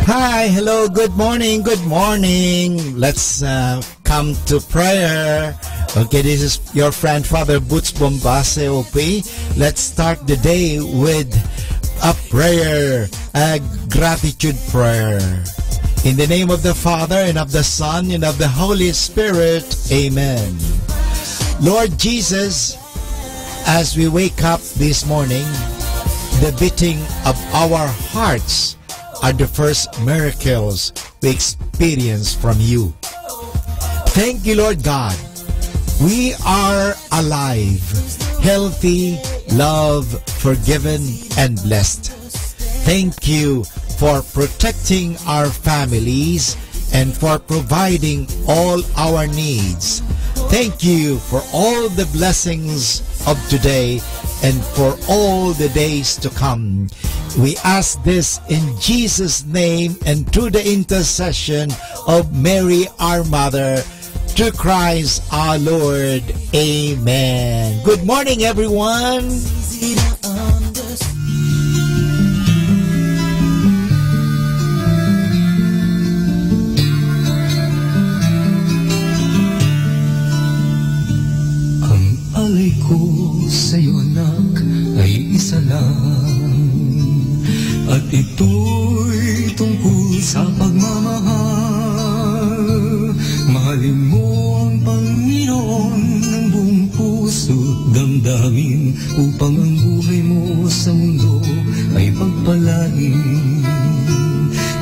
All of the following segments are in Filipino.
Hi, hello, good morning, good morning. Let's come to prayer. Okay, this is your friend Father Boots Bombase, OP. Let's start the day with a prayer, a gratitude prayer. In the name of the Father, and of the Son, and of the Holy Spirit, Amen. Lord Jesus, as we wake up this morning, the beating of our hearts are the first miracles we experience from you. Thank you, Lord God. We are alive, healthy, loved, forgiven, and blessed. Thank you for protecting our families and for providing all our needs. Thank you for all the blessings of today and for all the days to come. We ask this in Jesus' name and through the intercession of Mary, our Mother, through Christ our Lord. Amen. Good morning, everyone. Ang alay ko sa'yo, anak, ay isa lang. At ito'y tungkol sa pagmamahal. Mahalin mo ang Panginoon ng buong puso't damdamin, upang ang buhay mo sa mundo ay pagpalain.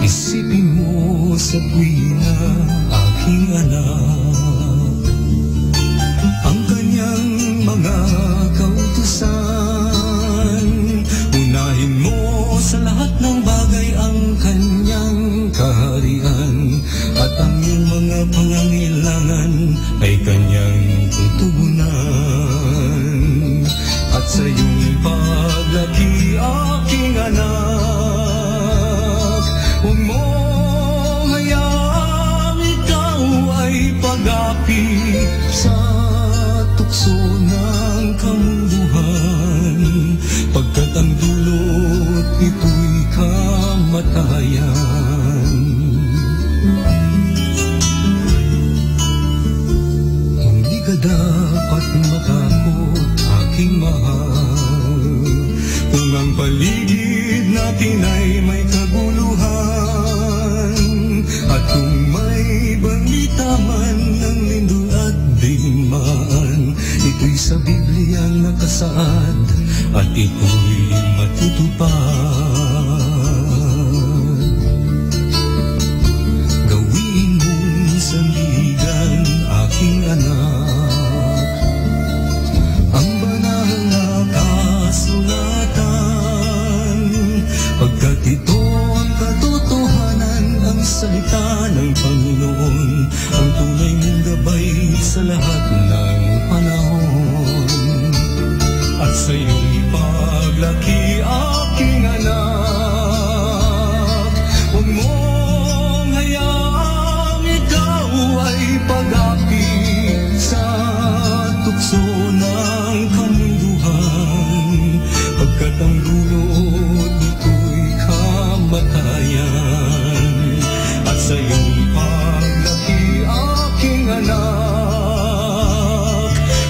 Isipin mo sa tuwina, aking anak, ang kanyang mga kautusan. Unahin mo sa lahat ng bagay ang kanyang kaharian, at ang iyong mga pangangailangan ay kanyang tutugunan. At sa iyong paglaki, aking anak, huwag mo hayaang ikaw ay pag-api sa tukso ng kamunduhan, pagkat ang dulot ito'y kamatayan. Hindi ka dapat matakot, aking mahal, kung ang paligid natin ay may kaguluhan, at kung may balita man ng lindol at digmaan, ito'y sa Biblia nakasaad at ito'y matutupad. Gawin mong sandigan, aking anak, ang banal na kasulatan, pagkat ito ang katotohanan, ang salita ng Panginoon, ang tunay mong gabay sa lahat ng panahon. At sa iyong paglaki, aking anak, huwag mong hayaang ikaw ay pag-api sa tukso ng kamunduhan, pagkat ang dulot nito'y kamatayan. At sa iyong paglaki, aking anak,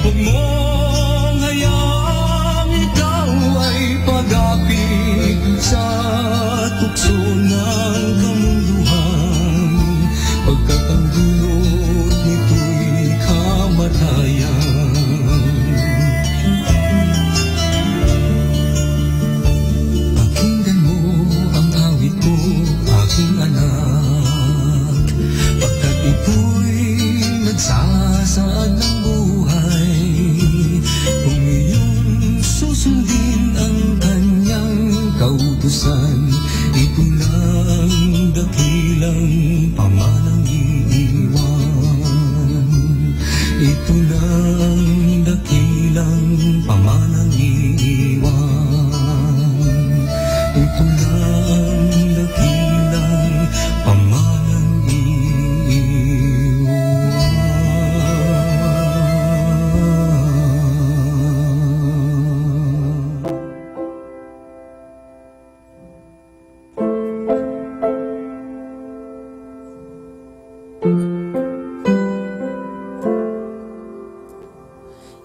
huwag mong hayaang ikaw ay pag-api sa tukso ng kamunduhan, pagkat ang dulot nito'y kamatayan. Pakinggan mo ang awit ko, aking anak, pagkat ito'y nagsasaad ng buhay. Kung iyong susundin ang kanyang kautusan, ito lang dakilang pamanang iiwan. Ito lang dakilang pamanang iiwan. Ito lang dakilang pamanang iiwan.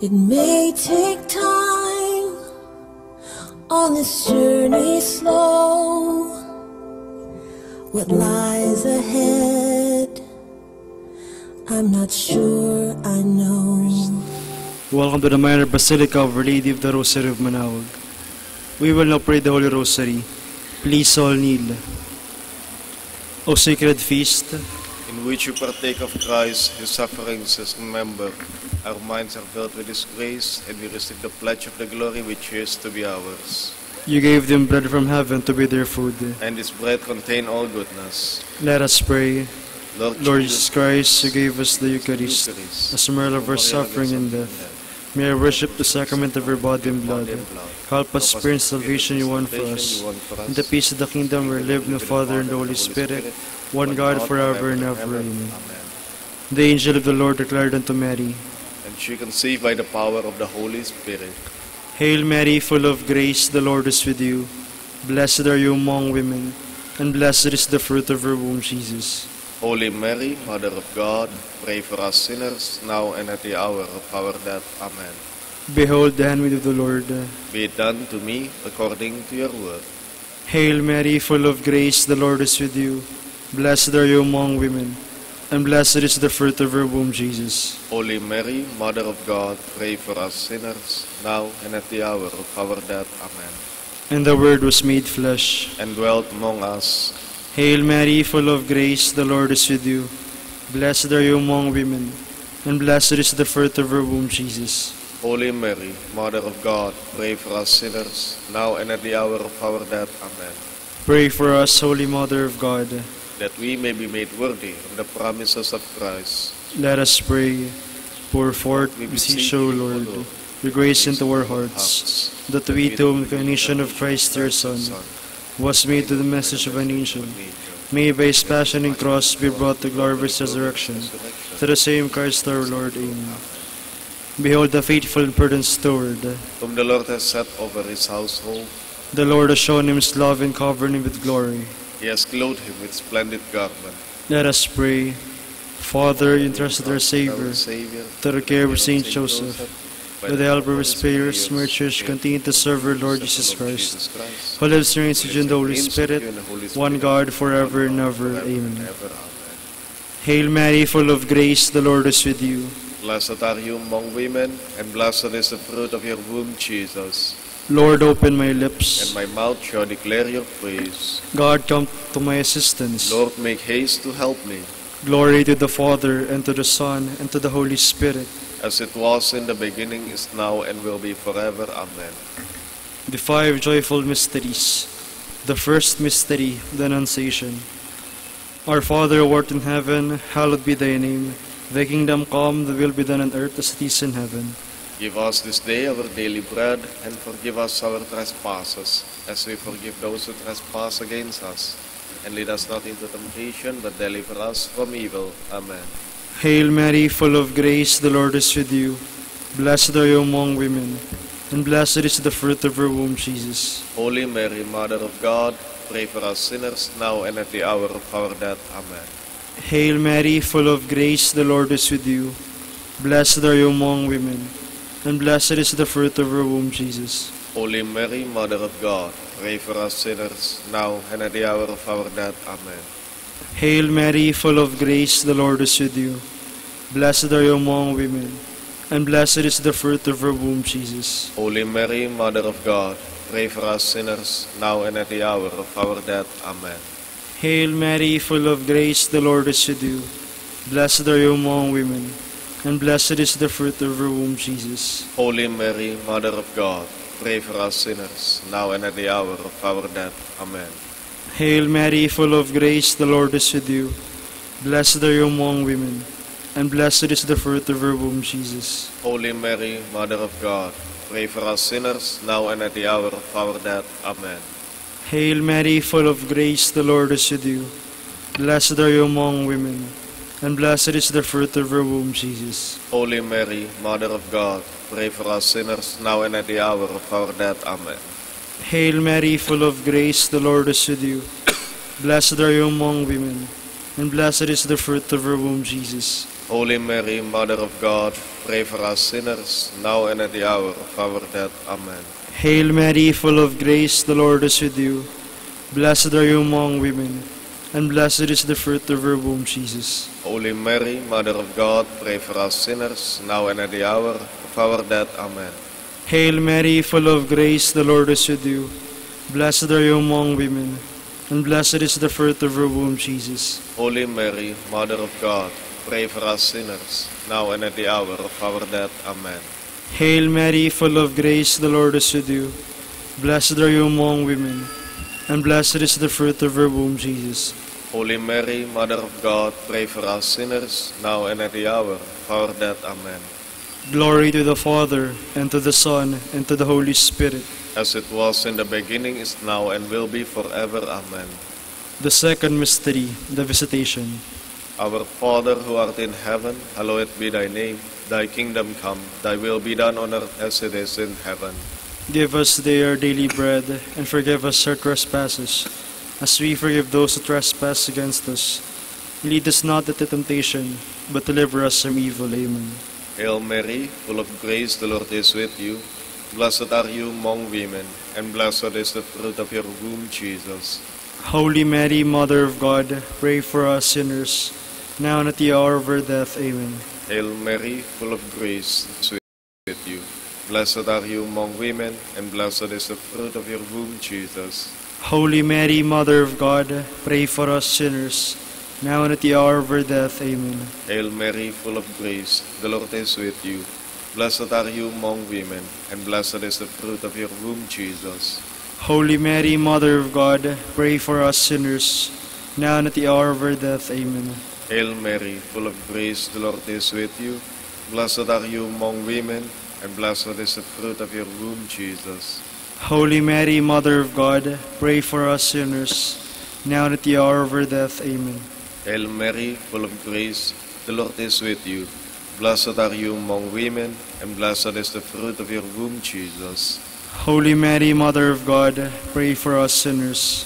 It may take time on this journey slow. What lies ahead, I'm not sure I know. Welcome to the Minor Basilica of Our Lady of the Rosary of Manawag. We will now pray the Holy Rosary. Please all kneel. O sacred feast, in which you partake of Christ, His sufferings as remember, our minds are filled with His grace, and we receive the pledge of the glory which is to be ours. you gave them bread from heaven to be their food. And this bread contain all goodness. Let us pray. Lord Lord Jesus Christ, you gave us the Eucharist as a memorial of our suffering and death. May I worship the sacrament of your body and blood. Help us experience salvation you won for us. In the peace of the kingdom where live the Father and the Holy Spirit, one God forever and ever. Amen. The angel of the Lord declared unto Mary, And she conceived by the power of the Holy Spirit. Hail Mary, full of grace, the Lord is with you. Blessed are you among women, and blessed is the fruit of your womb, Jesus. Holy Mary, Mother of God, pray for us sinners, now and at the hour of our death. Amen. Behold the handmaid of the Lord. Be it done to me according to your word. Hail Mary, full of grace, the Lord is with you. Blessed are you among women, and blessed is the fruit of your womb, Jesus. Holy Mary, Mother of God, pray for us sinners, now and at the hour of our death. Amen. And the Word was made flesh. And dwelt among us. Hail Mary, full of grace, the Lord is with you. Blessed are you among women, and blessed is the fruit of your womb, Jesus. Holy Mary, Mother of God, pray for us sinners, now and at the hour of our death. Amen. Pray for us, Holy Mother of God. That we may be made worthy of the promises of Christ. Let us pray. Pour forth, we beseech, O Lord, your grace into our hearts, that we, to whom the incarnation of Christ your Son was made to the message of an angel, may by his passion and cross be brought to glory of his resurrection. To the same Christ our Lord. Amen. Behold the faithful and prudent steward. Whom the Lord has set over his household. The Lord has shown him his love and covered him with glory. He has clothed him with splendid garment. Let us pray. Father, you entrusted our Savior to the care of Saint Joseph. With the help of his prayers, may our Church continue to serve our Lord Jesus Christ, who lives and reigns with you in the Holy Spirit, one God, forever and ever. Amen. Hail Mary, full of grace, the Lord is with you. Blessed are you among women, and blessed is the fruit of your womb, Jesus. Lord, open my lips, And my mouth shall declare your praise. God, come to my assistance. Lord, make haste to help me. Glory to the Father, and to the Son, and to the Holy Spirit. As it was in the beginning, is now, and will be forever. Amen. The five joyful mysteries. The first mystery, the Annunciation. Our Father who art in heaven, hallowed be thy name. Thy kingdom come, thy will be done on earth as it is in heaven. Give us this day our daily bread, and forgive us our trespasses, as we forgive those who trespass against us. And lead us not into temptation, but deliver us from evil. Amen. Hail Mary, full of grace, the Lord is with you. Blessed are you among women, and blessed is the fruit of your womb, Jesus. Holy Mary, Mother of God, pray for us sinners, now and at the hour of our death. Amen. Hail Mary, full of grace, the Lord is with you. Blessed are you among women, and blessed is the fruit of your womb, Jesus. Holy Mary, Mother of God, pray for us sinners, now and at the hour of our death. Amen. Hail Mary, full of grace, the Lord is with you. Blessed are you among women, and blessed is the fruit of your womb, Jesus. Holy Mary, Mother of God, pray for us sinners, now and at the hour of our death. Amen. Hail Mary, full of grace, the Lord is with you. Blessed are you among women, and blessed is the fruit of your womb, Jesus. Holy Mary, Mother of God, pray for us sinners, now and at the hour of our death. Amen. Hail Mary, full of grace, the Lord is with you. Blessed are you among women, and blessed is the fruit of your womb, Jesus. Holy Mary, Mother of God, pray for us sinners, now and at the hour of our death. Amen. Hail Mary, full of grace, the Lord is with you. Blessed are you among women, and blessed is the fruit of your womb, Jesus. Holy Mary, Mother of God, pray for us sinners, now and at the hour of our death. Amen. Hail Mary, full of grace, the Lord is with you. Blessed are you among women, and blessed is the fruit of your womb, Jesus. Holy Mary, Mother of God, pray for us sinners, now and at the hour of our death. Amen. Hail Mary, full of grace, the Lord is with you. Blessed are you among women, and blessed is the fruit of your womb, Jesus. Holy Mary, Mother of God, pray for us sinners, now and at the hour of our death. Amen. Hail Mary, full of grace, the Lord is with you. Blessed are you among women, and blessed is the fruit of your womb, Jesus. Holy Mary, Mother of God, pray for us sinners, now and at the hour of our death. Amen. Hail Mary, full of grace, the Lord is with you. Blessed are you among women, and blessed is the fruit of your womb, Jesus. Holy Mary, Mother of God, pray for us sinners, now and at the hour of our death. Amen. Glory to the Father, and to the Son, and to the Holy Spirit. As it was in the beginning, is now, and will be forever. Amen. The second mystery, the Visitation. Our Father who art in heaven, hallowed be thy name. Thy kingdom come, thy will be done on earth as it is in heaven. Give us today our daily bread, and forgive us our trespasses, as we forgive those who trespass against us. Lead us not into temptation, but deliver us from evil. Amen. Hail Mary, full of grace, the Lord is with you. Blessed are you among women, and blessed is the fruit of your womb, Jesus. Holy Mary, Mother of God, pray for us sinners, now and at the hour of our death. Amen. Hail Mary, full of grace, the Lord is with you. Blessed are you among women, and blessed is the fruit of your womb, Jesus. Holy Mary, Mother of God, pray for us sinners, now and at the hour of our death. Amen. Hail Mary, full of grace, the Lord is with you. Blessed are you among women, and blessed is the fruit of your womb, Jesus. Holy Mary, Mother of God, pray for us sinners, now and at the hour of our death. Amen. Hail Mary, full of grace, the Lord is with you. Blessed are you among women, and blessed is the fruit of your womb, Jesus. Holy Mary, Mother of God, pray for us sinners, now and at the hour of our death. Amen. Hail Mary, full of grace, the Lord is with you. Blessed are you among women, and blessed is the fruit of your womb, Jesus. Holy Mary, Mother of God, pray for us sinners,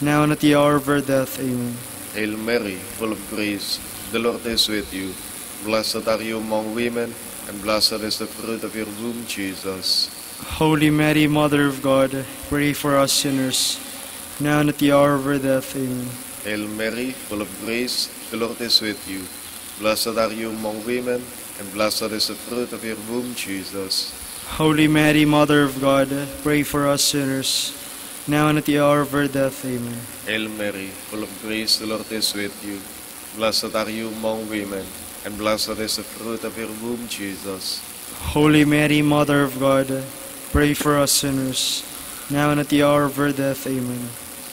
now and at the hour of our death. Amen. Hail Mary, full of grace, the Lord is with you. Blessed are you among women, and blessed is the fruit of your womb, Jesus. Holy Mary, Mother of God, pray for us sinners, now and at the hour of our death. Amen. Hail Mary, full of grace, the Lord is with you. Blessed are you among women, and blessed is the fruit of your womb, Jesus. Holy Mary, Mother of God, pray for us sinners, now and at the hour of our death. Amen. Hail Mary, full of grace, the Lord is with you. Blessed are you among women, and blessed is the fruit of your womb, Jesus. Holy Mary, Mother of God, pray for us sinners, now and at the hour of our death. Amen.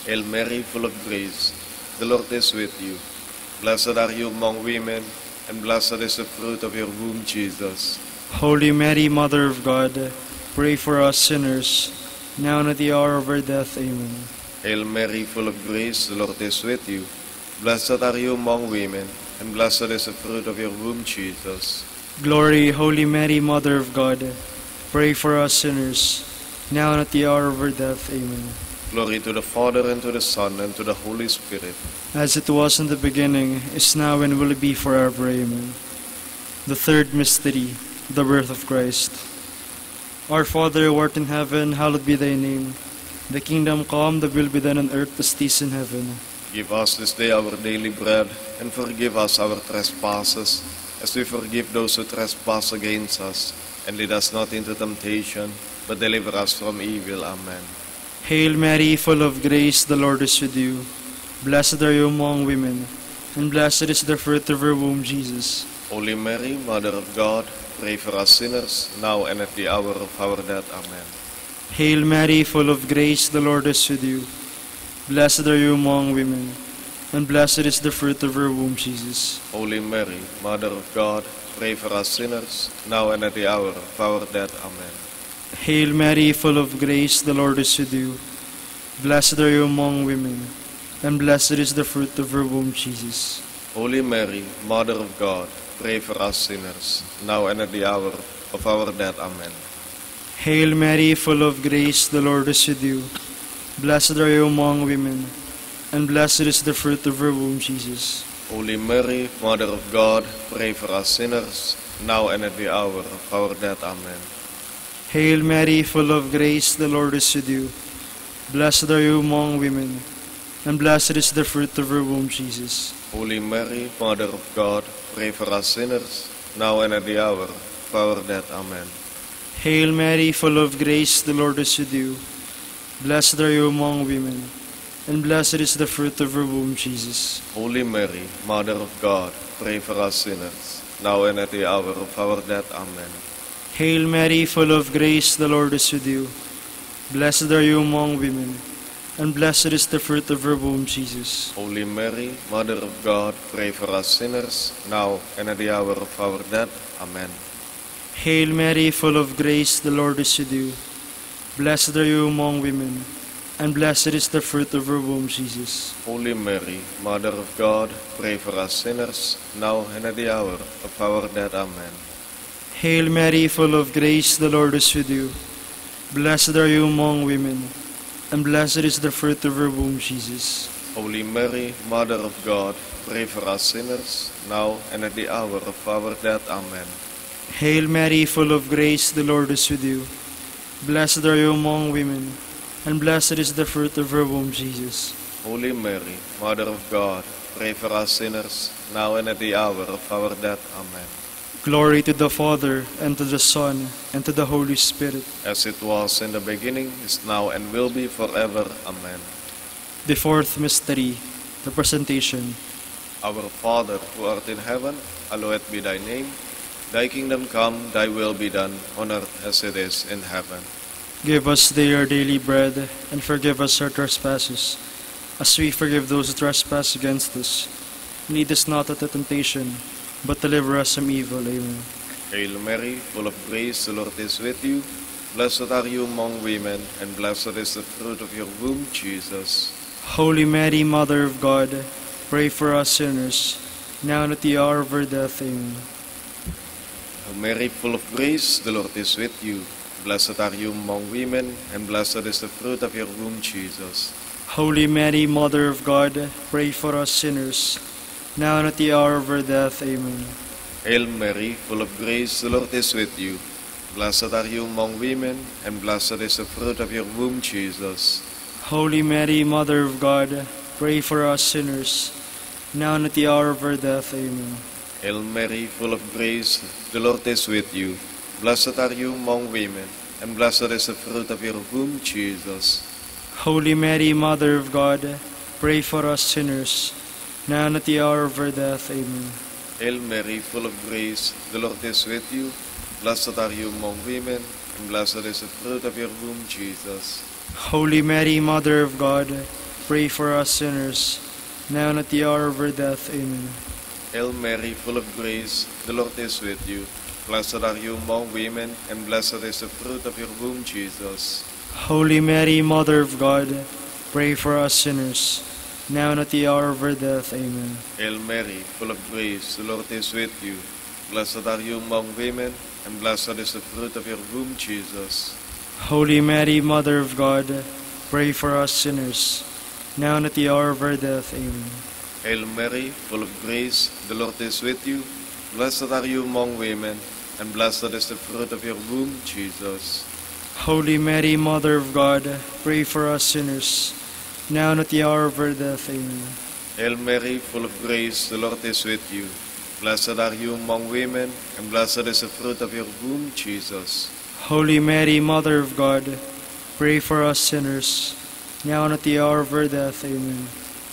Hail Mary, full of grace, the Lord is with you. Blessed are you among women, and blessed is the fruit of your womb, Jesus. Holy Mary, Mother of God, pray for us sinners, now and at the hour of our death. Amen. Hail Mary, full of grace, the Lord is with you. Blessed are you among women, and blessed is the fruit of your womb, Jesus. Glory, Holy Mary, Mother of God, pray for us sinners, now and at the hour of our death. Amen. Glory to the Father, and to the Son, and to the Holy Spirit. As it was in the beginning, is now, and will be forever. Amen. The third mystery, the birth of Christ. Our Father, who art in heaven, hallowed be thy name. Thy kingdom come, thy will be done on earth as it is in heaven. Give us this day our daily bread, and forgive us our trespasses, as we forgive those who trespass against us. And lead us not into temptation, but deliver us from evil. Amen. Hail Mary, full of grace, the Lord is with you. Blessed are you among women, and blessed is the fruit of your womb, Jesus. Holy Mary, Mother of God, pray for us sinners, now and at the hour of our death. Amen. Hail Mary, full of grace, the Lord is with you. Blessed are you among women, and blessed is the fruit of your womb, Jesus. Holy Mary, Mother of God, pray for us sinners, now and at the hour of our death. Amen. Hail Mary, full of grace, the Lord is with you. Blessed are you among women, and blessed is the fruit of your womb, Jesus. Holy Mary, Mother of God, pray for us sinners, now and at the hour of our death. Amen. Hail Mary, full of grace, the Lord is with you. Blessed are you among women, and blessed is the fruit of your womb, Jesus. Holy Mary, Mother of God, pray for us sinners, now and at the hour of our death. Amen. Hail Mary, full of grace, the Lord is with you. Blessed are you among women, and blessed is the fruit of your womb, Jesus. Holy Mary, Mother of God, pray for us sinners, now and at the hour of our death. Amen. Hail Mary, full of grace, the Lord is with you. Blessed are you among women, and blessed is the fruit of your womb, Jesus. Holy Mary, Mother of God, pray for us sinners, now and at the hour of our death. Amen. Hail Mary, full of grace, the Lord is with you. Blessed are you among women, and blessed is the fruit of your womb, Jesus. Holy Mary, Mother of God, pray for us sinners, now and at the hour of our death. Amen. Hail Mary, full of grace, the Lord is with you. Blessed are you among women, and blessed is the fruit of your womb, Jesus. Holy Mary, Mother of God, pray for us sinners, now and at the hour of our death. Amen. Hail Mary, full of grace, the Lord is with you. Blessed are you among women, and blessed is the fruit of your womb, Jesus. Holy Mary, Mother of God, pray for us sinners, now and at the hour of our death. Amen. Hail Mary, full of grace, the Lord is with you. Blessed are you among women, and blessed is the fruit of your womb, Jesus. Holy Mary, Mother of God, pray for us sinners, now and at the hour of our death. Amen. Glory to the Father, and to the Son, and to the Holy Spirit. As it was in the beginning, is now, and will be forever. Amen. The fourth mystery, the presentation. Our Father, who art in heaven, hallowed be thy name. Thy kingdom come, thy will be done, on earth as it is in heaven. Give us today our daily bread, and forgive us our trespasses, as we forgive those who trespass against us. Lead us not into temptation, but deliver us from evil. Amen. Hail Mary, full of grace, the Lord is with you. Blessed are you among women, and blessed is the fruit of your womb, Jesus. Holy Mary, Mother of God, pray for us sinners, now and at the hour of our death. Amen. Hail Mary, full of grace, the Lord is with you. Blessed are you among women, and blessed is the fruit of your womb, Jesus. Holy Mary, Mother of God, pray for us sinners, now and at the hour of our death. Amen. Hail Mary, full of grace, the Lord is with you. Blessed are you among women, and blessed is the fruit of your womb, Jesus. Holy Mary, Mother of God, pray for us sinners, now and at the hour of our death. Amen. Hail Mary, full of grace, the Lord is with you. Blessed are you among women, and blessed is the fruit of your womb, Jesus. Holy Mary, Mother of God, pray for us sinners, now and at the hour of our death. Amen. Hail Mary, full of grace, the Lord is with you. Blessed are you among women, and blessed is the fruit of your womb, Jesus. Holy Mary, Mother of God, pray for us sinners, now and at the hour of our death. Amen. Hail Mary, full of grace, the Lord is with you. Blessed are you among women, and blessed is the fruit of your womb, Jesus. Holy Mary, Mother of God, pray for us sinners, now and at the hour of our death. Amen. Hail Mary, full of grace, the Lord is with you. Blessed are you among women, and blessed is the fruit of your womb, Jesus. Holy Mary, Mother of God, pray for us sinners, now and at the hour of our death. Amen. Hail Mary, full of grace, the Lord is with you. Blessed are you among women, and blessed is the fruit of your womb, Jesus. Holy Mary, Mother of God, pray for us sinners, now and at the hour of our death. Amen. Hail Mary, full of grace, the Lord is with you. Blessed are you among women, and blessed is the fruit of your womb, Jesus. Holy Mary, Mother of God, pray for us sinners, now and at the hour of our death. Amen.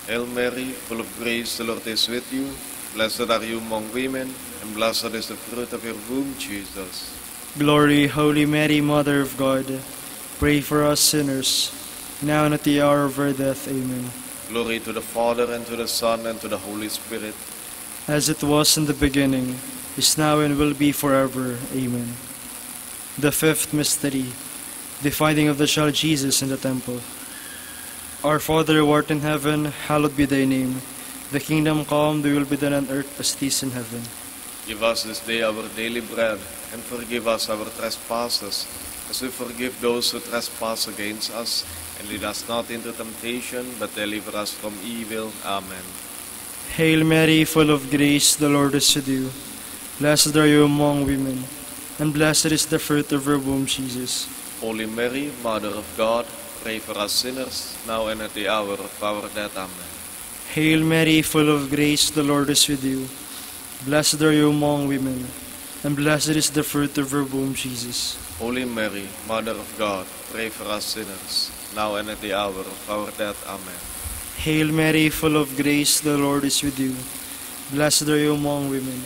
Hail Mary, full of grace, the Lord is with you. Blessed are you among women, and blessed is the fruit of your womb, Jesus. Glory, Holy Mary, Mother of God, pray for us sinners, now and at the hour of our death. Amen. Glory to the Father, and to the Son, and to the Holy Spirit. As it was in the beginning, is now, and will be forever. Amen. The fifth mystery, the finding of the child Jesus in the temple. Our Father who art in heaven, hallowed be thy name. The kingdom come, thy will be done on earth as it is in heaven. Give us this day our daily bread, and forgive us our trespasses, as we forgive those who trespass against us. And lead us not into temptation, but deliver us from evil. Amen. Hail Mary, full of grace, the Lord is with you. Blessed are you among women, and blessed is the fruit of your womb, Jesus. Holy Mary, Mother of God, pray for us sinners, now and at the hour of our death. Amen. Hail Mary, full of grace, the Lord is with you. Blessed are you among women, and blessed is the fruit of your womb, Jesus. Holy Mary, Mother of God, pray for us sinners, now and at the hour of our death. Amen. Hail Mary, full of grace, the Lord is with you. Blessed are you among women,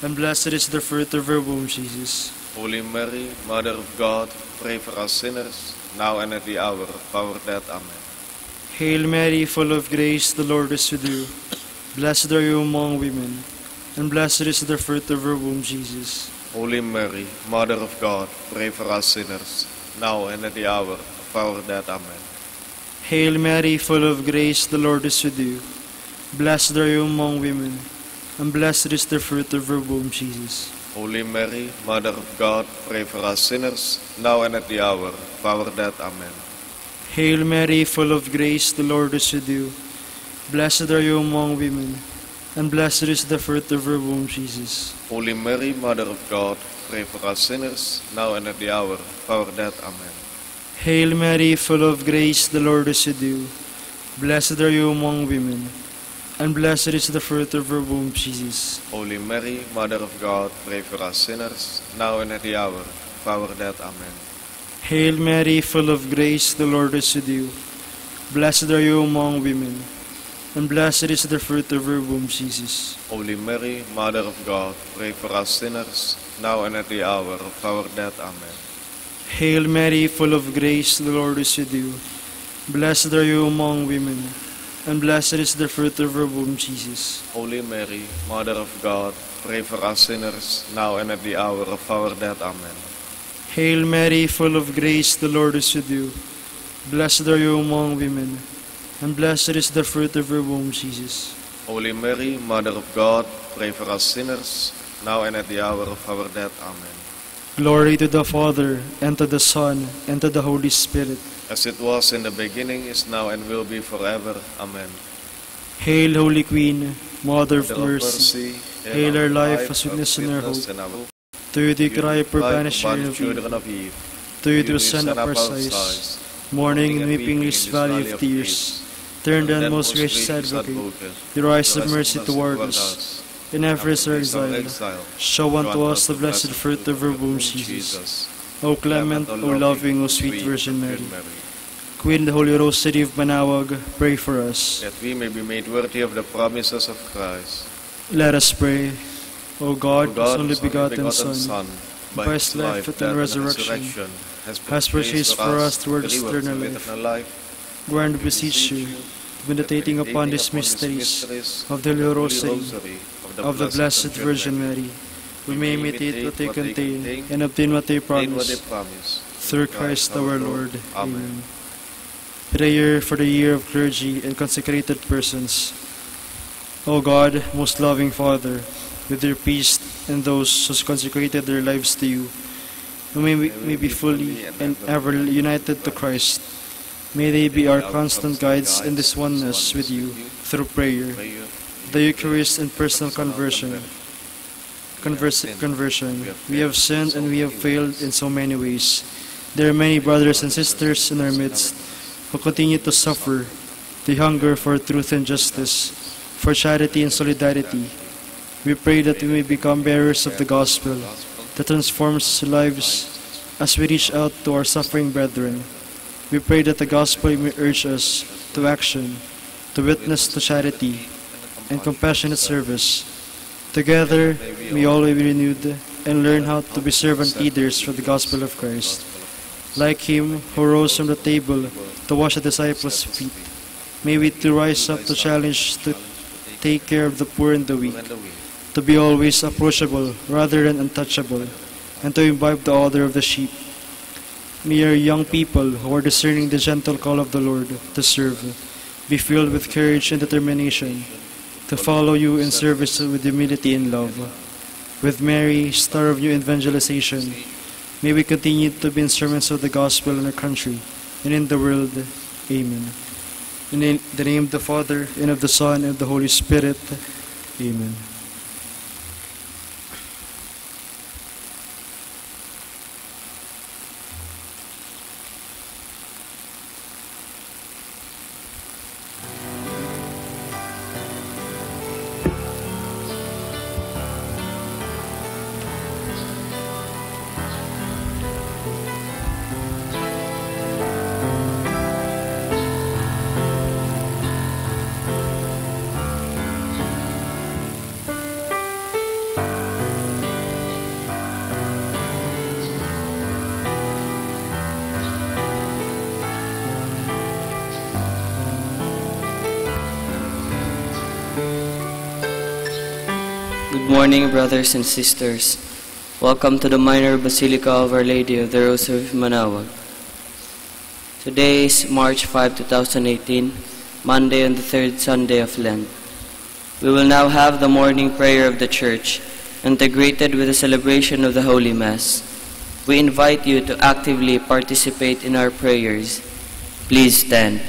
and blessed is the fruit of your womb, Jesus. Holy Mary, Mother of God, pray for us sinners, now and at the hour of our death. Amen. Hail Mary, full of grace, the Lord is with you. Blessed are you among women, and blessed is the fruit of your womb, Jesus. Holy Mary, Mother of God, pray for us sinners, now and at the hour of our death. Amen. Hail Mary, full of grace, the Lord is with you. Blessed are you among women, and blessed is the fruit of your womb, Jesus. Holy Mary, Mother of God, pray for us sinners, now and at the hour of our death. Amen. Hail Mary, full of grace, the Lord is with you. Blessed are you among women, and blessed is the fruit of your womb, Jesus. Holy Mary, Mother of God, pray for us sinners, now and at the hour of our death. Amen. Hail Mary, full of grace, the Lord is with you. Blessed are you among women, and blessed is the fruit of your womb, Jesus. Holy Mary, Mother of God, pray for us sinners, now and at the hour of our death. Amen. Hail Mary, full of grace, the Lord is with you. Blessed are you among women, and blessed is the fruit of your womb, Jesus. Holy Mary, Mother of God, pray for us sinners, now and at the hour of our death. Amen. Hail Mary, full of grace, the Lord is with you. Blessed are you among women, and blessed is the fruit of your womb, Jesus. Holy Mary, Mother of God, pray for us sinners, now and at the hour of our death. Amen. Hail Mary, full of grace, the Lord is with you. Blessed are you among women, and blessed is the fruit of your womb, Jesus. Holy Mary, Mother of God, pray for us sinners, now and at the hour of our death. Amen. Glory to the Father, and to the Son, and to the Holy Spirit. As it was in the beginning, is now, and will be forever. Amen. Hail, Holy Queen, Mother of Mother of mercy. Hail our life, our sweetness, and our hope. To you we cry, poor banished children of Eve. To you do send up our sighs, mourning and weeping in this valley of tears. Turn then, most gracious Advocate, your eyes of mercy toward us, and ever is our exile. Show unto us the blessed fruit of your womb, Jesus. O clement, O loving, O sweet Virgin Mary. Queen of the Holy Rosary of Manaoag, pray for us. That we may be made worthy of the promises of Christ. Let us pray. O God, whose only whose begotten Son, by his life, death, and resurrection, has purchased for us towards eternal life, grant, we beseech you, meditating upon these mysteries of the Holy Rosary of the Blessed Virgin Mary, we may imitate what they contain and obtain what they promise. Through Christ our Lord. Amen. Prayer for the year of clergy and consecrated persons. O God, most loving Father, with your priests and those who consecrated their lives to you, who may be fully and ever united to Christ, may they be our constant guides in this oneness with you through prayer, the Eucharist, and personal conversion. We have sinned and we have failed in so many ways. There are many brothers and sisters in our midst who continue to suffer. They hunger for truth and justice, for charity and solidarity. We pray that we may become bearers of the gospel that transforms lives as we reach out to our suffering brethren. We pray that the gospel may urge us to action, to witness to charity and compassionate service. Together, we all be renewed and learn how to be servant leaders for the gospel of Christ. Like him who rose from the table to wash the disciples' feet, may we too rise up to challenge to take care of the poor and the weak, to be always approachable rather than untouchable, and to imbibe the order of the sheep. May our young people who are discerning the gentle call of the Lord to serve be filled with courage and determination to follow you in service with humility and love. With Mary, star of new evangelization, may we continue to be instruments of the gospel in our country and in the world. Amen. In the name of the Father, and of the Son, and of the Holy Spirit. Amen. Good morning, brothers and sisters. Welcome to the Minor Basilica of Our Lady of the Rosary of Manaoag. Today is March 5, 2018, Monday on the third Sunday of Lent. We will now have the morning prayer of the Church, integrated with the celebration of the Holy Mass. We invite you to actively participate in our prayers. Please stand.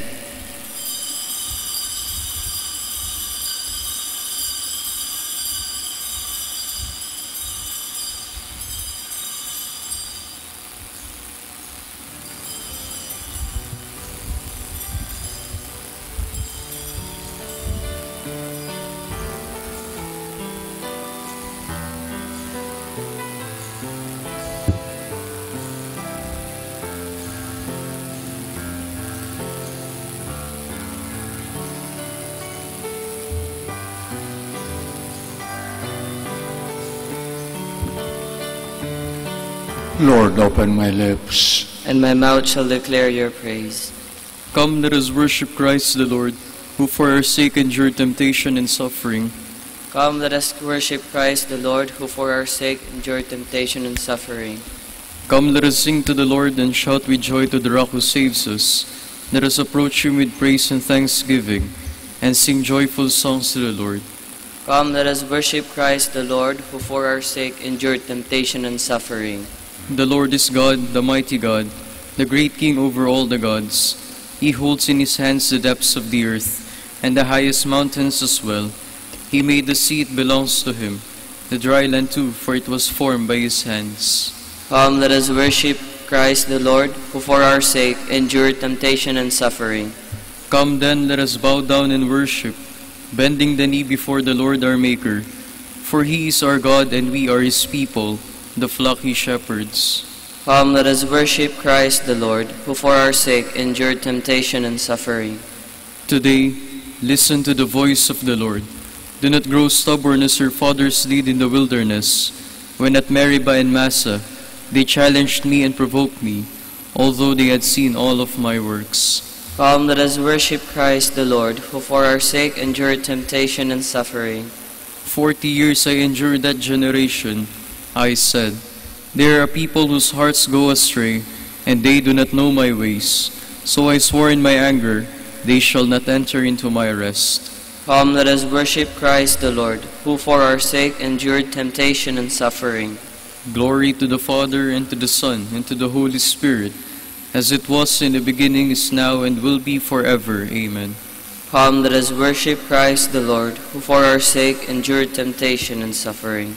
Lord, open my lips. And my mouth shall declare your praise. Come, let us worship Christ the Lord, who for our sake endured temptation and suffering. Come, let us worship Christ the Lord, who for our sake endured temptation and suffering. Come, let us sing to the Lord and shout with joy to the Rock who saves us. Let us approach Him with praise and thanksgiving, and sing joyful songs to the Lord. Come, let us worship Christ the Lord, who for our sake endured temptation and suffering. The Lord is God, the mighty God, the great King over all the gods. He holds in His hands the depths of the earth, and the highest mountains as well. He made the sea, it belongs to Him, the dry land too, for it was formed by His hands. Come, let us worship Christ the Lord, who for our sake endured temptation and suffering. Come then, let us bow down and worship, bending the knee before the Lord our Maker. For He is our God, and we are His people, the flock He shepherds. Come, let us worship Christ the Lord, who for our sake endured temptation and suffering. Today, listen to the voice of the Lord. Do not grow stubborn as your fathers did in the wilderness, when at Meribah and Massah they challenged me and provoked me, although they had seen all of my works. Come, let us worship Christ the Lord, who for our sake endured temptation and suffering. 40 years I endured that generation. I said, there are people whose hearts go astray, and they do not know my ways. So I swore in my anger, they shall not enter into my rest. Come, let us worship Christ the Lord, who for our sake endured temptation and suffering. Glory to the Father, and to the Son, and to the Holy Spirit, as it was in the beginning, is now, and will be forever. Amen. Come, let us worship Christ the Lord, who for our sake endured temptation and suffering.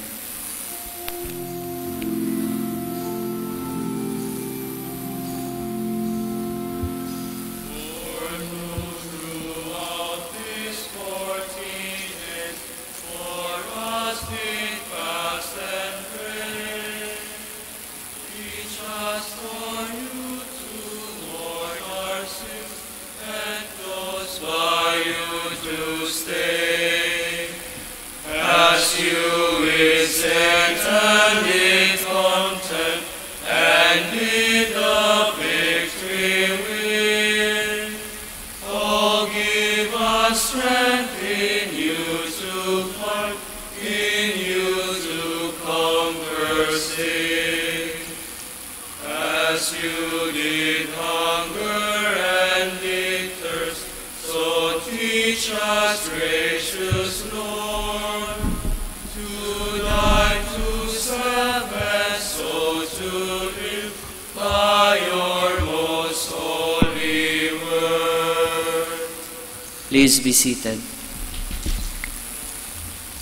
Please be seated.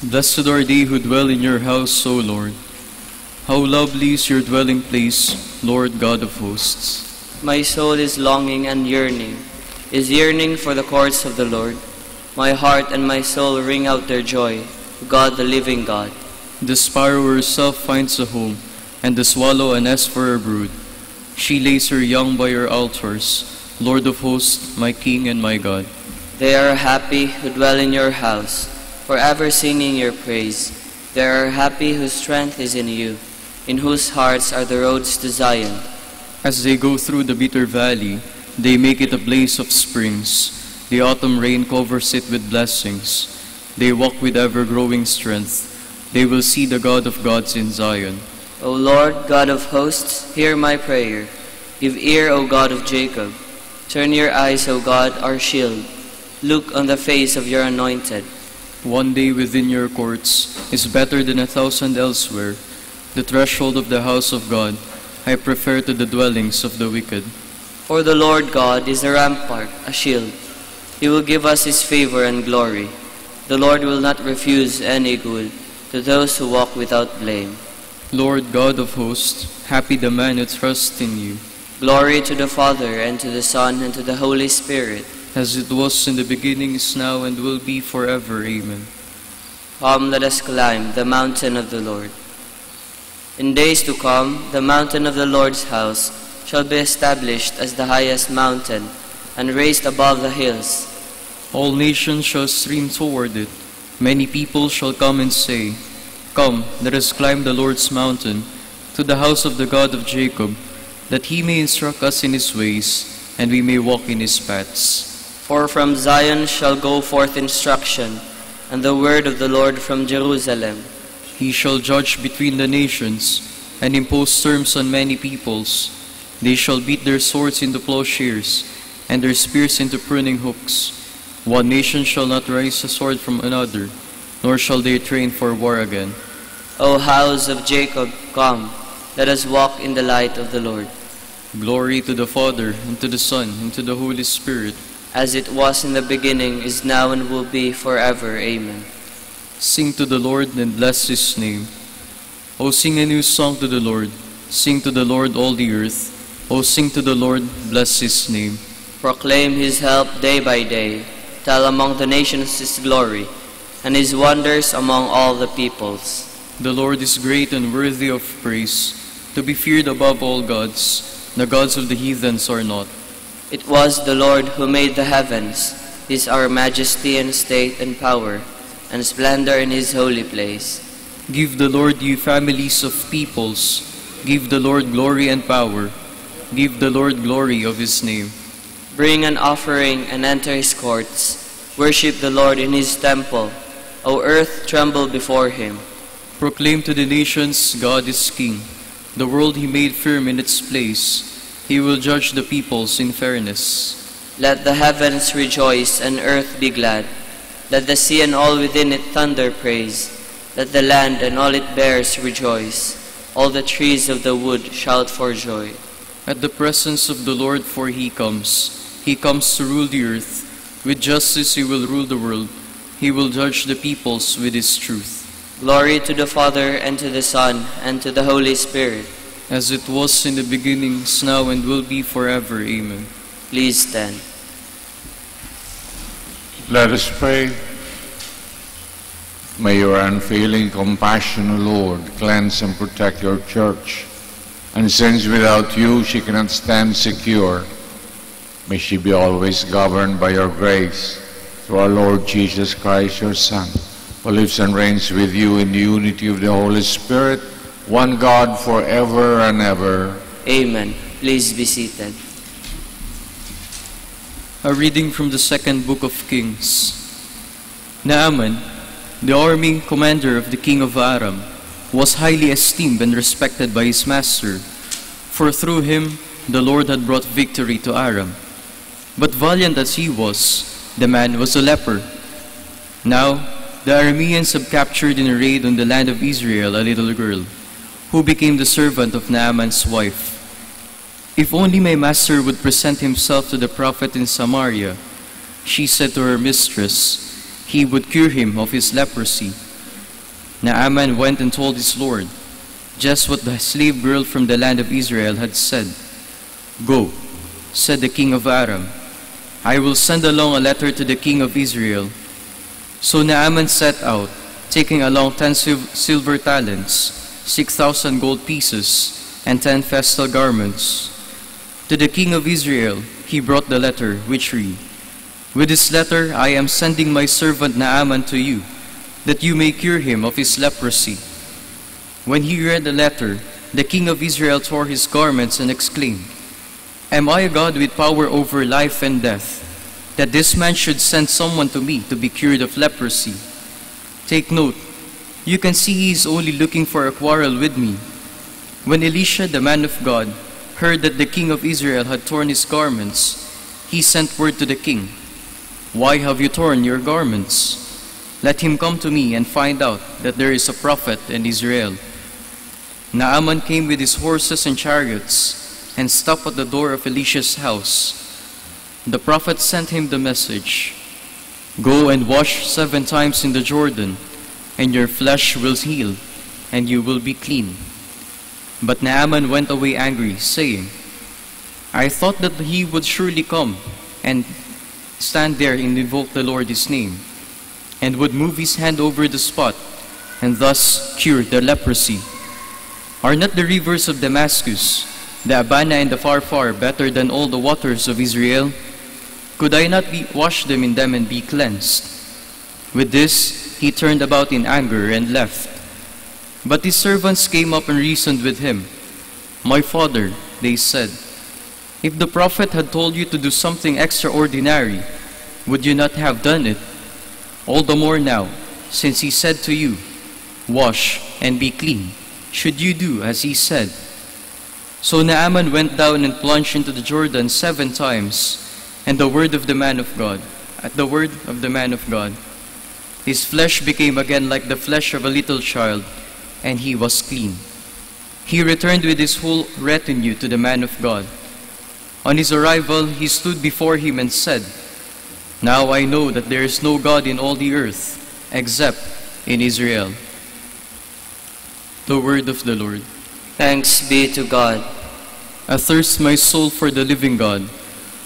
Blessed are they who dwell in your house, O Lord. How lovely is your dwelling place, Lord God of hosts. My soul is longing and yearning, is yearning for the courts of the Lord. My heart and my soul ring out their joy, to God the living God. The sparrow herself finds a home, and the swallow a nest for her brood. She lays her young by your altars, Lord of hosts, my King and my God. They are happy who dwell in your house, forever singing your praise. They are happy whose strength is in you, in whose hearts are the roads to Zion. As they go through the bitter valley, they make it a blaze of springs. The autumn rain covers it with blessings. They walk with ever-growing strength. They will see the God of gods in Zion. O Lord, God of hosts, hear my prayer. Give ear, O God of Jacob. Turn your eyes, O God, our shield. Look on the face of your anointed. One day within your courts is better than 1,000 elsewhere. The threshold of the house of God I prefer to the dwellings of the wicked. For the Lord God is a rampart, a shield. He will give us his favor and glory. The Lord will not refuse any good to those who walk without blame. Lord God of hosts, happy the man who trusts in you. Glory to the Father, and to the Son, and to the Holy Spirit. As it was in the beginning, is now, and will be forever. Amen. Come, let us climb the mountain of the Lord. In days to come, the mountain of the Lord's house shall be established as the highest mountain, and raised above the hills. All nations shall stream toward it. Many people shall come and say, Come, let us climb the Lord's mountain, to the house of the God of Jacob, that he may instruct us in his ways, and we may walk in his paths. For from Zion shall go forth instruction, and the word of the Lord from Jerusalem. He shall judge between the nations, and impose terms on many peoples. They shall beat their swords into plowshares, and their spears into pruning hooks. One nation shall not raise a sword from another, nor shall they train for war again. O house of Jacob, come, let us walk in the light of the Lord. Glory to the Father, and to the Son, and to the Holy Spirit. As it was in the beginning, is now, and will be forever. Amen. Sing to the Lord and bless his name. O sing a new song to the Lord. Sing to the Lord all the earth. O sing to the Lord, bless his name. Proclaim his help day by day. Tell among the nations his glory, and his wonders among all the peoples. The Lord is great and worthy of praise, to be feared above all gods. The gods of the heathens are not. It was the Lord who made the heavens. His are majesty and state and power, and splendor in his holy place. Give the Lord, you families of peoples. Give the Lord glory and power. Give the Lord glory of his name. Bring an offering and enter his courts. Worship the Lord in his temple. O earth, tremble before him. Proclaim to the nations, God is king. The world he made firm in its place. He will judge the peoples in fairness. Let the heavens rejoice and earth be glad. Let the sea and all within it thunder praise. Let the land and all it bears rejoice. All the trees of the wood shout for joy. At the presence of the Lord, for he comes. He comes to rule the earth. With justice he will rule the world. He will judge the peoples with his truth. Glory to the Father, and to the Son, and to the Holy Spirit. As it was in the beginning, is now, and will be forever. Amen. Please stand. Let us pray. May your unfailing compassion, O Lord, cleanse and protect your church. And since without you she cannot stand secure, may she be always governed by your grace, through our Lord Jesus Christ, your Son, who lives and reigns with you in the unity of the Holy Spirit, one God forever and ever. Amen. Please be seated. A reading from the second book of Kings. Naaman, the army commander of the king of Aram, was highly esteemed and respected by his master, for through him the Lord had brought victory to Aram. But valiant as he was, the man was a leper. Now the Arameans have captured in a raid on the land of Israel a little girl, who became the servant of Naaman's wife. If only my master would present himself to the prophet in Samaria, she said to her mistress, he would cure him of his leprosy. Naaman went and told his lord just what the slave girl from the land of Israel had said. Go, said the king of Aram. I will send along a letter to the king of Israel. So Naaman set out, taking along 10 silver talents, 6,000 gold pieces, and 10 festal garments. To the king of Israel he brought the letter, which read, With this letter I am sending my servant Naaman to you, that you may cure him of his leprosy. When he read the letter, the king of Israel tore his garments and exclaimed, Am I a God with power over life and death, that this man should send someone to me to be cured of leprosy? Take note, you can see he is only looking for a quarrel with me. When Elisha, the man of God, heard that the king of Israel had torn his garments, he sent word to the king, Why have you torn your garments? Let him come to me and find out that there is a prophet in Israel. Naaman came with his horses and chariots and stopped at the door of Elisha's house. The prophet sent him the message, Go and wash 7 times in the Jordan, and your flesh will heal, and you will be clean. But Naaman went away angry, saying, I thought that he would surely come and stand there and invoke the Lord his name, and would move his hand over the spot, and thus cure the leprosy. Are not the rivers of Damascus, the Abana and the Pharpar, better than all the waters of Israel? Could I not wash them in them and be cleansed? With this, he turned about in anger and left. But his servants came up and reasoned with him. My father, they said, if the prophet had told you to do something extraordinary, would you not have done it? All the more now, since he said to you, Wash and be clean, should you do as he said. So Naaman went down and plunged into the Jordan 7 times, and the word of the man of God, at the word of the man of God, his flesh became again like the flesh of a little child, and he was clean. He returned with his whole retinue to the man of God. On his arrival, he stood before him and said, Now I know that there is no God in all the earth, except in Israel. The word of the Lord. Thanks be to God. Athirst my soul for the living God.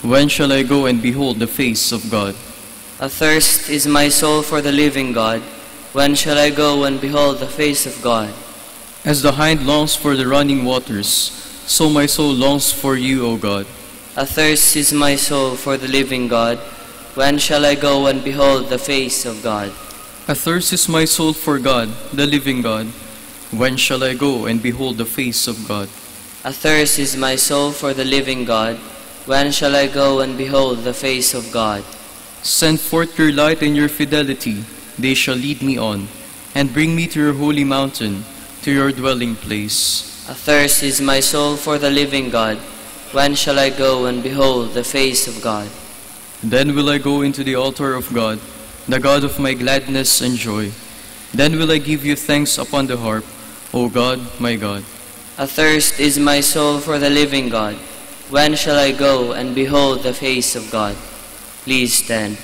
When shall I go and behold the face of God? Athirst is my soul for the living God. When shall I go and behold the face of God? As the hind longs for the running waters, so my soul longs for you, O God. Athirst is my soul for the living God. When shall I go and behold the face of God? Athirst is my soul for God, the living God. When shall I go and behold the face of God? Athirst is my soul for the living God. When shall I go and behold the face of God? Send forth your light and your fidelity. They shall lead me on, and bring me to your holy mountain, to your dwelling place. Athirst is my soul for the living God. When shall I go and behold the face of God? Then will I go into the altar of God, the God of my gladness and joy. Then will I give you thanks upon the harp, O God, my God. Athirst is my soul for the living God. When shall I go and behold the face of God? Please stand.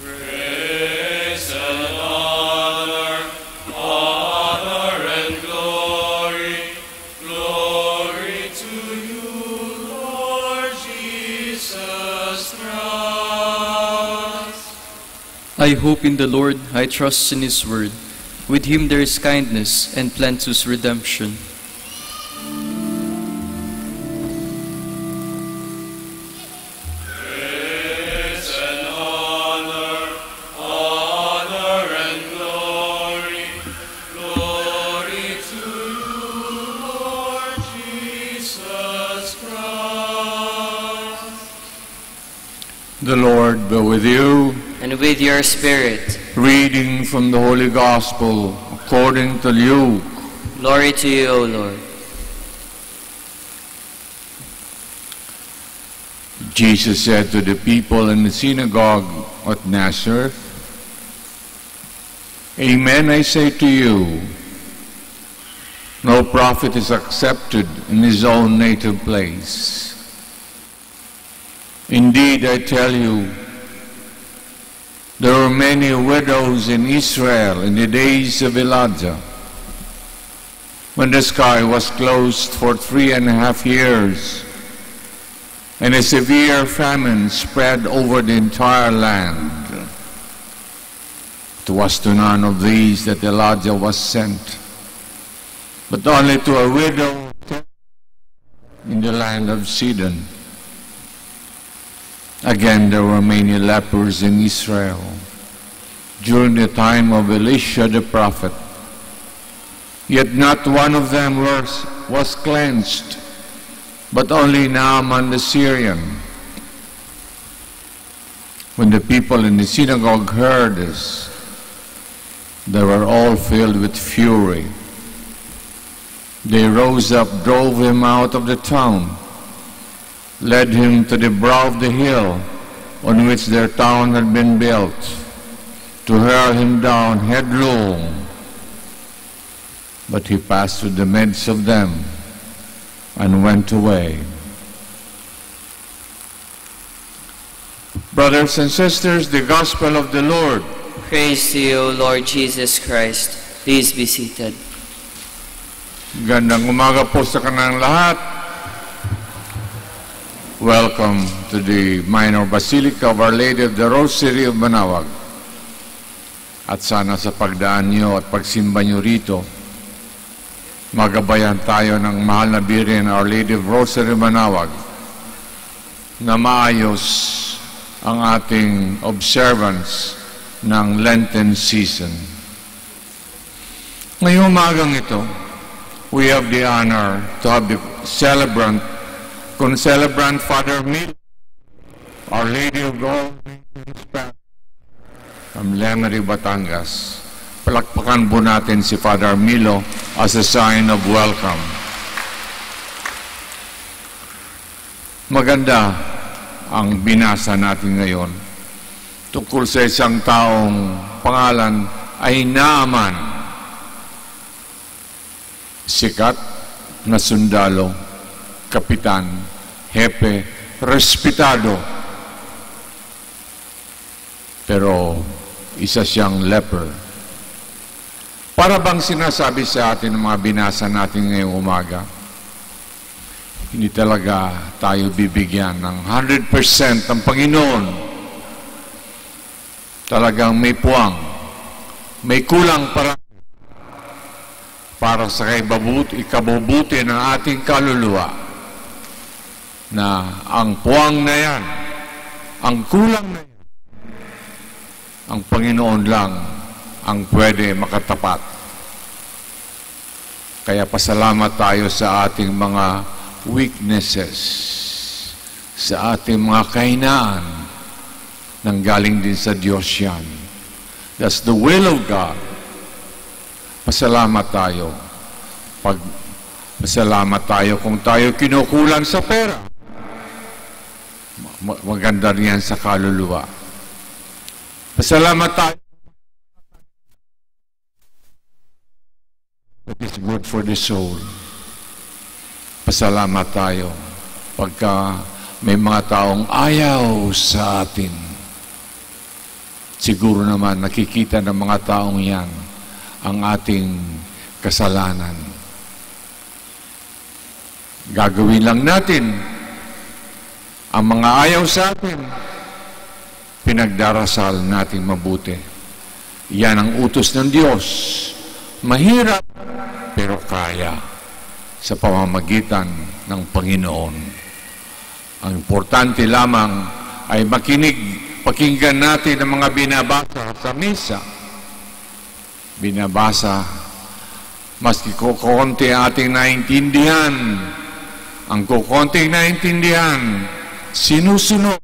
Praise and honor and glory, glory to you, Lord Jesus Christ. I hope in the Lord, I trust in his word. With him there is kindness and plenteous redemption. Praise and honor and glory, glory to you, Lord Jesus Christ. The Lord be with you. And with your spirit. Reading from the Holy Gospel according to Luke. Glory to you, O Lord. Jesus said to the people in the synagogue at Nazareth, Amen, I say to you, No prophet is accepted in his own native place. Indeed, I tell you, there were many widows in Israel in the days of Elijah, when the sky was closed for 3.5 years, and a severe famine spread over the entire land. It was to none of these that Elijah was sent, but only to a widow in the land of Sidon. Again, there were many lepers in Israel during the time of Elisha the prophet. Yet not one of them was cleansed, but only Naaman the Syrian. When the people in the synagogue heard this, they were all filled with fury. They rose up, drove him out of the town, led him to the brow of the hill on which their town had been built, to hurl him down headlong. But he passed through the midst of them and went away. Brothers and sisters, the Gospel of the Lord. Praise to you, Lord Jesus Christ. Please be seated. Gandang umaga po sa kanang lahat. Welcome to the Minor Basilica of Our Lady of the Rosary of Manaoag. At sana sa pagdaan niyo at pagsimba niyo rito, magabayan tayo ng mahal na Birhen, Our Lady of Rosary Manaoag, na maayos ang ating observance ng Lenten season. Ngayong umagang ito, we have the honor to have the celebrant Father Milo, Our Lady of All Nations from Lemery, Batangas. Palakpakan po natin si Father Milo as a sign of welcome. Maganda ang binasa natin ngayon tungkol sa isang taong pangalan ay Naaman. Sikat na sundalo, kapitan, hepe, respetado. Pero isa siyang leper. Para bang sinasabi sa atin ng mga binasa natin ngayong umaga, hindi talaga tayo bibigyan ng 100% ng Panginoon. Talagang may puwang, may kulang para sa ikabubuti ng ating kaluluwa, na ang puwang na yan, ang kulang na yan, ang Panginoon lang ang pwede makatapat. Kaya pasalamat tayo sa ating mga weaknesses, sa ating mga kahinaan, nanggaling din sa Diyos yan. That's the will of God. Pasalamat tayo. Pasalamat tayo kung tayo kinukulang sa pera. Maganda riyan sa kaluluwa. Pasalamat tayo. That is good for the soul. Pasalamat tayo pagka may mga taong ayaw sa atin. Siguro naman nakikita ng mga taong yan ang ating kasalanan. Gagawin lang natin ang mga ayaw sa atin, pinagdarasal natin mabuti. Yan ang utos ng Diyos. Mahirap, pero kaya sa pamamagitan ng Panginoon. Ang importante lamang ay pakinggan natin ang mga binabasa sa misa. Binabasa, maski kukunti ating naintindihan, ang kukunting naintindihan, sinusunod.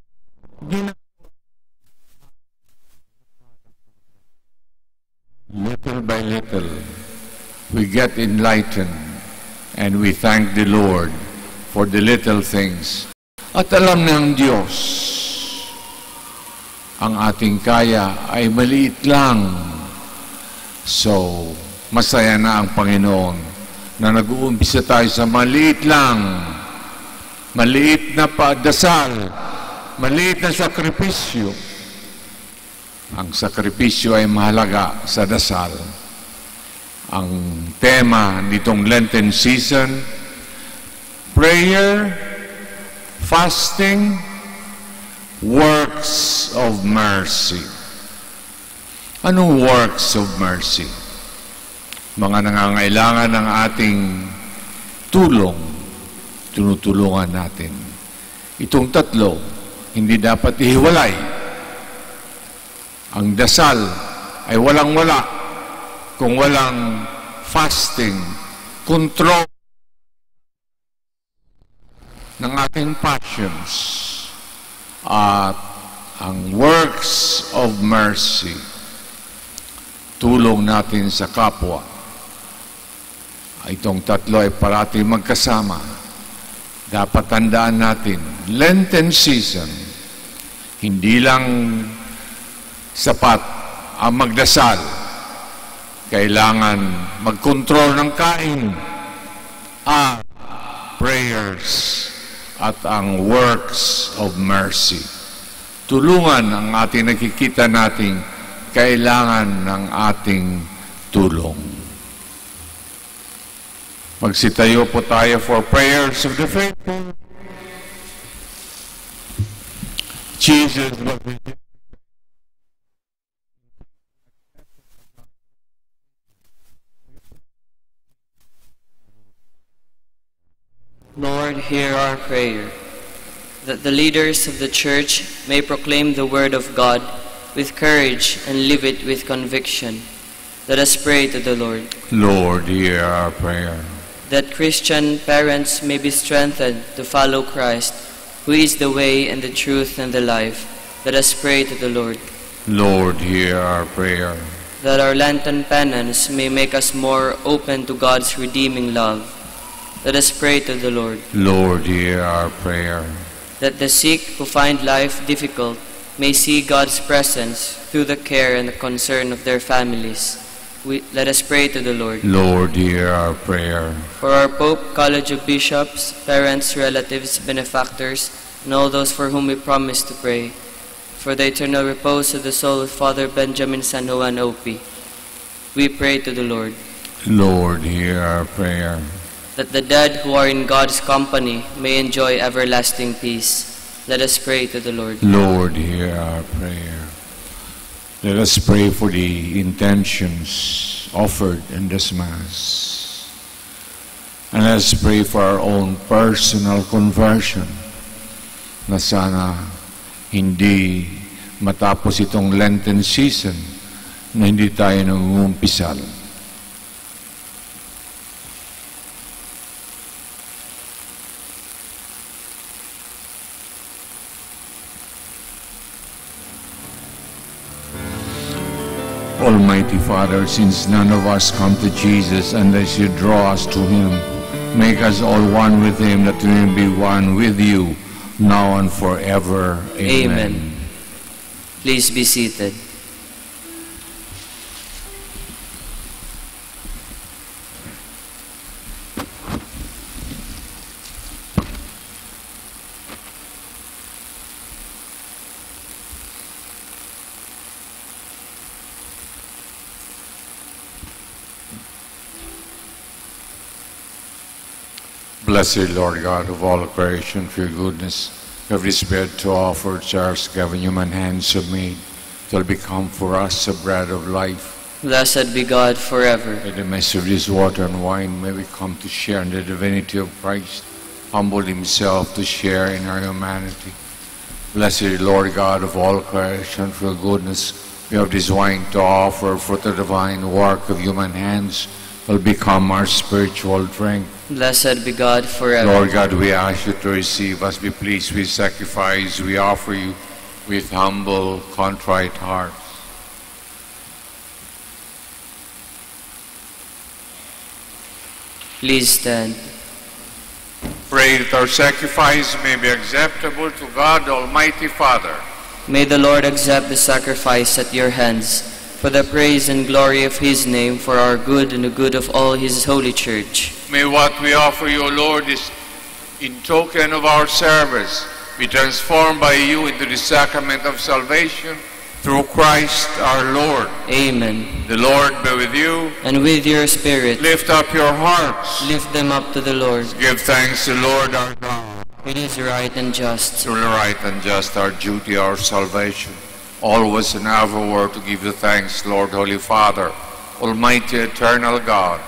Little by little, we get enlightened and we thank the Lord for the little things. At alam ng Diyos, ang ating kaya ay maliit lang. So, masaya na ang Panginoon na nag-uumpisa tayo sa maliit lang, maliit na pagdasal, maliit na sakripisyo. Ang sakripisyo ay mahalaga sa dasal. Ang tema nitong Lenten season, prayer, fasting, works of mercy. Anong works of mercy? Mga nangangailangan ng ating tulong, tinutulungan natin. Itong tatlo, hindi dapat ihiwalay. Ang dasal ay walang-wala kung walang fasting, control ng ating passions, at ang works of mercy, tulong natin sa kapwa. Itong tatlo ay parati magkasama. Dapat tandaan natin, Lenten season, hindi lang sapat ang magdasal. Kailangan magkontrol ng kain, prayers, at ang works of mercy. Tulungan ang ating nakikita nating kailangan ng ating tulong. Magsitayo po tayo for prayers of the faithful. Jesus, Lord, hear our prayer, that the leaders of the Church may proclaim the Word of God with courage and live it with conviction. Let us pray to the Lord. Lord, hear our prayer. That Christian parents may be strengthened to follow Christ, who is the way and the truth and the life. Let us pray to the Lord. Lord, hear our prayer. That our Lenten penance may make us more open to God's redeeming love. Let us pray to the Lord. Lord, hear our prayer. That the sick who find life difficult may see God's presence through the care and the concern of their families. Let us pray to the Lord. Lord, hear our prayer. For our Pope, College of Bishops, parents, relatives, benefactors, and all those for whom we promise to pray. For the eternal repose of the soul of Father Benjamin San Juan Opie, we pray to the Lord. Lord, hear our prayer. That the dead who are in God's company may enjoy everlasting peace. Let us pray to the Lord. Lord, hear our prayer. Let us pray for the intentions offered in this Mass. And let us pray for our own personal conversion, na sana hindi matapos itong Lenten season na hindi tayo nangungumpisal. Almighty Father, since none of us come to Jesus unless you draw us to Him, make us all one with Him, that we may be one with you, now and forever. Amen. Please be seated. Blessed Lord God of all creation, for your goodness, you have despaired to offer jars given human hands have made, shall become for us a bread of life. Blessed be God forever. By the mercy of this water and wine, may we come to share in the divinity of Christ, humble Himself to share in our humanity. Blessed Lord God of all creation, for your goodness, you have this wine to offer for the divine work of human hands, will become our spiritual drink. Blessed be God forever. Lord God, we ask you to receive us. Be pleased with sacrifice we offer you with humble, contrite hearts. Please stand. Pray that our sacrifice may be acceptable to God, Almighty Father. May the Lord accept the sacrifice at your hands for the praise and glory of his name, for our good and the good of all his holy church. May what we offer you, O Lord, is in token of our service, be transformed by you into the sacrament of salvation through Christ our Lord. Amen. The Lord be with you. And with your spirit. Lift up your hearts. Lift them up to the Lord. Give thanks to the Lord our God. It is right and just. Truly right and just, our duty, our salvation. Always and evermore to give you thanks, Lord, Holy Father, Almighty, eternal God.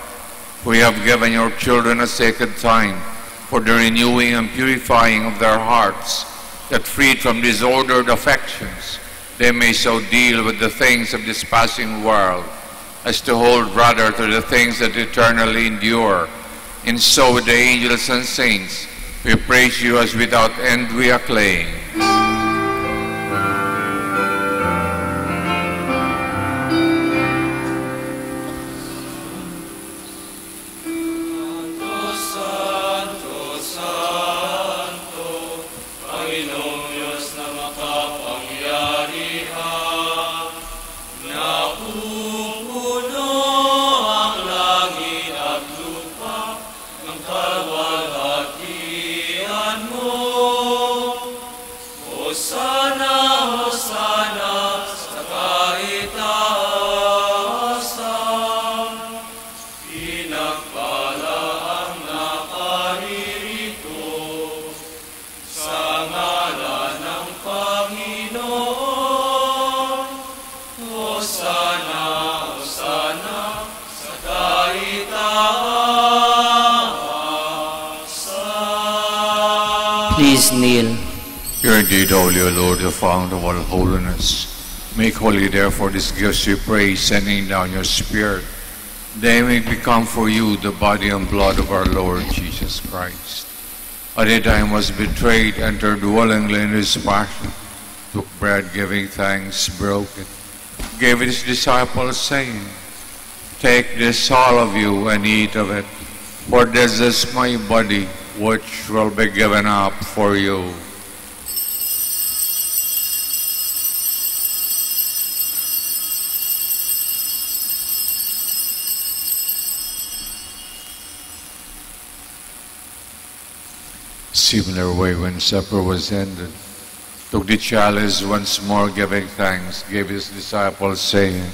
We have given your children a sacred time for the renewing and purifying of their hearts, that freed from disordered affections, they may so deal with the things of this passing world, as to hold rather to the things that eternally endure. And so with the angels and saints, we praise you as without end we acclaim. Please kneel. You're indeed holy, O Lord, the fount of all holiness. Make holy, therefore, these gifts we pray, sending down your Spirit. They may become for you the body and blood of our Lord Jesus Christ. At the time was betrayed, entered willingly in his passion, took bread, giving thanks, broke it, gave it his disciples, saying, Take this, all of you, and eat of it, for this is my body, which will be given up for you. Similar way, when supper was ended, took the chalice, once more giving thanks, gave his disciples, saying,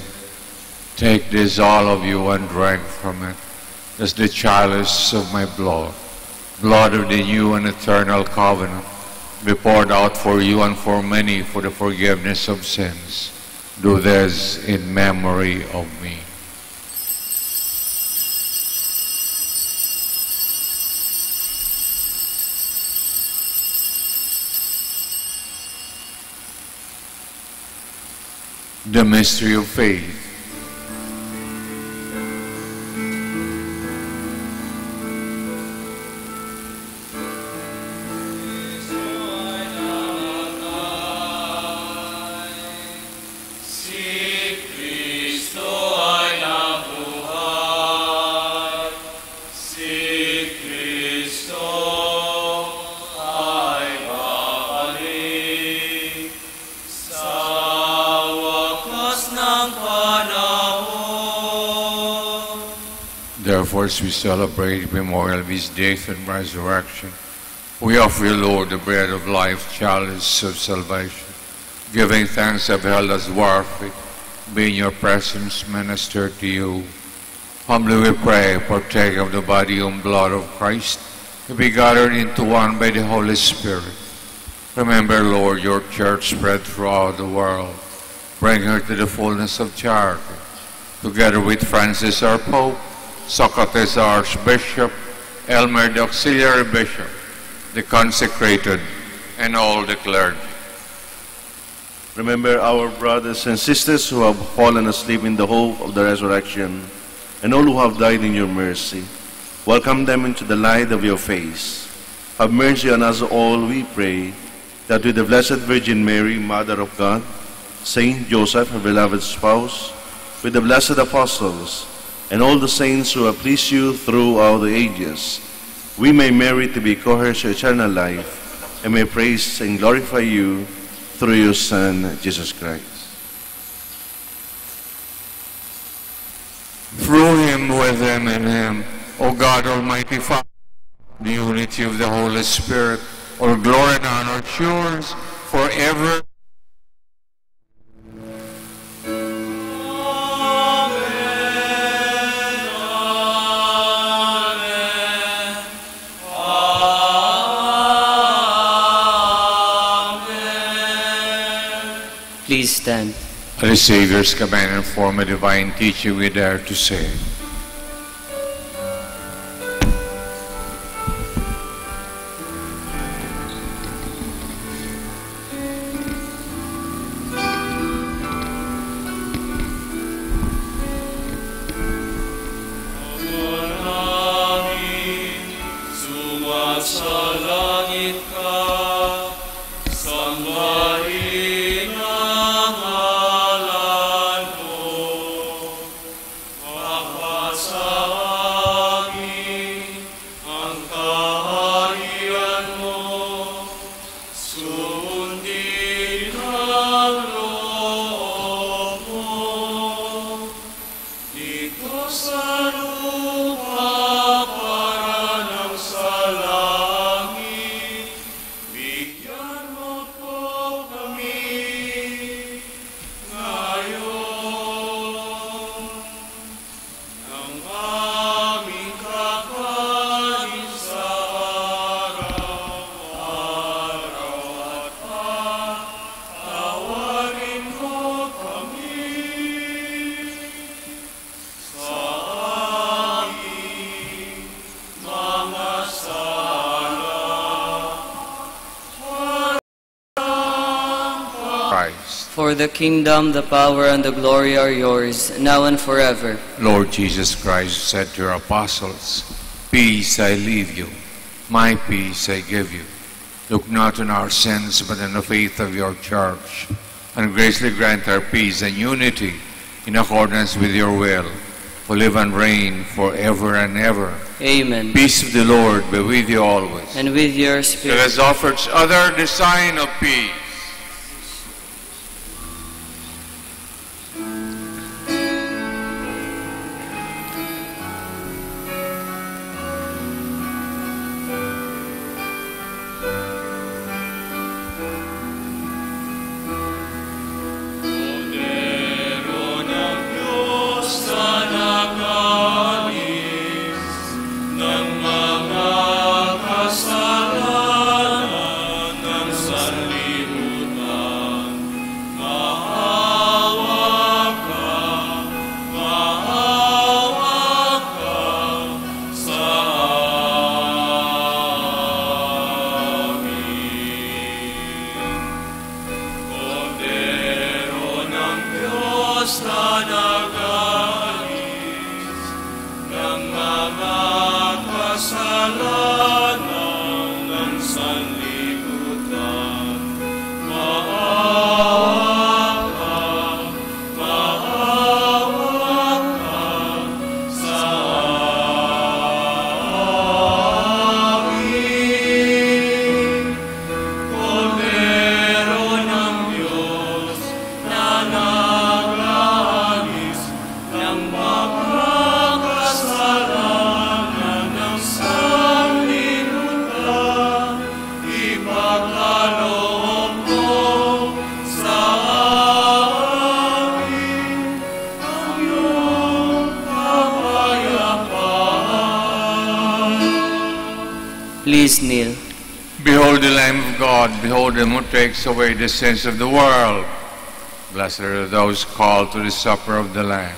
Take this, all of you, and drink from it. This is the chalice of my blood, blood of the new and eternal covenant, be poured out for you and for many for the forgiveness of sins. Do this in memory of me. The mystery of faith. Therefore, as we celebrate memorial of his death and resurrection, we offer you, Lord, the bread of life, chalice of salvation, giving thanks have held us worthy, be in your presence, minister to you. Humbly we pray, partake of the body and blood of Christ, to be gathered into one by the Holy Spirit. Remember, Lord, your church spread throughout the world. Bring her to the fullness of charity, together with Francis our Pope, Socrates our Archbishop, Elmer the Auxiliary Bishop, the consecrated, and all the clergy. Remember our brothers and sisters who have fallen asleep in the hope of the resurrection, and all who have died in your mercy. Welcome them into the light of your face. Have mercy on us all, we pray, that with the Blessed Virgin Mary, Mother of God, Saint Joseph, her beloved spouse, with the blessed apostles, and all the saints who have pleased you throughout the ages, we may merit to be co-heirs to eternal life, and may praise and glorify you through your Son, Jesus Christ. and with him in him. O God, Almighty Father, the unity of the Holy Spirit, all glory and honor is yours forever. Please stand. At the Savior's command and form a divine teaching, we dare to say, For the kingdom, the power, and the glory are yours, now and forever. Lord Jesus Christ said to your apostles, Peace I leave you, my peace I give you. Look not on our sins, but on the faith of your church, and graciously grant our peace and unity in accordance with your will, who live and reign forever and ever. Amen. Peace of the Lord be with you always. And with your spirit. Let us offer each other the sign of peace. Please kneel. Behold the Lamb of God, behold him who takes away the sins of the world. Blessed are those called to the supper of the Lamb.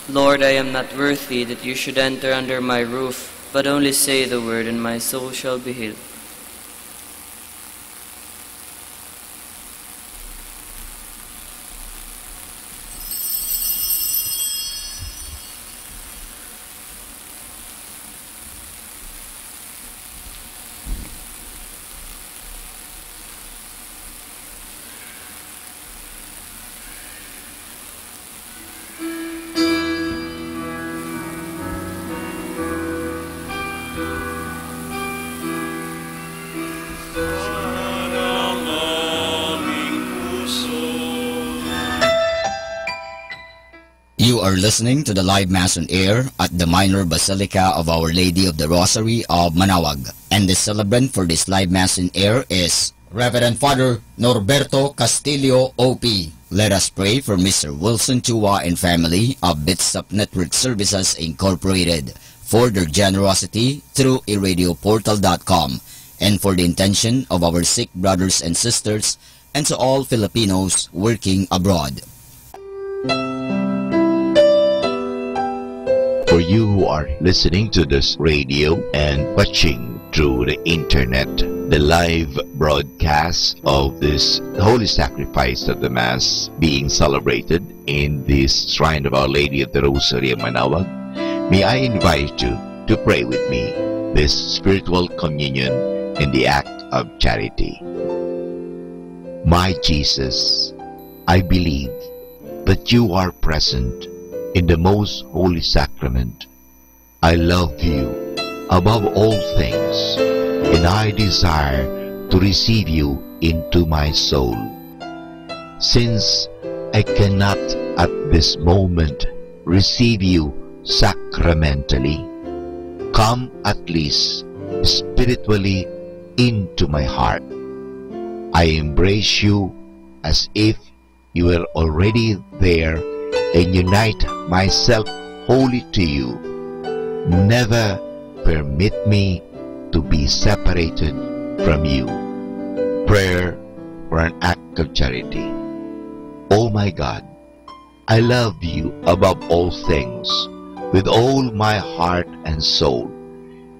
Lord, I am not worthy that you should enter under my roof, but only say the word and my soul shall be healed. You are listening to the live Mass on air at the Minor Basilica of Our Lady of the Rosary of Manaoag. And the celebrant for this live Mass on air is Reverend Father Norberto Castillo, OP. Let us pray for Mr. Wilson Chua and family of Bitsap Network Services Incorporated for their generosity through iradioportal.com and for the intention of our sick brothers and sisters and to all Filipinos working abroad. For you who are listening to this radio and watching through the internet, the live broadcast of this Holy Sacrifice of the Mass being celebrated in this Shrine of Our Lady of the Rosary of Manaoag, may I invite you to pray with me this spiritual communion in the act of charity. My Jesus, I believe that you are present in the most holy sacrament. I love you above all things, and I desire to receive you into my soul. Since I cannot at this moment receive you sacramentally, come at least spiritually into my heart. I embrace you as if you were already there and unite myself wholly to you. Never permit me to be separated from you. Prayer for an act of charity. Oh my God, I love you above all things with all my heart and soul,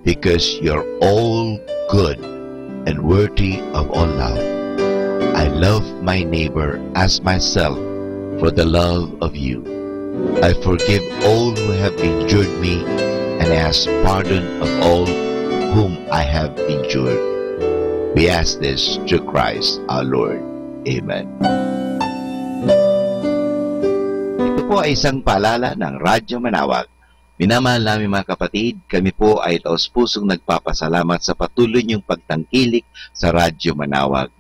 because you're all good and worthy of all love. I love my neighbor as myself for the love of you. I forgive all who have injured me and ask pardon of all whom I have injured. We ask this through Christ our Lord. Amen. Ito po ay isang paalala ng Radyo Manaoag. Minamahal namin mga kapatid, kami po ay taos-pusong nagpapasalamat sa patuloy niyong pagtangkilik sa Radyo Manaoag.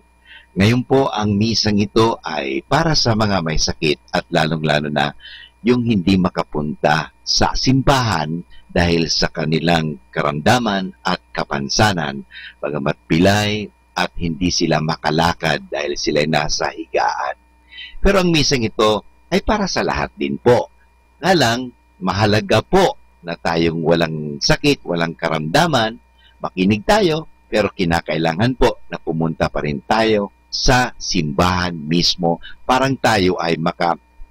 Ngayon po, ang misang ito ay para sa mga may sakit at lalong-lalo na yung hindi makapunta sa simbahan dahil sa kanilang karamdaman at kapansanan, bagamat pilay at hindi sila makalakad dahil sila nasa higaan. Pero ang misang ito ay para sa lahat din po. Nga lang, mahalaga po na tayong walang sakit, walang karamdaman, makinig tayo, pero kinakailangan po na pumunta pa rin tayo sa simbahan mismo, parang tayo ay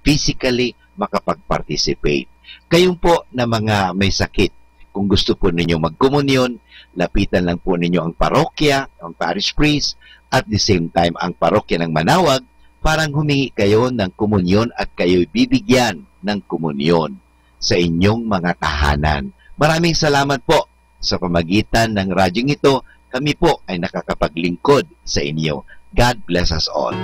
physically makapag-participate. Kayong po na mga may sakit, kung gusto po ninyo magkomunyon, lapitan lang po ninyo ang parokya, ang parish priest, at the same time ang parokya ng Manaoag, parang humingi kayo ng komunyon at kayo'y bibigyan ng komunyon sa inyong mga tahanan. Maraming salamat po sa pamagitan ng radyong ito, kami po ay nakakapaglingkod sa inyo. God bless us all.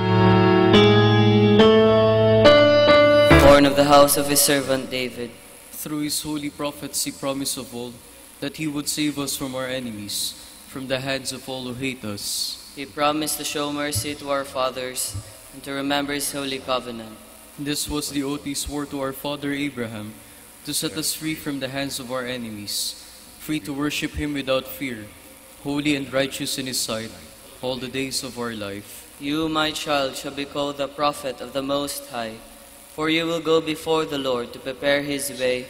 Born of the house of his servant David, through his holy prophets he promised of old that he would save us from our enemies, from the hands of all who hate us. He promised to show mercy to our fathers and to remember his holy covenant. This was the oath he swore to our father Abraham, to set us free from the hands of our enemies, free to worship him without fear, holy and righteous in his sight, all the days of our life. You, my child, shall be called the prophet of the Most High, for you will go before the Lord to prepare his way,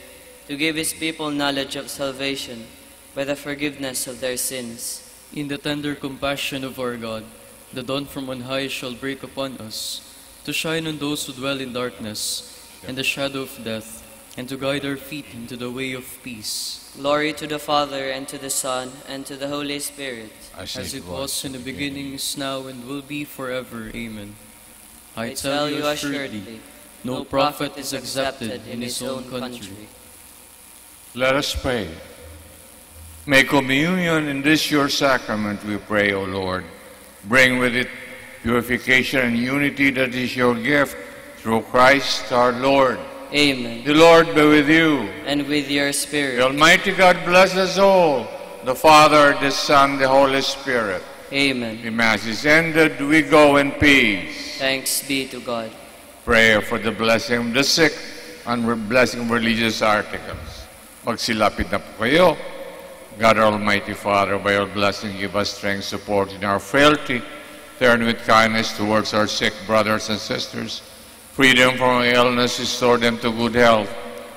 to give his people knowledge of salvation by the forgiveness of their sins. In the tender compassion of our God, the dawn from on high shall break upon us, to shine on those who dwell in darkness and the shadow of death, and to guide our feet into the way of peace. Glory to the Father, and to the Son, and to the Holy Spirit. As it was in the beginning, is now, and will be forever. Amen. I tell you assuredly, no prophet is accepted in his own country. Let us pray. May communion in this your sacrament, we pray, O Lord, bring with it purification and unity that is your gift, through Christ our Lord. Amen. The Lord be with you. And with your spirit. The Almighty God bless us all, the Father, the Son, the Holy Spirit. Amen. The Mass is ended. We go in peace. Thanks be to God. Prayer for the blessing of the sick, and blessing of religious articles. Magsilapit na po kayo. God Almighty Father, by your blessing, give us strength, support in our frailty, turn with kindness towards our sick brothers and sisters, freedom from illness, restore them to good health,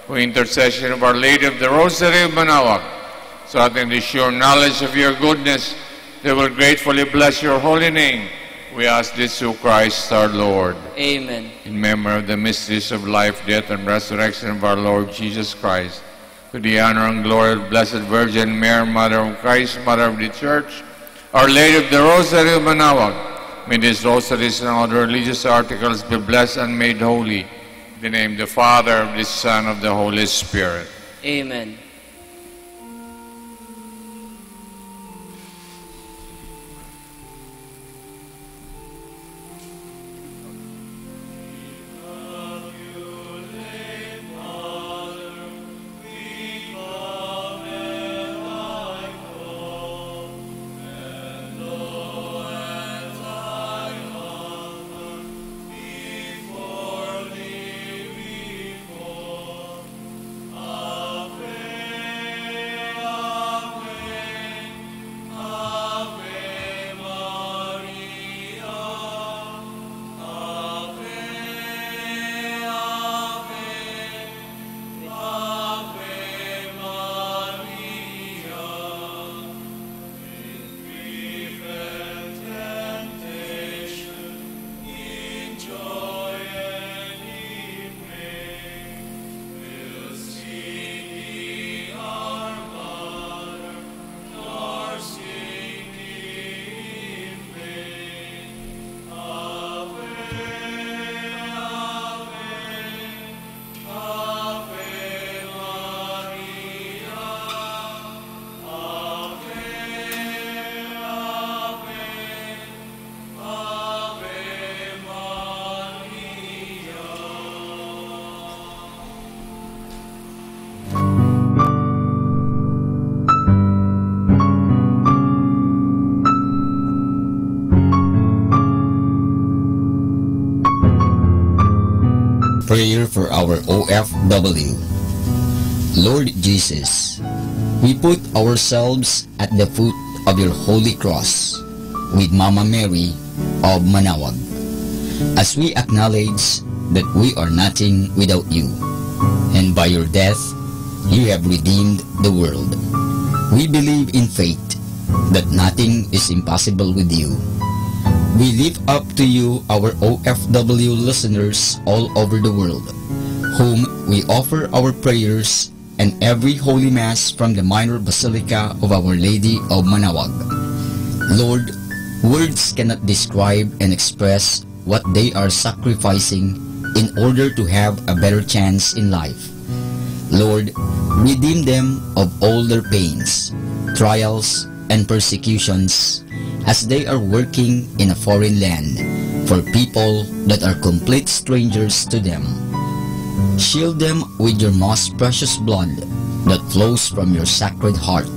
through intercession of Our Lady of the Rosary of Manaoag, so that in the sure knowledge of your goodness, they will gratefully bless your holy name. We ask this through Christ our Lord. Amen. In memory of the mysteries of life, death, and resurrection of our Lord Jesus Christ, to the honor and glory of Blessed Virgin Mary, Mother of Christ, Mother of the Church, Our Lady of the Rosary of Manaoag, may these rosaries and other religious articles be blessed and made holy. In the name of the Father, of the Son, of the Holy Spirit. Amen. Prayer for our OFW. Lord Jesus, we put ourselves at the foot of your holy cross with Mama Mary of Manaoag, as we acknowledge that we are nothing without you, and by your death you have redeemed the world. We believe in faith that nothing is impossible with you. We lift up to you our OFW listeners all over the world, whom we offer our prayers and every Holy Mass from the Minor Basilica of Our Lady of Manaoag. Lord, words cannot describe and express what they are sacrificing in order to have a better chance in life. Lord, redeem them of all their pains, trials, and persecutions as they are working in a foreign land for people that are complete strangers to them. Shield them with your most precious blood that flows from your sacred heart.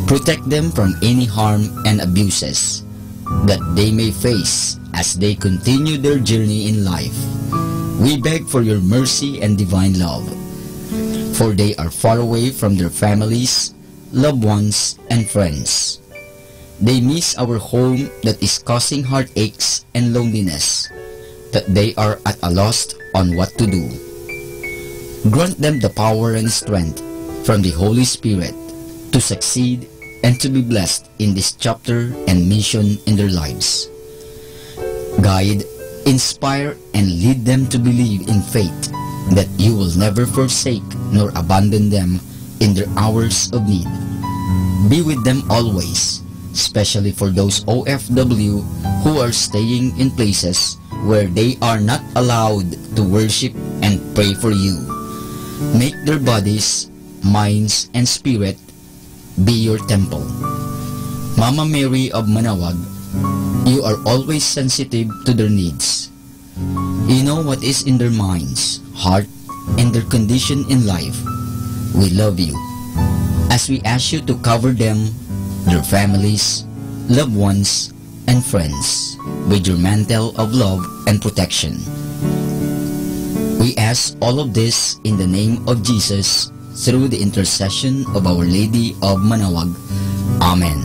Protect them from any harm and abuses that they may face as they continue their journey in life. We beg for your mercy and divine love, for they are far away from their families, loved ones, and friends. They miss our home that is causing heartaches and loneliness, that they are at a loss on what to do. Grant them the power and strength from the Holy Spirit to succeed and to be blessed in this chapter and mission in their lives. Guide, inspire, and lead them to believe in faith that you will never forsake nor abandon them in their hours of need. Be with them always, especially for those OFW who are staying in places where they are not allowed to worship and pray for you. Make their bodies, minds, and spirit be your temple. Mama Mary of Manaoag, you are always sensitive to their needs. You know what is in their minds, heart, and their condition in life. We love you, as we ask you to cover them, their families, loved ones, and friends with your mantle of love and protection. We ask all of this in the name of Jesus, through the intercession of Our Lady of Manawag. Amen.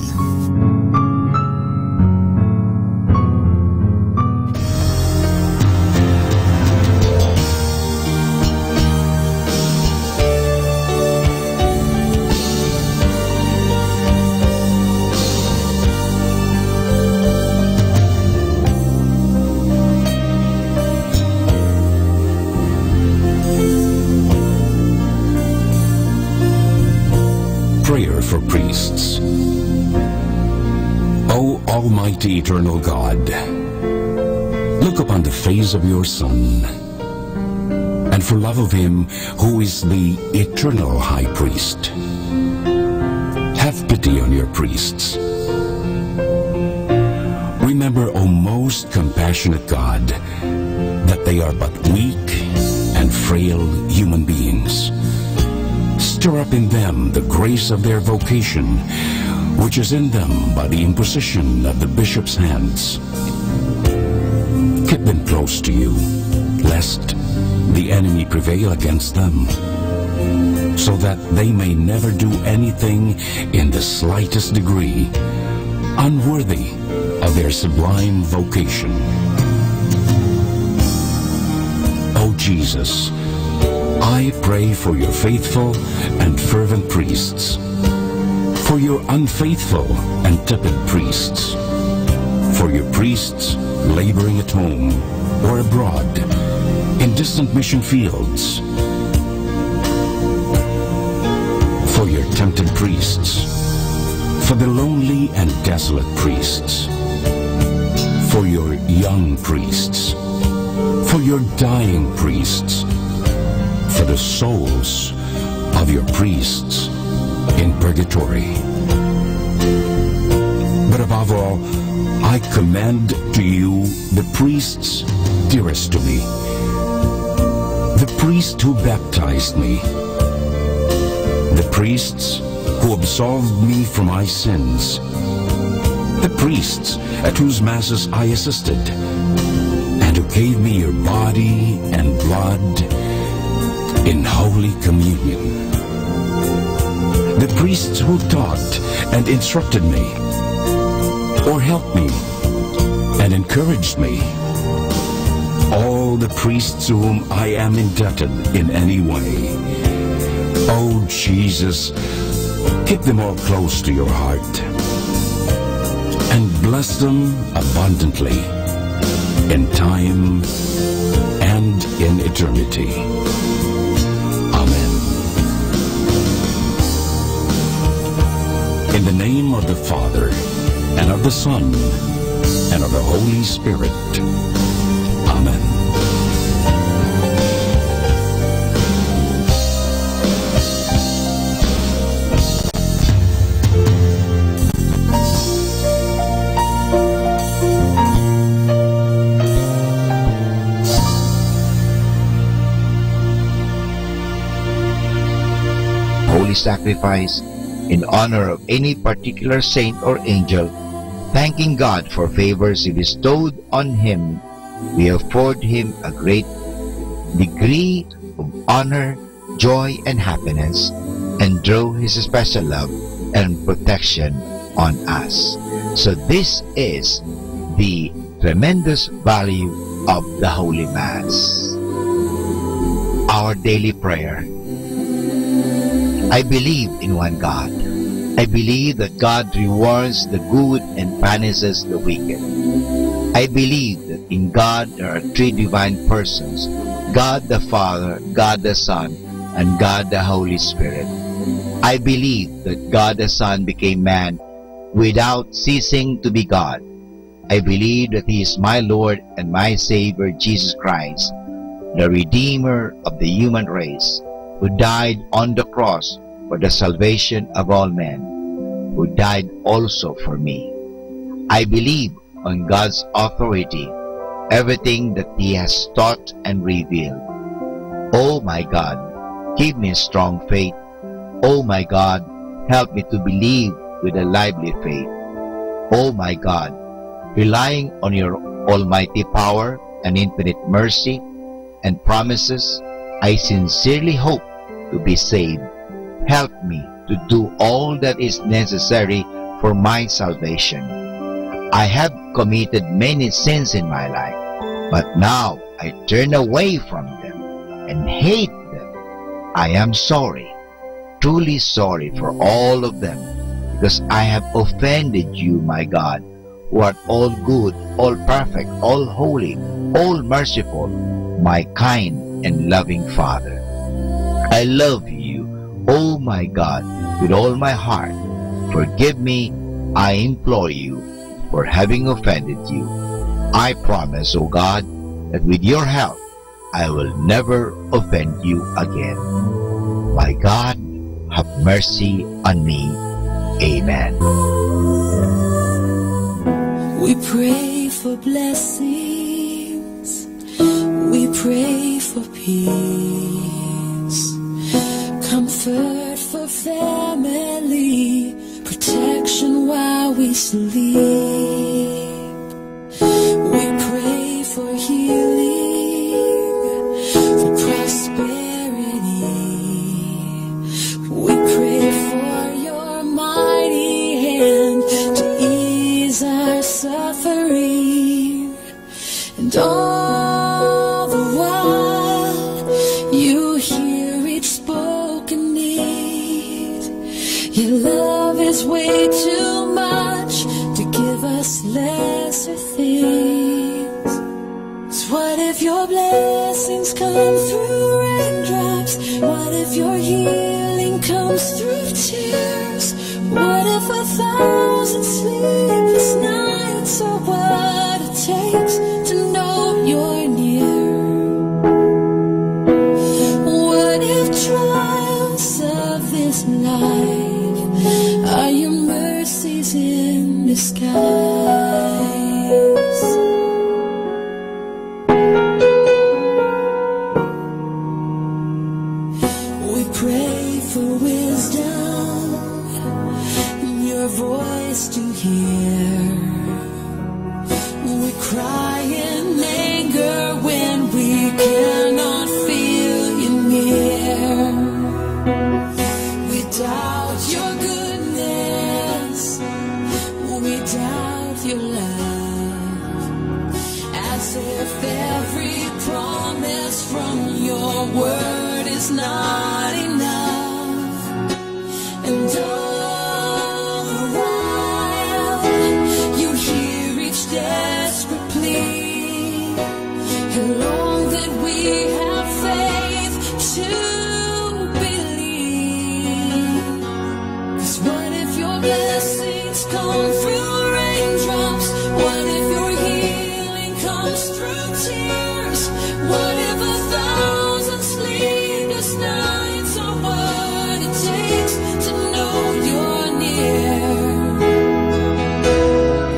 Prayer for priests. O Almighty Eternal God, look upon the face of your Son, and for love of him who is the eternal High Priest, have pity on your priests. Remember, O most compassionate God, that they are but weak and frail human beings. Stir up in them the grace of their vocation, which is in them by the imposition of the bishop's hands. Keep them close to you, lest the enemy prevail against them, so that they may never do anything in the slightest degree unworthy of their sublime vocation. O Jesus, I pray for your faithful and fervent priests, for your unfaithful and tepid priests, for your priests laboring at home or abroad in distant mission fields, for your tempted priests, for the lonely and desolate priests, for your young priests, for your dying priests, for the souls of your priests in purgatory. But above all, I commend to you the priests dearest to me, the priest who baptized me, the priests who absolved me from my sins, the priests at whose masses I assisted, and who gave me your body and blood in Holy Communion, the priests who taught and instructed me, or helped me and encouraged me, all the priests to whom I am indebted in any way. Oh Jesus, keep them all close to your heart, and bless them abundantly in time and in eternity. In the name of the Father, and of the Son, and of the Holy Spirit. Amen. Holy sacrifice in honor of any particular saint or angel, thanking God for favors he bestowed on him, we afford him a great degree of honor, joy, and happiness, and draw his special love and protection on us. So this is the tremendous value of the Holy Mass. Our daily prayer. I believe in one God. I believe that God rewards the good and punishes the wicked. I believe that in God there are three divine persons, God the Father, God the Son, and God the Holy Spirit. I believe that God the Son became man without ceasing to be God. I believe that He is my Lord and my Savior, Jesus Christ, the Redeemer of the human race, who died on the cross for the salvation of all men, who died also for me. I believe on God's authority, everything that He has taught and revealed. Oh my God, give me strong faith. Oh my God, help me to believe with a lively faith. Oh my God, relying on your almighty power and infinite mercy, and promises, I sincerely hope to be saved. Help me to do all that is necessary for my salvation. I have committed many sins in my life, but now I turn away from them and hate them. I am sorry, truly sorry for all of them, because I have offended you, my God, who art all good, all perfect, all holy, all merciful, my kind and loving Father. I love you, oh my God, with all my heart. Forgive me, I implore you, for having offended you. I promise, O God, that with your help, I will never offend you again. My God, have mercy on me. Amen. We pray for blessings. We pray for peace. Comfort for family. Protection while we sleep. We pray for healing, for prosperity. We pray for your mighty hand to ease our suffering. And all the while you hear each spoken need. Your love is way too much to give us lesser things. So what if your blessings come through raindrops? What if your healing comes through tears? What if 1,000 sleepless nights are what it takes to know you're near? What if trials of this life are your mercies in disguise? We pray for wisdom, your voice to hear. We cry in anger when we cannot feel you near. We doubt your goodness, we doubt your love, as if every promise from your word is not enough. And all the while you hear each desperate plea, and long that we have faith to believe. 'Cause what if your blessings come through raindrops? What if your healing comes through tears? What if 1,000 sleepless nights are what it takes to know you're near?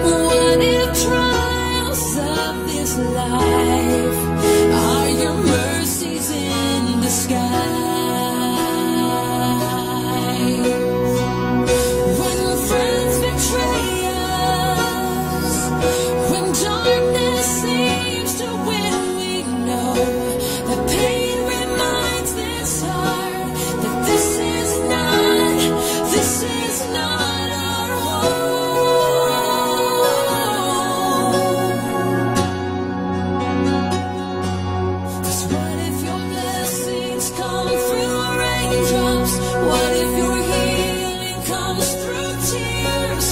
What if trials of this life are your mercies in disguise? When friends betray us, when darkness seems to win, we know that pain reminds this heart that this is not our home. 'Cause what if your blessings come through raindrops? What if your healing comes through tears?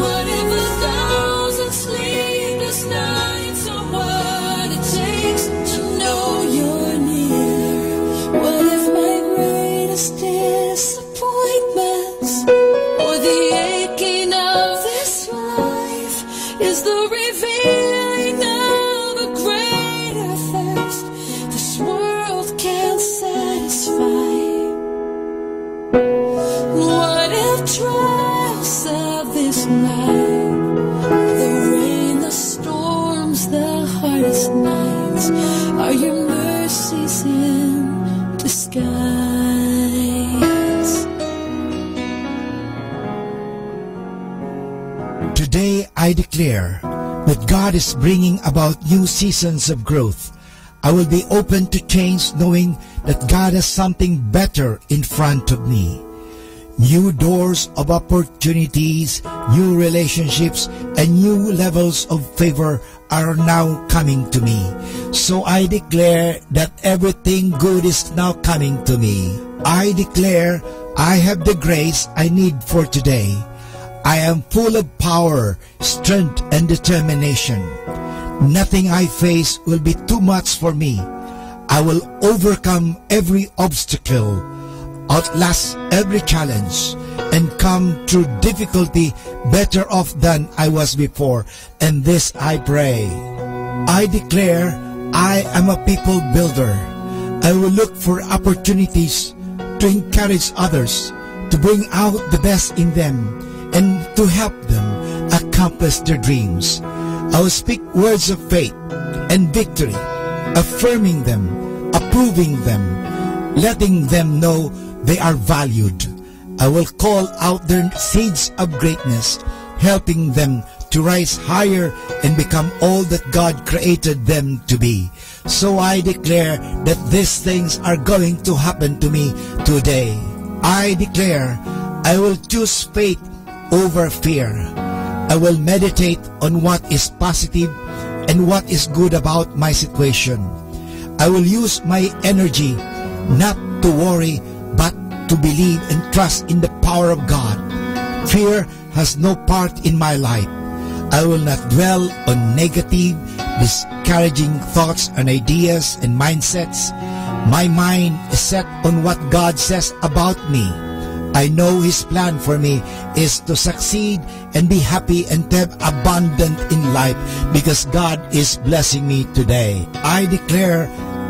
What if 1,000 sleepless nights are what it takes to know you're near? What if my greatest disappointments or the aching of this life is the revealing of a greater thirst this world can't satisfy? What if trials of this life, the rain, the storms, the hardest nights, are your mercies in disguise? Today I declare that God is bringing about new seasons of growth. I will be open to change, knowing that God has something better in front of me. New doors of opportunities, new relationships, and new levels of favor are now coming to me. So I declare that everything good is now coming to me. I declare I have the grace I need for today. I am full of power, strength, and determination. Nothing I face will be too much for me. I will overcome every obstacle, outlast every challenge, and come through difficulty better off than I was before. And this I pray. I declare I am a people builder. I will look for opportunities to encourage others, to bring out the best in them, and to help them accomplish their dreams. I will speak words of faith and victory, affirming them, approving them, letting them know they are valued. I will call out their seeds of greatness, helping them to rise higher and become all that God created them to be. So I declare that these things are going to happen to me today. I declare I will choose faith over fear. I will meditate on what is positive and what is good about my situation. I will use my energy not to worry but to believe and trust in the power of God. Fear has no part in my life. I will not dwell on negative, discouraging thoughts and ideas and mindsets. My mind is set on what God says about me. I know His plan for me is to succeed and be happy and to have abundant in life because God is blessing me today. I declare,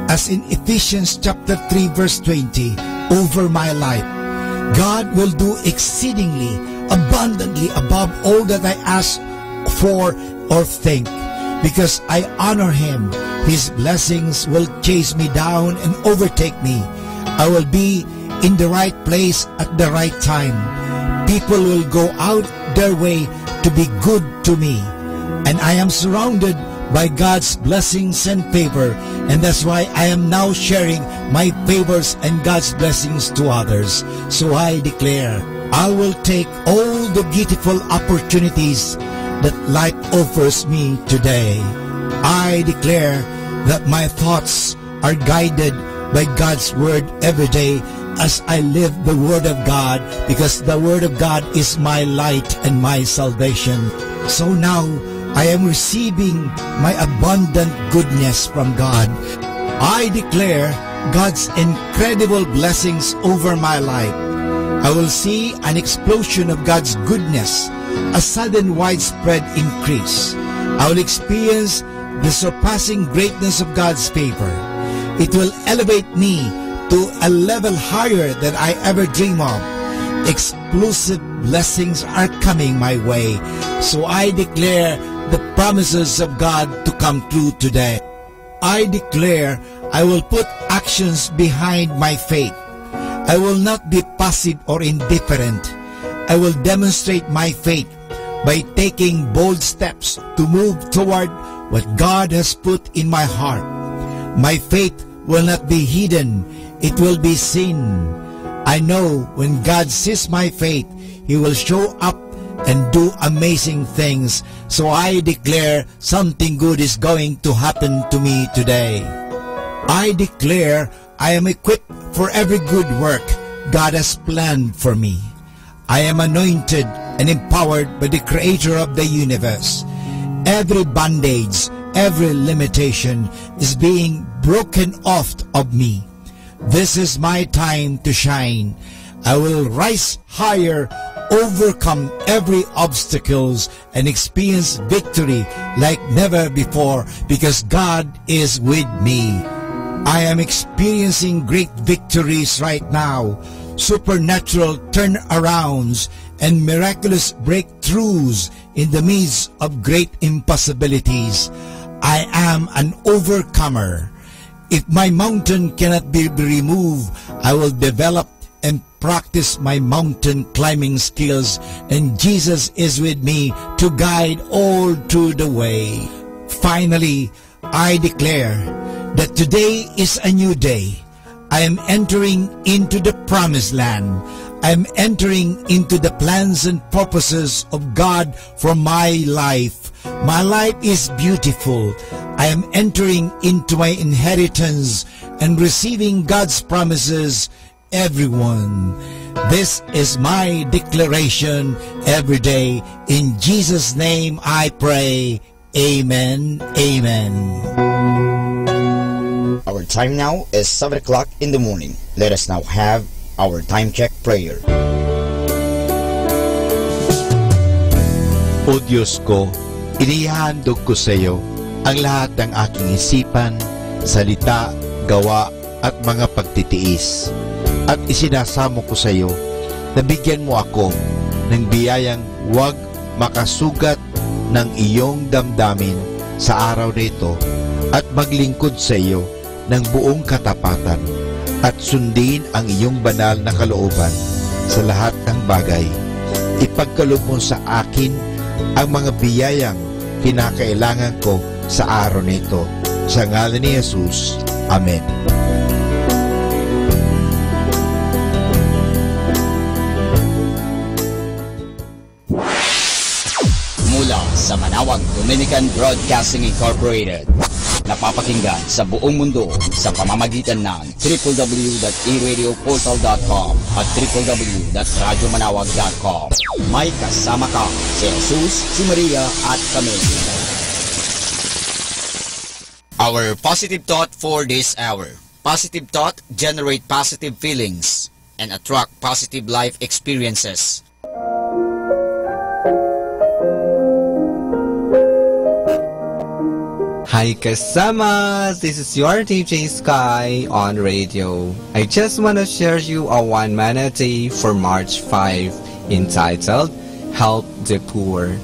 as in Ephesians chapter 3 verse 20, over my life, God will do exceedingly abundantly above all that I ask for or think. Because I honor Him, His blessings will chase me down and overtake me. I will be in the right place at the right time. People will go out their way to be good to me. And I am surrounded by God's blessings and favor. And that's why I am now sharing my favors and God's blessings to others. So I declare, I will take all the beautiful opportunities that life offers me today. I declare that my thoughts are guided by God's Word every day as I live the Word of God, because the Word of God is my light and my salvation. So now I am receiving my abundant goodness from God. I declare God's incredible blessings over my life. I will see an explosion of God's goodness, a sudden widespread increase. I will experience the surpassing greatness of God's favor. It will elevate me to a level higher than I ever dream of. Explosive blessings are coming my way. So I declare the promises of God to come true today. I declare I will put actions behind my faith. I will not be passive or indifferent. I will demonstrate my faith by taking bold steps to move toward what God has put in my heart. My faith will not be hidden. It will be seen. I know when God sees my faith, He will show up and do amazing things. So I declare something good is going to happen to me today. I declare I am equipped for every good work God has planned for me. I am anointed and empowered by the Creator of the universe. Every bondage, every limitation is being broken off of me. This is my time to shine. I will rise higher, overcome every obstacles, and experience victory like never before because God is with me. I am experiencing great victories right now, supernatural turnarounds, and miraculous breakthroughs in the midst of great impossibilities. I am an overcomer. If my mountain cannot be removed, I will develop and practice my mountain climbing skills, and Jesus is with me to guide all through the way. Finally, I declare that today is a new day. I am entering into the promised land. I am entering into the plans and purposes of God for my life. My life is beautiful. I am entering into my inheritance and receiving God's promises. Everyone, this is my declaration every day. In Jesus' name I pray. Amen. Amen. Our time now is 7 o'clock in the morning. Let us now have our time check prayer. O Diyos ko, inihandog ko sa iyo ang lahat ng aking isipan, salita, gawa at mga pagtitiis. At isinasamo ko sa iyo na bigyan mo ako ng biyayang huwag makasugat ng iyong damdamin sa araw na ito at maglingkod sa iyo ng buong katapatan at sundin ang iyong banal na kalooban sa lahat ng bagay. Ipagkaloob mo sa akin ang mga biyayang kinakailangan ko sa araw na ito. Sa ngalan ni Jesus. Amen. Mula sa Manawag Dominican Broadcasting Incorporated, napapakinggan sa buong mundo sa pamamagitan ng www.eradioportal.com at www.radyomanawag.com. May kasama ka si Jesus, si Maria at kami. Our positive thought for this hour. Positive thought generate positive feelings and attract positive life experiences. Hi kasama! This is your DJ Sky on radio. I just want to share you a one-man a day for March 5 entitled Help the Poor,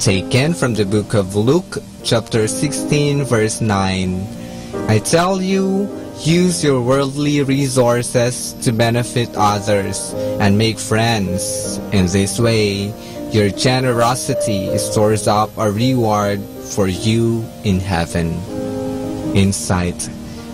taken from the book of Luke chapter 16 verse 9. I tell you, use your worldly resources to benefit others and make friends. In this way, your generosity stores up a reward for you in heaven. Insight.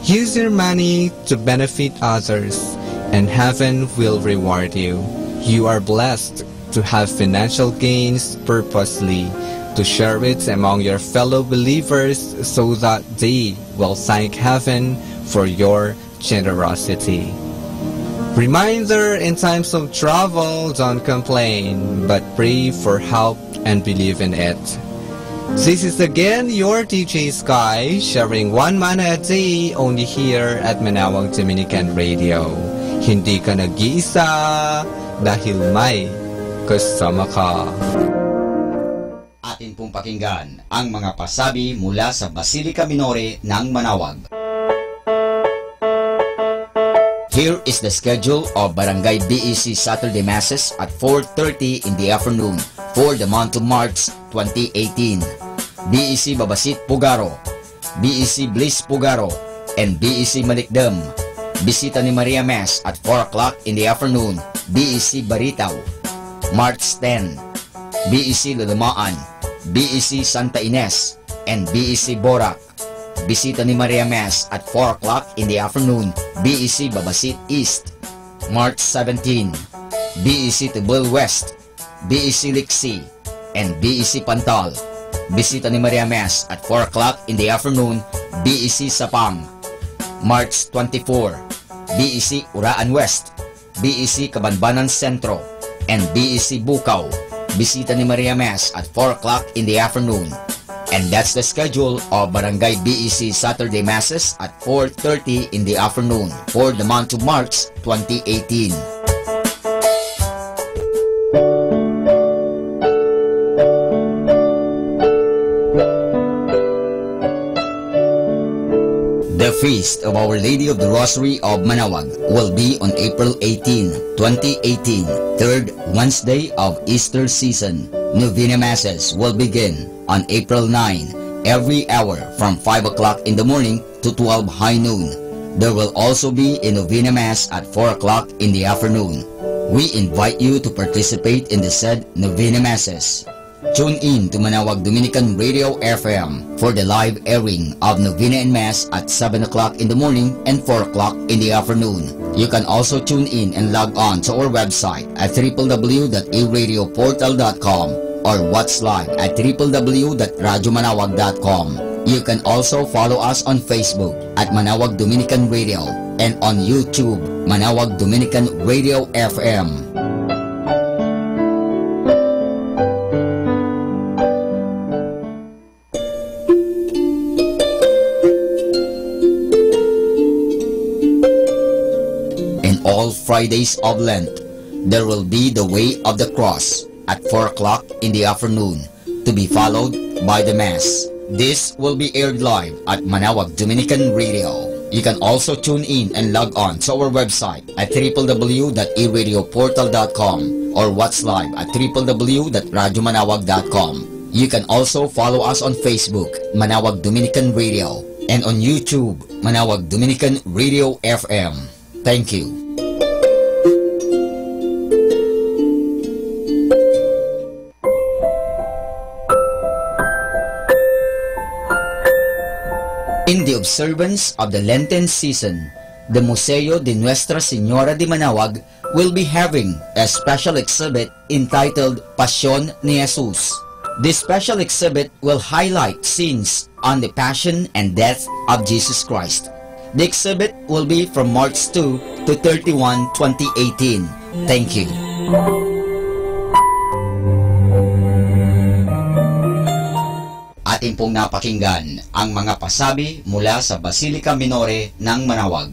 Use your money to benefit others, and heaven will reward you. You are blessed to have financial gains purposely, to share it among your fellow believers so that they will thank heaven for your generosity. Reminder, in times of trouble, don't complain, but pray for help and believe in it. This is again your DJ Sky, sharing one mana a day only here at Manawag Dominican Radio. Hindi ka nag-iisa dahil may kasama ka. Atin pong pakinggan ang mga pasabi mula sa Basilica Minore ng Manawag. Here is the schedule of Barangay BEC Saturday Masses at 4:30 in the afternoon for the month of March 2018. BEC Babasit Pugaro, BEC Bliss Pugaro, and BEC Malikdam. Bisita ni Maria Mass at 4 o'clock in the afternoon, BEC Baritaw. March 10, BEC Lulumaan, BEC Santa Ines, and BEC Borac. Bisita ni Maria Mass at 4 o'clock in the afternoon, BEC Babasit East. March 17, BEC Tubul West, BEC Liksi, and BEC Pantal. Bisita ni Maria Mass at 4 o'clock in the afternoon, BEC Sapang. March 24, BEC Uraan West, BEC Kabanbanan Sentro, and BEC Bukaw. Bisita ni Maria Mass at 4 o'clock in the afternoon. And that's the schedule of Barangay BEC Saturday Masses at 4:30 in the afternoon for the month of March 2018. The Feast of Our Lady of the Rosary of Manawag will be on April 18, 2018, third Wednesday of Easter season. Novena Masses will begin on April 9, every hour from 5 o'clock in the morning to 12 high noon. There will also be a Novena Mass at 4 o'clock in the afternoon. We invite you to participate in the said Novena Masses. Tune in to Manawag Dominican Radio FM for the live airing of Novena and Mass at 7 o'clock in the morning and 4 o'clock in the afternoon. You can also tune in and log on to our website at www.aradioportal.com or watch live at www.radyomanawag.com. You can also follow us on Facebook at Manawag Dominican Radio and on YouTube, Manawag Dominican Radio FM. Fridays of Lent, there will be the Way of the Cross at 4 o'clock in the afternoon, to be followed by the Mass. This will be aired live at Manawag Dominican Radio. You can also tune in and log on to our website at www.aradioportal.com or watch live at www.radyomanawag.com. You can also follow us on Facebook, Manawag Dominican Radio, and on YouTube, Manawag Dominican Radio FM. Thank you. In the observance of the Lenten season, the Museo de Nuestra Señora de Manawag will be having a special exhibit entitled Pasión ni Jesus. This special exhibit will highlight scenes on the Passion and Death of Jesus Christ. The exhibit will be from March 2 to 31, 2018. Thank you. Atin pong napakinggan ang mga pasabi mula sa Basilica Minore ng Manawag.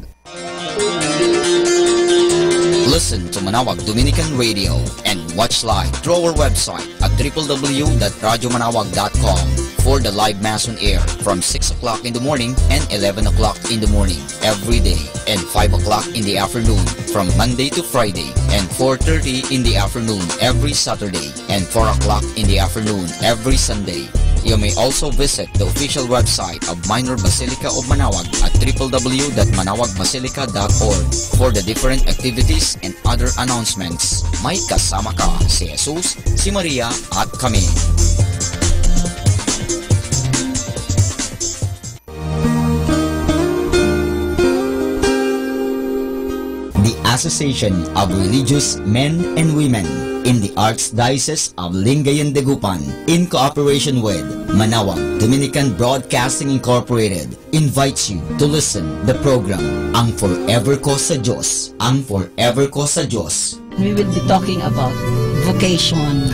Listen to Manawag Dominican Radio and watch live through our website at www.radyomanawag.com for the live Mass on air from 6 o'clock in the morning and 11 o'clock in the morning every day, and 5 o'clock in the afternoon from Monday to Friday, and 4:30 in the afternoon every Saturday, and 4 o'clock in the afternoon every Sunday. You may also visit the official website of Minor Basilica of Manawag at www.manawagbasilica.org for the different activities and other announcements. May kasama ka si Jesus, si Maria at kami. The Association of Religious Men and Women in the Archdiocese of Lingayen de Gupan, in cooperation with Manawag Dominican Broadcasting Incorporated, invites you to listen the program Ang Forever Ko sa Diyos. Ang Forever Ko sa Diyos. We will be talking about vocation.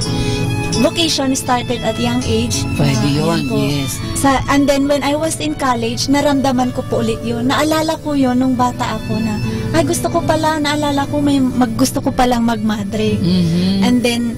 Vocation started at young age. Pwede yun, yes. And then when I was in college, naramdaman ko po ulit yun. Naalala ko yun nung bata ako na, ay gusto ko pala, naalala ko gusto ko palang magmadre. And then,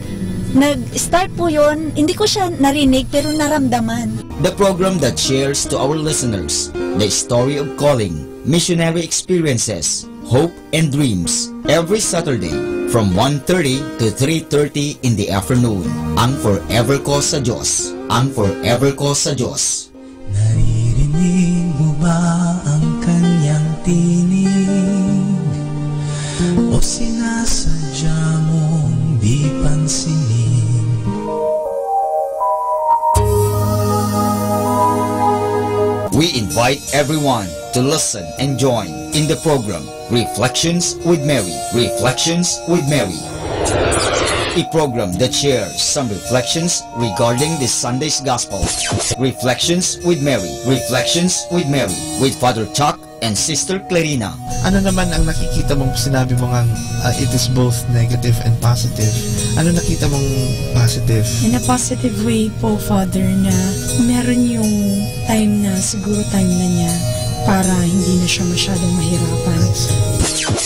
nag-start po yun, hindi ko siya narinig pero naramdaman. The program that shares to our listeners the story of calling, missionary experiences, hope and dreams every Saturday from 1:30 to 3:30 in the afternoon. Ang Forever Ko sa Diyos. Ang Forever Ko sa Diyos. Naririnig mo ba ang kanyang tinig? O sinasadya mong di pansinin? We invite everyone to listen and join in the program Reflections with Mary. Reflections with Mary. A program that shares some reflections regarding this Sunday's Gospel. Reflections with Mary. Reflections with Mary with Father Chuck and Sister Clarina. Ano naman ang nakikita mong sinabi mo nga it is both negative and positive? Ano nakita mong positive? In a positive way po, Father, na meron yung time na siguro time na niya para hindi na siya masyadong mahirapan.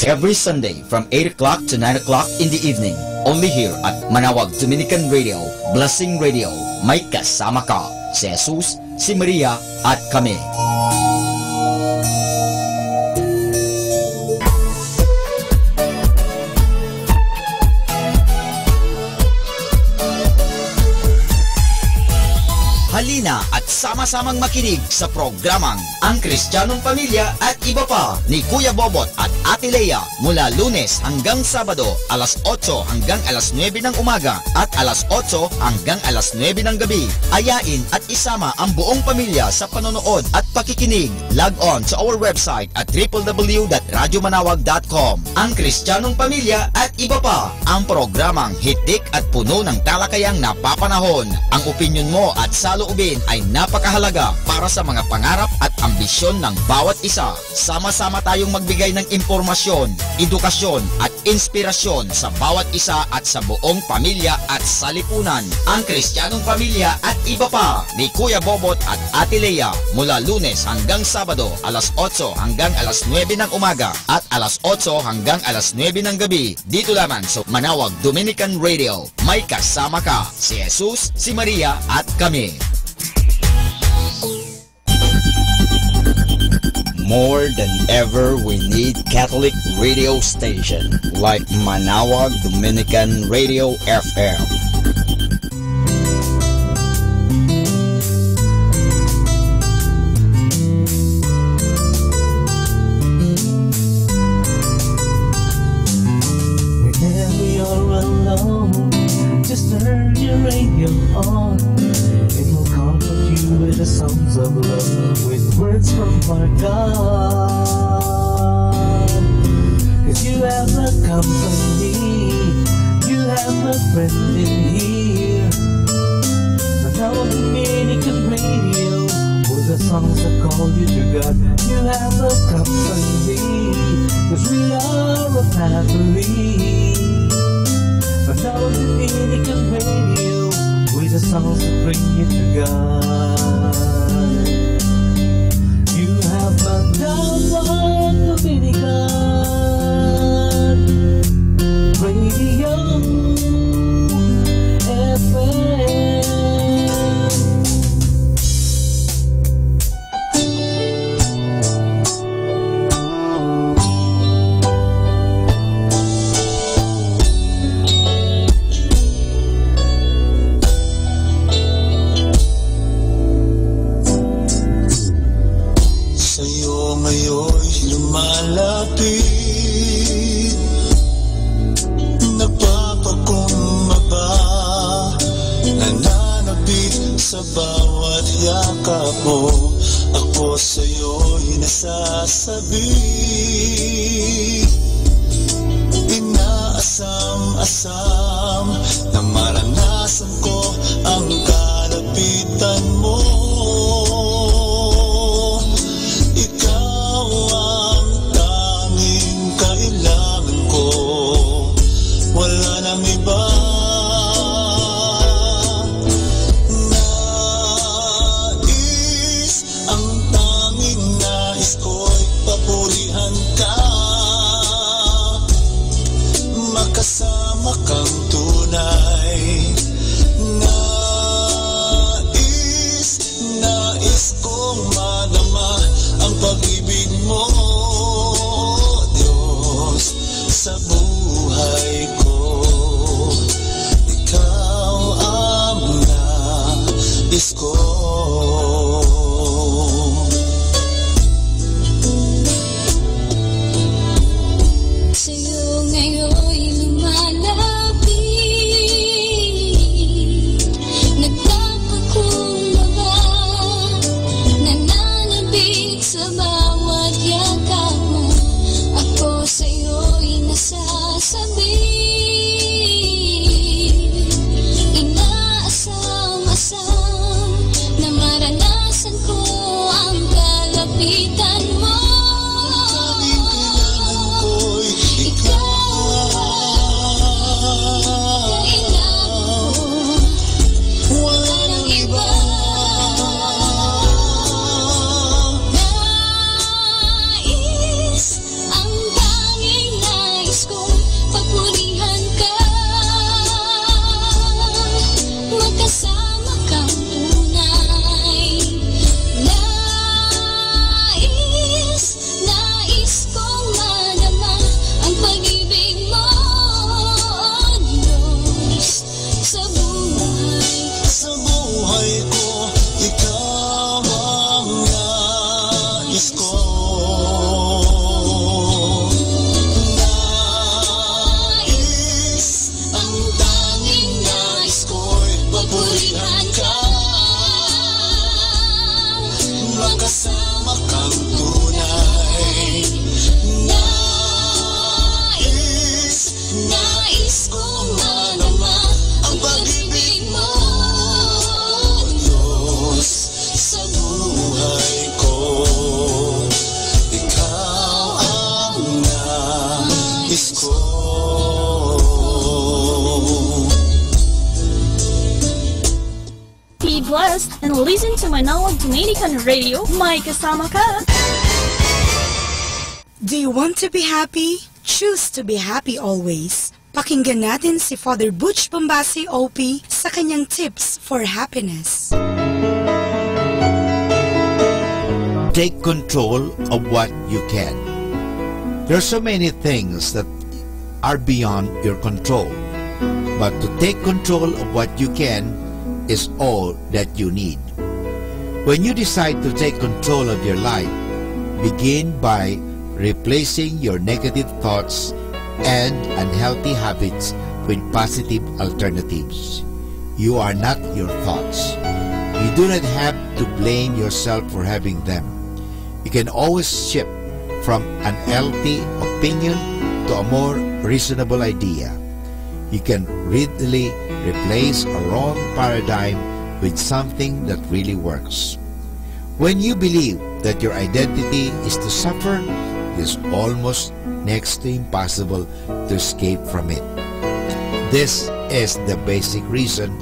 Every Sunday from 8 o'clock to 9 o'clock in the evening, only here at Manawag Dominican Radio, Blessing Radio. May kasama ka si Jesus, si Maria at kami. Halina at sama-samang makinig sa programang Ang Kristiyanong Pamilya at Iba Pa ni Kuya Bobot at Ate Lea mula Lunes hanggang Sabado alas 8 hanggang alas 9 ng umaga at alas 8 hanggang alas 9 ng gabi. Ayain at isama ang buong pamilya sa panonood at pakikinig. Log on to our website at www.radyomanawag.com. Ang Kristiyanong Pamilya at Iba Pa, ang programang hitik at puno ng talakayang napapanahon. Ang opinyon mo at saloobin ay napakahalaga para sa mga pangarap at ambisyon ng bawat isa. Sama-sama tayong magbigay ng impormasyon, edukasyon at inspirasyon sa bawat isa at sa buong pamilya at salipunan. Ang Kristiyanong Pamilya at Iba Pa ni Kuya Bobot at Ate Lea mula Lunes hanggang Sabado alas 8 hanggang alas 9 ng umaga at alas 8 hanggang alas 9 ng gabi dito lamang sa Manawag Dominican Radio. May kasama ka, si Jesus, si Maria at kami. More than ever, we need Catholic radio station like Manawag Dominican Radio FM. Whenever you're alone, just turn your radio on. It will comfort you with the songs of love, with words from our God. 'Cause you have a company, you have a friend in here. Manawag Dominican Radio, with the songs that call you to God. You have a company, 'cause we are a family. Manawag Dominican Radio, with the songs that bring you to God. You have Manawag Dominican Radio FM. Sa'yo ngayon'y lumalapit, nagpapakumbaba, nananabik sa bawat yakap mo. Ako sa'yo'y nasasabi, inaasam-asam na maranasan ko ang kalapitan mo. Ikaw ang tanging kailangan ko, wala nang iba. Nais, ang tanging nais ko'y papurihan ka, makasama kang podcast and listen to Manawag Dominican Radio. May kasama ka! Do you want to be happy? Choose to be happy always. Pakinggan natin si Father Butch Bombase OP sa kanyang tips for happiness. Take control of what you can. There are so many things that are beyond your control, but to take control of what you can is all that you need. When you decide to take control of your life, begin by replacing your negative thoughts and unhealthy habits with positive alternatives. You are not your thoughts. You do not have to blame yourself for having them. You can always shift from an unhealthy opinion to a more reasonable idea. You can readily replace a wrong paradigm with something that really works. When you believe that your identity is to suffer, it is almost next to impossible to escape from it. This is the basic reason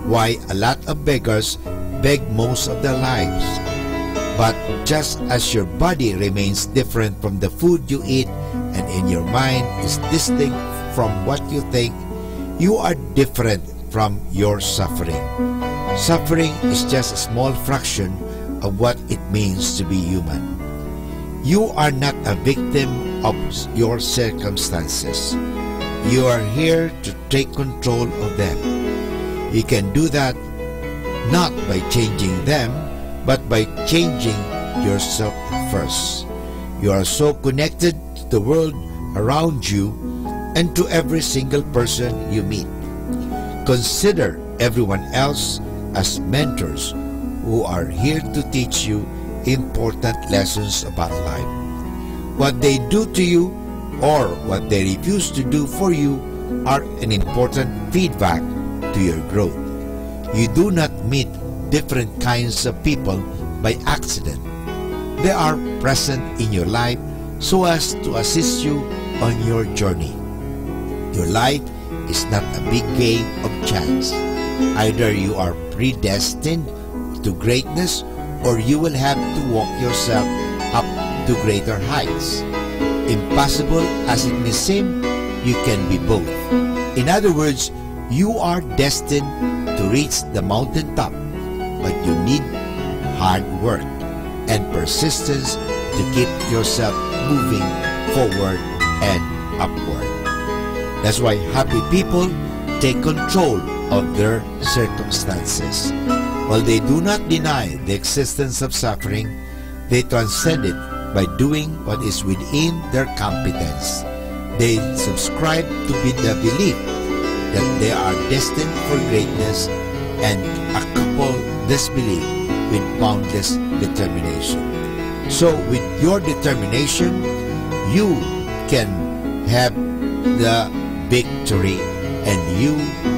why a lot of beggars beg most of their lives. But just as your body remains different from the food you eat and in your mind is distinct from what you think, you are different from your suffering. Suffering is just a small fraction of what it means to be human. You are not a victim of your circumstances. You are here to take control of them. You can do that not by changing them, but by changing yourself first. You are so connected to the world around you and to every single person you meet. Consider everyone else as mentors who are here to teach you important lessons about life. What they do to you or what they refuse to do for you are an important feedback to your growth. You do not meet different kinds of people by accident. They are present in your life so as to assist you on your journey. Your life is not a big game of chance. Either you are predestined to greatness or you will have to walk yourself up to greater heights. Impossible as it may seem, you can be both. In other words, you are destined to reach the mountaintop, but you need hard work and persistence to keep yourself moving forward and upward. That's why happy people take control of their circumstances. While they do not deny the existence of suffering, they transcend it by doing what is within their competence. They subscribe to the belief that they are destined for greatness and couple this belief with boundless determination. So with your determination, you can have the victory and you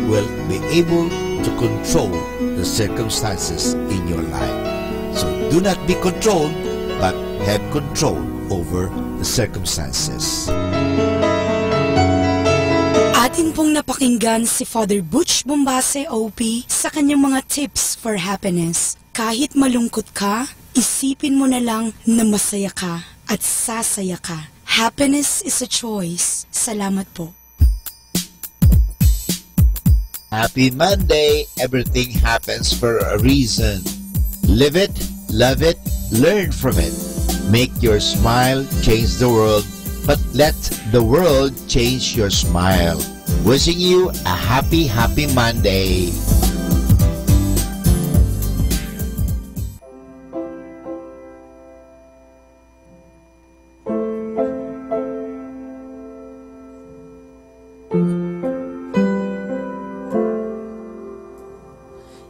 will be able to control the circumstances in your life. So do not be controlled, but have control over the circumstances. Atin pong napakinggan si Father Butch Bombase OP sa kanyang mga tips for happiness. Kahit malungkot ka, isipin mo na lang na masaya ka at sasaya ka. Happiness is a choice. Salamat po. Happy Monday! Everything happens for a reason. Live it, love it, learn from it. Make your smile change the world, but let the world change your smile. Wishing you a happy Monday!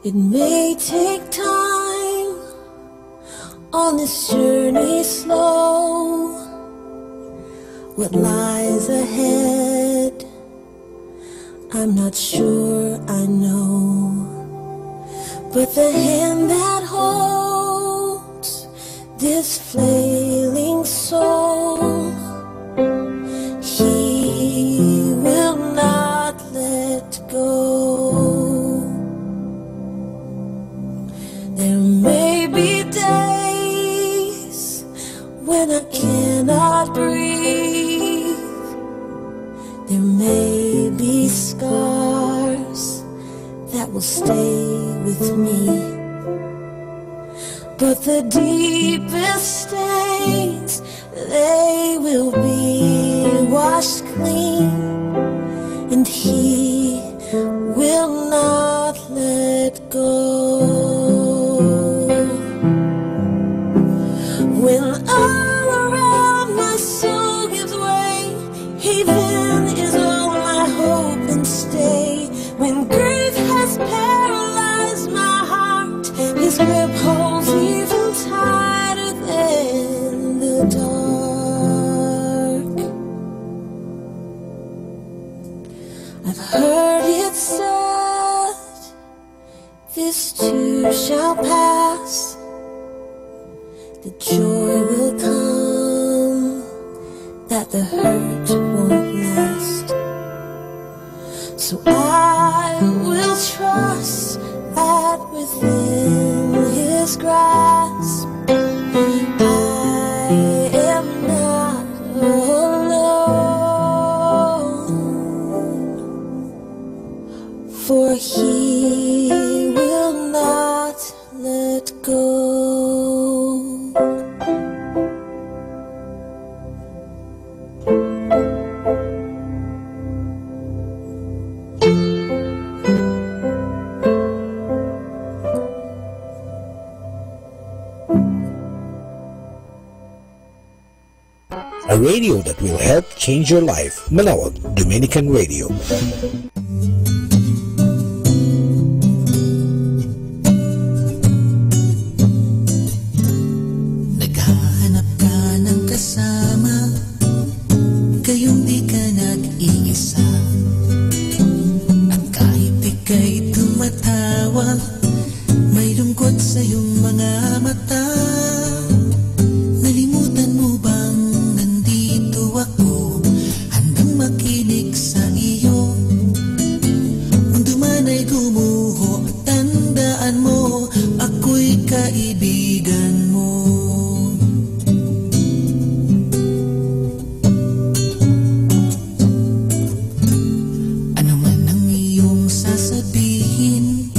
It may take time on this journey slow. What lies ahead, I'm not sure I know. But the hand that holds this flailing soul, He will not let go. but the deepest stains, they will be washed clean, and He will not let go. When all around my soul gives way, He then is all my hope and stay. When grief has paralyzed my heart, His grip holds even tighter than the dark. I've heard it said, this too shall pass. The joy will come, that the hurt won't last. So I will trust that within His grasp I am not alone, for He will not let go. A radio that will help change your life. Manawag Dominican Radio. Naghahanap ka ng kasama, kayong di ka nag-iisa. At kahit ika'y tumatawa, may lungkot sa iyong mga mata. Nalimutan mo bang nandito ako, handang makinig sa iyo? Mundo man ay gumuho, tandaan mo, ako'y kaibigan mo. Ano man ang iyong sasabihin,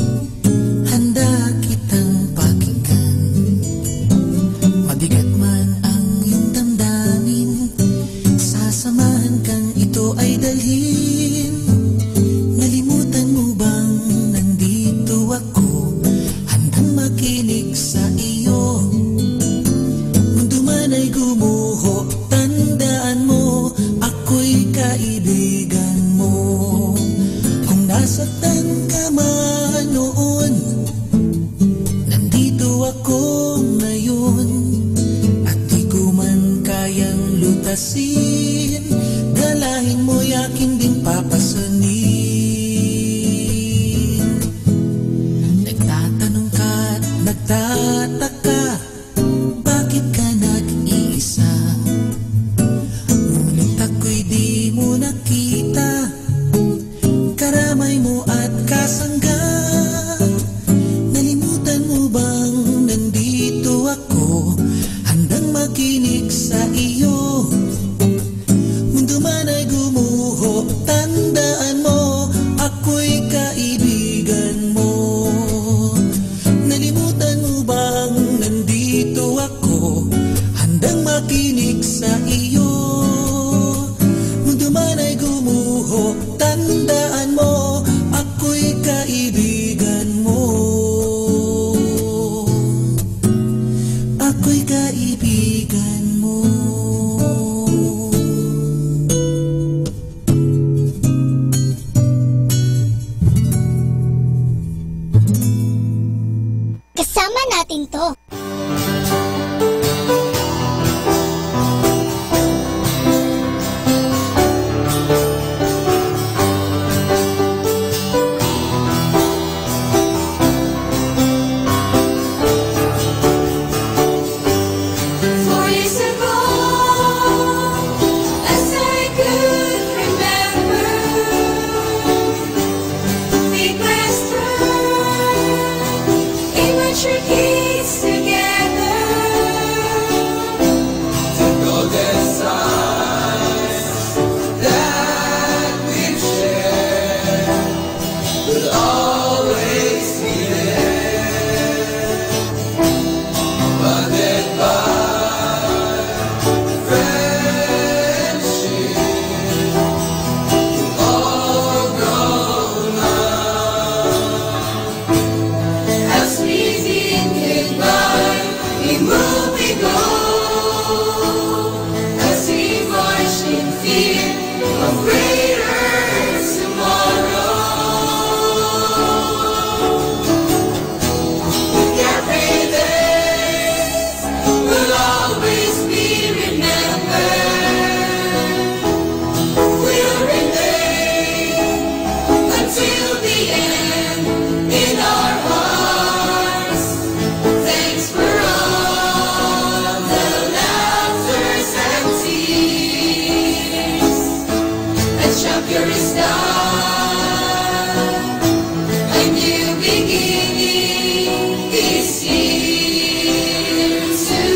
handa kitang pakinggan. Mabigat man ang iyong damdamin, sasamahan kang ito ay dalhin. Nalimutan mo bang nandito ako, handang makinig sa iyo? Mundo man ay gumuho, tandaan mo, ako'y kaibigan mo. Kung nasaktan ka man noon, nandito ako ngayon. At di ko man kayang lutasin, dalahin mo'y aking ding papasanin. Nagtatanong ka at nagtataka, bakit ka nag-iisa? Ngunit ako'y di mo nakita, karamay mo at kasangga. Nalimutan mo bang nandito ako, handang makinig sa iyo? Mundo man ay gumuho, tandaan mo, ako'y kaibigan mo. Nalimutan mo bang nandito ako, handang makinig sa iyo? Mundo man ay gumuho, tandaan mo, ako'y kaibigan mo. Ako'y kaibigan mo. Kasama natin to. For years ago, as I could remember, we passed through immature kisses. chapter is done. A new beginning is here to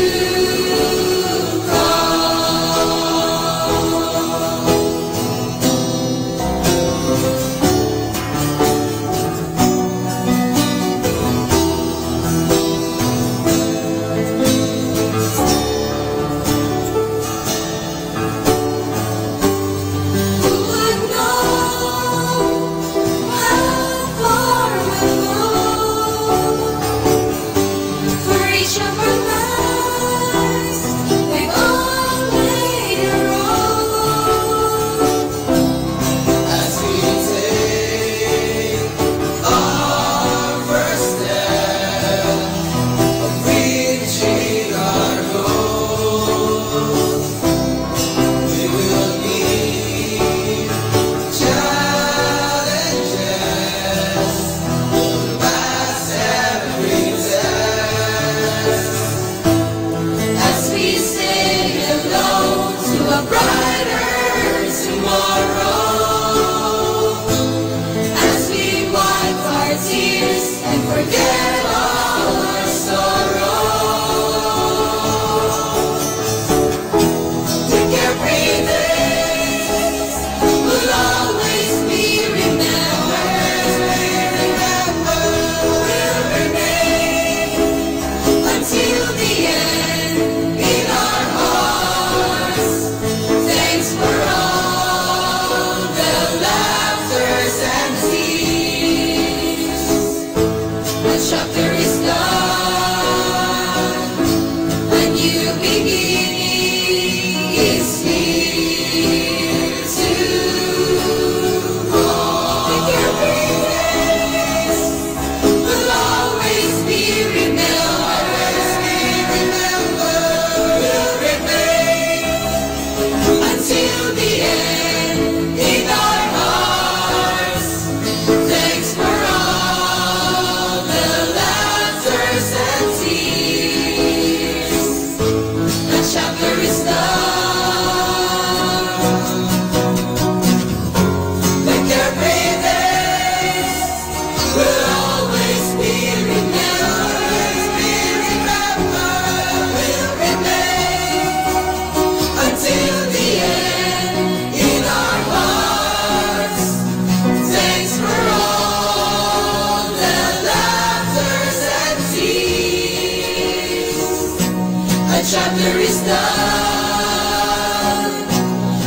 chapter is done.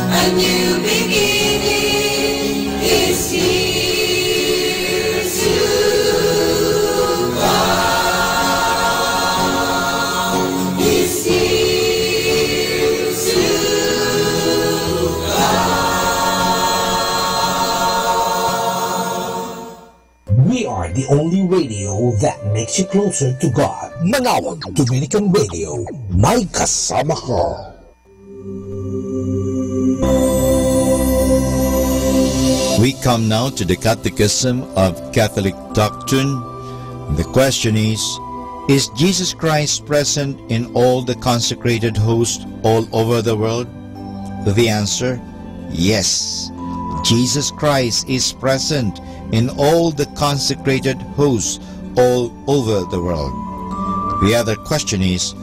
A new beginning is here to come. Is here to come. We are the only radio that makes you closer to God. Manawag Dominican Radio. May kasama ka. We come now to the Catechism of Catholic Doctrine. The question is Jesus Christ present in all the consecrated hosts all over the world? The answer, yes. Jesus Christ is present in all the consecrated hosts all over the world. The other question is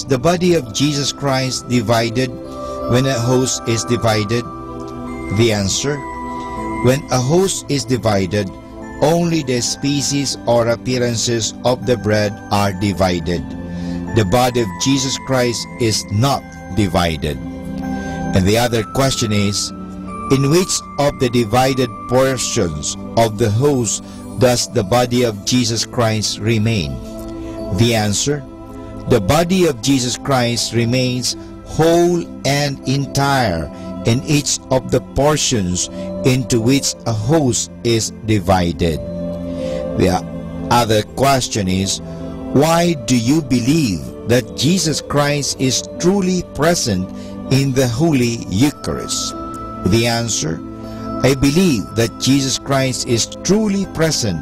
the body of Jesus Christ divided when a host is divided? The answer, when a host is divided, only the species or appearances of the bread are divided. The body of Jesus Christ is not divided. And the other question is, in which of the divided portions of the host does the body of Jesus Christ remain? The answer, the body of Jesus Christ remains whole and entire in each of the portions into which a host is divided. The other question is, why do you believe that Jesus Christ is truly present in the Holy Eucharist? The answer, I believe that Jesus Christ is truly present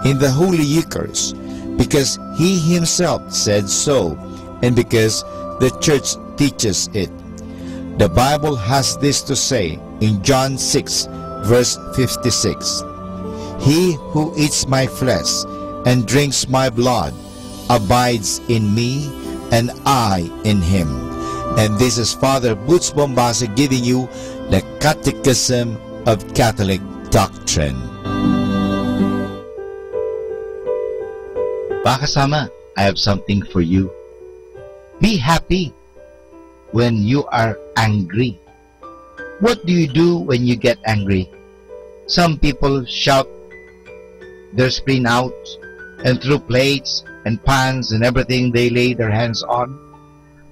in the Holy Eucharist because He Himself said so and because the Church teaches it. The Bible has this to say in John 6, Verse 56. He who eats my flesh and drinks my blood abides in me, and I in him. And this is Father Butch Bombase giving you the Catechism of Catholic Doctrine. Pakasama, I have something for you. Be happy when you are angry. What do you do when you get angry? Some people shout their spleen out and throw plates and pans and everything they lay their hands on.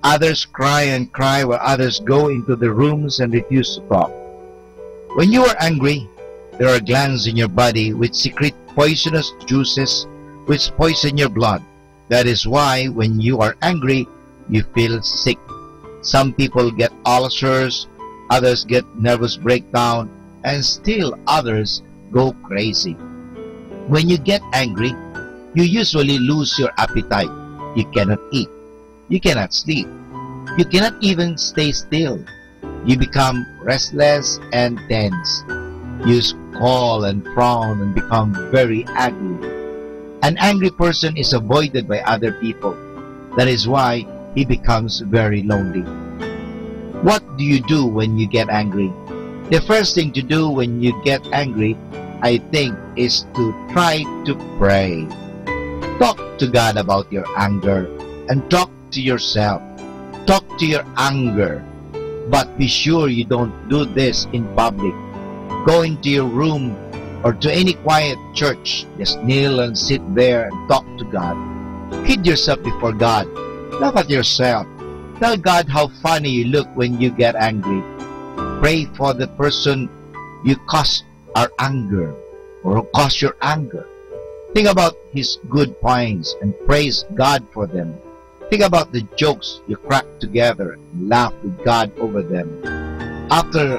Others cry and cry while others go into the rooms and refuse to talk. When you are angry, there are glands in your body which secrete poisonous juices which poison your blood. That is why when you are angry, you feel sick. Some people get ulcers, others get nervous breakdown, and still others go crazy. When you get angry, you usually lose your appetite. You cannot eat. You cannot sleep. You cannot even stay still. You become restless and tense. You scowl and frown and become very angry. An angry person is avoided by other people. That is why he becomes very lonely. What do you do when you get angry? The first thing to do when you get angry, I think, is to try to pray. Talk to God about your anger and talk to yourself. Talk to your anger. But be sure you don't do this in public. Go into your room or to any quiet church. Just kneel and sit there and talk to God. Hid yourself before God. Laugh at yourself. Tell God how funny you look when you get angry. Pray for the person you cause our anger or cause your anger. Think about his good points and praise God for them. Think about the jokes you crack together and laugh with God over them. After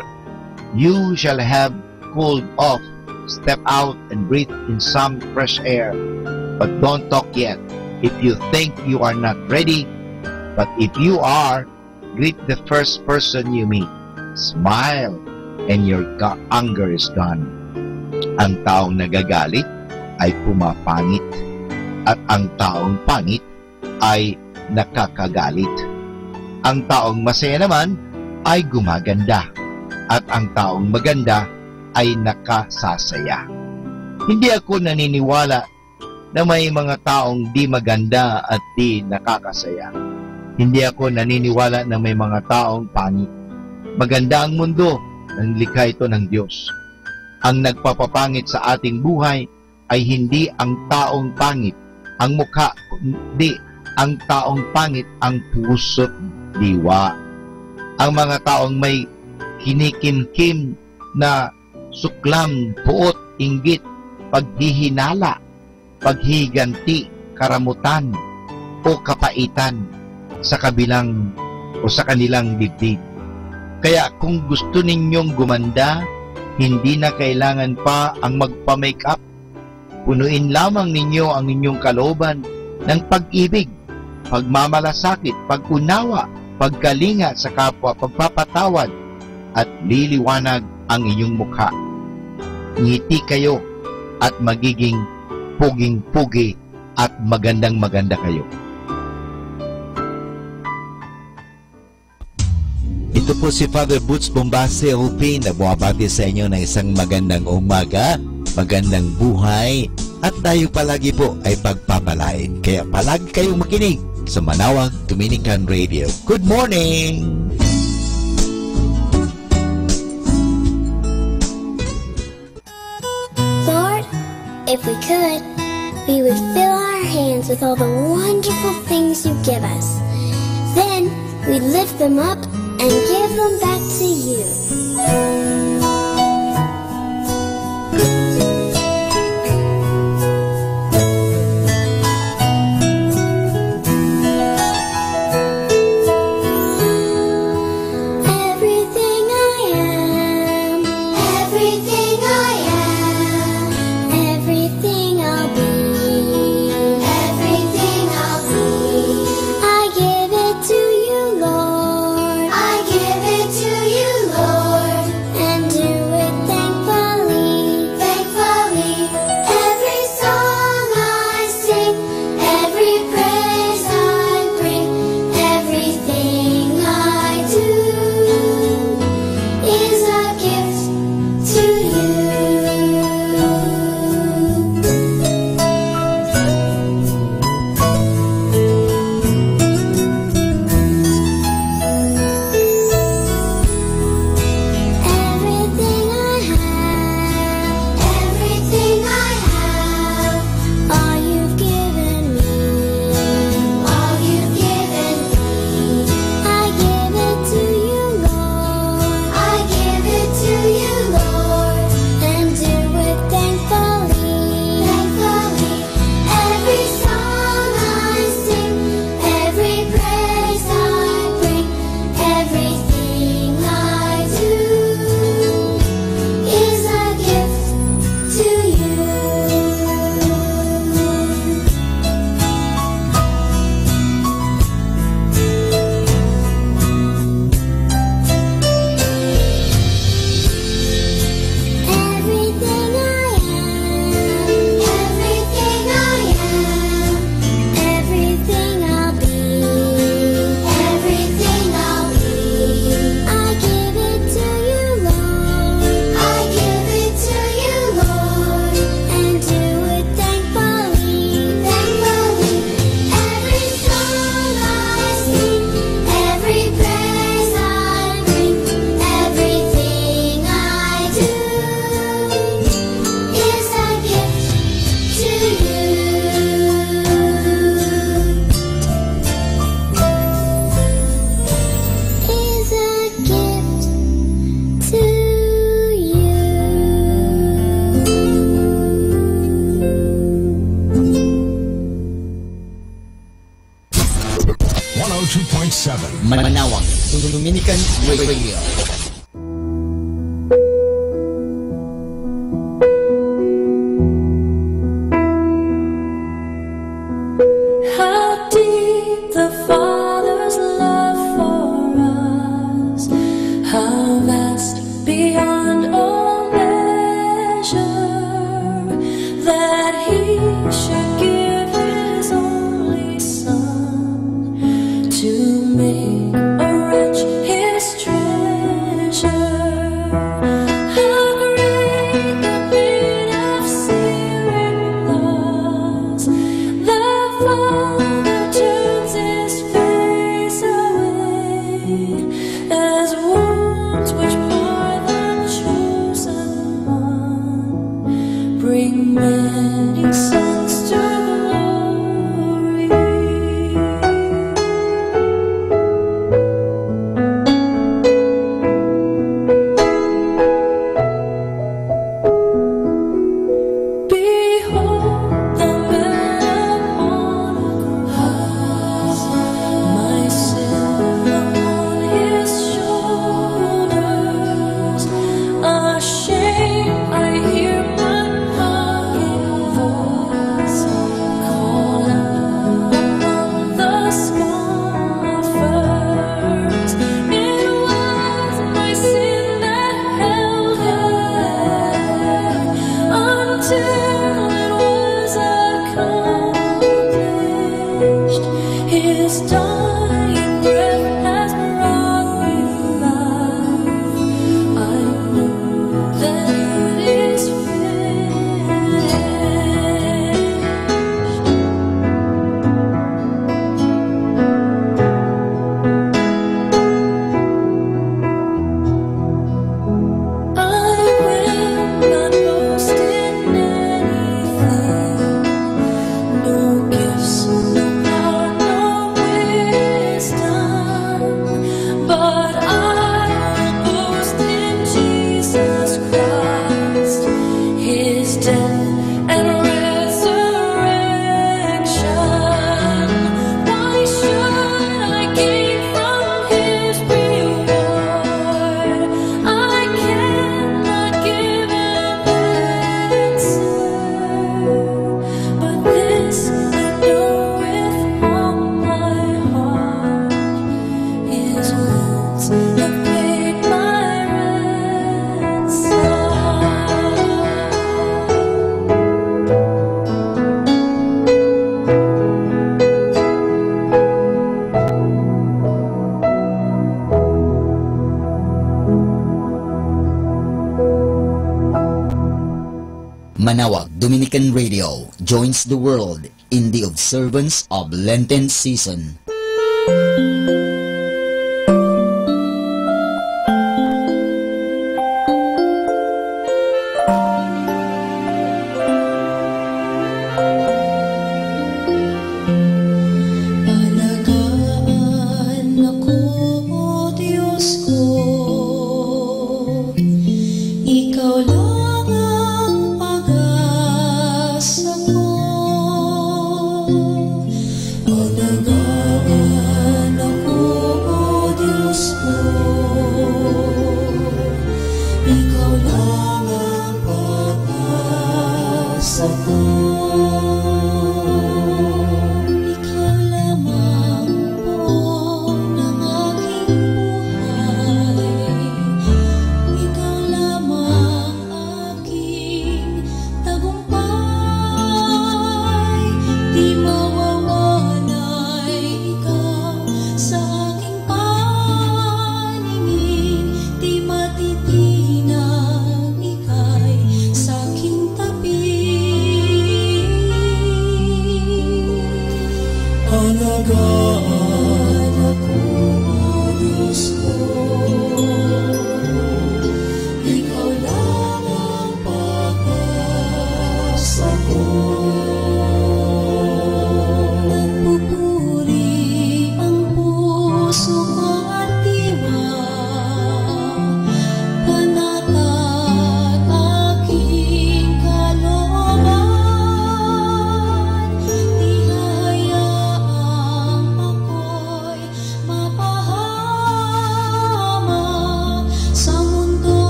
you shall have cooled off, step out and breathe in some fresh air. But don't talk yet. If you think you are not ready, but if you are, greet the first person you meet. Smile and your anger is gone. Ang taong nagagalit ay pumapangit at ang taong pangit ay nakakagalit. Ang taong masaya naman ay gumaganda at ang taong maganda ay nakasasaya. Hindi ako naniniwala na may mga taong di maganda at di nakakasaya. Hindi ako naniniwala na may mga taong pangit. Maganda ang mundo nang likha ito ng Diyos. Ang nagpapapangit sa ating buhay ay hindi ang taong pangit, ang mukha, kundi ang taong pangit ang puso't diwa. Ang mga taong may kinikimkim na suklam, puot, inggit, paghihinala, paghiganti, karamutan, o kapaitan sa kabilang o sa kanilang dibdib. Kaya kung gusto ninyong gumanda, hindi na kailangan pa ang magpa-makeup. Punuin lamang ninyo ang inyong kalooban ng pag-ibig, pagmamalasakit, pag-unawa, pagkalinga sa kapwa, pagpapatawad, at liliwanag ang inyong mukha. Ngiti kayo at magiging puging-pugi at magandang-maganda kayo. Ito po si Father Butch Bombase OP na bumabati sa inyo ng isang magandang umaga, magandang buhay, at tayo palagi po ay pagpapalain. Kaya palagi kayong makinig sa Manawag Dominican Radio. Good morning! Lord, if we could, we would fill our hands with all the wonderful things you give us. Then we'd lift them up and give them back to you. To you, Manawag, Dominican Radio. How deep the Father's love for us, how vast beyond all measure, that He should give His only Son to make a wretch His treasure. How great the bid of searing loss, the Father turns His face away, as wounds which more than chosen one bring many sons to glory. Behold the man upon a cross, my sin upon His shoulders. Ashamed, I hear my mocking voice call out among the scoffers. It was my sin that held Him until it was accomplished. His dying breath has brought me life. I know that it is finished. I will not boast in anything, no gifts, no power, no wisdom, but I will boast in Jesus Christ, His death and resurrection. Why should I gain from His reward? I cannot give an answer, but this I know with all my heart: His wounds have paid my ransom. Manawag, Dominican Radio joins the world in the observance of Lenten season. Alagaan ako, Diyos ko, Ikaw lang ang pag-asa ko. Alagaan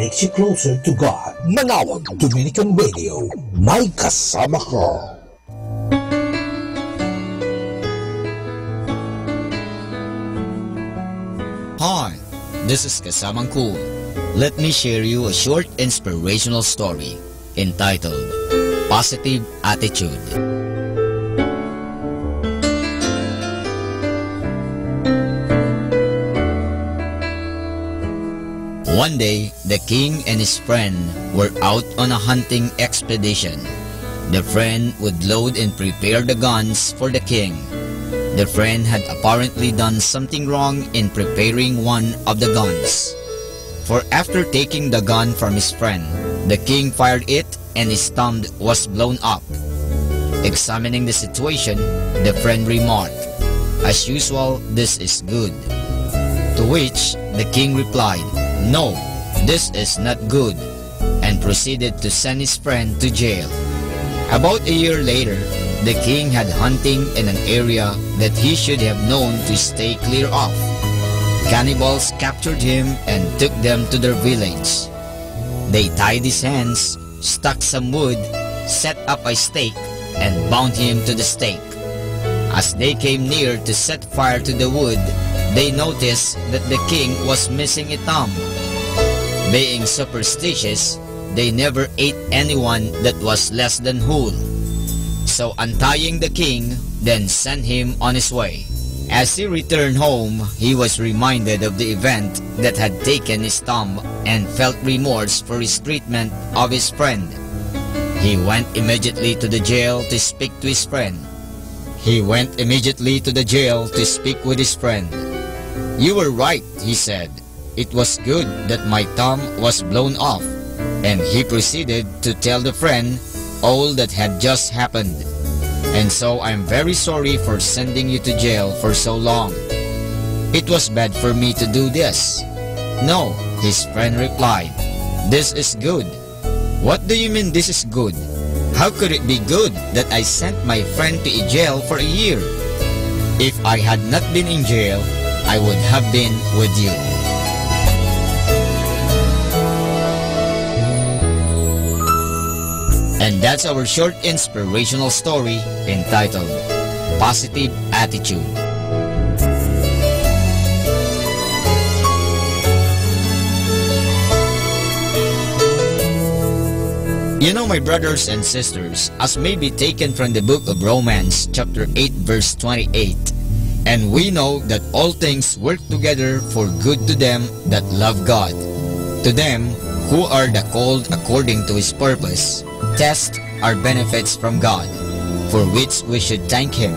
makes you closer to God. Manawag Dominican Radio, may kasama ka. Hi, this is Kasamang Cool. Let me share you a short inspirational story entitled Positive Attitude. One day, the king and his friend were out on a hunting expedition. The friend would load and prepare the guns for the king. The friend had apparently done something wrong in preparing one of the guns. For after taking the gun from his friend, the king fired it and his thumb was blown up. Examining the situation, the friend remarked, "As usual, this is good." To which the king replied, "No, this is not good," and proceeded to send his friend to jail. About a year later, the king had hunting in an area that he should have known to stay clear of. Cannibals captured him and took them to their village. They tied his hands, stuck some wood, set up a stake, and bound him to the stake. As they came near to set fire to the wood, they noticed that the king was missing a thumb. Being superstitious, they never ate anyone that was less than whole. So untying the king, then sent him on his way. As he returned home, he was reminded of the event that had taken his thumb and felt remorse for his treatment of his friend. He went immediately to the jail to speak to his friend. With his friend. "You were right," he said. "It was good that my thumb was blown off." And he proceeded to tell the friend all that had just happened. "And so I'm very sorry for sending you to jail for so long. It was bad for me to do this." "No," his friend replied. "This is good." "What do you mean this is good? How could it be good that I sent my friend to a jail for a year? If I had not been in jail, I would have been with you." And that's our short inspirational story entitled Positive Attitude. You know, my brothers and sisters, as may be taken from the book of Romans chapter 8 verse 28, "And we know that all things work together for good to them that love God, to them who are the called according to His purpose. Test our benefits from God, for which we should thank Him.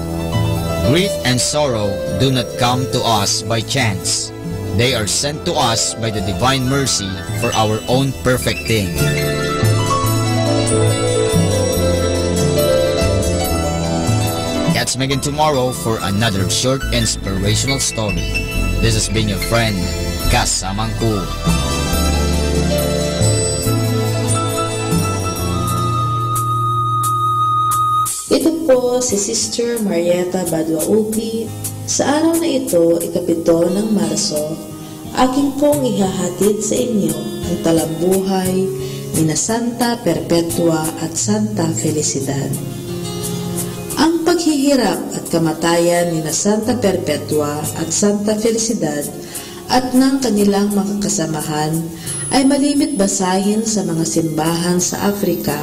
Grief and sorrow do not come to us by chance. They are sent to us by the divine mercy for our own perfecting." Catch me again tomorrow for another short inspirational story. This has been your friend, Kasamang Cool. Ito po si Sister Marieta Badua Upi. Sa araw na ito, ikapito ng Marso, aking pong ihahatid sa inyo ang talambuhay ni na Santa Perpetua at Santa Felicidad. Ang paghihirap at kamatayan ni na Santa Perpetua at Santa Felicidad at ng kanilang mga kasamahan ay malimit basahin sa mga simbahan sa Afrika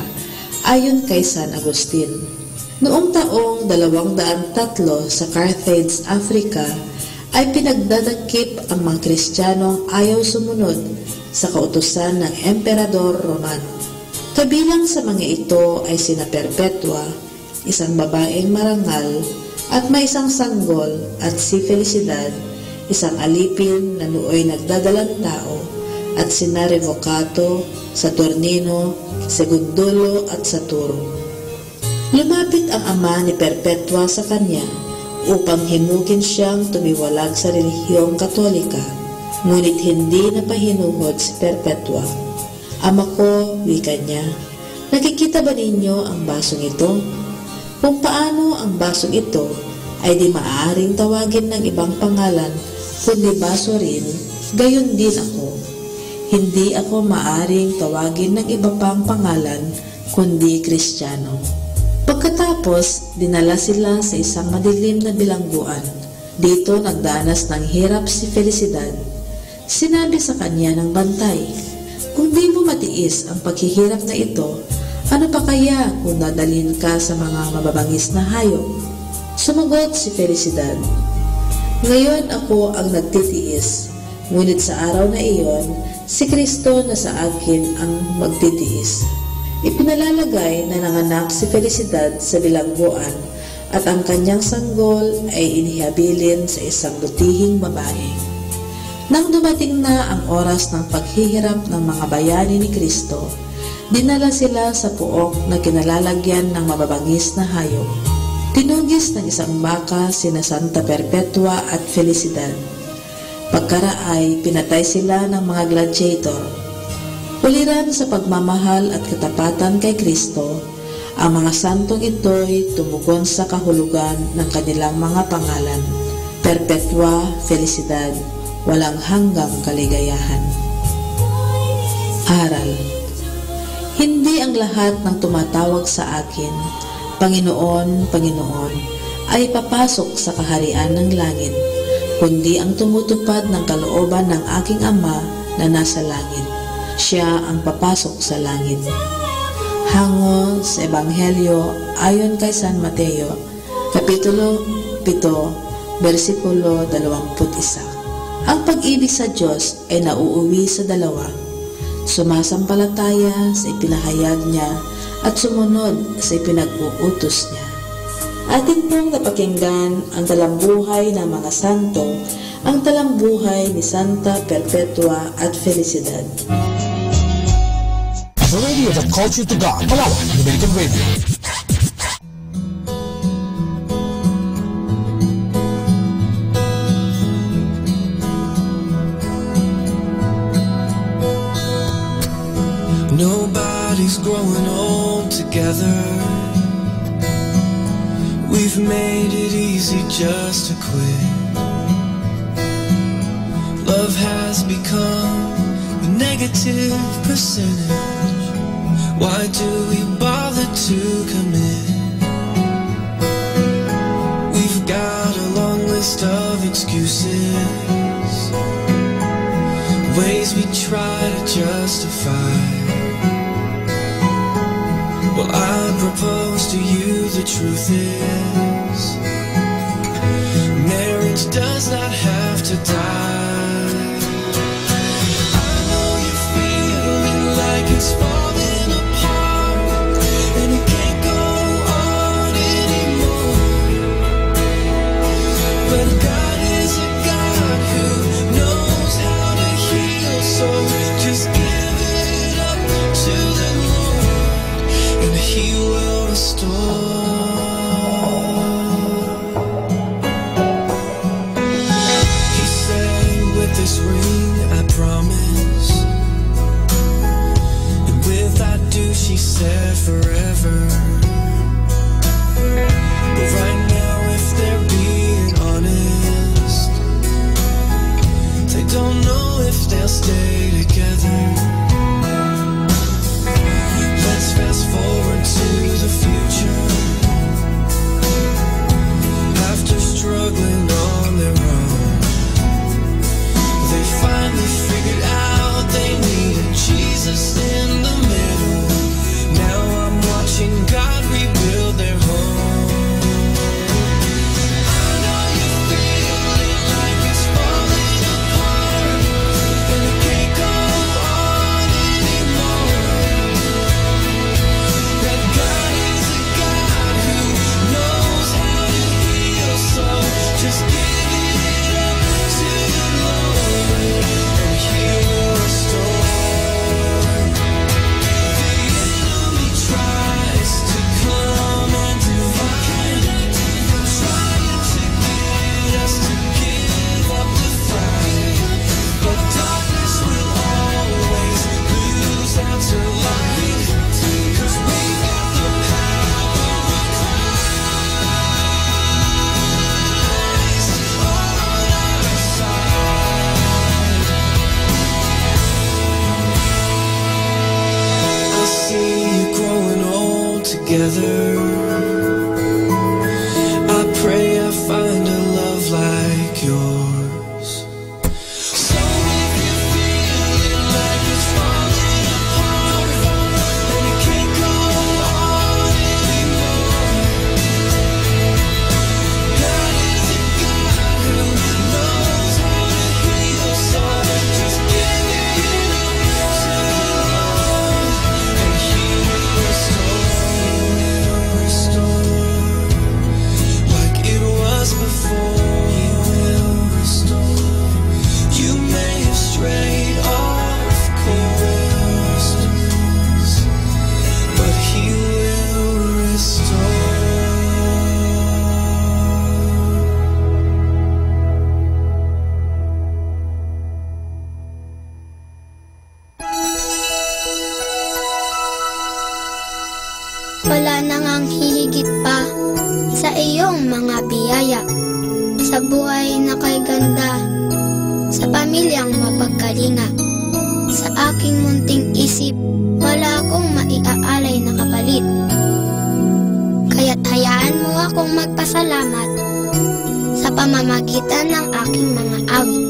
ayon kay San Agustin. Noong taong 203 sa Carthage, Africa, ay pinagdadakip ang mga Kristiyanong ayaw sumunod sa kautusan ng Emperador Romano. Kabilang sa mga ito ay sina Perpetua, isang babaeng marangal at may isang sanggol, at si Felicidad, isang alipin na nooy nagdadalang tao, at sina Revocato, Saturnino, Segundo at Saturo. Lumapit ang ama ni Perpetua sa kanya upang himugin siyang tumiwalag sa relihiyong Katolika, ngunit hindi napahinuhod si Perpetua. "Ama ko," wika niya, "nakikita ba ninyo ang basong ito? Kung paano ang basong ito ay di maaaring tawagin ng ibang pangalan kundi baso rin, gayon din ako. hindi ako maaring tawagin ng iba pang pangalan kundi Kristiyano. Pagkatapos, dinala sila sa isang madilim na bilangguan. Dito nagdanas ng hirap si Felicidad. Sinabi sa kanya ng bantay, "Kung di mo matiis ang paghihirap na ito, ano pa kaya kung dadalhin ka sa mga mababangis na hayop?" Sumagot si Felicidad, "Ngayon ako ang nagtitiis, ngunit sa araw na iyon, si Kristo na sa akin ang magtitiis." Ipinalalagay na nanganak si Felicidad sa bilangguan at ang kanyang sanggol ay inihabilin sa isang lutihing babae. Nang dumating na ang oras ng paghihirap ng mga bayani ni Kristo, dinala sila sa puok na kinalalagyan ng mababangis na hayop. Tinugis ng isang baka sina Santa Perpetua at Felicidad. Pagkaraay, pinatay sila ng mga gladiator. Uliran sa pagmamahal at katapatan kay Kristo, ang mga santong ito'y tumugon sa kahulugan ng kanilang mga pangalan, Perpetua, Felicidad, walang hanggang kaligayahan. Aral. Hindi ang lahat ng tumatawag sa akin, "Panginoon, Panginoon," ay papasok sa kaharian ng langit, kundi ang tumutupad ng kalooban ng aking Ama na nasa langit. Siya ang papasok sa langit. Hango sa Ebanghelyo ayon kay San Mateo, Kapitulo 7, versikulo 21. Ang pag-ibig sa Diyos ay nauuwi sa dalawa: sumasampalataya sa ipinahayag niya at sumunod sa ipinag-uutos niya. Atin pong napakinggan ang talambuhay ng mga santo, ang talambuhay ni Santa Perpetua at Felicidad. The radio that calls you to God, Malawan Dominican Radio. Nobody's growing old together. We've made it easy just to quit. Love has become a negative percentage. Why do we bother to commit? We've got a long list of excuses, ways we try to justify. Well, I propose to you the truth is, marriage does not have to die. I know you're feeling like it's falling apart, and it can't go on anymore. But God is a God who knows how to heal, so just give it up to the Lord, and He will restore. He said, "With this ring I promise, and with that do," she said, "forever." But right now, if they're being honest, they don't know if they'll stay together. Let's fast forward to the future. After struggling on their own, they finally figured out they needed Jesus in the middle. Now I'm together. I pray I find a love like yours. So if you're feeling like it's falling apart and it can't go on anymore, God is a God who knows how to heal. So just give it up to the Lord and He will restore like it was before. He will restore. You may have strayed off course, but He will restore. Wala nang ang hihigit pa sa iyong mga biyaya, sa buhay na kay ganda, sa pamilyang mapagkalinga. Sa aking munting isip, wala akong maiaalay na kapalit. Kaya't hayaan mo akong magpasalamat sa pamamagitan ng aking mga awit.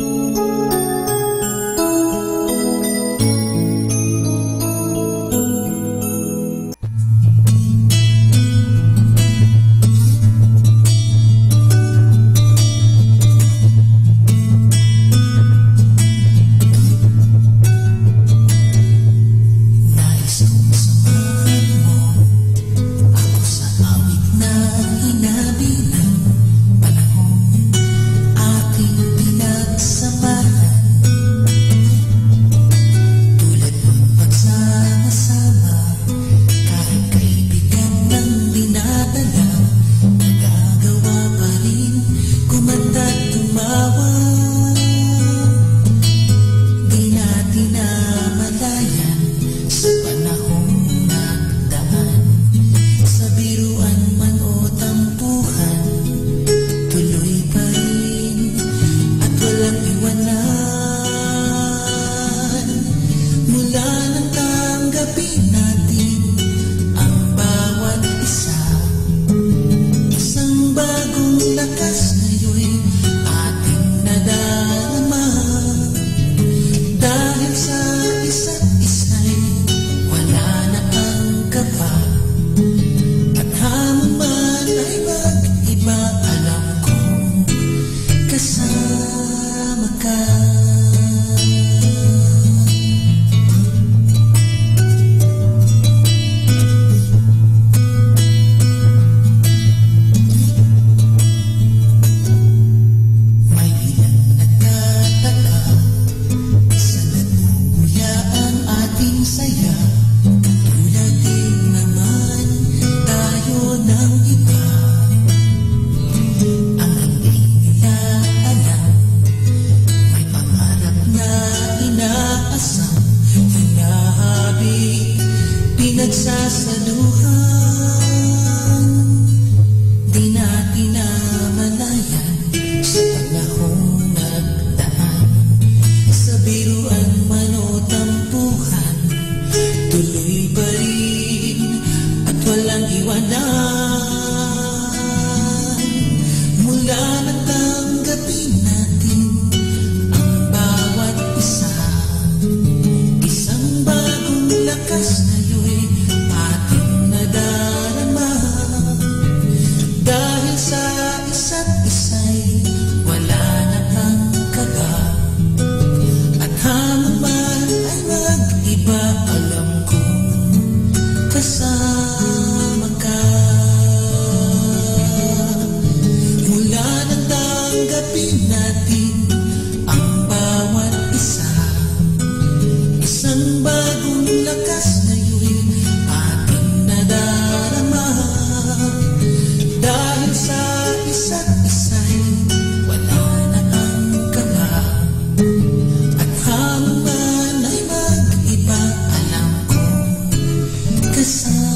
Kasama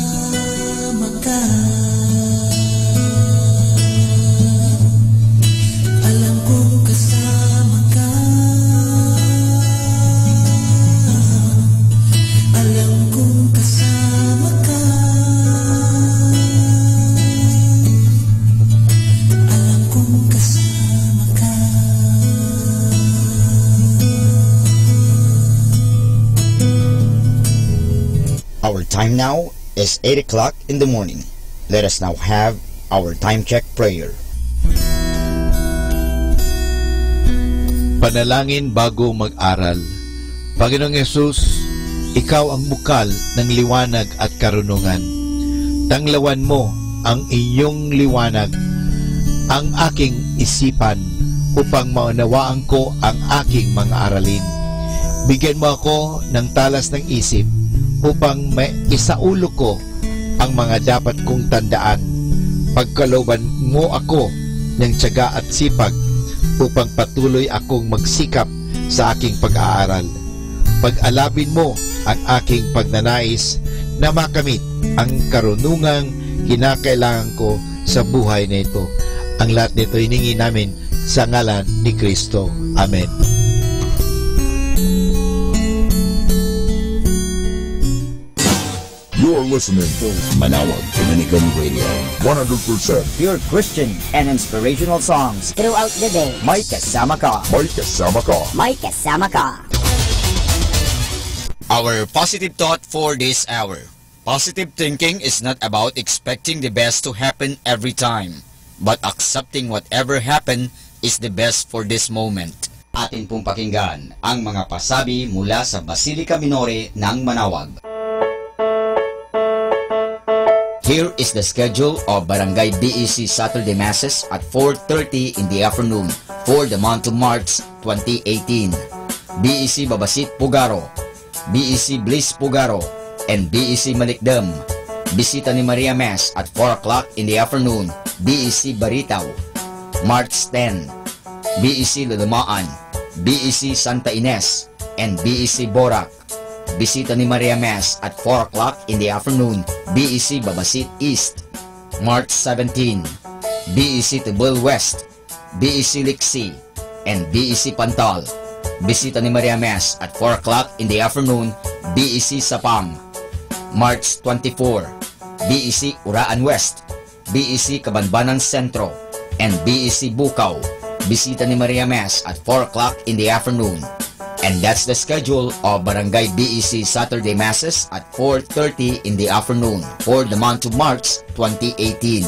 time now is 8 o'clock in the morning. Let us now have our time check prayer. Panalangin bago mag-aral. Panginoong Yesus, Ikaw ang bukal ng liwanag at karunungan. Tanglawan mo ang iyong liwanag, ang aking isipan, upang maunawaan ko ang aking mga aralin. Bigyan mo ako ng talas ng isip upang maisaulo ko ang mga dapat kong tandaan. Pagkalooban mo ako ng tiyaga at sipag upang patuloy akong magsikap sa aking pag-aaral. Pag-alapin mo ang aking pagnanais na makamit ang karunungang kinakailangan ko sa buhay na ito. Ang lahat nito hiningi namin sa ngalan ni Kristo. Amen. You're listening to Manawag Dominican Radio. 100% pure Christian and inspirational songs throughout the day. May kasama ka. May kasama ka. May kasama ka. Our positive thought for this hour. Positive thinking is not about expecting the best to happen every time, but accepting whatever happen is the best for this moment. Atin pong pakinggan ang mga pasabi mula sa Basilica Minore ng Manawag. Here is the schedule of Barangay BEC Saturday Masses at 4:30 in the afternoon for the month of March 2018. BEC Babasit Pugaro, BEC Bliss Pugaro, and BEC Malikdam. Bisita ni Maria Mass at 4 o'clock in the afternoon, BEC Baritaw. March 10, BEC Ludumaan, BEC Santa Ines, and BEC Borac. Bisita ni Maria Mass at 4 o'clock in the afternoon, BEC Babasit East. March 17, BEC Tubul West, BEC Liksi, and BEC Pantal. Bisita ni Maria Mass at 4 o'clock in the afternoon, BEC Sapang. March 24, BEC Uraan West, BEC Kabanbanan Sentro, and BEC Bukaw. Bisita ni Maria Mass at 4 o'clock in the afternoon. And that's the schedule of Barangay BEC Saturday Masses at 4:30 in the afternoon for the month of March 2018.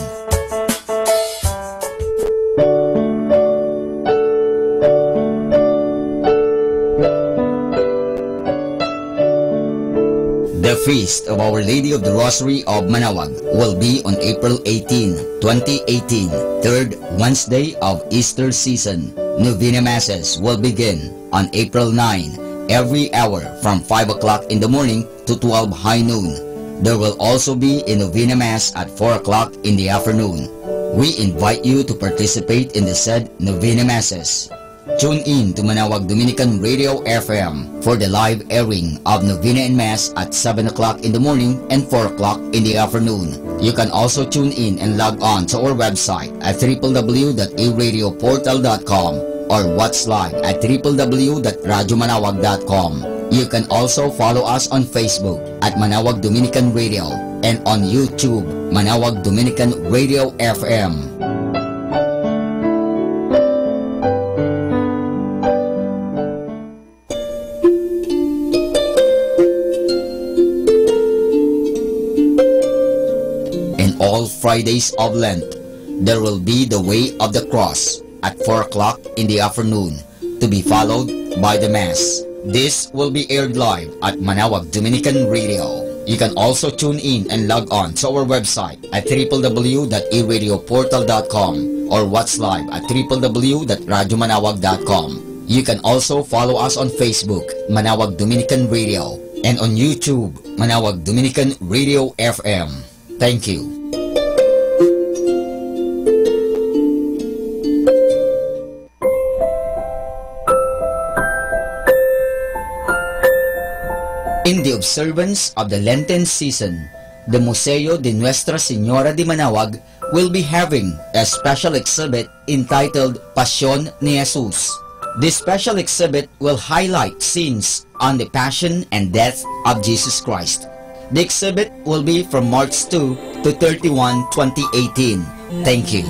The Feast of Our Lady of the Rosary of Manawag will be on April 18, 2018, third Wednesday of Easter season. Novena Masses will begin on April 9, every hour from 5 o'clock in the morning to 12 high noon. There will also be a Novena Mass at 4 o'clock in the afternoon. We invite you to participate in the said Novena Masses. Tune in to Manawag Dominican Radio FM for the live airing of Novena and Mass at 7 o'clock in the morning and 4 o'clock in the afternoon. You can also tune in and log on to our website at www.eradioportal.com or watch live at www.radyomanawag.com. You can also follow us on Facebook at Manawag Dominican Radio and on YouTube, Manawag Dominican Radio FM. All Fridays of Lent, there will be the Way of the Cross at 4 o'clock in the afternoon, to be followed by the Mass. This will be aired live at Manawag Dominican Radio. You can also tune in and log on to our website at www.eradioportal.com or watch live at www.radyomanawag.com. You can also follow us on Facebook, Manawag Dominican Radio, and on YouTube, Manawag Dominican Radio FM. Thank you. In the observance of the Lenten season, the Museo de Nuestra Señora de Manawag will be having a special exhibit entitled Pasión ni Jesus. This special exhibit will highlight scenes on the Passion and Death of Jesus Christ. The exhibit will be from March 2 to 31, 2018. Thank you.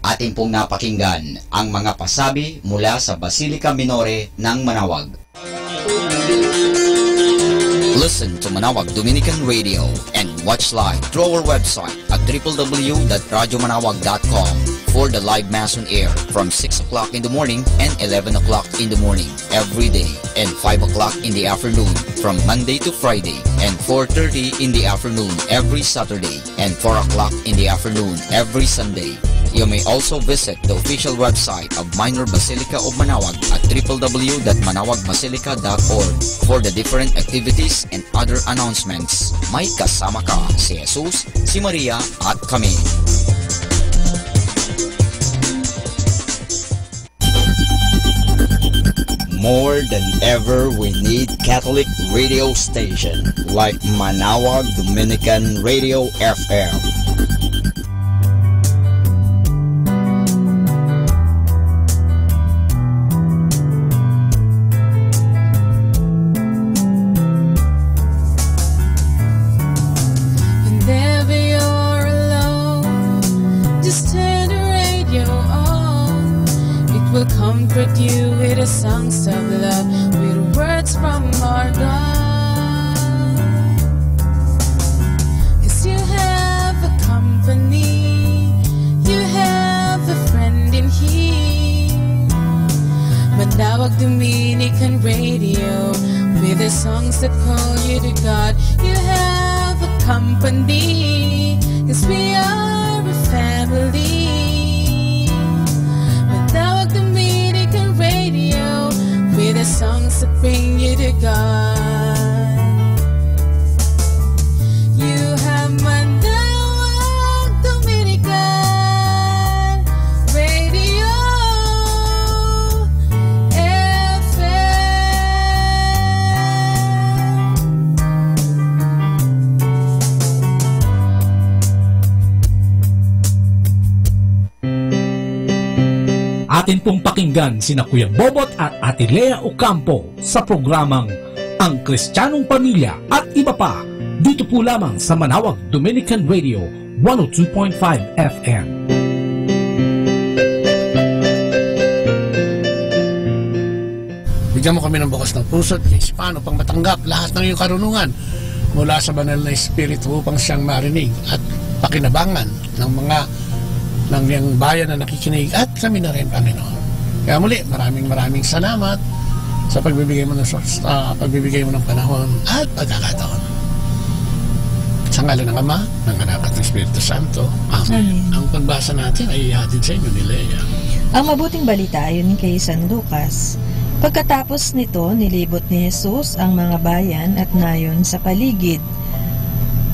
Ating Atin pong napakinggan ang mga pasabi mula sa Basilica Minore ng Manawag. Listen to Manawag Dominican Radio and watch live through our website at www.radyomanawag.com for the live Mass on air from 6 o'clock in the morning and 11 o'clock in the morning every day and 5 o'clock in the afternoon from Monday to Friday and 4:30 in the afternoon every Saturday and 4 o'clock in the afternoon every Sunday. You may also visit the official website of Minor Basilica of Manawag at www.manawagbasilica.org for the different activities and other announcements. May kasama ka si Jesus, si Maria at kami. More than ever, we need Catholic radio station like Manawag Dominican Radio FM. Comfort you with the songs of love, with words from our God. 'Cause you have a company, you have a friend in here. Manawag Dominican Radio, with the songs that call you to God. You have a company, 'cause we are a family. With the songs that bring you to God. You have Manawag Dominican Radio Atin pong pakinggan sina Kuya Bobot at Ate Lea Ocampo sa programang Ang Kristiyanong Pamilya at iba pa dito po lamang sa Manawag Dominican Radio 102.5 FM. Bigyan mo kami ng bukas ng puso at isipan upang matanggap lahat ng iyong karunungan mula sa banal na Espiritu upang siyang marinig at pakinabangan ng mga ng iyong bayan na nakikinig at kami na rin, Panginoon. Kaya muli, maraming salamat sa pagbibigay mo ng panahon at pagkakataon. Sa ngalan ng Ama, ng Anak at ng Espiritu Santo. Amen. Ang pagbasa natin ay ihatid sa inyo ni Lea. Ang mabuting balita ayon kay San Lucas. Pagkatapos nito, nilibot ni Jesus ang mga bayan at nayon sa paligid.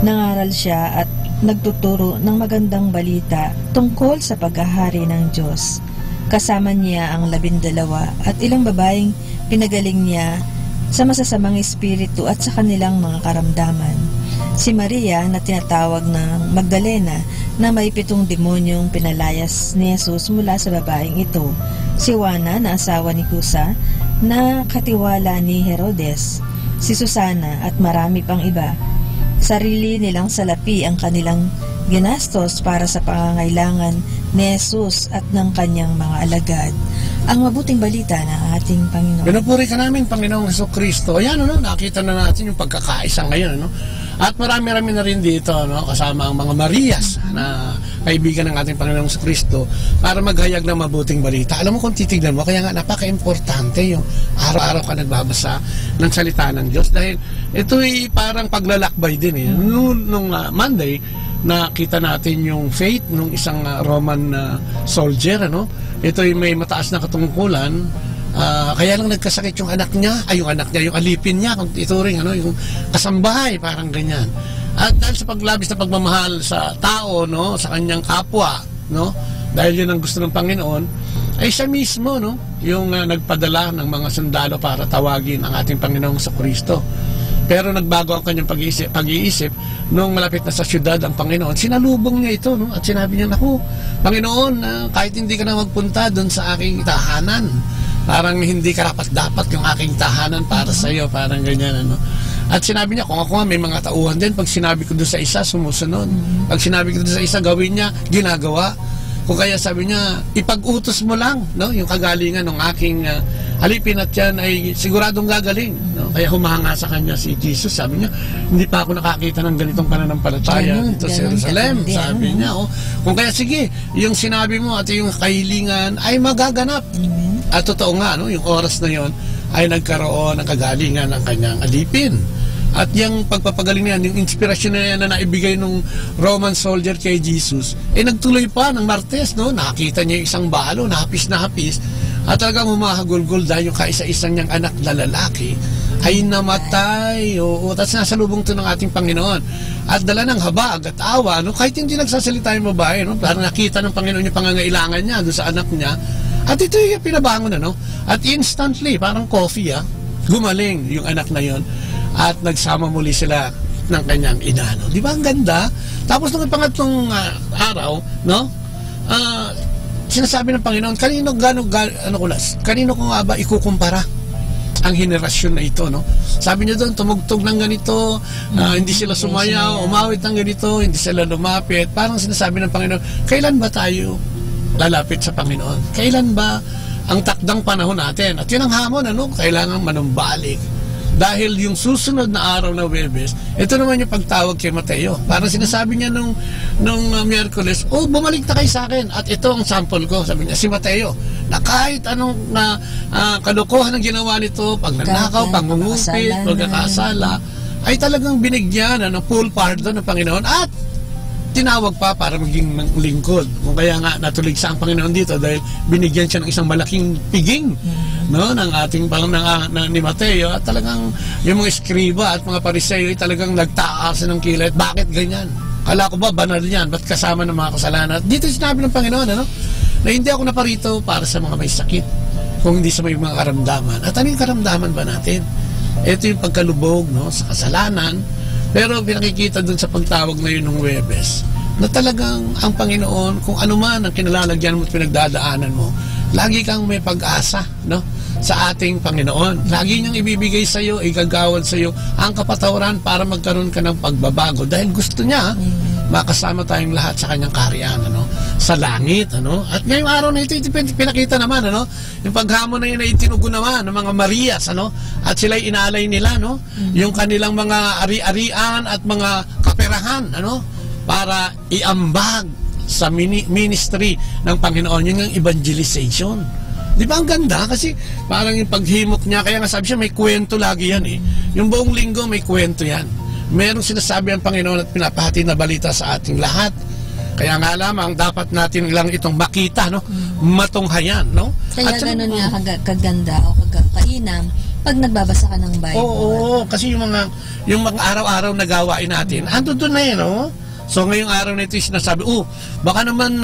Nangaral siya at nagtuturo ng magandang balita tungkol sa paghahari ng Diyos. Kasama niya ang 12 at ilang babaeng pinagaling niya sa masasamang espiritu at sa kanilang mga karamdaman. Si Maria na tinatawag ng Magdalena na may 7 demonyong pinalayas ni Jesus mula sa babaeng ito. Si Juana na asawa ni Kusa na katiwala ni Herodes. Si Susana at marami pang iba. Sarili nilang salapi ang kanilang ginastos para sa pangangailangan ni Jesus at ng kanyang mga alagad. Ang mabuting balita ng ating Panginoon. Pinupuri ka namin, Panginoong Jesucristo. Ayan, nakita na natin yung pagkakaisa ngayon. At marami-rami na rin dito, kasama ang mga Marias na kaibigan ng ating Panginoong Jesucristo para maghayag ng mabuting balita. Alam mo kung titignan mo, kaya nga napaka-importante yung araw-araw ka nagbabasa ng salita ng Diyos dahil ito ay parang paglalakbay din. Nung Monday, nakita natin yung faith nung isang Roman soldier. Ito ay may mataas na katungkulan. Kaya lang nagkasakit yung anak niya, yung alipin niya, kung ituring, yung kasambahay, parang ganyan. At dahil sa paglabis na pagmamahal sa tao, sa kanyang kapwa, dahil yun ang gusto ng Panginoon, ay siya mismo, yung nagpadala ng mga sundalo para tawagin ang ating Panginoong Jesucristo. Pero nagbago ang kanyang pag-iisip nung malapit na sa syudad ang Panginoon. Sinalubong niya ito, at sinabi niya, naku, Panginoon, kahit hindi ka na magpunta doon sa aking tahanan, parang hindi karapat-dapat yung aking tahanan para sa iyo, parang ganyan. At sinabi niya, kung ako nga may mga tauhan din, pag sinabi ko doon sa isa, sumusunod. Pag sinabi ko doon sa isa, gawin niya, ginagawa. Kung kaya sabi niya, ipag-utos mo lang, no? Yung kagalingan ng aking halipin at yan ay siguradong gagaling, no? Kaya humanga sa kanya si Jesus. Sabi niya, hindi pa ako nakakita ng ganitong pananampalataya dito sa Jerusalem. Sabi niya, kung kaya sige, yung sinabi mo at yung kahilingan ay magaganap. At totoo nga, no? Yung oras na yon ay nagkaroon ng kagalingan ng kanyang alipin. At yung pagpapagaling na yan, yung inspirasyon na yan na naibigay ng Roman soldier kay Jesus, nagtuloy pa ng Martes, no? Nakita niya yung isang balo, nahapis na hapis, at talagang humahagulgol dahil yung kaisa-isang niyang anak na lalaki ay namatay. Oo, tapos nasa lubong to ng ating Panginoon. At dala ng habag at awa, no? Kahit hindi nagsasalita yung babae, no? Parang nakita ng Panginoon yung pangangailangan niya doon sa anak niya. At ito yung pinabangon na, no? At instantly, parang coffee, gumaling yung anak na yon. At nagsama muli sila ng kanyang ina, no? Di ba ang ganda? Tapos nung pangatlong araw, no? Sinasabi ng Panginoon, kanino ko nga ba ikukumpara ang henerasyon na ito, no? Sabi niya doon, tumugtog ng ganito, hindi sila sumayaw, umawit ng ganito, hindi sila lumapit. Parang sinasabi ng Panginoon, kailan ba tayo lalapit sa Panginoon? Kailan ba ang takdang panahon natin? At yun ang hamon, ano? Kailangan manumbalik. Dahil yung susunod na araw na Huwebes, ito naman yung pagtawag kay Mateo. Parang sinasabi niya nung Miyerkules, bumalik na kayo sa akin. At ito ang sample ko, sabi niya, si Mateo, na kahit anong kalokohan ang ginawa nito, pagnanakaw, pangungupit, pagkakasala, ay talagang binigyan ng full pardon ng Panginoon at tinawag pa para maging lingkod. Kung kaya nga natulig sa ang Panginoon dito dahil binigyan siya ng isang malaking piging, no, ng ating ni Mateo. At talagang yung mga eskriba at mga Pariseo ay talagang nagtaas ng kilay. Bakit ganyan? Kala ko ba banal yan? Ba't kasama ng mga kasalanan? At dito sinabi ng Panginoon, ano, na hindi ako naparito para sa mga may sakit, kung hindi sa may mga karamdaman. At ano yung karamdaman ba natin? Ito yung pagkalubog, no, sa kasalanan. Pero pinakikita dun sa pagtawag na yun ng Huwebes, na talagang ang Panginoon, kung ano man ang kinalalagyan mo at pinagdadaanan mo, lagi kang may pag-asa, no, sa ating Panginoon. Lagi niyang ibibigay sa iyo, igagawad sa iyo ang kapatawaran para magkaroon ka ng pagbabago. Dahil gusto niya, makasama tayong lahat sa kanyang kaharian, ano, sa langit, ano. At ngayong araw na ito pinakita naman, ano, yung paghamon na yun ay itinugo naman ng mga Marias, ano, at sila'y inalay nila, no, yung kanilang mga ari-arian at mga kaperahan, ano, para iambag sa ministry ng Panginoon, yung evangelization. Di ba ang ganda? Kasi parang yung paghimok niya, kaya nga sabi siya, may kwento lagi yan, yung buong linggo may kwento yan. Merong sinasabi ang Panginoon at pinapahati na balita sa ating lahat. Kaya nga lamang, dapat natin lang itong makita, no? Matunghayan, no? Kaya ganun nga kaganda o kainam pag nagbabasa ka ng Bible. Oo, kasi yung mga araw-araw na gawain natin, ando doon na yun, no? So ngayong araw na ito sinasabi, baka naman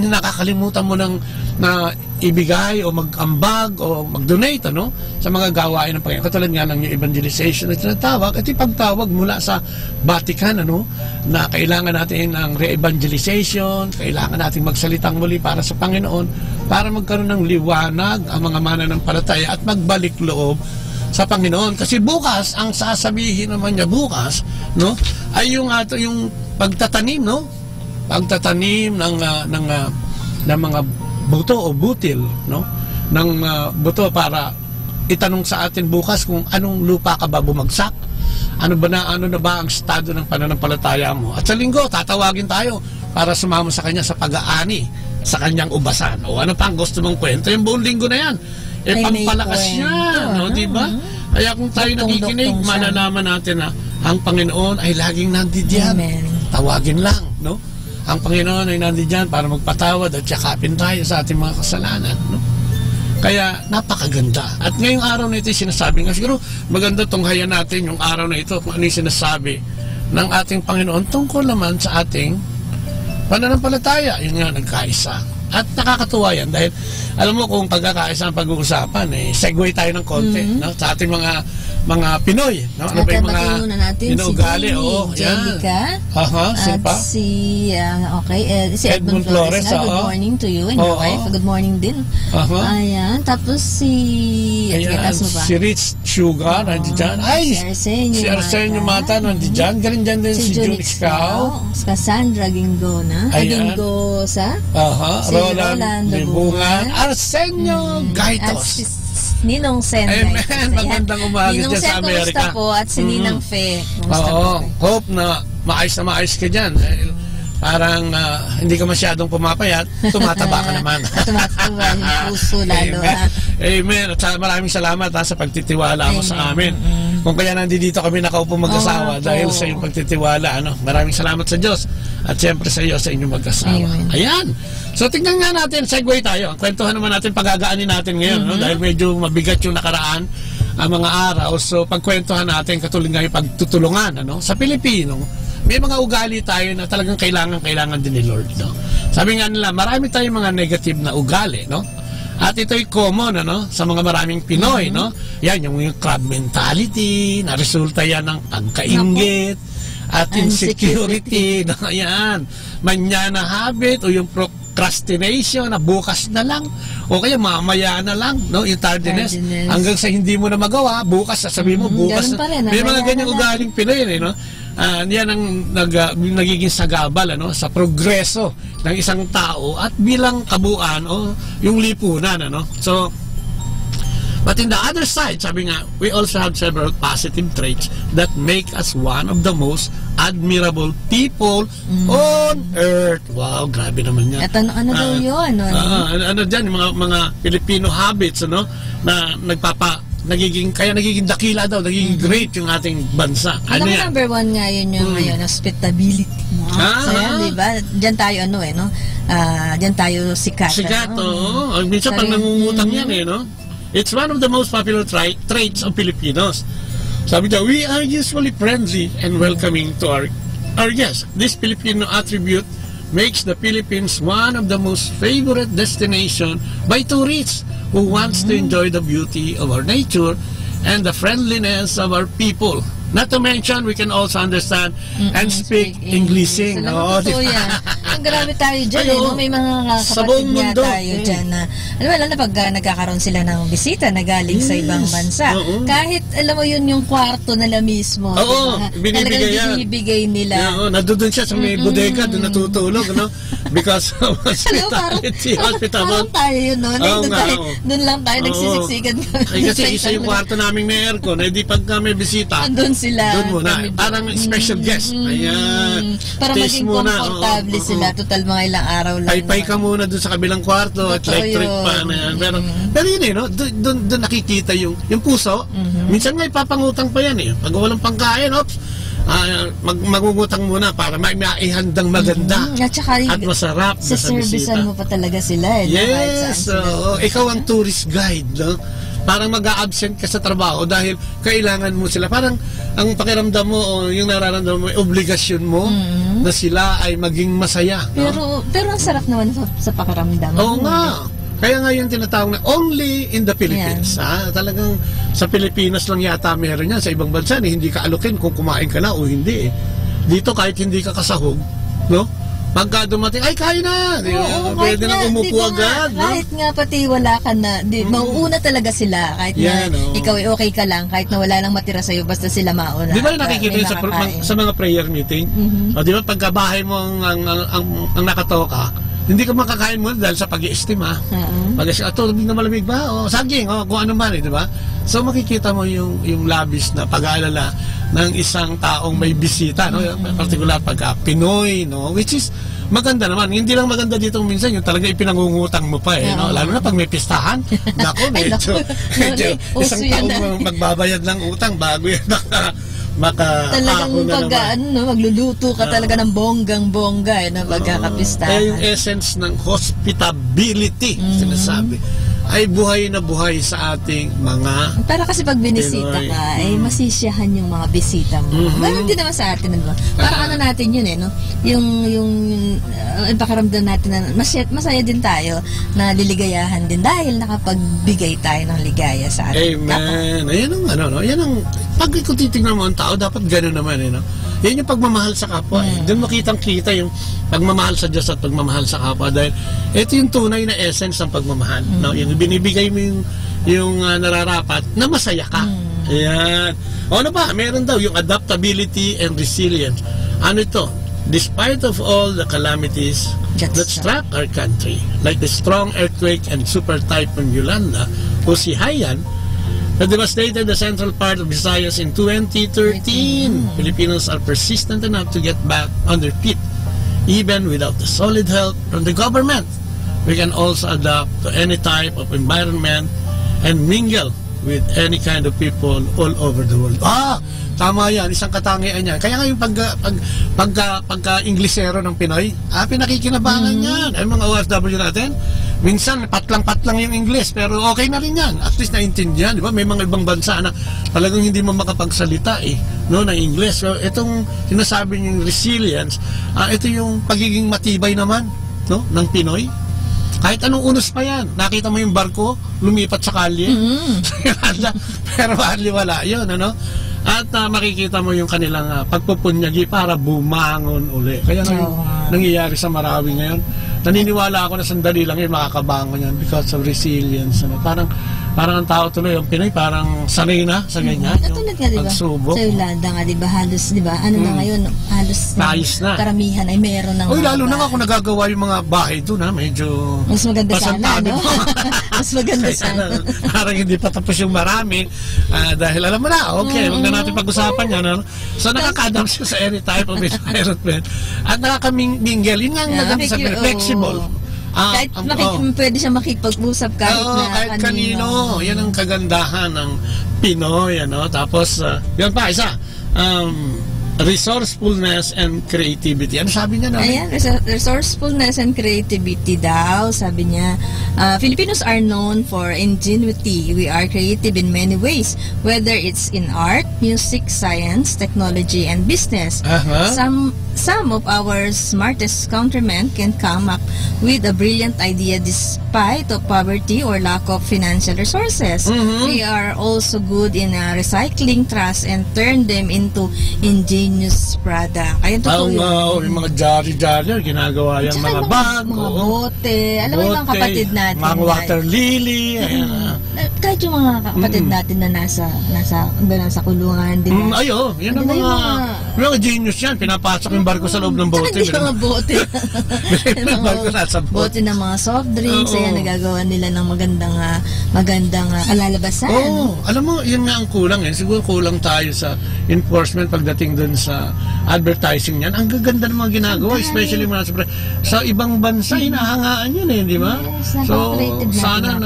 nakakalimutan mo ng na ibigay o mag-ambag o mag-donate, ano, sa mga gawain ng Panginoon. Katulad nga ng yung evangelization na tinatawag, at ipagtawag mula sa Vatican, ano, na kailangan natin ng re-evangelization, kailangan natin magsalitang muli para sa Panginoon, para magkaroon ng liwanag ang mga mananampalataya at magbalik loob sa Panginoon. Kasi bukas, ang sasabihin naman niya bukas, no, ay yung pagtatanim, no? Pagtatanim ng mga buto o butil, no, ng buto para itanong sa atin bukas kung anong lupa ka ba bumagsak, ano na ba ang estado ng pananampalataya mo. At sa linggo tatawagin tayo para sumama sa kanya sa pag-aani sa kanyang ubasan. O ano pang gusto mong kwento, yung buong linggo na yan pampalakas yan, no, di ba? Kaya kung tayo nakikinig, malalaman natin na ang Panginoon ay laging nandiyan. Tawagin lang, no? Ang Panginoon ay nandiyan para magpatawad at yakapin tayo sa ating mga kasalanan, no? Kaya napakaganda. At ngayong araw na ito sinasabi nga, siguro maganda tunghayan natin yung araw na ito kung ano yung sinasabi ng ating Panginoon tungkol naman sa ating pananampalataya. Yun nga, nagkaisa. At nakakatuwa yan dahil alam mo kung pagkakaisa ang pag-uusapan, segue tayo ng konti no? Sa ating mga Pinoy. No? Ano ba yung mga inuugali? Si Jellica, si Edmund Flores. Good morning to you and your wife. Good morning din. Ayan. Tapos si Rich Sugar nandiyan. Ay, si Arsenio Mata nandiyan. Galing dyan din si Junix Cao. Cassandra Gingona. Gingosa. Si Rolando Libungan. Arsenio Gaitos. Ninong Sen. Amen. Magandang umaga dyan sa Amerika. Ninong Sen, po at si Ninang Fe. Hope na maayos ka dyan. Parang hindi ka masyadong pumapayat, tumataba ka naman. Tumataba yung puso lalo. Amen. At maraming salamat sa pagtitiwala mo sa amin. Kung kaya nandito kami nakaupo mag-asawa dahil sa iyong pagtitiwala. Maraming salamat sa Diyos at siyempre sa iyo sa inyong mag-asawa. Ayan. So tingnan nga natin, segue tayo. Ang kwentuhan naman natin, pagagaanin natin ngayon dahil medyo mabigat yung nakaraan ang mga araw. So pagkwentuhan natin katulad nga yung pagtutulungan sa Pilipino. May mga ugali tayo na talagang kailangan din ni Lord, no? Sabi nga nila, marami tayong mga negative na ugali, no? At ito'y common, sa mga maraming Pinoy, no? Yan, yung crab mentality, na resulta yan ng pagkainggit at insecurity, no? Yan, manyana habit o yung procrastination na bukas na lang o kaya mamaya na lang, no? Yung tardiness. Hanggang sa hindi mo na magawa, bukas sasabihin mo, bukas na. May mga ganyang ugaling Pinoy, no? Yan ang nagiging sagabal sa progreso ng isang tao at bilang kabuuan o yung lipunan. So, but in the other side, sabi nga, we also have several positive traits that make us one of the most admirable people on earth. Wow, grabe naman yan. At ano daw yun? Ano dyan, mga Filipino habits na nagiging dakila daw, nagiging great yung ating bansa. Ano yan? Number one nga yun yung ngayon, hospitality mo. So yan, diba? Diyan tayo diyan tayo sikat. Minsan pag nangungutang yan it's one of the most popular traits of Filipinos. Sabi daw, we are usually friendly and welcoming to our guests. This Filipino attribute makes the Philippines one of the most favorite destination by tourists who wants to enjoy the beauty of our nature and the friendliness of our people. Not to mention, we can also understand and speak Englishing. Grabe tayo dyan. May mga kapatid nga tayo dyan na, alam na pag nagkakaroon sila ng bisita na galing sa ibang bansa. Kahit, alam mo yun, yung kwarto nila mismo. Binibigay nila. Nadudun siya sa may bodega, doon natutulog, because of hospitality. Parang tayo yun, doon lang tayo nagsisiksikan. Kasi isa yung kwarto namin may aircon, di pag may bisita, doon sila. Doon muna. Parang special guest. Ayan. Para maging komportable sila. Total mga ilang araw lang. Pay ka muna doon sa kabilang kwarto at electric pa na yan. Pero yun doon nakikita yung puso. Minsan nga ipapangutang pa yan Pag walang pangkain, magungutang muna para may maihandang maganda at masarap na sa bisita. Servisan mo pa talaga sila Yes. Ikaw ang tourist guide, parang mag-a-absent ka sa trabaho dahil kailangan mo sila. Parang ang pakiramdam mo o yung nararamdaman mo, obligasyon mo na sila ay maging masaya. Pero ang sarap naman sa pakiramdam. Oo nga. Kaya nga yung tinatawag na only in the Philippines. Talagang sa Pilipinas lang yata meron yan. Sa ibang bansa, hindi ka alukin kung kumain ka na o hindi. Dito kahit hindi ka kasahog, pagka dumating, ay kaya na! Pwede na umupo agad. Kahit nga pati wala ka na, mauuna talaga sila. Kahit na ikaw ay okay ka lang, kahit na wala lang matira sa'yo, basta sila mauna. Di ba nakikita yun sa mga prayer meeting? Di ba pagka bahay mo ang nakatoka, hindi ka makakain mo dahil sa pag-i-estima. Tubig na malamig ba? Saging, kung ano man, di ba? So makikita mo yung labis na pag-aalala ng isang taong may bisita, particular pagka Pinoy, which is maganda naman. Hindi lang maganda dito minsan yung talaga ipinangungutang mo pa lalo na pag may pistahan. Medyo isang taong magbabayad ng utang bago yan talagang magluluto ka talaga ng bonggang-bongga na magkakapistahan. Yung essence ng hospitality sinasabi. ay buhay na buhay sa ating mga Para kasi pag binisita Pinoy. ka, masisiyahan yung mga bisita mo. Ganun din naman sa atin, diba? Parang ano natin yun no? Yung pakaramdam natin na masaya din tayo na liligayahan din dahil nakapagbigay tayo ng ligaya sa ating Amen. Ayan ang no? Yan ang pag kung titignan mo ang tao, dapat gano'n naman no? Yan yung pagmamahal sa kapwa. Doon makitang-kita yung pagmamahal sa Diyos at pagmamahal sa kapwa dahil ito yung tunay na essence ng pagmamahal. No? Yung binibigay mo yung nararapat na masaya ka. Ayan. O ano ba? Meron daw yung adaptability and resilience. Ano ito? Despite of all the calamities that struck our country, like the strong earthquake and super typhoon Yolanda o si Haiyan, that devastated the central part of Visayas in 2013. Filipinos are persistent enough to get back on their feet, even without the solid help from the government. We can also adapt to any type of environment and mingle with any kind of people all over the world. Tama yan, isang katangian yan. Kaya nga yung pagka-Inglesero ng Pinoy, pinakikinabangan yan. Ay mga OFW natin, minsan patlang-patlang yung Ingles, pero okay na rin yan. At least naintindihan, di ba? May mga ibang bansa na talagang hindi mo makapagsalita no, ng Ingles. So, itong sinasabi niyong resilience, ito yung pagiging matibay naman no, ng Pinoy. Kahit anong unos pa yan. Nakita mo yung barko, lumipat sa kalye. Pero wala yun, ano? At makikita mo yung kanilang pagpupunyagi para bumangon uli. Kaya nangyayari sa Marawi ngayon. Naniniwala ako na sandali lang yun makakabangon yan because of resilience. Ano? Parang ang tao tuloy, yung Pinoy parang sanay na sa ganyan. Katulad nga, diba? Sa Yolanda nga, diba? Halos, diba? Ano na ngayon, halos na. Karamihan ay meron ng lalo na ako nagagawa yung mga bahay doon, medyo mas maganda sana, no? Mas maganda sana. Parang hindi pa tapos yung marami. Dahil alam mo na, okay, huwag na natin pag-usapan yan. Ano? So nakakadam siya sa any type of environment. At nakakamingle. Yun nga maganda sa flexible. Kahit pwede siya makipag-usap kahit kanino. Yan ang kagandahan ng Pinoy. Ano? Tapos, yan pa, isa. Resourcefulness and creativity. Ano sabi niya na? Ayan, resourcefulness and creativity daw. Sabi niya, Filipinos are known for ingenuity. We are creative in many ways, whether it's in art, music, science, technology, and business. Some of our smartest countrymen can come up with a brilliant idea despite of poverty or lack of financial resources. We are also good in recycling trash and turn them into ingenious product. Ayun to yung mga jari-jari, ginagawa yung mga bag, mga bote. Alam mo yung mga kapatid natin. Mga water lily. Kahit yung mga kapatid natin na nasa kulungan. Yan ang mga genius yan. Pinapasok yung barko sa loob ng bote. Mga bote. Bote ng mga soft drinks. Ayan, nagagawa nila ng magandang kalalabasan. Alam mo, yun nga ang kulang. Siguro kulang tayo sa enforcement pagdating dun sa advertising yan. Ang gaganda ng mga ginagawa, especially mga sa ibang bansa, hinahangaan yun di ba? So, sana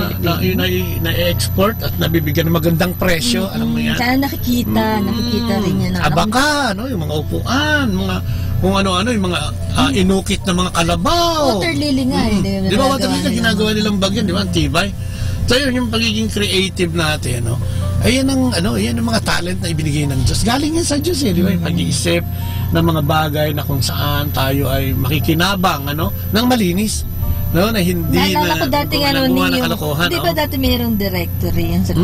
na-export at nabibigyan ng magandang presyo. Alam mo yan? Sana nakikita rin yan. Abaka, yung mga upuan, kung ano-ano, yung mga inukit na mga kalabaw. Water lily nga. Di ba water lily, ginagawa nilang bagyan, di ba? Ang tibay. So yun, yung pagiging creative natin, ayan ang mga talent na ibinigay ng Diyos. Galing yan sa Diyos, di ba? Yung pag-iisip ng mga bagay na kung saan tayo ay makikinabang, ng malinis. Na hindi naalala ko dati ng kalokohan. Di ba dati mayroong directory yan sa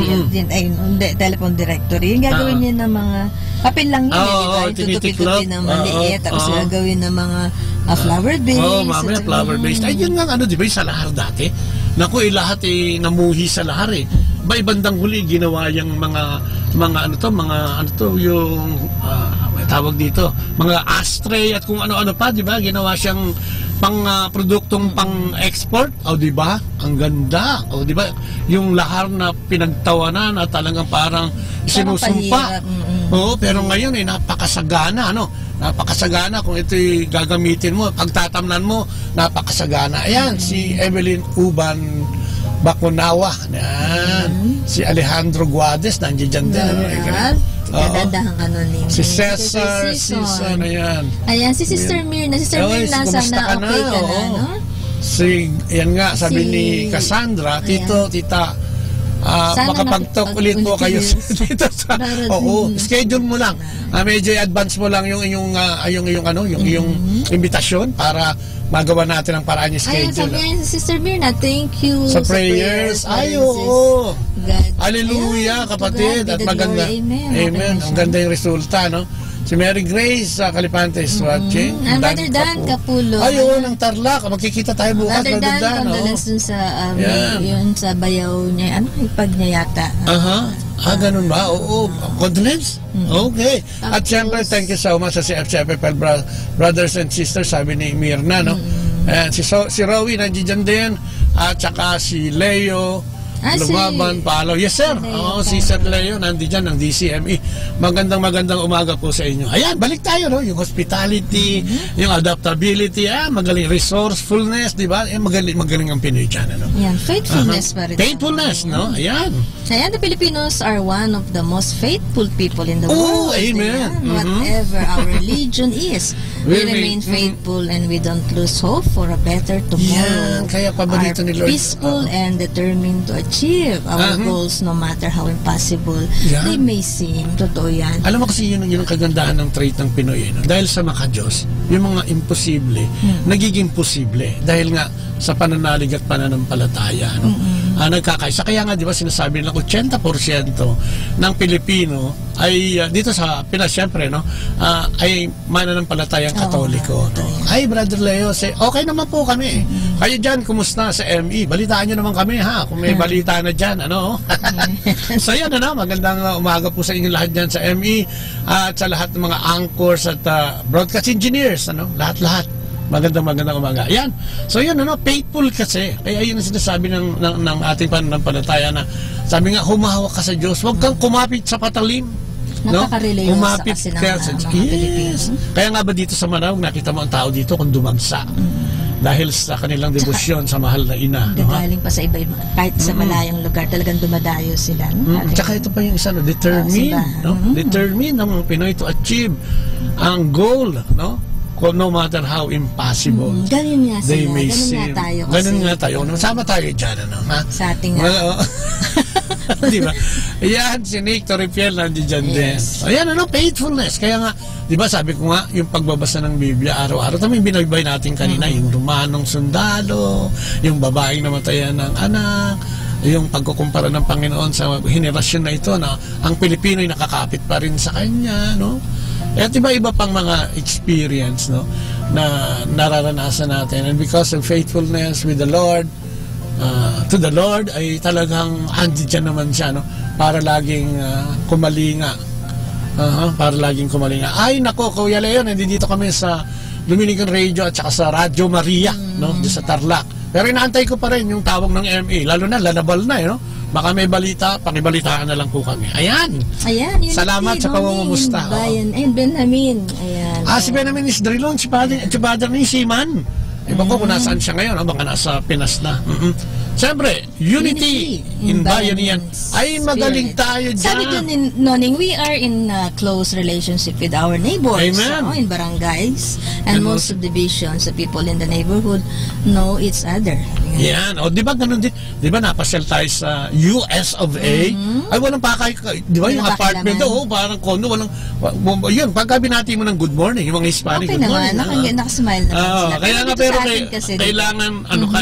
telephone directory. Yung gagawin niya ng mga papel lang yun. Tutupi-tupi ng maliit. Tapos gagawin ng mga flower base. Mamaya flower base. Ay, yun nga di ba yung sa lahar dati? Naku, lahat namuhi sa lahar By bandang huli, ginawa yung yung tawag dito, mga ashtray at kung ano-ano pa, di ba? Ginawa siyang produktong pang-export. Di ba? Ang ganda. Di ba? Yung lahar na pinagtawanan at talagang parang sinusumpa. Pero ngayon napakasagana, napakasagana kung ito'y gagamitin mo, pagtatamnan mo, napakasagana. Ayan, si Evelyn Uban Bacunawa. Si Alejandro Guades, nandiyan din. Gagandahang ni si Cesar, Ayan, si Sister Mir. Sister Mir, nasa na okay ka na, yan nga, sabi ni Cassandra, Tito, Tita, makapag-talk ulit po kayo dito sa schedule mo lang. Medyo advance mo lang yung iyong invitasyon para magawa natin ang paraan yung schedule. Ayun, sabi Sister Mirna, thank you sa prayers. Ay, oo. Hallelujah, kapatid. At maganda. Amen. Ang ganda yung resulta, no? Si Mary Grace Calipante is watching. Brother Dan Capulo. Ayun, ang Tarlac. Magkikita tayo bukas, Brother Dan. Condolence dun sa, yun sa bayaw niya. Ano, ipag niya yata. Ganun ba? Oo. Condolence? Okay. At syempre, thank you so much sa CFCFL brothers and sisters, sabi ni Mirna, no? And si Rowie nandiyan din. At saka si Leo Lumaban, Palo. Yes, sir. Si Sir Leo nandiyan ng DCME. Magandang umaga po sa inyo. Ayan, balik tayo, no? Yung hospitality, yung adaptability, magaling resourcefulness, di ba? Magaling ang Pinoy dyan, ano? Ayan, faithfulness pa rin. Faithfulness, no? Ayan. Kaya the Filipinos are one of the most faithful people in the world. Amen. Whatever our religion is, we remain faithful and we don't lose hope for a better tomorrow. Yan, kaya paborito ni Lord. Peaceful and determined to achieve our goals no matter how impossible they may seem. Totoo yan. Alam mo kasi yun ang kagandahan ng trait ng Pinoy, no? Dahil sa maka-Diyos, yung mga imposible nagiging posible dahil nga sa pananalig at pananampalataya, no? Nagkakaisa. Kaya nga, di ba, sinasabi nila 80% ng Pilipino ay dito sa Pinas, syempre, no? Ay mananampalatayang Katoliko. Ay, Brother Leo, okay naman po kami. Kayo dyan, kumusta sa ME? Balitaan nyo naman kami, ha? Kung may balita na dyan, ano? So yan, ano? Magandang umaga po sa inyo lahat dyan sa ME at sa lahat ng mga anchors at broadcast engineers, ano? Lahat-lahat. Magandang umaga. Yan. So yun, ano, faithful kasi. Kaya yun ang sinasabi ng ating pananampalataya na sabi nga, humahawak ka sa Diyos. Huwag kang kumapit sa patalim. Nakaka-relate humapit sa ka sa Yes. Kaya nga ba dito sa Manawag, nakita mo ang tao dito kung dumagsa. Dahil sa kanilang debosyon sa mahal na ina. Gagaling pa sa iba, kahit sa malayong lugar, talagang dumadayo sila. Tsaka ito pa yung isa, no? Determine. Determine ng Pinoy to achieve ang goal, no? No matter how impossible ganun nga they sila. may seem. Ganun nga tayo. Sama tayo dyan, ano? Ha? Sa ating di ba? Ayan, si Nick Torripiel nandiyan din. Ayan, ano? Faithfulness. Kaya nga, di ba sabi ko nga, yung pagbabasa ng Biblia araw-araw, tamang binaybay natin kanina, yung Romanong sundalo, yung babaeng namatayan ng anak, yung pagkukumpara ng Panginoon sa henerasyon na ito na ang Pilipino ay nakakapit pa rin sa kanya, no? At iba-iba pang mga experience, no, na nararanasan natin. And because of faithfulness with the Lord, to the Lord, ay talagang andiyan naman siya, no, para laging kumalinga. Para laging kumalinga. Ay, nako, Kuya Leo, nandito kami sa Dominican Radio at saka sa Radyo Maria, no, sa Tarlac. Pero inaantay ko pa rin yung tawag ng MA, lalo na lalabal na, no? Baka may balita, pakibalitaan na lang po kami. Ayan. Salamat sa pangungumusta. And Benjamin. Ayan. Si Benjamin is Drilon, si Padre ni Siman. Iba ko kung nasaan siya ngayon, baka nasa Pinas na. Siyempre, unity in Bayanihan. Ay, magaling tayo dyan. Sabi dun in Noning, we are in close relationship with our neighbors. In barangays. And most subdivisions, the people in the neighborhood know each other. Yan. O, di ba ganun din? Di ba napasyal tayo sa US of A? Ay, walang pakay. Di ba yung apartment doon, parang condo, walang, yun, pagka binati mo ng good morning, yung mga Hispanic, good morning. Nakasmile naman sila. Kaya nga, pero kailangan,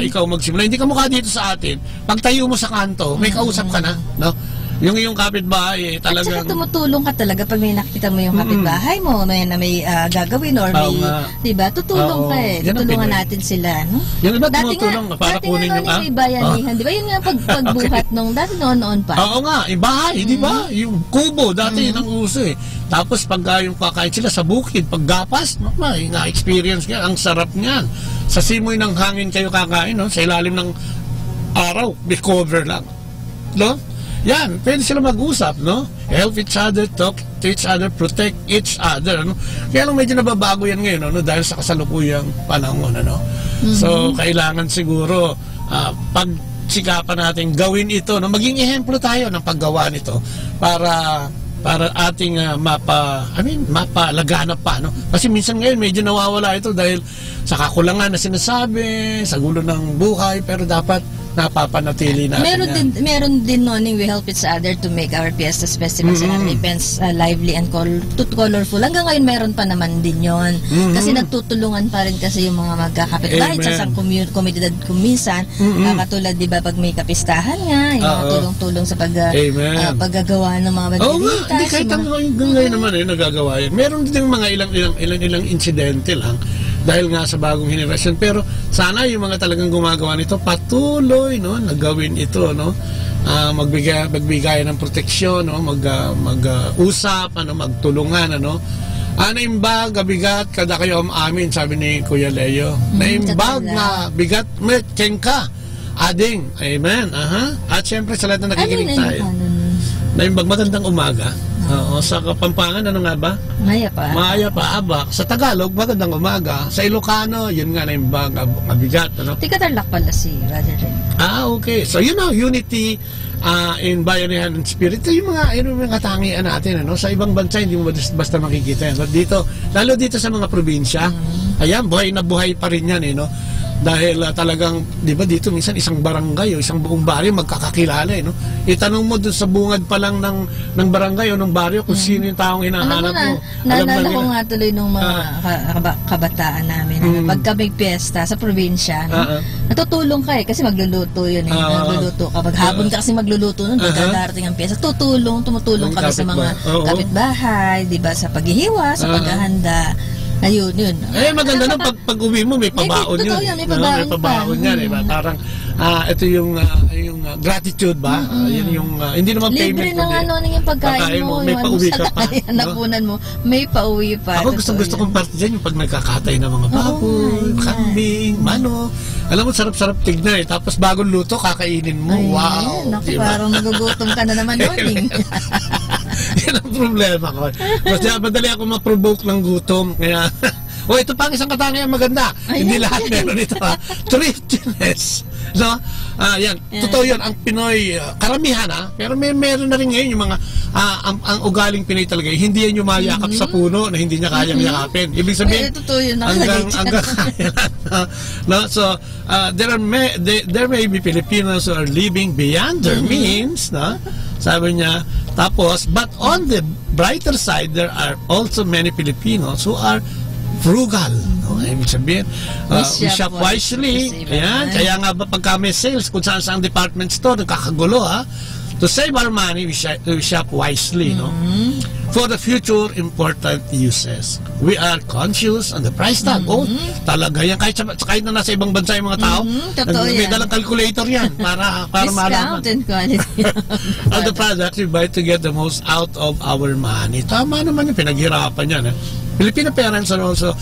ikaw magsimula. Hindi ka mukha dito sa atin. Pag tayo mo sa kanto, may kausap ka na, no? Yung iyong kapitbahay, talagang... At saka tumutulong ka talaga pag may nakita mo yung kapitbahay mo, may gagawin or may... Diba? Tutulong ka eh. Tutulungan natin sila, no? Yung iba tumutulong para kunin yung... Dati nga bayanihan, diba? Yun nga pagbuhat nung dati noon pa. Oo nga, ibahay, diba? Yung kubo, dati yun ang uso eh. Tapos pagka yung kakain sila sa bukid, paggapas, na-experience nga, ang sarap niyan. Sa simoy ng hangin kayo kakain, no? Sa ilalim ng araw, may cover lang. No? Yan, pwede sila mag-usap, no? Help each other, talk to each other, protect each other, ano? Kaya lang medyo nababago yan ngayon, ano? Dahil sa kasalukuyang panahon, ano? So, kailangan siguro pagsikapan natin gawin ito, no? Maging ehemplo tayo ng paggawa nito para para ating mapalaganap pa, no? Kasi minsan ngayon medyo nawawala ito dahil sa kakulangan na sinasabi, sa gulo ng buhay, pero dapat napapanatili natin meron din noning we help each other to make our fiestas, festivals and events lively and colorful. Hanggang ngayon meron pa naman din yon. Kasi nagtutulungan pa rin kasi yung mga magkakapitbahay sa isang komunidad kuminsan. Katulad, di ba, pag may kapistahan nga, yung mga tulong-tulong sa paggagawa ng mga banderitas. Hindi, kahit hanggang ngayon naman nagagawa yan. Meron din mga ilang insidente lang dahil nga sa bagong henerasyon, pero sana yung mga talagang gumagawa nito patuloy, no, naggawin ito, no, magbigay ng proteksyon, no, mag-usap, magtulungan, ano. Naimbag, bigat, kada kayo amin, sabi ni Kuya Leo. Naimbag na bigat, may ka ading. Amen. At syempre sa lahat na nakikinig tayo. Naimbag, magandang umaga. Sa Kapampangan, ano nga ba? Maya pa, abak. Sa Tagalog, magandang umaga. Sa Ilocano, yun nga, naimbag, mabigat, ano? Tigatarlak pala si Brother Ren. Okay. So, unity in bayanihan and spirit. Ito yung mga katangian natin, ano? Sa ibang bansa, hindi mo basta makikita yan. But dito, lalo dito sa mga probinsya, ayan, buhay na buhay pa rin yan, no? Dahil talagang, di ba, dito minsan isang barangay o isang buong baryo magkakakilala, no? Itanong mo dun sa bungad pa lang ng barangay o ng baryo kung sino yung taong hinahanap mo. Naalala ko nga tuloy nung mga kabataan namin. Pagka may piyesta sa probinsya, natutulong ka kasi magluluto yun. Magluluto ka. Pag hapon ka kasi magluluto nun, darating ang piyesta. Tumutulong kami sa mga kapitbahay, di ba, sa paghihiwa, sa paghahanda. Ayun, yun. Maganda na pag uwi mo, may pabaon yun. May pabaon yan. Parang, ito yung gratitude ba? Yun yung, hindi naman libre payment. Libre na yung pagkain mo. May pauwi ka pa. Napunan mo, may pauwi pa. Ako gusto kong parte dyan yung pag nagkakatay ng mga baboy, kambing, manok. Alam mo, sarap-sarap tignan Tapos bagong luto, kakainin mo. Wow! Naku, parang nagugutom ka na naman morning. Yan ang problema ko. Kasi madali ako ma-provoke ng gutom. Kaya, ito pa ang isang katangian maganda. Hindi lahat meron ito. Thriftiness. No? Yan. Totoo yun. Ang Pinoy, karamihan pero meron na rin ngayon yung mga, ang ugaling Pinoy talaga, hindi yan yung mayakap sa puno na hindi niya kayang yakapin. Ibig sabihin, totoo yun. hanggang kaya. No? So, there may be Filipinos who are living beyond their means, no? Sabi niya, tapos, but on the brighter side, there are also many Filipinos who are frugal. No? Ibig sabihin, we shop wisely. Ayan, kaya nga ba pagka may sales, kung saan department store, nagkakagulo, to save our money, we shop wisely, no? For the future important uses. We are conscious on the price tag. Talaga yan. Kahit na nasa ibang bansa yung mga tao, may dalang calculator yan para malaman. Discount and quality. On the product, we buy to get the most out of our money. Tama naman yung pinaghirapan yan. Filipino parents are also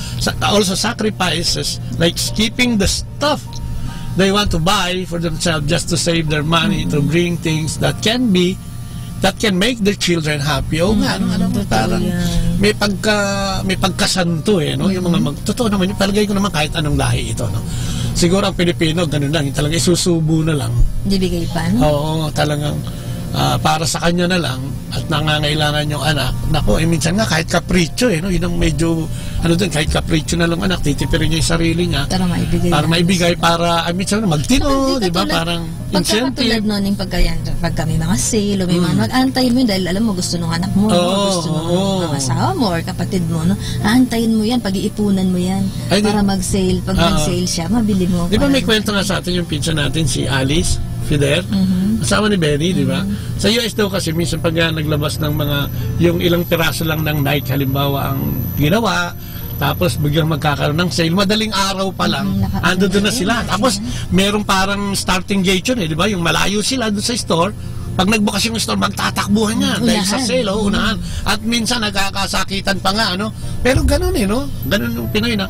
sacrifices like skipping the stuff they want to buy for themselves just to save their money to bring things that can make their children happy. Parang may pagkasanto no? Yung mga totoo naman, palagay ko naman kahit anong lahi ito, no? Siguro ang Pilipino ganun lang, talaga isusubo na lang. Bibigay pa, no? Oo, talagang para sa kanya na lang at nangangailangan yung anak. Nako, minsan nga kahit kapritsyo no? Yun ang medyo kahit kapritsyo na lang anak, titipirin niya yung sarili niya para maibigay para minsan magtino, di ba? Parang incentive. Pagkakatulad nun yung pagka may mga sale o may mga mag-antayin mo yun dahil alam mo gusto nung anak mo, gusto nung mga asawa mo or kapatid mo, no? Aantayin mo yan, pag-iipunan mo yan para mag-sale. Pag mag-sale siya, mabili mo. Di ba may kwento nga sa atin yung pinsan natin, si Alice Fider, asawa ni Benny, di ba? Sa US daw kasi minsan pag naglabas ng mga yung ilang piraso lang ng Nike halimbawa ang ginawa, tapos biglang magkakaroon ng sale, madaling araw pa lang ando doon na sila. Tapos merong parang starting gate yun, di ba? Yung malayo sila doon sa store. Pag nagbukas yung store, magtatakbuhan yan dahil sa sale, unahan. At minsan nagkakasakitan pa nga, no? Pero ganun no? Ganun yung Pinoy na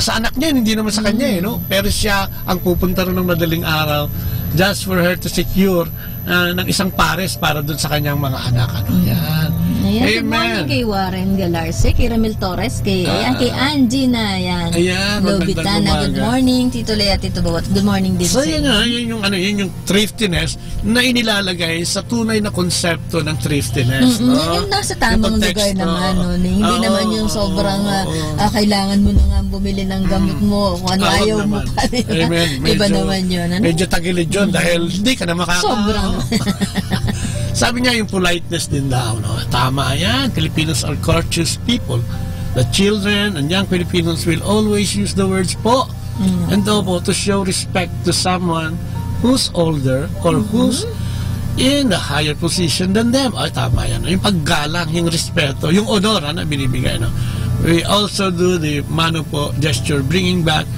sa anak niya, hindi naman sa kanya, no? Pero siya ang pupunta rin ng madaling araw just for her to secure ng isang pares para dun sa kanyang mga anak, ano? Yan. Ayan, good morning kay Warren Galarce, kay Ramil Torres, kay Angie na yan. Ayan, Lobitana, good morning. Tito Lea, Tito Bawat, good morning din so, sa inyo. Yun yung thriftiness na inilalagay sa tunay na konsepto ng thriftiness. No? Yung nasa tamang lugar naman. No? Hindi naman yung sobrang kailangan mo na nga bumili ng gamot mo kung ano ayaw mo pa. Amen. Iba naman yun. Ano? Medyo tagilid yun dahil hindi ka na sobrang. Sabi niya yung politeness din daw, no? Tama yan. Filipinos are courteous people. The children and young Filipinos will always use the words po and po to show respect to someone who's older or who's in a higher position than them. Ay, tama yan. Yung paggalang, yung respeto, yung honor na binibigay. No? We also do the mano po gesture, bringing back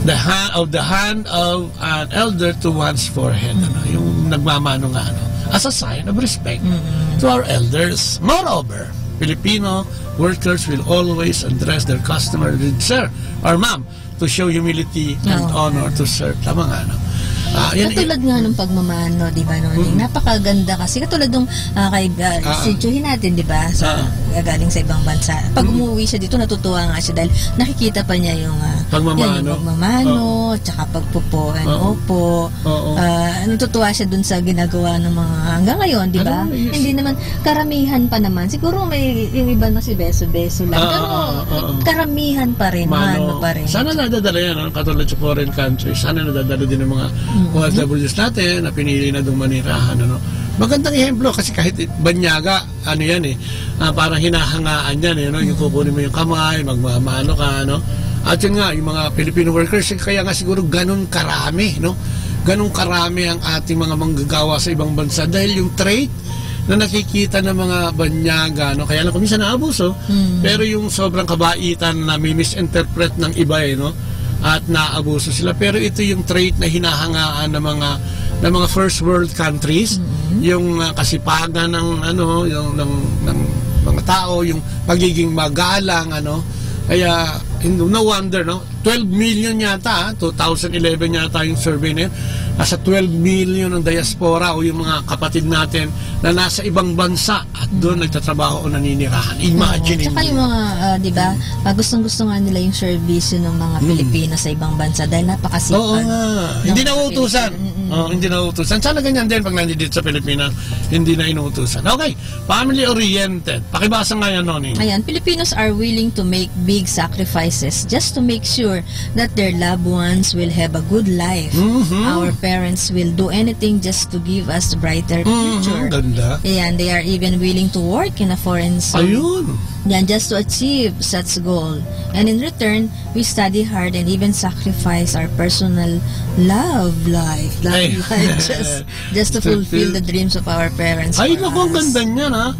the hand of an elder to one's forehead. Ano? Yung nagmamano nga, ano? As a sign of respect to our elders. Moreover, Filipino workers will always address their customer with sir or ma'am to show humility and honor to serve. Tama nga, no? Katulad nga ng pagmamano, di ba, Noning? Napakaganda kasi. Katulad ng kay si Chuhin natin, di ba, galing sa ibang bansa. Pag umuwi siya dito, natutuwa nga siya dahil nakikita pa niya yung pagmamano, tsaka pagpupo, opo. Natutuwa siya dun sa ginagawa ng mga hanggang ngayon, di ba? Hindi naman, karamihan pa naman. Siguro may yung iba na si beso-beso lang. Pero karamihan pa rin, mano pa rin. Sana nadadala yan, katulad sa foreign countries. Sana nadadala din ng mga OFWs natin na pinili na dumanirahan. Ano? Magandang ehemplo kasi kahit banyaga, ano yan parang hinahangaan yan. Yung kukunin mo yung kamay, magmamano ka. No? At yun nga, yung mga Filipino workers, kaya nga siguro ganun karami. No? Ganun karami ang ating mga manggagawa sa ibang bansa dahil yung trait na nakikita ng mga banyaga, no? Kaya lang kung minsan naabuso, pero yung sobrang kabaitan na may misinterpret ng iba, no? At naabuso sila, pero ito yung trait na hinahangaan ng mga first world countries, yung kasipagan ng ng mga tao, yung pagiging magalang, kaya no wonder, no? 12 million yata, 2011 yata yung survey na yun. Nasa 12 million ng diaspora o yung mga kapatid natin na nasa ibang bansa at doon nagtatrabaho o naninirahan. Imagine. Tsaka yung mga, di ba, gustong-gusto nga nila yung service ng mga Pilipino sa ibang bansa dahil napakasipag. Oo nga. Hindi na utusan. Hindi na utusan. Sana ganyan din pag nandito sa Pilipinas, hindi na inuutusan. Okay, family-oriented. Pakibasa nga yan, Noning. Ayan, Filipinos are willing to make big sacrifices just to make sure that their loved ones will have a good life. Our parents will do anything just to give us a brighter future. Ganda. Ayan, they are even willing to work in a foreign zone. Ayun. Yan, just to achieve such goal. And in return, we study hard and even sacrifice our personal love life just to fulfill the dreams of our parents. Ay, naku, ang ganda niyan, ha?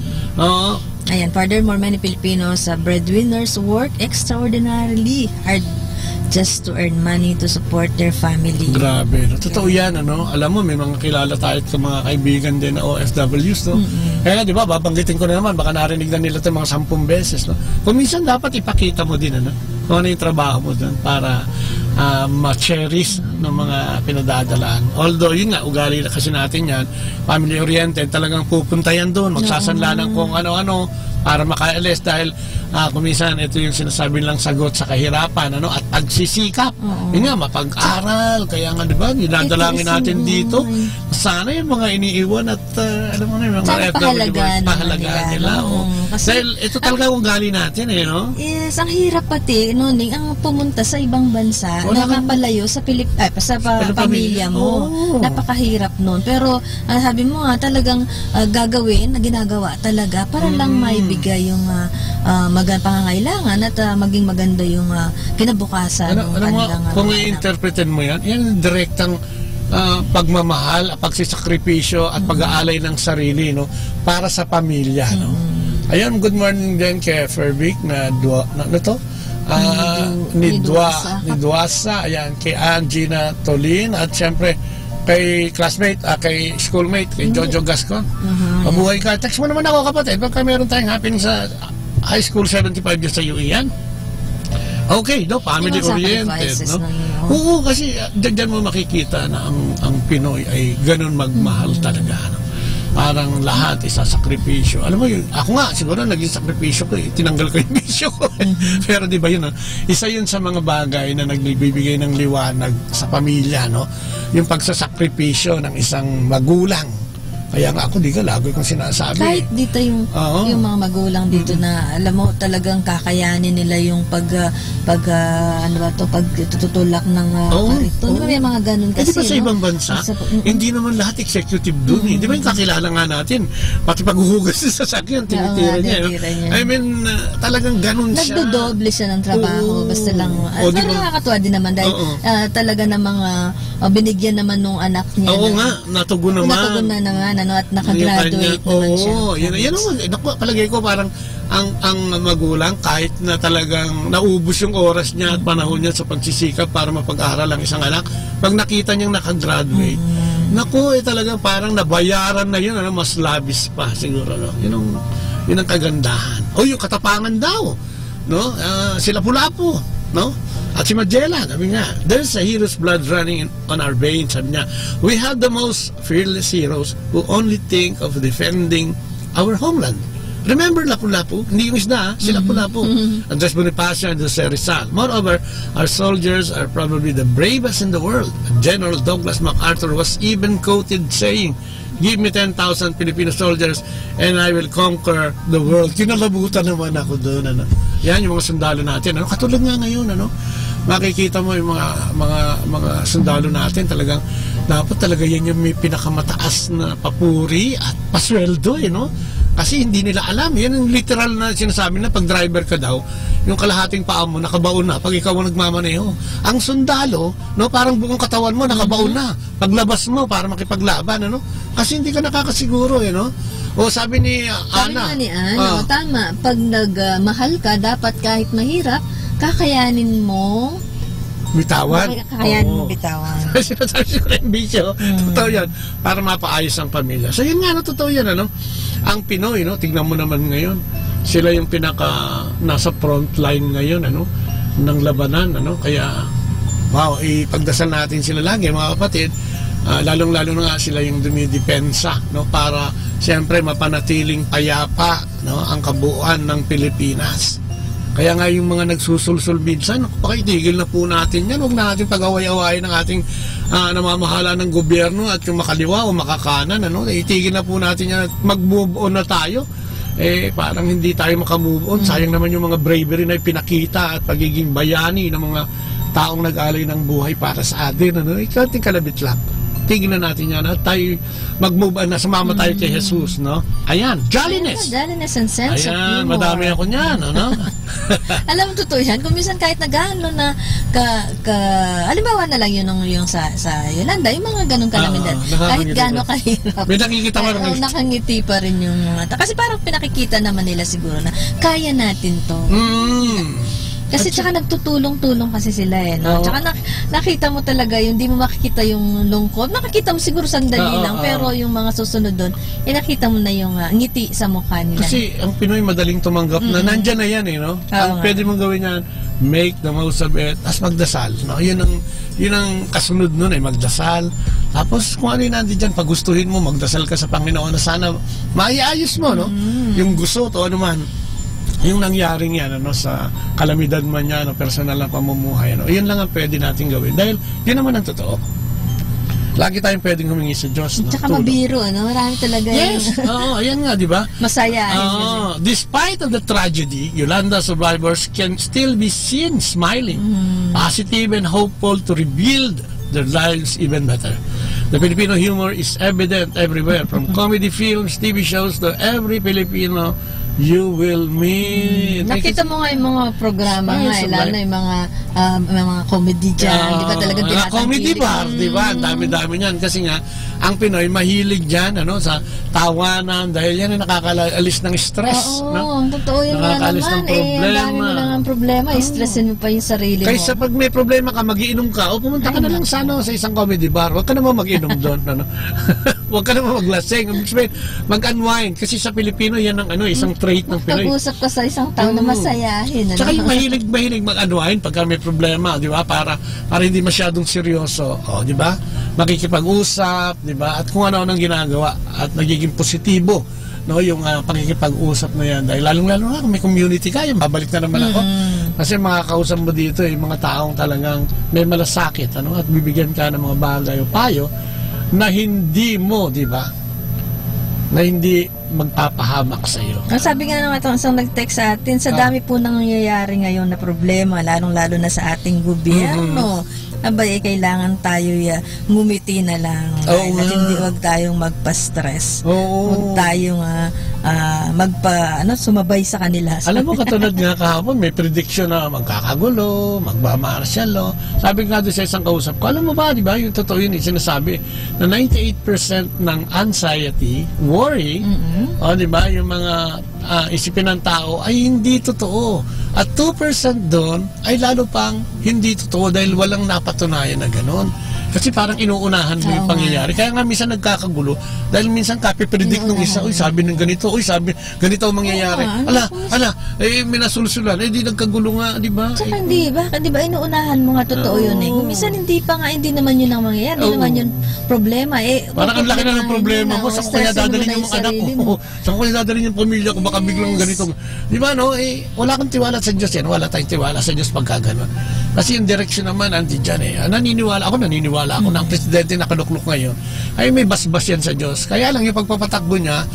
Ayan, furthermore, many Filipinos breadwinners work extraordinarily hard just to earn money to support their family. Grabe. No? Totoo yan, ano? Alam mo, may mga kilala tayo at mga kaibigan din na OFWs, no? Kaya, di ba, babanggitin ko na naman, baka narinig na nila ito mga 10 beses, no? Kung minsan, dapat ipakita mo din, ano? Kung ano yung trabaho mo doon para ma-cherish ng mga pinadadalaan. Although, yun nga, ugali na kasi natin yan, family-oriented, talagang pupunta yan doon, magsasanla ng kung ano-ano, para makaalis dahil kumisan ito yung sinasabi lang sagot sa kahirapan at pagsisikap. Yun nga, mapag-aral. Kaya nga, di ba, dinadalangin natin dito. Sana yung mga iniiwan at alam mo na yung mga pahalagaan nila. Dahil ito talaga yung ugali natin, no? Yes, ang hirap pati, Noning, ang pumunta sa ibang bansa, nakapalayo sa pamilya mo. Napakahirap nun. Pero sabi mo nga, talagang gagawin na ginagawa talaga para lang may bigay yung pangangailangan at maging maganda yung kinabukasan ng kanilang kung i-interpretin mo yan direktang pagmamahal, pagsisakripisyo at pag-aalay ng sarili, no, para sa pamilya, no. Ayun, good morning din kay Fervic na Nidwasa, ayan, kay Angie Tolin at syempre kay classmate, kay schoolmate, kay Jojo Gascon. Mabuhay ka. Text mo naman ako, kapatid, pagka meron tayong happening sa high school 75 years sa UE yan. Okay, family-oriented, no? Oo, kasi dyan mo makikita na ang Pinoy ay ganun magmahal talaga, no? parang lahat isasakripisyo. Alam mo yun, ako nga siguro naging sakripisyo ko, tinanggal ko yung bisyo ko. Pero di ba yun, isa yun sa mga bagay na nagbibigay ng liwanag sa pamilya, no? Yung pagsasakripisyo ng isang magulang. Kaya nga ako, di ka lagi kong sinasabi. Kahit dito yung mga magulang dito na, alam mo, talagang kakayanin nila yung pagtutulak ng kariton. May mga ganun kasi. Di ba sa ibang bansa, hindi naman lahat executive doon. Di ba yung kakilala nga natin, pati paghuhugas sa sasakyan, tinitira niya. I mean, talagang ganun siya. Nagdodoble siya ng trabaho. Basta lang, nakakatuwa din naman dahil talaga namang binigyan naman nung anak niya. Oo nga, natugon naman. Natugon na naman. At nakagraduate naman siya. Yan naman. Palagay ko parang ang magulang kahit na talagang naubos yung oras niya at panahon niya sa pagsisikap para mapag-aral ang isang anak, pag nakita niyang nakagraduate, naku, talagang parang nabayaran na yun, mas labis pa siguro. No? Yun ang kagandahan. Yung katapangan daw. No? Sila Pulapo. No? At si Magellan, sabi nga, there's a hero's blood running on our veins. Sabi niya, we have the most fearless heroes who only think of defending our homeland. Remember Lapu-Lapu? Hindi yung isda, si Lapu-Lapu. Andres Bonifacio and Jose Rizal. Moreover, our soldiers are probably the bravest in the world. General Douglas MacArthur was even quoted saying, give me 10,000 Filipino soldiers and I will conquer the world. Kinalabutan naman ako doon. Yan yung mga sundalo natin. Katulad nga ngayon, makikita mo yung mga sundalo natin, talagang dapat talaga yan yung may pinakamataas na papuri at pasweldo, no? Kasi hindi nila alam. Yan yung literal na sinasabi na pag driver ka daw, yung kalahating paa mo nakabaon na pag ikaw ang nagmamaneho. Ang sundalo, no, parang buong katawan mo nakabaon na. Paglabas mo para makipaglaban, ano? Kasi hindi ka nakakasiguro, no? O sabi ni Ana. Sabi ni Ana, tama. Pag nagmahal ka, dapat kahit mahirap, kakayanin mo bitawan. Kakayanin mo bitawan. Sinasabi ko yung bisyo. Totoo yan. Para mapaayos ang pamilya. So yun nga, totoo yan, ano? Ang Pinoy, no? Tignan mo naman ngayon. Sila yung nasa front line ngayon, ano? Ng labanan, ano? Kaya, wow, ipagdasal natin sila lagi, mga kapatid. Lalong-lalo na nga sila yung dumidepensa, no? Para, siyempre, mapanatiling payapa, no? Ang kabuuan ng Pilipinas. Kaya nga yung mga nagsusulsul minsan, pakitigil na po natin yan. Huwag na natin pag-away-awayin ng ating namamahala ng gobyerno at yung makaliwa o makakanan. Itigil na po natin yan at mag-move on na tayo. Parang hindi tayo makamove on. Sayang naman yung mga bravery na pinakita at pagiging bayani ng mga taong nag-alay ng buhay para sa atin. Ikating kalabit lang. Tignan natin yan at tayo mag-move on na sumama tayo kay Jesus, no? Ayan, jolliness. Jolliness and sense of humor. Madami ako niyan, ano? Alam mo, totoo yan. Kung minsan kahit nag-ano na halimbawa na lang yung sa Yolanda, yung mga ganong kalamidad. Kahit gano'n kahirap. May nakikita mo rin. Nakangiti pa rin yung mga kasi parang pinakikita naman nila siguro na kaya natin to. Kasi tsaka nagtutulong-tulong kasi sila no? Tsaka nakita mo talaga yung di mo makikita yung lungkot. Nakikita mo siguro sandali lang, pero yung mga susunod doon, nakita mo na yung ngiti sa mukha nila. Kasi ang Pinoy madaling tumanggap na nandyan na yan, no? Ang pwede mong gawin yan, make the most of it, as magdasal, no? Yun ang kasunod nun, magdasal. Tapos kung ano yung nandyan dyan, pagustuhin mo, magdasal ka sa Panginoon na sana maiayos mo, no? Yung gusto o ano man. Yung nangyaring yan, sa kalamidad man yan, personal na pamumuhay, yun lang ang pwede natin gawin. Dahil yun naman ang totoo. Lagi tayong pwedeng humingi sa Diyos. Tsaka mabiro, marami talaga. Yes, ayan nga, di ba? Masaya. Despite of the tragedy, Yolanda survivors can still be seen smiling, positive and hopeful to rebuild their lives even better. The Filipino humor is evident everywhere, from comedy films, TV shows, to every Filipino you will meet. Nakita mo nga yung mga programa lalo na yung mga comedy dyan. Di ba talaga tinatangkilik? Comedy bar, di ba? Ang dami-dami niyan. Kasi nga, ang Pinoy mahilig dyan, sa tawanan, dahil yan ay nakakaalis ng stress. Totoo yun nga naman. Ng problema. Ang dami mo lang ang problema. Stressin mo pa yung sarili mo. Kaysa pag may problema ka, mag-iinom ka, pumunta ka na lang sa isang comedy bar. Huwag ka naman mag-iinom doon. Huwag ka naman maglasing. Mag-unwind. Kasi sa Pilipino, yan ang isang trait ng Pinoy. Pag-usap ka sa isang tao na masayahin. Tsaka yung mahilig mag-unwind pagka may problema, di ba? Para hindi masyadong seryoso. O, di ba? Makikipag-usap, di ba? At kung ano-ano ang ginagawa. At nagiging positibo, no, yung pakikipag-usap na yan. Dahil lalong-lalo na kung may community ka, yung babalik na naman ako. Kasi makakausap mo dito yung mga taong talagang may malasakit, ano? At bibigyan ka ng mga bagay o payo na hindi mo, di ba? Na hindi magpapahamak sa iyo. Sabi nga naman itong isang nag-text sa atin, sa dami po nang nangyayari ngayon na problema, lalong-lalo na sa ating gobyerno. Abay, kailangan tayo ngumiti na lang. At hindi wag tayong magpa-stress. Wag tayong sumabay sa kanila. Alam mo, katulad nga kahapon, may prediction na magkakagulo, magmamartial law. Sabi nga doon sa isang kausap ko, alam mo ba, di ba, yung totoo yun, sinasabi na 98% ng anxiety, worry, di ba, yung mga isipin ng tao ay hindi totoo. At 2% doon ay lalo pang hindi totoo dahil walang napatunayan na gano'n. Kasi parang inuunahan mo yung pangyayari. Kaya nga minsan nagkakagulo dahil minsan kapipredict nung isa, uy, sabi ng ganito, uy, sabi, ganito ang mangyayari. May nasulsulan, di nagkagulo nga, di ba? Tsaka hindi, bakit di ba inuunahan mo nga totoo yun eh. Kung minsan hindi pa nga, hindi naman yun ang mangyayari, hindi naman yun problema eh. Parang ang laki na ng problema ko, saan ko kaya dadalhin yung mga anak ko? Saan ko kaya dadalhin yung pamilya ko? Baka biglang ganito. Di ba, no? Wala kang tiwala sa Diyos yan. Wala tayong tiwala sa Diyos pagka gano'n. Kasi yung direction naman, andyan eh. Naniniwala ako na ang presidente na kaluklok ngayon ay may basbas yan sa Diyos. Kaya lang yung pagpapatakbo niya,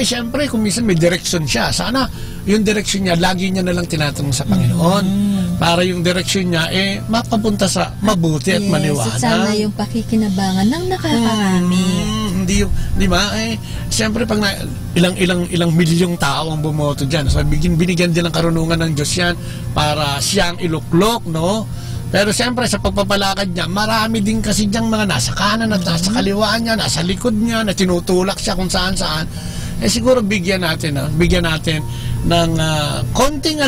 syempre kung minsan may direction siya, sana yung direction niya, lagi niya nalang tinatanong sa Panginoon para yung direction niya, mapapunta sa mabuti at maniwala. At sana yung pakikinabangan ng nakarami. Hindi yung, di ba, siyempre pag ilang milyong tao ang bumoto dyan, so binigyan din ng karunungan ng Diyos yan para siyang iluklok, no? Pero siyempre sa pagpapalakad niya, marami din kasi diyang mga nasa kanan at nasa kaliwa niya, nasa likod niya, na tinutulak siya kung saan-saan. Siguro bigyan natin ng konting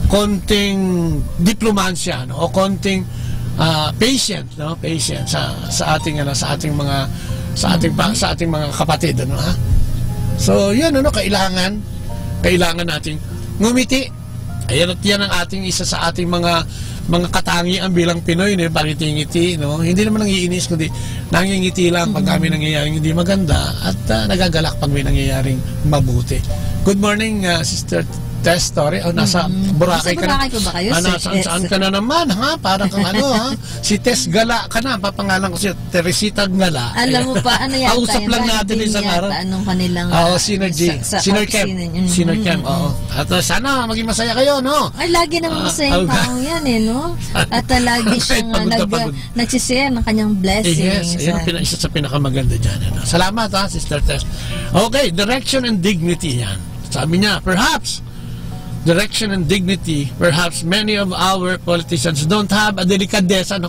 konting diplomansya, no? O konting patience, no? Patience sa ating mga kapatid, ano, ha? So, yun, kailangan nating ngumiti. Ayan at yan ang ating isa sa ating mga katangian bilang Pinoy, no? Pangiti-ngiti, no? Hindi naman nangiinis, kundi nangingiti lang pag kami nangyayaring hindi maganda at nagagalak pag may nangyayaring mabuti. Good morning, Sister Tess Story. Nasa Boracay ka na. Boracay ko ba kayo? Saan ka na naman, ha? Parang kang ha? Si Tess Gala ka na. Papangalan ko si Teresita Gala. Alam mo pa, yata? Kausap lang natin isang araw. Anong kanilang... Synergy. Synercam, oo. At sana maging masaya kayo, no? Ay, lagi naman masaya yung taong yan, no? At lagi siyang nagsishare ng kanyang blessings. Yes, yan isa sa pinakamaganda dyan. Salamat, ha, Sister Tess. Okay, direction and dignity yan. Sabi niya, perhaps direction and dignity, perhaps many of our politicians don't have a delikadesa.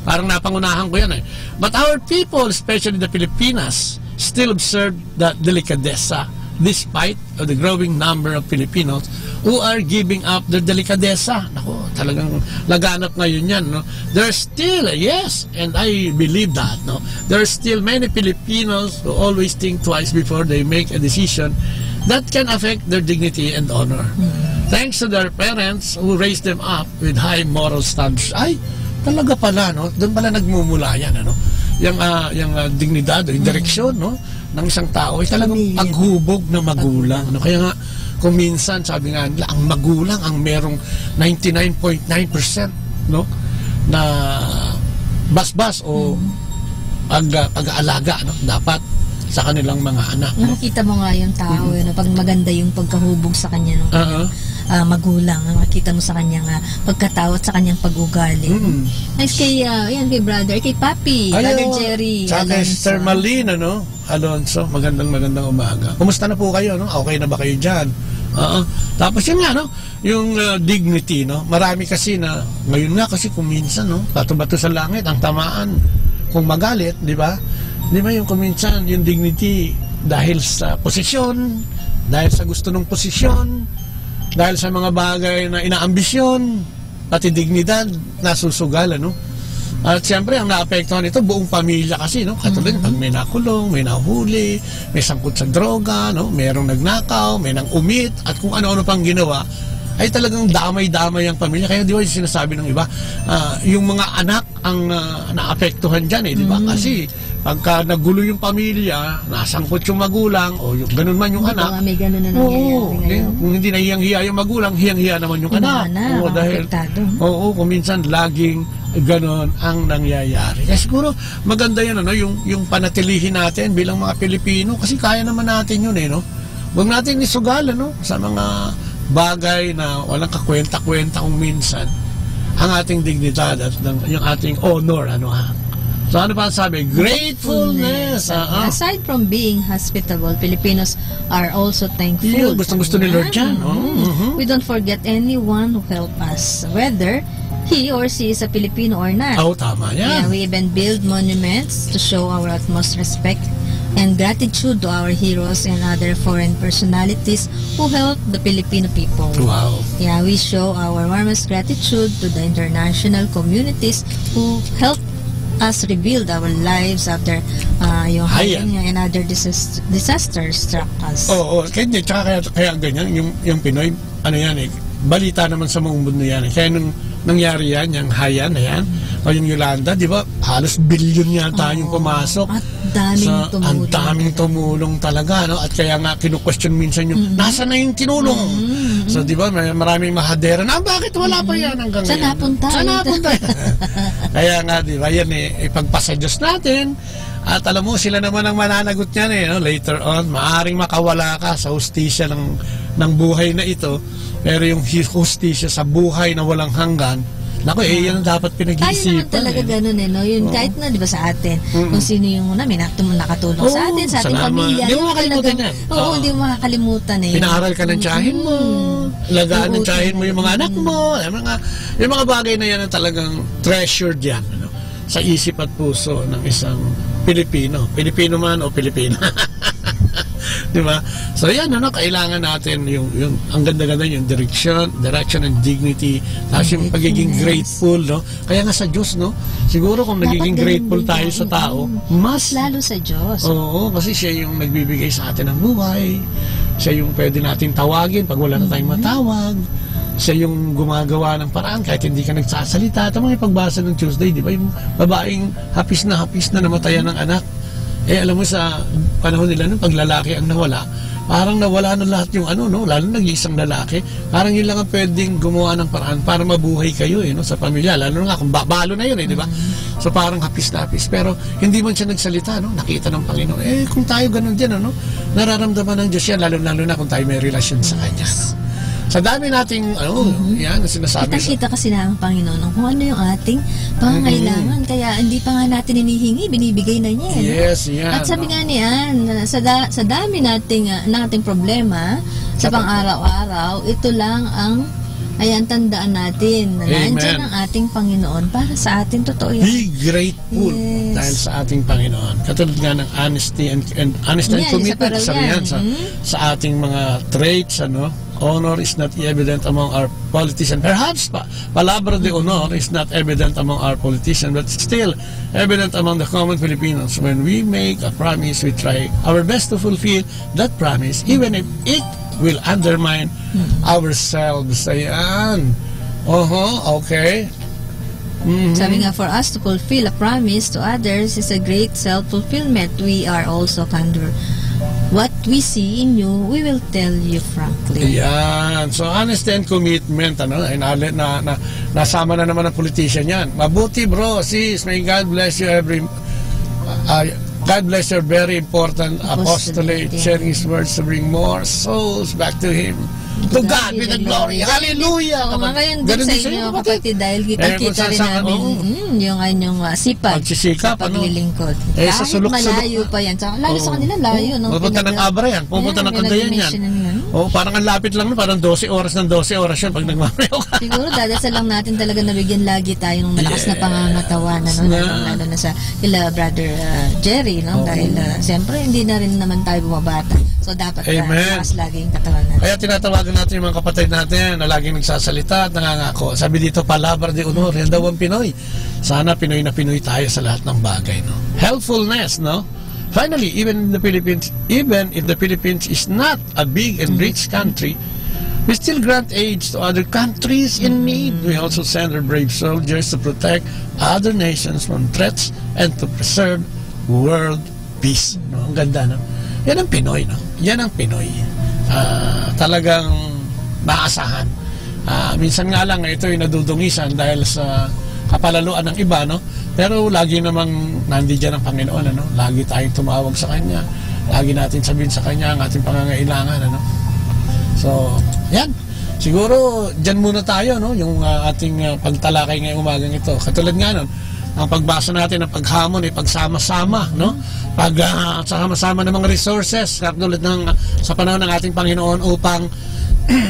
Parang napangunahan ko yan. But our people, especially the Filipinas, still observe that delikadesa despite of the growing number of Filipinos who are giving up their delikadesa. Talagang laganap ngayon yan, no? There's still, yes, and I believe that, no? There's still many Filipinos who always think twice before they make a decision that can affect their dignity and honor. Thanks to their parents who raised them up with high moral standards. Ay, talaga pala, no? Doon pala nagmumula yan, ano? Yung dignidad, yung direksyon, no? Ng isang tao ay talagang paghubog na magulang, no? Kaya nga, kung minsan, sabi nga nila, ang magulang ang merong 99.9%, no? Na basbas o pag-aalaga, no? Dapat sa kanilang mga anak. Nakikita mo nga yung tao, pag maganda yung pagkahubog sa kanya ng magulang, makita mo sa kanyang pagkatao at sa kanyang pag-ugali. Nice kay brother, kay Papi, Brother Jerry Alonso. Sister Malina, no? Alonso, magandang umaga. Kumusta na po kayo, no? Okay na ba kayo dyan? Tapos yun nga, no? Yung dignity, no? Marami kasi na, ngayon nga kasi kung minsan, no? Bato-bato sa langit, ang tamaan kung magalit, di ba? Di ba yung kuminsan, yung dignity dahil sa posisyon, dahil sa gusto ng posisyon, dahil sa mga bagay na inaambisyon, pati dignidad, nasusugal, ano? At siyempre, ang naapektuhan ito, buong pamilya kasi, no? Katulad, pag may nakulong, may nahuli, may sangkot sa droga, no? Merong nagnakaw, may nang umit, at kung ano-ano pang ginawa, ay talagang damay-damay ang pamilya. Kaya di ba yung sinasabi ng iba, yung mga anak ang naapektuhan dyan, di ba? Kasi pagka nagulo yung pamilya, nasangkot yung magulang, o yung ganun man yung anak. May ganun na nangyayari ngayon. Kung hindi nahiyang-hiya yung magulang, hiyang-hiya naman yung anak. Oo, dahil, kung minsan laging ganon ang nangyayari. Kaya siguro maganda yan, ano, yung panatilihin natin bilang mga Pilipino, kasi kaya naman natin yun, no? Huwag natin isugal, no, sa mga bagay na walang kakwenta-kwenta kung minsan ang ating dignidad at yung ating honor, ano ha. So ano pa sabi? Gratefulness. Aside from being hospitable, Filipinos are also thankful. Yeah, gustong-gusto ni Lord yan. We don't forget anyone who helped us, whether he or she is a Filipino or not. Tama yan. Yeah, we even build monuments to show our utmost respect and gratitude to our heroes and other foreign personalities who help the Filipino people. Wow. Yeah, we show our warmest gratitude to the international communities who help us rebuild our lives after yung and other disasters struck us. Kaya ganyan, yung Pinoy, ano yan balita naman sa buong mundo yan. Kaya nung nangyari yan, yung Haiyan na yan, o yung Yolanda, di ba, halos bilyon yata yung pumasok. At daming tumulong. Ang daming tumulong talaga, no? At kaya nga, kinu-question minsan yung, nasa na yung tinulong? So, di ba, maraming mahadera na, bakit wala pa yan hanggang ngayon? Saan napunta? Kaya nga, di ba, yan ipagpasa Diyos natin. At alam mo, sila naman ang mananagot niyan, no? Later on, maaring makawala ka sa hustisya ng buhay na ito. Pero yung hustisya sa buhay na walang hanggan, naku, yan ang dapat pinag-iisipan. Tayo naman talaga ganun, no? Yun, kahit na, di ba, sa atin, kung sino yung may nakatulong sa atin, sa ating pamilya. Hindi mo makalimutan yan. Hindi mo makakalimutan eh. Pinaaral ka ng tiyahin mo, lagaan ng tiyahin mo yung mga anak mo, yung mga bagay na yan ang talagang treasured yan, ano, sa isip at puso ng isang Pilipino. Pilipino man o Pilipina. Di ba? So yan, ano, kailangan natin yung ang ganda-ganda yung direction and dignity, tapos yung pagiging grateful, no? Kaya nga sa Diyos, no? Siguro kung nagiging grateful tayo sa tao, mas lalo sa Diyos. Oo, kasi siya yung nagbibigay sa atin ng buhay. Siya yung pwede natin tawagin pag wala na tayong matawag. Siya yung gumagawa ng paraan kahit hindi ka nagsasalita. At mga pagbasa ng Tuesday, di ba? Yung babaeng hapis na namatayan ng anak. Alam mo sa panahon nila nung paglalaki ang nawala, parang nawala na lahat yung no? Lalo nag-iisang lalaki, parang yun lang ang pwedeng gumawa ng paraan para mabuhay kayo, no? Sa pamilya, lalo nga kung balo na yun, di ba? So parang hapis na hapis, pero hindi man siya nagsalita, no? Nakita ng Panginoon. Kung tayo ganun din, nararamdaman ng Diyos yan, lalo na kung tayo may relasyon sa Kanya. Sa dami nating, yan, sinasabi. Kita kasi na ang Panginoon kung ano yung ating pangangailangan. Kaya hindi pa nga natin hinihingi, binibigay na niya. Yes, yan. At sabi nga niyan, sa dami nating problema, sa pang-araw-araw, ito lang ang tandaan natin na nandiyan ang ating Panginoon para sa atin. Totoo yan. Be grateful dahil sa ating Panginoon. Katulad nga ng honesty and commitment. Sabi yan sa ating mga traits, honor is not evident among our politicians. Perhaps palabra de honor is not evident among our politicians, but still evident among the common Filipinos. When we make a promise, we try our best to fulfill that promise, even if it will undermine ourselves. Ayan. Okay. Sabi nga, for us to fulfill a promise to others is a great self-fulfillment. We are also candor. What we see in you, we will tell you frankly. Yan. So, honesty and commitment, nasama na naman ang politician yan. Mabuti, bro, sis. May God bless you God bless your very important apostolate, sharing His words to bring more souls back to Him. To God be the glory. Hallelujah! Ngayon din sa inyo, kapatid, dahil kita rin namin yung anyong sipag sa paglilingkod. Kahit malayo pa yan. Lalo sa kanila, layo. Pupunta ng Abra yan. Pupunta ng Kandayan yan. Oh, parang ang lapit lang, no? Parang 12 oras ng 12 oras yun pag nagmamayo ka. Siguro dadasal lang natin talaga nabigyan lagi tayo ng malakas na pangangatawan, ano, lalo na sa kila Brother Jerry, no? Dahil siyempre hindi na rin naman tayo bumabata. So dapat malakas lagi yung katawan natin. Kaya tinatawagan natin yung mga kapatid natin na laging nagsasalita at nangangako. Sabi dito, palabra de honor, yan daw ang Pinoy. Sana Pinoy na Pinoy tayo sa lahat ng bagay, no? Helpfulness, no? Finally, even if the Philippines is not a big and rich country, we still grant aid to other countries in need. We also send our brave soldiers to protect other nations from threats and to preserve world peace. No? Ang ganda, no? Yan ang Pinoy, no? Yan ang Pinoy. Talagang maasahan. Minsan nga lang, ito ay nadudungisan dahil sa kapalaluan ng iba, no? Pero lagi namang nandiyan ang Panginoon, ano? Lagi tayong tumawag sa Kanya. Lagi natin sabihin sa Kanya ang ating pangangailangan, ano? So, yan. Siguro, dyan muna tayo, no? Yung ating pagtalakay ngayong umagang ito. Katulad nga nun, ang pagbasa natin ng paghamon ay pagsama-sama, no? Pagsama-sama ng mga resources, katulad ng sa panahon ng ating Panginoon upang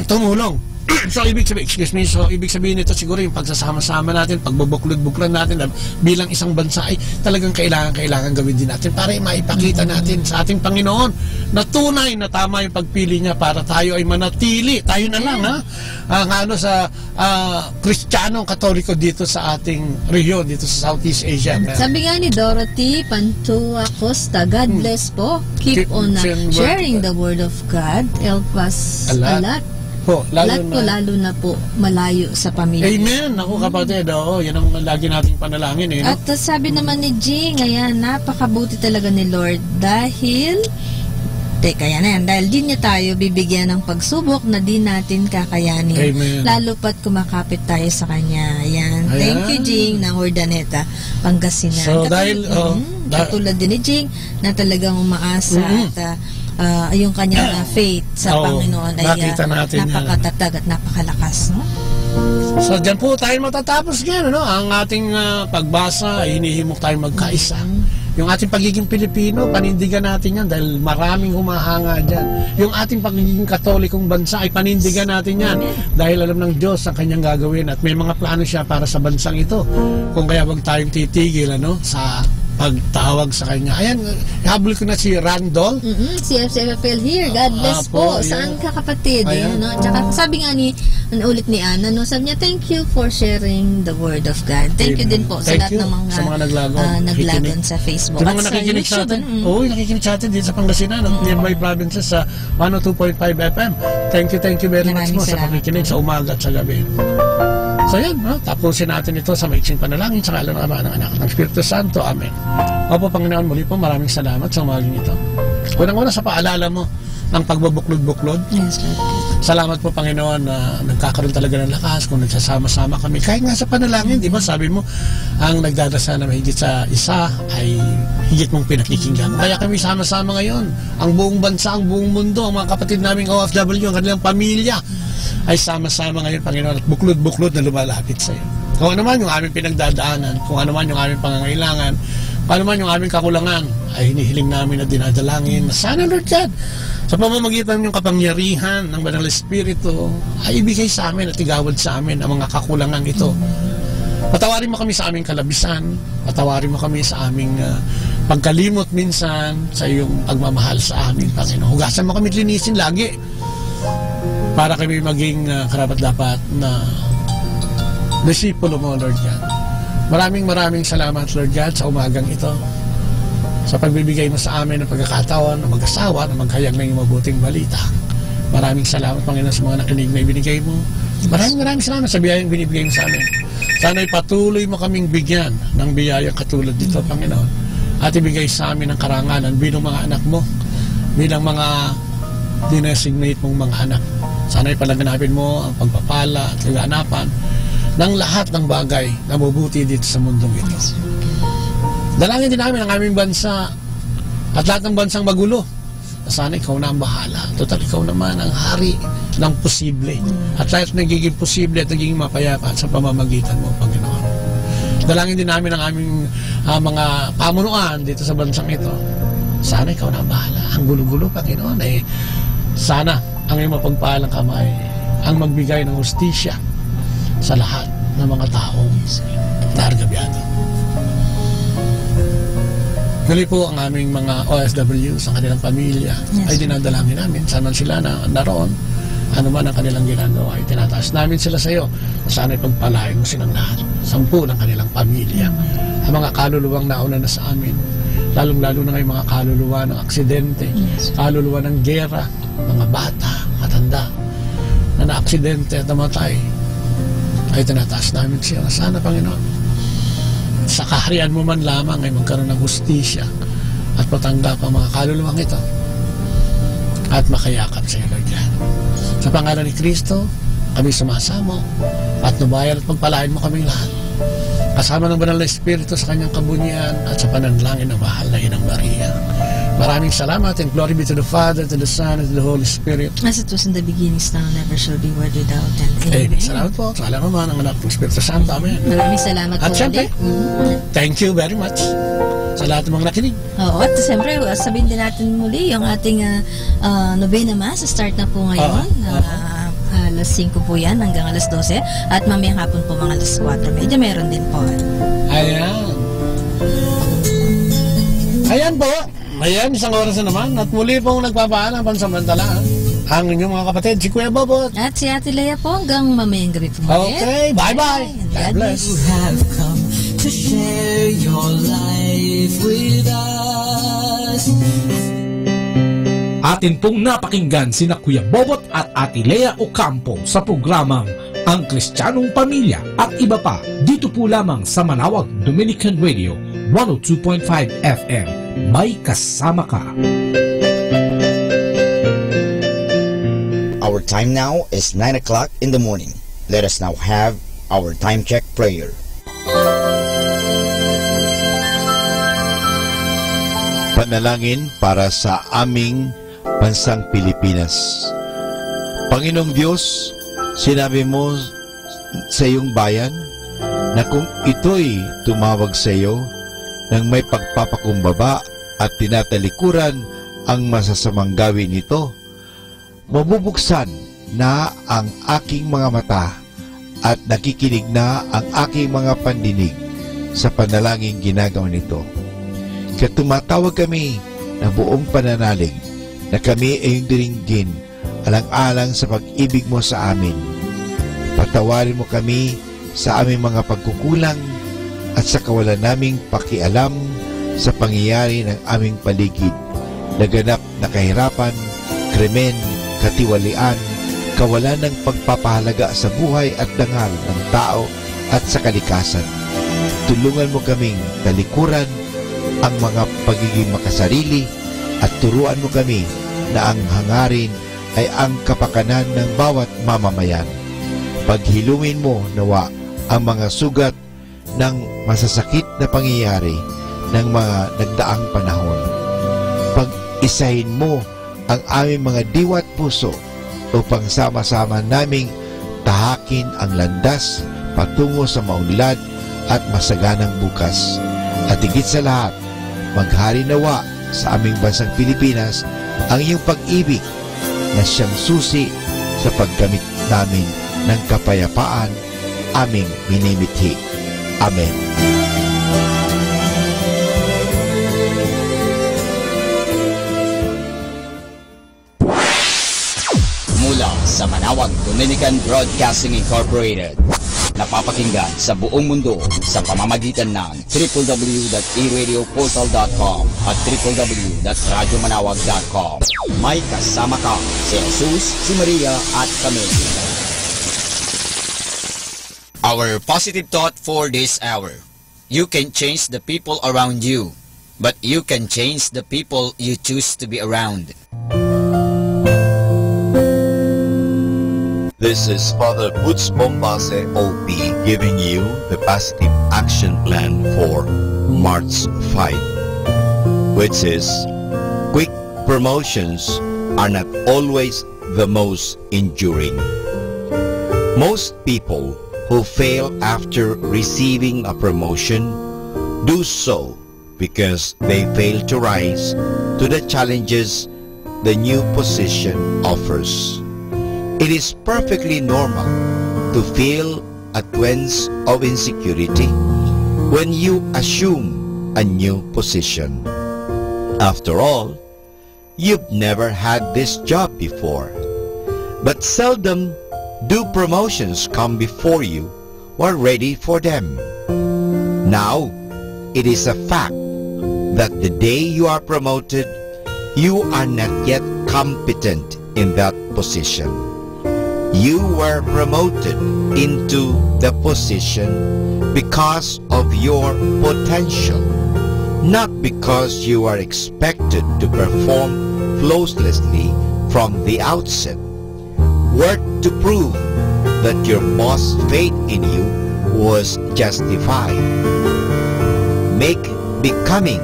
tumulong. So ibig sabihin nito siguro yung pagsasama-sama natin, pagbubuklod-buklan natin bilang isang bansa ay talagang kailangan gawin din natin para maipakita natin sa ating Panginoon na tunay na tama yung pagpili niya para tayo ay manatili. Tayo na lang, sa Kristiyanong Katoliko dito sa ating rehiyon, dito sa Southeast Asia. Sabi nga ni Dorothy Pantua Costa, God bless po. Keep on sharing the Word of God. Help us a lot. Lalo na po malayo sa pamilya. Amen! Ako kapatid, yan ang lagi nating panalangin. No? At sabi naman ni Jing, ayan, napakabuti talaga ni Lord dahil dahil di niya tayo bibigyan ng pagsubok na di natin kakayanin. Amen. Lalo pat kumakapit tayo sa Kanya. Ayan. Thank you, Jing, ng Urdaneta, Pangasinan. So, katulad din ni Jing na talagang umaasa at yung kanyang faith sa Panginoon ay napakatatag at napakalakas, no? So dyan po tayo matatapos ngayon, no? Ang ating pagbasa ay hinihimok tayo magkaisa. Yung ating pagiging Pilipino, panindigan natin yan dahil maraming humahanga dyan. Yung ating pagiging Katolikong bansa ay panindigan natin yan dahil alam ng Diyos ang kanyang gagawin at may mga plano siya para sa bansang ito. Kung kaya wag tayong titigil, sa pagtawag sa kanya. Ayan, habol ko na si Randall. Si FCFL here. God bless po. Saan ka, kapatid? No? Tsaka sabi nga ulit ni Ana, no? Sabi niya, thank you for sharing the Word of God. Thank you din po sa lahat ng mga naglagon sa Facebook. At sa nakikinig sa atin. Nakikinig sa atin din sa Pangasinan at nearby provinces sa 102.5 FM. Thank you very much po sa pakikinig sa umaga at sa gabi. So yan, tapusin natin ito sa maiksing panalangin sa ngalan ng Ama, ng Anak, ng Espiritu Santo. Amen. Opo, Panginoon, muli po maraming salamat sa umagang ito. Unang-una sa paalala mo ng pagbubuklod-buklod. Yes, Lord. Salamat po, Panginoon, na nagkakaroon talaga ng lakas kung nagsasama-sama kami. Kahit nga sa panalangin, di ba, sabi mo, ang nagdadasal na mahigit sa isa ay higit mong pinakikinggan. Kaya kami sama-sama ngayon. Ang buong bansa, ang buong mundo, ang mga kapatid naming OFW, ang kanilang pamilya, ay sama-sama ngayon, Panginoon, at buklod-buklod na lumalapit sa iyo. Kung ano man yung aming pinagdadaanan, kung ano man yung aming pangangailangan, kung ano man yung aming kakulangan, ay hinihiling namin na dinadalangin na sana, Lord God, sa pamamagitan ng kapangyarihan ng Banal Espiritu, ay ibigay sa amin at igawad sa amin ang mga kakulangan ito. Patawarin mo kami sa aming kalabisan, patawarin mo kami sa aming pagkalimot minsan sa iyong pagmamahal sa amin, Panginoon. Hugasan mo kami at linisin lagi para kami maging karapat-dapat na disipulo mo, Lord God. Maraming salamat, Lord God, sa umagang ito, sa pagbibigay mo sa amin ng pagkakataon na mag-asawa, na maghayag ng iyong mabuting balita. Maraming salamat, Panginoon, sa mga nakinig na ibinigay mo. Maraming salamat sa biyayang binibigay mo sa amin. Sana'y patuloy mo kaming bigyan ng biyayang katulad dito, Panginoon, at ibigay sa amin ang karangalan bilang mga anak mo, bilang mga dinesignate mong mga anak. Sana'y palaganapin mo ang pagpapala at kaganapan ng lahat ng bagay na mabuti dito sa mundong ito. Dalangin din namin ang aming bansa at lahat ng bansang magulo. Sana ikaw na ang bahala. Total, ikaw naman ang hari ng posible. At lahat nagiging posible at nagiging mapayapa sa pamamagitan mo, Panginoon. Dalangin din namin ang aming mga pamunuan dito sa bansang ito. Sana ikaw na ang bahala. Ang gulo-gulo, Panginoon, sana ang iyong mapagpalang kamay ang magbigay ng hustisya sa lahat ng mga taong nargabyado. Muli po ang aming mga OFW sa kanilang pamilya ay dinadalangin namin. Saan man sila naroon, ano man ang kanilang ginagawa, ay tinataas namin sila sa iyo. Sana'y pagpalain mo silang lahat. 10 ng kanilang pamilya. Ang mga kaluluwang nauna na sa amin, lalong-lalo na ngayong mga kaluluwa ng aksidente, kaluluwa ng gera, mga bata, matanda, na na-aksidente at namatay, ay tinataas namin siya. Sana, Panginoon, sa kaharian mo man lamang ay magkaroon ng hustisya at patanggap ang mga kaluluwang ito at makayakap sa iyo, Lord God. Sa pangalan ni Kristo, kami sumasamo at nubayan at pagpalain mo kaming lahat. Kasama ng Banal na Espiritu sa kanyang kabunyian at sa pananalangin ng mahal na Inang Maria. Maraming salamat and glory be to the Father, to the Son, and to the Holy Spirit. As it was in the beginning, now, never shall be, word without end. Amen. Salamat po. Sa alam naman ang anak ng Espiritu Santo. Amen. Maraming salamat at po siyempre, ulit. Thank you very much sa lahat ng mga nakinig. Oo, at siyempre, sabihin din natin muli yung ating Novena Mass. Start na po ngayon. Alas 5 po yan hanggang alas 12. At mamayang hapon po mga alas 4. Medyo meron din po. Ayan. Ayan po. Ayan, isang oras na naman. At muli pong nagpapaalam pansamantala ang inyong mga kapatid, si Kuya Bobot. At si Ate Lea po hanggang mamayang gabi po. Okay, bye-bye. God bless. You have come to share your life with us. Atin pong napakinggan sina Kuya Bobot at Ate Lea Ocampo sa programang Ang Kristiyanong Pamilya at iba pa dito po lamang sa Manawag Dominican Radio 102.5 FM. May kasama ka. Our time now is 9 o'clock in the morning. Let us now have our time check prayer. Panalangin para sa aming bansang Pilipinas. Panginoong Diyos, sinabi mo sa iyong bayan na kung ito'y tumawag sa iyo nang may pagpapakumbaba at tinatalikuran ang masasamang gawin nito, mabubuksan na ang aking mga mata at nakikinig na ang aking mga pandinig sa panalangin ginagawa nito. Kaya tumatawag kami na buong pananalig na kami ay diringgin alang-alang sa pag-ibig mo sa amin. Patawarin mo kami sa aming mga pagkukulang at sa kawalan naming pakialam sa pangyayari ng aming paligid, naganap na kahirapan, krimen, katiwalian, kawalan ng pagpapahalaga sa buhay at dangal ng tao at sa kalikasan. Tulungan mo kaming talikuran ang mga pagiging makasarili at turuan mo kami na ang hangarin ay ang kapakanan ng bawat mamamayan. Paghilumin mo nawa ang mga sugat ng masasakit na pangyayari ng mga nagdaang panahon. Pag-isahin mo ang aming mga diwa at puso upang sama-sama naming tahakin ang landas patungo sa maunlad at masaganang bukas. At higit sa lahat, maghari nawa sa aming bansang Pilipinas ang iyong pag-ibig na siyang susi sa paggamit namin ng kapayapaan aming minimithi. Amen. Mula sa Manawag Dominican Broadcasting Incorporated, napapakinggan sa buong mundo sa pamamagitan ng www.eradioportal.com at www.radyomanawag.com. May kasama ka si Jesus, si Maria at kami. Our positive thought for this hour: you can change the people around you, but you can change the people you choose to be around. This is Father Butch Bombase OP giving you the positive action plan for March 5, which is quick promotions are not always the most enduring. Most people who fail after receiving a promotion do so because they fail to rise to the challenges the new position offers. It is perfectly normal to feel a twinge of insecurity when you assume a new position. After all, you've never had this job before. But seldom do promotions come before you or ready for them. Now, it is a fact that the day you are promoted, you are not yet competent in that position. You were promoted into the position because of your potential, not because you are expected to perform flawlessly from the outset. Work to prove that your boss' faith in you was justified. Make becoming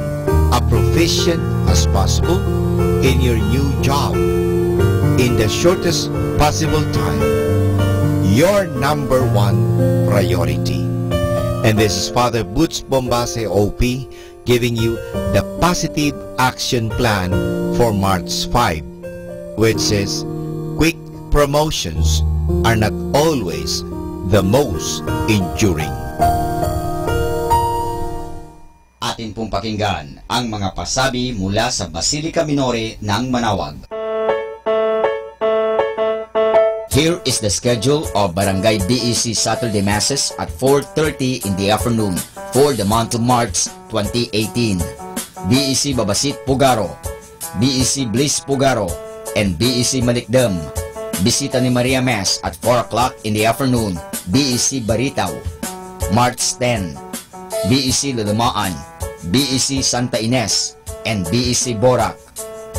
as proficient as possible in your new job in the shortest possible time your number one priority. And this is Father Butch Bombase OP giving you the positive action plan for March 5, which is quick promotions are not always the most enduring. Atin pong pakinggan ang mga pasabi mula sa Basilica Minore ng Manawag. Here is the schedule of Barangay BEC Saturday Masses at 4:30 in the afternoon for the month of March 2018. BEC Babasit Pugaro, BEC Bliss Pugaro, and BEC Malikdam. Bisita ni Maria Mass at 4 o'clock in the afternoon, BEC Baritaw. March 10, BEC Lulumaan, BEC Santa Ines, and BEC Borac.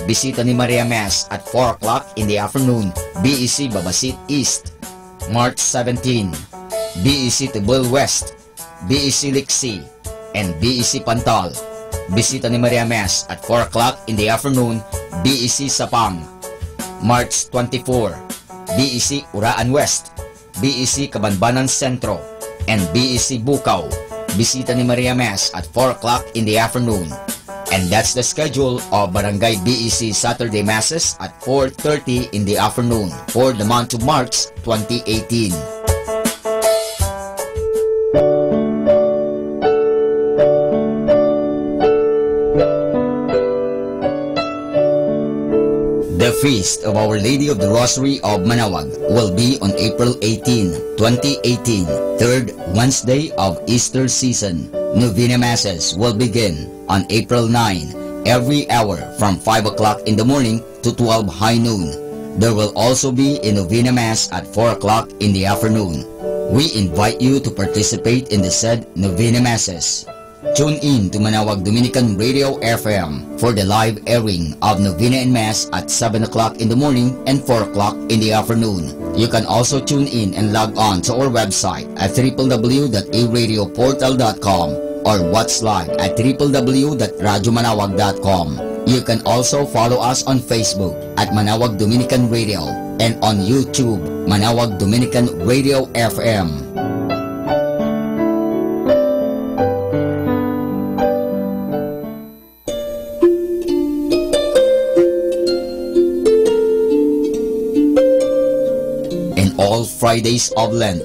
Bisita ni Maria Mass at 4 o'clock in the afternoon, BEC Babasit East. March 17, BEC Tibul West, BEC Lixi, and BEC Pantal. Bisita ni Maria Mass at 4 o'clock in the afternoon, BEC Sapang. March 24, BEC Uraan West, BEC Kabanbanan Sentro, and BEC Bukaw. Bisita ni Maria Mass at 4 o'clock in the afternoon. And that's the schedule of Barangay BEC Saturday Masses at 4:30 in the afternoon for the month of March 2018. The Feast of Our Lady of the Rosary of Manawag will be on April 18, 2018, third Wednesday of Easter season. Novena Masses will begin on April 9, every hour from 5 o'clock in the morning to 12 high noon. There will also be a Novena Mass at 4 o'clock in the afternoon. We invite you to participate in the said Novena Masses. Tune in to Manawag Dominican Radio FM for the live airing of Novena and Mass at 7 o'clock in the morning and 4 o'clock in the afternoon. You can also tune in and log on to our website at www.aradioportal.com or watch live at www.radyomanawag.com. You can also follow us on Facebook at Manawag Dominican Radio and on YouTube, Manawag Dominican Radio FM. All Fridays of Lent,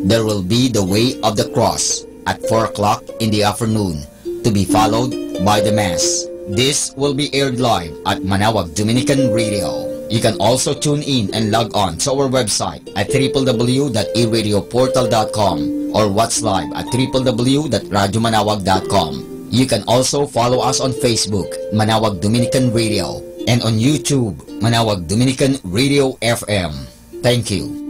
there will be the Way of the Cross at 4 o'clock in the afternoon, to be followed by the Mass. This will be aired live at Manawag Dominican Radio. You can also tune in and log on to our website at www.aradioportal.com or watch live at www.radyomanawag.com. You can also follow us on Facebook, Manawag Dominican Radio, and on YouTube, Manawag Dominican Radio FM. Thank you.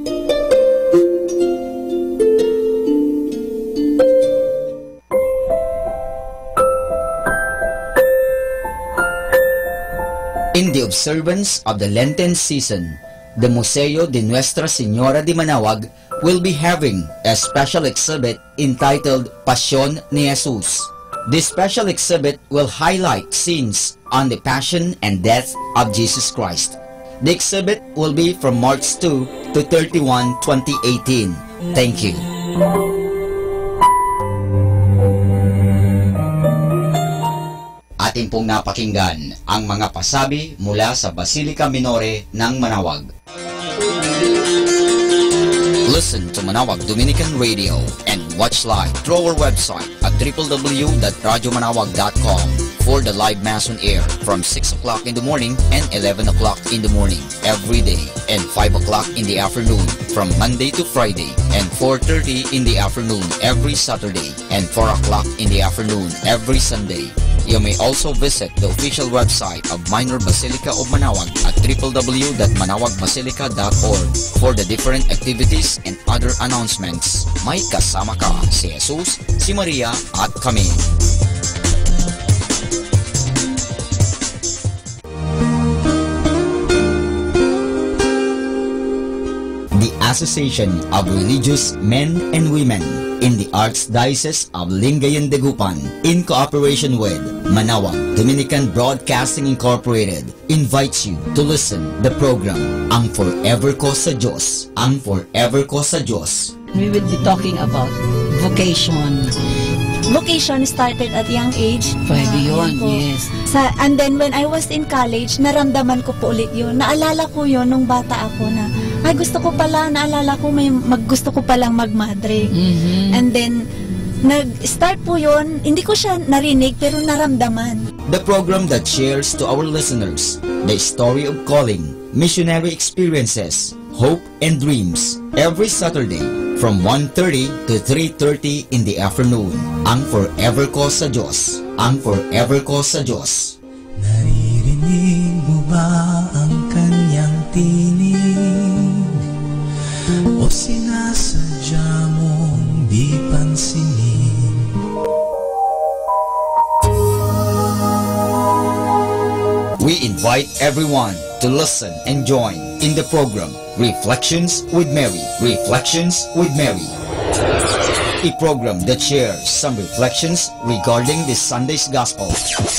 In the observance of the Lenten season, the Museo de Nuestra Señora de Manawag will be having a special exhibit entitled Passion ni Jesus. This special exhibit will highlight scenes on the Passion and Death of Jesus Christ. The exhibit will be from March 2 to 31, 2018. Thank you. At Atin pong napakinggan ang mga pasabi mula sa Basilica Minore ng Manawag. Listen to Manawag Dominican Radio and watch live through our website at www.radyomanawag.com for the live Mass on air from 6 o'clock in the morning and 11 o'clock in the morning every day and 5 o'clock in the afternoon from Monday to Friday and 4:30 in the afternoon every Saturday and 4 o'clock in the afternoon every Sunday. You may also visit the official website of Minor Basilica of Manawag at www.manawagbasilica.org for the different activities and other announcements. May kasama ka si Jesus, si Maria at kami. The Association of Religious Men and Women in the Archdiocese of Lingayen de Gupan, in cooperation with Manawag Dominican Broadcasting Incorporated, invites you to listen the program Ang Forever Ko sa Diyos. Ang Forever Ko sa Diyos. We will be talking about vocation. Vocation started at young age. Pwede yun, po. yes. And then when I was in college, naramdaman ko po ulit yun. Naalala ko yun nung bata ako na, ay gusto ko pala, naalala ko gusto ko palang magmadre. And then, nag-start po yun, hindi ko siya narinig pero naramdaman. The program that shares to our listeners the story of calling, missionary experiences, hope and dreams every Saturday from 1:30 to 3:30 in the afternoon. Ang Forever Ko sa Diyos. Ang Forever Ko sa Diyos. Naririnig mo ba ang kanyang tinig? O sinasadya mong di pansinin? We invite everyone to listen and join in the program Reflections with Mary. Reflections with Mary. A program that shares some reflections regarding this Sunday's Gospel.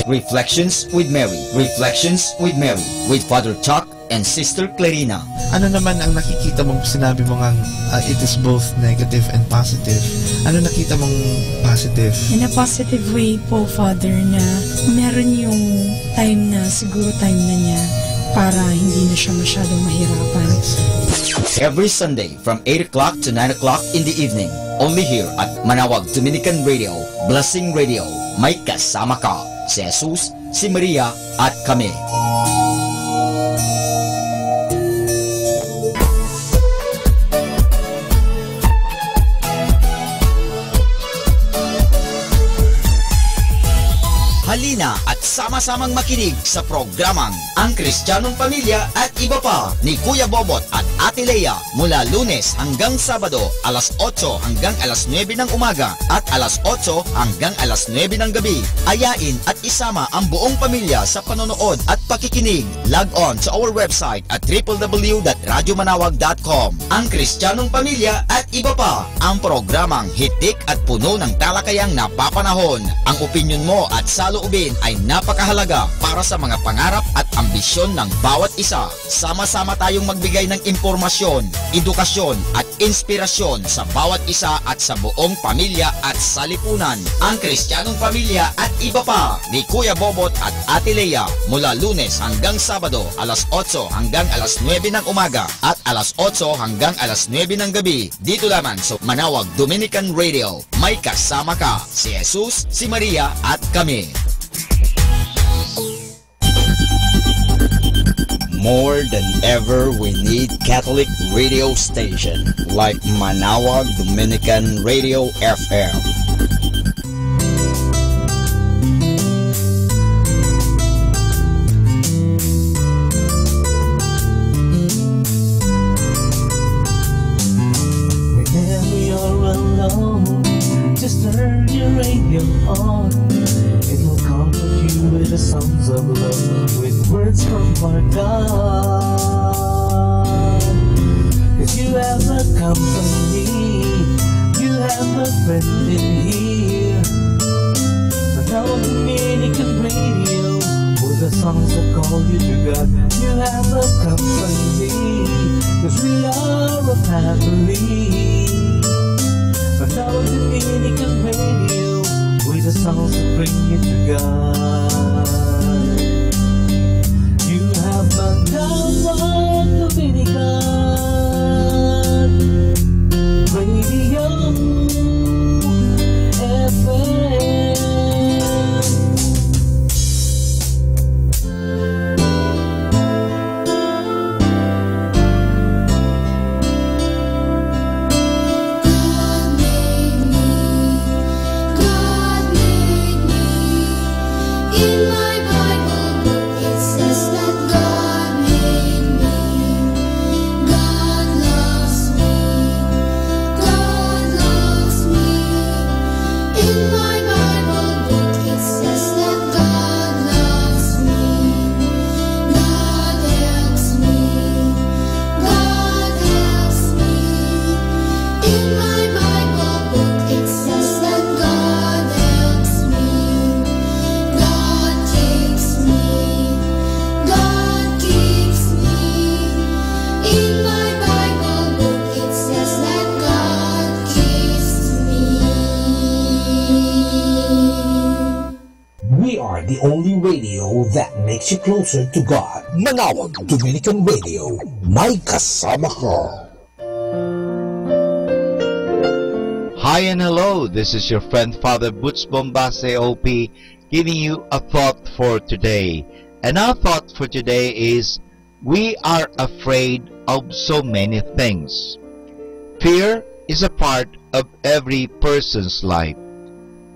Reflections with Mary. Reflections with Mary with Father Chuck and Sister Clarina. Ano naman ang nakikita mong sinabi mo ngang it is both negative and positive? Ano nakita mong positive? In a positive way po, Father, na meron yung time na siguro time na niya para hindi na siya masyadong mahirapan. Every Sunday from 8 o'clock to 9 o'clock in the evening, only here at Manawag Dominican Radio, Blessing Radio. May kasama ka si Jesus, si Maria at kami. Halina at sama-samang makinig sa programang Ang Kristiyanong Pamilya at Iba Pa ni Kuya Bobot at Ate Lea mula Lunes hanggang Sabado alas 8 hanggang alas 9 ng umaga at alas 8 hanggang alas 9 ng gabi. Ayain at isama ang buong pamilya sa panonood at pakikinig. Log on to our website at www.radyomanawag.com. Ang Kristiyanong Pamilya at Iba Pa, ang programang hitik at puno ng talakayang napapanahon. Ang opinyon mo at saloobin ay napakahalaga para sa mga pangarap at ambisyon ng bawat isa. Sama-sama tayong magbigay ng impormasyon, edukasyon at inspirasyon sa bawat isa at sa buong pamilya at salipunan. Ang Kristiyanong Pamilya at Iba Pa ni Kuya Bobot at Ate Lea mula Lunes hanggang Sabado alas 8 hanggang alas 9 ng umaga at alas 8 hanggang alas 9 ng gabi dito lamang sa Manawag Dominican Radio. May kasama ka si Jesus, si Maria at kami. More than ever, we need Catholic radio station like Manawag Dominican Radio FM. Whenever you're alone, just turn your radio on. It will comfort you with the songs of love, with words from our God. If you have a company, you have a friend in here. Manawag Dominican Radio, with the songs that call you to God. You have a company, 'cause we are a family. Manawag Dominican Radio, with the songs that bring you to God. Dominican Radio FM. In my Bible book it says that God made me. God loves me. God loves me. In my Bible book it says that God loves me. God helps me. God helps me. In my Bible book it says that God helps me. God keeps me. God keeps me. In my Bible book it says that God keeps me. We are the only radio that makes you closer to God. Manawag Dominican Radio. May kasama ka. Hi and hello, this is your friend Father Butch Bombase OP giving you a thought for today. And our thought for today is, we are afraid of so many things. Fear is a part of every person's life.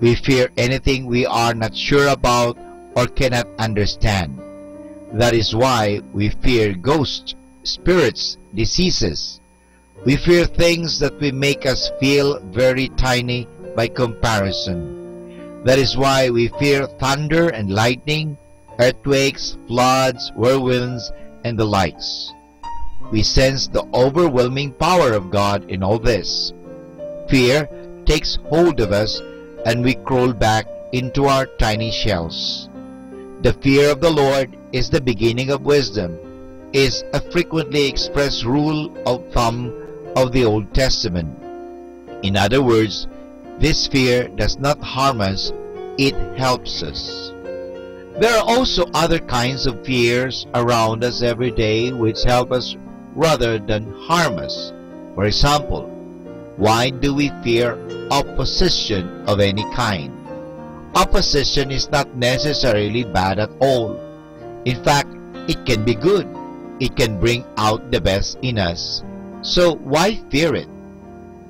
We fear anything we are not sure about or cannot understand. That is why we fear ghosts, spirits, diseases. We fear things that will make us feel very tiny by comparison. That is why we fear thunder and lightning, earthquakes, floods, whirlwinds, and the likes. We sense the overwhelming power of God in all this. Fear takes hold of us and we crawl back into our tiny shells. The fear of the Lord is the beginning of wisdom, is a frequently expressed rule of thumb of the Old Testament. In other words, this fear does not harm us, it helps us. There are also other kinds of fears around us every day which help us rather than harm us. For example, why do we fear opposition of any kind? Opposition is not necessarily bad at all. In fact, it can be good. It can bring out the best in us. So why fear it?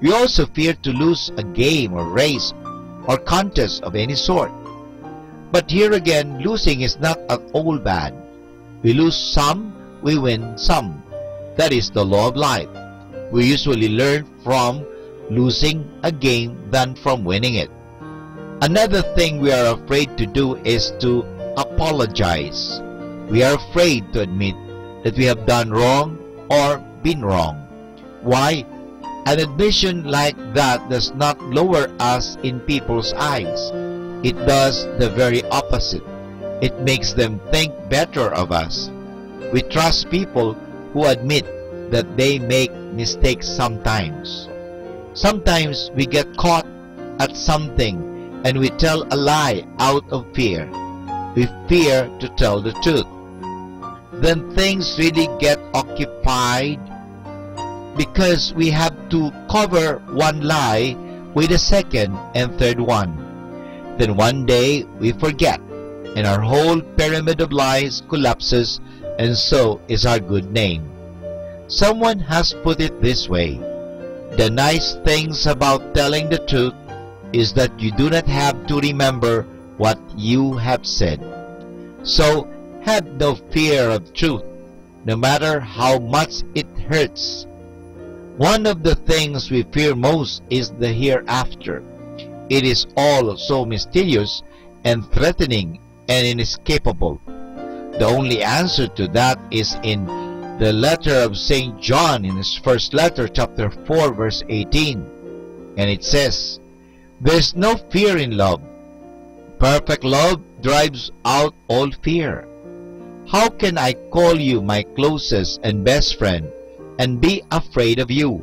We also fear to lose a game or race or contest of any sort. But here again, losing is not at all bad. We lose some, we win some. That is the law of life. We usually learn from losing a game than from winning it. Another thing we are afraid to do is to apologize. We are afraid to admit that we have done wrong or been wrong. Why? An admission like that does not lower us in people's eyes. It does the very opposite. It makes them think better of us. We trust people who admit that they make mistakes sometimes. Sometimes we get caught at something and we tell a lie out of fear. We fear to tell the truth. Then things really get occupied because we have to cover one lie with a second and third one. Then one day we forget and our whole pyramid of lies collapses, and so is our good name. Someone has put it this way: the nice things about telling the truth is that you do not have to remember what you have said. So have no fear of truth, no matter how much it hurts. One of the things we fear most is the hereafter. It is all so mysterious and threatening and inescapable. The only answer to that is in the letter of St. John in his first letter, chapter 4, verse 18. And it says, "There's no fear in love. Perfect love drives out all fear. How can I call you my closest and best friend and be afraid of you?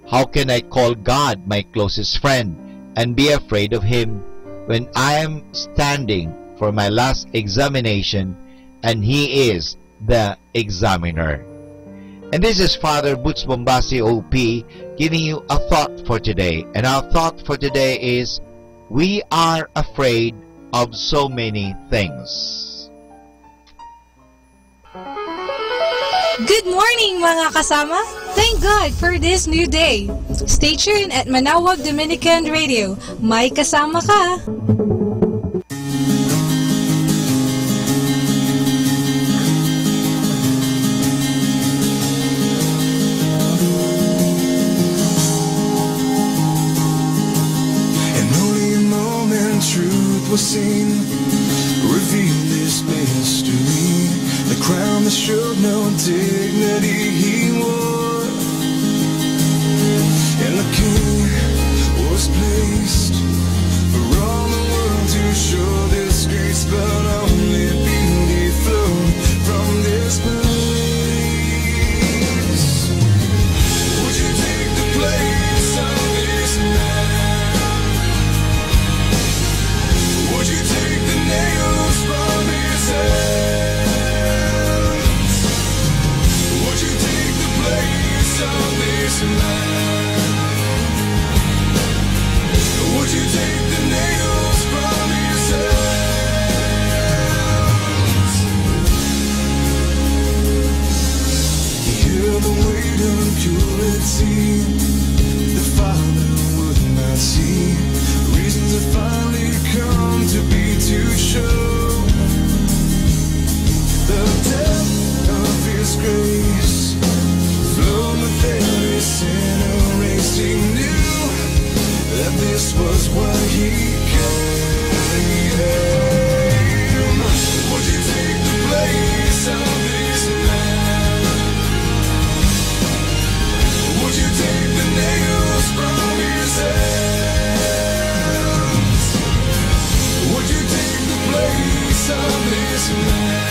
How can I call God my closest friend and be afraid of Him when I am standing for my last examination and He is the examiner?" And this is Father Butch Bombasi OP giving you a thought for today. And our thought for today is, we are afraid of so many things. Good morning mga kasama! Thank God for this new day. Stay tuned at Manawag Dominican Radio. May kasama ka! Truth was seen, revealed this mystery. The crown that showed no dignity he wore, and the king was placed for all the world to show this grace, but only beauty flowed from this place. Would you take the place of this man? Would you take the nails from his hands? Would you take the place of this man? Would you take the nails from his hands? He held the weight of purity the Father would not see. Reasons have finally come to be to show the depth of His grace flowed with every sin erased. He knew that this was what He came. Would you take the place of this man? Would you take the nails from His hands? Would you take the place of this man?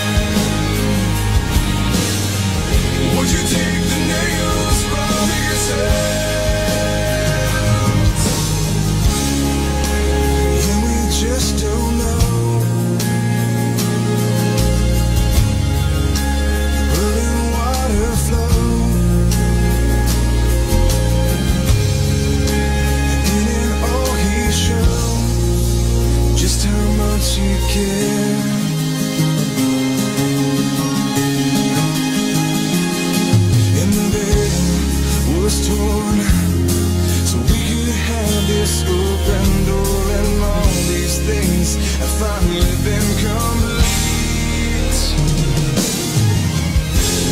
Would you take the nails from his hands? And we just don't know. Letting water flow, and in all He showed just how much He cared. And the veil was torn so we could have this open door, and all these things have finally been complete.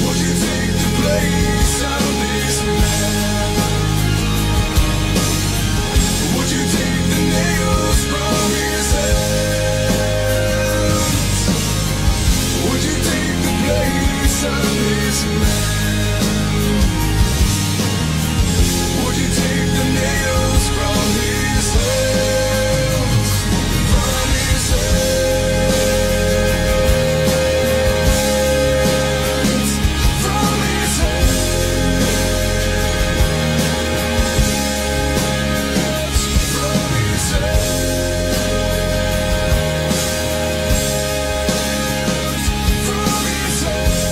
Would you take the place of this man? Would you take the nails from his hands? Would you take the place of this man? Would you take the nails from his hands? From his hands? From his hands? From his hands? From his hands?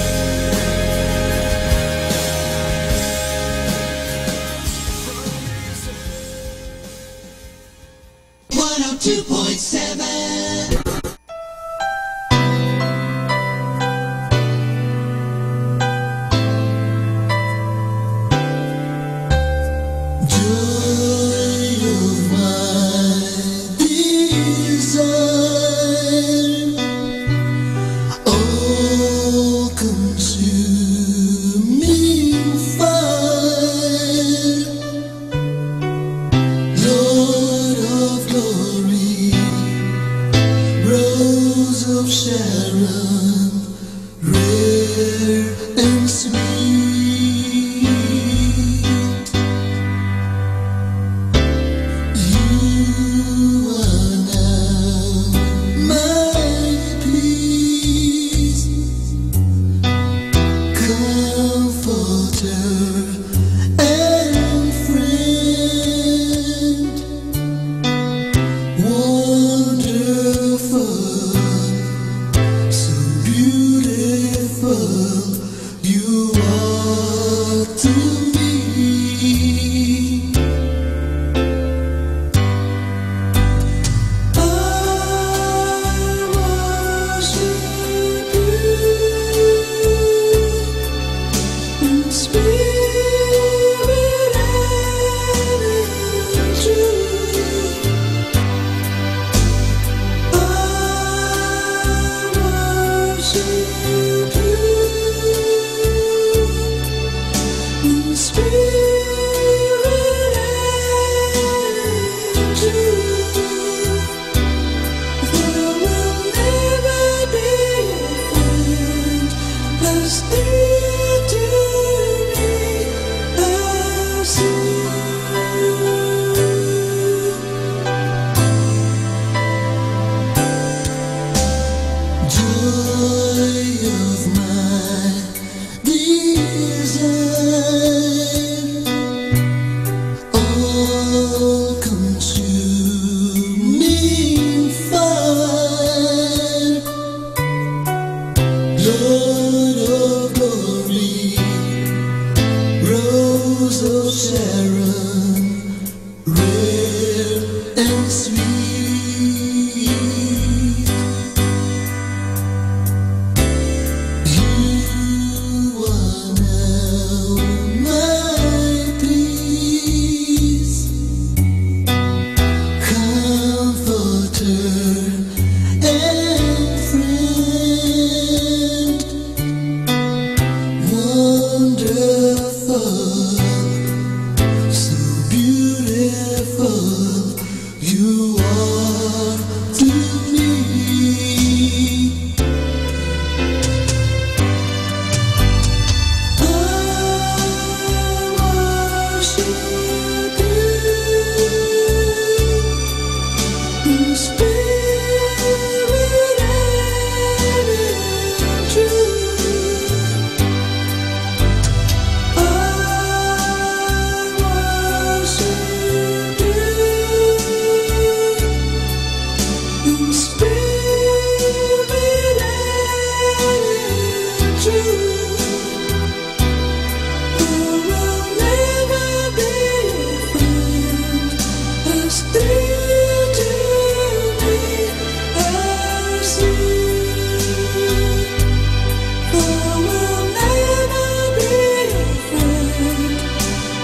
all-consuming fire, Lord of glory, Rose of Sharon, rare and sweet. You are now my peace, comforter and friend, wonderful, so beautiful you are to me. I worship you in spirit and in truth. I worship you in spirit and in truth. I will never be afraid, as dear to me as you. I will never be afraid,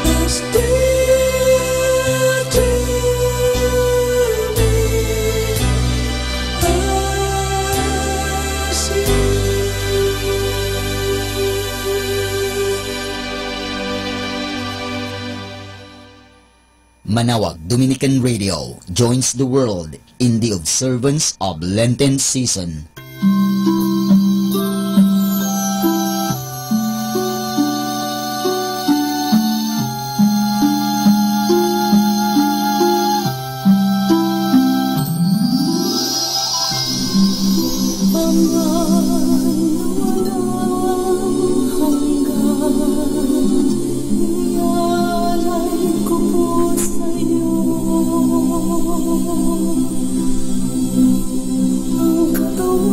as dear to me as you. Manawag Dominican Radio joins the world in the observance of Lenten season. Ang katawan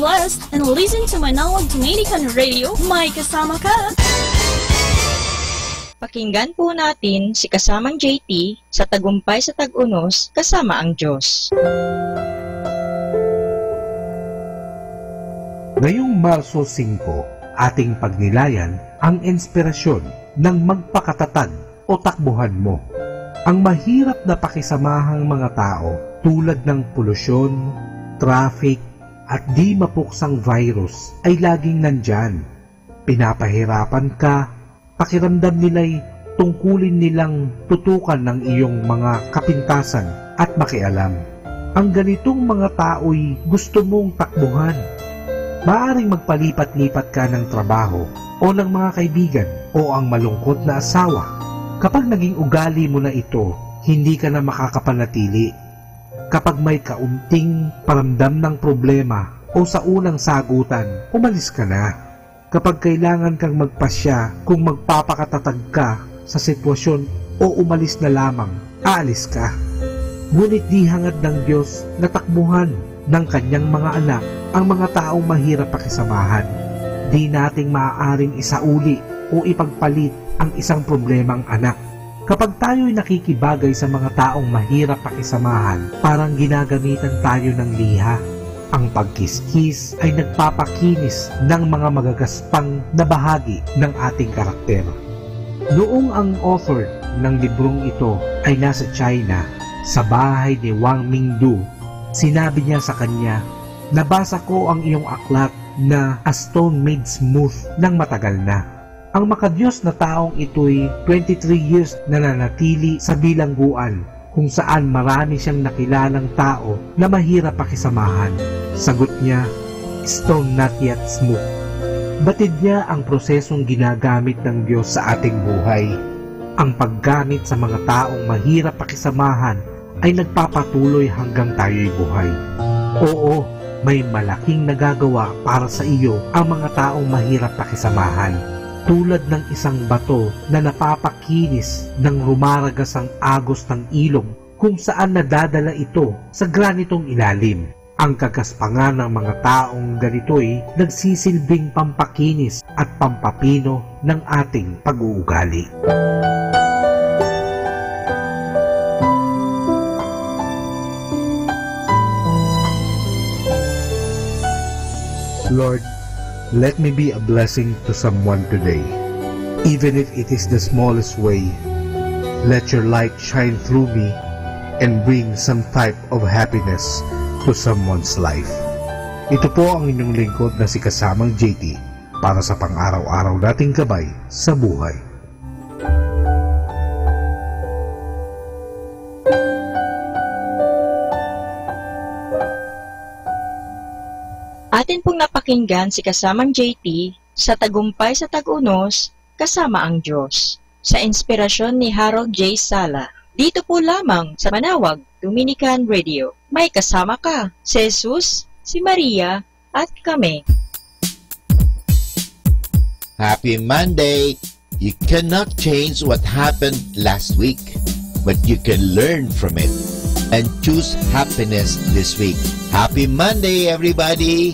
blessed and listen to Manawag Dominican Radio. May kasama ka! Pakinggan po natin si kasamang JT sa Tagumpay sa Tag-Unos kasama ang Diyos. Ngayong Marso 5, ating pagnilayan ang inspirasyon ng magpakatatag o takbuhan mo. Ang mahirap na pakisamahang mga tao tulad ng polusyon, traffic, at di mapuksang virus ay laging nandyan. Pinapahirapan ka, pakiramdam nila'y tungkulin nilang tutukan ng iyong mga kapintasan at makialam. Ang ganitong mga tao'y gusto mong takbuhan. Maaring magpalipat-lipat ka ng trabaho o ng mga kaibigan o ang malungkot na asawa. Kapag naging ugali mo na ito, hindi ka na makakapanatili. Kapag may kaunting paramdam ng problema o sa unang sagutan, umalis ka na. Kapag kailangan kang magpasya kung magpapakatatag ka sa sitwasyon o umalis na lamang, aalis ka. Ngunit di hangad ng Diyos na takbuhan ng kanyang mga anak ang mga taong mahirap pakisamahan. Di nating maaaring isauli o ipagpalit ang isang problemang anak. Kapag tayo'y nakikibagay sa mga taong mahirap pakisamahan, parang ginagamitan tayo ng liha. Ang pagkiskis ay nagpapakinis ng mga magagaspang na bahagi ng ating karakter. Noong ang author ng librong ito ay nasa China, sa bahay ni Wang Mingdu, sinabi niya sa kanya, "Nabasa ko ang iyong aklat na A Stone Made Smooth ng matagal na." Ang makadiyos na taong ito'y 23 years na nanatili sa bilangguan kung saan marami siyang nakilalang tao na mahirap pakisamahan. Sagot niya, "Stone not yet smooth." Batid niya ang prosesong ginagamit ng Diyos sa ating buhay. Ang paggamit sa mga taong mahirap pakisamahan ay nagpapatuloy hanggang tayo'y buhay. Oo, may malaking nagagawa para sa iyo ang mga taong mahirap pakisamahan. Tulad ng isang bato na napapakinis ng rumaragas ang agos ng ilog kung saan nadadala ito sa granitong ilalim. Ang kagaspangan ng mga taong ganito'y nagsisilbing pampakinis at pampapino ng ating pag-uugali. Lord, let me be a blessing to someone today. Even if it is the smallest way, let your light shine through me and bring some type of happiness to someone's life. Ito po ang inyong lingkod na si Kasamang JT para sa pang-araw-araw nating gabay sa buhay. Atin pong napakinggan si kasamang JT sa Tagumpay sa Tag-Unos kasama ang Diyos sa inspirasyon ni Harold J. Sala. Dito po lamang sa Manawag Dominican Radio. May kasama ka, si Jesus, si Maria, at kami. Happy Monday! You cannot change what happened last week, but you can learn from it and choose happiness this week. Happy Monday, everybody!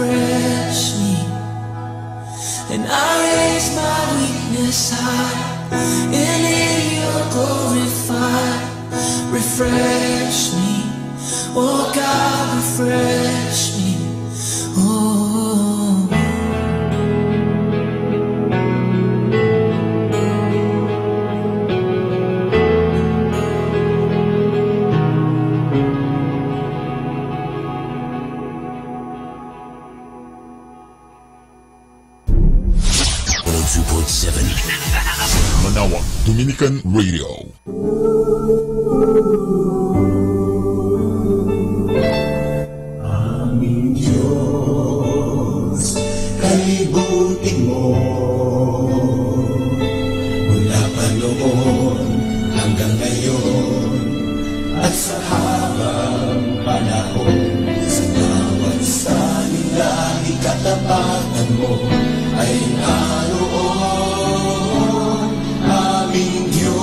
refresh me, and I raise my weakness high, and in your glorified. Refresh me, oh God, refresh me, oh. Manawag Dominican Radio. Aming Diyos, kalibutin mo, mula pa noon hanggang ngayon, at sa habang panahon, sa bawat salita ikatapatan mo ay naroon. Aming Diyos,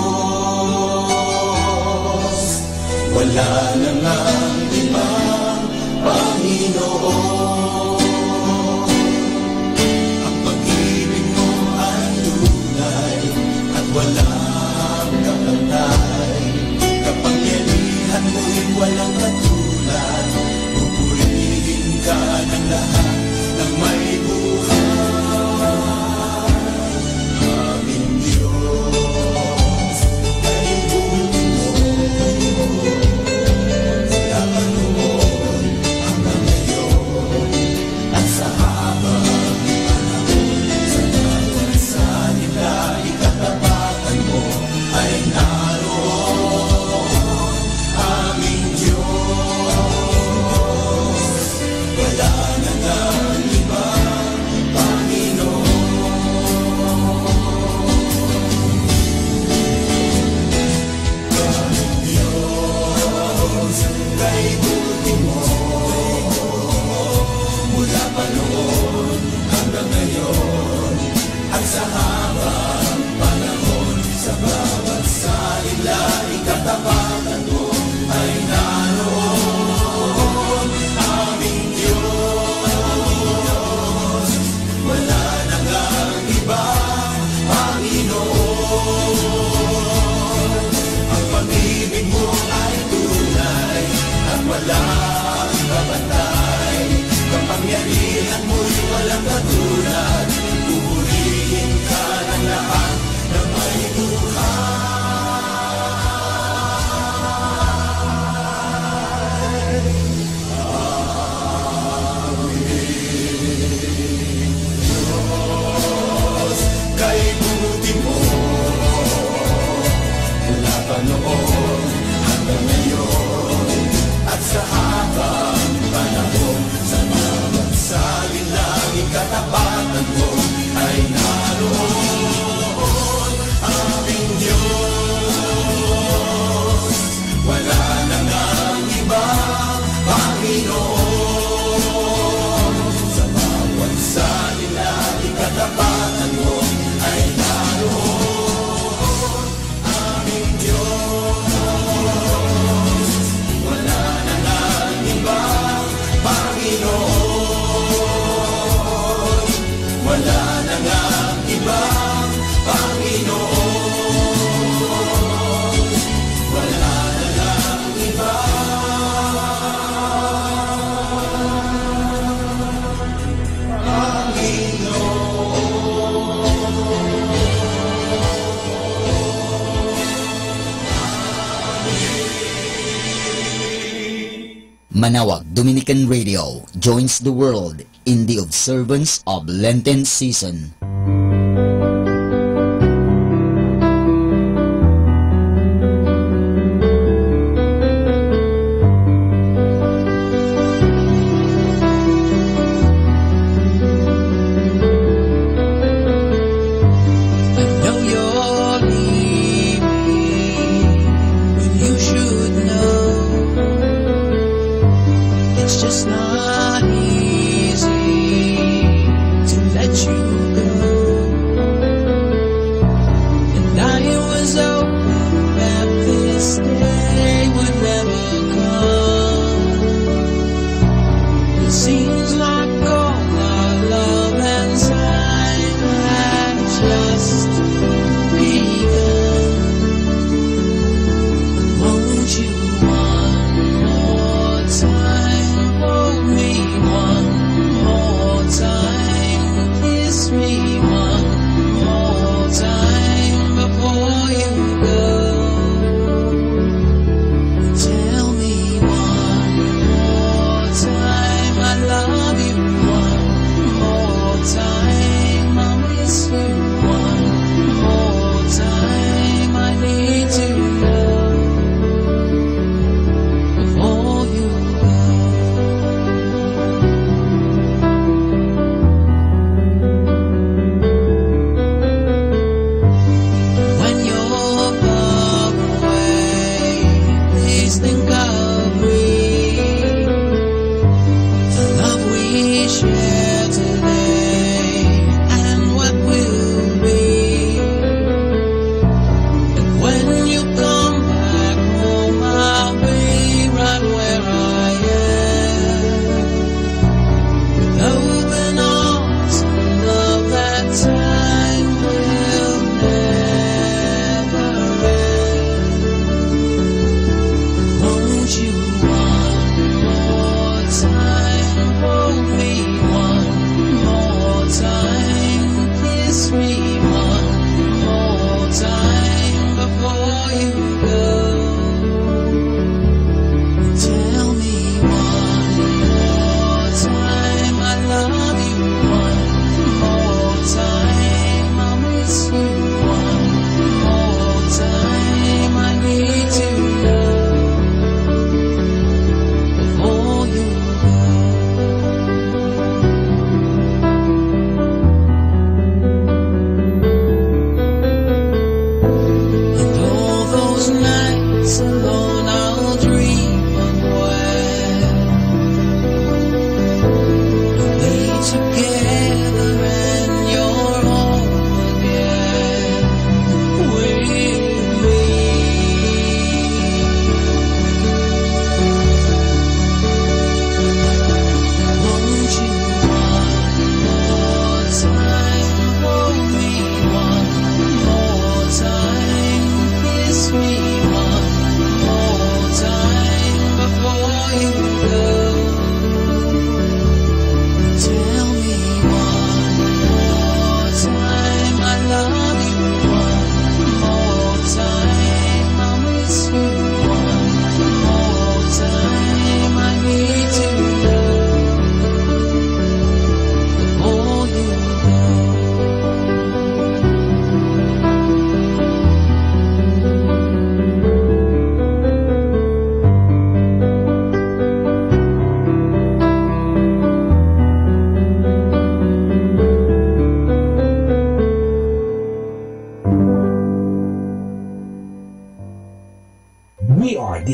wala na ngang ibang Panginoon. Ang pag-ibig mo ay tunay at walang kapantay. Kapangyarihan mo'y walang katulad. Pupurihin ka ng lahat ng may buhay. Aming Diyos, kalibutin mo, mula pa noon hanggang ngayon, at sa habang panahon, sa bawat salita ikatapatan mo ay naroon. Aming Diyos, wala na ngang ibang Panginoon. Aming Diyos, kalibutin mo, mula pa noon hanggang ngayon, at sa habang panahon, sa bawat salita ikatapatan mo ay naroon. Aming Diyos, wala na ngang ibang Panginoon. Ang pag-ibig mo ay tunay at walang kapantay. Kapangyarihan mo'y walang katulad. Pupurihin ka ng lahat na may buhay. Diyos, kalibutin mo, mula pa noon hanggang ngayon, at sa habang panahon, sa bawat salita ikatapatan mo ay naroon. Aming Diyos, wala na ngang ibang Panginoon. Sa bawat salita ikatapatan mo ay naroon. Aming Diyos, wala na ngang ibang Panginoon. Wala na ngang ibang Panginoon. Wala na ngang Manawag Dominican Radio joins the world in the observance of Lenten season. It's just not easy to let you go.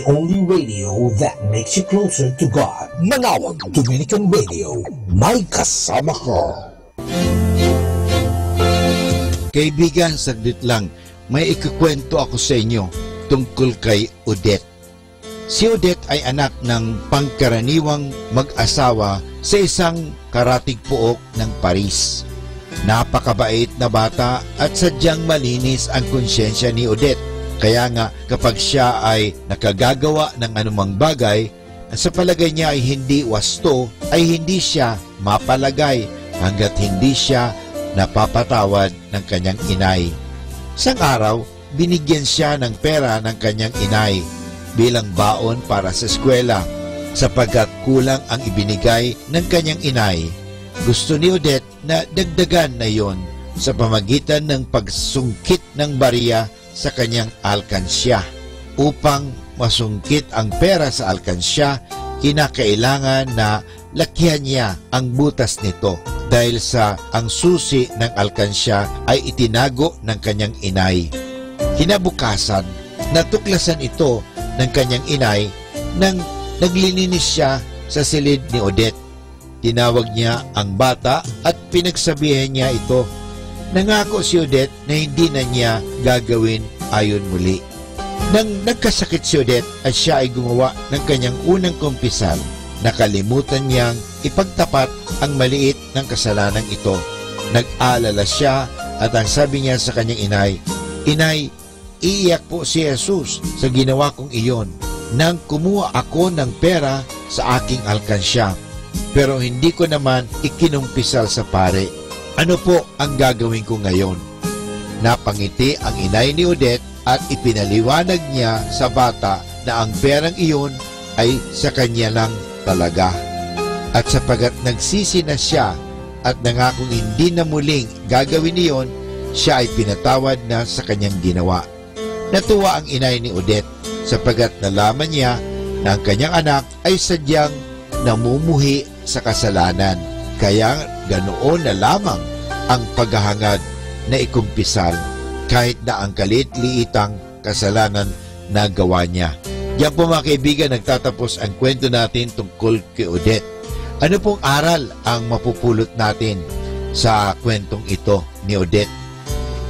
the only radio that makes you closer to God. Manawag Dominican Radio, may kasama ka. Kaibigan, saglit lang, may ikukwento ako sa inyo tungkol kay Odette. Si Odette ay anak ng pangkaraniwang mag-asawa sa isang karatig pook ng Paris. Napakabait na bata at sadyang malinis ang konsyensya ni Odette. Kaya nga kapag siya ay nakagagawa ng anumang bagay, sa palagay niya ay hindi wasto, ay hindi siya mapalagay hanggat hindi siya napapatawad ng kanyang inay. Isang araw, binigyan siya ng pera ng kanyang inay bilang baon para sa eskwela sapagkat kulang ang ibinigay ng kanyang inay. Gusto ni Odette na dagdagan na yon sa pamagitan ng pagsungkit ng bariya sa kanyang alkansya. Upang masungkit ang pera sa alkansya, kinakailangan na lakihan niya ang butas nito dahil sa ang susi ng alkansya ay itinago ng kanyang inay. Kinabukasan, natuklasan ito ng kanyang inay nang naglilinis siya sa silid ni Odette. Tinawag niya ang bata at pinagsabihan niya ito. Nangako si Odette na hindi na niya gagawin ayon muli. Nang nagkasakit si Odette at siya ay gumawa ng kanyang unang kumpisal, nakalimutan niyang ipagtapat ang maliit ng kasalanang ito. Nag-alala siya at ang sabi niya sa kanyang inay, "Inay, iiyak po si Jesus sa ginawa kong iyon nang kumuha ako ng pera sa aking alkansya, pero hindi ko naman ikinumpisal sa pare. Ano po ang gagawin ko ngayon?" Napangiti ang inay ni Odette at ipinaliwanag niya sa bata na ang perang iyon ay sa kanya lang talaga. At sapagat nagsisi na siya at nangakong hindi na muling gagawin niyon, siya ay pinatawad na sa kanyang ginawa. Natuwa ang inay ni Odette sapagat nalaman niya na ang kanyang anak ay sadyang namumuhi sa kasalanan. Kaya ganoon na lamang ang paghahangad na ikumpisal kahit na ang kalit-liitang kasalanan na gawa niya. Diyan po mga kaibigan, nagtatapos ang kwento natin tungkol kay Odette. Ano pong aral ang mapupulot natin sa kwentong ito ni Odette?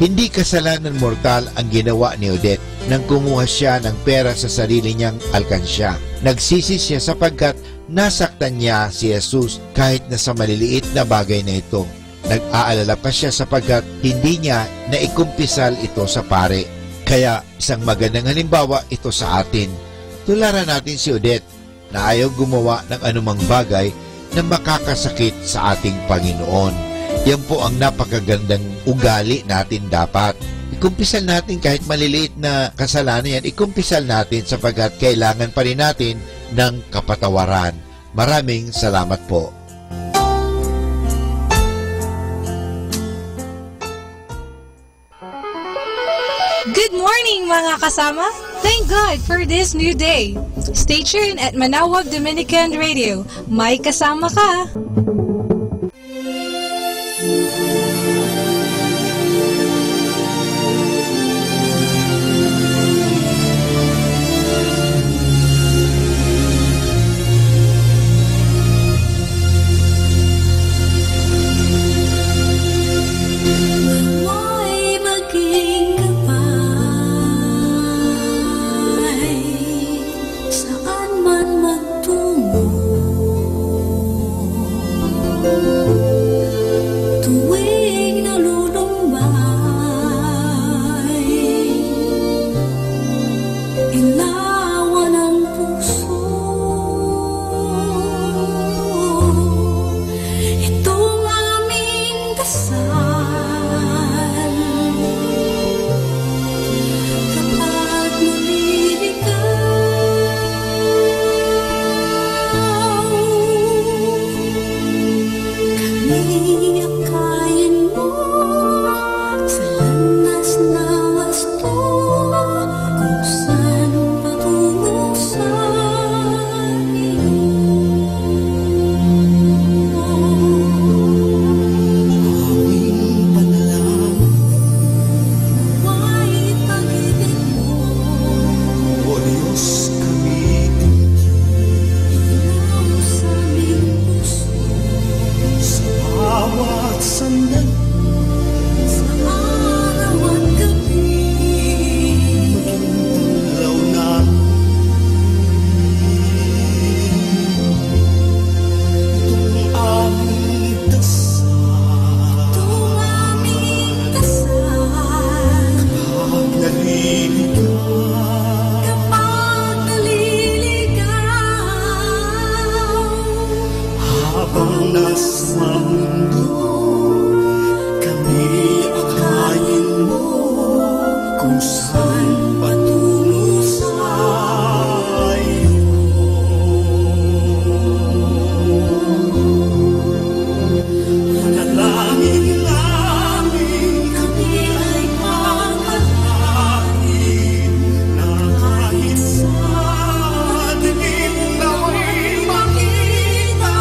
Hindi kasalanan mortal ang ginawa ni Odette nang kumuha siya ng pera sa sarili niyang alkansya. Nagsisi siya sapagkat nasaktan niya si Jesus kahit na sa maliliit na bagay na ito. Nag-aalala pa siya sapagkat hindi niya naikumpisal ito sa pare. Kaya isang magandang halimbawa ito sa atin. Tularan natin si Odette na ayaw gumawa ng anumang bagay na makakasakit sa ating Panginoon. Yan po ang napakagandang ugali natin dapat. Ikumpisal natin kahit maliliit na kasalanan yan, ikumpisal natin sapagkat kailangan pa rin natin ng kapatawaran. Maraming salamat po. Good morning mga kasama! Thank God for this new day. Stay tuned at Manawag Dominican Radio. May kasama ka! sa mundo, kami akayin mo kung saan patungo sa iyo. Manalangin namin kami ay pangalangin na kahit sa dilim nawa'y makita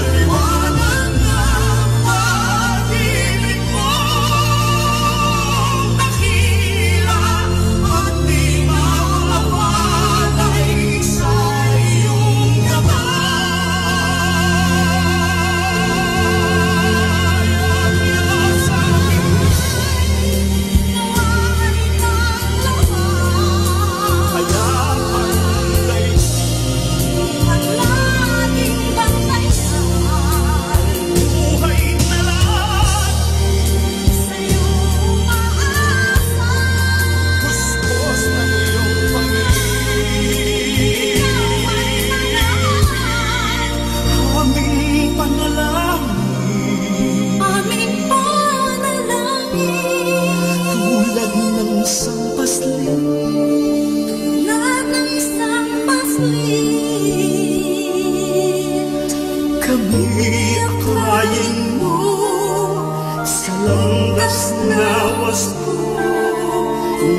liwanag ng pag-ibig mo, dakila at di mawawalay sa iyong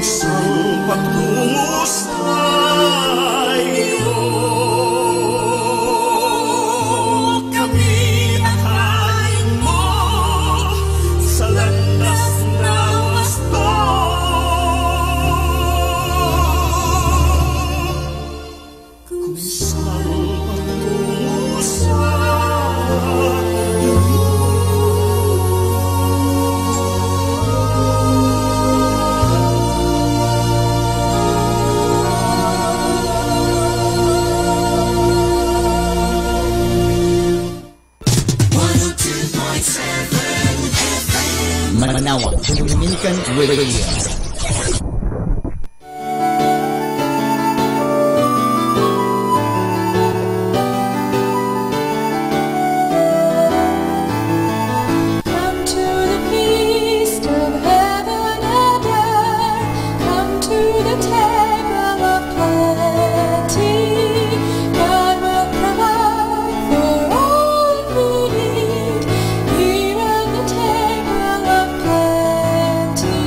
isang pagtungo sa iyo. Kami akayin mo sa landas na wasto, kung saan pagtungo sa iyo. Manawag Dominican Radio. Here at the table of plenty.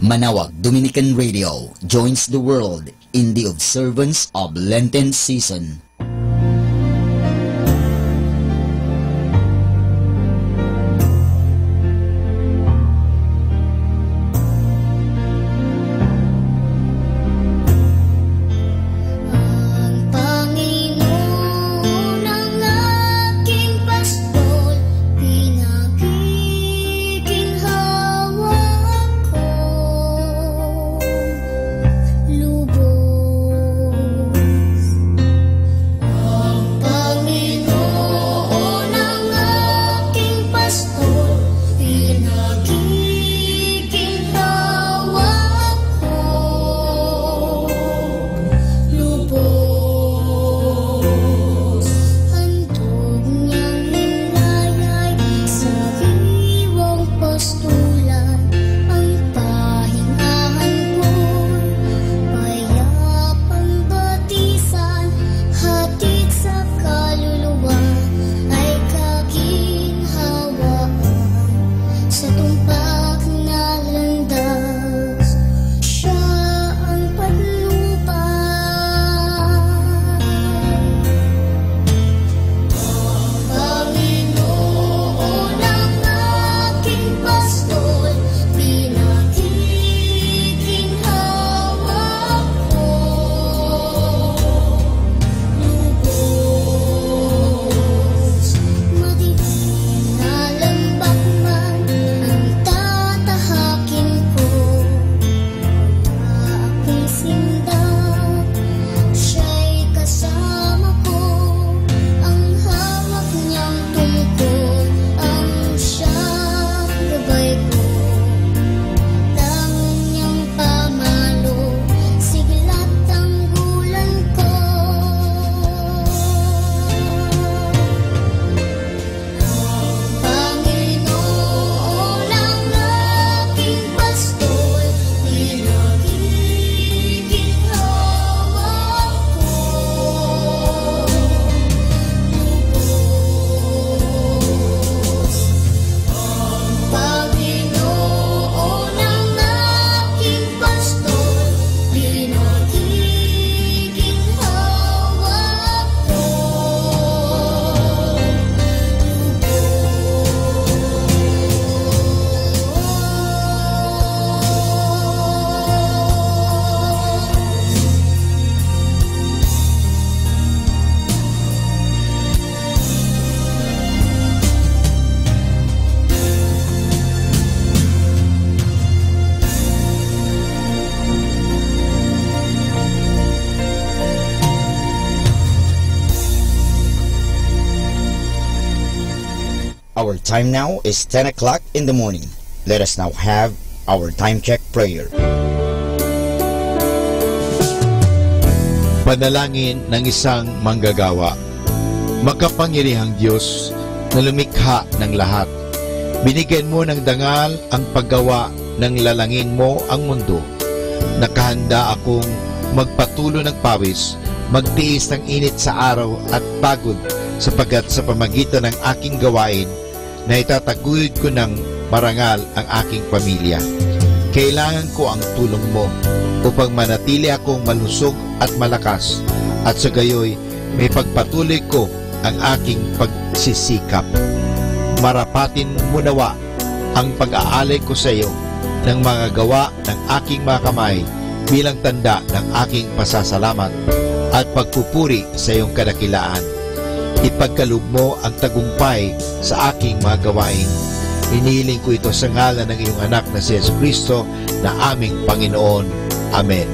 Manawag Dominican Radio joins the world in the observance of Lenten season. Our time now is 10 o'clock in the morning. Let us now have our time check prayer. Panalangin ng isang manggagawa. Makapangyarihang Diyos na lumikha ng lahat, binigyan mo ng dangal ang paggawa ng lalangin mo ang mundo. Nakahanda akong magpatulo ng pawis, magtiis ng init sa araw at pagod, sapagkat sa pamagitan ng aking gawain na itataguyod ko ng marangal ang aking pamilya. Kailangan ko ang tulong mo upang manatili akong malusog at malakas, at sa gayoy may pagpatuloy ko ang aking pagsisikap. Marapatin mo nawa ang pag-aalay ko sa iyo ng mga gawa ng aking mga kamay bilang tanda ng aking pasasalamat at pagpupuri sa iyong kadakilaan. Ipagkaloob mo ang tagumpay sa aking mga gawain. Inihiling ko ito sa ngalan ng iyong anak na si Jesucristo na aming Panginoon. Amen.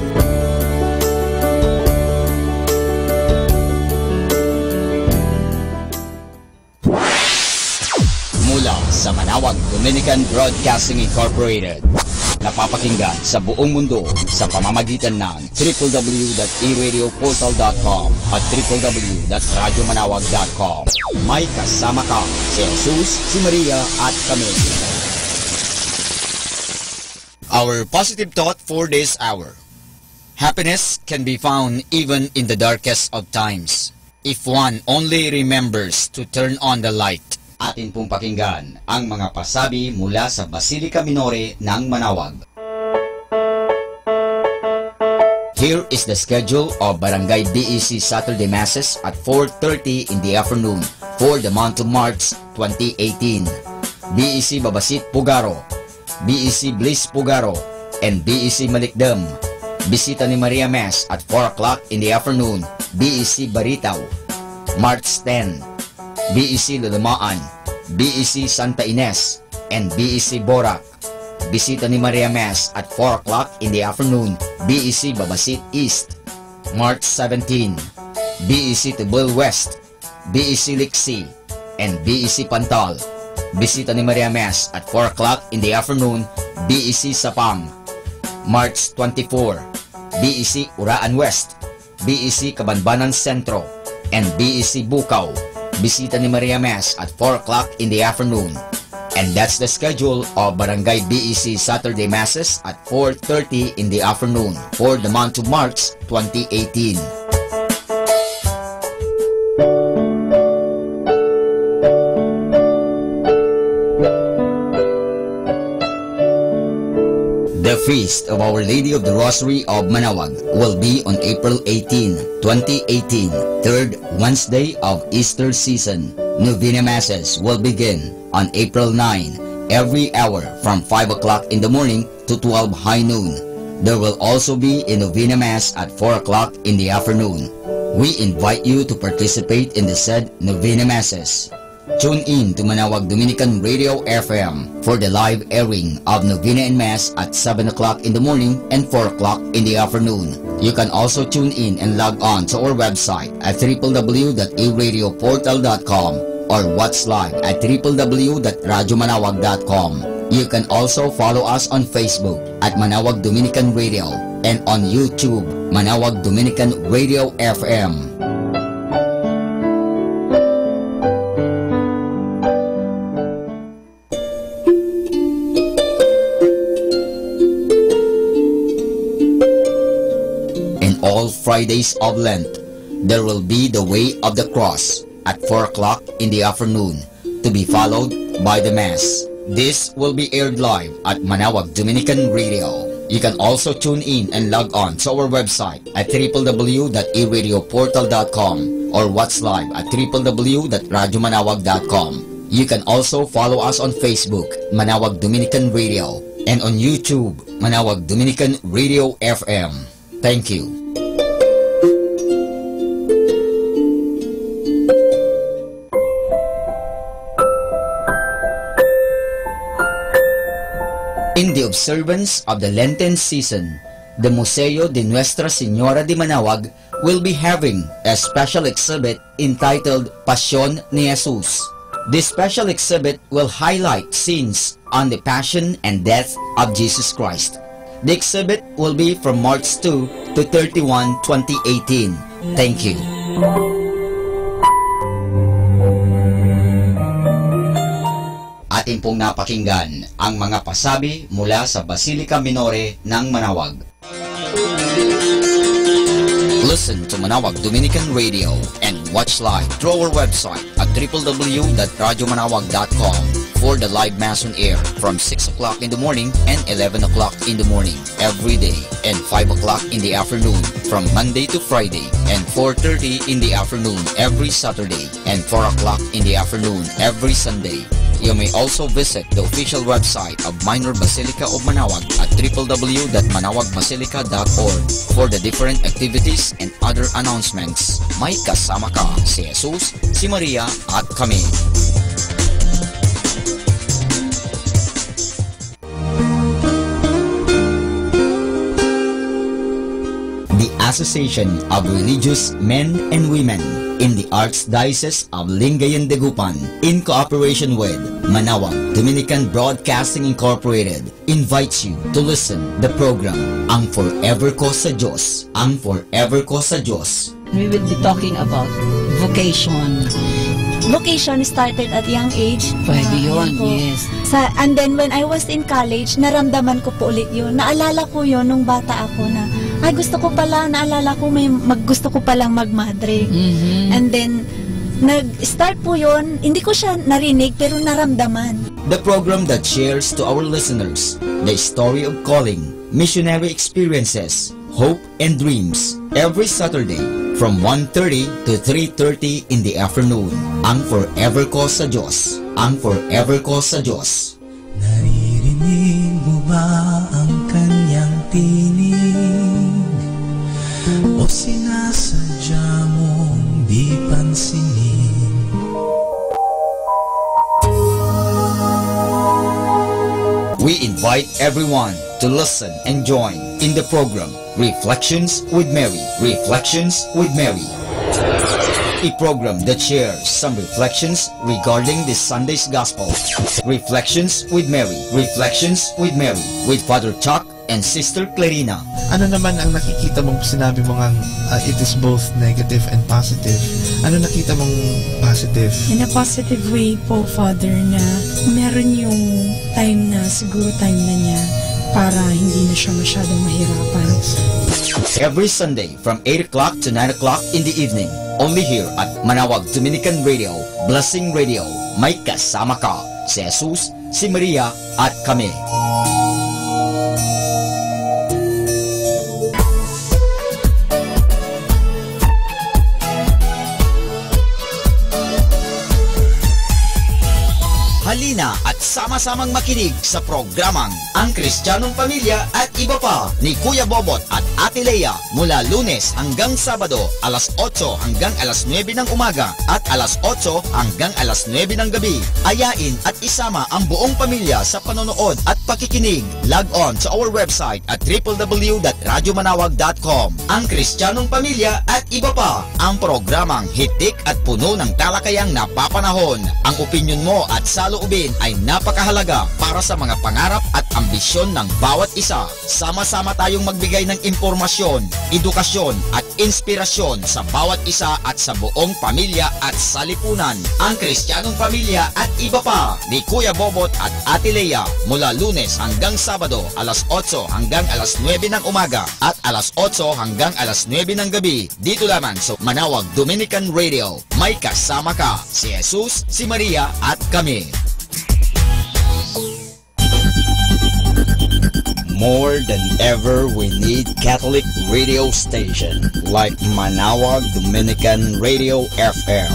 Mula sa Manawag Dominican Broadcasting Incorporated, napapakinggan sa buong mundo sa pamamagitan ng www.eradioportal.com at www.radyomanawag.com. May kasama ka si Jesus, si Maria at kami. Our positive thought for this hour. Happiness can be found even in the darkest of times, if one only remembers to turn on the light. Atin pong pakinggan ang mga pasabi mula sa Basilica Minore ng Manawag. Here is the schedule of Barangay BEC Saturday Masses at 4:30 in the afternoon for the month of March 2018. BEC Babasit Pugaro, BEC Bliss Pugaro, and BEC Malikdam. Bisita ni Maria Mass at 4 o'clock in the afternoon, BEC Baritaw. March 10, BEC Lulamaan, BEC Santa Ines, and BEC Borac. Bisita ni Maria Mass at 4 o'clock in the afternoon, BEC Babasit East. March 17, BEC Tubul West, BEC Liksi, and BEC Pantal. Bisita ni Maria Mass at 4 o'clock in the afternoon, BEC Sapang. March 24, BEC Uraan West, BEC Kabanbanan Sentro, and BEC Bukaw. Bisita ni Maria Mass at 4 o'clock in the afternoon. And that's the schedule of Barangay BEC Saturday Masses at 4:30 in the afternoon for the month of March 2018. The Feast of Our Lady of the Rosary of Manaoag will be on April 18, 2018, third Wednesday of Easter season. Novena Masses will begin on April 9, every hour from 5 o'clock in the morning to 12 high noon. There will also be a Novena Mass at 4 o'clock in the afternoon. We invite you to participate in the said Novena Masses. Tune in to Manaoag Dominican Radio FM for the live airing of Novena and Mass at 7 o'clock in the morning and 4 o'clock in the afternoon. You can also tune in and log on to our website at www.eradioportal.com or watch live at www.radyomanawag.com. You can also follow us on Facebook at Manaoag Dominican Radio and on YouTube, Manaoag Dominican Radio FM. All Fridays of Lent, there will be the Way of the Cross at 4 o'clock in the afternoon, to be followed by the Mass. This will be aired live at Manaoag Dominican Radio. You can also tune in and log on to our website at www.eradioportal.com or watch live at www.radyomanawag.com. You can also follow us on Facebook, Manaoag Dominican Radio, and on YouTube, Manaoag Dominican Radio FM. Thank you. In the observance of the Lenten season, the Museo de Nuestra Señora de Manaoag will be having a special exhibit entitled Passion ni Jesus. This special exhibit will highlight scenes on the Passion and Death of Jesus Christ. The exhibit will be from March 2 to 31, 2018. Thank you. Atin pong napakinggan ang mga pasabi mula sa Basilica Minore ng Manaoag. Listen to Manaoag Dominican Radio and watch live through our website at www.radyomanawag.com for the live Mass on air from 6 o'clock in the morning and 11 o'clock in the morning every day, and 5 o'clock in the afternoon from Monday to Friday, and 4:30 in the afternoon every Saturday, and 4 o'clock in the afternoon every Sunday. You may also visit the official website of Minor Basilica of Manaoag at www.manawagbasilica.org for the different activities and other announcements. May kasama ka si Jesus, si Maria at kami. The Association of Religious Men and Women in the Archdiocese of Lingayen de Gupan, in cooperation with Manaoag Dominican Broadcasting Incorporated, invites you to listen the program Ang Forever Ko sa Diyos. Ang Forever Ko sa Diyos. We will be talking about vocation. Vocation started at young age. Pwede yun, yes. And then when I was in college, naramdaman ko po ulit yun. Naalala ko yun nung bata ako na, ay gusto ko pala, naalala ko gusto ko palang magmadre. And then, nag-start po yun, hindi ko siya narinig pero naramdaman. The program that shares to our listeners the story of calling, missionary experiences, Hope and Dreams every Saturday from 1:30 to 3:30 in the afternoon. Ang Forever Ko sa Diyos. Ang Forever Ko sa Diyos. Naririnig mo ba ang kanyang tinig? O sinasadya mong di pansinin? We invite everyone to listen and join in the program Reflections with Mary. Reflections with Mary. A program that shares some reflections regarding this Sunday's Gospel. Reflections with Mary. Reflections with Mary with Father Chuck and Sister Clarina. Ano naman ang nakikita mong sinabi mo ngang it is both negative and positive? Ano nakita mong positive? In a positive way po, Father, na meron yung time na siguro time na niya para hindi na siya masyadong mahirapan. Every Sunday from 8 o'clock to 9 o'clock in the evening. Only here at Manawag Dominican Radio, Blessing Radio. May kasama ka, si Jesus, si Maria, at kami. Halina at sama-samang makinig sa programang Ang Kristiyanong Pamilya at Iba Pa ni Kuya Bobot at Ate Lea mula Lunes hanggang Sabado alas 8 hanggang alas 9 ng umaga at alas 8 hanggang alas 9 ng gabi. Ayain at isama ang buong pamilya sa panonood at pakikinig. Log on sa our website at www.radyomanawag.com. Ang Kristiyanong Pamilya at Iba Pa, ang programang hitik at puno ng talakayang napapanahon. Ang opinyon mo at saloobin ay napakahalaga para sa mga pangarap at ambisyon ng bawat isa. Sama-sama tayong magbigay ng impormasyon, edukasyon at inspirasyon sa bawat isa at sa buong pamilya at salipunan. Ang Kristiyanong Pamilya at Iba Pa ni Kuya Bobot at Ate Lea mula Lunes hanggang Sabado alas 8 hanggang alas 9 ng umaga at alas 8 hanggang alas 9 ng gabi dito lamang sa Manawag Dominican Radio. May kasama ka, si Jesus, si Maria at kami. More than ever, we need Catholic radio station like Manawag Dominican Radio FM.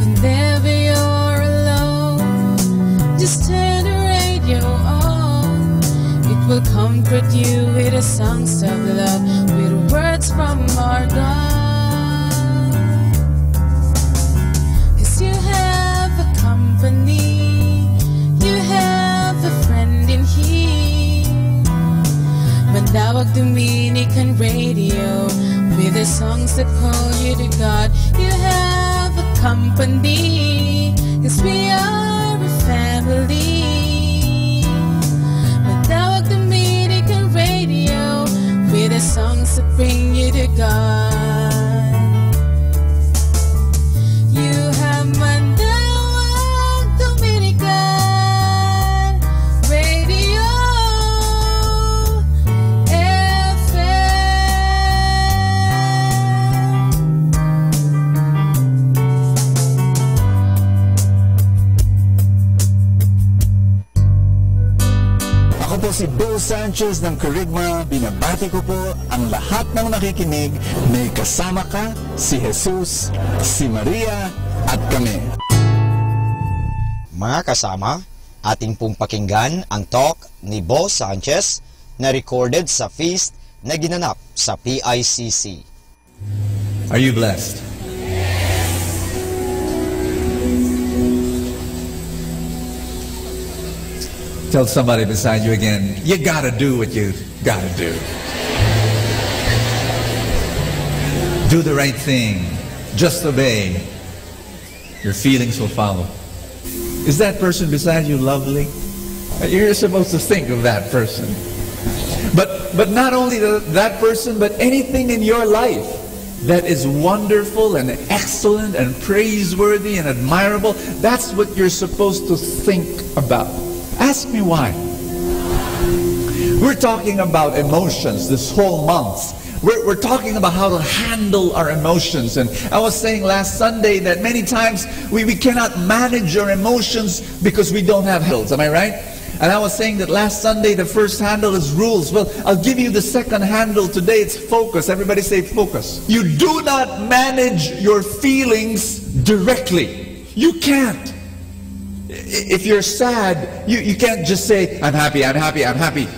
Whenever you're alone, just turn the radio on. It will comfort you with the songs of love, with words from our God. 'Cause you have a company, you have a friend in here. Manawag Dominican Radio, with the songs that call you to God. You have a company, 'cause we are a family. Manawag Dominican Radio, with the songs that bring you to God. You have Manawag Dominican Radio Ako po si Bill Sanchez ng Kerygma. Binabati ko po ang lahat ng nakikinig. May kasama ka, si Jesus, si Maria, at kami. Mga kasama, ating pong pakinggan ang talk ni Bo Sanchez na recorded sa feast na ginanap sa PICC. Are you blessed? Tell somebody beside you again, you gotta do what you gotta do. Do the right thing. Just obey. Your feelings will follow. Is that person beside you lovely? You're supposed to think of that person. But not only that person, but anything in your life that is wonderful and excellent and praiseworthy and admirable, that's what you're supposed to think about. Ask me why. We're talking about emotions this whole month We're talking about how to handle our emotions. And I was saying last Sunday that many times we cannot manage our emotions because we don't have handles. Am I right? And I was saying that last Sunday the first handle is rules. Well, I'll give you the second handle today. It's focus. Everybody say focus. You do not manage your feelings directly. You can't. If you're sad, you can't just say, I'm happy, I'm happy, I'm happy.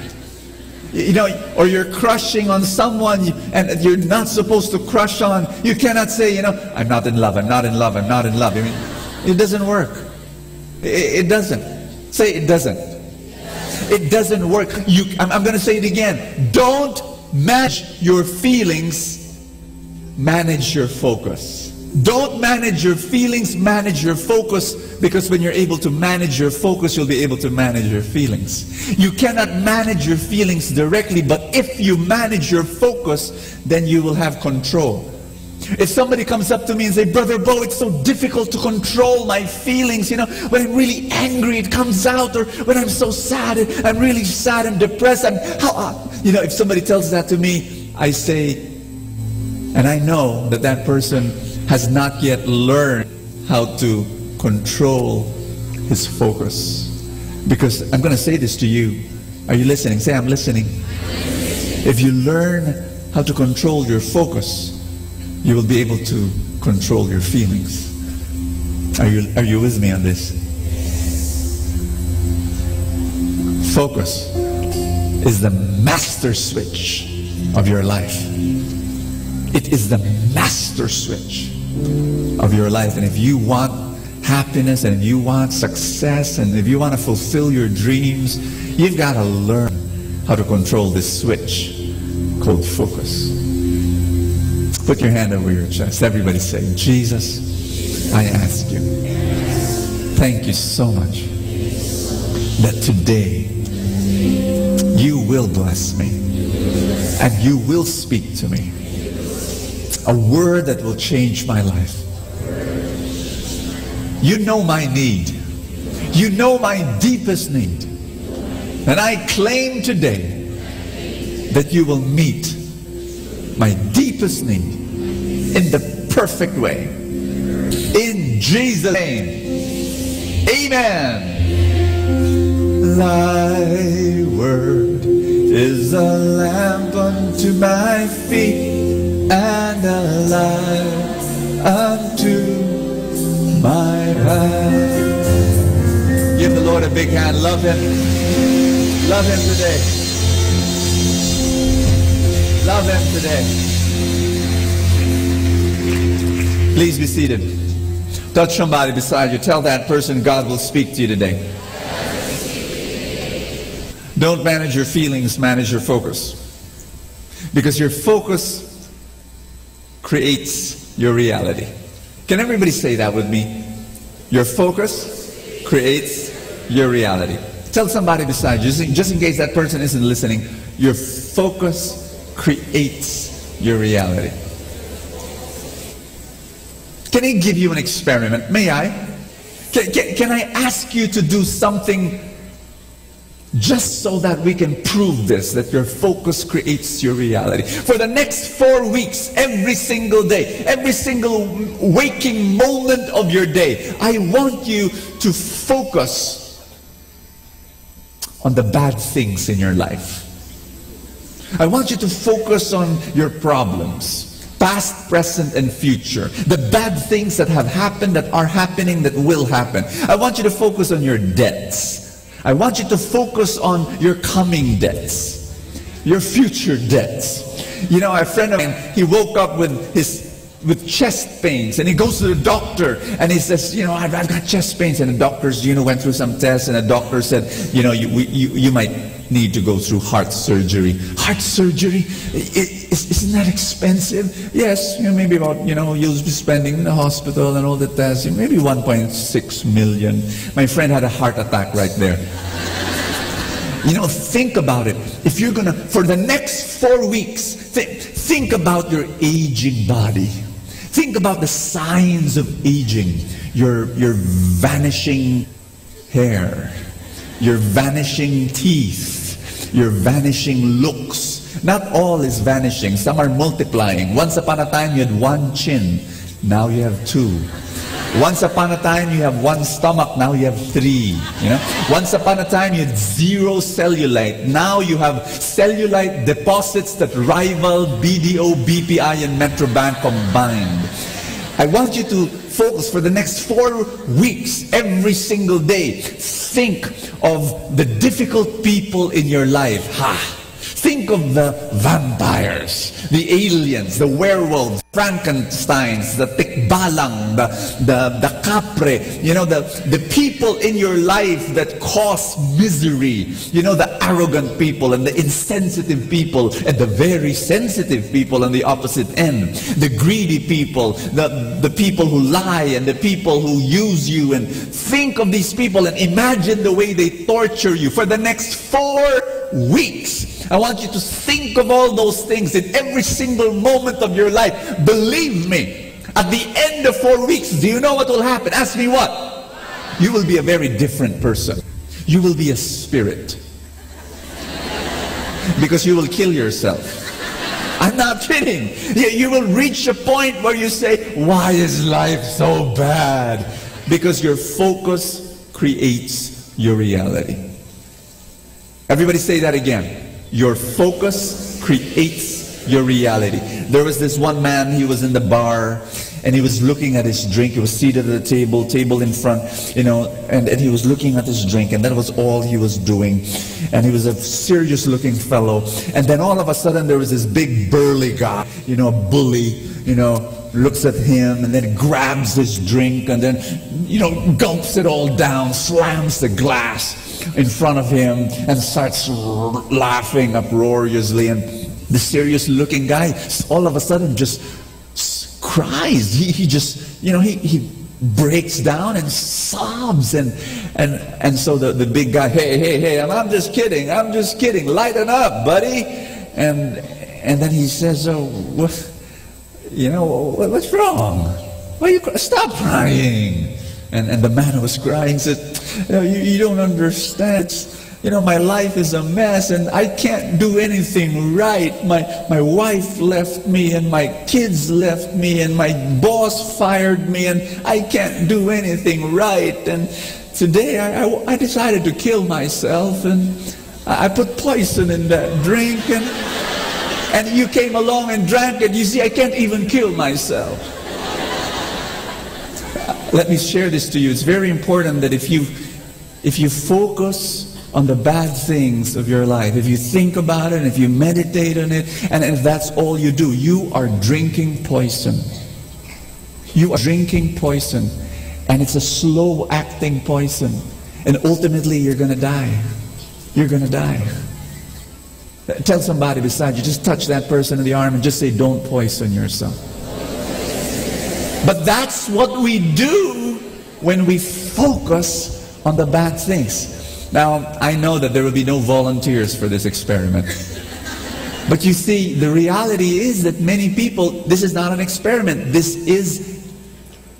You know, or you're crushing on someone and you're not supposed to crush on. You cannot say, you know, I'm not in love, I'm not in love, I'm not in love. I mean, it doesn't work. It doesn't. Say it doesn't. It doesn't work. I'm going to say it again. Don't manage your feelings, manage your focus. Don't manage your feelings, manage your focus, because when you're able to manage your focus, you'll be able to manage your feelings. You cannot manage your feelings directly, but if you manage your focus, then you will have control. If somebody comes up to me and say, Brother Bo, it's so difficult to control my feelings, you know, when I'm really angry, it comes out, or when I'm so sad, I'm really sad and depressed, you know, if somebody tells that to me, I say, and I know that that person has not yet learned how to control his focus. Because I'm going to say this to you. Are you listening? Say, I'm listening. If you learn how to control your focus, you will be able to control your feelings. Are you with me on this? Focus is the master switch of your life. It is the master switch of your life. And if you want happiness, and if you want success, and if you want to fulfill your dreams, you've got to learn how to control this switch called focus. Put your hand over your chest. Everybody say, Jesus, I ask you, thank you so much that today you will bless me and you will speak to me. A word that will change my life. You know my need. You know my deepest need. And I claim today that you will meet my deepest need in the perfect way. In Jesus' name. Amen. Thy word is a lamp unto my feet and a light unto my path. Give the Lord a big hand. Love Him. Love Him today. Love Him today. Please be seated. Touch somebody beside you. Tell that person God will speak to you today. Don't manage your feelings, manage your focus. Because your focus creates your reality. Can everybody say that with me? Your focus creates your reality. Tell somebody beside you, just in case that person isn't listening, your focus creates your reality. Can I give you an experiment? May I? Can I ask you to do something just so that we can prove this, that your focus creates your reality? For the next 4 weeks, every single day, every single waking moment of your day, I want you to focus on the bad things in your life. I want you to focus on your problems, past, present, and future. The bad things that have happened, that are happening, that will happen. I want you to focus on your debts. I want you to focus on your coming debts, your future debts. You know, a friend of mine, he woke up with chest pains, and he goes to the doctor and he says, you know, I've got chest pains, and the doctors, you know, went through some tests, and the doctor said, you know, you might need to go through heart surgery. Heart surgery? Isn't that expensive? Yes, you know, maybe about, you know, you'll be spending in the hospital and all the tests, maybe 1.6 million. My friend had a heart attack right there. You know, think about it. If you're gonna, for the next 4 weeks, think about your aging body. Think about the signs of aging. Your vanishing hair, your vanishing teeth, your vanishing looks, Not all is vanishing. Some are multiplying. Once upon a time, you had one chin. Now you have two. Once upon a time, you have one stomach. Now you have three. You know? Once upon a time, you had zero cellulite. Now you have cellulite deposits that rival BDO, BPI, and Metrobank combined. I want you to focus for the next 4 weeks, every single day. Think of the difficult people in your life. Think of the vampires, the aliens, the werewolves, Frankensteins, the tikbalang, the capre, you know, the people in your life that cause misery, you know, the arrogant people and the insensitive people and the very sensitive people on the opposite end, the greedy people, the people who lie and the people who use you. And think of these people and imagine the way they torture you for the next 4 weeks. I want you to think of all those things in every single moment of your life. Believe me, at the end of 4 weeks, do you know what will happen? Ask me what? You will be a very different person. You will be a spirit. Because you will kill yourself. I'm not kidding. You will reach a point where you say, why is life so bad? Because your focus creates your reality. Everybody say that again. Your focus creates your reality. There was this one man, he was in the bar, and he was looking at his drink. He was seated at the table in front, you know, and he was looking at his drink, and that was all he was doing. And he was a serious looking fellow. And then all of a sudden there was this big burly guy, you know, bully, you know, looks at him and then grabs his drink and then, you know, gulps it all down, slams the glass in front of him and starts laughing uproariously. And the serious looking guy all of a sudden just cries. He just, you know, he breaks down and sobs. And so the big guy, hey, I'm just kidding, lighten up, buddy. And then he says, oh, what? You know, what's wrong? Why you stop crying? And the man who was crying said, you don't understand. You know, my life is a mess and I can't do anything right. My wife left me and my kids left me and my boss fired me and I can't do anything right. And today I decided to kill myself and I put poison in that drink and you came along and drank it. You see, I can't even kill myself. Let me share this to you. It's very important that if you focus on the bad things of your life, if you think about it, and if you meditate on it, and if that's all you do, you are drinking poison. You are drinking poison. And it's a slow-acting poison. And ultimately, you're going to die. You're going to die. Tell somebody beside you, just touch that person in the arm and just say, don't poison yourself. But that's what we do when we focus on the bad things. Now, I know that there will be no volunteers for this experiment. But you see, the reality is that many people, this is not an experiment. This is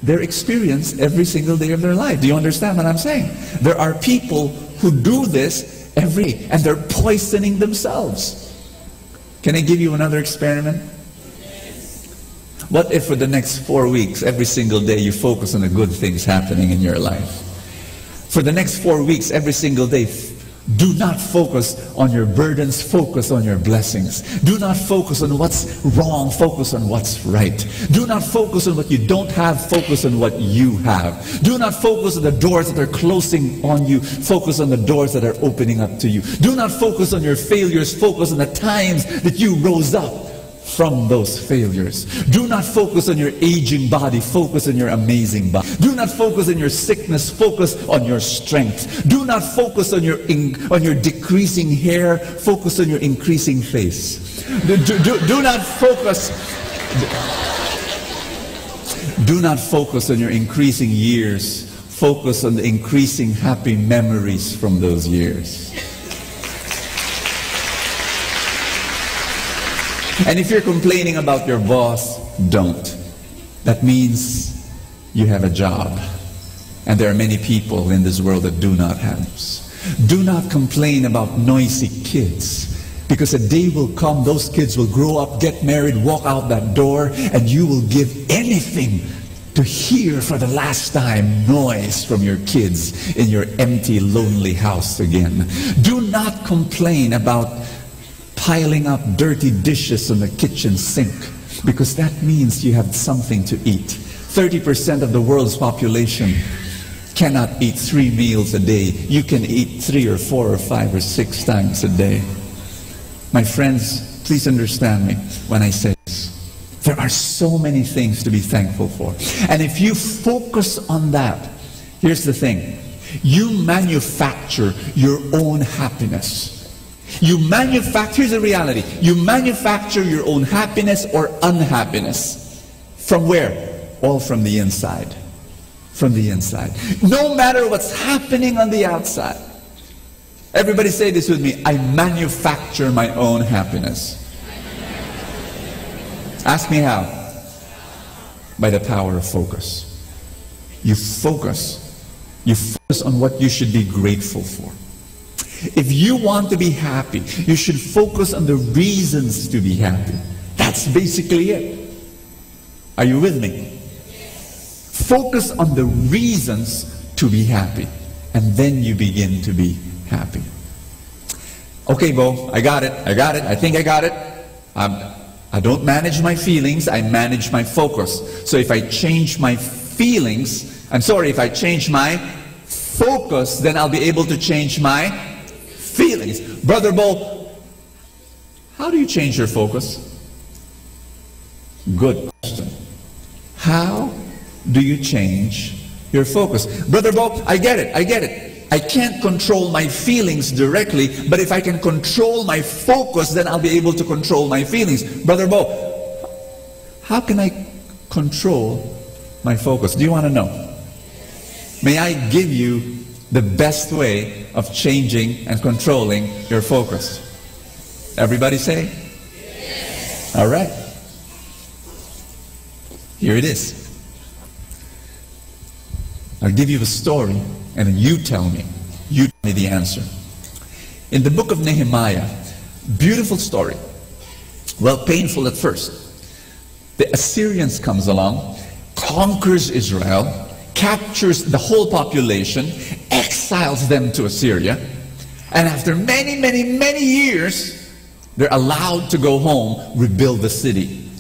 their experience every single day of their life. Do you understand what I'm saying? There are people who do this every day, and they're poisoning themselves. Can I give you another experiment? What if for the next 4 weeks, every single day, you focus on the good things happening in your life? For the next 4 weeks, every single day, do not focus on your burdens, focus on your blessings. Do not focus on what's wrong, focus on what's right. Do not focus on what you don't have, focus on what you have. Do not focus on the doors that are closing on you, focus on the doors that are opening up to you. Do not focus on your failures, focus on the times that you rose up from those failures. Do not focus on your aging body, focus on your amazing body. Do not focus on your sickness, focus on your strength. Do not focus on your decreasing hair, focus on your increasing face. Do not focus. Do not focus on your increasing years, focus on the increasing happy memories from those years. And if you're complaining about your boss, don't. That means you have a job. And there are many people in this world that do not have this. Do not complain about noisy kids. Because a day will come, those kids will grow up, get married, walk out that door, and you will give anything to hear for the last time noise from your kids in your empty, lonely house again. Do not complain about piling up dirty dishes on the kitchen sink, because that means you have something to eat. 30% of the world's population cannot eat 3 meals a day. You can eat 3 or 4 or 5 or 6 times a day. My friends, please understand me when I say this. There are so many things to be thankful for. And if you focus on that, here's the thing. You manufacture your own happiness. Here's the reality. You manufacture your own happiness or unhappiness. From where? All from the inside. From the inside. No matter what's happening on the outside. Everybody say this with me. I manufacture my own happiness. Ask me how. By the power of focus. You focus. You focus on what you should be grateful for. If you want to be happy, you should focus on the reasons to be happy. That's basically it. Are you with me? Focus on the reasons to be happy. And then you begin to be happy. Okay, Bo, I got it. I think I got it. I don't manage my feelings, I manage my focus. So if I change my feelings, if I change my focus, then I'll be able to change my feelings. Brother Bo, how do you change your focus? Good question. How do you change your focus? Brother Bo, I get it. I can't control my feelings directly, but if I can control my focus, then I'll be able to control my feelings. Brother Bo, how can I control my focus? Do you want to know? May I give you the best way of changing and controlling your focus? Everybody say? Yes. All right. Here it is. I'll give you a story, and then you tell me the answer. In the book of Nehemiah, beautiful story. Well, painful at first. The Assyrians comes along, conquers Israel, captures the whole population, exiles them to Assyria, and after many, many, many years, they're allowed to go home, rebuild the city.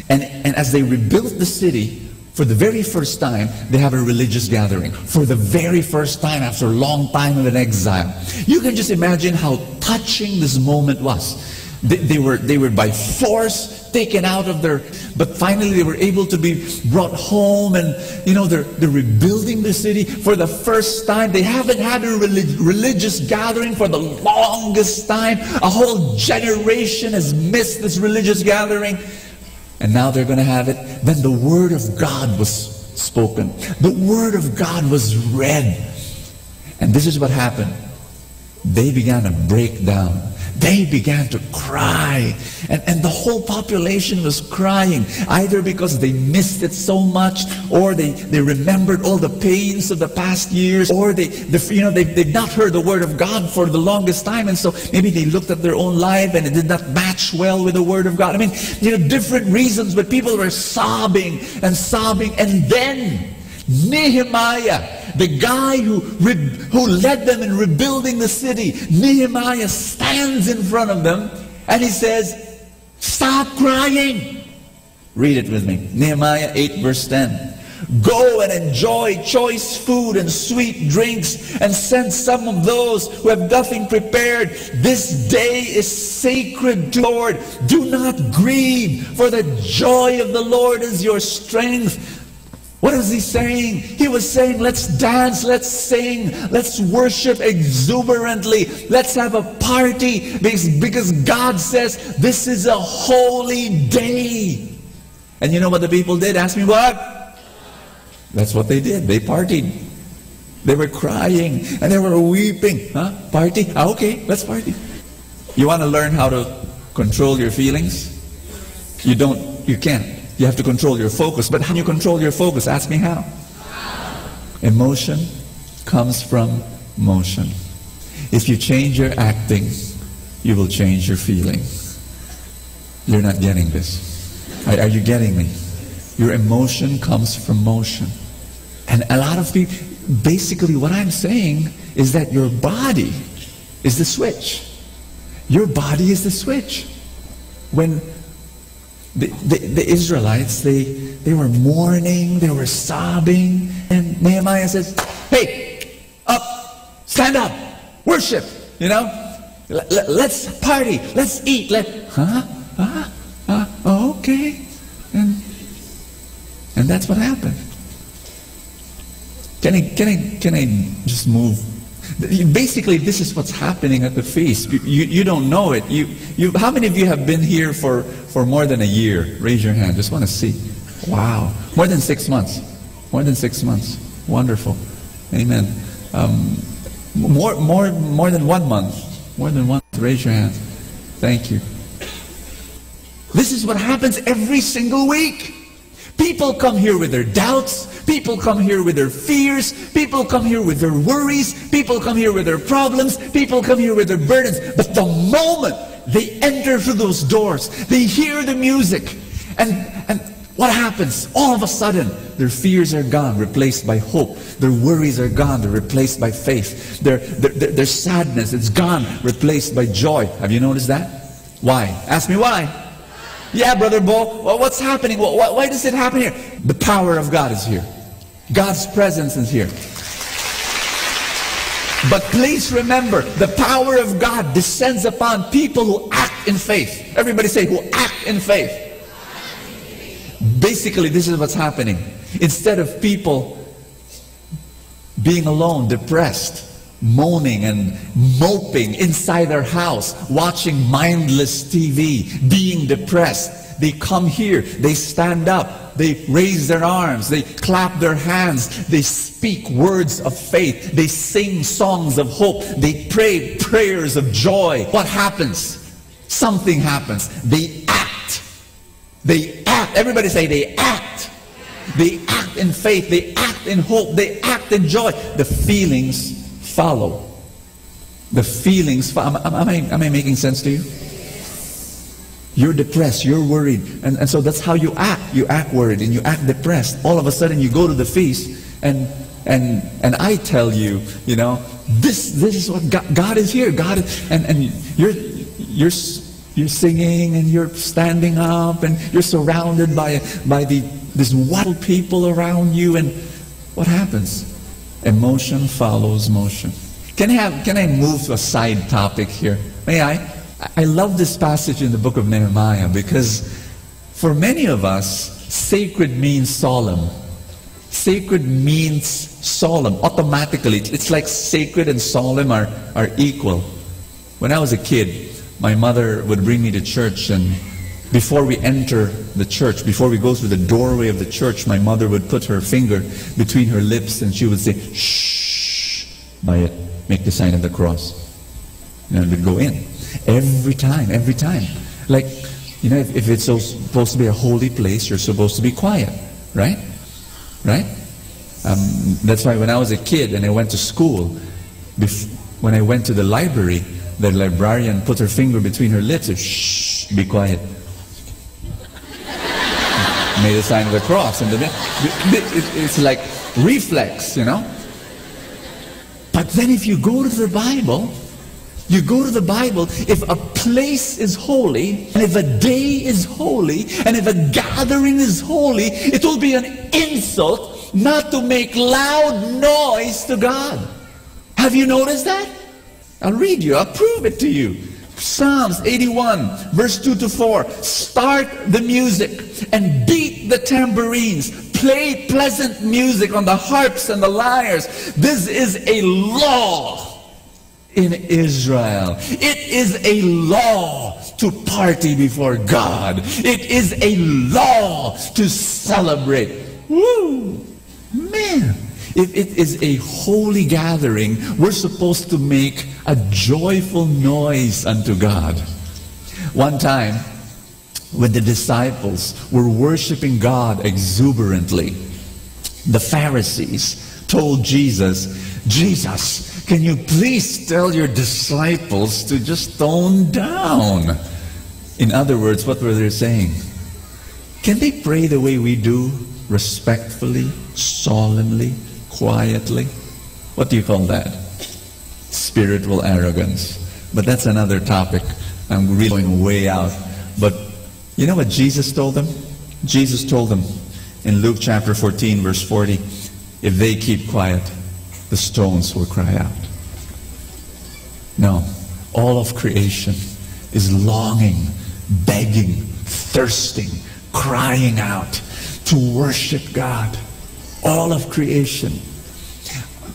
And as they rebuilt the city, for the very first time, they have a religious gathering. For the very first time after a long time of an exile. You can just imagine how touching this moment was. They were by force taken out of their... But finally they were able to be brought home, and they're rebuilding the city for the first time. They haven't had a religious gathering for the longest time. A whole generation has missed this religious gathering. And now they're going to have it. Then the Word of God was spoken. The Word of God was read. And this is what happened. They began to break down. They began to cry. And the whole population was crying. Either because they missed it so much, or they remembered all the pains of the past years, or they've not heard the Word of God for the longest time. And so maybe they looked at their own life and it did not match well with the Word of God. I mean, different reasons, but people were sobbing and sobbing. And then Nehemiah, the guy who led them in rebuilding the city, Nehemiah stands in front of them and he says, stop crying. Read it with me. Nehemiah 8 verse 10. Go and enjoy choice food and sweet drinks, and send some of those who have nothing prepared. This day is sacred to the Lord. Do not grieve, for the joy of the Lord is your strength. What is he saying? He was saying, let's dance, let's sing, let's worship exuberantly, let's have a party, because God says this is a holy day. And you know what the people did? Ask me what? That's what they did. They partied. They were crying and they were weeping. Huh? Party? Okay, let's party. You want to learn how to control your feelings? You can't. You have to control your focus. But how do you control your focus? Ask me how. Emotion comes from motion. If you change your acting, you will change your feeling. You're not getting this. Are you getting me? Your emotion comes from motion. And a lot of people, basically what I'm saying is that your body is the switch. Your body is the switch. When the Israelites, they were mourning, they were sobbing, and Nehemiah says, hey, up, stand up, worship, you know, let's party, let's eat, okay, and that's what happened. Can I just move? Basically, this is what's happening at the feast. You don't know it. How many of you have been here for more than a year? Raise your hand. Just want to see. Wow. More than 6 months. More than 6 months. Wonderful. Amen. More than 1 month. More than 1 month. Raise your hand. Thank you. This is what happens every single week. People come here with their doubts. People come here with their fears. People come here with their worries. People come here with their problems. People come here with their burdens. But the moment they enter through those doors, they hear the music. And what happens? All of a sudden, their fears are gone, replaced by hope. Their worries are gone, they're replaced by faith. Their sadness, it's gone, replaced by joy. Have you noticed that? Why? Ask me why. Yeah, Brother Bo, well, what's happening? Why does it happen here? The power of God is here. God's presence is here. But please remember, the power of God descends upon people who act in faith. Everybody say, who act in faith. Basically, this is what's happening. Instead of people being alone, depressed, moaning and moping inside their house, watching mindless TV, being depressed, they come here, they stand up, they raise their arms, they clap their hands, they speak words of faith, they sing songs of hope, they pray prayers of joy. What happens? Something happens. They act. They act. Everybody say they act. They act in faith, they act in hope, they act in joy. The feelings follow. The feelings follow. Am I making sense to you? You're depressed, you're worried, and so that's how you act. You act worried and you act depressed. All of a sudden you go to the feast and I tell you, you know, this is what God is here. God is, and you're singing and you're standing up and you're surrounded by these wild people around you, and what happens? Emotion follows motion. Can I move to a side topic here? May I? I love this passage in the book of Nehemiah because for many of us, sacred means solemn. Sacred means solemn. Automatically, it's like sacred and solemn are equal. When I was a kid, my mother would bring me to church, and before we enter the church, before we go through the doorway of the church, my mother would put her finger between her lips and she would say, shh, by it, make the sign of the cross. And we'd go in. Every time. Like, you know, if it's supposed to be a holy place, you're supposed to be quiet, right? Right? That's why when I was a kid and I went to school, when I went to the library, the librarian put her finger between her lips and shh, be quiet. Made a sign of the cross. And it's like reflex, you know. But then if you go to the Bible, if a place is holy, and if a day is holy, and if a gathering is holy, it will be an insult not to make loud noise to God. Have you noticed that? I'll read you, I'll prove it to you. Psalms 81, verse 2 to 4. Start the music and beat the tambourines. Play pleasant music on the harps and the lyres. This is a law in Israel. It is a law to party before God. It is a law to celebrate. Woo! Man! If it is a holy gathering, we're supposed to make a joyful noise unto God. One time, when the disciples were worshiping God exuberantly, the Pharisees told Jesus, can you please tell your disciples to just tone down? In other words, what were they saying? Can they pray the way we do? Respectfully, solemnly, quietly? What do you call that? Spiritual arrogance. But that's another topic. I'm really going way out. But you know what Jesus told them? Jesus told them in Luke chapter 14 verse 40, if they keep quiet, the stones will cry out. No, all of creation is longing, begging, thirsting, crying out to worship God. All of creation.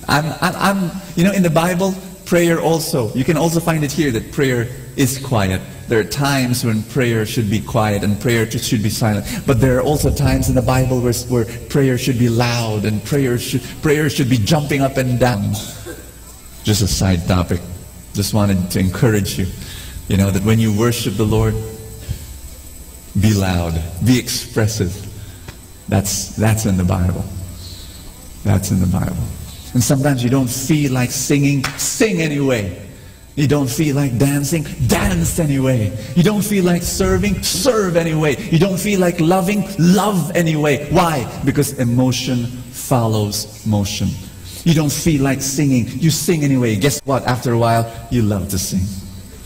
In the Bible, prayer also, you can also find it here that prayer is quiet. There are times when prayer should be quiet and prayer should be silent. But there are also times in the Bible where prayer should be loud and prayer should be jumping up and down. Just a side topic. Just wanted to encourage you, that when you worship the Lord, be loud, be expressive. That's in the Bible. That's in the Bible. And sometimes you don't feel like singing, sing anyway. You don't feel like dancing, dance anyway. You don't feel like serving, serve anyway. You don't feel like loving, love anyway. Why? Because emotion follows motion. You don't feel like singing, you sing anyway. Guess what? After a while, you love to sing.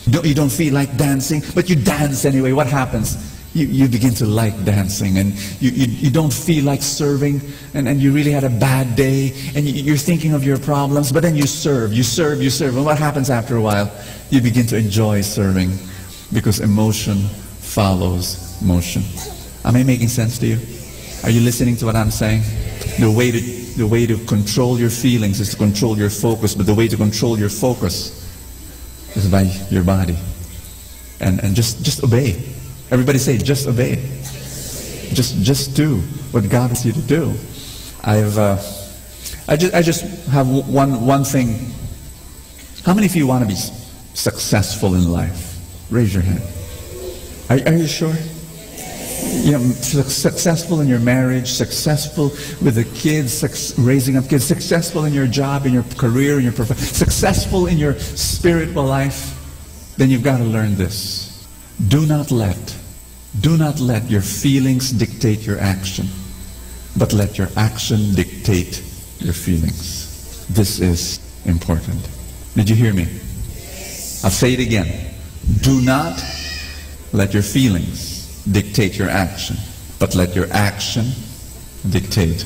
You don't feel like dancing, but you dance anyway. What happens? You begin to like dancing, and you don't feel like serving, and you really had a bad day, and you're thinking of your problems, but then you serve. And what happens after a while? You begin to enjoy serving, because emotion follows motion. Am I making sense to you? Are you listening to what I'm saying? The way to control your feelings is to control your focus, but the way to control your focus is by your body. And just obey. Everybody say, just obey. Just do what God wants you to do. I just have one thing. How many of you want to be successful in life? Raise your hand. Are you sure? Successful in your marriage, successful with the kids, raising up kids, successful in your job, in your career, in your profession, successful in your spiritual life, then you've got to learn this. Do not let your feelings dictate your action, but let your action dictate your feelings. This is important. Did you hear me? I'll say it again. Do not let your feelings dictate your action, but let your action dictate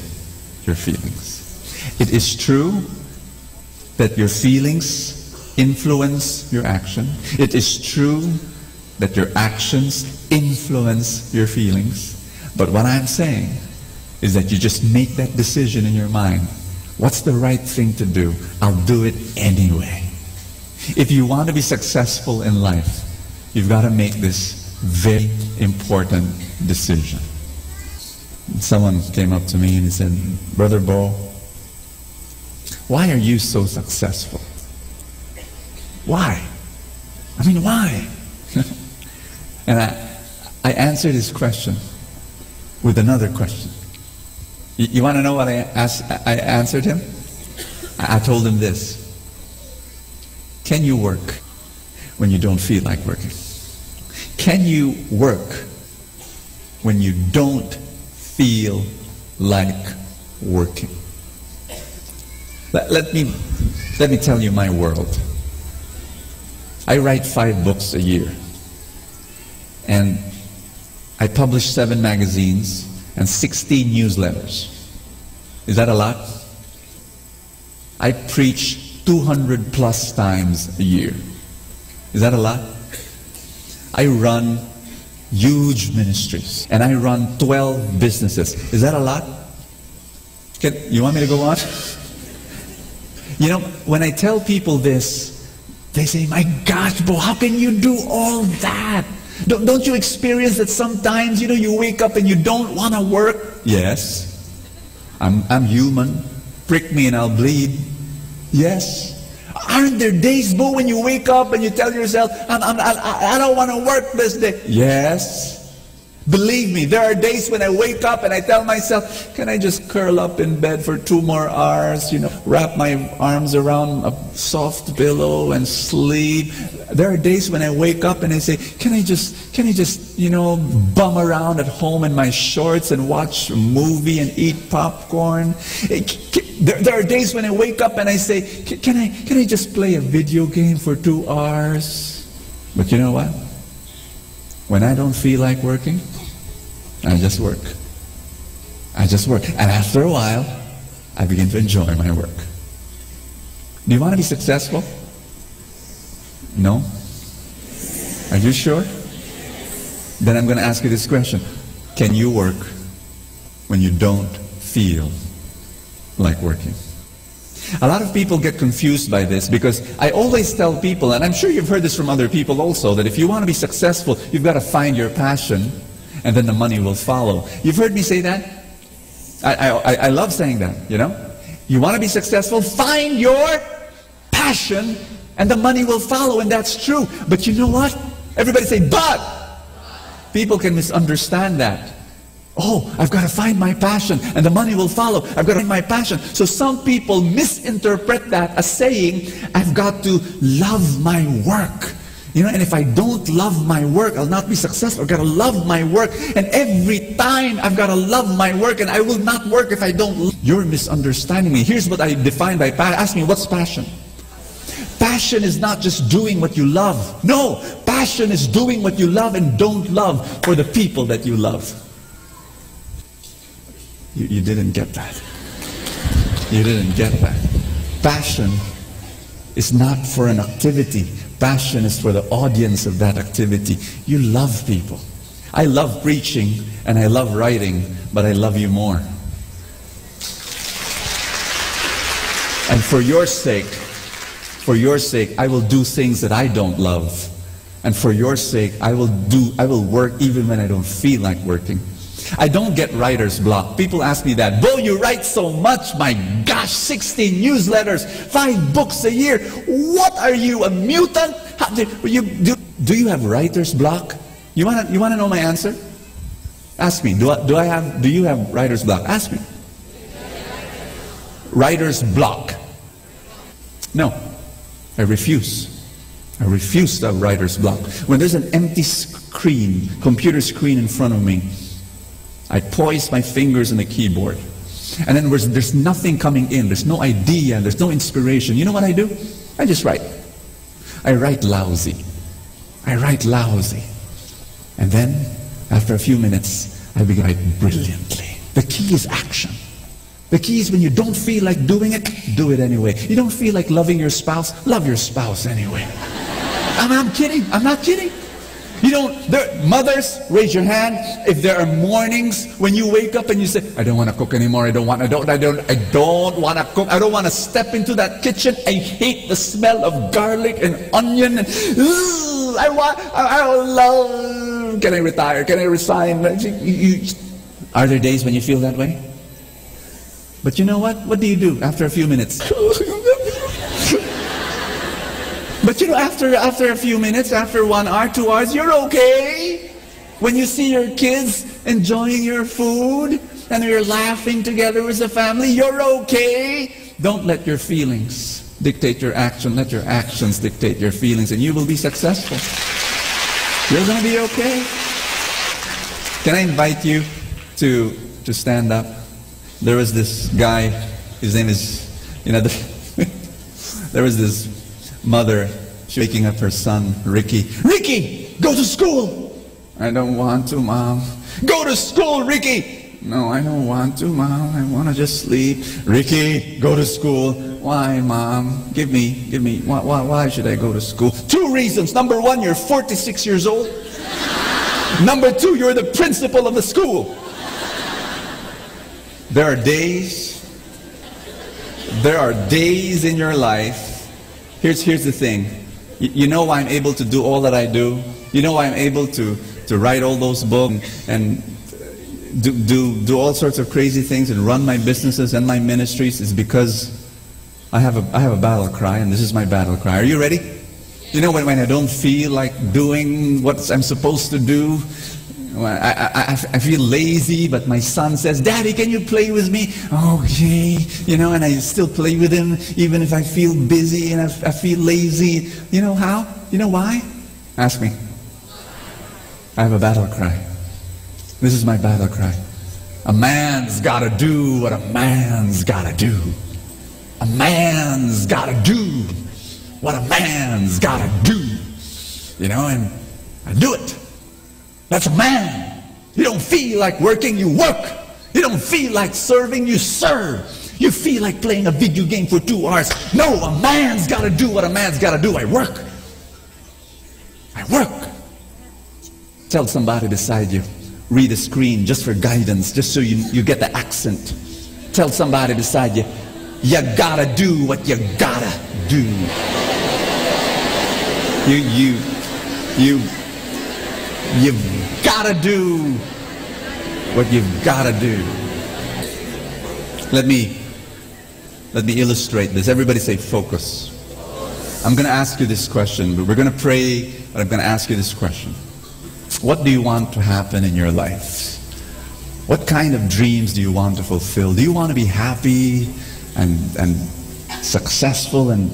your feelings. It is true that your feelings influence your action. It is true that your actions influence your feelings. But what I'm saying is that you just make that decision in your mind. What's the right thing to do? I'll do it anyway. If you want to be successful in life, you've got to make this very important decision. Someone came up to me and he said, Brother Bo, why are you so successful? Why? I mean, why? And I answered his question with another question. You want to know what I answered him? I told him this. Can you work when you don't feel like working? Can you work when you don't feel like working? Let me tell you my world. I write 5 books a year. And I publish 7 magazines and 16 newsletters. Is that a lot? I preach 200 plus times a year. Is that a lot? I run huge ministries and I run 12 businesses. Is that a lot? You want me to go on? When I tell people this, they say, my gosh, Bo, how can you do all that? Don't you experience that sometimes, you wake up and you don't want to work? Yes. I'm human. Prick me and I'll bleed. Yes. Aren't there days, Bo, when you wake up and you tell yourself, I don't want to work this day? Yes. Believe me, there are days when I wake up and I tell myself, can I just curl up in bed for 2 more hours, wrap my arms around a soft pillow and sleep. There are days when I wake up and I say, can I just, bum around at home in my shorts and watch a movie and eat popcorn. There are days when I wake up and I say, can I just play a video game for 2 hours? But you know what? When I don't feel like working, I just work. I just work. And after a while, I begin to enjoy my work. Do you want to be successful? No? Are you sure? Then I'm going to ask you this question. Can you work when you don't feel like working? A lot of people get confused by this because I always tell people, and I'm sure you've heard this from other people also, that if you want to be successful, you've got to find your passion and then the money will follow. You've heard me say that? I love saying that, You want to be successful, find your passion and the money will follow, and that's true. But you know what? Everybody say, but! People can misunderstand that. Oh, I've got to find my passion and the money will follow. I've got to find my passion. So some people misinterpret that as saying, I've got to love my work. And if I don't love my work, I'll not be successful. I've got to love my work. And every time I've got to love my work, and I will not work if I don't. You're misunderstanding me. Here's what I define by passion. Ask me, what's passion? Passion is not just doing what you love. No, passion is doing what you love and don't love for the people that you love. You didn't get that. You didn't get that. Passion is not for an activity. Passion is for the audience of that activity. You love people. I love preaching and I love writing, but I love you more. And for your sake, I will do things that I don't love. And for your sake, I will work even when I don't feel like working. I don't get writer's block. People ask me that. Bo, you write so much. My gosh, 16 newsletters, 5 books a year. What are you, a mutant? Do you have writer's block? You want to know my answer? Ask me. Do you have writer's block? Ask me. Writer's block. No, I refuse. I refuse to have writer's block. When there's an empty screen, computer screen in front of me, I poise my fingers on the keyboard. And then there's nothing coming in. There's no idea. There's no inspiration. You know what I do? I just write. I write lousy. I write lousy. And then, after a few minutes, I begin to write brilliantly. The key is action. The key is when you don't feel like doing it, do it anyway. You don't feel like loving your spouse, love your spouse anyway. I'm kidding. I'm not kidding. Mothers, raise your hand. If there are mornings when you wake up and you say, I don't want to cook anymore. I don't want to cook. I don't want to step into that kitchen. I hate the smell of garlic and onion. And, can I retire? Can I resign? Are there days when you feel that way? But you know what? What do you do after a few minutes? But after a few minutes, after 1 hour, 2 hours, you're okay. When you see your kids enjoying your food and you're laughing together with the family, you're okay. Don't let your feelings dictate your action. Let your actions dictate your feelings and you will be successful. You're going to be okay. Can I invite you to stand up? There was this guy, his name is, there was this mother waking up her son, Ricky. Ricky, go to school! I don't want to, Mom. Go to school, Ricky! No, I don't want to, Mom. I want to just sleep. Ricky, go to school. Why, Mom? Give me. Why should I go to school? 2 reasons. Number 1, you're 46 years old. Number 2, you're the principal of the school. There are days in your life. Here's the thing. You know why I'm able to do all that I do? You know why I'm able to write all those books and do all sorts of crazy things and run my businesses and my ministries? Is because I have a battle cry, and this is my battle cry. Are you ready? You know, when I don't feel like doing what I'm supposed to do, I feel lazy, but my son says, Daddy, can you play with me? Okay, you know, and I still play with him, even if I feel busy and I feel lazy. You know how? You know why? Ask me. I have a battle cry. This is my battle cry. A man's gotta do what a man's gotta do. A man's gotta do what a man's gotta do. You know, and I do it. That's a man. You don't feel like working, you work. You don't feel like serving, you serve. You feel like playing a video game for 2 hours. No, a man's got to do what a man's got to do. I work. I work. Tell somebody beside you, read a screen just for guidance, just so you get the accent. Tell somebody beside you, you gotta do what you gotta do. You've gotta do what you've gotta do. Let me illustrate this. Everybody say focus. I'm going to ask you this question, but we're going to pray, but I'm going to ask you this question. What do you want to happen in your life? What kind of dreams do you want to fulfill? Do you want to be happy and successful and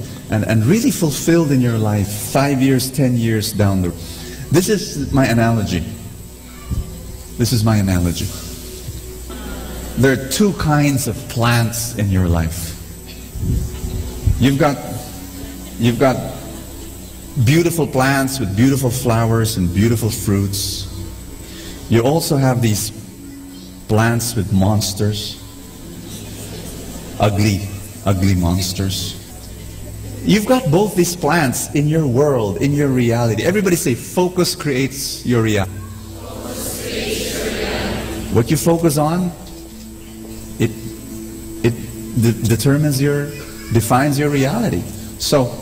really fulfilled in your life 5 years, 10 years down the road? This is my analogy. This is my analogy. There are 2 kinds of plants in your life. You've got beautiful plants with beautiful flowers and beautiful fruits. You also have these plants with monsters, ugly monsters. You've got both these plants in your world, in your reality. Everybody say, focus creates your reality. What you focus on, it defines your reality. So,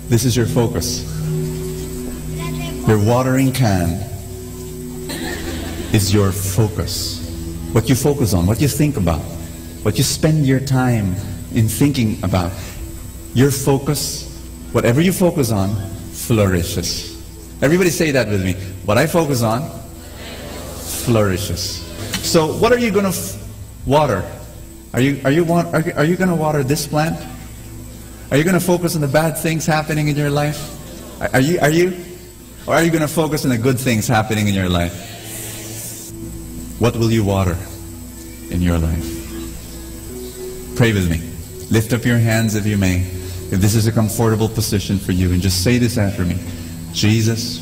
this is your focus. Your watering can is your focus. What you focus on, what you think about, what you spend your time in thinking about. Your focus, whatever you focus on, flourishes. Everybody say that with me. What I focus on, flourishes. So what are you going to water? Are you going to water this plant? Are you going to focus on the bad things happening in your life? Are you? Or are you going to focus on the good things happening in your life? What will you water in your life? Pray with me. Lift up your hands if you may. If this is a comfortable position for you, and just say this after me. Jesus,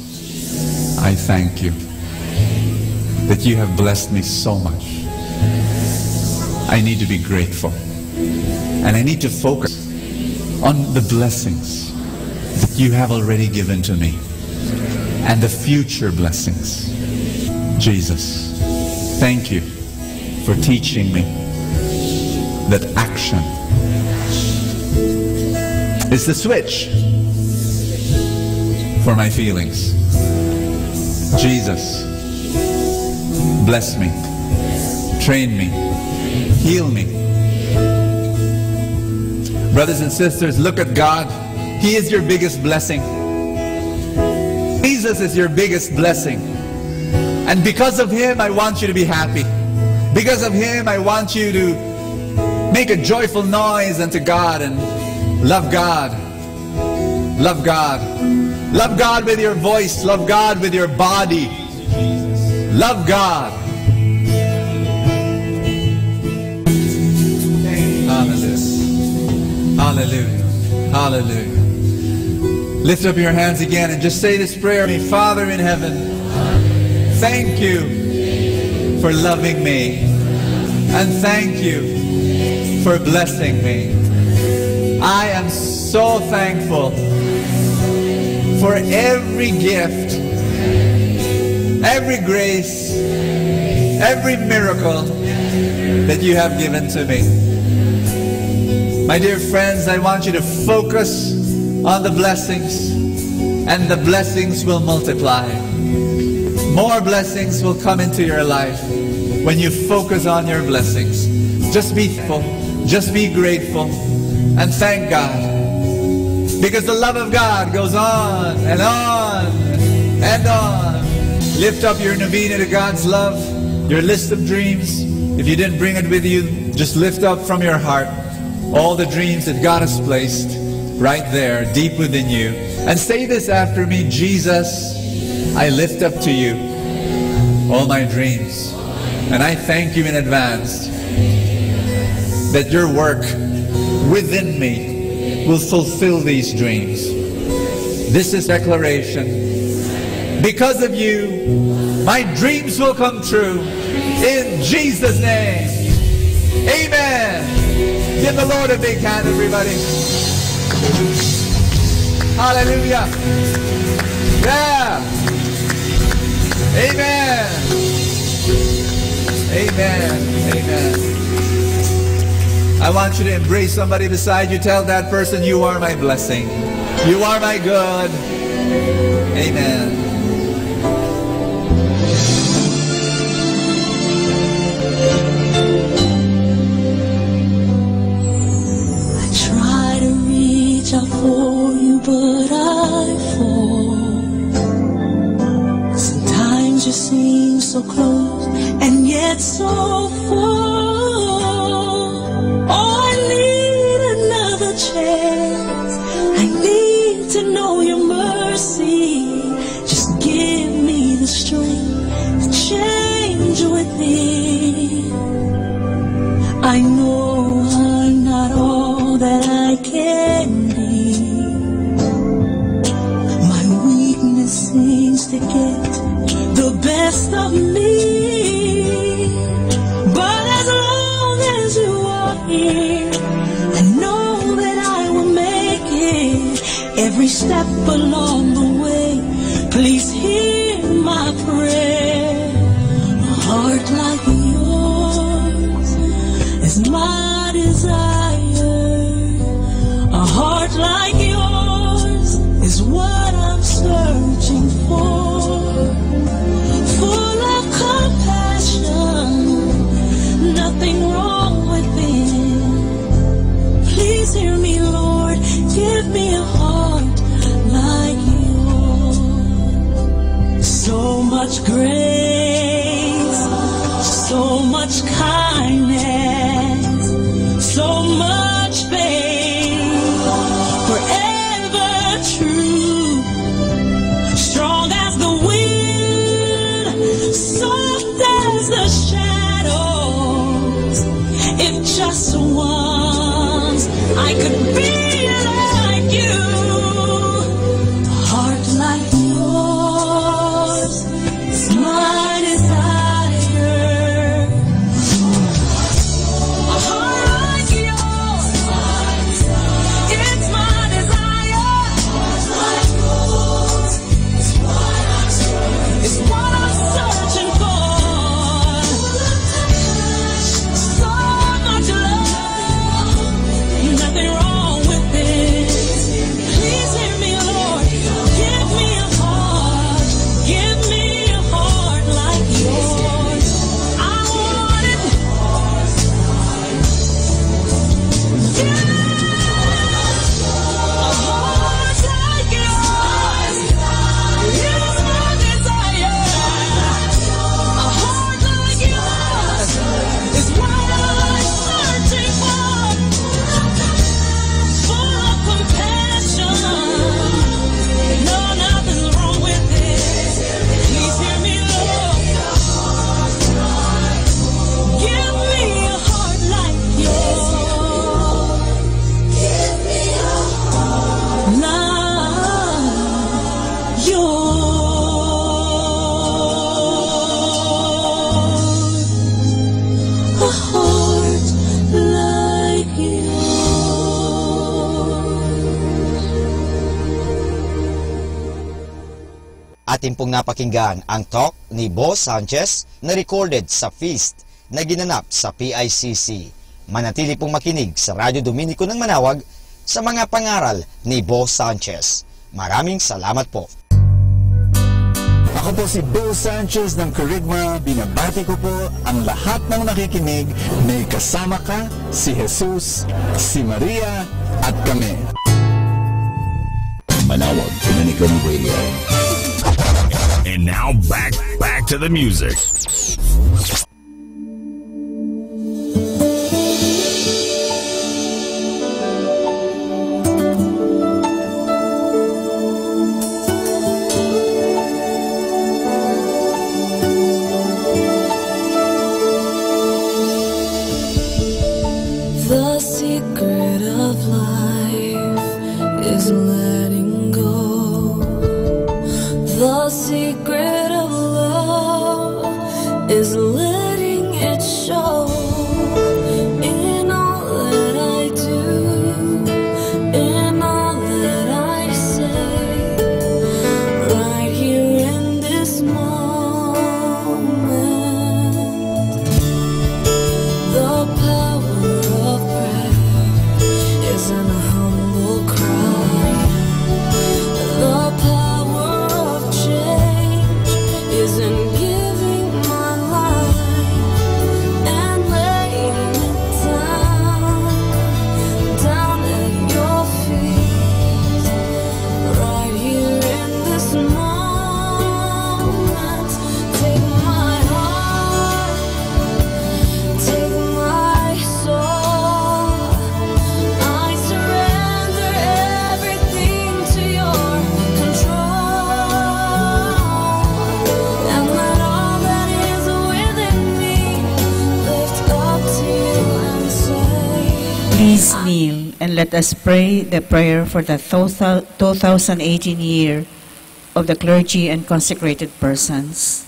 I thank you that you have blessed me so much. I need to be grateful. And I need to focus on the blessings that you have already given to me and the future blessings. Jesus, thank you for teaching me that action is the switch for my feelings. Jesus, bless me, train me, heal me. Brothers and sisters, look at God. He is your biggest blessing. Jesus is your biggest blessing. And because of Him, I want you to be happy. Because of Him, I want you to make a joyful noise unto God and love God. Love God. Love God with your voice. Love God with your body. Love God. Hallelujah. Hallelujah. Lift up your hands again and just say this prayer. Father in heaven, thank you for loving me. And thank you for blessing me. I am so thankful for every gift, every grace, every miracle that you have given to me. My dear friends, I want you to focus on the blessings, and the blessings will multiply. More blessings will come into your life when you focus on your blessings. Just be thankful, just be grateful, and thank God. Because the love of God goes on and on and on. lift up your novena to God's love, your list of dreams. If you didn't bring it with you, just lift up from your heart all the dreams that God has placed right there, deep within you. And say this after me: Jesus, I lift up to you all my dreams. And I thank you in advance that your work within me will fulfill these dreams. This is declaration. Because of you, my dreams will come true. In Jesus' name. Amen. Give the Lord a big hand, everybody. Hallelujah. Yeah. Amen. Amen. Amen. I want you to embrace somebody beside you. Tell that person, you are my blessing. You are my good. Amen. I try to reach out for you, but I fall. Sometimes you seem so close and yet so far. Oh, I need another chance. I need to know your mercy. Just give me the strength to change within. I know I'm not all that I can be. My weakness seems to get the best of me. But as long as you are here, I know that I will make it. Every step along the way, please hear my prayer. A heart like yours is my desire. A heart like yours is what I'm searching for. Full of compassion, nothing wrong within. Please hear me, Lord, give me a heart like yours. So much grace, so much kindness, so much faith, forever true, strong as the wind, soft as the shadows. If just once I could be like you, a heart like yours is my desire. A heart like yours, it's my desire. Like yours, it's what I'm searching for. So much love, nothing wrong with it. Please hear me, Lord. Give me a heart. Give me a heart like yours. I want it. Yeah. A heart like yours. It's my desire. A heart like yours is what I'm searching for. Full of compassion. No, nothing's wrong with it. Please hear me, Lord. Give me a heart like yours. Give me a heart like yours. A heart like Atin pong napakinggan ang talk ni Boss Sanchez na recorded sa feast na ginanap sa PICC. Manatili pong makinig sa Radyo Dominico ng Manawag sa mga pangaral ni Boss Sanchez. Maraming salamat po. Ako po si Bo Sanchez ng Kerygma. Binabati ko po ang lahat ng nakikinig. May kasama ka, si Jesus, si Maria, at kami. Manawag Dominican Radio. And now back to the music. The secret of life is letting go. The secret of love is letting it show in all that I do, in all that I say, right here in this moment. The power of prayer is in a humble cry. The power of change is in giving my life and laying it down at your feet, right here in this moment. Take my heart, take my soul. I surrender everything to your control, and let all that is within me lift up to you and say, Please kneel and let us pray the prayer for the 2018 year of the clergy and consecrated persons.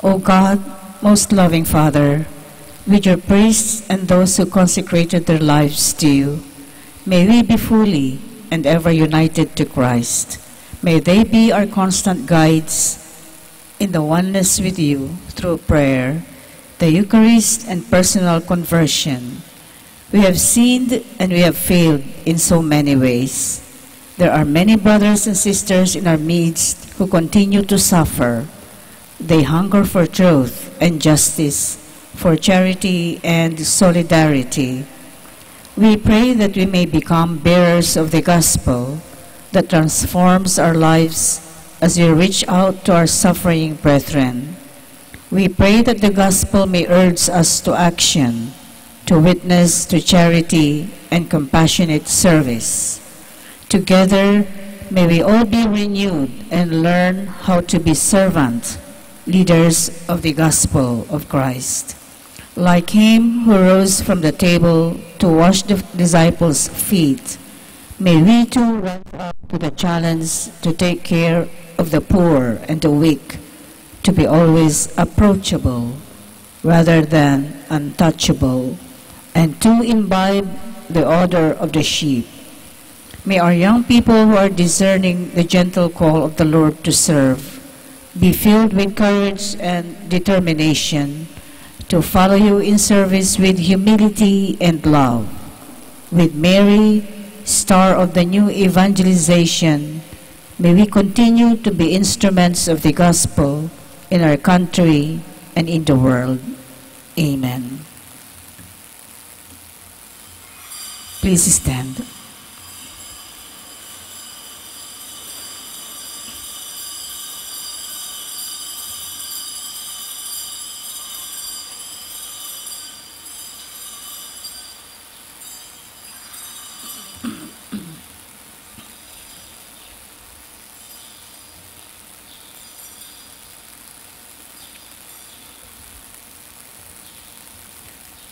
O God, most loving Father, with your priests and those who consecrated their lives to you, may we be fully and ever united to Christ. May they be our constant guides in the oneness with you through prayer, the Eucharist, and personal conversion. We have sinned and we have failed in so many ways. There are many brothers and sisters in our midst who continue to suffer. They hunger for truth and justice, for charity and solidarity. We pray that we may become bearers of the gospel that transforms our lives as we reach out to our suffering brethren. We pray that the gospel may urge us to action, to witness to charity and compassionate service. Together, may we all be renewed and learn how to be servant leaders of the gospel of Christ. Like him who rose from the table to wash the disciples' feet, may we too rise up to the challenge to take care of the poor and the weak, to be always approachable rather than untouchable, and to imbibe the odor of the sheep. May our young people who are discerning the gentle call of the Lord to serve be filled with courage and determination to follow you in service with humility and love. With Mary, star of the new evangelization, may we continue to be instruments of the gospel in our country and in the world. Amen. Please stand.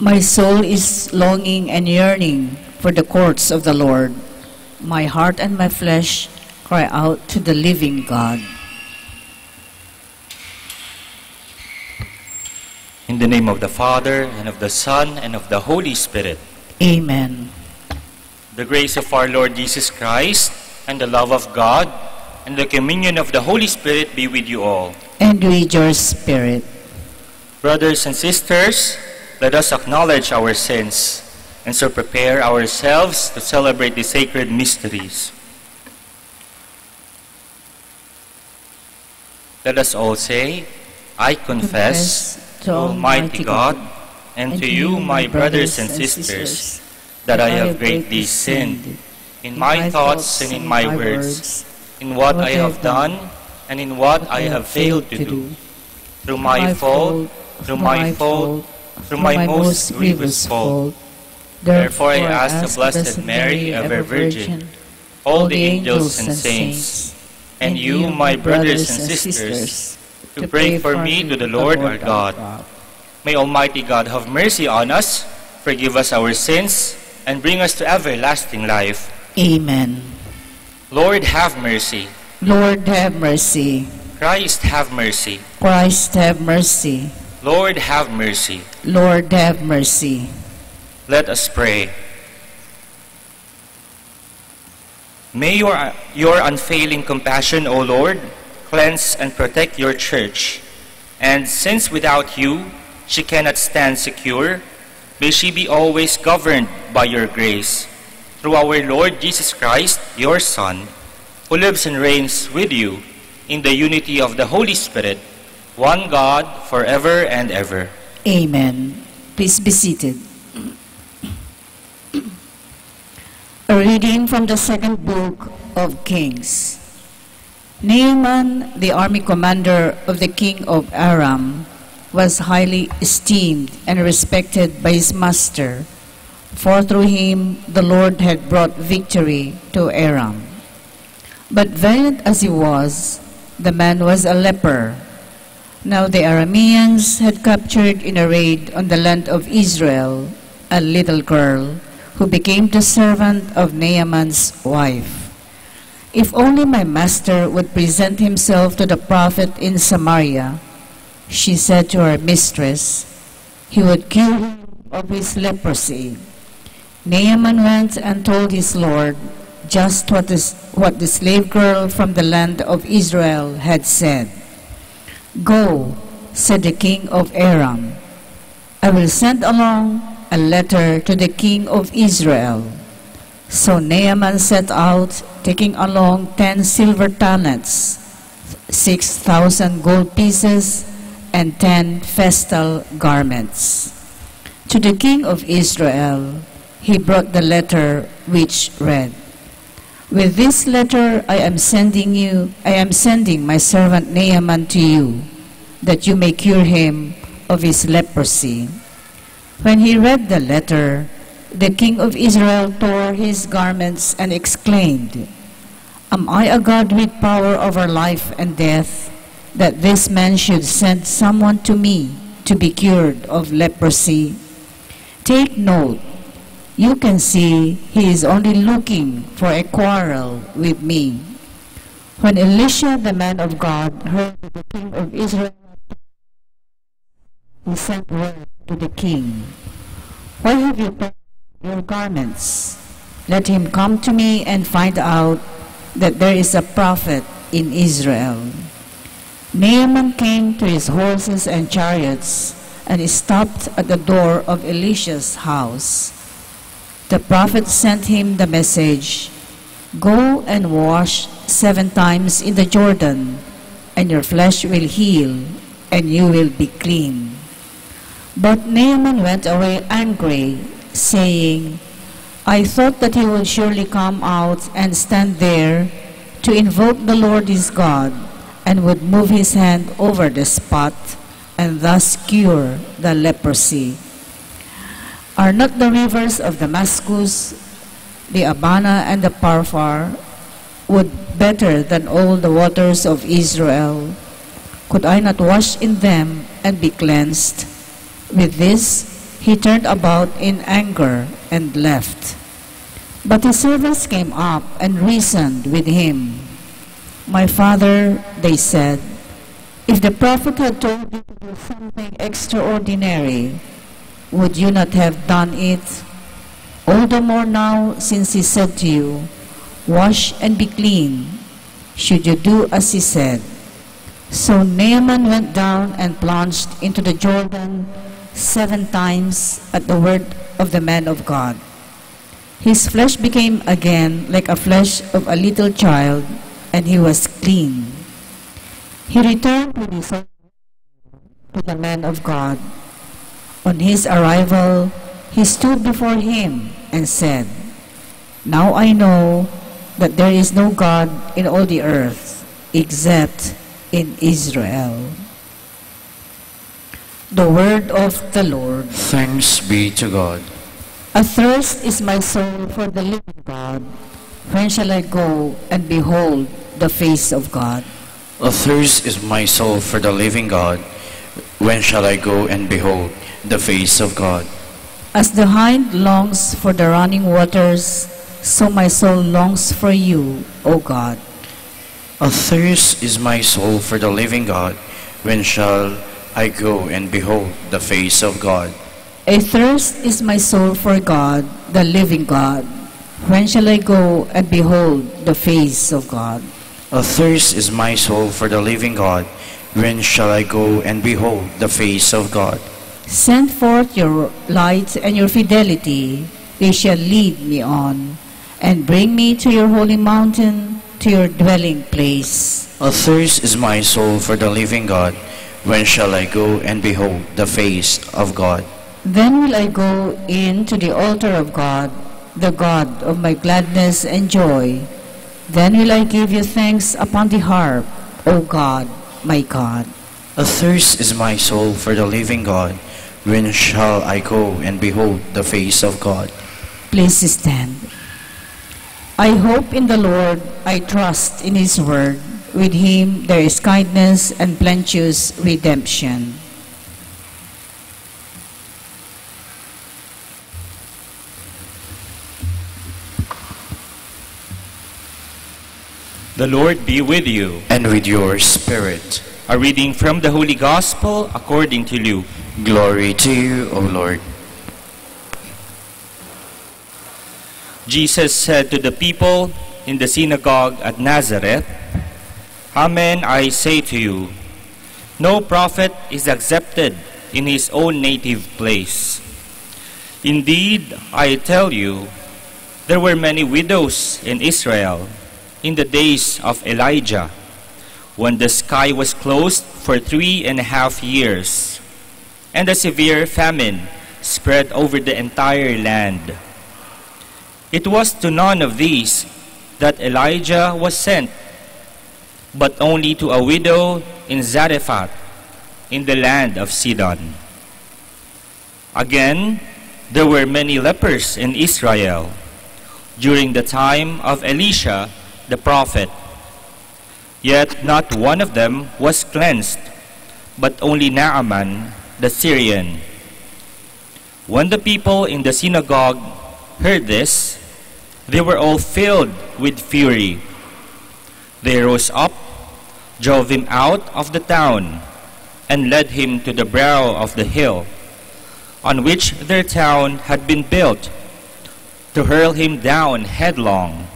My soul is longing and yearning for the courts of the Lord. My heart and my flesh cry out to the living God. In the name of the Father, and of the Son, and of the Holy Spirit. Amen. The grace of our Lord Jesus Christ, and the love of God, and the communion of the Holy Spirit be with you all. And with your spirit. Brothers and sisters, let us acknowledge our sins, and so prepare ourselves to celebrate the sacred mysteries. Let us all say, I confess to Almighty God, and to you, my brothers and sisters, that I have greatly sinned in my thoughts and in my words, in what I have done and in what I have failed to do. Through my fault, through my fault, through my most grievous fault. Therefore I ask the Blessed Mary, ever Virgin, all the angels and saints, and you, my brothers and sisters, to pray for me to the Lord our God. May Almighty God have mercy on us, forgive us our sins, and bring us to everlasting life. Amen. Lord, have mercy. Lord, have mercy. Christ, have mercy. Christ, have mercy. Lord, have mercy. Lord, have mercy. Let us pray. May your unfailing compassion, O Lord, cleanse and protect your church. And since without you she cannot stand secure, may she be always governed by your grace. Through our Lord Jesus Christ, your Son, who lives and reigns with you in the unity of the Holy Spirit, one God, forever and ever. Amen. Please be seated. A reading from the second book of Kings. Naaman, the army commander of the king of Aram, was highly esteemed and respected by his master, for through him the Lord had brought victory to Aram. But valiant as he was, the man was a leper. Now the Arameans had captured in a raid on the land of Israel a little girl who became the servant of Naaman's wife. If only my master would present himself to the prophet in Samaria, she said to her mistress, he would cure him of his leprosy. Naaman went and told his lord just what the slave girl from the land of Israel had said. Go, said the king of Aram. I will send along a letter to the king of Israel. So Naaman set out, taking along 10 silver talents, 6,000 gold pieces, and 10 festal garments. To the king of Israel, he brought the letter which read, with this letter I am sending my servant Naaman to you, that you may cure him of his leprosy. When he read the letter, the king of Israel tore his garments and exclaimed, Am I a God with power over life and death, that this man should send someone to me to be cured of leprosy? Take note, you can see he is only looking for a quarrel with me. When Elisha, the man of God, heard that the king of Israel, he sent word to the king, Why have you torn your garments? Let him come to me and find out that there is a prophet in Israel. Naaman came to his horses and chariots, and he stopped at the door of Elisha's house. The prophet sent him the message, Go and wash 7 times in the Jordan, and your flesh will heal, and you will be clean. But Naaman went away angry, saying, I thought that he would surely come out and stand there to invoke the Lord his God, and would move his hand over the spot, and thus cure the leprosy. Are not the rivers of Damascus, the Abana and the Parfar, would better than all the waters of Israel? Could I not wash in them and be cleansed? With this, he turned about in anger and left. But his servants came up and reasoned with him. My father, they said, if the prophet had told you to do something extraordinary, would you not have done it? All the more now, since he said to you, Wash and be clean, should you do as he said. So Naaman went down and plunged into the Jordan 7 times at the word of the man of God. His flesh became again like a flesh of a little child, and he was clean. He returned to the man of God. On his arrival, he stood before him and said, Now I know that there is no God in all the earth except in Israel. The word of the Lord. Thanks be to God. Athirst is my soul for the living God. When shall I go and behold the face of God? Athirst is my soul for the living God. When shall I go and behold the face of God? As the hind longs for the running waters, so my soul longs for you, O God. Athirst is my soul for the living God. When shall I go and behold the face of God? Athirst is my soul for God, the living God. When shall I go and behold the face of God? Athirst is my soul for the living God. When shall I go and behold the face of God? Send forth your light and your fidelity. They shall lead me on, and bring me to your holy mountain, to your dwelling place. Athirst is my soul for the living God. When shall I go and behold the face of God? Then will I go in to the altar of God, the God of my gladness and joy. Then will I give you thanks upon the harp, O God, my God. Athirst is my soul for the living God. When shall I go and behold the face of God? Please stand. I hope in the Lord, I trust in His word. With Him there is kindness and plenteous redemption. The Lord be with you. And with your spirit. A reading from the Holy Gospel according to Luke. Glory to you, O Lord. Jesus said to the people in the synagogue at Nazareth, Amen, I say to you, no prophet is accepted in his own native place. Indeed, I tell you, there were many widows in Israel in the days of Elijah, when the sky was closed for 3.5 years, and a severe famine spread over the entire land. It was to none of these that Elijah was sent, but only to a widow in Zarephath, in the land of Sidon. Again, there were many lepers in Israel during the time of Elisha the prophet. Yet not one of them was cleansed, but only Naaman the Syrian. When the people in the synagogue heard this, they were all filled with fury. They rose up, drove him out of the town, and led him to the brow of the hill, on which their town had been built, to hurl him down headlong.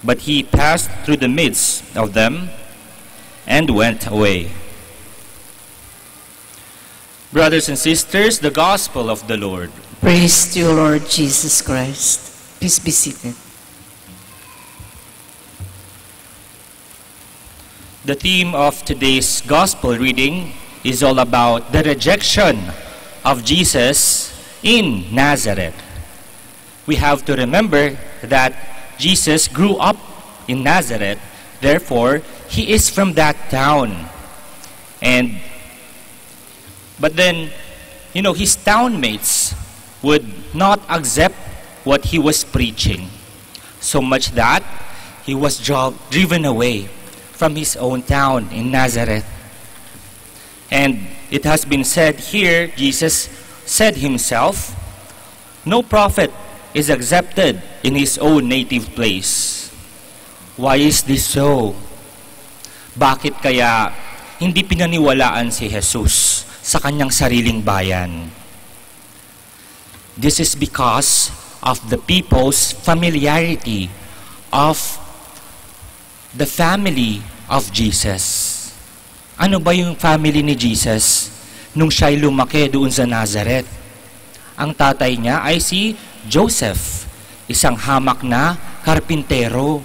But he passed through the midst of them and went away. Brothers and sisters, the Gospel of the Lord. Praise to you, Lord Jesus Christ. Please be seated. The theme of today's Gospel reading is all about the rejection of Jesus in Nazareth. We have to remember that Jesus grew up in Nazareth, therefore, he is from that town. But then, his townmates would not accept what he was preaching, so much that he was driven away from his own town in Nazareth. And it has been said here, Jesus said himself, no prophet is accepted in his own native place. Why is this so? Bakit kaya hindi pinaniwalaan si Jesus sa kanyang sariling bayan? This is because of the people's familiarity of the family of Jesus. Ano ba yung family ni Jesus nung siya'y lumaki doon sa Nazareth? Ang tatay niya ay si Joseph, isang hamak na karpintero.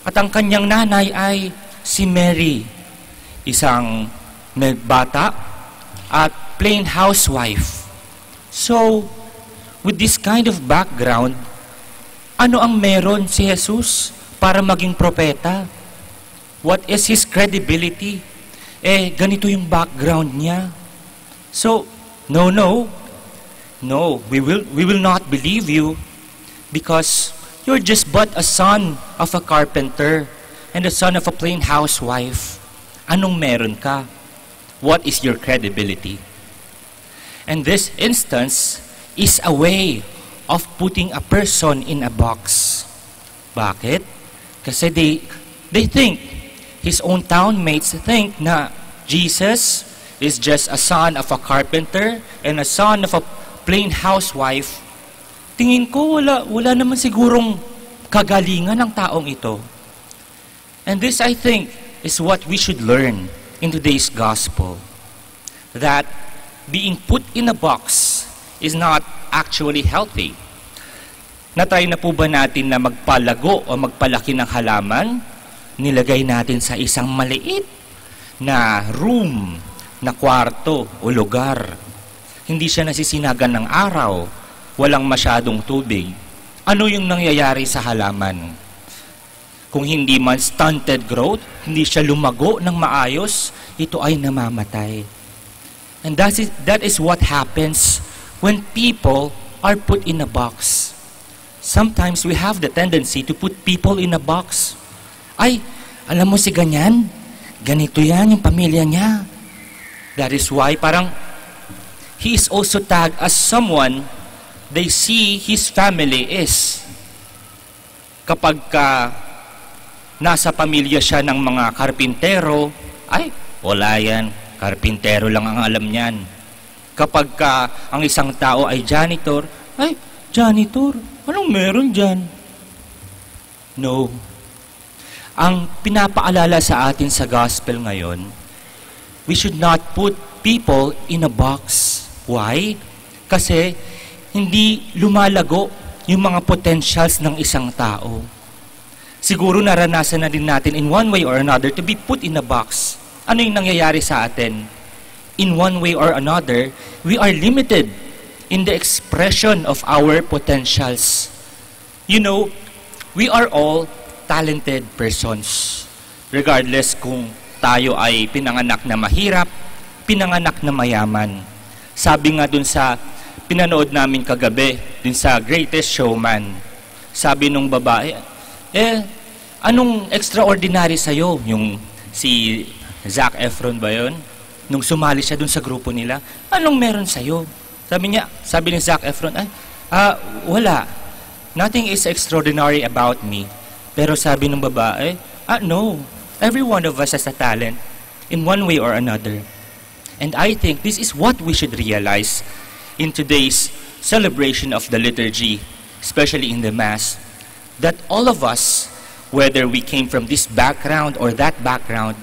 At ang kanyang nanay ay si Mary, isang bata at plain housewife. So, with this kind of background, ano ang meron si Jesus para maging propeta? What is his credibility? Ganito yung background niya. So, no, we will not believe you because you're just but a son of a carpenter and a son of a plain housewife. Anong meron ka? What is your credibility? And this instance is a way of putting a person in a box. Bakit? Kasi they think, his own townmates think na Jesus is just a son of a carpenter and a son of a plain housewife. Tingin ko wala naman sigurong kagalingan ng taong ito. And this, I think, is what we should learn in today's gospel. That being put in a box is not actually healthy. Natry na po ba natin na magpalago o magpalaki ng halaman? Nilagay natin sa isang maliit na room, na kwarto o lugar. Hindi siya nasisinagan ng araw, walang masyadong tubig. Ano yung nangyayari sa halaman? Kung hindi man stunted growth, hindi siya lumago ng maayos, ito ay namamatay. And that is what happens when people are put in a box. Sometimes we have the tendency to put people in a box. Ay, alam mo si ganyan? Ganito yan yung pamilya niya. That is why parang he is also tagged as someone they see his family is. Kapag nasa pamilya siya ng mga karpintero, ay, wala yan. Karpintero lang ang alam niyan. Kapag ang isang tao ay janitor, ay, janitor, anong meron dyan? No. Ang pinapaalala sa atin sa gospel ngayon, we should not put people in a box. Why? Kasi hindi lumalago yung mga potentials ng isang tao. Siguro naranasan na din natin in one way or another to be put in a box. Ano yung nangyayari sa atin? In one way or another, we are limited in the expression of our potentials. You know, we are all talented persons. Regardless kung tayo ay pinanganak na mahirap, pinanganak na mayaman. Sabi nga dun sa pinanood namin kagabi, dun sa Greatest Showman, sabi nung babae, anong extraordinary sa'yo? Yung si Zac Efron ba yun? Nung sumali siya dun sa grupo nila, anong meron sa'yo? Sabi ni Zac Efron, wala. Nothing is extraordinary about me. Pero sabi ng babae, no. Every one of us has a talent in one way or another. And I think this is what we should realize in today's celebration of the liturgy, especially in the Mass, that all of us, whether we came from this background or that background,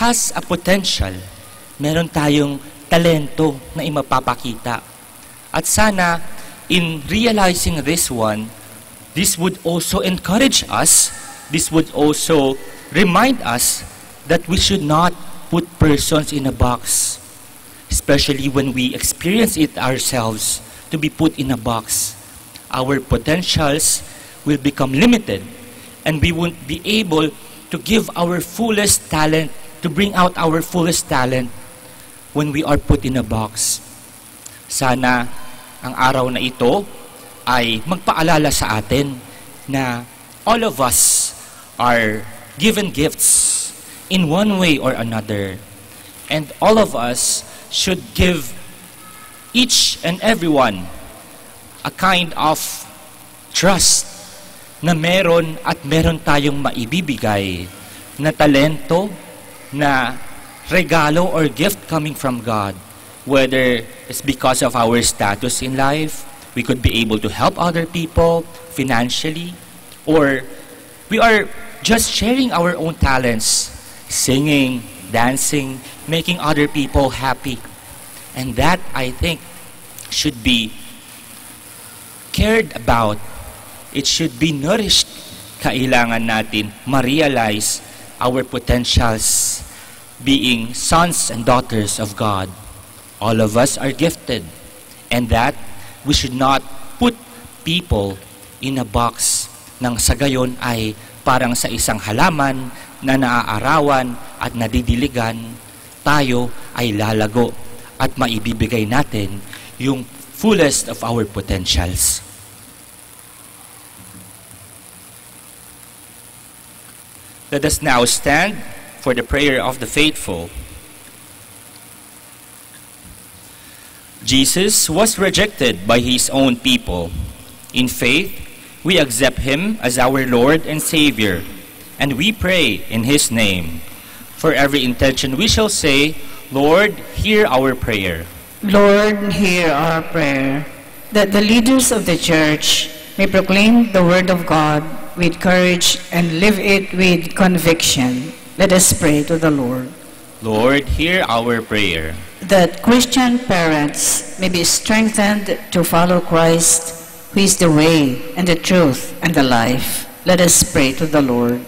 has a potential. Meron tayong talento na imapapakita. At sana, in realizing this one, this would also encourage us, this would also remind us that we should not put persons in a box, especially when we experience it ourselves, to be put in a box. Our potentials will become limited, and we won't be able to give our fullest talent, to bring out our fullest talent when we are put in a box. Sana ang araw na ito ay magpaalala sa atin na all of us are given gifts in one way or another. And all of us should give each and everyone a kind of trust na meron tayong maibibigay na talento, na regalo or gift coming from God. Whether it's because of our status in life, we could be able to help other people financially, or we are just sharing our own talents, singing, dancing, making other people happy. And that, I think, should be cared about. It should be nourished. Kailangan natin ma-realize our potentials being sons and daughters of God. All of us are gifted, and that we should not put people in a box nang sa gayon ay parang sa isang halaman na naaarawan at nadidiligan, tayo ay lalago at maibibigay natin yung fullest of our potentials. Let us now stand for the prayer of the faithful. Jesus was rejected by his own people. In faith, we accept him as our Lord and Savior, and we pray in his name. For every intention we shall say, Lord, hear our prayer. Lord, hear our prayer, that the leaders of the church may proclaim the word of God with courage and live it with conviction. Let us pray to the Lord. Lord, hear our prayer. That Christian parents may be strengthened to follow Christ, who is the way and the truth and the life. Let us pray to the Lord.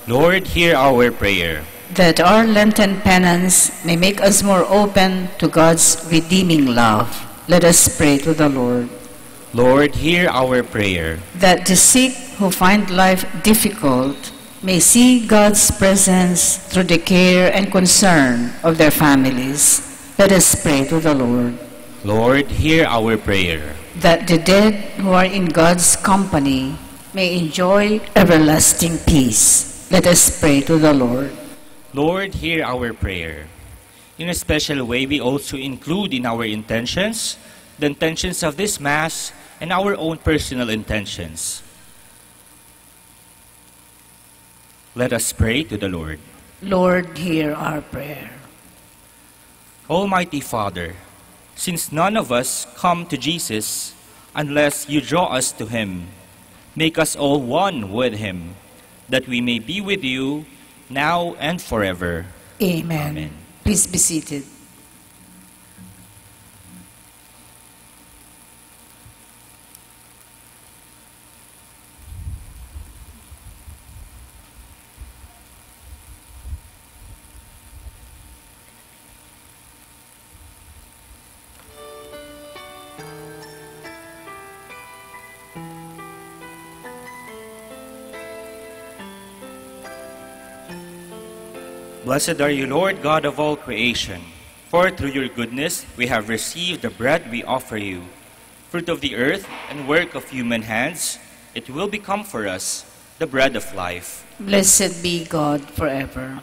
Lord, hear our prayer. That our Lenten penance may make us more open to God's redeeming love. Let us pray to the Lord. Lord, hear our prayer. That the sick who find life difficult may see God's presence through the care and concern of their families. Let us pray to the Lord. Lord, hear our prayer. That the dead who are in God's company may enjoy everlasting peace. Let us pray to the Lord. Lord, hear our prayer. In a special way, we also include in our intentions the intentions of this Mass and our own personal intentions. Let us pray to the Lord. Lord, hear our prayer. Almighty Father, since none of us come to Jesus unless you draw us to him, make us all one with him, that we may be with you now and forever. Amen. Amen. Please be seated. Blessed are you, Lord God of all creation, for through your goodness we have received the bread we offer you, fruit of the earth and work of human hands. It will become for us the bread of life. Blessed be God forever.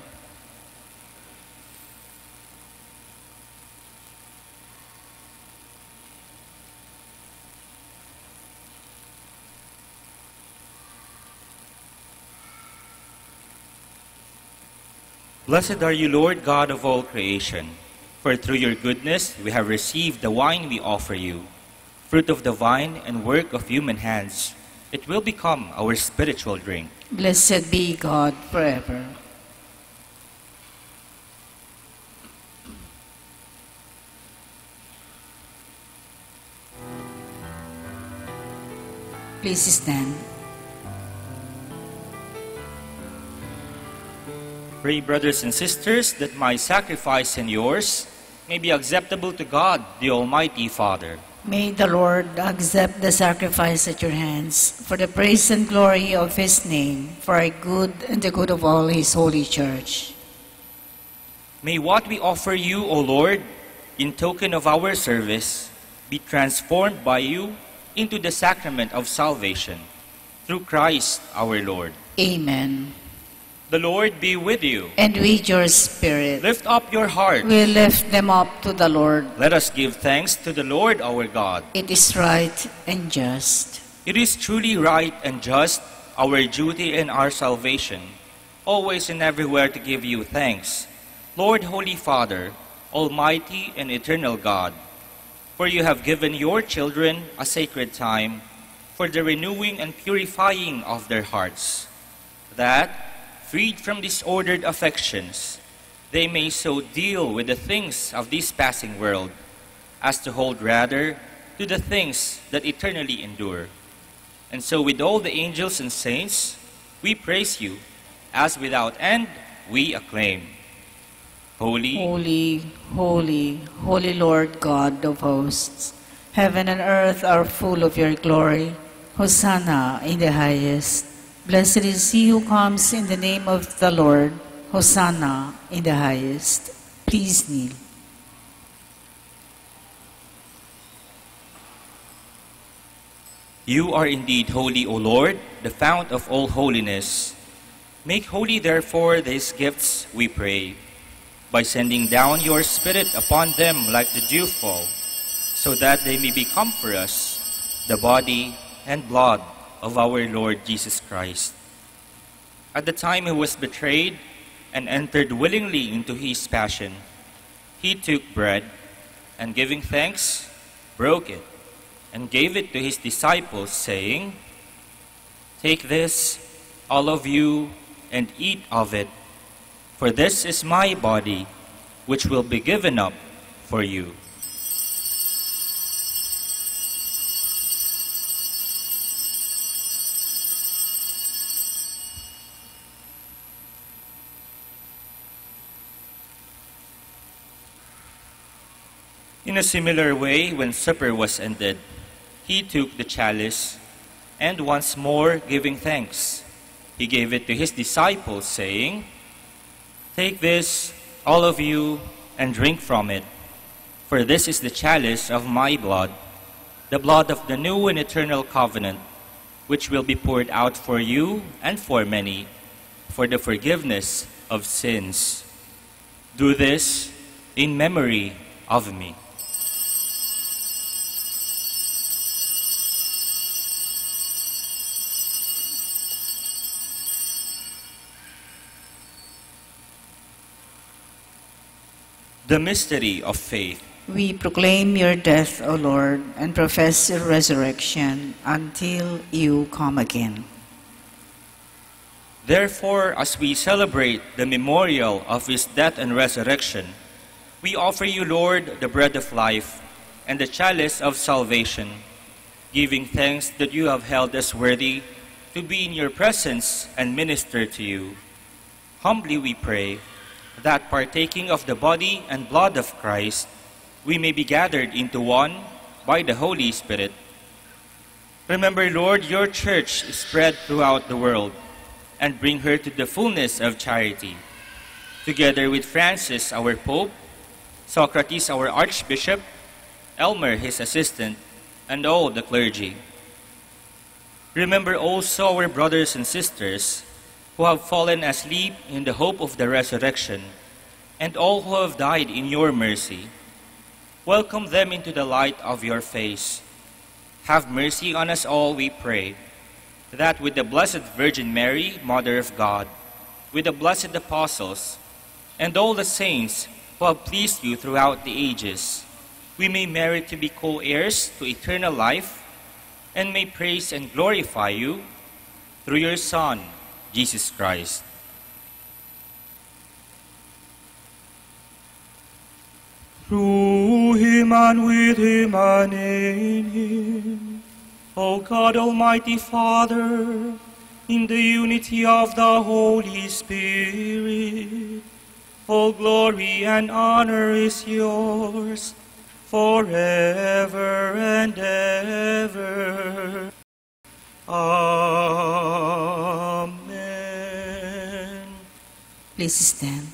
Blessed are you, Lord God of all creation, for through your goodness we have received the wine we offer you, fruit of the vine and work of human hands. It will become our spiritual drink. Blessed be God forever. Please stand. Pray, brothers and sisters, that my sacrifice and yours may be acceptable to God, the Almighty Father. May the Lord accept the sacrifice at your hands for the praise and glory of his name, for our good and the good of all his holy church. May what we offer you, O Lord, in token of our service, be transformed by you into the sacrament of salvation, through Christ our Lord. Amen. The Lord be with you. And with your spirit. Lift up your heart. We lift them up to the Lord. Let us give thanks to the Lord our God. It is right and just. It is truly right and just, our duty and our salvation, always and everywhere to give you thanks, Lord, Holy Father, Almighty and eternal God, for you have given your children a sacred time for the renewing and purifying of their hearts, that, freed from disordered affections, they may so deal with the things of this passing world as to hold rather to the things that eternally endure. And so with all the angels and saints, we praise you, as without end we acclaim. Holy, holy, holy, holy Lord God of hosts, heaven and earth are full of your glory. Hosanna in the highest. Blessed is he who comes in the name of the Lord. Hosanna in the highest. Please kneel. You are indeed holy, O Lord, the fount of all holiness. Make holy, therefore, these gifts, we pray, by sending down your Spirit upon them like the dewfall, so that they may become for us the body and blood of our Lord Jesus Christ. At the time he was betrayed and entered willingly into his passion, he took bread and, giving thanks, broke it and gave it to his disciples, saying, "Take this, all of you, and eat of it, for this is my body, which will be given up for you." In a similar way, when supper was ended, he took the chalice, and once more giving thanks, he gave it to his disciples, saying, "Take this, all of you, and drink from it, for this is the chalice of my blood, the blood of the new and eternal covenant, which will be poured out for you and for many, for the forgiveness of sins. Do this in memory of me." The mystery of faith. We proclaim your death, O Lord, and profess your resurrection until you come again. Therefore, as we celebrate the memorial of his death and resurrection, we offer you, Lord, the bread of life and the chalice of salvation, giving thanks that you have held us worthy to be in your presence and minister to you. Humbly we pray that, partaking of the body and blood of Christ, we may be gathered into one by the Holy Spirit. Remember, Lord, your church is spread throughout the world, and bring her to the fullness of charity, together with Francis, our Pope, Socrates, our Archbishop, Elmer, his assistant, and all the clergy. Remember also our brothers and sisters who have fallen asleep in the hope of the resurrection, and all who have died in your mercy. Welcome them into the light of your face. Have mercy on us all, we pray, that with the Blessed Virgin Mary, Mother of God, with the blessed apostles, and all the saints who have pleased you throughout the ages, we may merit to be co-heirs to eternal life, and may praise and glorify you through your Son, Jesus Christ. Through him and with him and in him, O God, Almighty Father, in the unity of the Holy Spirit, all glory and honor is yours forever and ever. Amen. Please stand.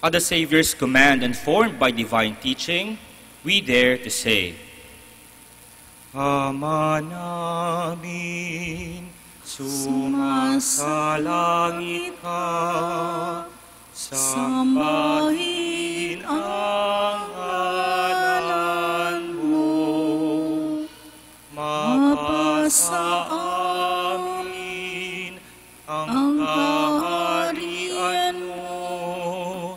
At the Savior's command and formed by divine teaching, we dare to say, Ama namin, sumasalangit ka, sambahin ang ngalan mo, mapasa amin ang kaharian mo,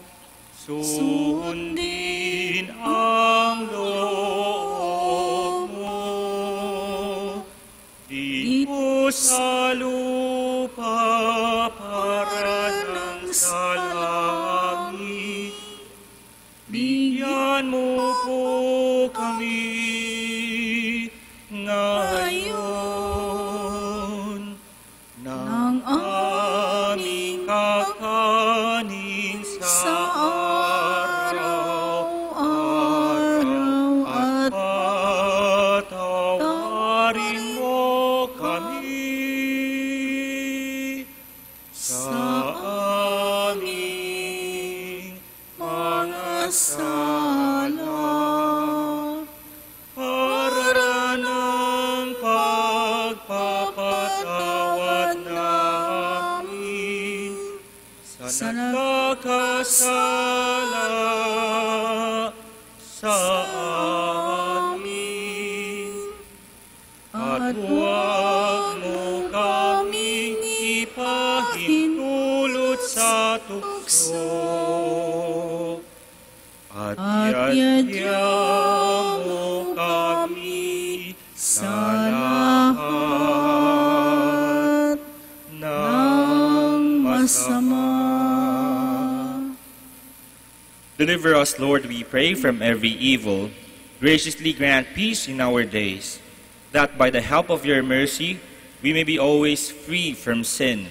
sundin ang loob mo, dito sa lupa para ng sa langit. Bigyan mo po kami ngayon ng aming kakanin sa araw-araw, at patawarin mo nagkakasala sa amin, at huwag mo kaming ipahintulot sa tukso, at yadya mo kami sa lahat ng masama. Deliver us, Lord, we pray, from every evil. Graciously grant peace in our days, that by the help of your mercy we may be always free from sin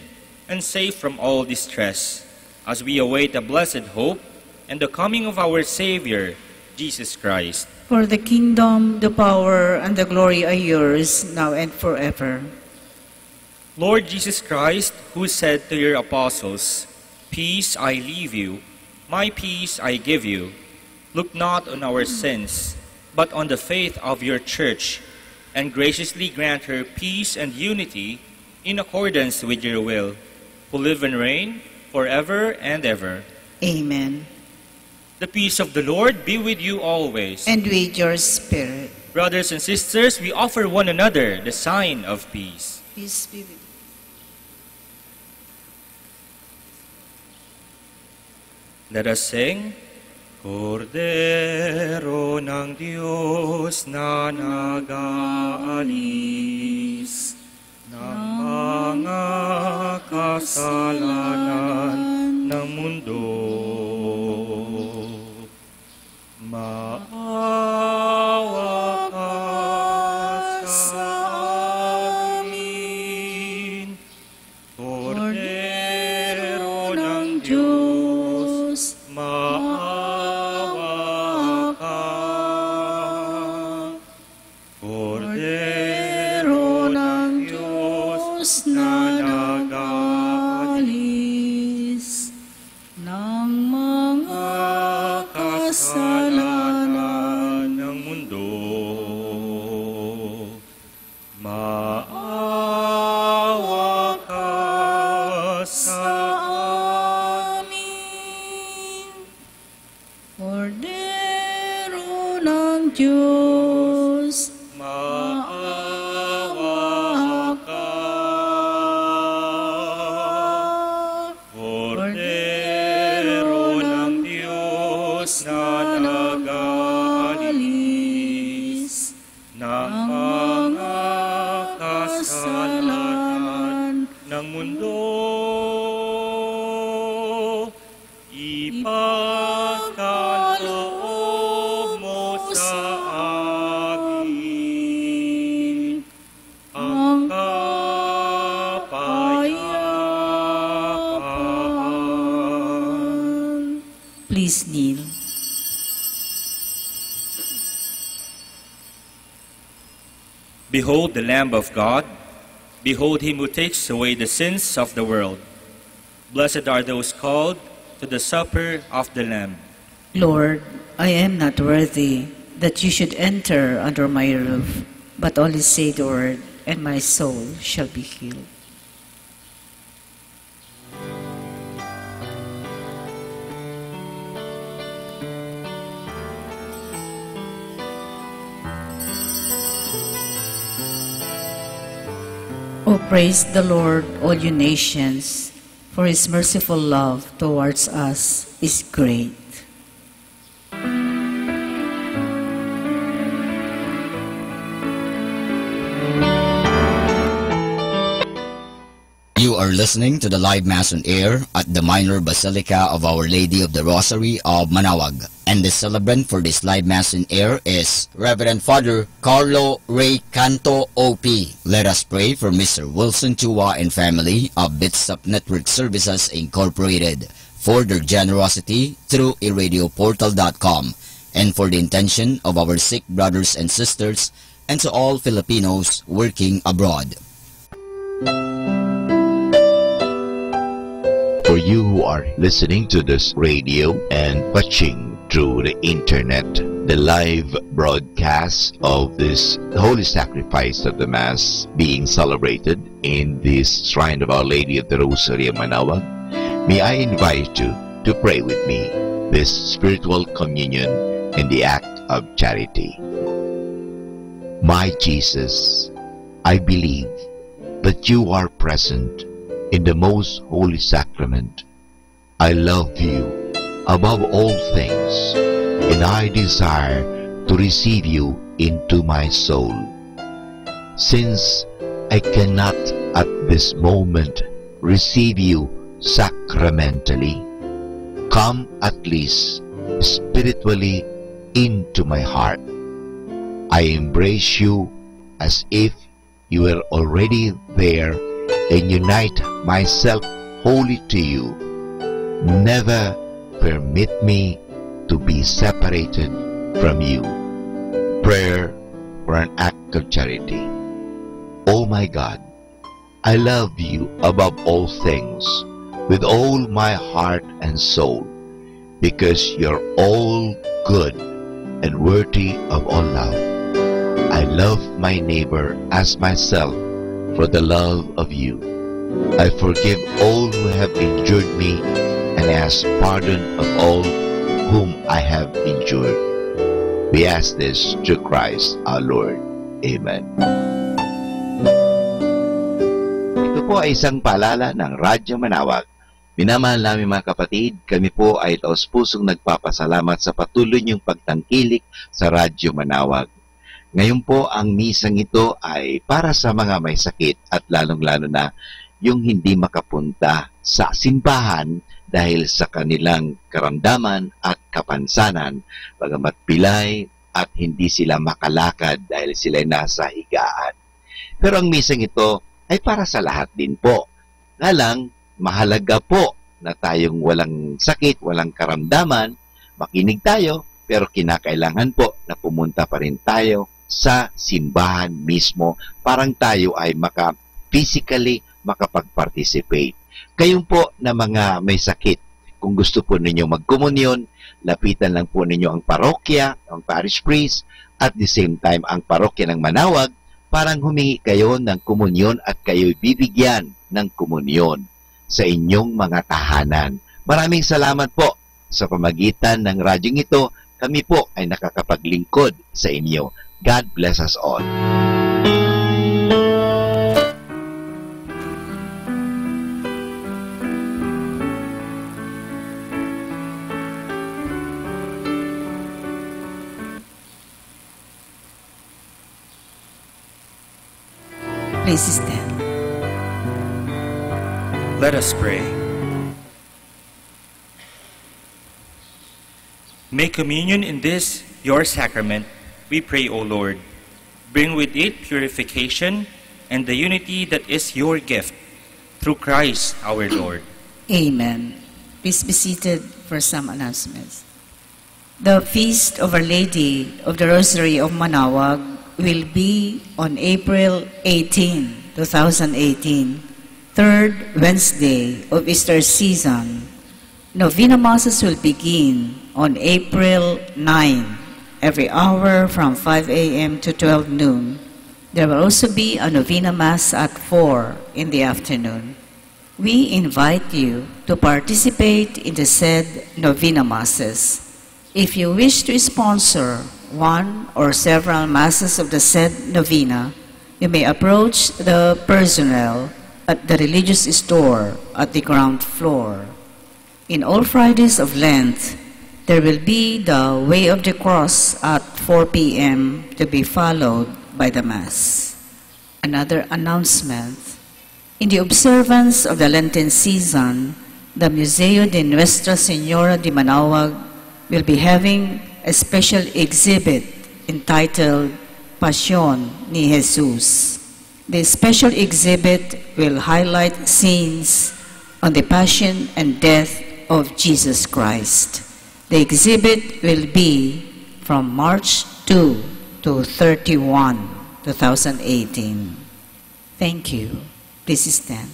and safe from all distress, as we await the blessed hope and the coming of our Savior, Jesus Christ. For the kingdom, the power, and the glory are yours, now and forever. Lord Jesus Christ, who said to your apostles, "Peace I leave you, my peace I give you," look not on our sins, but on the faith of your church, and graciously grant her peace and unity in accordance with your will, who live and reign forever and ever. Amen. The peace of the Lord be with you always. And with your spirit. Brothers and sisters, we offer one another the sign of peace. Peace be with you. Let us sing, Kordero ng Diyos na nag-aalis ng mga kasalanan ng mundo. Maawa ka sa amin, Kordero ng Diyos, maawa ka. Kordero ng Diyos na nag-aalis ng mga kasalanan ng mundo. Maawa ka sa amin, Kordero ng Diyos, maawa ka. Kordero ng Diyos na nag-aalis ng mga kasalanan ng mundo. Ipagkaloob mo sa amin ang kapayapaan. please kneel. Behold the Lamb of God. Behold him who takes away the sins of the world. Blessed are those called to the supper of the Lamb. Lord, I am not worthy that you should enter under my roof, but only say the word, and my soul shall be healed. O praise the Lord, all you nations, for his merciful love towards us is great. You are listening to the live Mass on air at the Minor Basilica of Our Lady of the Rosary of Manaoag. And the celebrant for this live Mass on air is Reverend Father Carlo Ray Canto OP. Let us pray for Mr. Wilson Chua and family of Bitsap Network Services Incorporated for their generosity through iradioportal.com and for the intention of our sick brothers and sisters and to all Filipinos working abroad. For you who are listening to this radio and watching through the internet, the live broadcast of this holy sacrifice of the Mass being celebrated in this Shrine of Our Lady of the Rosary of Manaoag, May I invite you to pray with me this spiritual communion in the act of charity. My Jesus, I believe that you are present in the most holy sacrament. I love you above all things, and I desire to receive you into my soul. Since I cannot at this moment receive you sacramentally, come at least spiritually into my heart. I embrace you as if you were already there and unite myself wholly to you. Never permit me to be separated from you. Prayer for an act of charity. Oh my God, I love you above all things with all my heart and soul, because you're all good and worthy of all love. I love my neighbor as myself for the love of you. I forgive all who have injured me and ask pardon of all whom I have injured. We ask this through Christ our Lord. Amen. Ito po ay isang paalala ng Radyo Manawag. Minamahal namin mga kapatid, kami po ay taos pusong nagpapasalamat sa patuloy niyong pagtangkilik sa Radyo Manawag. Ngayon po, ang misang ito ay para sa mga may sakit at lalong-lalo na yung hindi makapunta sa simbahan dahil sa kanilang karamdaman at kapansanan, bagamat pilay at hindi sila makalakad dahil sila nasa higaan. Pero ang misang ito ay para sa lahat din po. Nga lang, mahalaga po na tayong walang sakit, walang karamdaman, makinig tayo, pero kinakailangan po na pumunta pa rin tayo sa simbahan mismo, parang tayo ay physically makapag-participate. Kayong po na mga may sakit, kung gusto po ninyo magkomunyon, lapitan lang po ninyo ang parokya, ang parish priest, at the same time ang parokya ng Manawag, parang humingi kayo ng komunyon at kayo'y bibigyan ng komunyon sa inyong mga tahanan. Maraming salamat po sa pamagitan ng radyong ito, kami po ay nakakapaglingkod sa inyo. God bless us all. Please stand. Let us pray. Make communion in this, your sacrament, we pray, O Lord. Bring with it purification and the unity that is your gift, through Christ our Lord. Amen. Please be seated for some announcements. The Feast of Our Lady of the Rosary of Manawag will be on April 18, 2018, third Wednesday of Easter season. Novena Masses will begin on April 9, every hour from 5 a.m. to 12 noon. There will also be a Novena Mass at 4 in the afternoon. We invite you to participate in the said Novena Masses. If you wish to sponsor one or several Masses of the said Novena, you may approach the personnel at the religious store at the ground floor. In all Fridays of Lent, there will be the Way of the Cross at 4 p.m. to be followed by the Mass. Another announcement. In the observance of the Lenten season, the Museo de Nuestra Señora de Manawag will be having a special exhibit entitled Pasión ni Jesús. The special exhibit will highlight scenes on the passion and death of Jesus Christ. The exhibit will be from March 2 to 31, 2018. Thank you. Please stand.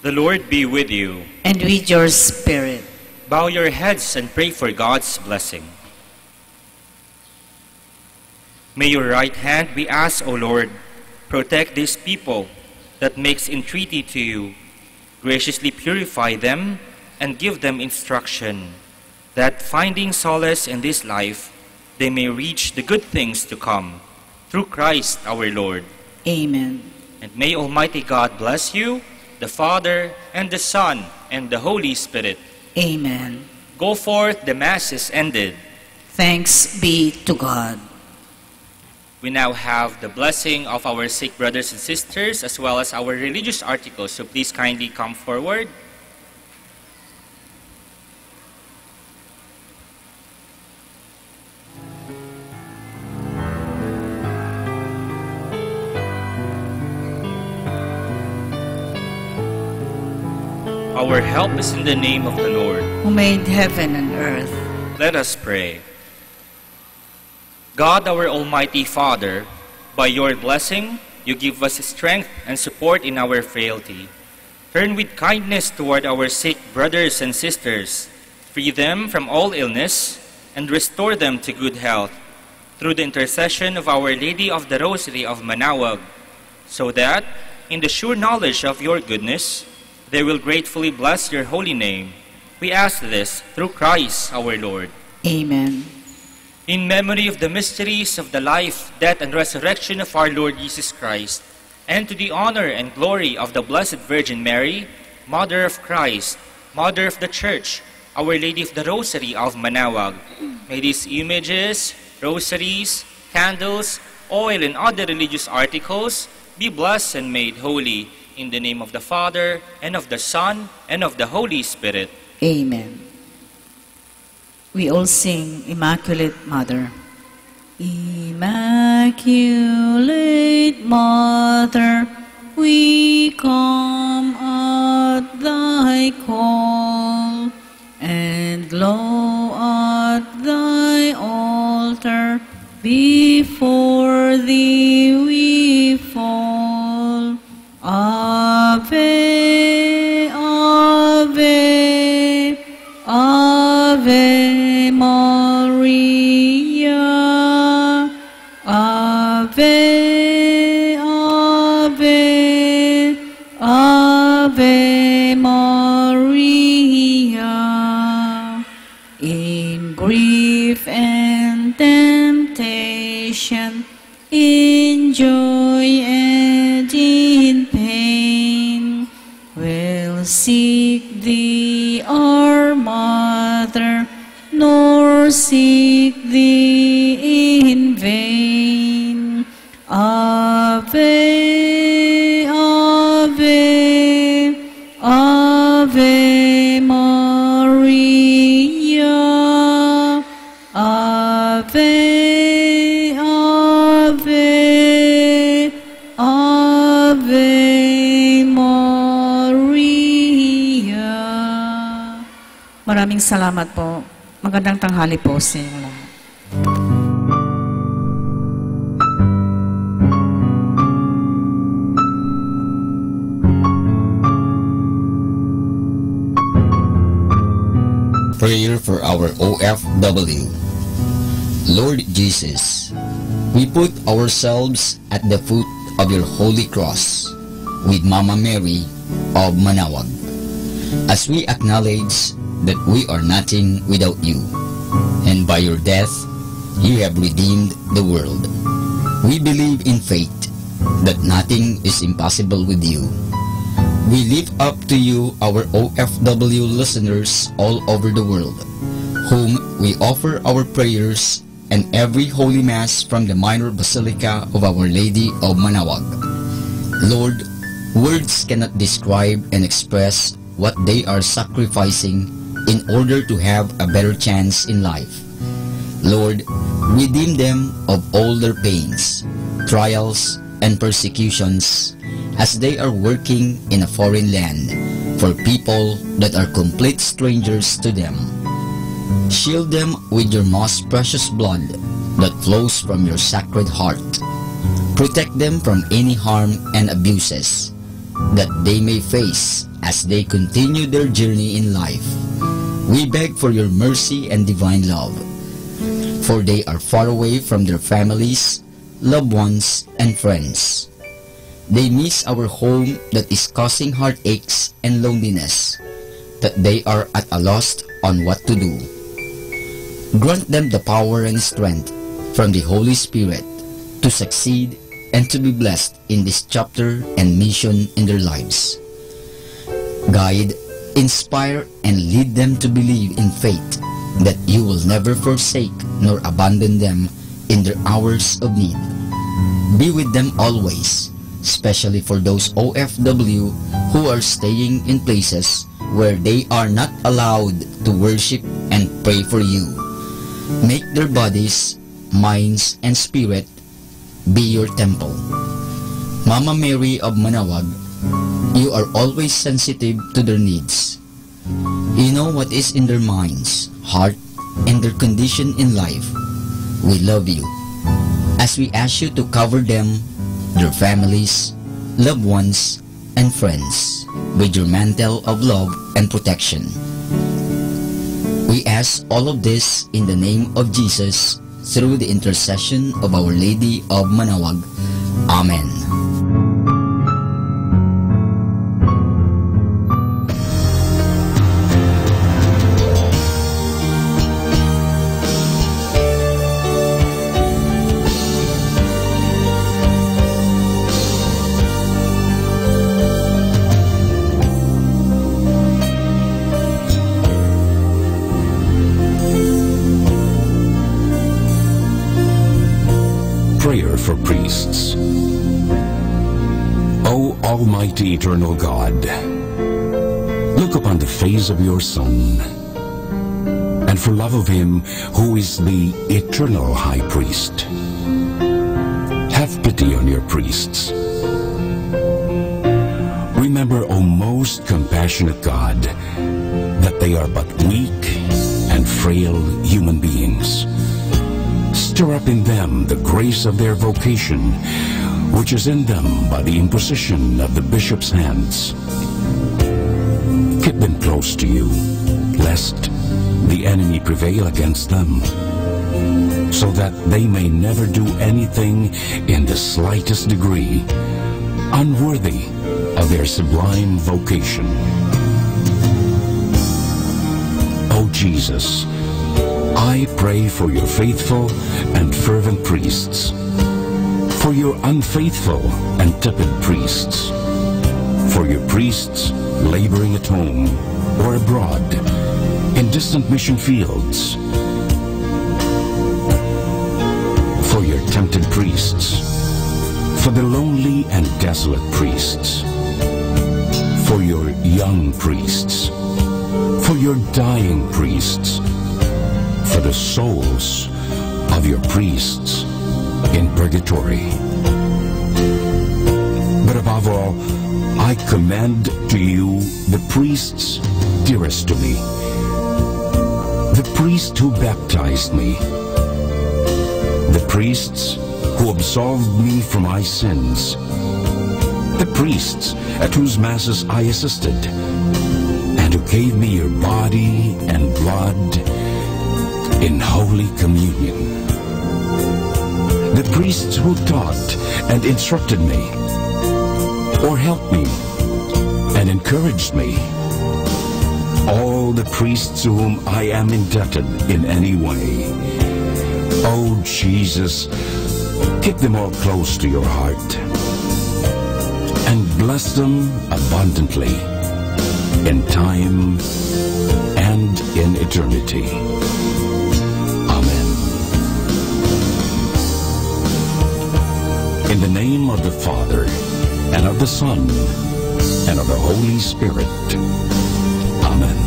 The Lord be with you. And with your spirit. Bow your heads and pray for God's blessing. May your right hand, we ask, O Lord, protect this people that makes entreaty to you Graciously purify them and give them instruction, that finding solace in this life, they may reach the good things to come, through Christ our Lord. Amen. And may Almighty God bless you, the Father, and the Son, and the Holy Spirit. Amen. Go forth, the Mass is ended. Thanks be to God. We now have the blessing of our sick brothers and sisters, as well as our religious articles, so please kindly come forward. Our help is in the name of the Lord, who made heaven and earth. Let us pray. God, our Almighty Father, by your blessing, you give us strength and support in our frailty. Turn with kindness toward our sick brothers and sisters, free them from all illness, and restore them to good health, through the intercession of Our Lady of the Rosary of Manaoag, so that, in the sure knowledge of your goodness, they will gratefully bless your holy name. We ask this through Christ our Lord. Amen. In memory of the mysteries of the life, death, and resurrection of our Lord Jesus Christ, and to the honor and glory of the Blessed Virgin Mary, Mother of Christ, Mother of the Church, Our Lady of the Rosary of Manaoag, may these images, rosaries, candles, oil, and other religious articles be blessed and made holy, in the name of the Father, and of the Son, and of the Holy Spirit. Amen. We all sing Immaculate Mother. Immaculate Mother, we come at thy call, and lo, at thy altar, before thee we fall. Ave, Ave, Ave Maria. Ave, Ave, Ave Maria. In grief and temptation, in joy and in pain, we'll seek thee, our Mother, nor seek thee in vain. Ave, Ave, Ave Maria. Ave, Ave, Ave Maria. Maraming salamat po. Magandang tanghali po sa inyo lahat. Prayer for our OFW. Lord Jesus, we put ourselves at the foot of your holy cross with Mama Mary of Manaoag, as we acknowledge that we are nothing without you, and by your death you have redeemed the world. We believe in faith that nothing is impossible with you. We lift up to you our OFW listeners all over the world, whom we offer our prayers and every Holy Mass from the Minor Basilica of Our Lady of Manaoag. Lord, words cannot describe and express what they are sacrificing in order to have a better chance in life. Lord, redeem them of all their pains, trials, and persecutions as they are working in a foreign land for people that are complete strangers to them. Shield them with your most precious blood that flows from your sacred heart. Protect them from any harm and abuses that they may face as they continue their journey in life. We beg for your mercy and divine love, for they are far away from their families, loved ones, and friends. They miss our home that is causing heartaches and loneliness, that they are at a loss on what to do. Grant them the power and strength from the Holy Spirit to succeed and to be blessed in this chapter and mission in their lives. Guide, inspire, and lead them to believe in faith that you will never forsake nor abandon them in their hours of need. Be with them always, especially for those OFW who are staying in places where they are not allowed to worship and pray for you. Make their bodies, minds, and spirit be your temple. Mama Mary of Manawag, you are always sensitive to their needs. You know what is in their minds, heart, and their condition in life. We love you. As we ask you to cover them, their families, loved ones, and friends with your mantle of love and protection. We ask all of this in the name of Jesus through the intercession of Our Lady of Manawag. Amen. Prayer for priests. O Almighty Eternal God, look upon the face of your Son, and for love of him who is the eternal High Priest, have pity on your priests. Remember, O most compassionate God, that they are but weak and frail human beings. Stir up in them the grace of their vocation, which is in them by the imposition of the bishop's hands. Keep them close to you, lest the enemy prevail against them, so that they may never do anything in the slightest degree unworthy of their sublime vocation. O Jesus, I pray for your faithful and fervent priests, for your unfaithful and tepid priests, for your priests laboring at home or abroad in distant mission fields, for your tempted priests, for the lonely and desolate priests, for your young priests, for your dying priests, for the souls of your priests in purgatory. But above all, I commend to you the priests dearest to me, the priest who baptized me, the priests who absolved me from my sins, the priests at whose masses I assisted, and who gave me your body and blood in Holy Communion, the priests who taught and instructed me, or helped me and encouraged me, all the priests to whom I am indebted in any way. Oh Jesus, keep them all close to your heart, and bless them abundantly in time and in eternity. In the name of the Father, and of the Son, and of the Holy Spirit. Amen.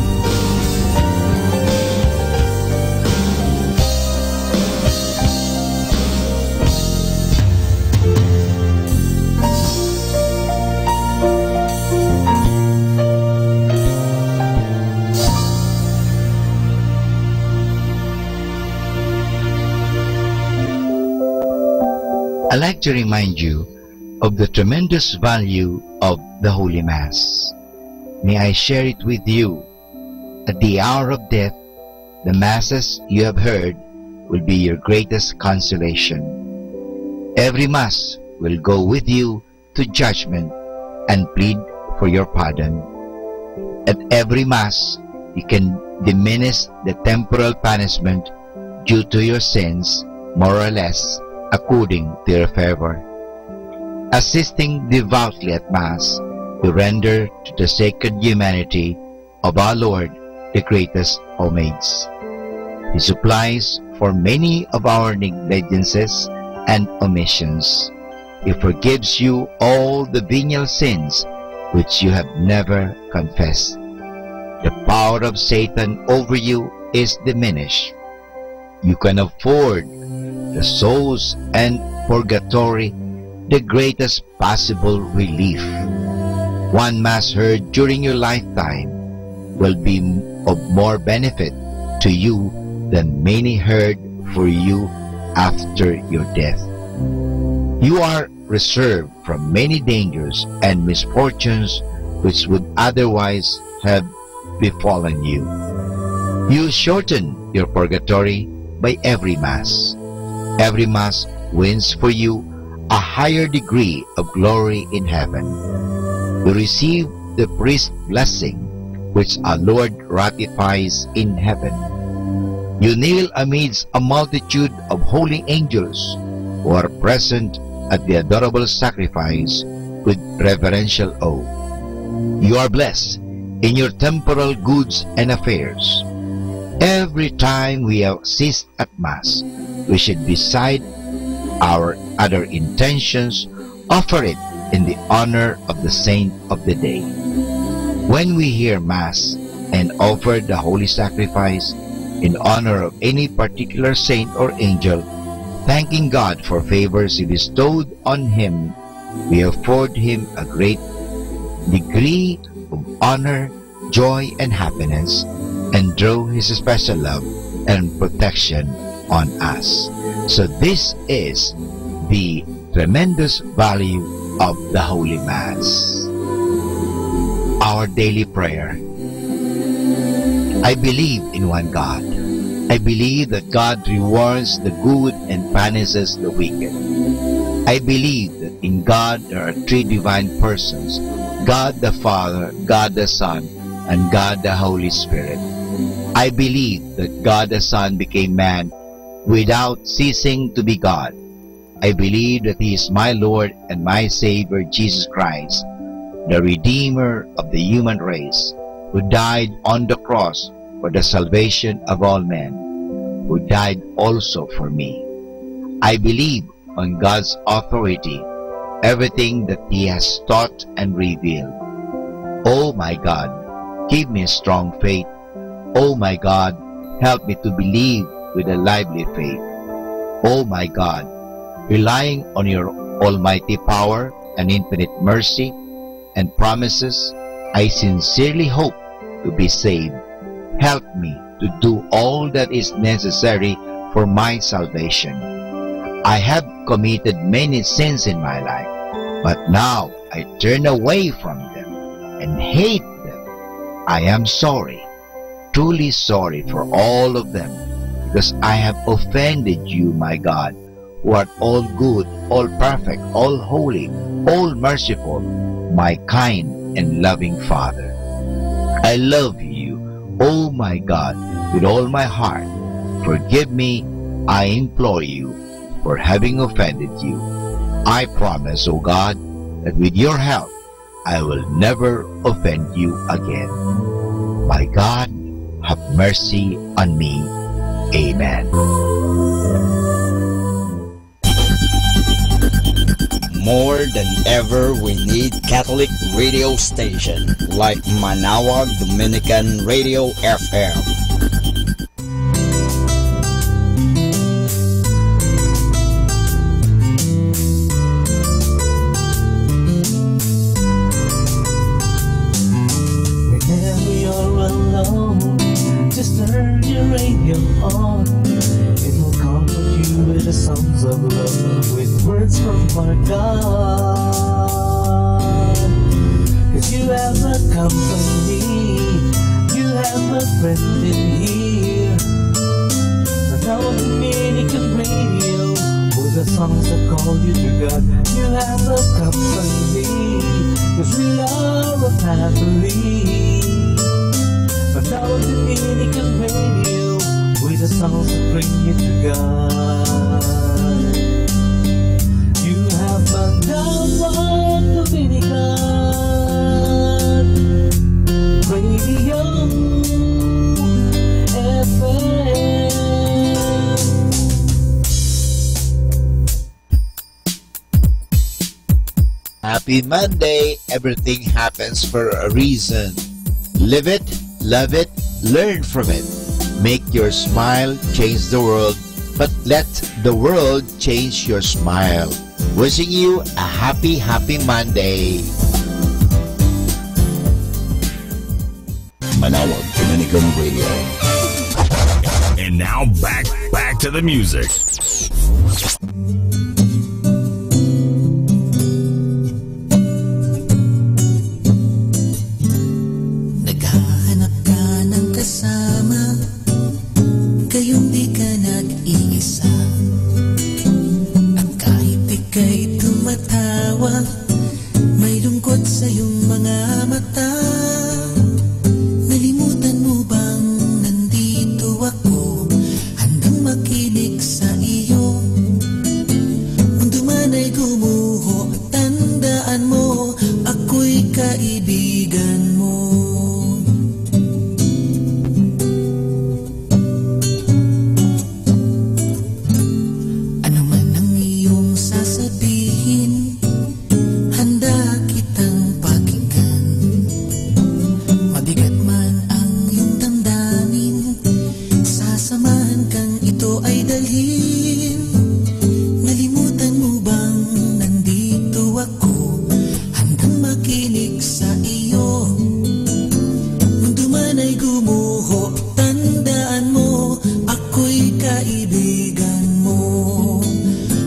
I'd like to remind you of the tremendous value of the Holy Mass. May I share it with you. At the hour of death, the Masses you have heard will be your greatest consolation. Every Mass will go with you to judgment and plead for your pardon. At every Mass, you can diminish the temporal punishment due to your sins, more or less, according to your favor. Assisting devoutly at Mass, you render to the sacred humanity of our Lord the greatest homage. He supplies for many of our negligences and omissions. He forgives you all the venial sins which you have never confessed. The power of Satan over you is diminished. You can afford the souls and purgatory the greatest possible relief. One Mass heard during your lifetime will be of more benefit to you than many heard for you after your death. You are reserved from many dangers and misfortunes which would otherwise have befallen you. You shorten your purgatory by every Mass. Every Mass wins for you a higher degree of glory in heaven. You receive the priest's blessing, which our Lord ratifies in heaven. You kneel amidst a multitude of holy angels who are present at the adorable sacrifice with reverential awe. You are blessed in your temporal goods and affairs. Every time we assist at Mass, we should, beside our other intentions, offer it in the honor of the saint of the day. When we hear Mass and offer the holy sacrifice in honor of any particular saint or angel, thanking God for favors He bestowed on him, we afford him a great degree of honor, joy, and happiness, and draw His special love and protection on us. So this is the tremendous value of the Holy Mass. Our daily prayer. I believe in one God. I believe that God rewards the good and punishes the wicked. I believe that in God there are three divine persons, God the Father, God the Son, and God the Holy Spirit. I believe that God the Son became man without ceasing to be God. I believe that He is my Lord and my Savior, Jesus Christ, the Redeemer of the human race, who died on the cross for the salvation of all men, who died also for me. I believe on God's authority, everything that He has taught and revealed. Oh my God, give me strong faith. Oh my God, help me to believe with a lively faith. Oh my God, relying on your almighty power and infinite mercy and promises, I sincerely hope to be saved. Help me to do all that is necessary for my salvation. I have committed many sins in my life, but now I turn away from them and hate them. I am sorry, truly sorry for all of them, because I have offended you, my God, who art all good, all perfect, all holy, all merciful, my kind and loving Father. I love you, oh my God, with all my heart. Forgive me, I implore you, for having offended you. I promise, O God, that with your help, I will never offend you again. My God, have mercy on me. Amen. More than ever, we need Catholic radio station like Manaoag Dominican Radio FM. Whenever you're alone, just turn your radio on. It will comfort you with the songs of love, with words from our God. Cause you have a company, you have a friend in here. Now Dominican Radio, with the songs that call you to God. you have a company, 'cause we are a family. Manawag Dominican Radio, with the songs that bring you to God. You have Manawag Dominican Radio FM. Happy Monday! Everything happens for a reason. Live it, love it, learn from it. Make your smile change the world, but let the world change your smile. Wishing you a happy, happy Monday. Manawag Dominican Radio. And now back to the music. Naghahanap ka ng kasama, kayong di ka nag-iisa. At kahit ika'y tumatawa, may lungkot sa iyong mga mata. Nalimutan mo bang nandito ako, handang makinig sa iyo? Mundo man ay gumuho, tandaan mo, ako'y kaibigan mo. Ano man ang iyong sasabihin, handa kitang pakinggan. Mabigat man ang iyong damdamin, sasamahan kang ito ay dalhin. Nalimutan mo bang nandito ako, handang makinig sa iyo? Mundo man ay gumuho, tandaan mo, ako'y kaibigan mo.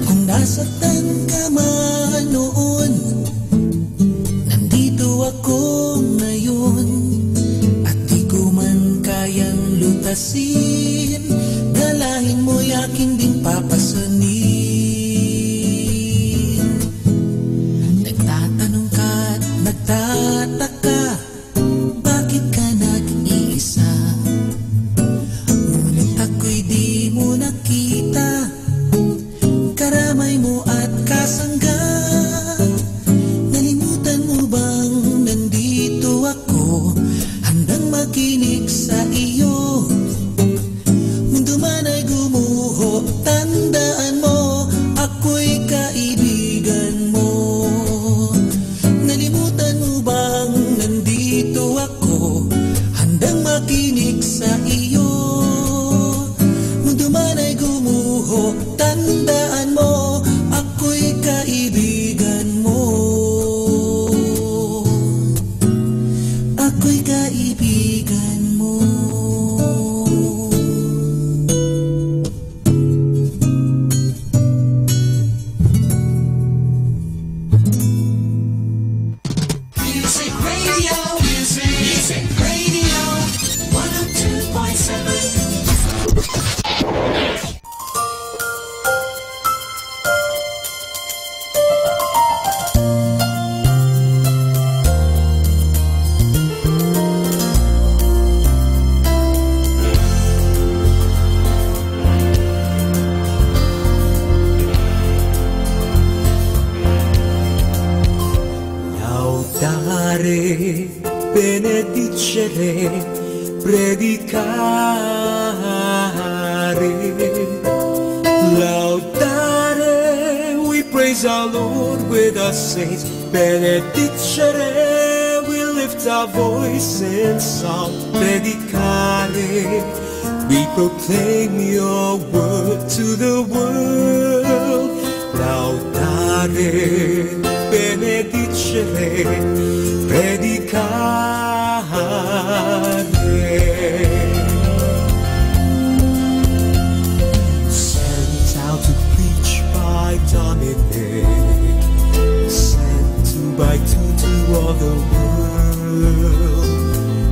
Kung nasaktan ka man noon, nandito ako ngayon. At di ko man kayang lutasin, dalahin mo'y aking ding papasanin. Nagtatanong ka't nagtataka, bakit ka nag-iisa? Ngunit ako'y di mo nakita, karamay mo at kasangga. Nalimutan mo bang nandito ako, handang makinig sa iyo? Mundo man ay gumuho, tandaan mo, ako'y kaibigan mo. Nalimutan mo bang nandito ako, handang makinig sa iyo? Mundo man ay gumuho, tandaan mo, ako'y kaibigan mo. Ako'y kaibigan mo. Music Radio, Music Radio, 102.7. Laudare, benedicere, predicare. Laudare, we praise our Lord with our saints. Benedicere, we lift our voice in song. Predicare, we proclaim your word to the world. Laudare, benedicere, predicare. Sent out to preach by Dominic, sent two by two to all the world,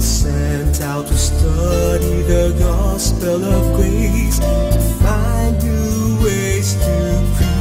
sent out to study the gospel of grace, to find new ways to preach.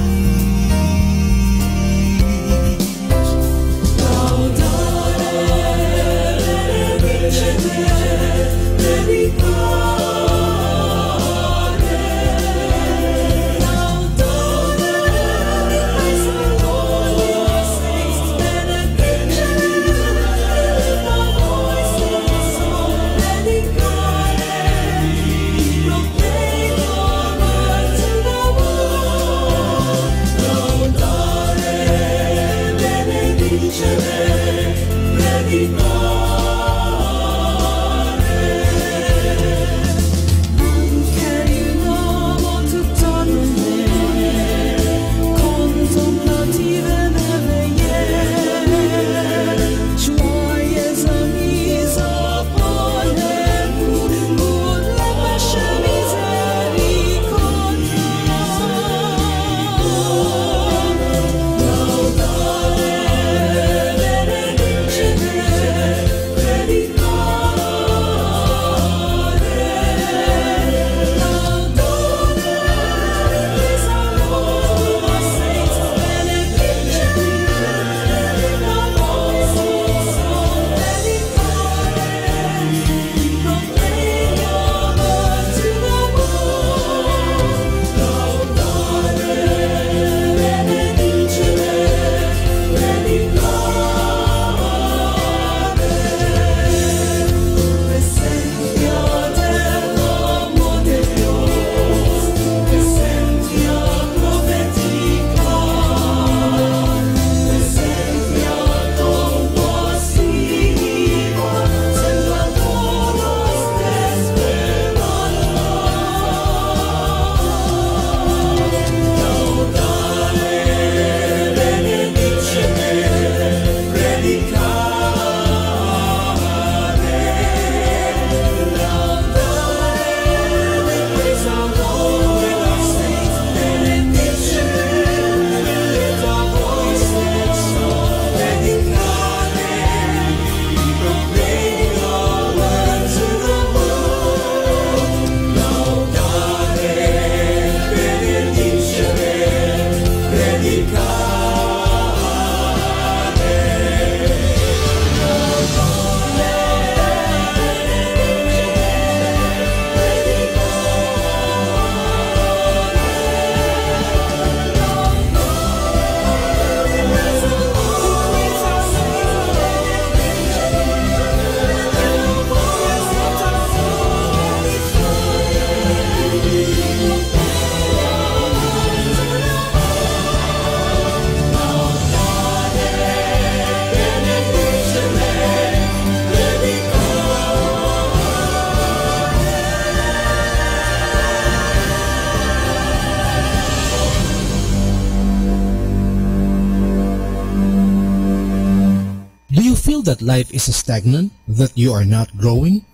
feel that life is stagnant, that you are not growing?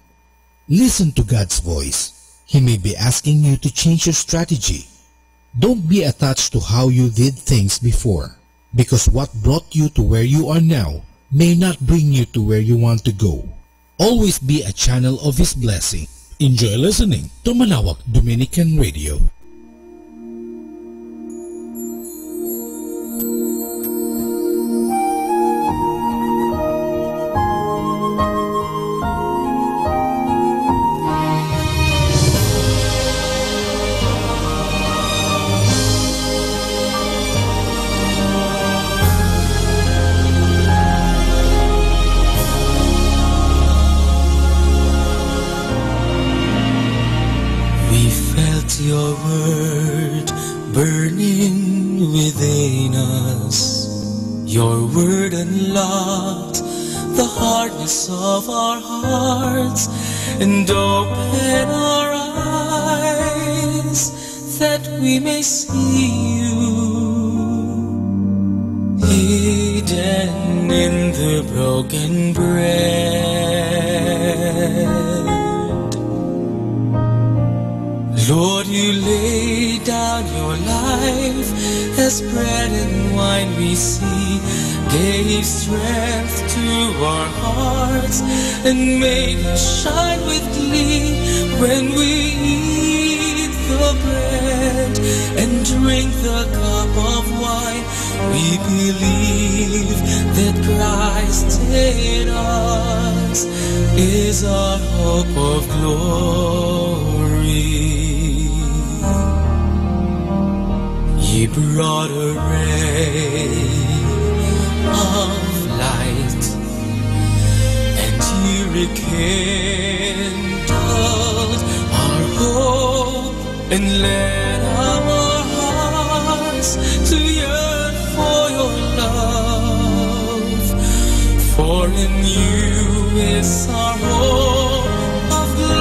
Listen to God's voice. He may be asking you to change your strategy. Don't be attached to how you did things before, because what brought you to where you are now may not bring you to where you want to go. Always be a channel of His blessing. Enjoy listening to Manaoag Dominican Radio. Your word burning within us. Your word unlocked the hardness of our hearts and open our eyes that we may see you hidden in the broken bread. Lord, you laid down your life as bread and wine we see, gave strength to our hearts and made us shine with glee. When we eat the bread and drink the cup of wine, we believe that Christ in us is our hope of glory. He brought a ray of light, and He rekindled our hope and led our hearts to yearn for your love. for in you is our hope of glory.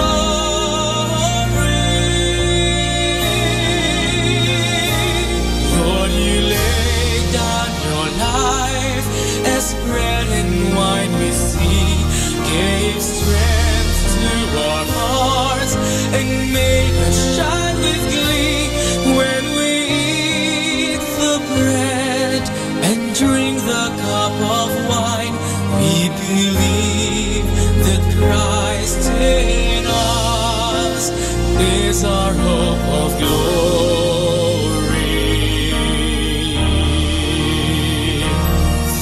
Lord, you laid down your life as bread and wine we see, gave strength to our hearts and made us shine with glee. When we eat the bread and drink the cup of wine, we believe that Christ in us is our hope of glory.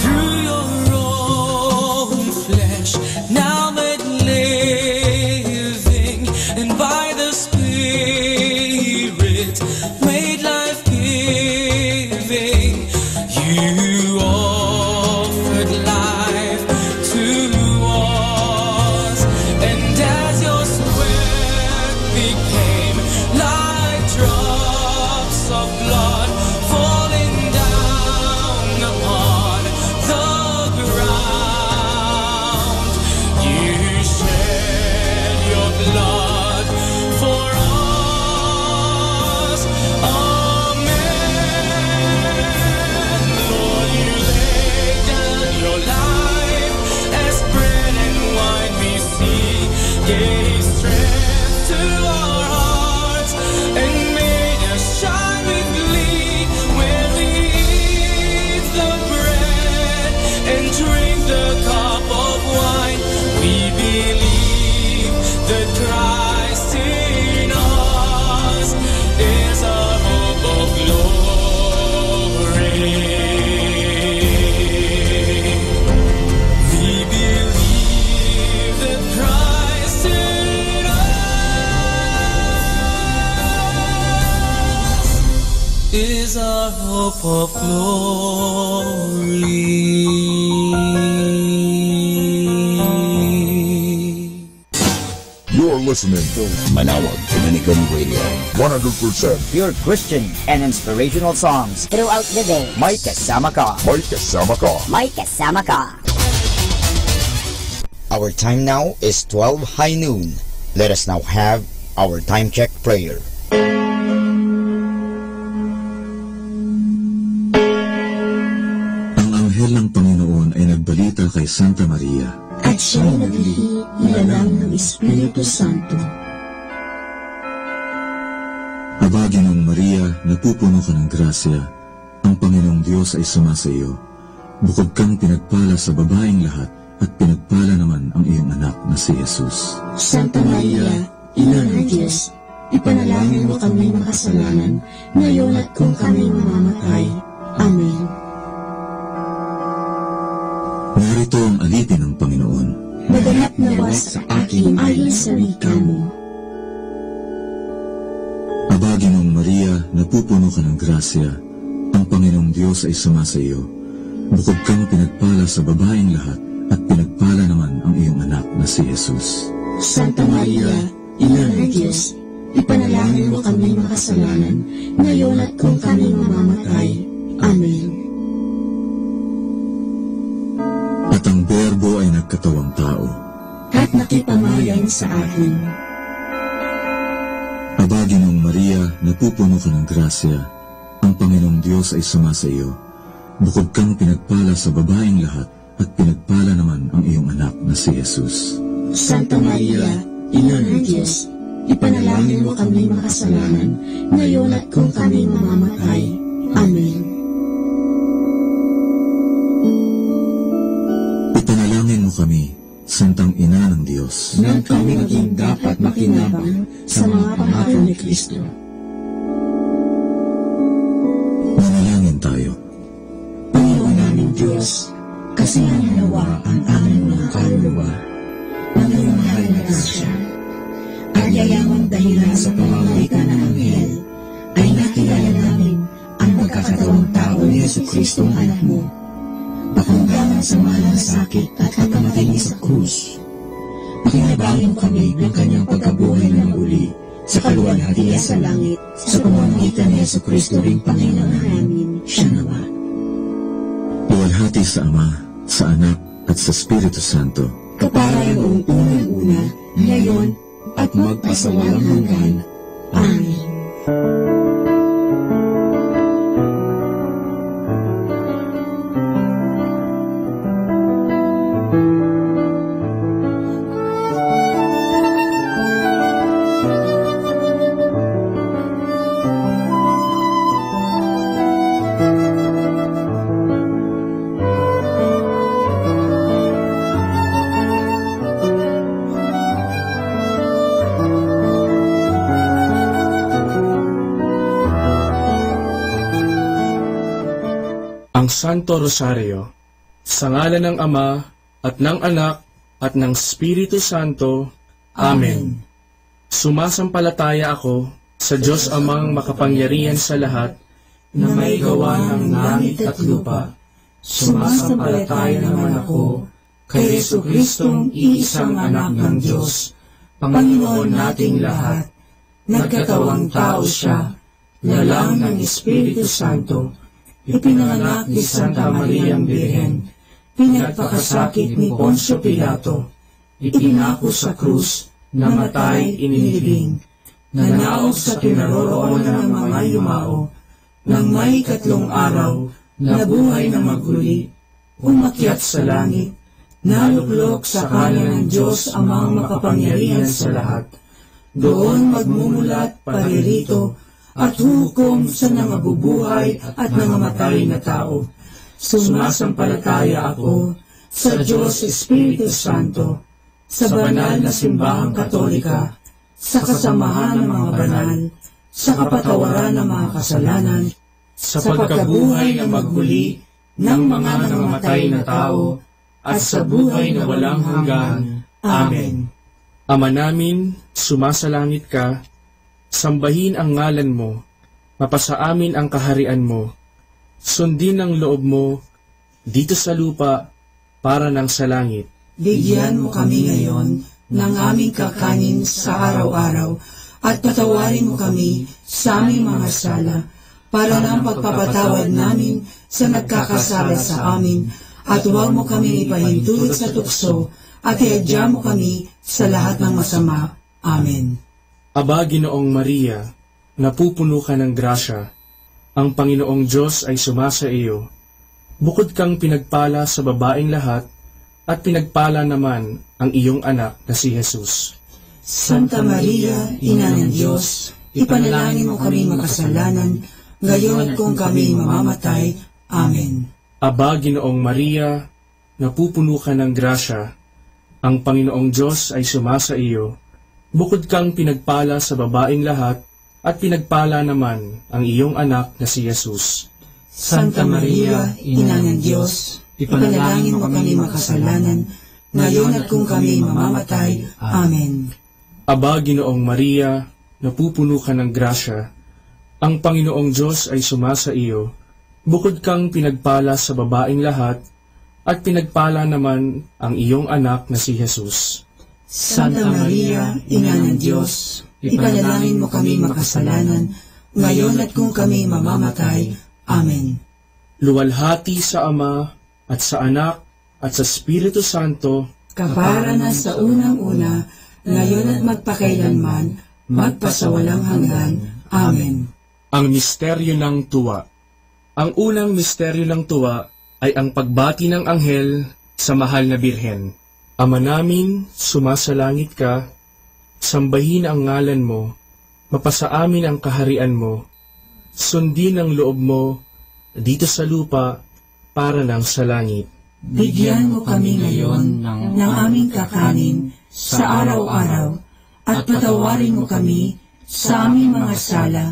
Through your own flesh, now made living, and by the Spirit made life-giving, you offered life to us. And as your sweat became like drops of blood falling down upon the ground, you shed your blood for us. Amen. Lord, you laid down your life as bread and wine we see, gave strength to our hearts and made us shine with glee. When we eat the bread and drink the cup of wine, we believe that Christ in us is our hope of glory. We believe that Christ in us is our hope of glory. You're listening to Manawag Dominican Radio. 100% Pure Christian and inspirational songs throughout the day. May kasama ka. May kasama ka. May kasama ka. Our time now is 12 high noon. Let us now have our time check prayer. Ang anghel ng Panginoon ay nagbalita kay Santa Maria. At siya'y naglihi nilalang ng Espiritu Santo. Aba, Ginoong Maria, napupuno ka ng grasya. Ang Panginoong Diyos ay sumasa iyo. Bukod kang pinagpala sa babaeng lahat, at pinagpala naman ang iyong anak na si Jesus. Santa Maria, Ina ng Diyos, ipanalangin mo kami makasalanan, ngayon at kung kami mamamatay. Amen. Narito ang alipin ng Panginoon. Maganap nawa sa akin ayon sa wika mo. Aba, Ginoong Maria, napupuno ka ng grasya. Ang Panginoong Diyos ay sumasa iyo. Bukod kang pinagpala sa babaeng lahat, at pinagpala naman ang iyong anak na si Jesus. Santa Maria, Ina ng Diyos, ipanalangin mo kami makasalanan, ngayon at kung kami mamamatay. Amen. At ang Berbo ay nagkatawang tao. At nakipamayan sa atin. Aba, Ginoong Maria, napupuno ka ng grasya. Ang Panginoong Diyos ay sumasa iyo. Bukod kang pinagpala sa babaeng lahat, at pinagpala naman ang iyong anak na si Jesus. Santa Maria, Ina ng Diyos, ipanalangin mo kami makasalanan, ngayon at kung kami mamamatay. Amen. Ipanalangin mo kami, Santang Ina ng Diyos, nang kami maging dapat makinabang sa mga pangako ni Kristo. Manalangin tayo. Panginoon naming Diyos, kasihan nawa ang aming mga kaluluwa ng iyong mahal na grasya, at yayamang dahilan sa pamamagitan ng anghel, ay nakilala namin ang magkakatawang tao ni Jesucristo ang anak mo, pakunggaman sa mahal na sakit at pagkamatay niya sa krus. Pakinabangin kami ng kanyang pagkabuhay na muli sa kaluwalhatian sa langit, sa pamamagitan ni Jesucristo ring Panginoon namin, siya nawa. Luwalhati sa Ama, sa Anak, at sa Espiritu Santo. Kapara noong unang-una, ngayon, at magpasawalang hanggan. Amen. Ang Santo Rosario, sa ngalan ng Ama, at ng Anak, at ng Espiritu Santo. Amen. Sumasampalataya ako sa Diyos Amang makapangyarihan sa lahat, na may gawa ng langit at lupa. Sumasampalataya naman ako kay Jesucristong iisang anak ng Diyos, Panginoon nating lahat. Nagkatawang tao siya, lalang ng Espiritu Santo, ipinanganak ni Santa Mariang Birhen, pinagpakasakit ni Poncio Pilato, ipinako sa krus, namatay, inilibing, nanaog sa kinaroroonan ng mga yumao, nang may 3 araw, nabuhay na maguli, umakyat sa langit, naluklok sa kanan ng Diyos Amang makapangyarihan sa lahat, doon magmumulat paririto, at hukom sa nangabubuhay at nangamatay na tao. Sumasampalataya ako sa Diyos Espiritu Santo, sa banal na simbahang katolika, sa kasamahan ng mga banal, sa kapatawaran ng mga kasalanan, sa pagkabuhay na magmuli ng mga nangamatay na tao, at sa buhay na walang hanggan. Amen. Ama namin, sumasalangit ka, sambahin ang ngalan mo, mapasa amin ang kaharian mo, sundin ang loob mo, dito sa lupa, para ng sa langit. Bigyan mo kami ngayon ng aming kakanin sa araw-araw, at patawarin mo kami sa aming mga sala, para ng pagpapatawad namin sa nagkakasala sa amin, at huwag mo kami ipahintulot sa tukso, at iadya mo kami sa lahat ng masama. Amen. Aba, Ginoong Maria, napupuno ka ng grasya, ang Panginoong Diyos ay sumasa iyo. Bukod kang pinagpala sa babaeng lahat, at pinagpala naman ang iyong anak na si Jesus. Santa Maria, Ina ng Diyos, ipanalangin mo kami makasalanan, ngayon at kung kami mamamatay. Amen. Aba, Ginoong Maria, napupuno ka ng grasya, ang Panginoong Diyos ay sumasa iyo. Bukod kang pinagpala sa babaeng lahat, at pinagpala naman ang iyong anak na si Jesus. Santa Maria, Ina ng Diyos, ipanalangin mo kami makasalanan, ngayon at kung kami mamamatay. Amen. Aba, Ginoong Maria, napupuno ka ng grasya, ang Panginoong Diyos ay sumasa iyo. Bukod kang pinagpala sa babaeng lahat, at pinagpala naman ang iyong anak na si Jesus. Santa Maria, Ina ng Diyos, ipanalangin mo kami makasalanan, ngayon at kung kami mamamatay. Amen. Luwalhati sa Ama, at sa Anak, at sa Espiritu Santo, kapara na sa unang-una, ngayon at magpakailanman, magpasawalang hanggan. Amen. Ang misteryo ng tuwa. Ang unang misteryo ng tuwa ay ang pagbati ng anghel sa mahal na Birhen. Ama namin, sumasalangit ka, sambahin ang ngalan mo, mapasa amin ang kaharian mo, sundin ang loob mo, dito sa lupa, para ng sa langit. Bigyan mo kami ngayon ng aming kakanin sa araw-araw, at patawarin mo kami sa aming mga sala,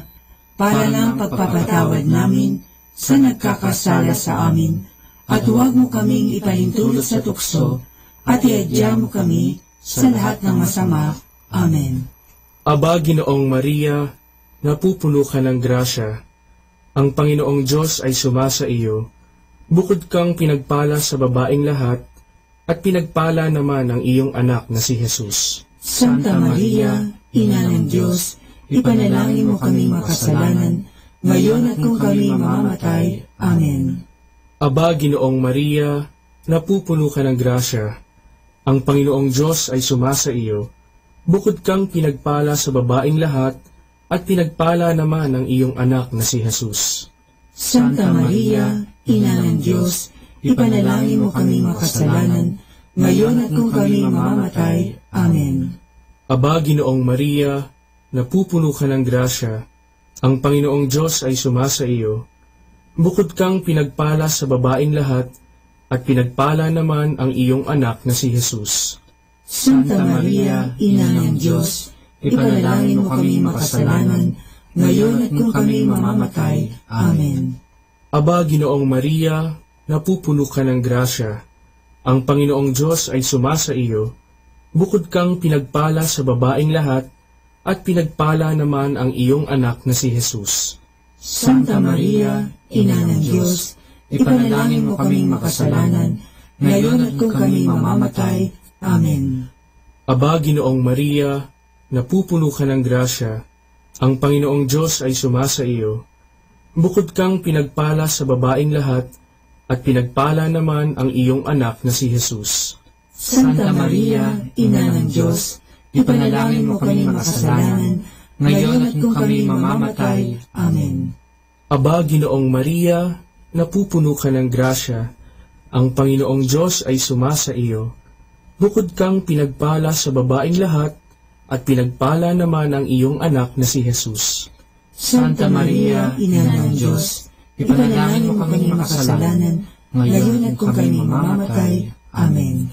para ng pagpapatawad namin sa nagkakasala sa amin, at huwag mo kaming ipahintulot sa tukso, at iadya mo kami sa lahat ng masama. Amen. Aba, Ginoong Maria, napupuno ka ng grasya, ang Panginoong Diyos ay sumasa iyo. Bukod kang pinagpala sa babaeng lahat, at pinagpala naman ang iyong anak na si Jesus. Santa Maria, Ina ng Diyos, ipanalangin mo kami makasalanan, ngayon at kung kami mamamatay. Amen. Aba, Ginoong Maria, napupuno ka ng grasya. Ang Panginoong Diyos ay sumasa iyo. Bukod kang pinagpala sa babaeng lahat, at pinagpala naman ang iyong anak na si Jesus. Santa Maria, Ina ng Diyos, ipanalangin mo kami makasalanan, ngayon at kung kami mamamatay. Amen. Aba, Ginoong Maria, napupuno ka ng grasya. Ang Panginoong Diyos ay sumasa iyo. Bukod kang pinagpala sa babaeng lahat, at pinagpala naman ang iyong anak na si Jesus. Santa Maria, Ina ng Diyos, ipanalangin mo kami makasalanan, ngayon at kung kami mamamatay. Amen. Aba, Ginoong Maria, napupuno ka ng grasya. Ang Panginoong Diyos ay sumasa iyo. Bukod kang pinagpala sa babaeng lahat, at pinagpala naman ang iyong anak na si Jesus. Santa Maria, Ina ng Diyos, ipanalangin mo kaming makasalanan, ngayon at kung kami mamamatay. Amen. Aba, Ginoong Maria, napupuno ka ng grasya. Ang Panginoong Diyos ay sumasa iyo. Bukod kang pinagpala sa babaeng lahat, at pinagpala naman ang iyong anak na si Jesus. Santa Maria, Ina ng Diyos, ipanalangin mo kami makasalanan, ngayon at kung kami mamamatay. Amen. Aba, Ginoong Maria, napupuno ka ng grasya. Ang Panginoong Diyos ay sumasa iyo. Bukod kang pinagpala sa babaeng lahat, at pinagpala naman ang iyong anak na si Jesus. Santa Maria, Ina ng Diyos, ipanalangin mo kami makasalanan, ngayon at kung kami mamamatay. Amen.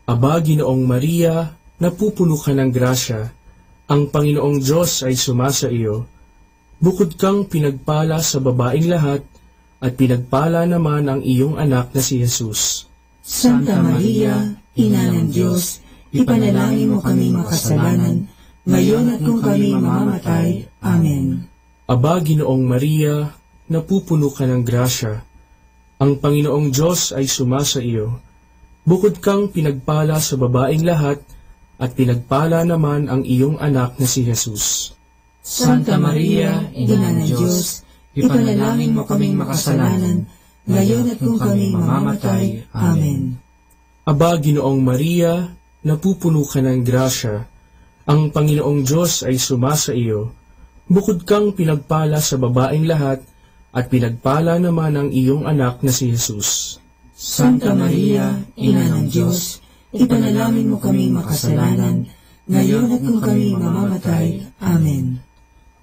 Aba, Ginoong Maria, napupuno ka ng grasya. Ang Panginoong Diyos ay sumasa iyo. Bukod kang pinagpala sa babaeng lahat, at pinagpala naman ang iyong anak na si Jesus. Santa Maria, Ina ng Diyos, ipanalangin mo kami makasalanan, ngayon at kung kami mamamatay. Amen. Aba, Ginoong Maria, napupuno ka ng grasya. Ang Panginoong Diyos ay sumasa iyo. Bukod kang pinagpala sa babaeng lahat, at pinagpala naman ang iyong anak na si Jesus. Santa Maria, Ina ng Diyos, ipanalangin mo kaming makasalanan, ngayon at kung kami mamamatay. Amen. Aba, Ginoong Maria, napupuno ka ng grasya. Ang Panginoong Diyos ay sumasa iyo. Bukod kang pinagpala sa babaeng lahat, at pinagpala naman ang iyong anak na si Jesus. Santa Maria, Ina ng Diyos, ipanalangin mo kaming makasalanan, ngayon at kung kami mamamatay. Amen.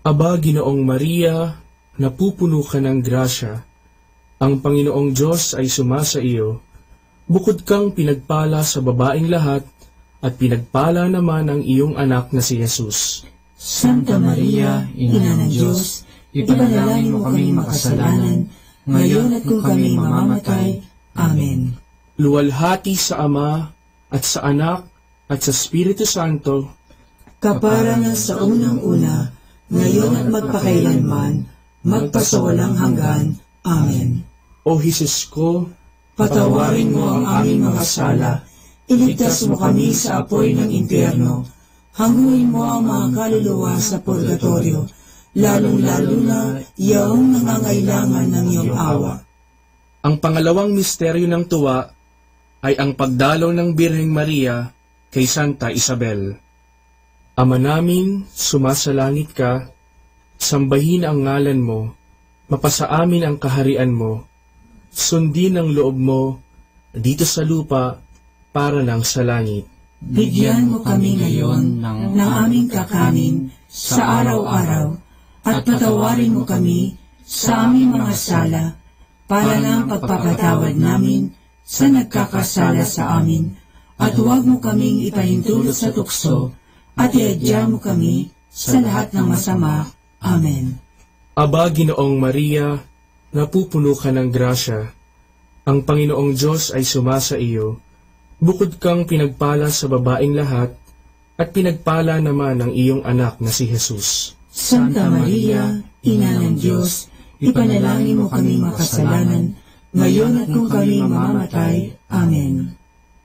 Aba, Ginoong Maria, napupuno ka ng grasya. Ang Panginoong Diyos ay sumasa iyo. Bukod kang pinagpala sa babaeng lahat, at pinagpala naman ang iyong anak na si Jesus. Santa Maria, Ina ng Diyos, ipanalangin mo kaming makasalanan, ngayon at kung kami mamamatay. Amen. Luwalhati sa Ama, at sa Anak, at sa Espiritu Santo, kaparangan sa unang-una, ngayon at magpakailanman, magpasawalang hanggan. Amen. O Jesus ko, patawarin mo ang aming mga sala, iligtas mo kami sa apoy ng impyerno, hanguin mo ang mga kaluluwa sa purgatorio, lalong-lalo na yaong nangangailangan ng iyong awa. Ang pangalawang misteryo ng tuwa ay ang pagdalaw ng Birheng Maria kay Santa Isabel. Ama namin, sumasalangit ka, sambahin ang ngalan mo, mapasa amin ang kaharian mo, sundin ang loob mo dito sa lupa para ng sa langit. Bigyan mo kami ngayon ng aming kakanin sa araw-araw at patawarin mo kami sa aming mga sala para ng pagpapatawad namin sa nagkakasala sa amin, at huwag mo kaming ipahintulot sa tukso at iadya mo kami sa lahat ng masama. Amen. Aba, Ginoong Maria, napupuno ka ng grasya. Ang Panginoong Diyos ay sumasa iyo. Bukod kang pinagpala sa babaeng lahat, at pinagpala naman ang iyong anak na si Jesus. Santa Maria, Ina ng Diyos, ipanalangin mo kami makasalanan, ngayon at kung kami mamamatay. Amen.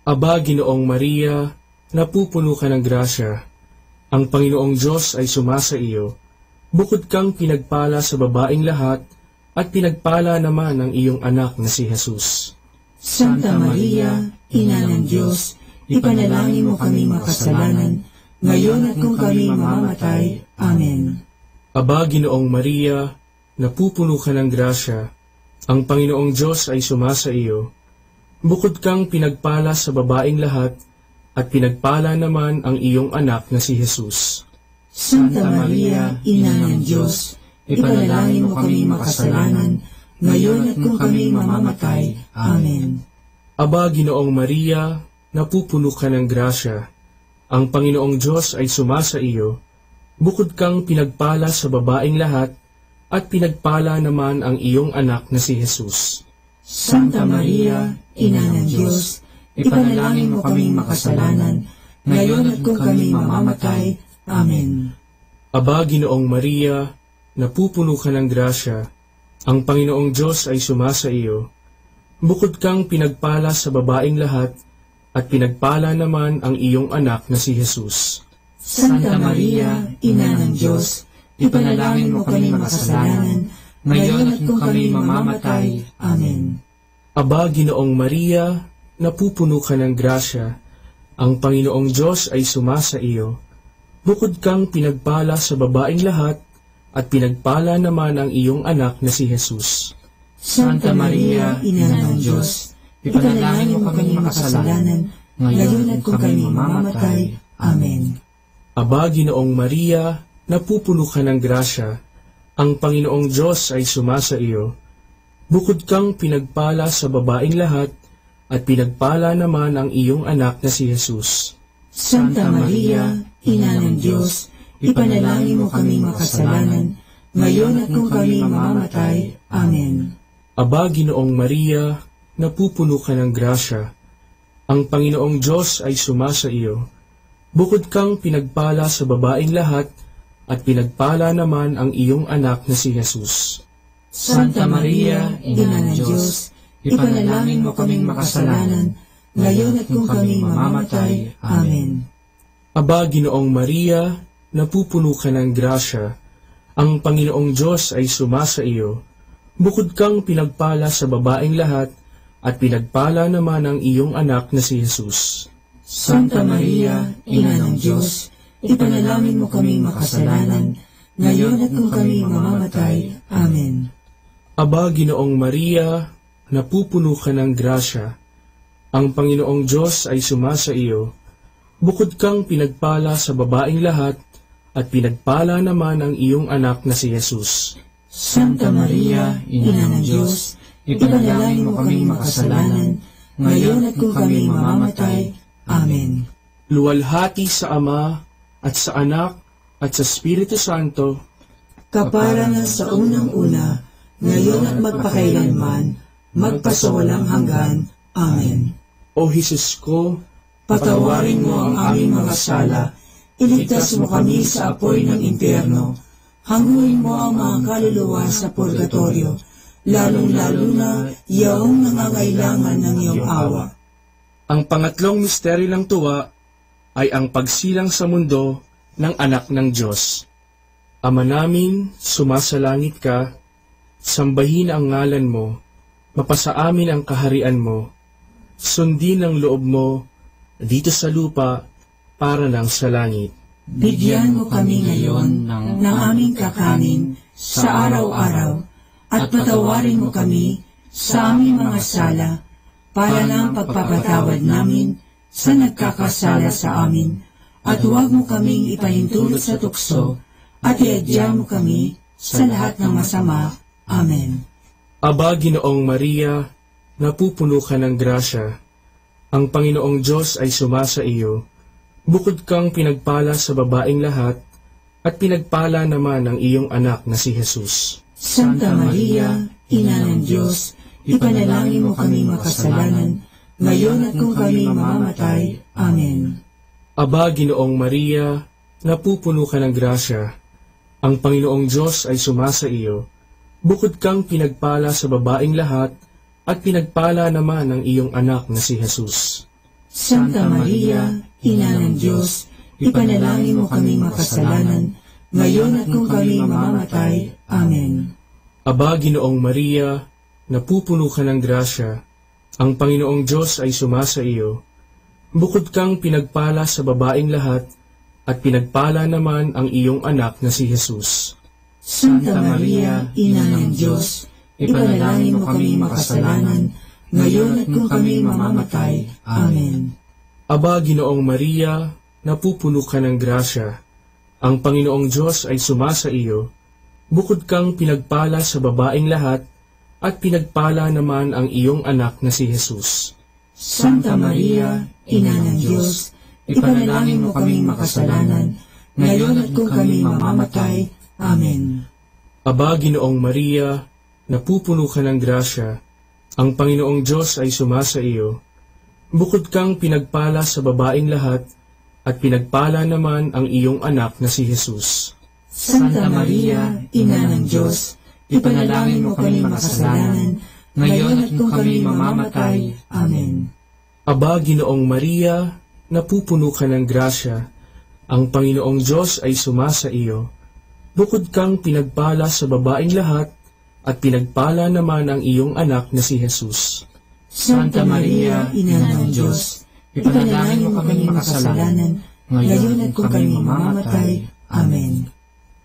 Aba, Ginoong Maria, napupuno ka ng grasya. Ang Panginoong Diyos ay sumasa iyo. Bukod kang pinagpala sa babaeng lahat, at pinagpala naman ang iyong anak na si Jesus. Santa Maria, Ina ng Diyos, ipanalangin mo kami makasalanan, ngayon at kung kami mamamatay. Amen. Aba, Ginoong Maria, napupuno ka ng grasya, ang Panginoong Diyos ay sumasa iyo. Bukod kang pinagpala sa babaeng lahat, at pinagpala naman ang iyong anak na si Jesus. Santa Maria, Ina ng Diyos, ipanalangin mo kami makasalanan, ngayon at kung kami mamamatay. Amen. Aba, Ginoong Maria, napupuno ka ng grasya, ang Panginoong Diyos ay sumasa iyo. Bukod kang pinagpala sa babaeng lahat, at pinagpala naman ang iyong anak na si Jesus. Santa Maria, Ina ng Diyos, ipanalangin mo kami makasalanan, ngayon at kung kami mamamatay. Amen. Aba, Ginoong Maria, napupuno ka ng grasya, ang Panginoong Diyos ay sumasa iyo. Bukod kang pinagpala sa babaeng lahat, at pinagpala naman ang iyong anak na si Jesus. Santa Maria, Ina ng Diyos, ipanalangin mo kami makasalanan, ngayon at kung kami mamamatay. Amen. Aba, Ginoong Maria, napupuno ka ng grasya, ang Panginoong Diyos ay sumasa iyo. Bukod kang pinagpala sa babaeng lahat, at pinagpala naman ang iyong anak na si Jesus. Santa Maria, Ina ng Diyos, ipanalangin mo kami makasalanan, ngayon at kung kami mamamatay. Amen. Aba, Ginoong Maria, napupuno ka ng grasya, ang Panginoong Diyos ay sumasa iyo. Bukod kang pinagpala sa babaeng lahat, at pinagpala naman ang iyong anak na si Jesus. Santa Maria, Ina ng Diyos, ipanalangin mo kami makasalanan, ngayon at kung kami mamamatay. Amen. Aba, Ginoong Maria, napupuno ka ng grasya, ang Panginoong Diyos ay sumasa iyo. Bukod kang pinagpala sa babaeng lahat, at pinagpala naman ang iyong anak na si Jesus. Santa Maria, Ina ng Diyos, ipanalangin mo kaming makasalanan, ngayon at kung kami mamamatay. Amen. Aba, Ginoong Maria, napupuno ka ng grasya, ang Panginoong Diyos ay sumasa iyo. Bukod kang pinagpala sa babaeng lahat, at pinagpala naman ang iyong anak na si Jesus. Santa Maria, Ina ng Diyos, ipanalangin mo kaming makasalanan, ngayon at kung kami mamamatay. Amen. Aba, Ginoong Maria, napupuno ka ng grasya, ang Panginoong Diyos ay sumasa iyo. Bukod kang pinagpala sa babaeng lahat, at pinagpala naman ang iyong anak na si Jesus. Santa Maria, Ina ng Diyos, ipanalangin mo kaming makasalanan, ngayon at kung kami mamamatay. Amen. Luwalhati sa Ama, at sa Anak, at sa Espiritu Santo, kapara na sa unang-una, ngayon at magpakailanman, magpasawalang hanggan. Amen. O Jesus ko, patawarin mo ang aming mga sala, iligtas mo kami sa apoy ng impyerno, hanguin mo ang mga kaluluwa sa purgatorio, lalong-lalo na yaong nangangailangan ng iyong awa. Ang pangatlong misteryo ng tuwa ay ang pagsilang sa mundo ng anak ng Diyos. Ama namin, sumasalangit ka, sambahin ang ngalan mo, mapasa amin ang kaharian mo, sundin ang loob mo, dito sa lupa, para lang sa langit. Bigyan mo kami ngayon ng aming kakanin sa araw-araw, at patawarin mo kami sa aming mga sala, para ng pagpapatawad namin sa nagkakasala sa amin, at huwag mo kaming ipahintulot sa tukso, at iadya mo kami sa lahat ng masama. Amen. Aba, Ginoong Maria, napupuno ka ng grasya, ang Panginoong Diyos ay sumasa iyo. Bukod kang pinagpala sa babaeng lahat, at pinagpala naman ang iyong anak na si Jesus. Santa Maria, Ina ng Diyos, ipanalangin mo kami makasalanan, ngayon at kung kami mamamatay. Amen. Aba, Ginoong Maria, napupuno ka ng grasya, ang Panginoong Diyos ay sumasa iyo. Bukod kang pinagpala sa babaeng lahat, at pinagpala naman ang iyong anak na si Jesus. Santa Maria, Ina ng Diyos, ipanalangin mo kami makasalanan, ngayon at kung kami mamamatay. Amen. Aba, Ginoong Maria, napupuno ka ng grasya, Ang Panginoong Diyos ay sumasa iyo. Bukod kang pinagpala sa babaeng lahat, at pinagpala naman ang iyong anak na si Jesus. Santa Maria, Ina ng Diyos, ipanalangin mo kami makasalanan, ngayon at kung kami mamamatay. Amen. Aba, Ginoong Maria, napupuno ka ng grasya. Ang Panginoong Diyos ay sumasa iyo. Bukod kang pinagpala sa babaeng lahat, at pinagpala naman ang iyong anak na si Jesus. Santa Maria, Ina ng Diyos, ipanalangin mo kaming makasalanan, ngayon at kung kami mamamatay. Amen. Aba, Ginoong Maria, napupuno ka ng grasya. Ang Panginoong Diyos ay sumasa iyo. Bukod kang pinagpala sa babaeng lahat, at pinagpala naman ang iyong anak na si Jesus. Santa Maria, Ina ng Diyos, ipanalangin mo kami makasalanan, ngayon at kung kami mamamatay. Amen. Aba, Ginoong Maria, napupuno ka ng grasya. Ang Panginoong Diyos ay sumasa iyo. Bukod kang pinagpala sa babaeng lahat, at pinagpala naman ang iyong anak na si Jesus. Santa Maria, Ina ng Diyos, ipanalangin mo kami makasalanan, ngayon at kung kami mamamatay. Amen.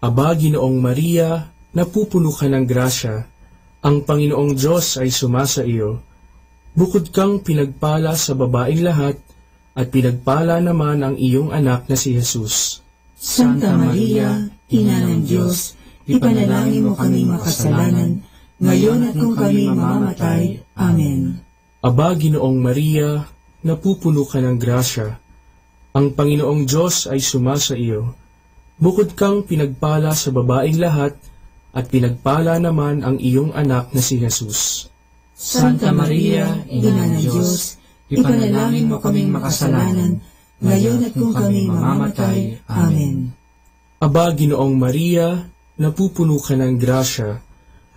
Aba, Ginoong Maria, napupuno ka ng grasya. Ang Panginoong Diyos ay sumasa iyo. Bukod kang pinagpala sa babaeng lahat, at pinagpala naman ang iyong anak na si Jesus. Santa Maria, Ina ng Diyos, ipanalangin mo kami makasalanan, ngayon at kung kami mamamatay. Amen. Aba, Ginoong Maria, napupuno ka ng grasya. Ang Panginoong Diyos ay sumasa iyo. Bukod kang pinagpala sa babaeng lahat, at pinagpala naman ang iyong anak na si Jesus. Santa Maria, Ina ng Diyos, ipanalangin mo kaming makasalanan, ngayon at kung kami mamamatay. Amen. Aba, Ginoong Maria, napupuno ka ng grasya.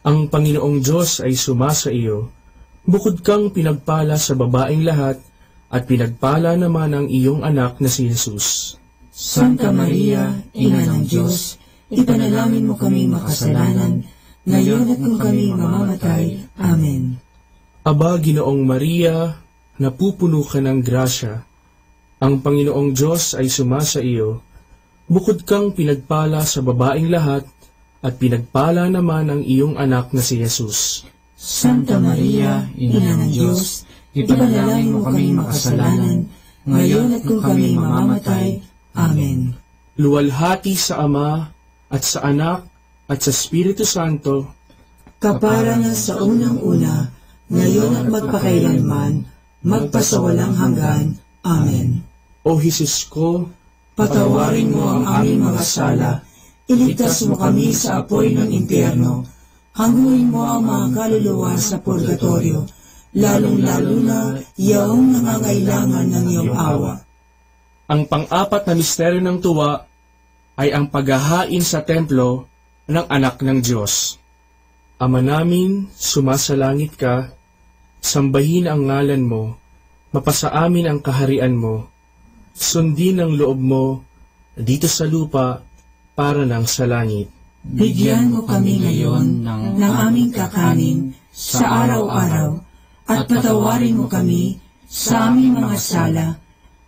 Ang Panginoong Diyos ay sumasa iyo. Bukod kang pinagpala sa babaeng lahat, at pinagpala naman ang iyong anak na si Jesus. Santa Maria, Ina ng Diyos, ipanalangin mo kaming makasalanan, ngayon at kung kami mamamatay. Amen. Aba, Ginoong Maria, napupuno ka ng grasya. Ang Panginoong Diyos ay sumasa iyo. Bukod kang pinagpala sa babaeng lahat, at pinagpala naman ang iyong anak na si Jesus. Santa Maria, Ina ng Diyos, ipanalangin mo kaming makasalanan, ngayon at kung kami mamamatay. Amen. Luwalhati sa Ama, at sa Anak, at sa Espiritu Santo, kapara na sa unang-una, ngayon at magpakailanman, magpasawalang hanggan. Amen. O Jesus ko, patawarin mo ang aming mga sala, iligtas mo kami sa apoy ng impyerno, hanguin mo ang mga kaluluwa sa purgatorio, lalong-lalo na iyong nangangailangan ng iyong awa. Ang pang-apat na misteryo ng tuwa ay ang paghahain sa templo ng anak ng Diyos. Ama namin, sumasalangit ka, sambahin ang ngalan mo, mapasa amin ang kaharian mo, sundin ang loob mo dito sa lupa para ng sa langit. Bigyan mo kami ngayon ng aming kakanin sa araw-araw at patawarin mo kami sa aming mga sala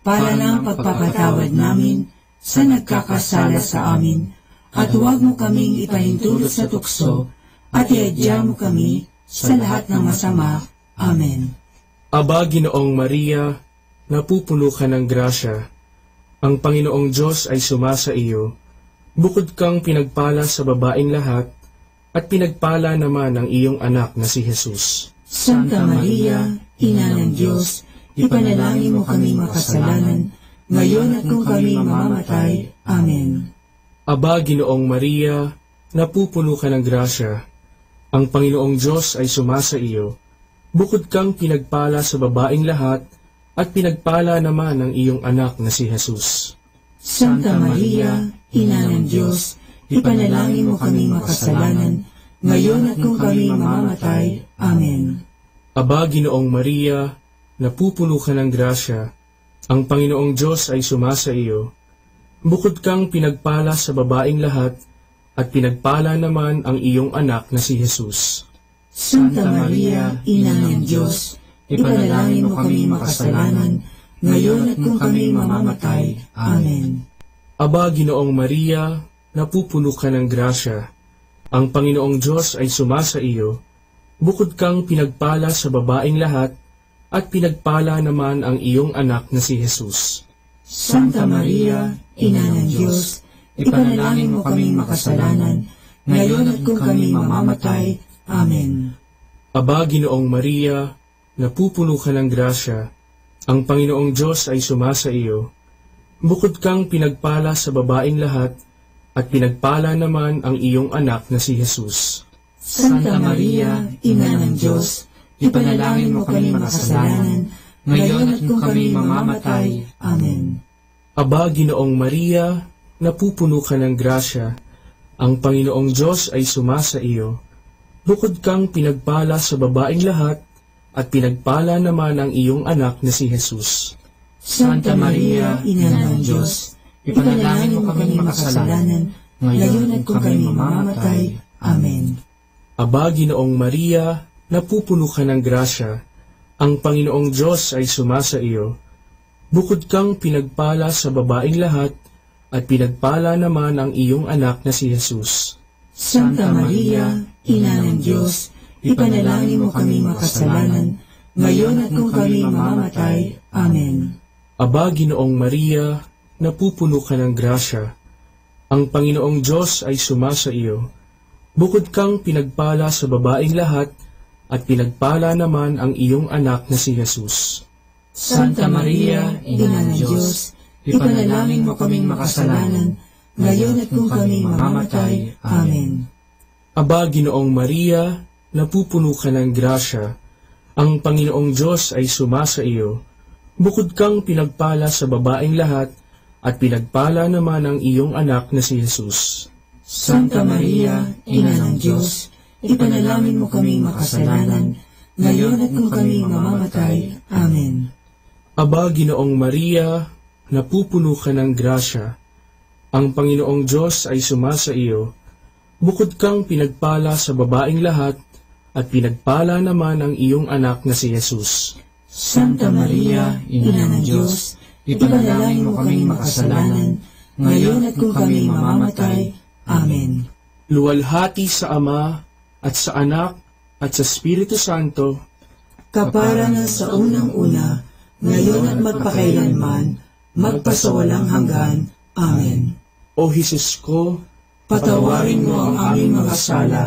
para ng pagpapatawad namin sa nagkakasala sa amin, at huwag mo kaming ipahintulot sa tukso, at iadya mo kami sa lahat ng masama. Amen. Aba, Ginoong Maria, napupuno ka ng grasya. Ang Panginoong Diyos ay sumasa iyo. Bukod kang pinagpala sa babaeng lahat, at pinagpala naman ang iyong anak na si Jesus. Santa Maria, Ina ng Diyos, ipanalangin mo kami makasalanan, ngayon at kung kami mamamatay. Amen. Aba, Ginoong Maria, napupuno ka ng grasya. Ang Panginoong Diyos ay sumasa iyo. Bukod kang pinagpala sa babaeng lahat, at pinagpala naman ang iyong anak na si Jesus. Santa Maria, Ina ng Diyos, ipanalangin mo kami makasalanan, ngayon at kung kami mamamatay. Amen. Aba, Ginoong Maria, napupuno ka ng grasya. Ang Panginoong Diyos ay sumasa iyo. Bukod kang pinagpala sa babaeng lahat, at pinagpala naman ang iyong anak na si Jesus. Santa Maria, Ina ng Diyos, ipanalangin mo kami makasalanan, ngayon at kung kami mamamatay. Amen. Aba, Ginoong Maria, napupuno ka ng grasya. Ang Panginoong Diyos ay sumasa iyo. Bukod kang pinagpala sa babaeng lahat, at pinagpala naman ang iyong anak na si Jesus. Santa Maria, Ina ng Diyos, ipanalangin mo kami makasalanan, ngayon at kung kami mamamatay. Amen. Aba, Ginoong Maria, napupuno ka ng grasya. Ang Panginoong Diyos ay sumasa iyo. Bukod kang pinagpala sa babaeng lahat, at pinagpala naman ang iyong anak na si Jesus. Santa Maria, Ina ng Diyos, ipanalangin mo kami makasalanan, ngayon at kung kami mamamatay. Amen. Aba, Ginoong Maria, napupuno ka ng grasya. Ang Panginoong Diyos ay sumasa iyo. Bukod kang pinagpala sa babaeng lahat, at pinagpala naman ang iyong anak na si Jesus. Santa Maria, Ina ng Diyos, ipanalangin mo kami makasalanan, ngayon at kung kami mamamatay. Amen. Aba, Ginoong Maria, napupuno ka ng grasya. Ang Panginoong Diyos ay sumasa iyo. Bukod kang pinagpala sa babaeng lahat, at pinagpala naman ang iyong anak na si Jesus. Santa Maria, Ina ng Diyos, ipanalangin mo kami makasalanan, ngayon at kung kami mamamatay. Amen. Aba, Ginoong Maria, napupuno ka ng grasya. Ang Panginoong Diyos ay sumasa iyo. Bukod kang pinagpala sa babaeng lahat, at pinagpala naman ang iyong anak na si Jesus. Santa Maria, Ina ng Diyos, ipanalangin mo kaming makasalanan, ngayon at kung kami mamamatay. Amen. Aba, Ginoong Maria, napupuno ka ng grasya. Ang Panginoong Diyos ay sumasa iyo. Bukod kang pinagpala sa babaeng lahat, at pinagpala naman ang iyong anak na si Jesus. Santa Maria, Ina ng Diyos, ipanalangin mo kami makasalanan, ngayon at kung kami mamamatay. Amen. Aba, Ginoong Maria, napupuno ka ng grasya. Ang Panginoong Diyos ay sumasa iyo. Bukod kang pinagpala sa babaeng lahat, at pinagpala naman ang iyong anak na si Jesus. Santa Maria, Ina ng Diyos, ipanalangin mo kami makasalanan, ngayon at kung kami mamamatay. Amen. Luwalhati sa Ama, at sa Anak, at sa Espiritu Santo, kapara na sa unang-una, ngayon at magpakailanman, magpasawalang hanggan. Amen. O Jesus ko, patawarin mo ang aming mga sala,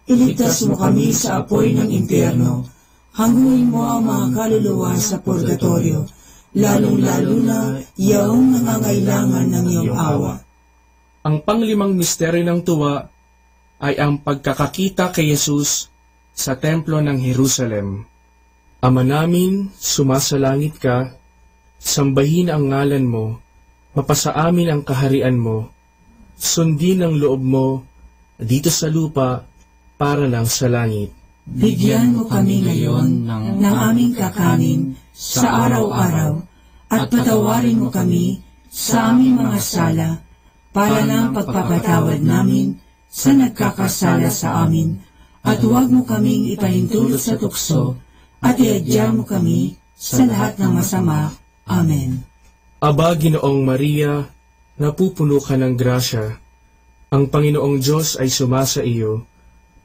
iligtas mo kami sa apoy ng impyerno, hangguin mo ang mga kaluluwa sa purgatorio, lalong-lalo na yaong nangangailangan ng iyong awa. Ang panglimang misteryo ng tuwa ay ang pagkakakita kay Jesus sa templo ng Jerusalem. Ama namin, sumasalangit ka, sambahin ang ngalan mo, mapasa amin ang kaharian mo, sundin ang loob mo dito sa lupa para lang sa langit. Bigyan mo kami ngayon ng aming kakanin sa araw-araw, at patawarin mo kami sa aming mga sala, para ng pagpapatawad namin sa nagkakasala sa amin, at huwag mo kaming ipahintulot sa tukso, at iadya mo kami sa lahat ng masama. Amen. Aba, Ginoong Maria, napupuno ka ng grasya. Ang Panginoong Diyos ay sumasa iyo.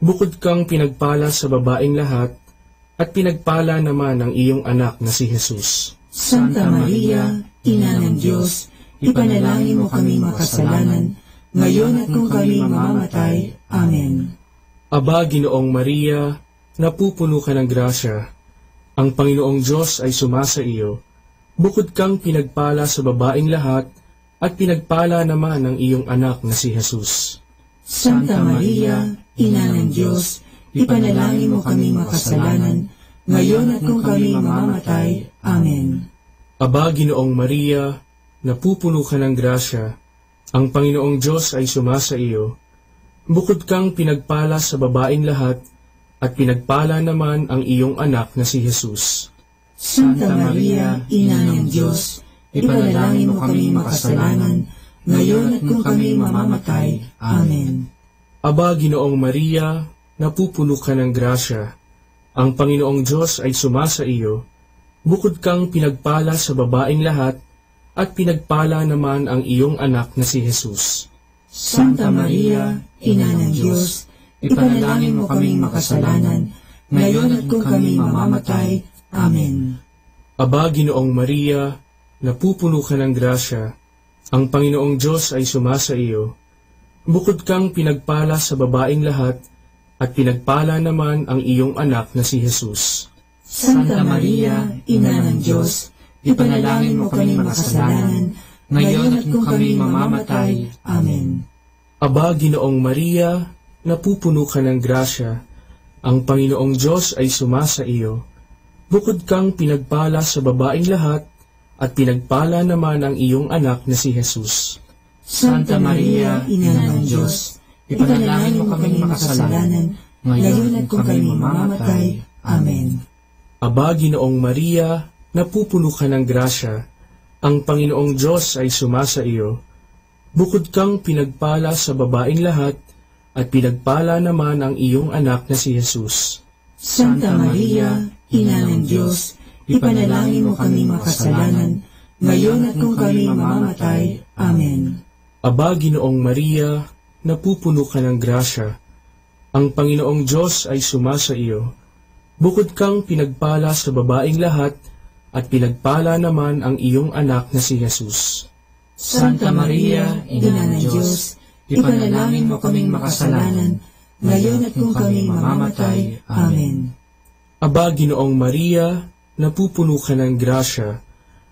Bukod kang pinagpala sa babaeng lahat, at pinagpala naman ang iyong anak na si Jesus. Santa Maria, Ina ng Diyos, ipanalangin mo kami makasalanan, ngayon at kung kami mamamatay. Amen. Aba, Ginoong Maria, napupuno ka ng grasya. Ang Panginoong Diyos ay sumasa iyo. Bukod kang pinagpala sa babaeng lahat, at pinagpala naman ang iyong anak na si Jesus. Santa Maria, Ina ng Diyos, ipanalangin mo kami makasalanan, ngayon at kung kami mamamatay. Amen. Aba, Ginoong Maria, napupuno ka ng grasya. Ang Panginoong Diyos ay sumasa iyo. Bukod kang pinagpala sa babaeng lahat, at pinagpala naman ang iyong anak na si Jesus. Santa Maria, Ina ng Diyos, ipanalangin mo kami makasalanan, ngayon at kung kami mamamatay. Amen. Aba, Ginoong Maria, napupuno ka ng grasya. Ang Panginoong Diyos ay sumasa iyo, bukod kang pinagpala sa babaeng lahat, at pinagpala naman ang iyong anak na si Jesus. Santa Maria, Ina ng Diyos, ipanalangin mo kaming makasalanan, ngayon at kung kami mamamatay. Amen. Aba, Ginoong Maria, napupuno ka ng grasya, ang Panginoong Diyos ay sumasa iyo, bukod kang pinagpala sa babaeng lahat, at pinagpala naman ang iyong anak na si Jesus. Santa Maria, Ina ng Diyos, ipanalangin mo kaming makasalanan, ngayon at kung kami mamamatay. Amen. Aba, Ginoong Maria, napupuno ka ng grasya, ang Panginoong Diyos ay sumasa iyo, bukod kang pinagpala sa babaeng lahat, at pinagpala naman ang iyong anak na si Jesus. Santa Maria, Ina ng Diyos, ipanalangin mo kaming makasalanan, ngayon at kung kami mamamatay. Amen. Aba, Ginoong Maria, napupuno ka ng grasya, ang Panginoong Diyos ay sumasa iyo, bukod kang pinagpala sa babaeng lahat, at pinagpala naman ang iyong anak na si Jesus. Santa Maria, Ina ng Diyos, ipanalangin mo kaming makasalanan, ngayon at kung kami mamamatay. Amen. Aba, Ginoong Maria, napupuno ka ng grasya, ang Panginoong Diyos ay sumasa iyo, bukod kang pinagpala sa babaeng lahat, at pinagpala naman ang iyong anak na si Jesus. Santa Maria, Ina ng Diyos, ipanalangin mo kaming makasalanan, ngayon at kung kami mamamatay. Amen. Aba, Ginoong Maria, napupuno ka ng grasya,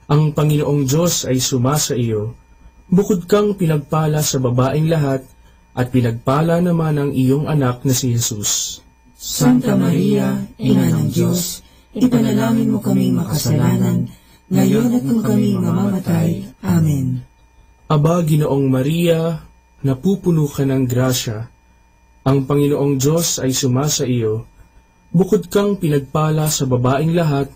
ang Panginoong Diyos ay sumasa iyo, bukod kang pinagpala sa babaeng lahat, at pinagpala naman ang iyong anak na si Jesus. Santa Maria, Ina ng Diyos, ipanalangin mo kaming makasalanan, ngayon at kung kami mamamatay. Amen. Aba, Ginoong Maria, napupuno ka ng grasya, ang Panginoong Diyos ay sumasa iyo, bukod kang pinagpala sa babaeng lahat,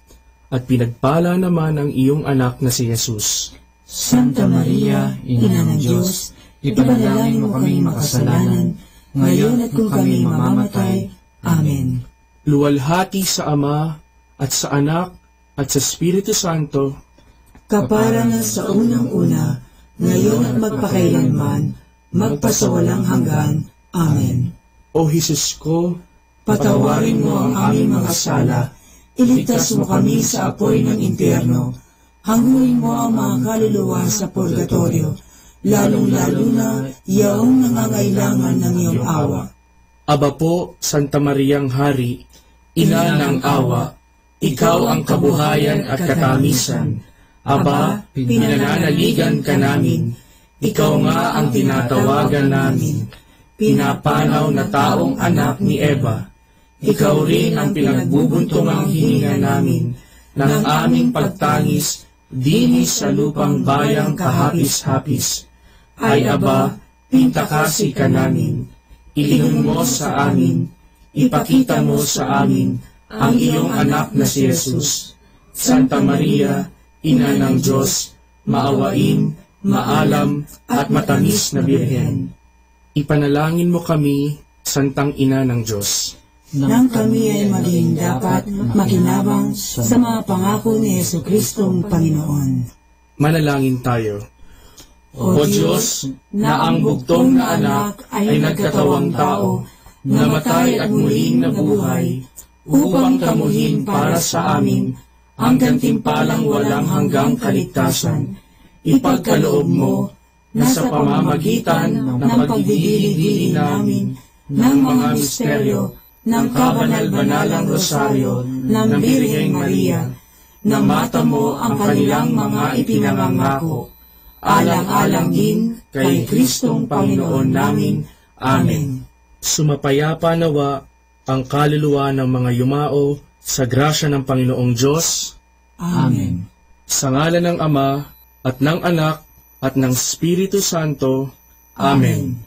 at pinagpala naman ang iyong anak na si Jesus. Santa Maria, Ina ng Diyos, ipanalangin mo kaming makasalanan, ngayon at kung kami mamamatay. Amen. Luwalhati sa Ama, at sa Anak, at sa Espiritu Santo, kapara na sa unang-una, ngayon at magpakailanman, magpasawalang hanggan. Amen. O Jesus ko, patawarin mo ang aming mga sala, iligtas mo kami sa apoy ng impyerno, hanguin mo ang mga kaluluwa sa purgatorio, lalong-lalo na yaong nangangailangan ng iyong awa. Aba po, Santa Mariang Hari, Ina ng awa, ikaw ang kabuhayan at katamisan. Aba, pinananaligan ka namin, ikaw nga ang tinatawagan namin, pinapanaw na taong anak ni Eva. Ikaw rin ang pinagbubuntungang hininga namin ng aming pagtangis dinis sa lupang bayang kahapis-hapis. Ay Aba, pintakasi ka namin, ilingon mo sa amin, ipakita mo sa amin ang iyong anak na si Jesus. Santa Maria, Ina ng Diyos, maawain, maalam at matamis na Birhen, ipanalangin mo kami, Santang Ina ng Diyos, nang kami ay maging dapat makinabang sa mga pangako ni Jesucristong Panginoon. Manalangin tayo. O Diyos, na ang bugtong na anak ay nagkatawang tao, namatay at muling nabuhay, upang tamuhin para sa amin ang gantimpalang walang hanggang kaligtasan. Ipagkaloob mo na sa pamamagitan ng pagdidili-dili namin ng mga misteryo ng kabanal-banalang rosaryo ng Birheng Maria, na mata mo ang kanilang mga ipinangangako, alang-alang din kay Kristong Panginoon namin. Amen. Sumapayapa nawa ang kaluluwa ng mga yumao sa grasya ng Panginoong Diyos. Amen. Sa ngalan ng Ama, at ng Anak, at ng Espiritu Santo. Amen.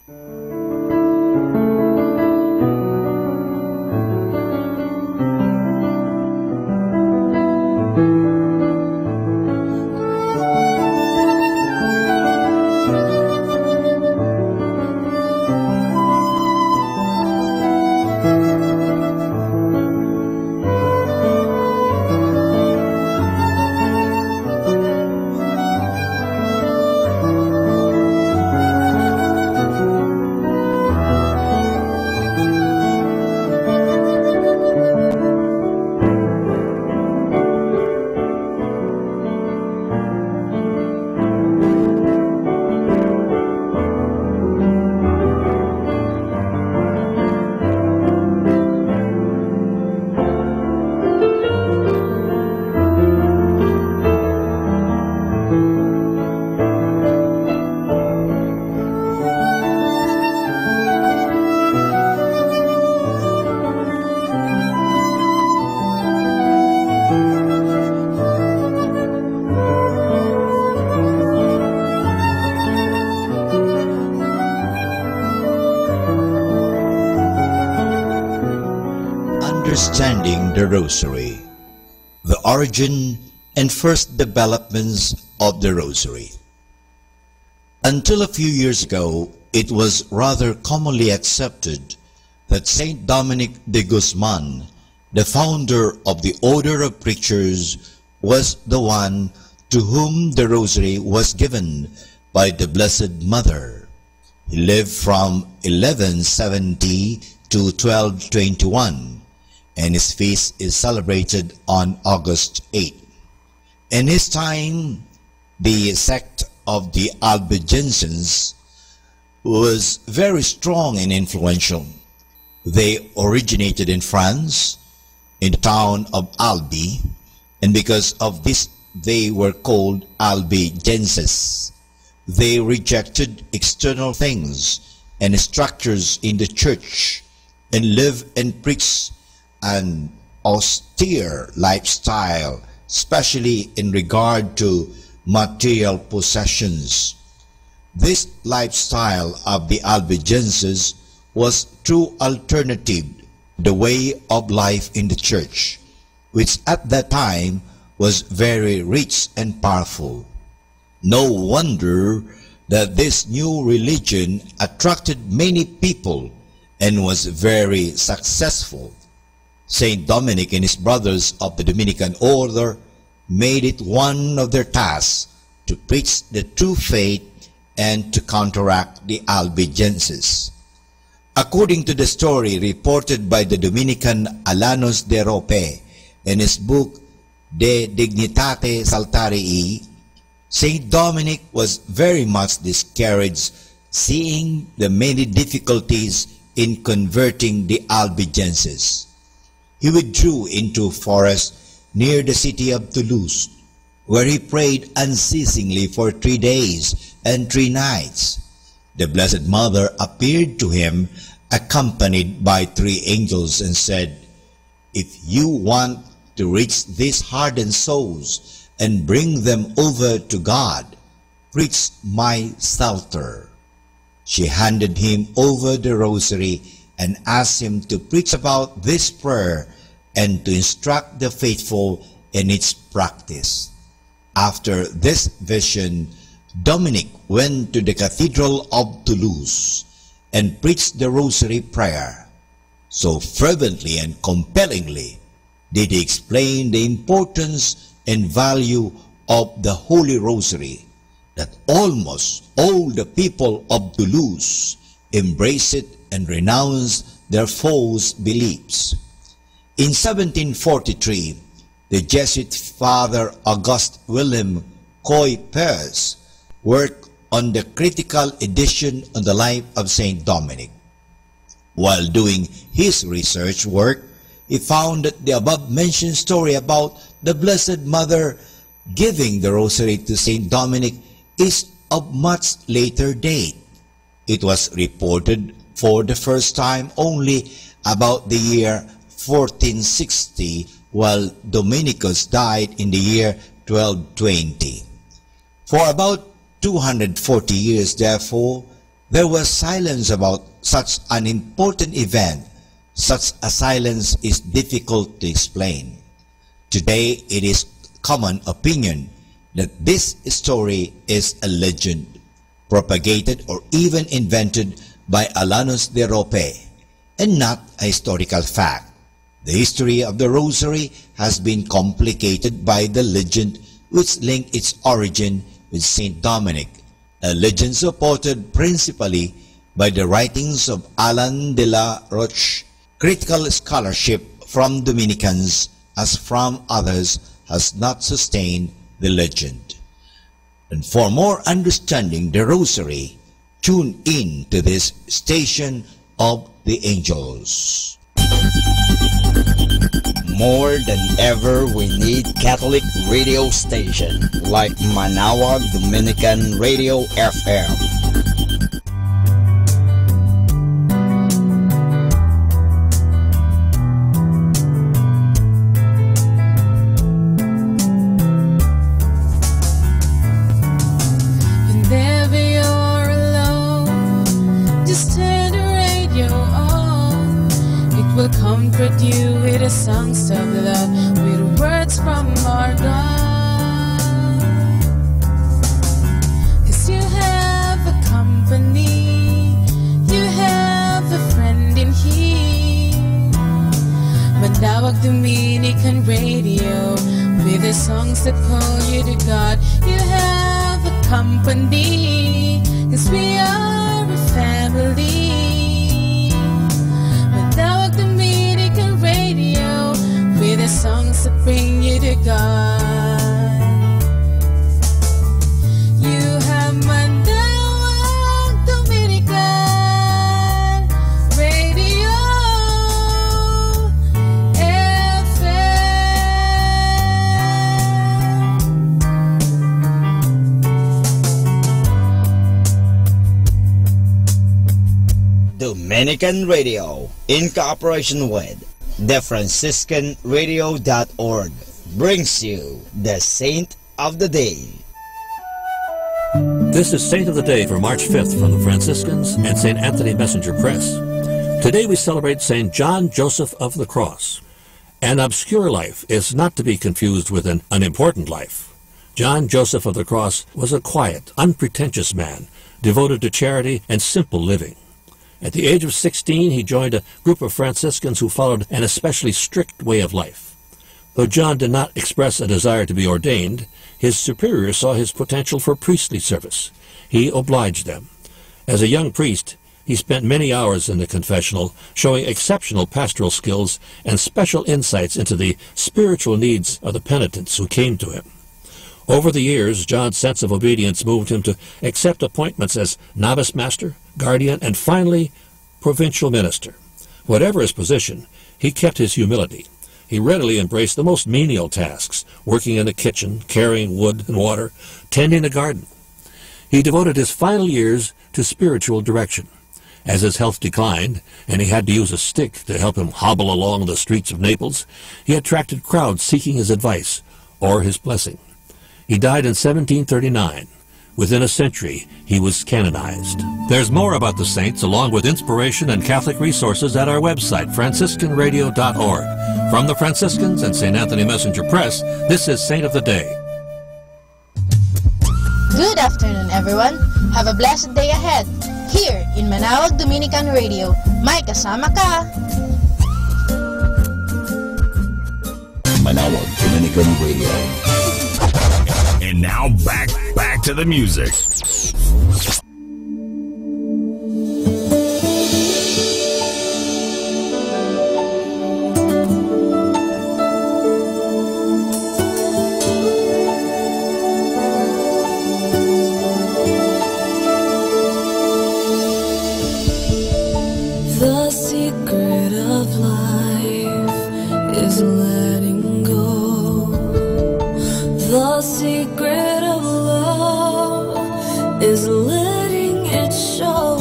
the Rosary. The origin and first developments of the Rosary. Until a few years ago, it was rather commonly accepted that Saint Dominic de Guzman, the founder of the Order of Preachers, was the one to whom the Rosary was given by the Blessed Mother. He lived from 1170 to 1221, and his feast is celebrated on August 8. In his time, the sect of the Albigensians was very strong and influential. They originated in France, in the town of Albi, and because of this they were called Albigenses. They rejected external things and structures in the church and lived and preached an austere lifestyle, especially in regard to material possessions. This lifestyle of the Albigenses was true alternative to the way of life in the church, which at that time was very rich and powerful. No wonder that this new religion attracted many people and was very successful. Saint Dominic and his brothers of the Dominican order made it one of their tasks to preach the true faith and to counteract the Albigenses. According to the story reported by the Dominican Alanos de Rope in his book De Dignitate Saltarii, Saint Dominic was very much discouraged seeing the many difficulties in converting the Albigenses. He withdrew into a forest near the city of Toulouse, where he prayed unceasingly for 3 days and 3 nights. The Blessed Mother appeared to him accompanied by 3 angels and said, "If you want to reach these hardened souls and bring them over to God, preach my Psalter." She handed him over the Rosary and asked him to preach about this prayer and to instruct the faithful in its practice. After this vision, Dominic went to the Cathedral of Toulouse and preached the Rosary prayer. So fervently and compellingly did he explain the importance and value of the Holy Rosary that almost all the people of Toulouse embraced it and renounced their false beliefs. In 1743, the Jesuit Father Auguste William Coy-Pers worked on the critical edition on the life of Saint Dominic. While doing his research work, he found that the above-mentioned story about the Blessed Mother giving the Rosary to Saint Dominic is of much later date. It was reported for the first time only about the year 1460, while Dominicus died in the year 1220. For about 240 years, therefore, there was silence about such an important event. Such a silence is difficult to explain. Today, it is common opinion that this story is a legend, propagated or even invented by Alanos de Rope, and not a historical fact. The history of the Rosary has been complicated by the legend which linked its origin with Saint Dominic, a legend supported principally by the writings of Alan de la Roche. Critical scholarship from Dominicans as from others has not sustained the legend. And for more understanding the Rosary, tune in to this Station of the Angels. More than ever, we need Catholic radio station like Manawag Dominican Radio FM. Whenever you're alone, just turn the radio on. It will come comfort you with the songs of love, with words from our God. 'Cause you have a company, you have a friend in here. Manawag Dominican Radio, with the songs that call you to God. You have a company, 'cause we are a family. Manawag Dominican Radio, with the songs that bring you to God. You have Manawag Dominican Radio Dominican Radio, in cooperation with TheFranciscanRadio.org, brings you the Saint of the Day. This is Saint of the Day for March 5th from the Franciscans and St. Anthony Messenger Press. Today we celebrate St. John Joseph of the Cross. An obscure life is not to be confused with an unimportant life. John Joseph of the Cross was a quiet, unpretentious man, devoted to charity and simple living. At the age of 16, he joined a group of Franciscans who followed an especially strict way of life. Though John did not express a desire to be ordained, his superiors saw his potential for priestly service. He obliged them. As a young priest, he spent many hours in the confessional, showing exceptional pastoral skills and special insights into the spiritual needs of the penitents who came to him. Over the years, John's sense of obedience moved him to accept appointments as novice master, guardian, and finally, provincial minister. Whatever his position, he kept his humility. He readily embraced the most menial tasks, working in the kitchen, carrying wood and water, tending the garden. He devoted his final years to spiritual direction. As his health declined, and he had to use a stick to help him hobble along the streets of Naples, he attracted crowds seeking his advice or his blessing. He died in 1739. Within a century, he was canonized. There's more about the saints, along with inspiration and Catholic resources, at our website, franciscanradio.org. From the Franciscans and St. Anthony Messenger Press, this is Saint of the Day. Good afternoon, everyone. Have a blessed day ahead. Here in Manawag Dominican Radio, may kasama ka. Manawag Dominican Radio. And now back to the music. The secret of life is letting go. The secret of love is letting it show.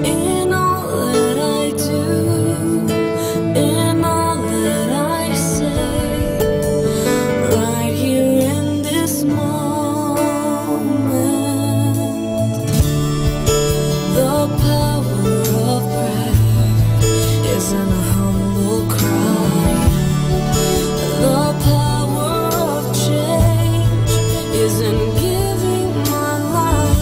In all that I do, in all that I say, right here in this moment, the power of prayer is in a humble cry. The power of change is in giving my life.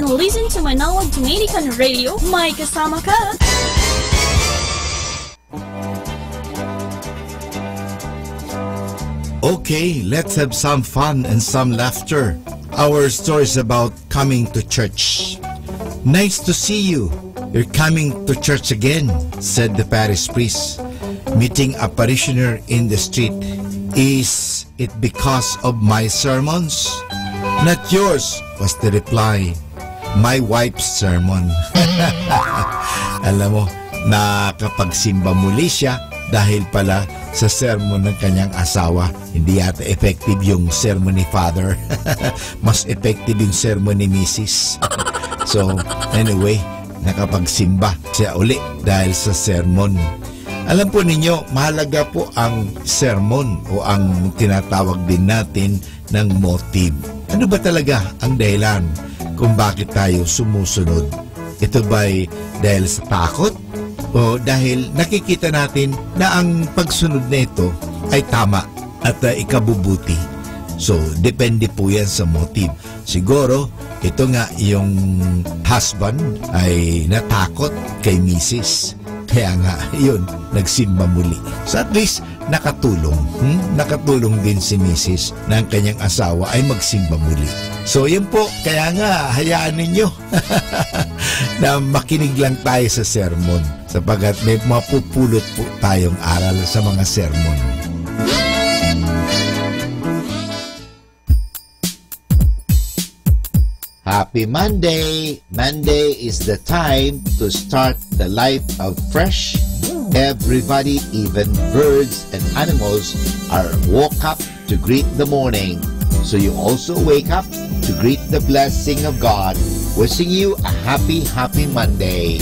and listen to Manawag Dominican Radio. May kasama ka! Okay, let's have some fun and some laughter. Our story is about coming to church. Nice to see you. You're coming to church again, said the parish priest, meeting a parishioner in the street. Is it because of my sermons? Not yours, was the reply. My wife's sermon. Alam mo, nakapagsimba muli siya dahil pala sa sermon ng kanyang asawa. Hindi yata effective yung sermon ni Father. Mas effective yung sermon ni Mrs. So, anyway, nakapagsimba siya uli dahil sa sermon. Alam po ninyo, mahalaga po ang sermon o ang tinatawag din natin ng motive. Ano ba talaga ang dahilan kung bakit tayo sumusunod? Ito ba'y dahil sa takot? O dahil nakikita natin na ang pagsunod na ito ay tama at ikabubuti. So, depende po yan sa motive. Siguro, ito nga yung husband ay natakot kay Mrs. Kaya nga, yun, nagsimba muli. So at least, nakatulong. Nakatulong din si Mrs. na ang kanyang asawa ay magsimba muli. So yun po, kaya nga, hayaan ninyo na makinig lang tayo sa sermon sapagkat may mapupulot po tayong aral sa mga sermon. Happy Monday! Monday is the time to start the life of fresh. Everybody, even birds and animals, are woke up to greet the morning. So you also wake up to greet the blessing of God. Wishing you a happy Monday.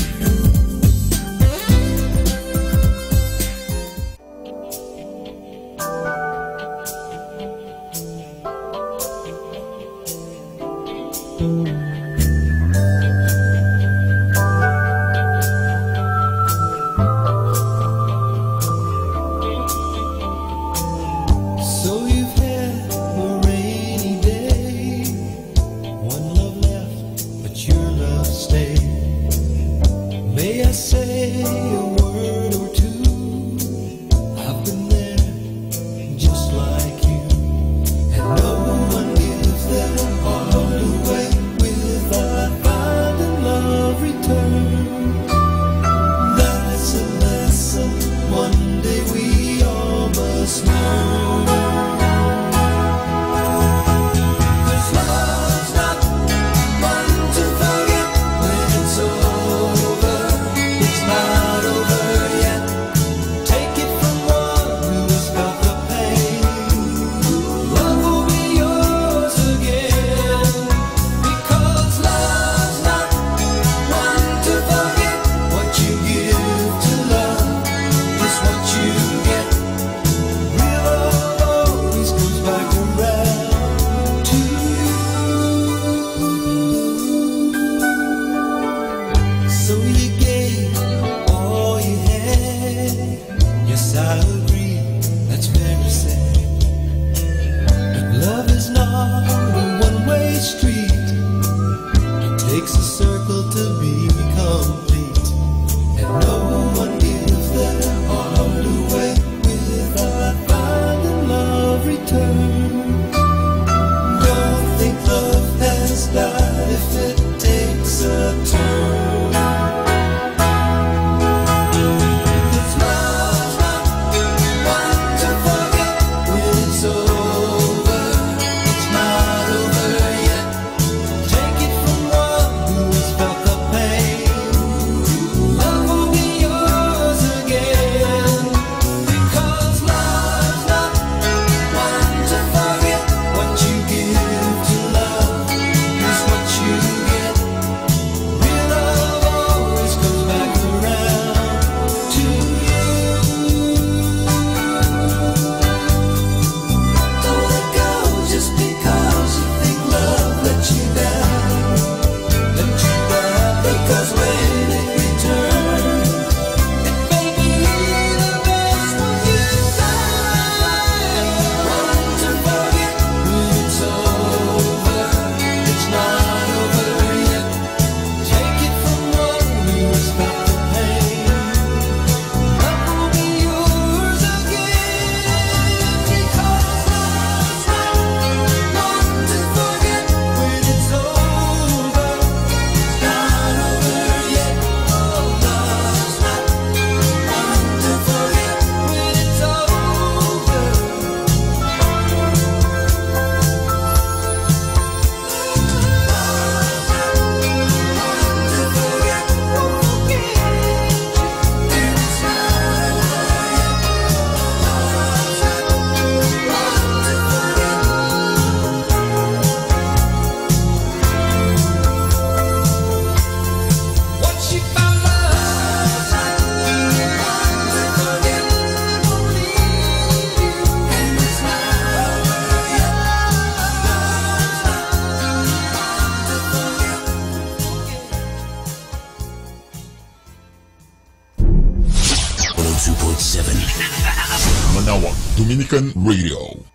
Manawag Dominican Radio.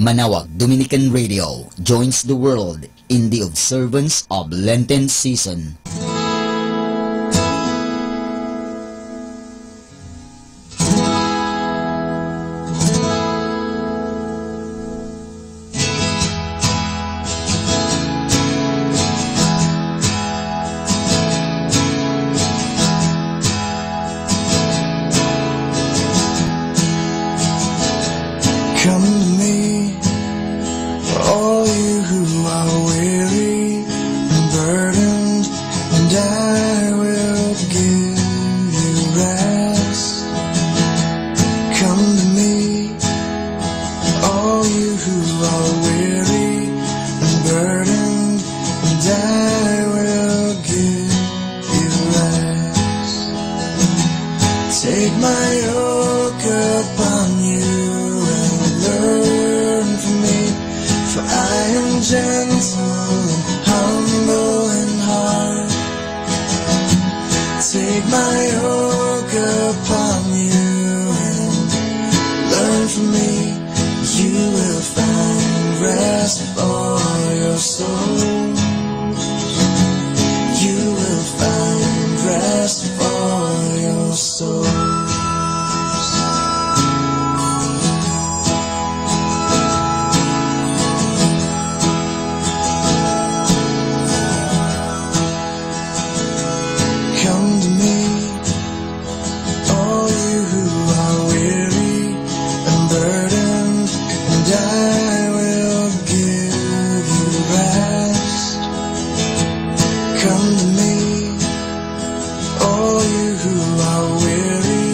Manawag Dominican Radio joins the world in the observance of Lenten season. Come to me, all you who are weary and burdened, are weary and burdened, and I will give you rest. Take my yoke upon you and learn from me, for I am gentle and humble in heart. Take my yoke upon you and learn from me. You will find rest for your soul. You will find rest for your soul. Come to me, all you who are weary and burdened, and I will give you rest. Come to me, all you who are weary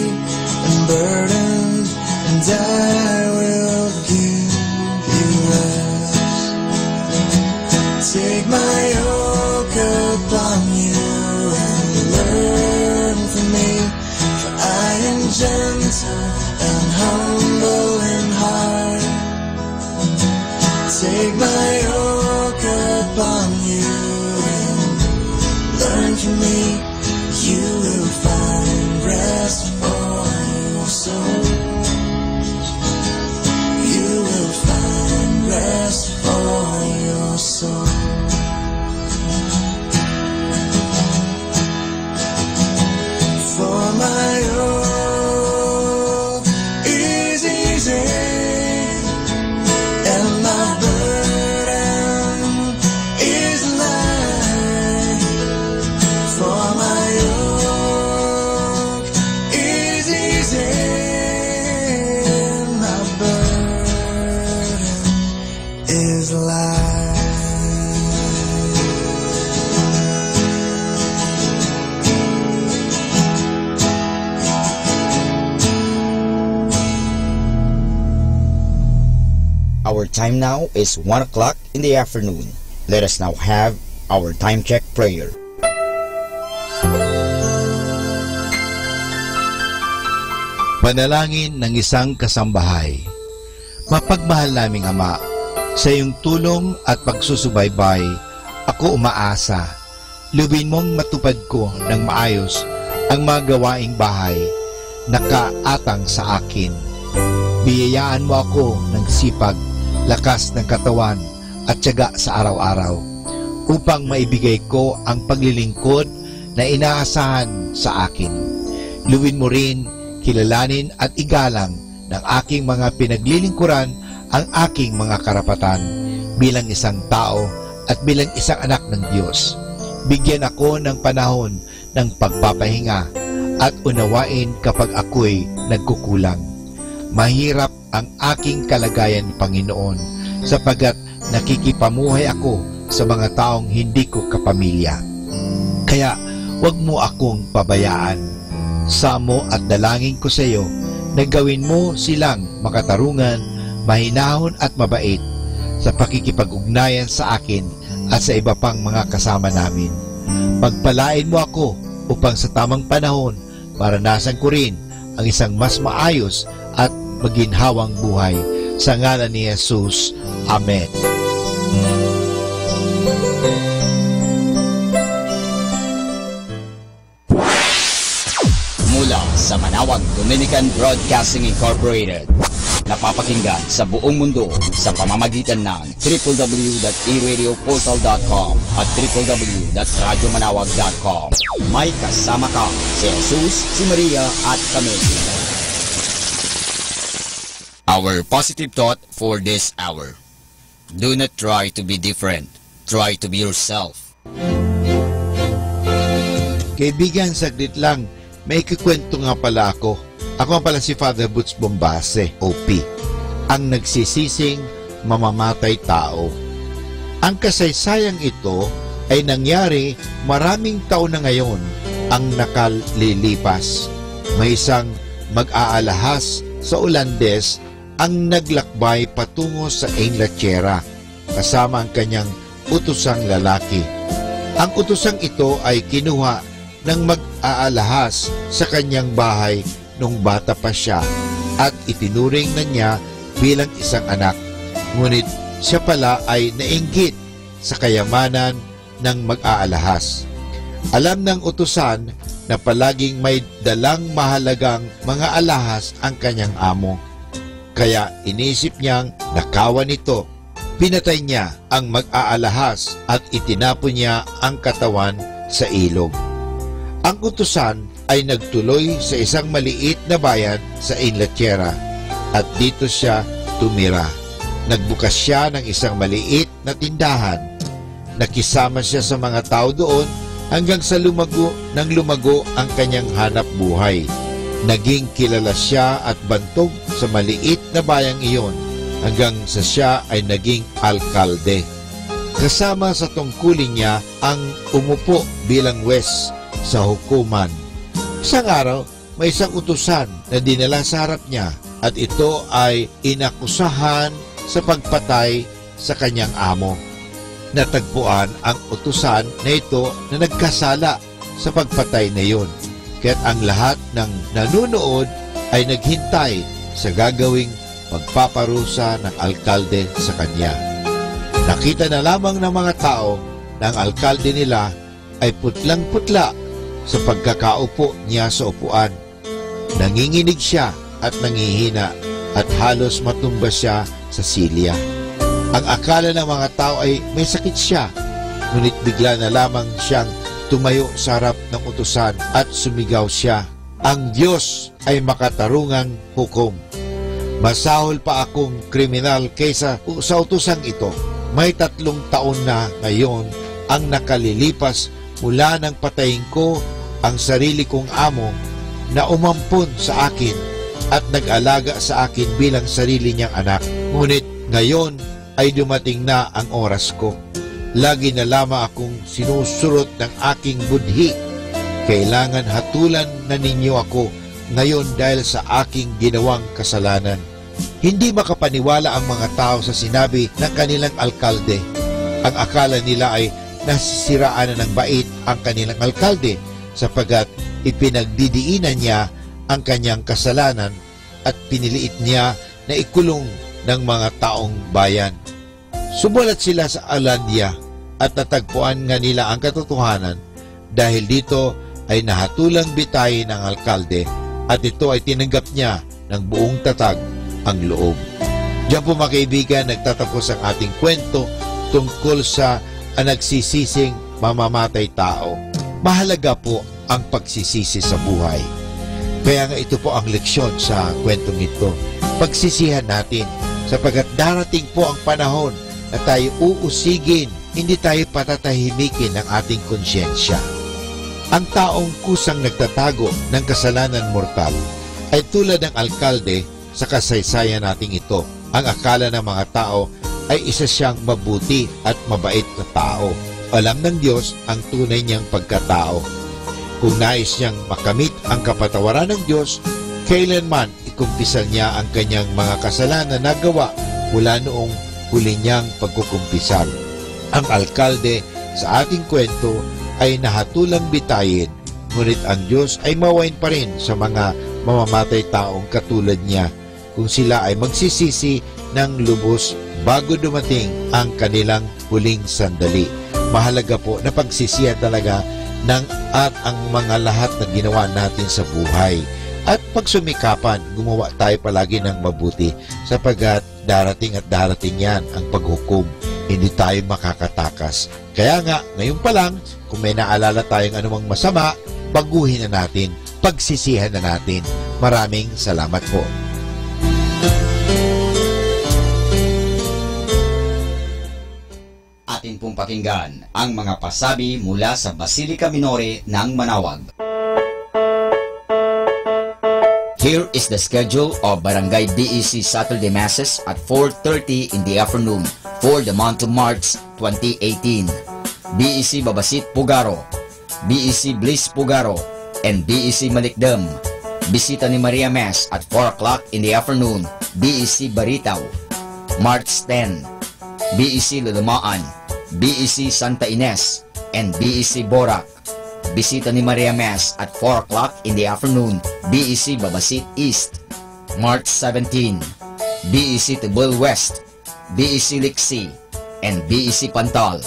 and burdened, and I will give you rest. Take my yoke upon you and learn from me, for I am gentle and humble in heart. Take my yoke upon you and learn from me. You will find rest for your soul. You will find rest for your soul. For my yoke is easy and my burden is light. For my yoke is easy and my burden is light. Our time now is 1 o'clock in the afternoon. Let us now have our time check prayer. Panalangin ng isang kasambahay. Mapagmahal naming Ama, sa iyong tulong at pagsusubaybay, ako umaasa. Lubin mong matupad ko ng maayos ang mga gawaing bahay na kaatang sa akin. Biyayaan mo ako ng sipag, lakas ng katawan at tiyaga sa araw-araw upang maibigay ko ang paglilingkod na inaasahan sa akin. Luwin mo rin, kilalanin at igalang ng aking mga pinaglilingkuran ang aking mga karapatan bilang isang tao at bilang isang anak ng Diyos. Bigyan ako ng panahon ng pagpapahinga at unawain kapag ako'y nagkukulang. Mahirap ang aking kalagayan, Panginoon, sapagat nakikipamuhay ako sa mga taong hindi ko kapamilya. Kaya huwag mo akong pabayaan. Samo at dalangin ko sa iyo na gawin mo silang makatarungan, mahinahon at mabait sa pakikipag-ugnayan sa akin at sa iba pang mga kasama namin. Pagpalain mo ako upang sa tamang panahon maranasan ko rin ang isang mas maayos at maginhawang buhay. Sa ngalan ni Jesus. Amen. Mula sa Manawag Dominican Broadcasting Incorporated, napapakinggan sa buong mundo sa pamamagitan ng www.eradioportal.com at www.radyomanawag.com. May kasama ka si Jesus, si Maria at kami. Our positive thought for this hour: do not try to be different, try to be yourself. Kaibigan, saglit lang. May ikikwento nga pala ako. Ako pala si Father Butch Bombase, OP, ang nagsisising mamamatay tao. Ang kasaysayang ito ay nangyari maraming taon na ngayon ang nakalilipas. May isang mag-aalahas sa Ulandes ang naglakbay patungo sa Enlachera kasama ang kanyang utosang lalaki. Ang utosang ito ay kinuha ng mag-aalahas sa kanyang bahay nung bata pa siya at itinuring na niya bilang isang anak. Ngunit siya pala ay nainggit sa kayamanan ng mag-aalahas. Alam ng utusan na palaging may dalang mahalagang mga alahas ang kanyang amo. Kaya inisip niyang nakawan ito. Pinatay niya ang mag-aalahas at itinapon niya ang katawan sa ilog. Ang utusan ay nagtuloy sa isang maliit na bayan sa Enlachera at dito siya tumira. Nagbukas siya ng isang maliit na tindahan. Nakisama siya sa mga tao doon hanggang sa lumago ang kanyang hanap buhay. Naging kilala siya at bantog sa maliit na bayang iyon hanggang sa siya ay naging alkalde. Kasama sa tungkulin niya ang umupo bilang wes sa hukuman. Isang araw, may isang utusan na dinala sa harap niya at ito ay inakusahan sa pagpatay sa kanyang amo. Natagpuan ang utusan na ito na nagkasala sa pagpatay na iyon. Kaya't ang lahat ng nanunood ay naghintay sa gagawing pagpaparusa ng alkalde sa kanya. Nakita na lamang ng mga tao na ang alkalde nila ay putlang-putla sa pagkakaupo niya sa upuan. Nanginginig siya at nangihina at halos matumba siya sa silya. Ang akala ng mga tao ay may sakit siya, ngunit bigla na lamang siyang tumayo sa harap ng utusan at sumigaw siya, "Ang Diyos ay makatarungang hukom. Masahol pa akong kriminal kaysa sa utusang ito. May 3 taon na ngayon ang nakalilipas mula nang patayin ko ang sarili kong amo na umampon sa akin at nag-alaga sa akin bilang sarili niyang anak. Ngunit ngayon ay dumating na ang oras ko. Lagi na lamang akong sinusurot ng aking budhi. Kailangan hatulan na ninyo ako ngayon dahil sa aking ginawang kasalanan." Hindi makapaniwala ang mga tao sa sinabi ng kanilang alkalde. Ang akala nila ay nasisiraan na ng bait ang kanilang alkalde sapagkat ipinagdidiinan niya ang kanyang kasalanan at piniliit niya na ikulong ng mga taong bayan. Sumulat sila sa Alandia at natagpuan nga nila ang katotohanan. Dahil dito ay nahatulang bitayin ng alkalde at ito ay tinanggap niya ng buong tatag ang loob. Diyan po mga kaibigan, nagtatapos ang ating kwento tungkol sa nagsisising mamamatay tao. Mahalaga po ang pagsisisi sa buhay. Kaya nga ito po ang leksyon sa kwentong ito. Pagsisihan natin sapagkat darating po ang panahon na tayo uusigin, hindi tayo patatahimikin ng ating konsyensya. Ang taong kusang nagtatago ng kasalanan mortal ay tulad ng alkalde sa kasaysayan nating ito. Ang akala ng mga tao ay isa siyang mabuti at mabait na tao. Alam ng Diyos ang tunay niyang pagkatao. Kung nais niyang makamit ang kapatawaran ng Diyos, kailanman ikumpisal niya ang kanyang mga kasalanan na gawa mula noong huli niyang pagkukumpisal. Ang alkalde sa ating kwento ay nahatulang bitayin, ngunit ang Diyos ay mawain pa rin sa mga mamamatay taong katulad niya kung sila ay magsisisi ng lubos bago dumating ang kanilang huling sandali. Mahalaga po na pagsisihan talaga at ang mga lahat na ginawa natin sa buhay. At pagsumikapan, gumawa tayo palagi ng mabuti sapagkat darating yan ang paghukom. Hindi tayo makakatakas. Kaya nga, ngayon pa lang, kung may naalala tayong anumang masama, baguhin na natin, pagsisihan na natin. Maraming salamat po. Atin pong pakinggan ang mga pasabi mula sa Basilica Minore ng Manawag. Here is the schedule of Barangay BEC Saturday Masses at 4:30 in the afternoon for the month of March 2018. BEC Babasit Pugaro, BEC Bliss Pugaro, and BEC Malikdam. Bisita ni Maria Mass at 4 o'clock in the afternoon, BEC Baritaw. March 10, BEC Lulumaan, BEC Santa Ines, and BEC Borac. Bisita ni Maria Mass at 4 o'clock in the afternoon, BEC Babasit East. March 17, BEC Tibul West, BEC Liksi, and BEC Pantal.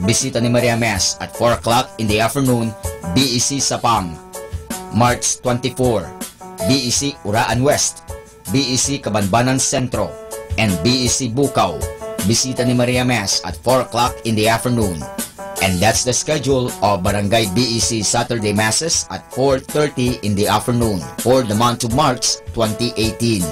Bisita ni Maria Mass at 4 o'clock in the afternoon, BEC Sapang. March 24, BEC Uraan West, BEC Kabanbanan Sentro, and BEC Bukaw. Bisita ni Maria Mass at 4 o'clock in the afternoon. And that's the schedule of Barangay BEC Saturday Masses at 4:30 in the afternoon for the month of March 2018.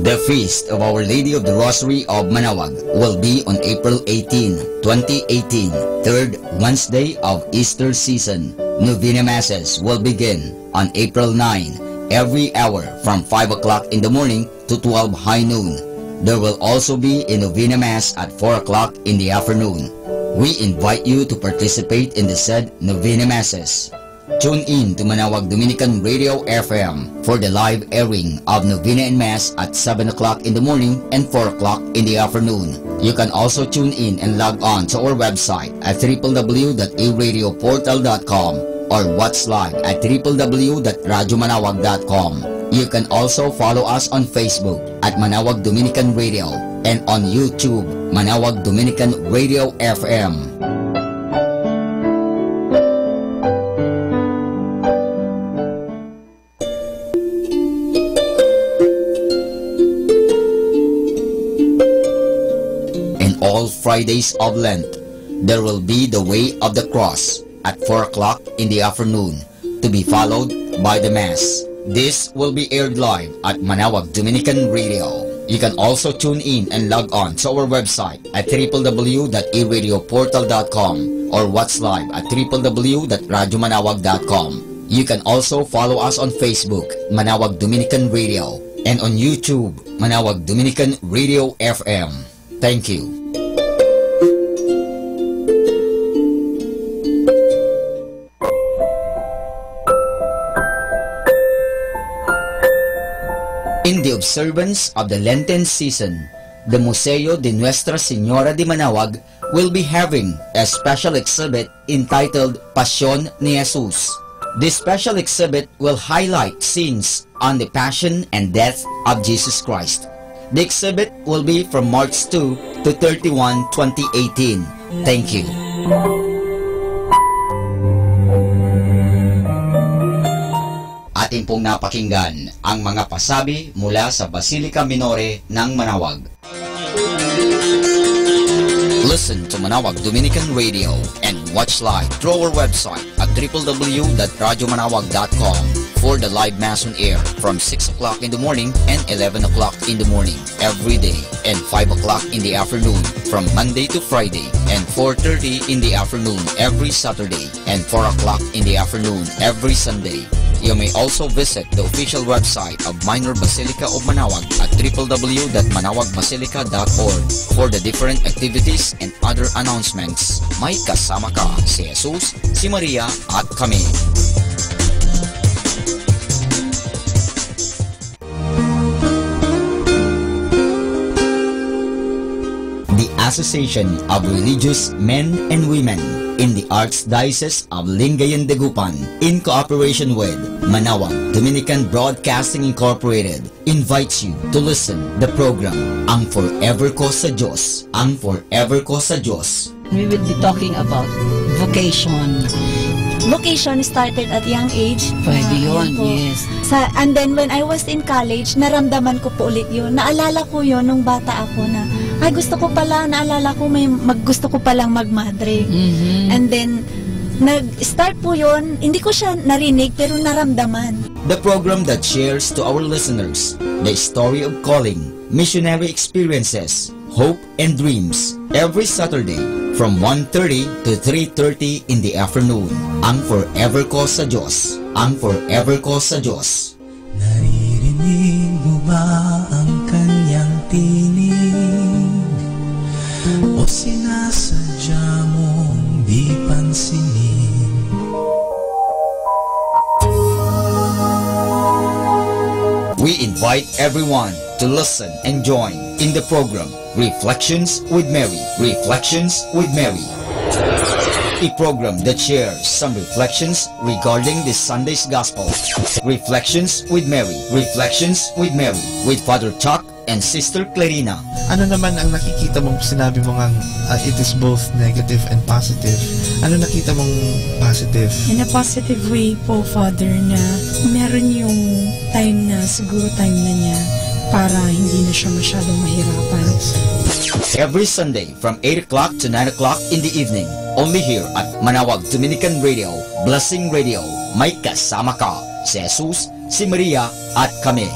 The Feast of Our Lady of the Rosary of Manaoag will be on April 18, 2018, third Wednesday of Easter season. Novena Masses will begin on April 9, every hour from 5 o'clock in the morning to 12 high noon. There will also be a Novena Mass at 4 o'clock in the afternoon. We invite you to participate in the said Novena Masses. Tune in to Manaoag Dominican Radio FM for the live airing of Novena and Mass at 7 o'clock in the morning and 4 o'clock in the afternoon. You can also tune in and log on to our website at www.eradioportal.com or watch live at www.radyomanawag.com. You can also follow us on Facebook at Manaoag Dominican Radio and on YouTube, Manaoag Dominican Radio FM. All Fridays of Lent, there will be the Way of the Cross at 4 o'clock in the afternoon to be followed by the Mass. This will be aired live at Manaoag Dominican Radio. You can also tune in and log on to our website at www.eradioportal.com or watch live at www.radyomanawag.com. You can also follow us on Facebook, Manaoag Dominican Radio, and on YouTube, Manaoag Dominican Radio FM. Thank you. In the observance of the Lenten season, the Museo de Nuestra Señora de Manaoag will be having a special exhibit entitled Passion ni Jesus. This special exhibit will highlight scenes on the Passion and Death of Jesus Christ. The exhibit will be from March 2 to 31, 2018. Thank you. Atin pong napakinggan ang mga pasabi mula sa Basilica Minore ng Manaoag. Listen to Manaoag Dominican Radio and watch live through our website at www.radyomanawag.com for the live Mass on air from 6 o'clock in the morning and 11 o'clock in the morning every day and 5 o'clock in the afternoon from Monday to Friday and 4:30 in the afternoon every Saturday and 4 o'clock in the afternoon every Sunday. You may also visit the official website of Minor Basilica of Manaoag at www.manawagmasilica.org for the different activities and other announcements. May kasama ka si Jesus, si Maria at kami. The Association of Religious Men and Women in the Archdiocese of Lingayen de Gupan, in cooperation with Manaoag Dominican Broadcasting Incorporated, invites you to listen the program Ang Forever Ko sa Diyos, Ang Forever Ko sa Diyos. We will be talking about vocation. Vocation started at young age. Pwede yun, yes. And then when I was in college, naramdaman ko po ulit yun. Naalala ko yun nung bata ako na, ay gusto ko pala, naalala ko gusto ko palang magmadre. And then, nag-start po yun, hindi ko siya narinig pero naramdaman. The program that shares to our listeners the story of calling, missionary experiences, hope and dreams every Saturday from 1:30 to 3:30 in the afternoon. Ang Forever Ko sa Diyos, Ang Forever Ko sa Diyos. Naririnig mo ba ang kanyang tinig? invite everyone to listen and join in the program Reflections with Mary. Reflections with Mary. A program that shares some reflections regarding this Sunday's Gospel. Reflections with Mary. Reflections with Mary with Father Chuck and Sister Clarina. Ano naman ang nakikita mong sinabi mo ngang it is both negative and positive? Ano nakita mong positive? In a positive way po, Father, na meron yung time na, siguro time na niya para hindi na siya masyadong mahirapan. Every Sunday from 8 o'clock to 9 o'clock in the evening, only here at Manawag Dominican Radio, Blessing Radio. May kasama ka, si Jesus, si Maria, at kami.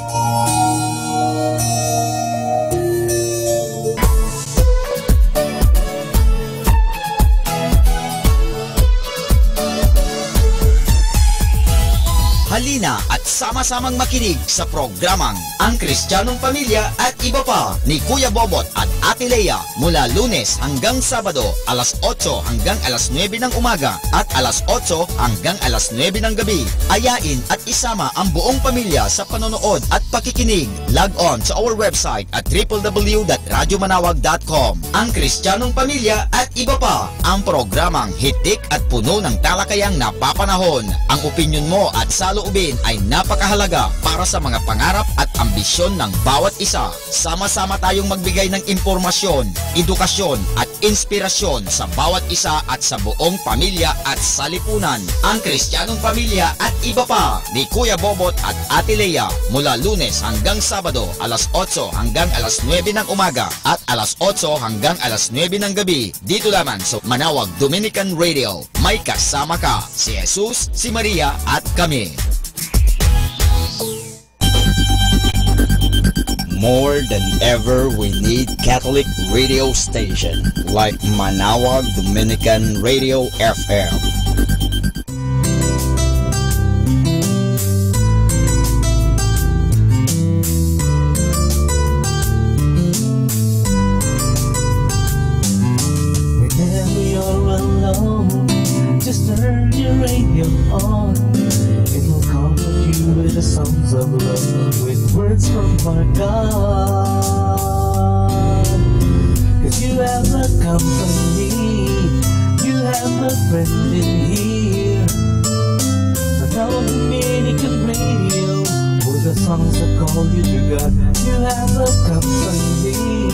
Halina at sama-samang makinig sa programang Ang Kristiyanong Pamilya at Iba Pa ni Kuya Bobot at Ate Lea mula Lunes hanggang Sabado alas 8 hanggang alas 9 ng umaga at alas 8 hanggang alas 9 ng gabi. Ayain at isama ang buong pamilya sa panonood at pakikinig. Log on to our website at www.radyomanawag.com. Ang Kristiyanong Pamilya at Iba Pa, ang programang hitik at puno ng talakayang napapanahon. Ang opinyon mo at saloobin ay napakahalaga para sa mga pangarap at ambisyon ng bawat isa. Sama-sama tayong magbigay ng impormasyon, edukasyon at inspirasyon sa bawat isa at sa buong pamilya at salipunan. Ang Kristiyanong Pamilya at Iba Pa ni Kuya Bobot at Ate Lea mula Lunes hanggang Sabado alas 8 hanggang alas 9 ng umaga at alas 8 hanggang alas 9 ng gabi dito lamang sa Manawag Dominican Radio. May kasama ka, si Jesus, si Maria at kami. More than ever, we need Catholic radio station like Manawag Dominican Radio FM. Whenever you're alone, just turn your radio on. It will comfort you with the songs of love, with words from our God. 'Cause you have a company, you have a friend in here. Manawag Dominican Radio, with the songs that call you to God. You have a company,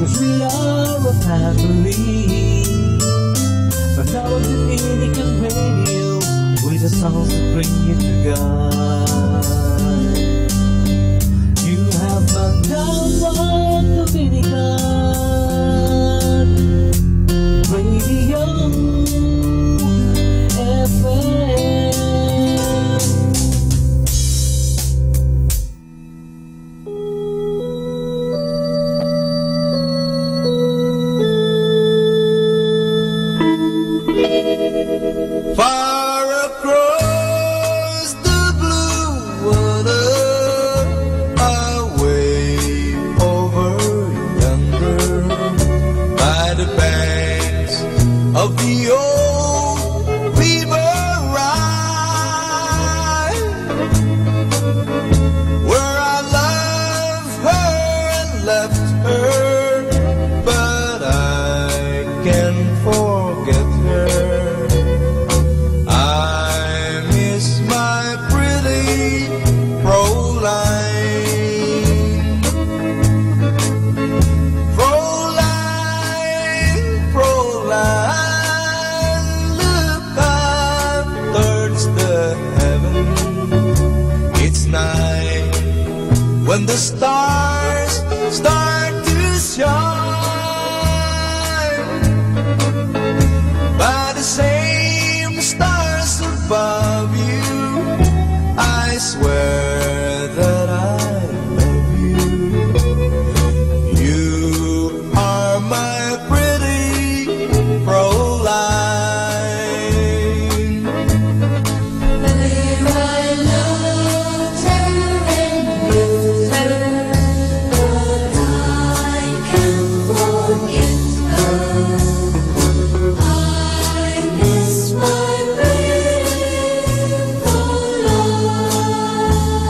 'cause we are a family. Manawag Dominican Radio, with the songs that bring you to God. You have Manawag Dominican Radio FM. Far across the blue water, away over yonder, by the banks of the old river Rhine, where I loved her and left her, but I can't forget her. I miss my pretty Fräulein. Fräulein, Fräulein, look up towards the heaven. It's night when the stars start to shine. By the same stars above you, I swear that I love you. You are my pretty Fräulein. Whether I loved her and knew her, but I can't forget her. I miss my pretty Fräulein.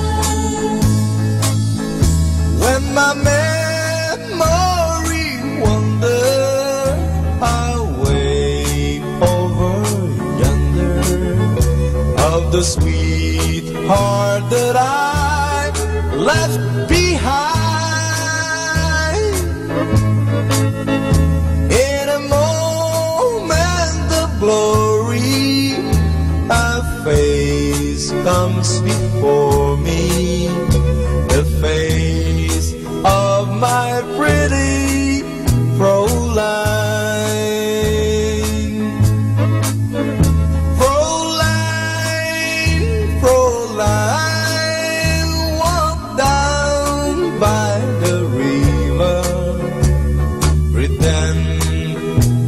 the sweetheart that I left behind. In a moment of glory, a face comes before me, the face of my pretty Fräulein.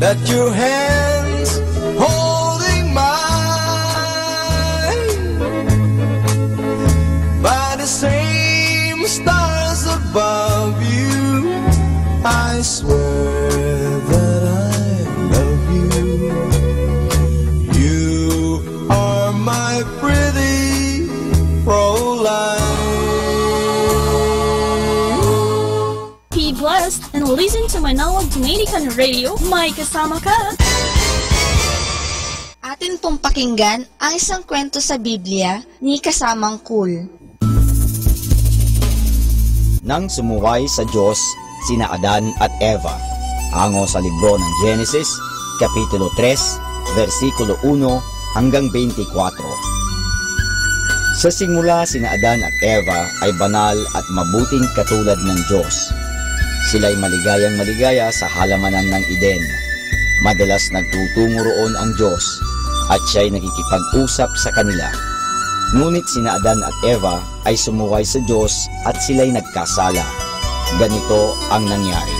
That your hands holding mine, by the same stars above you, I swear that I love you. You are my pretty Fräulein. Be blessed and listen to Manawag Dominican Radio. May kasama ka. Atin pong pakinggan ang isang kwento sa Biblia ni Kasamang Cool. Nang sumuway sa Diyos sina Adan at Eva, hango sa libro ng Genesis, Kapitulo 3, versikulo 1 hanggang 24. Sa simula sina Adan at Eva ay banal at mabuting katulad ng Diyos. Sila'y maligayang maligaya sa halamanan ng Eden. Madalas nagtutungo roon ang Diyos at siya'y nakikipag-usap sa kanila. Ngunit sina Adan at Eva ay sumuway sa Diyos at sila'y nagkasala. Ganito ang nangyari.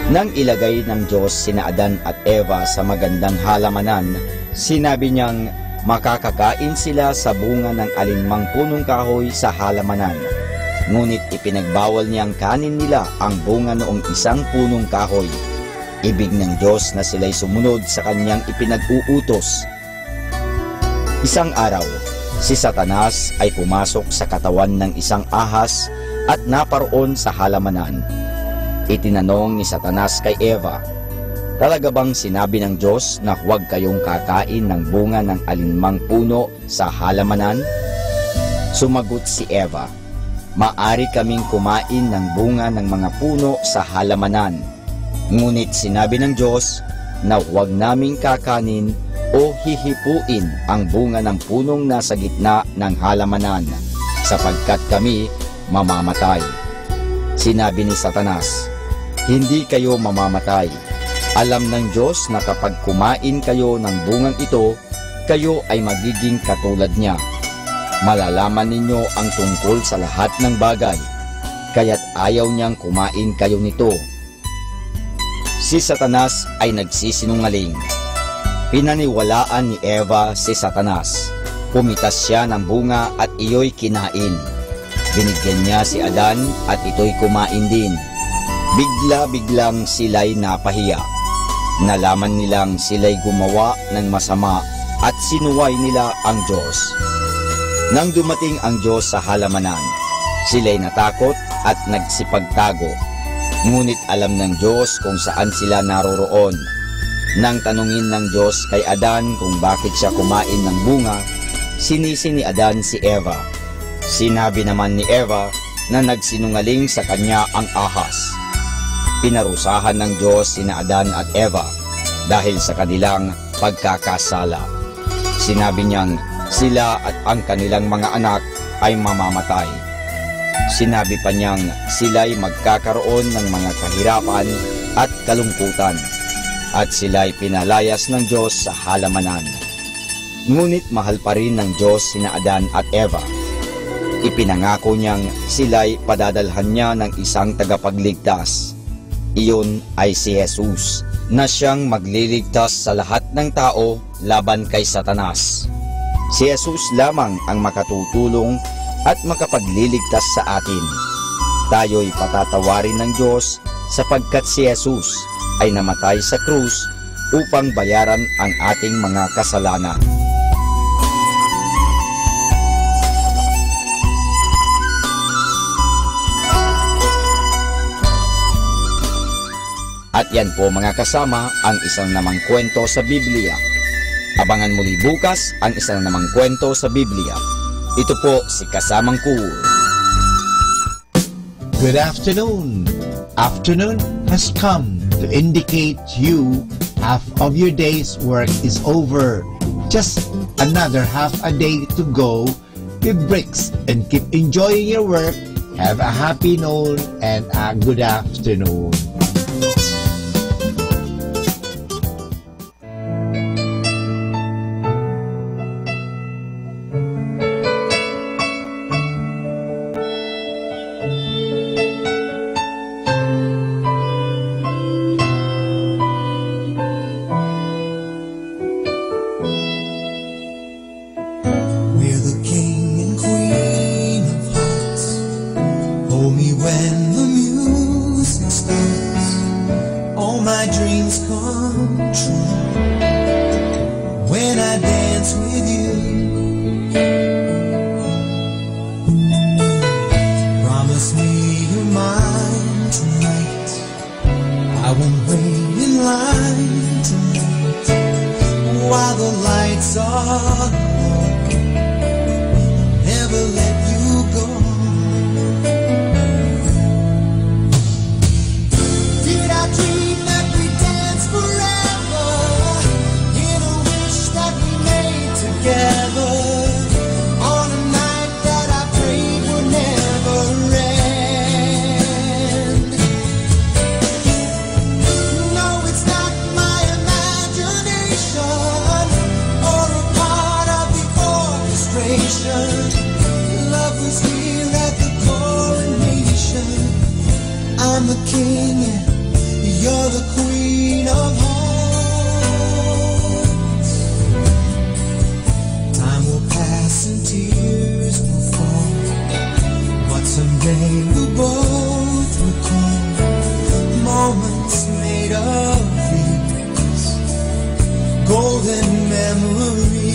Nang ilagay ng Diyos sina Adan at Eva sa magandang halamanan, sinabi niyang makakakain sila sa bunga ng alinmang punong kahoy sa halamanan. Ngunit ipinagbawal niyang kanin nila ang bunga noong isang punong kahoy. Ibig ng Diyos na sila'y sumunod sa kanyang ipinag-uutos. Isang araw, si Satanas ay pumasok sa katawan ng isang ahas at naparoon sa halamanan. Itinanong ni Satanas kay Eva, "Talaga bang sinabi ng Diyos na huwag kayong kakain ng bunga ng alinmang puno sa halamanan?" Sumagot si Eva, "Maari kaming kumain ng bunga ng mga puno sa halamanan. Ngunit sinabi ng Diyos na huwag naming kakanin o hihipuin ang bunga ng punong nasa gitna ng halamanan, sapagkat kami mamamatay." Sinabi ni Satanas, "Hindi kayo mamamatay. Alam ng Diyos na kapag kumain kayo ng bungang ito, kayo ay magiging katulad niya. Malalaman ninyo ang tungkol sa lahat ng bagay, kaya't ayaw niyang kumain kayo nito." Si Satanas ay nagsisinungaling. Pinaniwalaan ni Eva si Satanas. Pumitas siya ng bunga at iyo'y kinain. Binigyan niya si Adan at ito'y kumain din. Bigla-biglang sila'y napahiya. Nalaman nilang sila'y gumawa ng masama at sinuway nila ang Diyos. Nang dumating ang Diyos sa halamanan, sila'y natakot at nagsipagtago. Ngunit alam ng Diyos kung saan sila naroroon. Nang tanungin ng Diyos kay Adan kung bakit siya kumain ng bunga, sinisi ni Adan si Eva. Sinabi naman ni Eva na nagsinungaling sa kanya ang ahas. Pinarusahan ng Diyos sina Adan at Eva dahil sa kanilang pagkakasala. Sinabi niyang sila at ang kanilang mga anak ay mamamatay. Sinabi pa niyang sila'y magkakaroon ng mga kahirapan at kalungkutan, at sila'y pinalayas ng Diyos sa halamanan. Ngunit mahal pa rin ng Diyos sina Adan at Eva. Ipinangako niyang sila'y padadalhan niya ng isang tagapagligtas. Iyon ay si Jesus, na siyang magliligtas sa lahat ng tao laban kay Satanas. Si Jesus lamang ang makatutulong at makapagliligtas sa atin. Tayo'y patatawarin ng Diyos sapagkat si Jesus ay namatay sa krus upang bayaran ang ating mga kasalanan. At yan po mga kasama ang isang namang kwento sa Biblia. Abangan muli bukas ang isa na namang kwento sa Biblia. Ito po si Kasamang Kur. Good afternoon. Afternoon has come to indicate you half of your day's work is over. Just another half a day to go. Give breaks and keep enjoying your work. Have a happy noon and a good afternoon. We're the king and queen of hearts. Hold me when the music starts. All my dreams come true when I dance with you. Promise me you're mine tonight. I won't wait in line tonight while the lights are low. Never let you go. Did I dream that we dance forever in a wish that we made together on a night that I prayed would never end? No, it's not my imagination or a part of the orchestration. Love was here at the coronation. I'm the king and you're the queen of hearts. Time will pass and tears will fall, but someday we'll both recall moments made of these golden memories.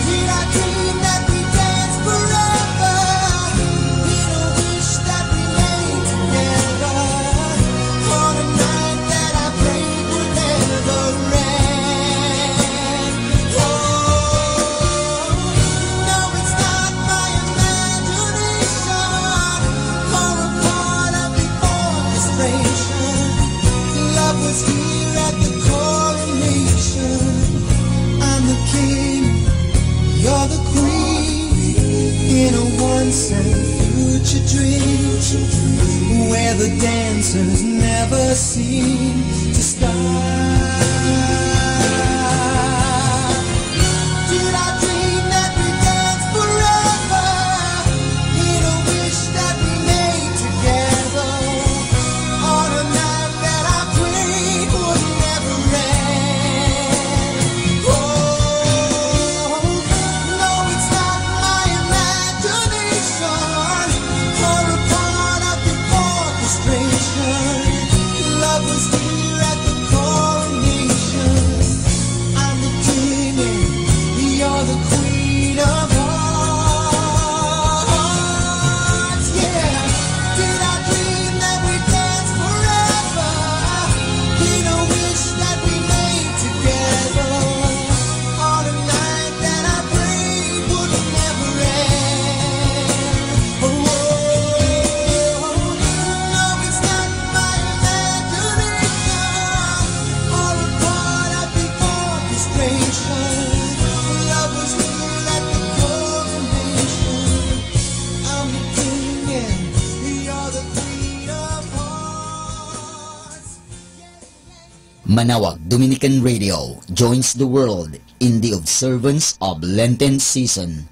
Did I dream that we dance forever in a wish that we made together on a night that I prayed would never end? Oh, no, it's not my imagination or a part of the orchestration. Love was here at the coronation. I'm the king, you're the queen, in a once and future dream, where the dancers never seem to stop. Did I dream that we dance forever in a wish that we made together on a night that I prayed would never end? Oh, no, it's not my imagination or a part of the orchestration. Love was here at the coronation. I'm the king and you're the queen of hearts. Yeah, did I dream that we dance forever in a wish that we made together on a night that I prayed would never end? Oh, no, it's not my imagination or a part of the orchestration. Love was here at the coronation. I'm the king and you're the queen of hearts. Manawag Dominican Radio joins the world in the observance of Lenten season.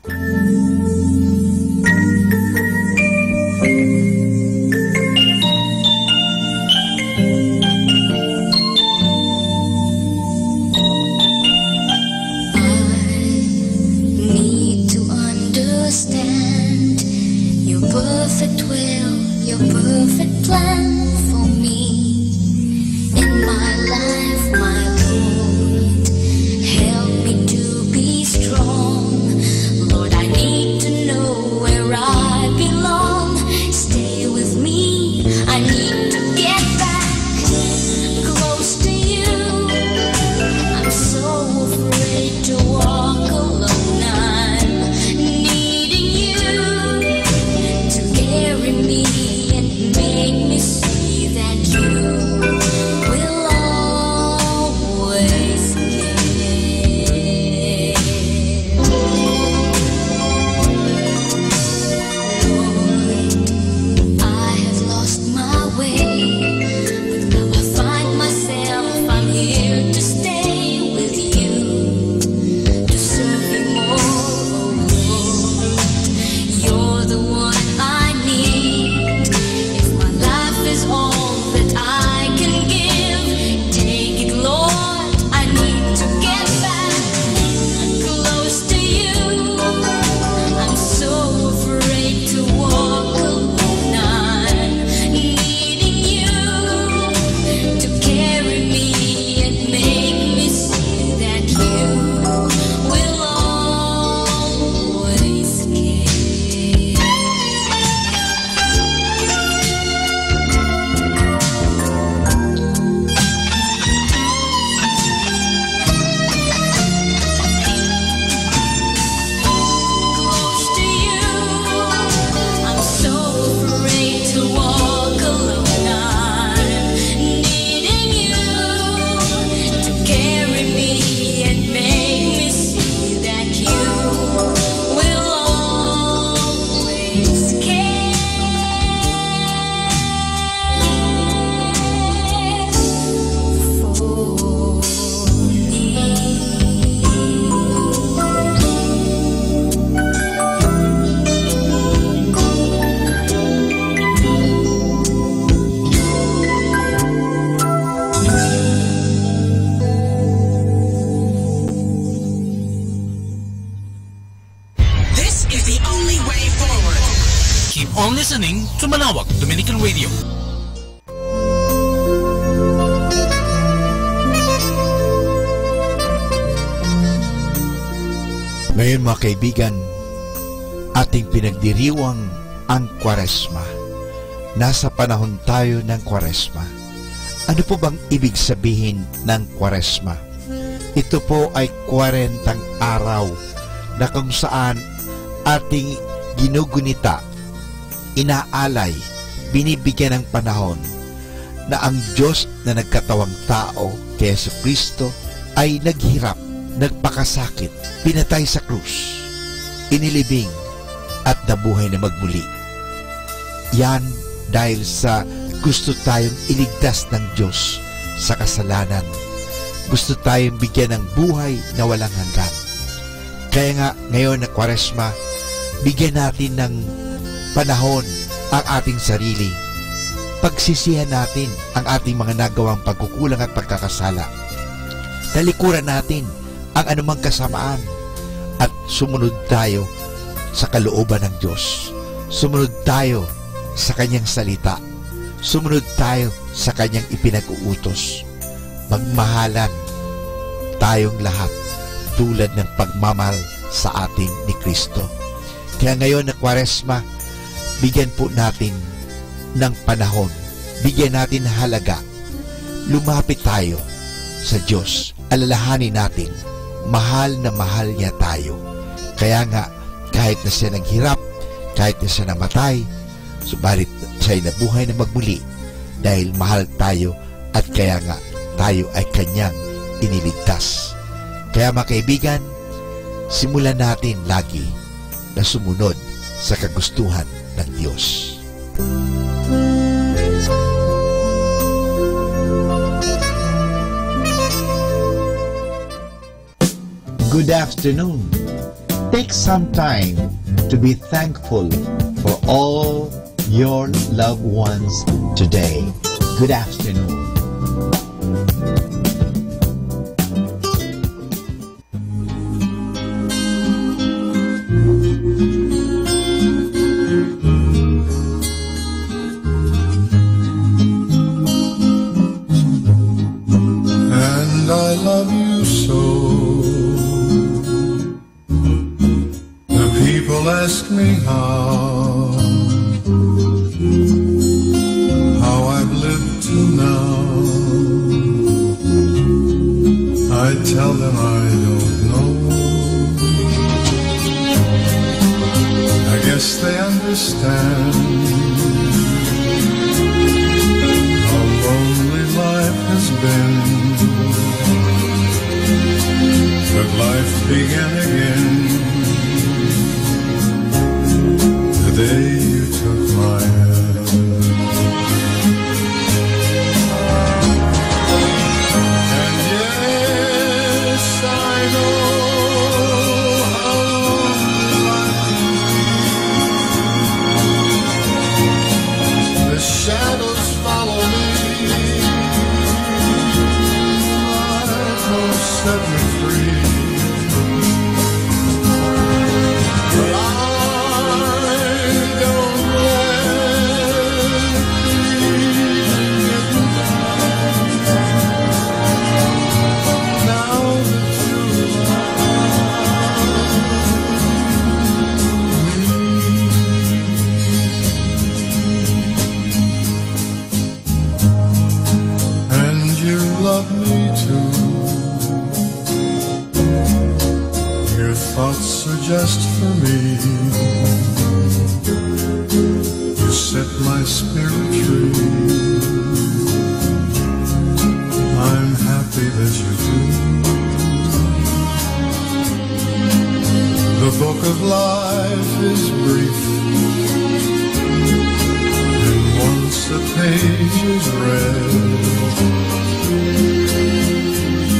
listening to Manawag Dominican Radio. Ngayon mga kaibigan, ating pinagdiriwang ang Kwaresma. Nasa panahon tayo ng Kwaresma. Ano po bang ibig sabihin ng Kwaresma? Ito po ay 40 araw na kung saan ating ginugunita, inaalay, binibigyan ng panahon na ang Diyos na nagkatawang tao kay Jesucristo ay naghirap, nagpakasakit, pinatay sa krus, inilibing at nabuhay na magmuli. Yan dahil sa gusto tayong iligtas ng Diyos sa kasalanan. Gusto tayong bigyan ng buhay na walang hanggan. Kaya nga ngayon na Kwaresma, bigyan natin ng panahon ang ating sarili. Pagsisihan natin ang ating mga nagawang pagkukulang at pagkakasala. Talikuran natin ang anumang kasamaan at sumunod tayo sa kalooban ng Diyos. Sumunod tayo sa Kanyang salita. Sumunod tayo sa Kanyang ipinag-uutos. Magmahalan tayong lahat tulad ng pagmamahal sa atin ni Kristo. Kaya ngayon na Kwaresma, bigyan po natin ng panahon. Bigyan natin halaga. Lumapit tayo sa Diyos. Alalahanin natin, mahal na mahal niya tayo. Kaya nga, kahit na siya naghirap, kahit na siya namatay, subalit siya'y nabuhay na magmuli dahil mahal tayo at kaya nga tayo ay Kanyang iniligtas. Kaya mga kaibigan, simulan natin lagi na sumunod sa kagustuhan ng Diyos. Good afternoon. Take some time to be thankful for all your loved ones today. Good afternoon. And I love you so. The people ask me how I've lived till now. I tell them I don't know. I guess they understand how lonely life has been. But life began again the day you took my hand. And yes, I know how lonely life can be. The shadows follow me. Life won't set me free. But I don't let grieving get me down. Now that you're and you love me too. Your thoughts are just for me. You set my spirit free. I'm happy that you do. The book of life is brief, and once a page is read,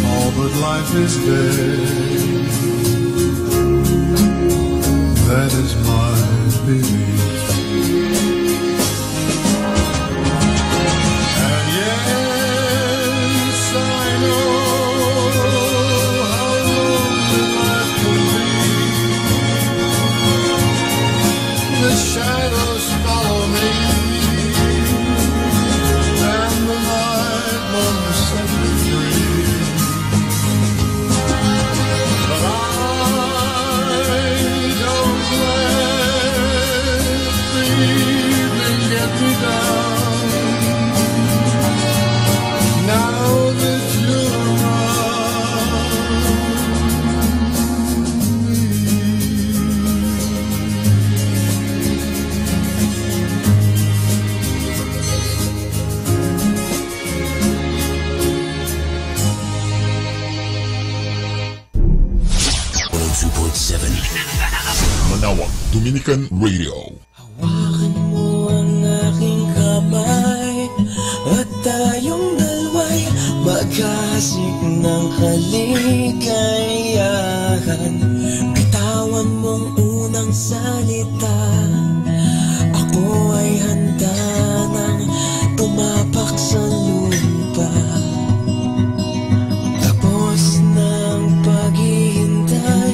all but life is dead. That is my belief. And yes, I know how lonely life can be. The shadows follow Dominican Radio. Hawakan mo ang aking kamay at tayong dalawa'y magkasik ng kaligayahan. Bitawan mong unang salita, ako ay handa nang tumapak sa lupa. Tapos ng paghihintay,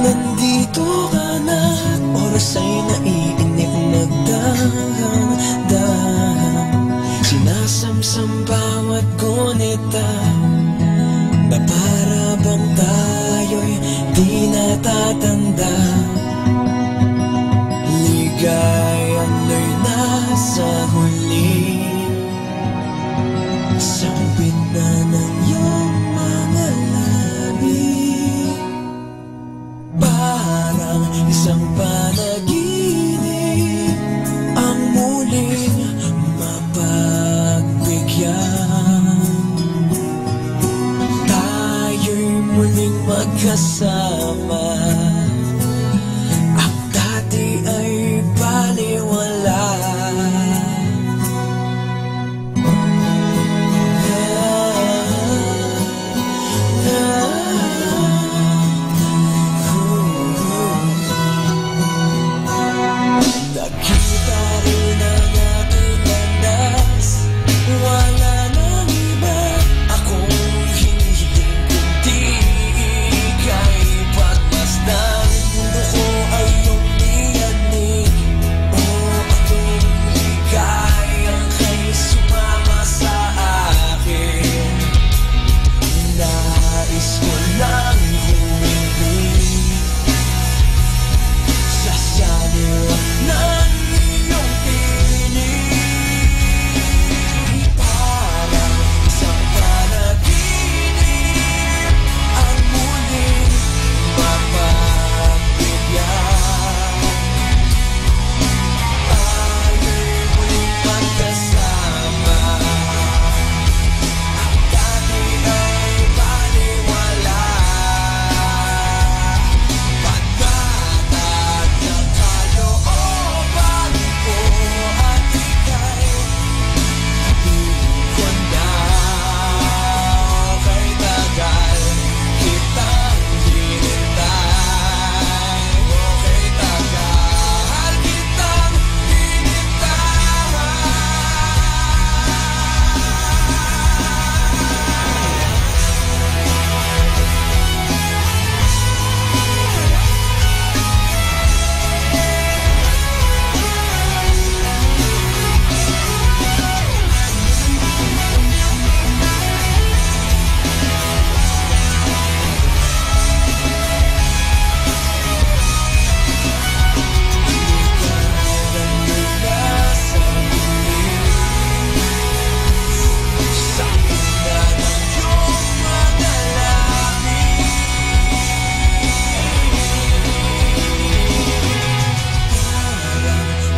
nandito ka na, oras ay naiinip nagdahan-dahan. Sinasamsam bawat gunita, na para bang tayo'y di natatanda. Ligayang na'y nasa huli, sambit na ng iyong mga labi. Parang isang panaginip ang muling mapagbigyan. Tayo'y muling magkasama, ang dati ay baliwala. Nakita rin ang ating landas, wala nang iba akong hinihiling kundi ika'y pagmasdan. Mundo ko ay iyong niyanig, o akong ligayang kay sumama sa akin. Nais ko lang humiling sa saliw ng iyong piling. Parang isang panaginip ang muling mapagbigyan. Tayo'y muling magkasama, ang dati ay baliwala. Pagtatag ng kalooban ko at ika'y piling ko na. Kay tagal kitang hinintay, o kay tagal kitang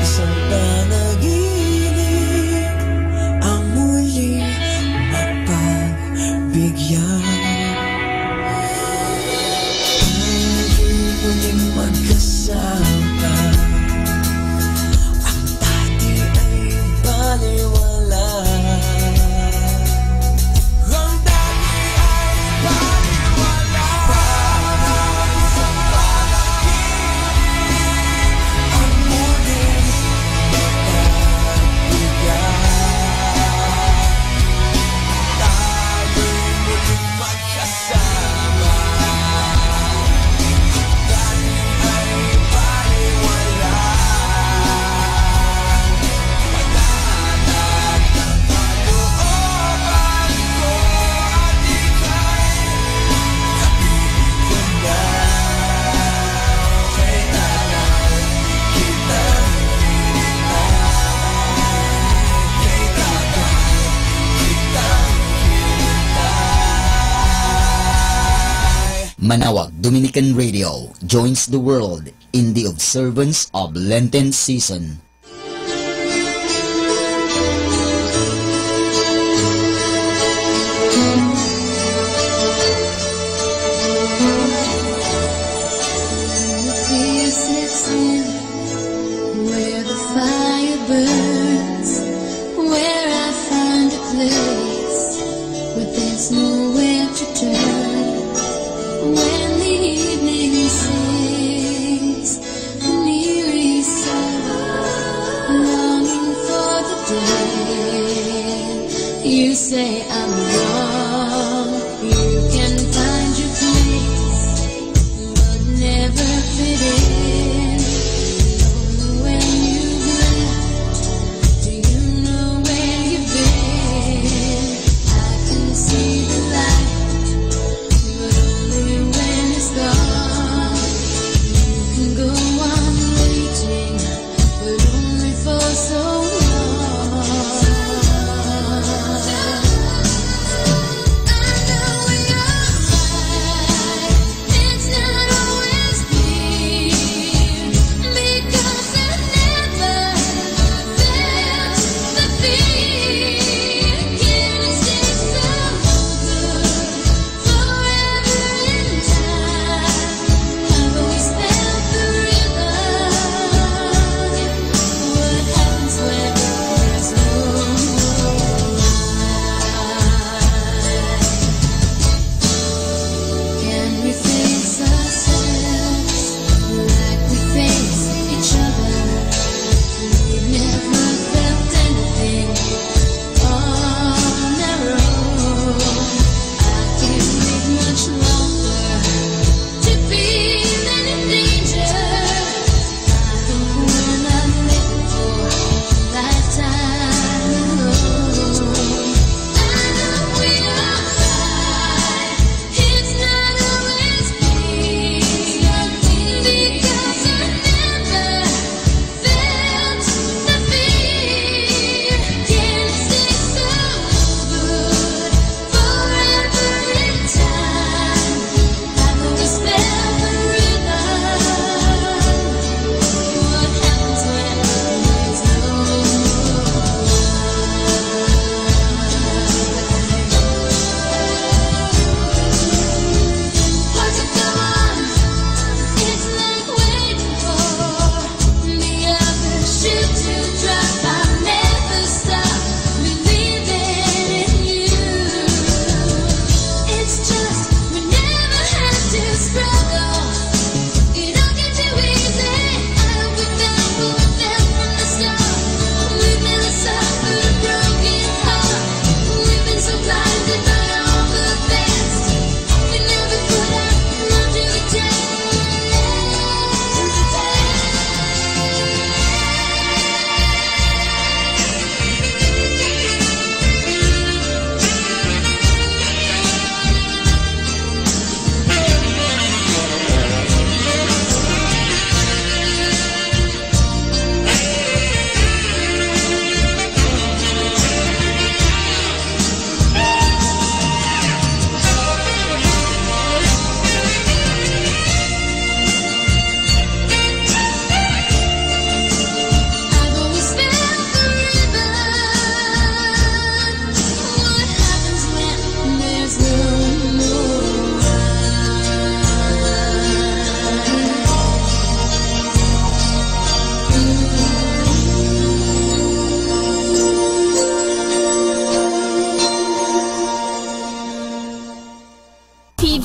isang panaginip ang muling mapagbigyan. Tayo'y muling magkasama, ang dati ay baliwala. Ang dati ay baliwala. Parang isang panaginip ang muling mapagbigyan. Tayo'y muling magkasama, dati ay baliwala. Pagtatag ng kalooban ko at ika'y kapiling ko na. Kay tagal kitang hinintay, kay tagal kitang hinintay. Manawag Dominican Radio joins the world in the observance of Lenten season. Pieces in You say I'm wrong. You can find your place, but never fit in. When you've left, do you know where you've been? I can see the light, but only when it's gone. You can go on waiting, but only for so long.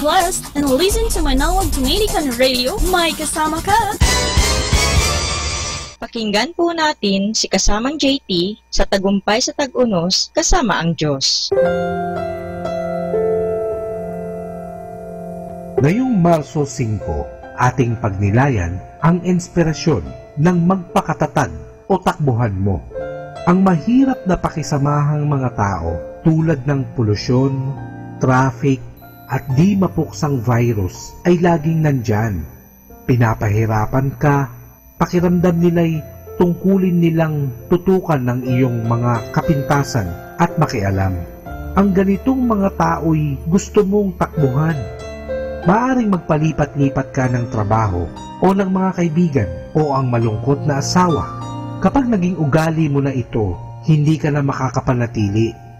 Blessed and listen to Manawag Dominican Radio. May kasama ka! Pakinggan po natin si kasamang JT sa Tagumpay sa Tag-Unos kasama ang Diyos. Ngayong Marso 5, ating pagnilayan ang inspirasyon ng magpakatatag o takbuhan mo. Ang mahirap na pakisamahang mga tao tulad ng polusyon, traffic, at di mapuksang virus ay laging nandyan. Pinapahirapan ka, pakiramdam nila'y tungkulin nilang tutukan ng iyong mga kapintasan at makialam. Ang ganitong mga tao'y gusto mong takbuhan. Maaring magpalipat-lipat ka ng trabaho o ng mga kaibigan o ang malungkot na asawa. Kapag naging ugali mo na ito, hindi ka na makakapanatili.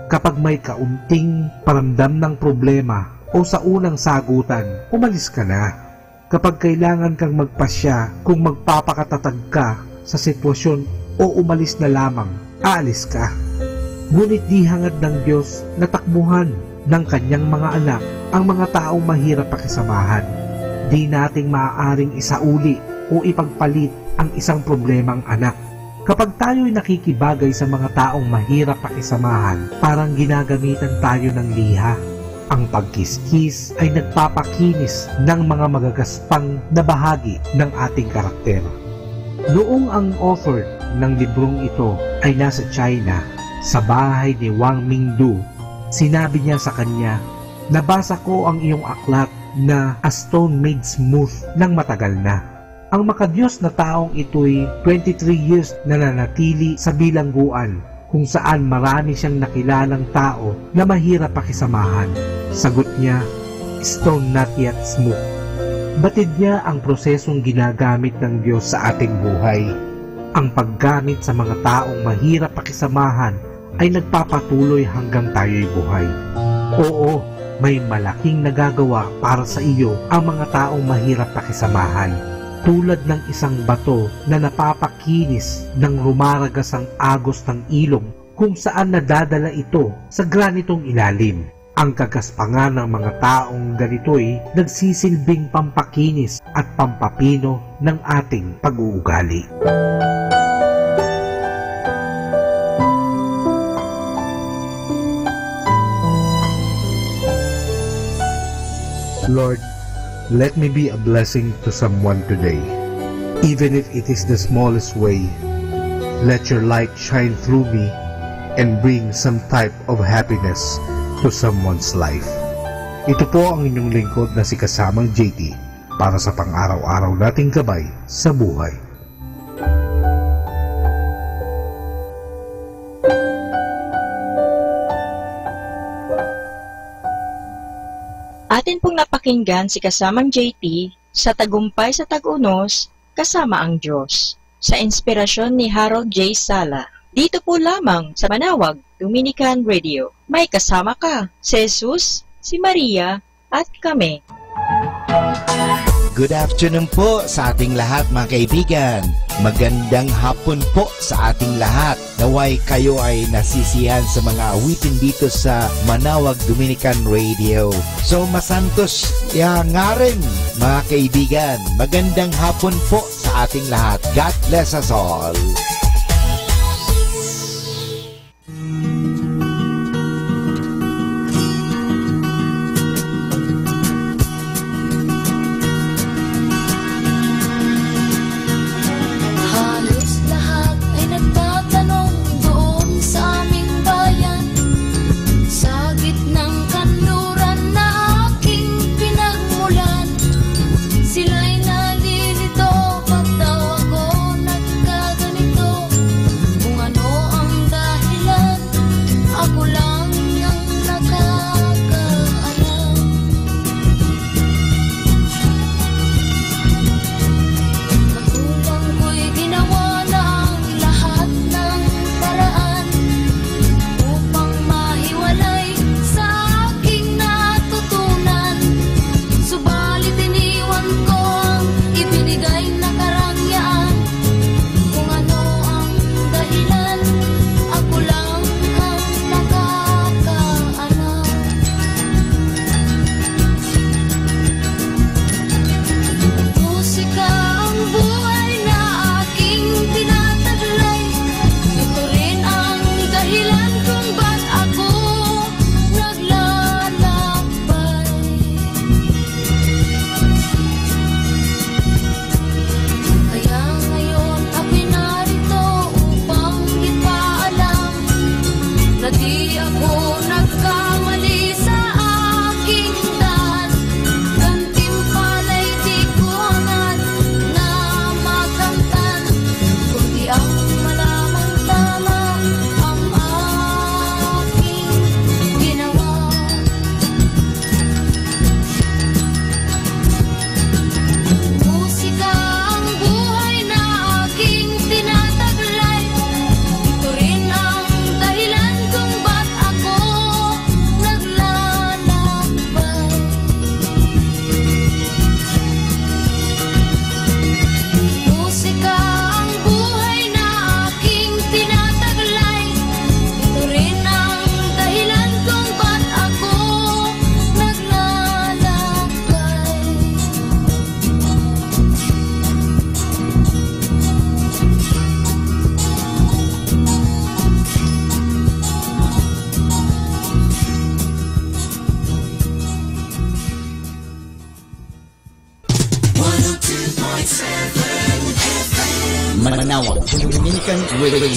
Kapag may kaunting paramdam ng problema o sa unang sagutan, umalis ka na. Kapag kailangan kang magpasya kung magpapakatatag ka sa sitwasyon o umalis na lamang, aalis ka. Ngunit di hangad ng Diyos na takbuhan ng kanyang mga anak ang mga taong mahirap pakisamahan. Di nating maaaring isauli o ipagpalit ang isang problemang anak. Kapag tayo'y nakikibagay sa mga taong mahirap pakisamahan, parang ginagamitan tayo ng liha. Ang pagkiskis ay nagpapakinis ng mga magagaspang na bahagi ng ating karakter. Noong ang author ng librong ito ay nasa China, sa bahay ni Wang Mingdu, sinabi niya sa kanya, "Nabasa ko ang iyong aklat na A Stone Made Smooth ng matagal na." Ang makadiyos na taong ito'y 23 years na nanatili sa bilangguan kung saan marami siyang nakilalang tao na mahirap pakisamahan. Sagot niya, "Stone not yet smooth." Batid niya ang prosesong ginagamit ng Diyos sa ating buhay. Ang paggamit sa mga taong mahirap pakisamahan ay nagpapatuloy hanggang tayo'y buhay. Oo, may malaking nagagawa para sa iyo ang mga taong mahirap pakisamahan. Tulad ng isang bato na napapakinis ng rumaragasang agos ng ilog kung saan nadadala ito sa granitong ilalim. Ang kagaspangan ng mga taong ganito'y nagsisilbing pampakinis at pampapino ng ating pag-uugali. Lord, let me be a blessing to someone today. Even if it is the smallest way, let your light shine through me and bring some type of happiness to someone's life. Ito po ang inyong lingkod na si Kasamang JT para sa pang-araw-araw nating gabay sa buhay. Atin pong napakinggan si Kasamang JT sa Tagumpay sa Tag-Unos, Kasama ang Diyos, sa inspirasyon ni Harold J. Sala. Dito po lamang sa Manawag Dominican Radio. May kasama ka, si Jesus, si Maria, at kami. Good afternoon po sa ating lahat mga kaibigan. Magandang hapon po sa ating lahat. Naway kayo ay nasisiyahan sa mga awitin dito sa Manawag Dominican Radio. So masantos nga rin mga kaibigan. Magandang hapon po sa ating lahat. God bless us all. Ito rin ang dahilan kung ba't ako Manawag, Dominican Radio.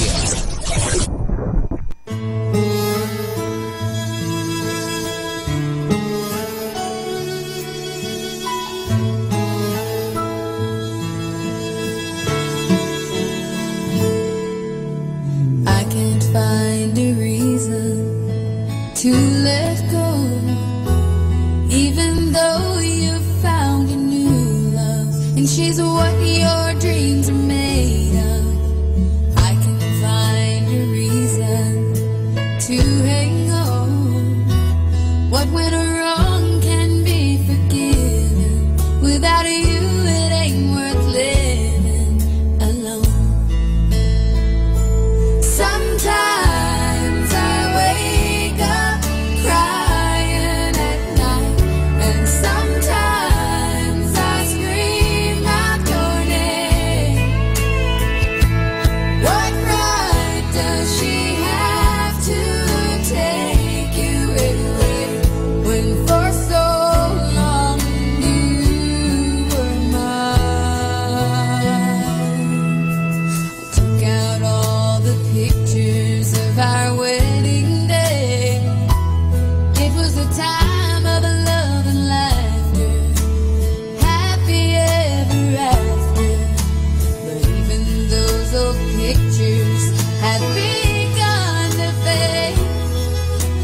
I can't find a reason to let go, even though you found a new love, and she's what your dreams are made of. I can't find a reason to hang on. What went wrong can be forgiven. Without you, it ain't worth living alone. Sometimes I wake up crying at night, and sometimes I scream out your name. What right does she have to take you away when for so long you were mine? Took out all the pictures of our wedding day. It was a time of love and laughter, happy ever after. But even those old pictures have begun to fade.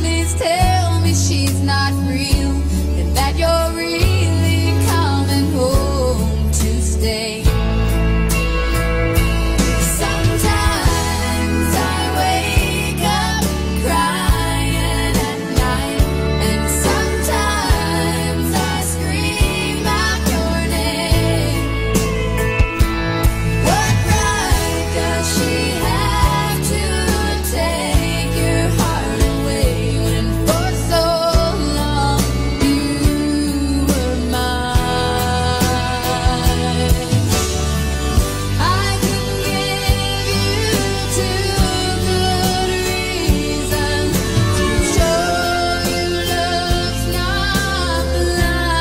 Please tell me she's not real, and that you're really coming home to stay. Sometimes I wake up crying at night, and sometimes I scream out your name. What right does she have to take your heart away when for so long you were mine? I can give you two good reasons to show you love's not blind.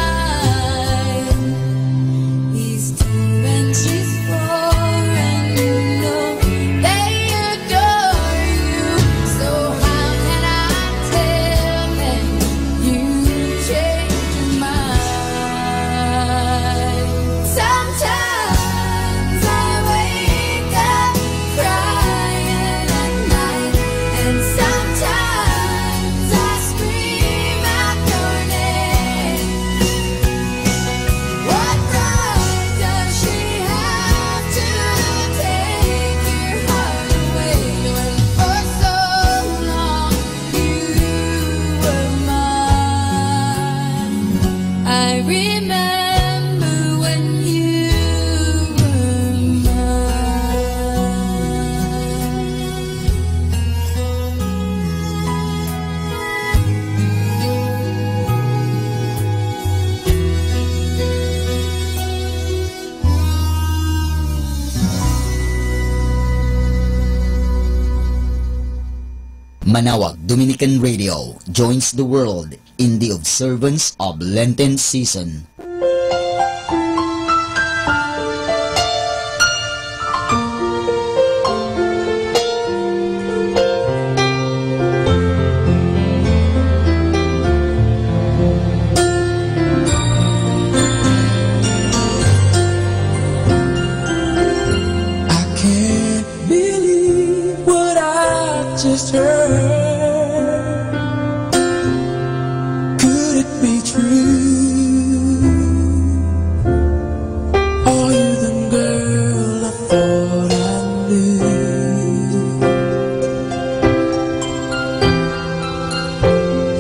He's 2 and she's 4, and you know they adore you. So how can I tell them you changed your mind? Sometimes I wake up crying at night, and sometimes I scream out your name. What right does she have to take your heart away when for so long you were mine? I remember when you were Manawag, Dominican Radio joins the world in the observance of Lenten season. I can't believe what I just heard. Could it be true? Are you the girl I thought I knew?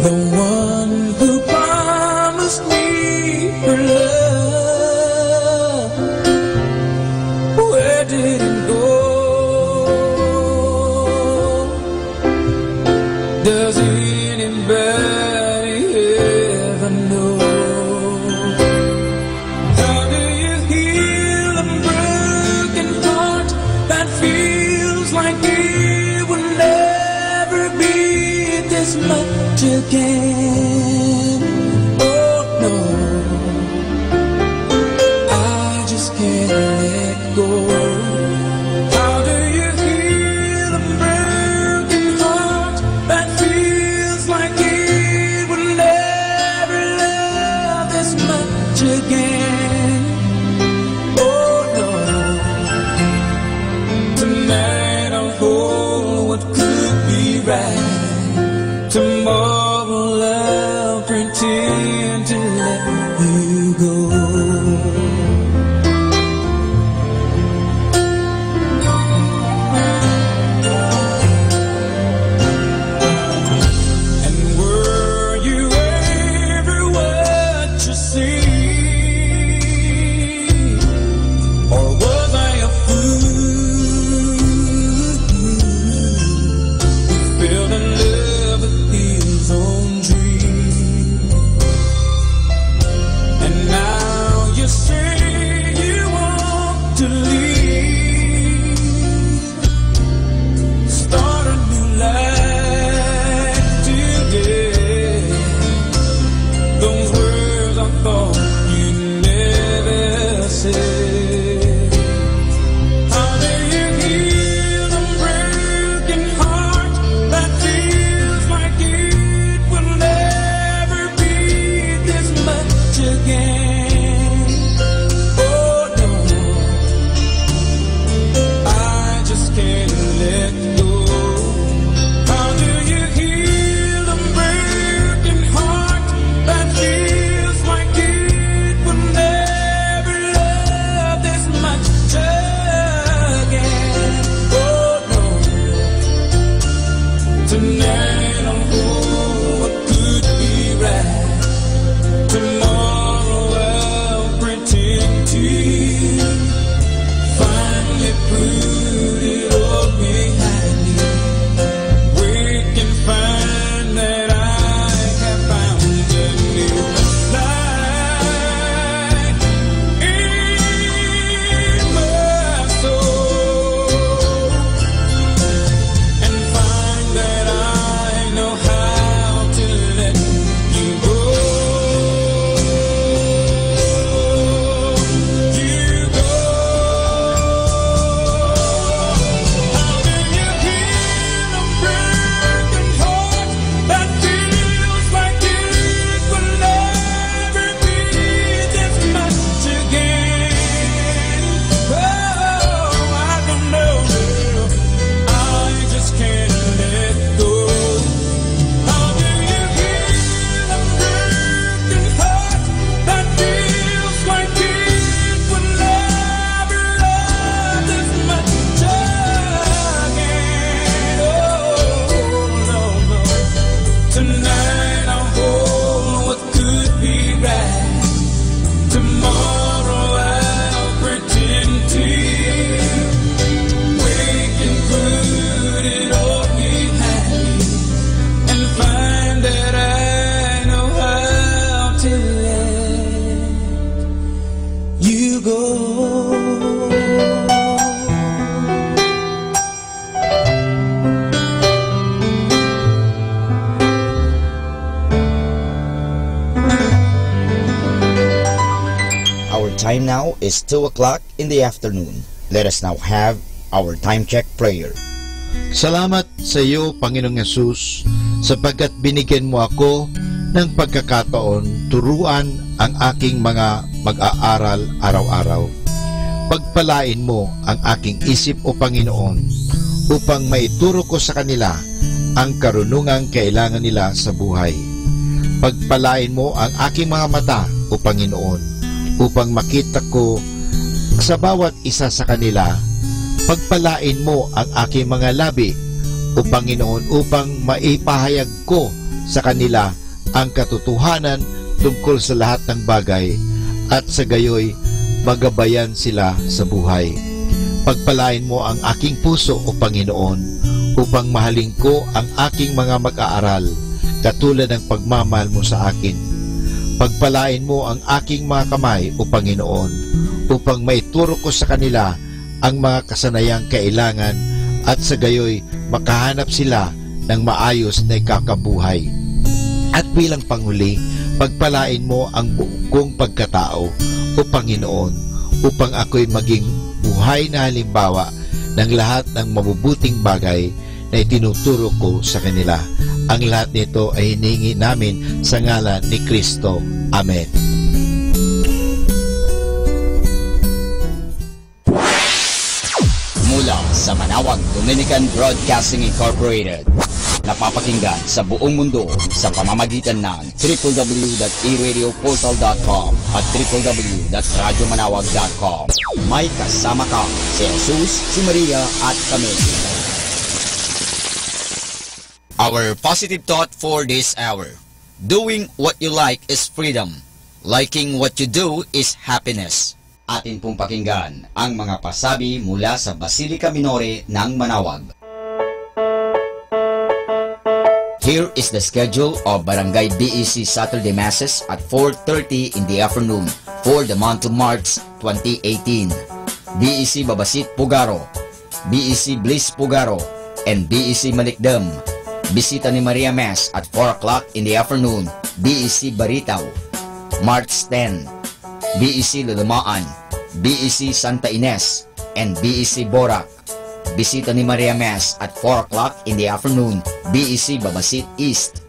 The one who promised me her love. Where did it go? Does anybody ever know? How do you heal a broken heart that feels like it will never be this much again? Oh no, I just can't let go. I Tonight I'll hold what could be right. Tomorrow I'll pretend to. We can put it all behind me and find that I know how to let you go. Our time now is 2 o'clock in the afternoon. Let us now have our time check prayer. Salamat sa iyo, Panginoong Yesus, sapagkat binigyan mo ako ng pagkakataon turuan ang aking mga mag-aaral araw-araw. Pagpalain mo ang aking isip, O Panginoon, upang maituro ko sa kanila ang karunungang kailangan nila sa buhay. Pagpalain mo ang aking mga mata, O Panginoon, upang makita ko sa bawat isa sa kanila. Pagpalain mo ang aking mga labi, O Panginoon, upang maipahayag ko sa kanila ang katotohanan tungkol sa lahat ng bagay, at sa gayoy magabayan sila sa buhay. Pagpalain mo ang aking puso, O Panginoon, upang mahalin ko ang aking mga mag-aaral katulad ng pagmamahal mo sa akin. Pagpalain mo ang aking mga kamay, O Panginoon, upang maituro ko sa kanila ang mga kasanayang kailangan, at sa gayoy makahanap sila ng maayos na ikakabuhay. At bilang panghuli, pagpalain mo ang buong kong pagkatao, O Panginoon, upang ako'y maging buhay na halimbawa ng lahat ng mabubuting bagay na itinuturo ko sa kanila. Ang lahat nito ay hinihingi namin sa ngalan ni Kristo. Amen. Mula sa Manawag Dominican Broadcasting Incorporated, napapakinggan sa buong mundo sa pamamagitan ng www.eradioportal.com at www.radyomanawag.com. May kasama ka si Jesus, si Maria at kami. Our positive thought for this hour: doing what you like is freedom. Liking what you do is happiness. Atin pong pakinggan ang mga pasabi mula sa Basilica Minore ng Manawag. Here is the schedule of Barangay BEC Saturday Masses at 4:30 in the afternoon for the month of March 2018. BEC Babasit Pugaro, BEC Bliss Pugaro, and BEC Malikdam. Bisita ni Maria Mass at 4 o'clock in the afternoon, BEC Baritaw. March 10, BEC Lulumaan, BEC Santa Ines, and BEC Borac. Bisita ni Maria Mass at 4 o'clock in the afternoon, BEC Babasit East.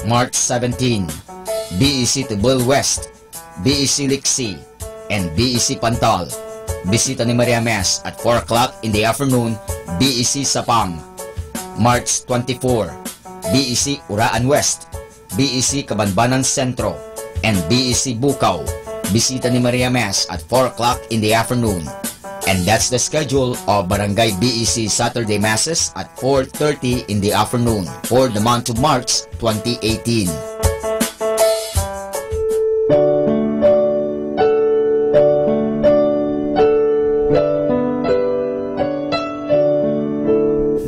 March 17, BEC Tubul West, BEC Lixi, and BEC Pantal. Bisita ni Maria Mass at 4 o'clock in the afternoon, BEC Sapang. March 24, BEC Uraan West, BEC Kabanbanan Sentro, and BEC Bukaw. Bisita ni Maria Mass at 4 o'clock in the afternoon. And that's the schedule of Barangay BEC Saturday Masses at 4:30 in the afternoon for the month of March 2018.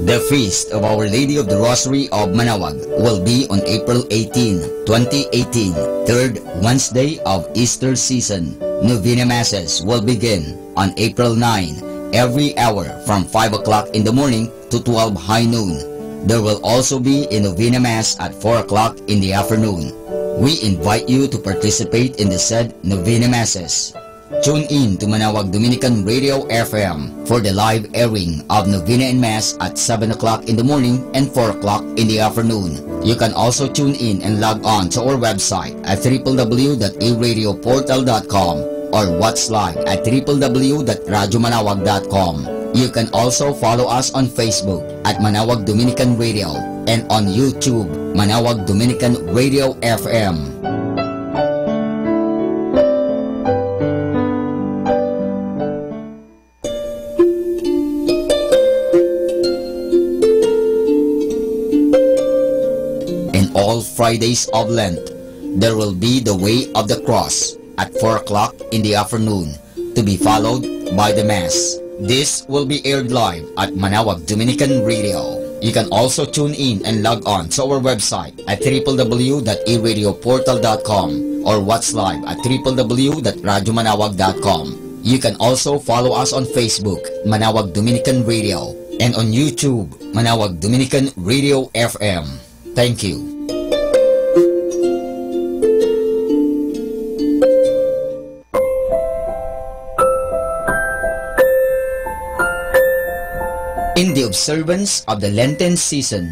The Feast of Our Lady of the Rosary of Manawag will be on April 18, 2018, third Wednesday of Easter season. Novena Masses will begin on April 9, every hour from 5 o'clock in the morning to 12 high noon. There will also be a Novena Mass at 4 o'clock in the afternoon. We invite you to participate in the said Novena Masses. Tune in to Manawag Dominican Radio FM for the live airing of Novena and Mass at 7 o'clock in the morning and 4 o'clock in the afternoon. You can also tune in and log on to our website at www.eradioportal.com or watch live at www.radyomanawag.com. You can also follow us on Facebook at Manawag Dominican Radio and on YouTube, Manawag Dominican Radio FM. Fridays of Lent. There will be the Way of the Cross at 4 o'clock in the afternoon, to be followed by the Mass. This will be aired live at Manaoag Dominican Radio. You can also tune in and log on to our website at www.eradioportal.com or watch live at www.radyomanawag.com. You can also follow us on Facebook, Manaoag Dominican Radio, and on YouTube, Manaoag Dominican Radio FM. Thank you. In the observance of the Lenten season,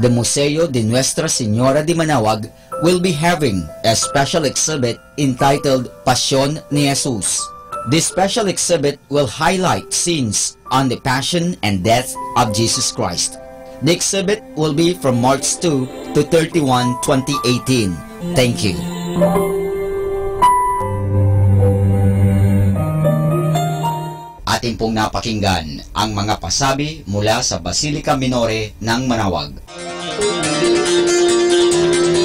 the Museo de Nuestra Señora de Manaoag will be having a special exhibit entitled Pasión ni Jesus. This special exhibit will highlight scenes on the Passion and Death of Jesus Christ. The exhibit will be from March 2 to 31, 2018. Thank you. Atin pong napakinggan ang mga pasabi mula sa Basilica Minore ng Manaoag.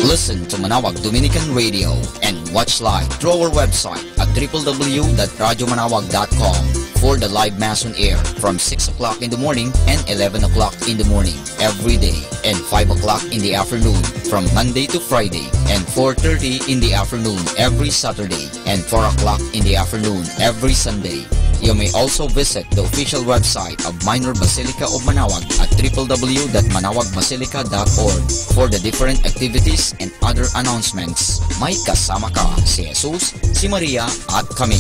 Listen to Manaoag Dominican Radio and watch live through our website at www.radyomanawag.com for the live Mass on air from 6 o'clock in the morning and 11 o'clock in the morning every day, and 5 o'clock in the afternoon from Monday to Friday, and 4:30 in the afternoon every Saturday, and 4 o'clock in the afternoon every Sunday. You may also visit the official website of Minor Basilica of Manaoag at www.manawagbasilica.org for the different activities and other announcements. May kasama ka si Jesus, si Maria at kami.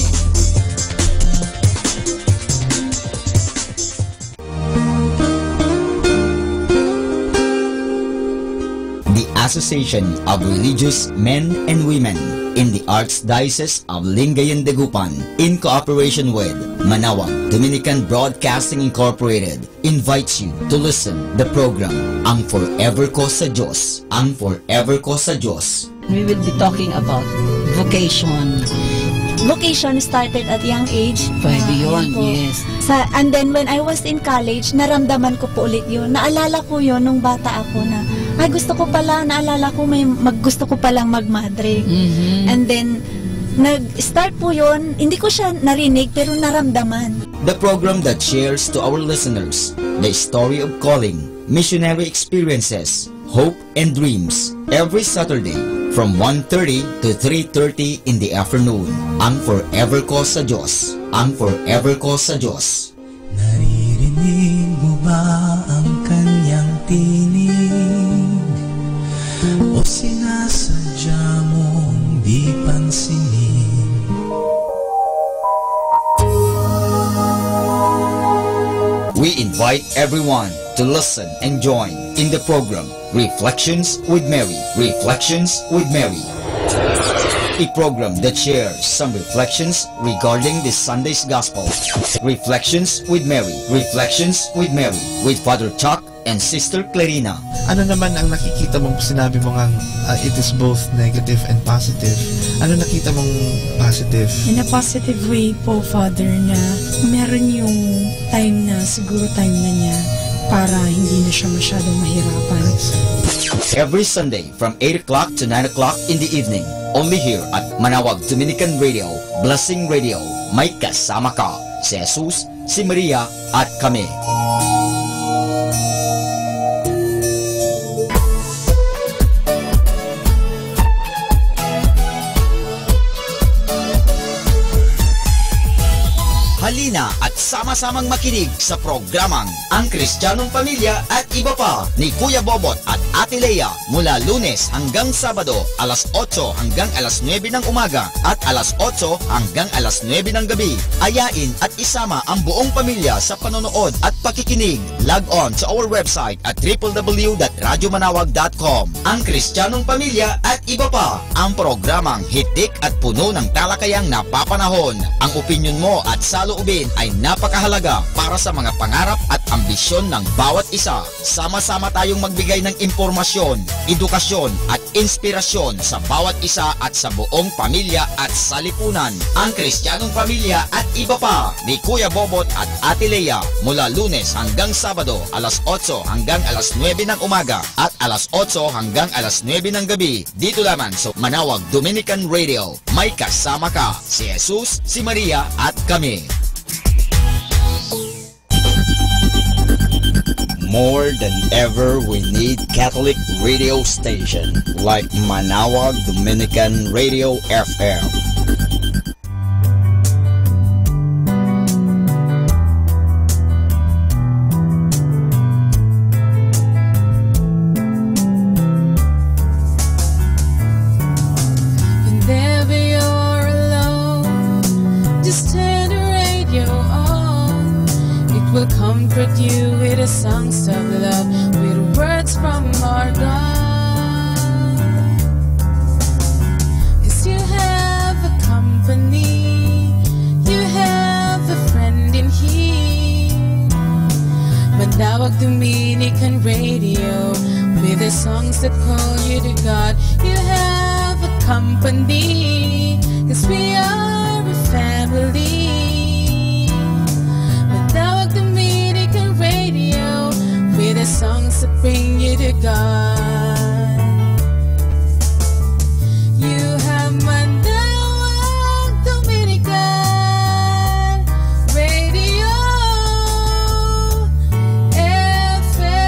The Association of Religious Men and Women in the Archdiocese of Lingayen de Gupan, in cooperation with Manaoag Dominican Broadcasting Incorporated, invites you to listen the program Ang Forever Ko sa Diyos. Ang Forever Ko sa Diyos. We will be talking about vocation. Vocation started at young age. Pwede yun, yes. And then when I was in college, naramdaman ko po ulit yun. Naalala ko yun nung bata ako na, ay gusto ko pala, naalala ko gusto ko palang magmadre. And then, nag-start po yun, hindi ko siya narinig pero naramdaman. The program that shares to our listeners the story of calling, missionary experiences, hope and dreams, every Saturday from 1:30 to 3:30 in the afternoon. Ang Forever Ko sa Diyos. Ang Forever Ko sa Diyos. Naririnig mo ba ang kanyang tinig? O sinasadya mong di pansinin? We invite everyone to listen and join in the program Reflections with Mary. Reflections with Mary. A program that shares some reflections regarding this Sunday's Gospel. Reflections with Mary. Reflections with Mary with Father Chuck and Sister Clarina. Ano naman ang nakikita mong sinabi mo ngang it is both negative and positive? Ano nakita mong positive? In a positive way po, Father, na meron yung time na siguro time na niya para hindi na siya masyadong mahirapan. Every Sunday from 8 o'clock to 9 o'clock in the evening, only here at Manaoag Dominican Radio, Blessing Radio. May kasama ka si Jesus, si Maria at kami. Halina at sama-samang makinig sa programang Ang Kristiyanong Pamilya at Iba Pa ni Kuya Bobot at Ate Lea mula Lunes hanggang Sabado, alas 8 hanggang alas 9 ng umaga at alas 8 hanggang alas 9 ng gabi. Ayain at isama ang buong pamilya sa panonood at pakikinig. Log on sa our website at www.radyomanawag.com. Ang Kristiyanong Pamilya at Iba Pa, ang programang hitik at puno ng talakayang napapanahon. Ang opinyon mo at saloobin natin ay napakahalaga para sa mga pangarap at ambisyon ng bawat isa. Sama-sama tayong magbigay ng impormasyon, edukasyon at inspirasyon sa bawat isa at sa buong pamilya at sa lipunan. Ang Kristiyanong Pamilya at iba pa ni Kuya Bobot at Ate Lea mula Lunes hanggang Sabado alas 8 hanggang alas 9 ng umaga at alas 8 hanggang alas 9 ng gabi dito lamang sa Manawag Dominican Radio. May kasama ka, si Jesus, si Maria at kami. More than ever, we need Catholic radio station like Manawag Dominican Radio FM. Whenever you're alone, just turn the radio on. It will comfort you with the songs of love, with words from our God. 'Cause you have a company, you have a friend in here. Manawag Dominican Radio, with the songs that call you to God. You have a company, 'cause we are a family. Manawag Dominican Radio, with the songs that bring you to God. You have Manawag Dominican Radio FM.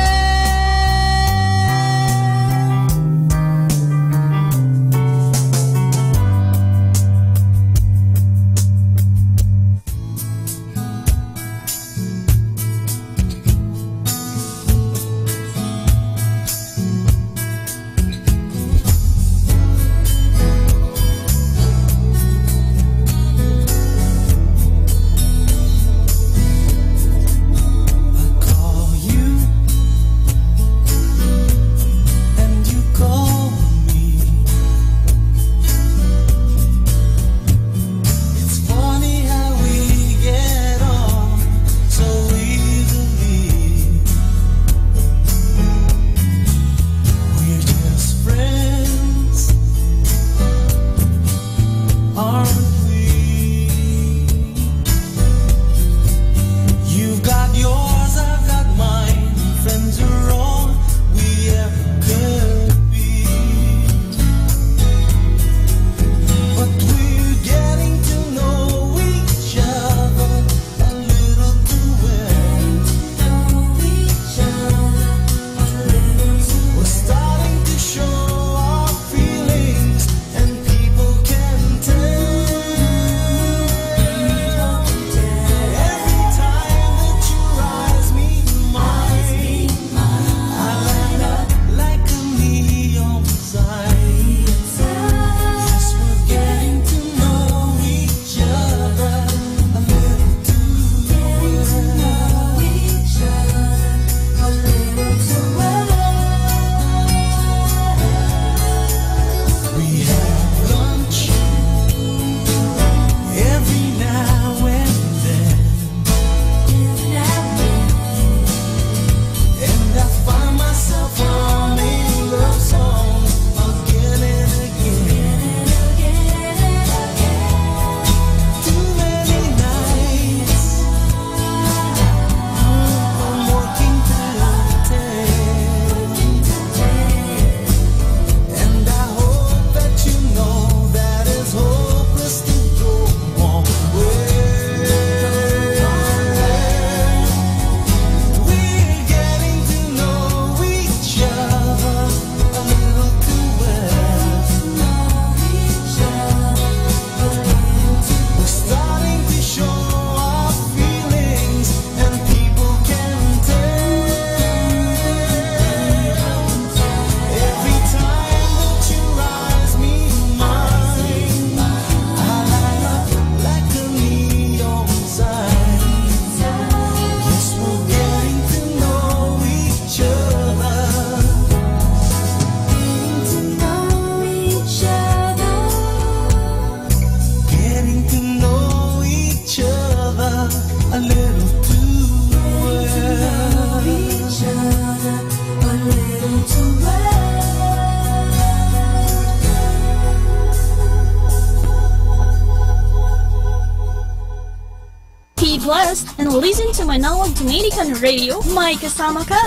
blessed and listen to Manawag Dominican Radio. May kasama ka!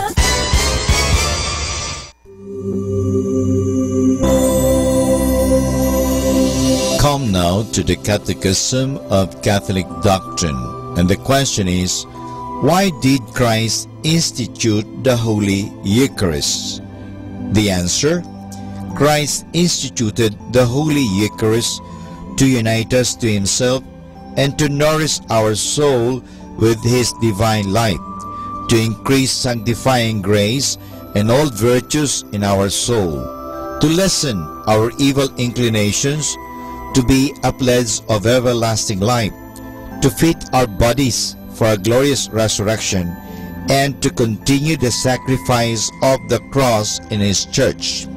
Come now to the Catechism of Catholic Doctrine, and the question is, why did Christ institute the Holy Eucharist? The answer: Christ instituted the Holy Eucharist to unite us to Himself and to nourish our soul with His divine light, to increase sanctifying grace and all virtues in our soul, to lessen our evil inclinations, to be a pledge of everlasting life, to fit our bodies for a glorious resurrection, and to continue the sacrifice of the cross in His church.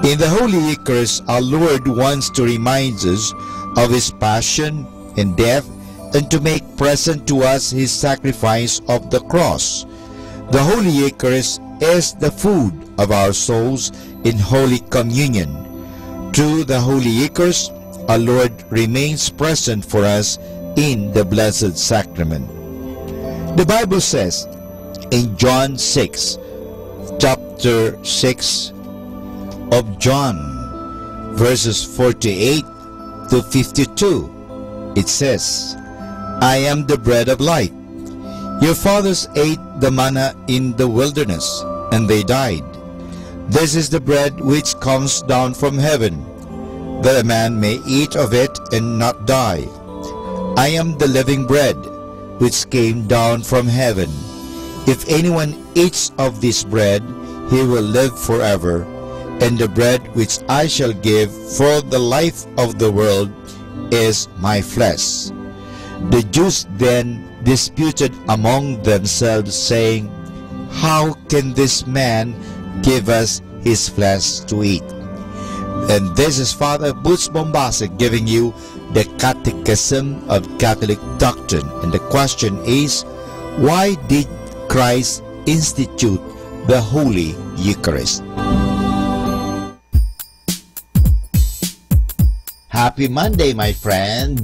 In the Holy Eucharist, our Lord wants to remind us of His passion and death, and to make present to us His sacrifice of the cross. The Holy Eucharist is the food of our souls in Holy Communion. Through the Holy Eucharist, our Lord remains present for us in the Blessed Sacrament. The Bible says in John 6, chapter 6 of John, verses 48 to 52, it says, I am the bread of life. Your fathers ate the manna in the wilderness, and they died. This is the bread which comes down from heaven, that a man may eat of it and not die. I am the living bread, which came down from heaven. If anyone eats of this bread, he will live forever. And the bread which I shall give for the life of the world is my flesh. The Jews then disputed among themselves, saying, How can this man give us his flesh to eat? And this is Father Butch Bombase giving you the Catechism of Catholic Doctrine. And the question is, why did Christ institute the Holy Eucharist? Happy Monday, my friend.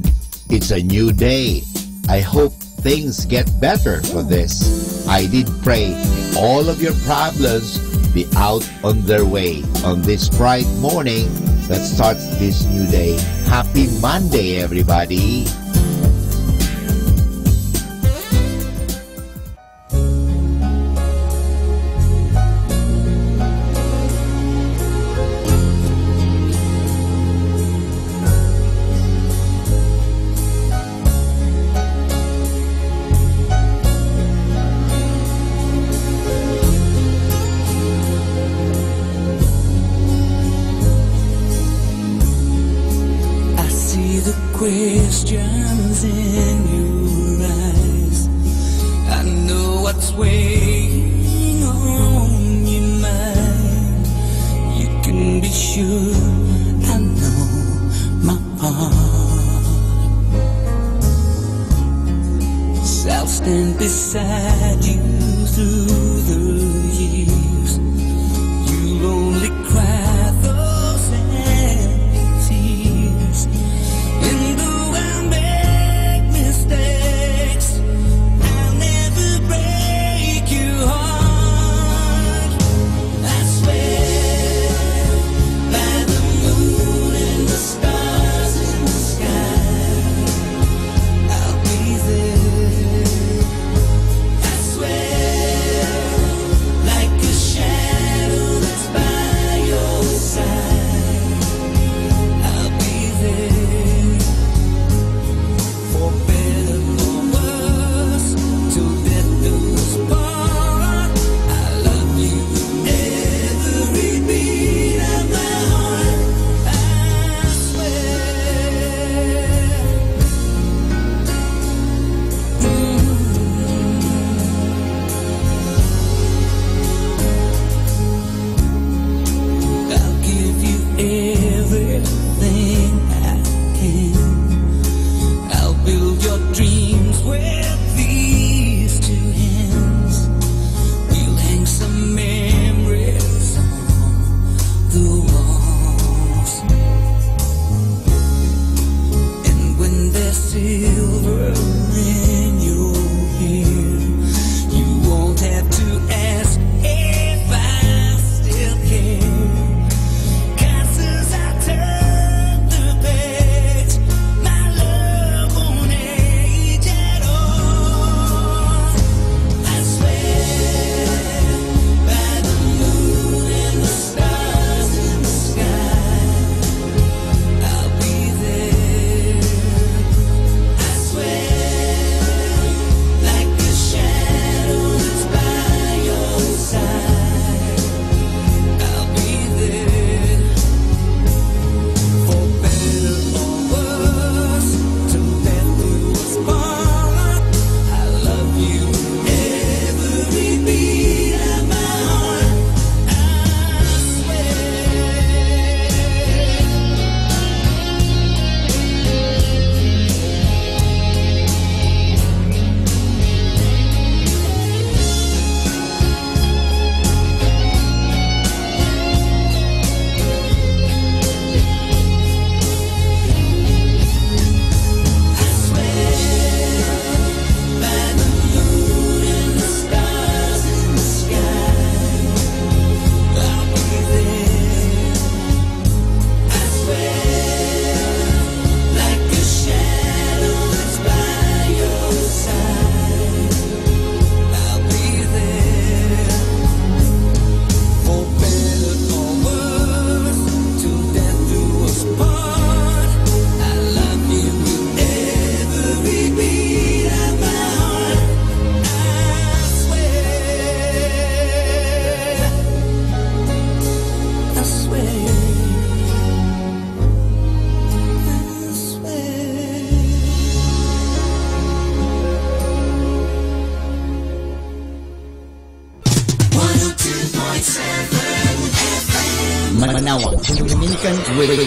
It's a new day. I hope things get better for this. I did pray all of your problems be out on their way on this bright morning that starts this new day. Happy Monday, everybody. Questions in your eyes. I know what's weighing on your mind. You can be sure I know my heart. So I'll stand beside you through the years. You'll only cry those empty tears. And though I make mistakes, I'll never break your heart. I swear by the moon and the stars in the sky, I'll be there. I swear like a Dominican Radio.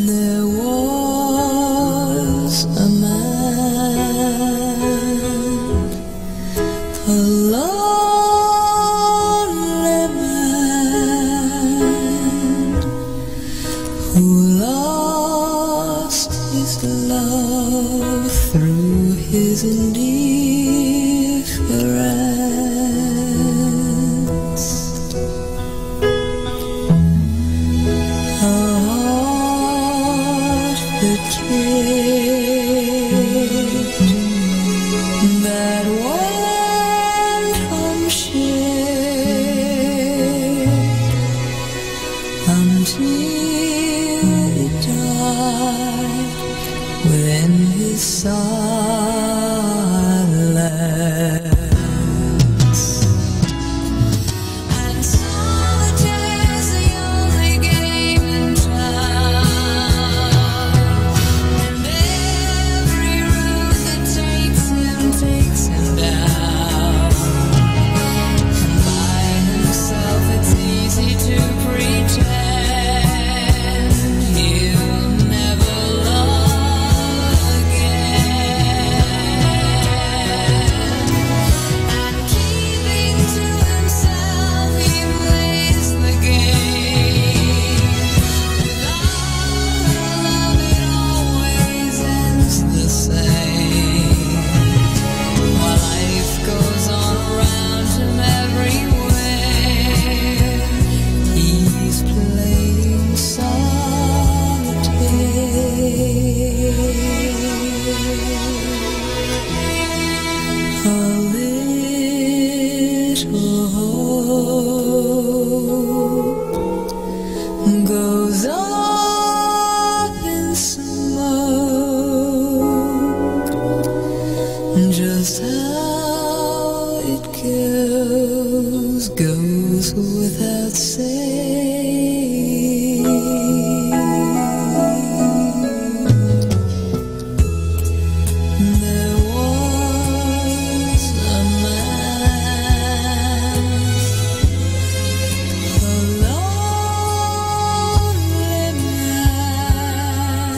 There was a man, a lonely man, who lost his love through his indifference. A heart that cared, that went unshared until it died within his silence. And solitaire's the only game in town, and every road that takes him down. And by himself it's easy to pretend he'll never love again. And keeping to himself he plays the game. Without her love it always ends the same. While life goes on around him everywhere, he's playing solitaire. A little hope goes up in smoke. Just how it goes without saying. There was a man, a lonely man,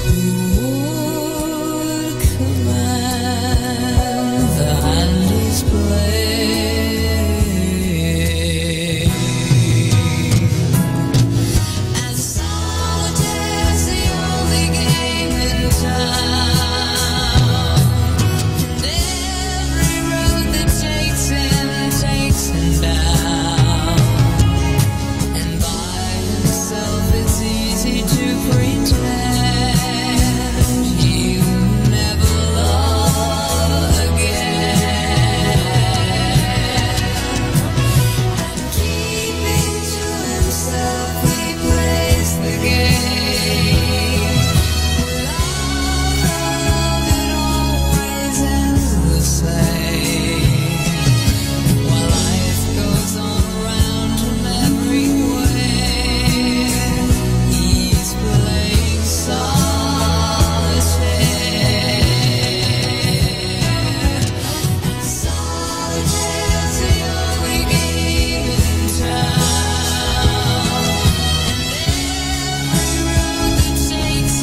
who would command the handless play. And solitaire's the only game in town, and every road that takes him down. And by himself it's easy to pretend he'll never love again. And keeping to himself he plays the game. Without her love it always ends the same. While life goes on around him everywhere, he's playing solitaire. And solitaire's the only game in town, and every road that takes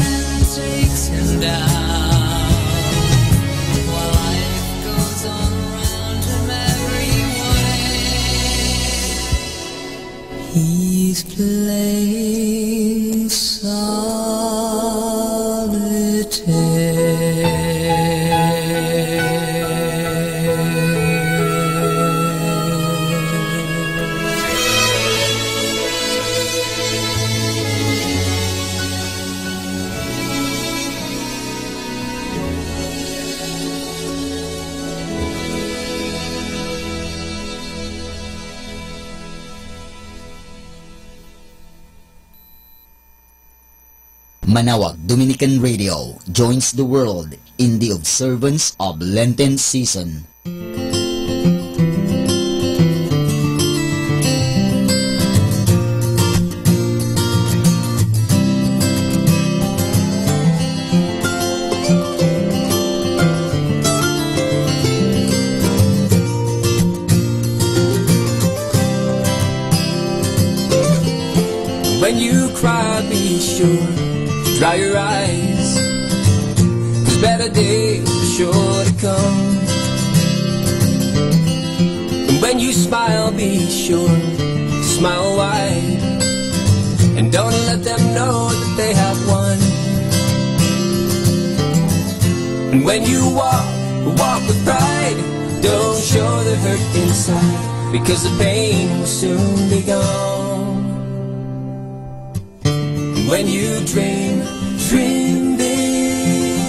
him down. While life goes on around him everywhere, he's playing Manaoag Dominican Radio joins the world in the observance of Lenten season. dry your eyes, 'cause better days are sure to come. And when you smile, be sure to smile wide, and don't let them know that they have won. And when you walk with pride, don't show the hurt inside, because the pain will soon be gone. And when you dream big,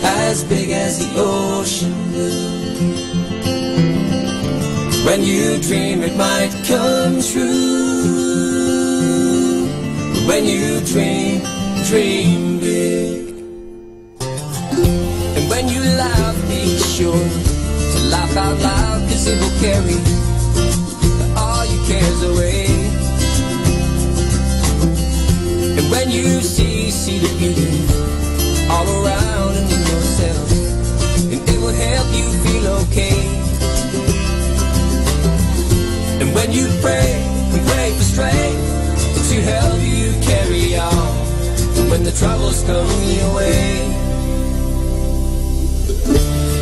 as big as the ocean blue. When you dream it might come true. When you dream big. And when you laugh, be sure to laugh out loud, 'cause it will carry all your cares away. And when you see the beauty all around and in yourself, and it will help you feel okay. And when you pray for strength to help you carry on, and when the troubles come your way.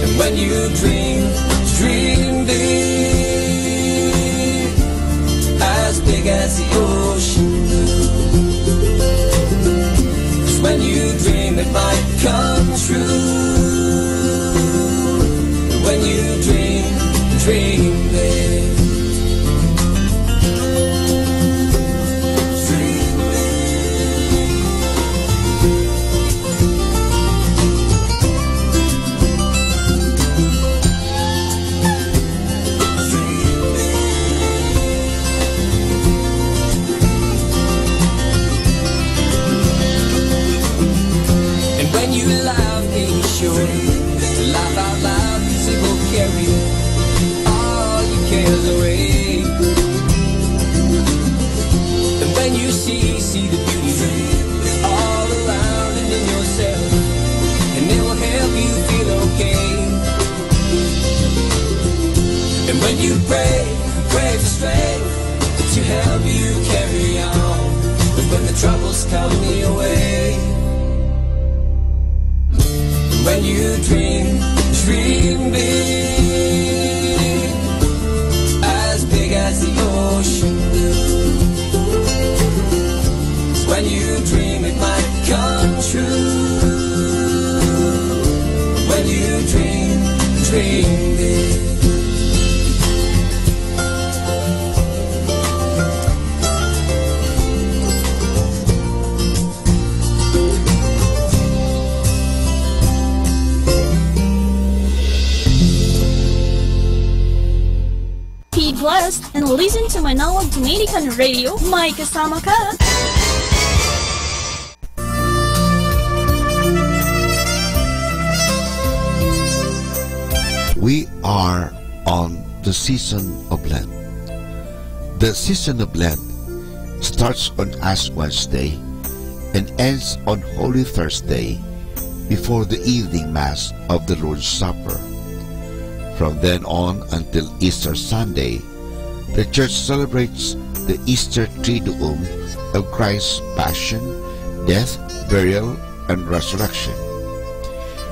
And when you dream big, as big as the ocean blue. 'Cause when you dream it might come true. When you dream big. Laugh out loud, 'cause it will carry all your cares away. And when you see the beauty all around and in yourself, and it will help you feel okay. And when you pray for strength to help you carry on, and when the troubles come your way. When you dream big, as big as the ocean blue. When you dream it might come true. When you dream big. Blessed and listen to Manawag Dominican Radio. May kasama ka! We are on the season of Lent. The season of Lent starts on Ash Wednesday and ends on Holy Thursday before the evening Mass of the Lord's Supper. From then on until Easter Sunday, the Church celebrates the Easter Triduum of Christ's Passion, Death, Burial, and Resurrection.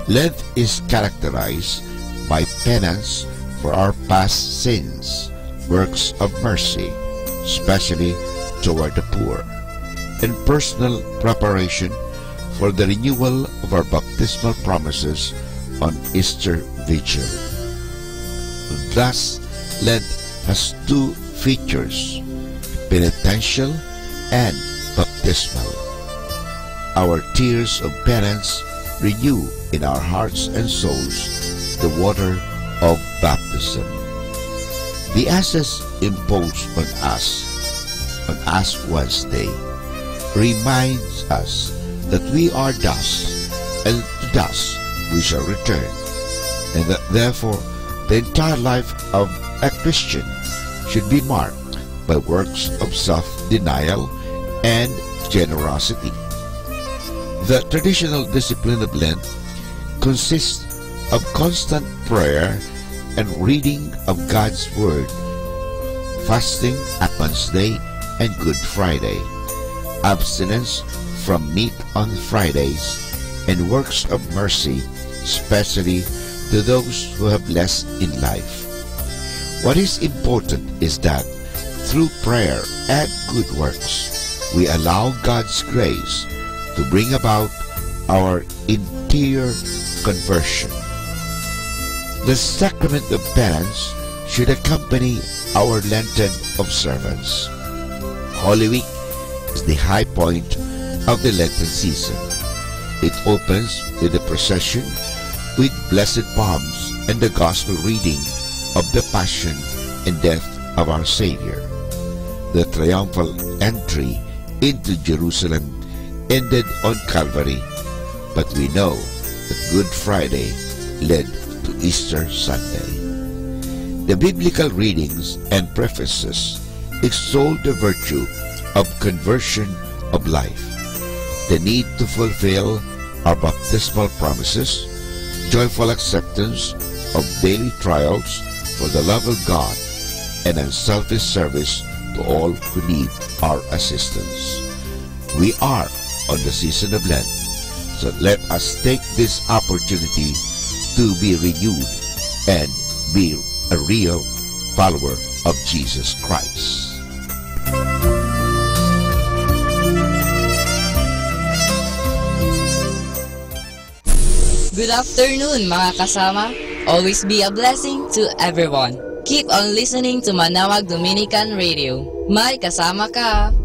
Lent is characterized by penance for our past sins, works of mercy, especially toward the poor, and personal preparation for the renewal of our baptismal promises on Easter Vigil. Thus, Lent has two features, penitential and baptismal. Our tears of penance renew in our hearts and souls the water of baptism. The ashes imposed on us on Ash Wednesday reminds us that we are dust, and to dust we shall return, and that therefore the entire life of a Christian should be marked by works of self-denial and generosity. The traditional discipline of Lent consists of constant prayer and reading of God's Word, fasting at Wednesday and Good Friday, abstinence from meat on Fridays and works of mercy, especially to those who have less in life. What is important is that through prayer and good works, we allow God's grace to bring about our interior conversion. The sacrament of penance should accompany our Lenten observance. Holy Week is the high point of the Lenten season. It opens with the procession with blessed palms and the gospel reading of the passion and death of our Savior. The triumphal entry into Jerusalem ended on Calvary, but we know that Good Friday led to Easter Sunday. The biblical readings and prefaces extol the virtue of conversion of life, the need to fulfill our baptismal promises, joyful acceptance of daily trials for the love of God, and unselfish service to all who need our assistance. We are on the season of Lent, so let us take this opportunity to be renewed and be a real follower of Jesus Christ. Good afternoon mga kasama. Always be a blessing to everyone. Keep on listening to Manawag Dominican Radio. May kasama ka.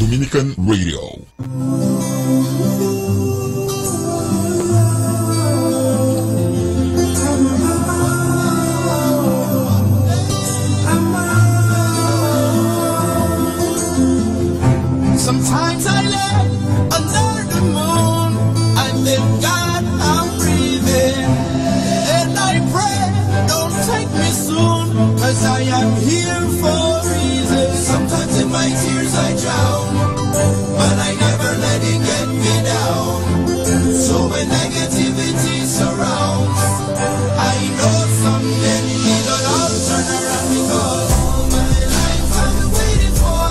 Dominican Radio. Sometimes I lay under the moon, I thank God I'm breathing, and I pray don't take me soon, 'cause I am here for a reason. Sometimes in my tears I drown, but I never let it get me down. So when negativity surrounds, I know someday it'll all turn around, because all my life I've been waiting for,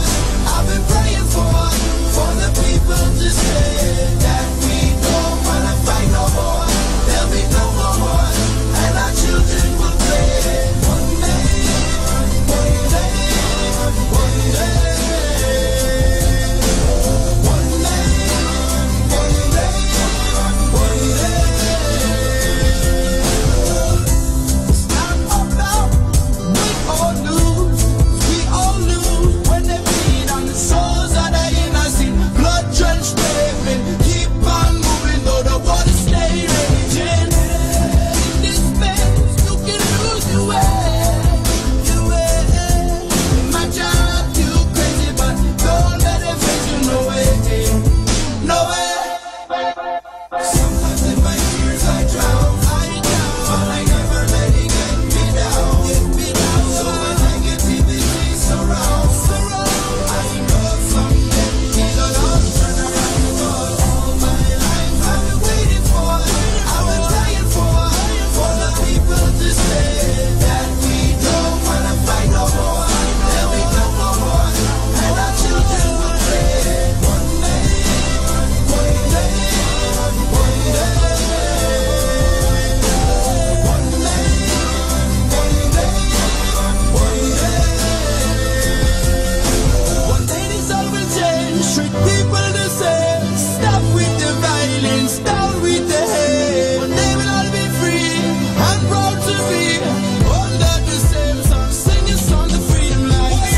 I've been praying for the people to say that we don't wanna fight no more. There'll be no more war, and our children will play. One day, one day, one day. One day, one day, one day. It's not about we all lose when they bleed on the souls of the innocent, blood-drenched pavement. Keep on moving though the water stay raging. In this space you can lose your way. My job too crazy, but don't let it face you, no way, no way. Sometimes in my tears I drown, but I never let it get me down. So when negativity surrounds, I know someday it'll all turn around, because all my life I've been waiting for, I've been praying for the people to say that we don't wanna fight no more. There'll be no more war, and our children will play. One day, one day, one day. One day, one day, one day. One day this all will change, treat people the same. Stop with the violence, down with the hate. One day we'll all be free, and proud to be under the same sun. Sing your song, the freedom lights.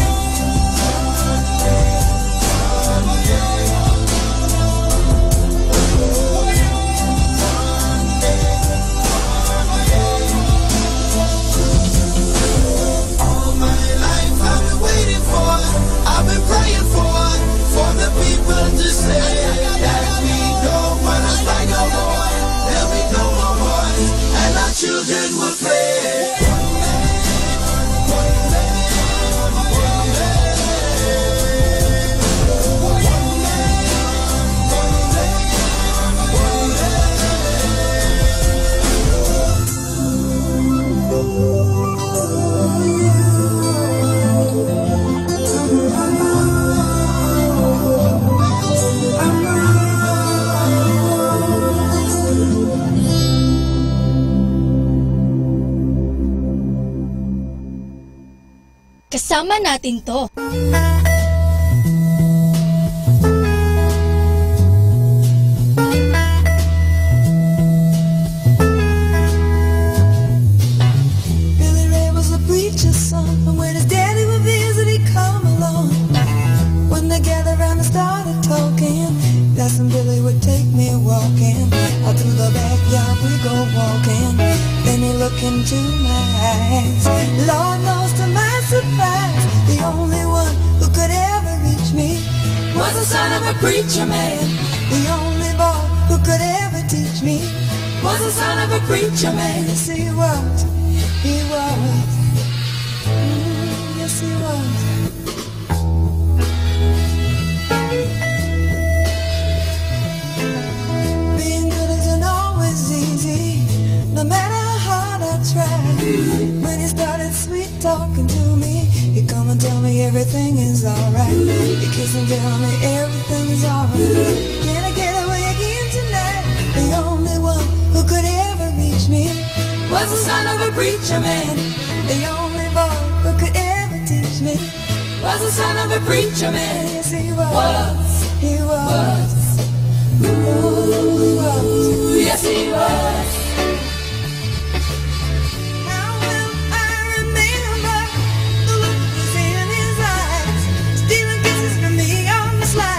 All my life I've been waiting for, I've been praying for the people to say that we don't wanna fight no more. There'll be no more wars, and our children will play. One day, one day, one day. One day, one day, one Kasama natin to. Billy Ray was a preacher's son, and when his daddy would visit, he'd come along. When they gathered around and started talking, that's when Billy would take me walking. Out through the backyard we go walking. Then he looked into my eyes. Lord knows to my surprise, the only one who could ever reach me was the son of a preacher man. The only boy who could ever teach me was the son of a preacher man. Yes, he was. He was. Yes, he was. Being good isn't always easy, no matter how hard I tried. When he started sweet talking to me, he'd come and tell me everything is alright. He'd kiss and tell me everything is alright. Can I get away again tonight? The only one who could ever reach me was the son of a preacher man. The only boy who could ever teach me was the son of a preacher man. Yes, he was. He was. Ooh, he was. Yes, he was. How will I remember the look was in his eyes, stealing kisses from me on the slide?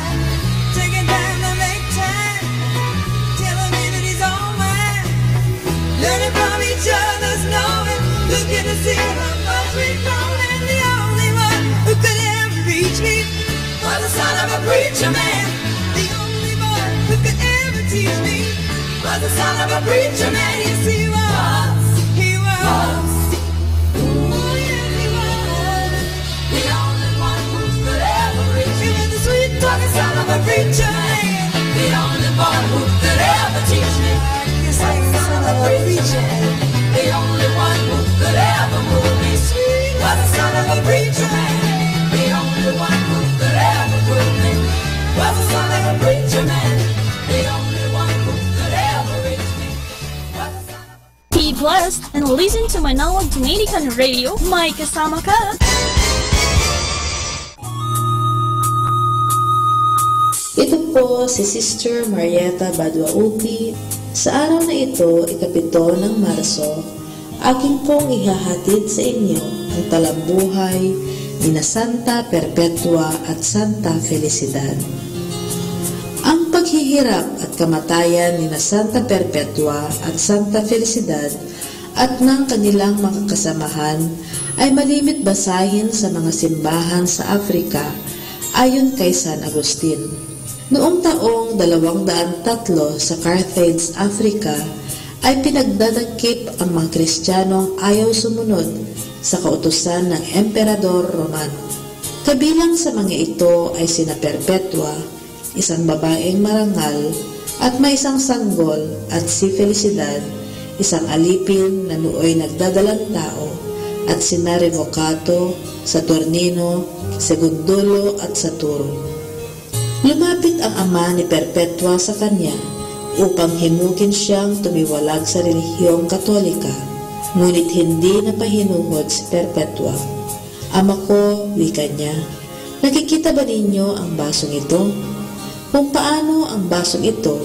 preacher man. The only boy who could ever teach me was the son of a preacher man. Yes, he was. He was. Oh, yes, he was. The only one who could ever reach me. He was the sweet talking son of a preacher man. The only boy who could ever teach me. Yes, I was the son of a preacher man. The only one who could ever move me. Sweet was the son of a preacher man. The only one who could ever move me was the son of a preacher man. The only one who could ever reach me was the son of a... Be blessed and listen to Manawag Dominican Radio. May kasama ka! Ito po si Sister Marieta Badwauti. Sa araw na ito, ikapito ng Marso, aking pong ihahatid sa inyo ang talambuhay ni na Santa Perpetua at Santa Felicidad. Ang paghihirap at kamatayan ni na Santa Perpetua at Santa Felicidad at ng kanilang mga kasamahan ay malimit basahin sa mga simbahan sa Afrika ayon kay San Agustin. Noong taong 203 sa Carthage, Africa, ay pinagdadakip ang mga Kristiyanong ayaw sumunod sa kautusan ng Emperador Romano. Kabilang sa mga ito ay sina Perpetua, isang babaeng marangal at may isang sanggol, at si Felicidad, isang alipin na nooy nagdadalang tao, at sina Revocato, Saturnino, Segundo at Saturno. Lumapit ang ama ni Perpetua sa kanya upang himugin siyang tumiwalag sa relihiyong Katolika, ngunit hindi napahinuhod si Perpetua. Ama ko, wika niya, nakikita ba ninyo ang basong ito? Kung paano ang basong ito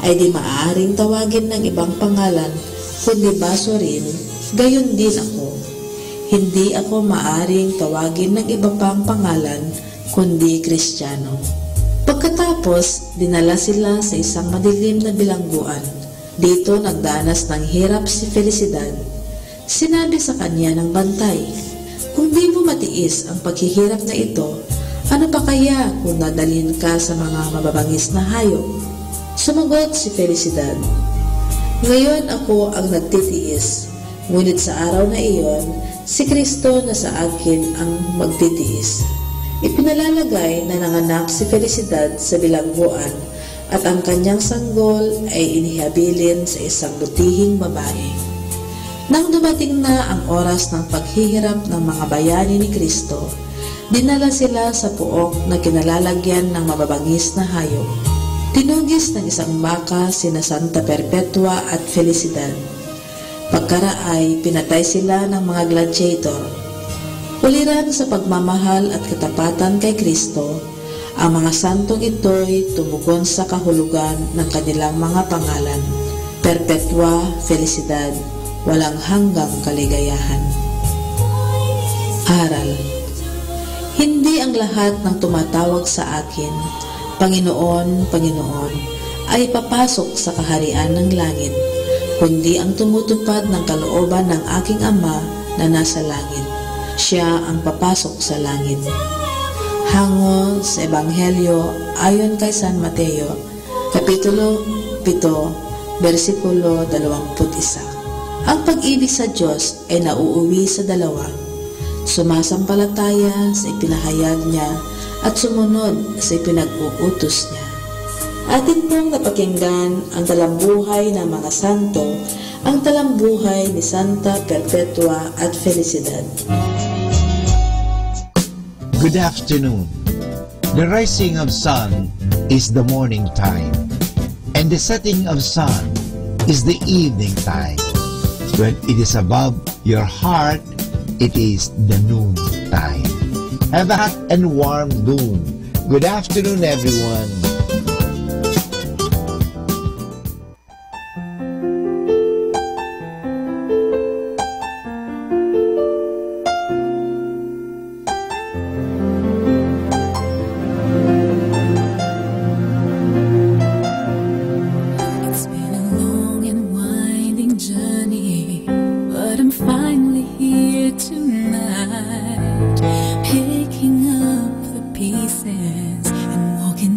ay di maaaring tawagin ng ibang pangalan kundi baso rin, gayon din ako. Hindi ako maaaring tawagin ng iba pang pangalan kundi Kristiyano. Pagkatapos, dinala sila sa isang madilim na bilangguan. Dito nagdanas ng hirap si Felicidad. Sinabi sa kanya ng bantay, "Kung di mo matiis ang paghihirap na ito, ano pa kaya kung dadalhin ka sa mga mababangis na hayop?" Sumagot si Felicidad, "Ngayon ako ang nagtitiis, ngunit sa araw na iyon, si Kristo na sa akin ang magtitiis." Ipinalalagay na nanganak si Felicidad sa bilangguan at ang kanyang sanggol ay inihabilin sa isang butihing babae. Nang dumating na ang oras ng paghihirap ng mga bayani ni Kristo, dinala sila sa puok na kinalalagyan ng mababangis na hayop. Tinugis ng isang baka sina Santa Perpetua at Felicidad. Pagkaraay, pinatay sila ng mga gladiator. Uliran sa pagmamahal at katapatan kay Kristo, ang mga santong ito'y tumugon sa kahulugan ng kanilang mga pangalan: Perpetua, Felicidad, walang hanggang kaligayahan. Aral. Hindi ang lahat ng tumatawag sa akin, "Panginoon, Panginoon," ay papasok sa kaharian ng langit, kundi ang tumutupad ng kalooban ng aking Ama na nasa langit. Siya ang papasok sa langit. Hango sa Ebanghelyo ayon kay San Mateo, Kapitulo 7, versikulo 21. Ang pag-ibig sa Diyos ay nauuwi sa dalawa: sumasampalataya sa ipinahayag niya at sumunod sa ipinag-uutos niya. Atin pong napakinggan ang talambuhay ng mga santo, ang talambuhay ni Santa Perpetua at Felicidad. Good afternoon. The rising of sun is the morning time, and the setting of sun is the evening time. When it is above your heart, it is the noon time. Have a hot and warm noon. Good afternoon, everyone. Picking up the pieces and walking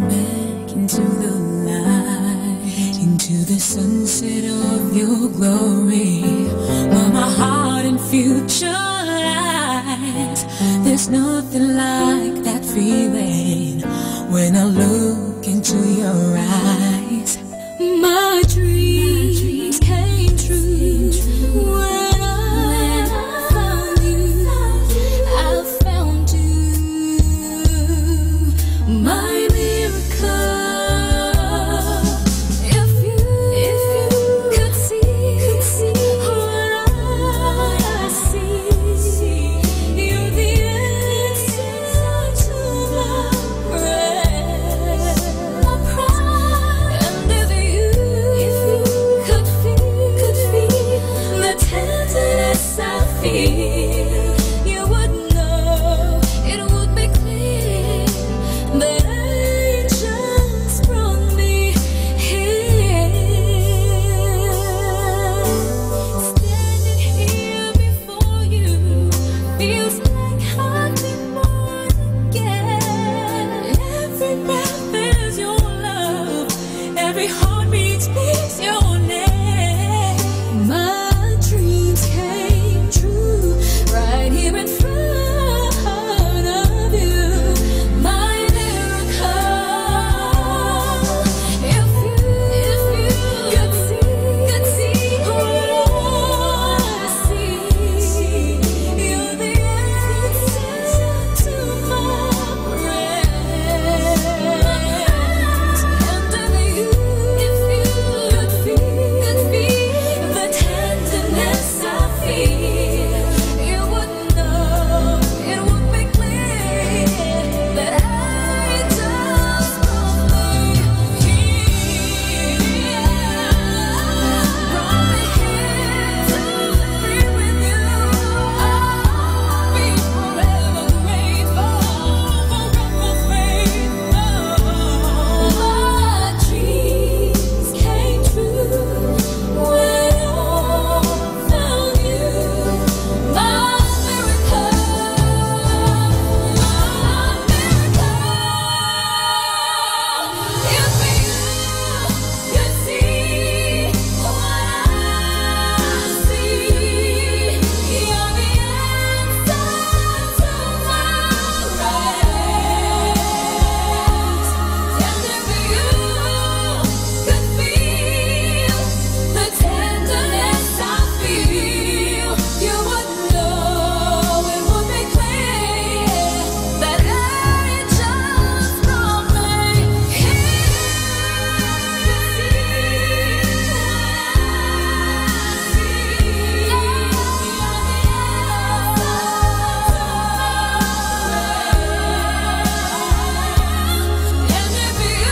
future lies. There's nothing like that feeling when I look into your eyes. My dreams came true when I found you. I found you, my miracle. If you could see what I see, you're the answer to my prayer. And if you could feel the tenderness I feel, you would know it would be clear that angels brought me here. Standing here before you feels like I've been born again. Every breath is your love, every heartbeat speaks your name. My dreams came true right here in front of you, my miracle. If you could see what I see, you're the answer to my prayer. And if you could feel the tenderness I feel, you would know it would be clear that I just brought me here. Brought me here to be with you. I'll be forever grateful, forever faithful. My dreams came true when I found you, my miracle, my miracle. If you could see what I see, you're the answer to my prayers. And if you could feel the tenderness I feel, you would know it would be clear that angels brought me And if you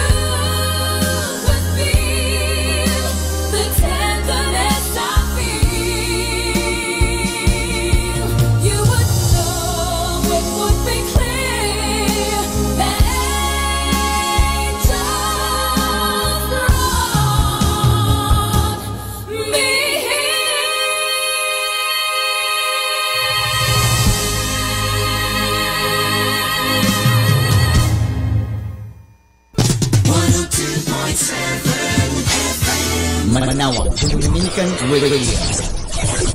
could feel the tenderness I feel, you would know it would be clear that angels brought me Manawag, Dominican Radio.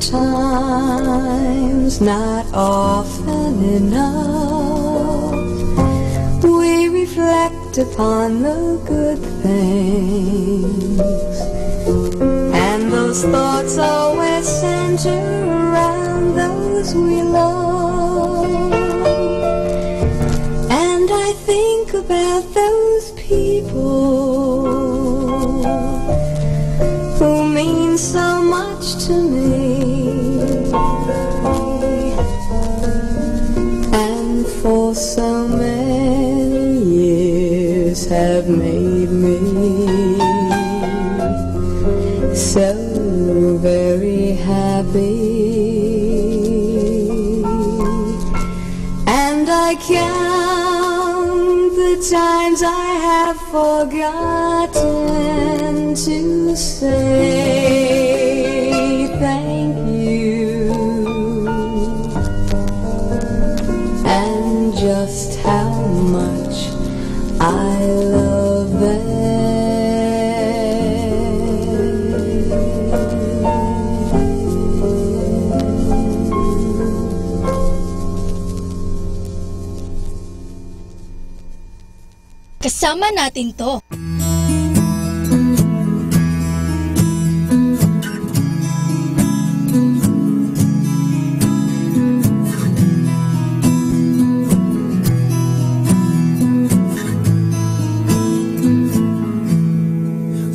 sometimes, not often enough, we reflect upon the good things, and those thoughts always center around those we love. And I think about those people who mean so much to me, and for so many years have made me so very happy. And I count the times I have forgotten to say thank you, and just how much I love them. Kasama natin to.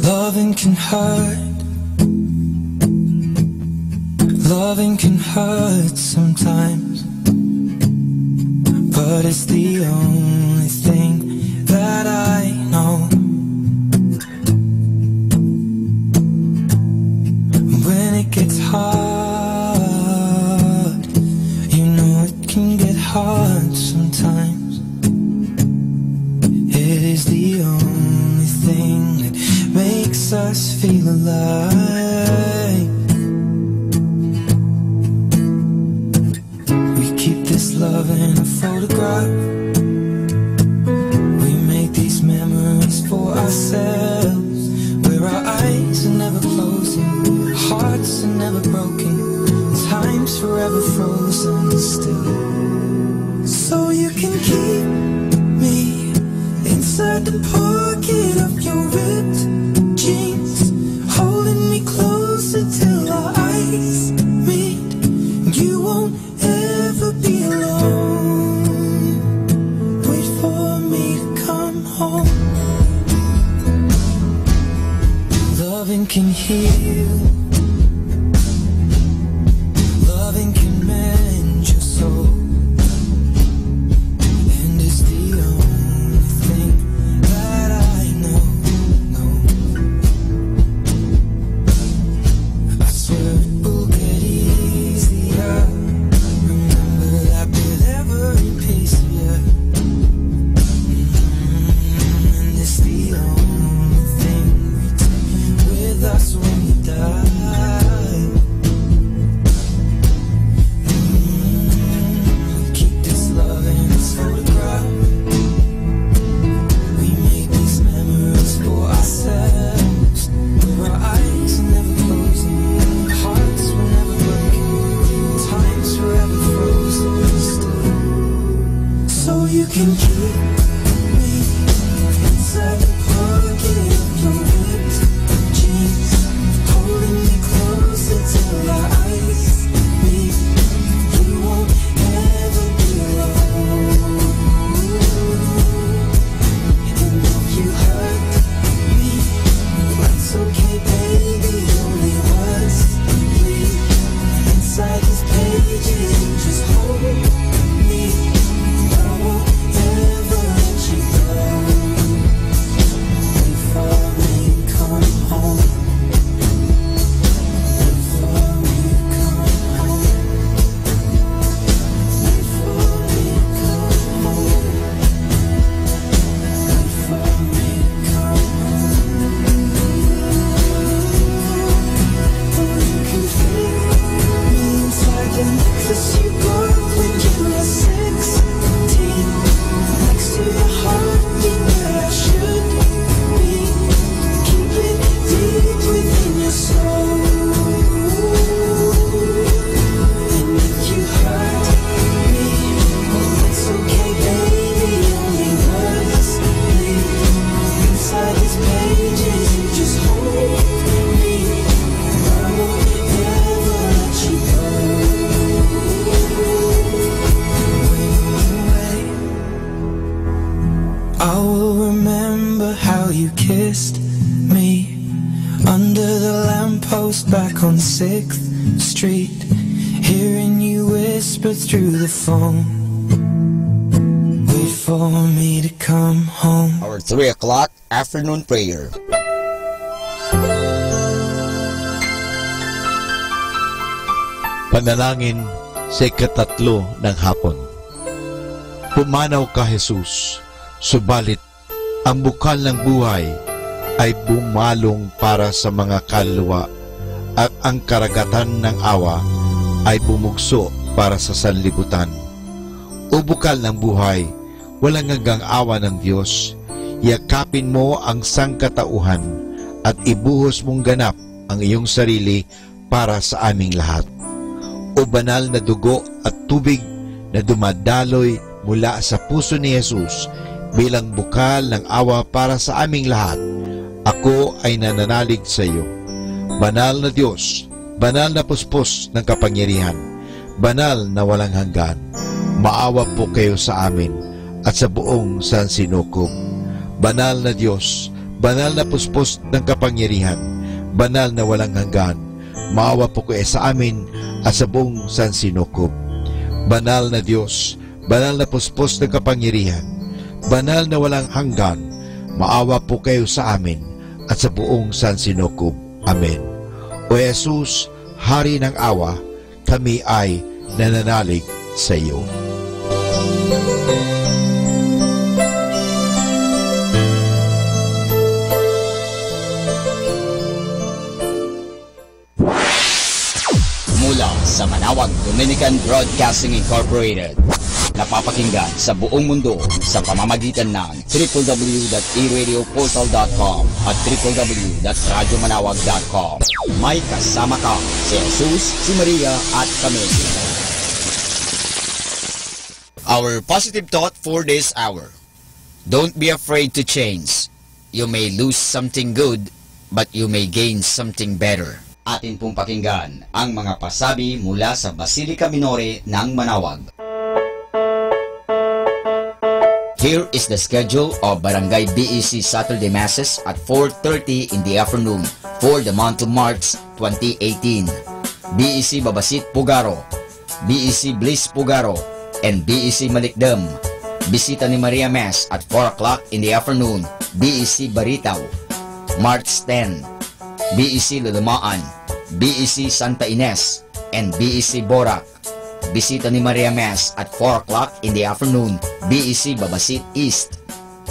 Loving can hurt. Loving can hurt sometimes, but it's the only thing that I know. When it gets hard, you know it can get hard sometimes. It is the only thing that makes us feel alive. We keep this love in a photograph. We make these memories for ourselves, where our eyes are never closing, hearts are never broken, time's forever frozen still. So you can keep me inside the pocket of your ripped jeans, holding me closer till our eyes meet. You won't ever be alone. Wait for me to come home. Loving can heal. Loving can mend your soul. And it's the only thing that I know. I swear it will get easier. Remember that with every piece of you. And it's the only thing we take with us when we die. me under the lamppost back on 6th Street, hearing you whisper through the phone. Wait for me to come home. Our 3 o'clock afternoon prayer. Panalangin sa ikatatlo ng hapon. Pumanaw ka, Jesus, subalit ang bukal ng buhay ay bumalong para sa mga kaluluwa at ang karagatan ng awa ay bumugso para sa sanlibutan. O bukal ng buhay, walang hanggang awa ng Diyos, yakapin mo ang sangkatauhan at ibuhos mong ganap ang iyong sarili para sa aming lahat. O banal na dugo at tubig na dumadaloy mula sa puso ni Jesus bilang bukal ng awa para sa aming lahat, ako ay nananalig sa iyo. Banal na Diyos, banal na puspos ng kapangyarihan, banal na walang hanggan, maawa po kayo sa amin at sa buong sansinukob. Banal na Diyos, banal na puspos ng kapangyarihan, banal na walang hanggan, maawa po kayo sa amin at sa buong sansinukob. Banal na Diyos, banal na puspos ng kapangyarihan, banal na walang hanggan, maawa po kayo sa amin at sa buong sansinukob. Amen. O Jesus, Hari ng awa, kami ay nananalig sa iyo. Mula sa Manawag Dominican Broadcasting Incorporated, napapakinggan sa buong mundo sa pamamagitan ng www.eradioportal.com at www.radyomanawag.com. May kasama ka si Jesus, si Maria at kami. Our positive thought for this hour. Don't be afraid to change. You may lose something good, but you may gain something better. Atin pong pakinggan ang mga pasabi mula sa Basilica Minore ng Manawag. Here is the schedule of Barangay BEC Saturday Masses at 4:30 in the afternoon for the month of March 2018. BEC Babasit Pugaro, BEC Bliss Pugaro, and BEC Malikdam. Bisita ni Maria Mass at 4 o'clock in the afternoon, BEC Baritaw. March 10, BEC Lulumaan, BEC Santa Ines, and BEC Borac. Bisita ni Maria Mass at 4 o'clock in the afternoon, BEC Babasit East.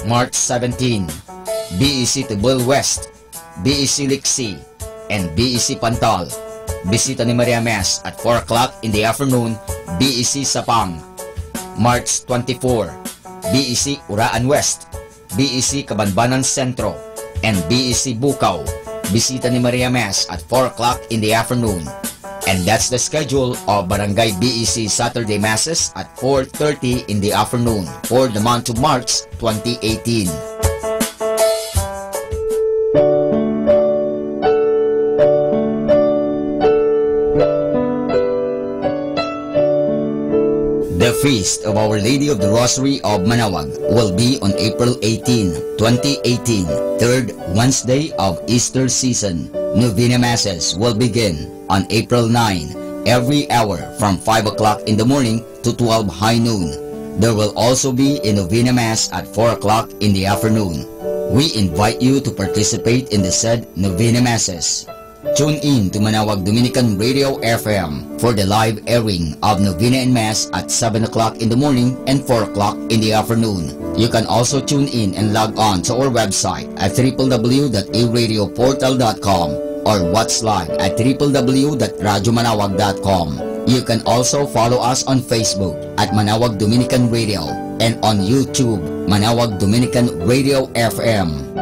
March 17, BEC Tibul West, BEC Lixi, and BEC Pantal. Bisita ni Maria Mass at 4 o'clock in the afternoon, BEC Sapang. March 24, BEC Uraan West, BEC Kabanbanan Sentro, and BEC Bukaw. Bisita ni Maria Mass at 4 o'clock in the afternoon. And that's the schedule of Barangay BEC Saturday Masses at 4:30 in the afternoon for the month of March 2018. The Feast of Our Lady of the Rosary of Manawag will be on April 18, 2018, third Wednesday of Easter season. Novena Masses will begin on April 9, every hour from 5 o'clock in the morning to 12 high noon. There will also be a Novena Mass at 4 o'clock in the afternoon. We invite you to participate in the said Novena Masses. Tune in to Manawag Dominican Radio FM for the live airing of Novena and Mass at 7 o'clock in the morning and 4 o'clock in the afternoon. You can also tune in and log on to our website at www.eradioportal.com or watch live at www.radyomanawag.com. You can also follow us on Facebook at Manawag Dominican Radio and on YouTube, Manawag Dominican Radio FM.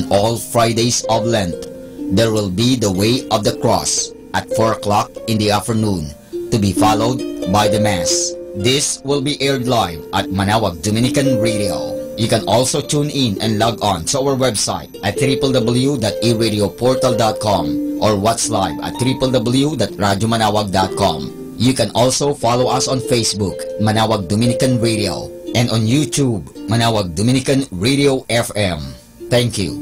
All Fridays of Lent, there will be the Way of the Cross at 4 o'clock in the afternoon, to be followed by the Mass. This will be aired live at Manawag Dominican Radio. You can also tune in and log on to our website at www.eradioportal.com or watch live at www.radyomanawag.com. You can also follow us on Facebook, Manawag Dominican Radio, and on YouTube, Manawag Dominican Radio FM. Thank you.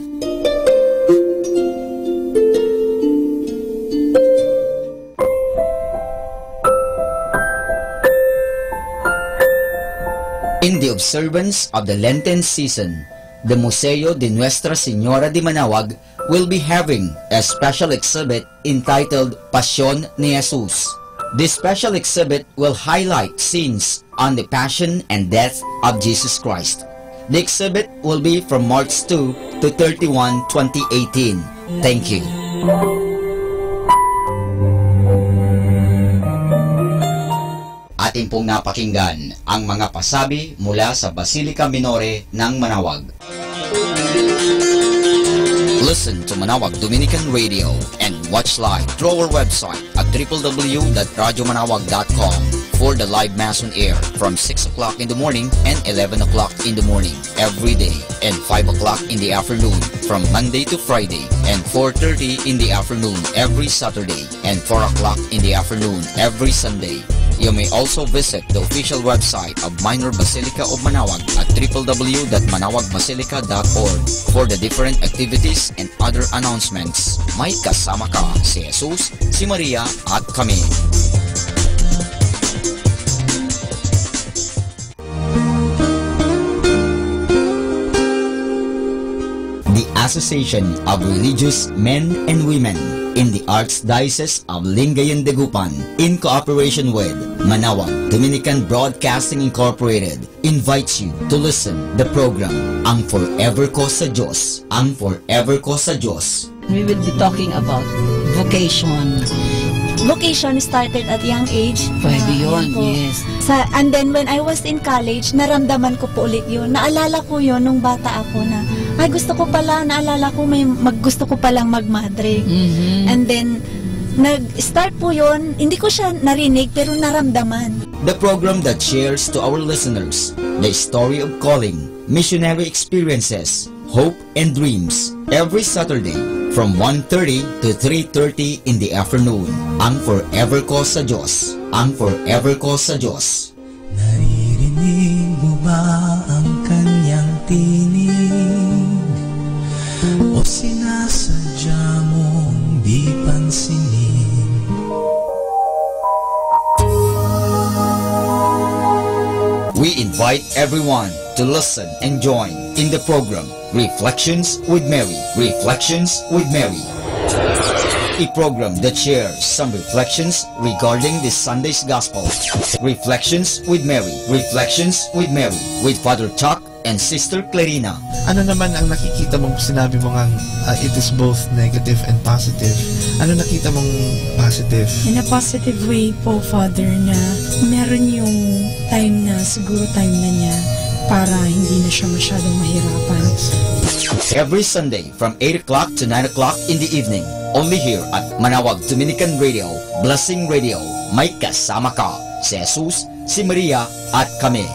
In the observance of the Lenten season, the Museo de Nuestra Señora de Manawag will be having a special exhibit entitled Passion ni Jesus. This special exhibit will highlight scenes on the Passion and Death of Jesus Christ. The exhibit will be from March 2 to 31, 2018. Thank you. Atin pong napakinggan ang mga pasabi mula sa Basilica Minore ng Manawag. Listen to Manawag Dominican Radio and watch live through our website at www.radyomanawag.com for the live Mass on air from 6 o'clock in the morning and 11 o'clock in the morning every day, and 5 o'clock in the afternoon from Monday to Friday, and 4:30 in the afternoon every Saturday, and 4 o'clock in the afternoon every Sunday. You may also visit the official website of Minor Basilica of Manawag at www.manawagbasilica.org for the different activities and other announcements. May kasama ka si Jesus, si Maria at kami. The Association of Religious Men and Women in the Archdiocese of Lingayen de Gupan, in cooperation with Manawag Dominican Broadcasting Incorporated, invites you to listen the program Ang Forever Ko sa Diyos. Ang Forever Ko sa Diyos. We will be talking about vocation. Vocation started at young age. Pwede yun, yes. And then when I was in college, naramdaman ko po ulit yun. Naalala ko yun nung bata ako na, ay gusto ko pala, naalala ko gusto ko palang magmadre. And then, nag-start po yun, hindi ko siya narinig pero naramdaman. The program that shares to our listeners the story of calling, missionary experiences, hope and dreams every Saturday from 1:30 to 3:30 in the afternoon. Ang Forever Ko sa Diyos. Ang Forever Ko sa Diyos. Naririnig mo ba ang kanyang tinig? O sinasadya mong di pansinin? We invite everyone to listen and join in the program Reflections with Mary. Reflections with Mary. A program that shares some reflections regarding this Sunday's Gospel. Reflections with Mary. Reflections with Mary with Father Chuck and Sister Clarina. Ano naman ang nakikita mong sinabi mo ngang it is both negative and positive? Ano nakita mong positive? In a positive way po, Father, na meron yung time na, siguro time na niya para hindi na siya masyadong mahirapan. Every Sunday from 8 o'clock to 9 o'clock in the evening, only here at Manawag Dominican Radio, Blessing Radio. May kasama ka si Jesus, si Maria at kami.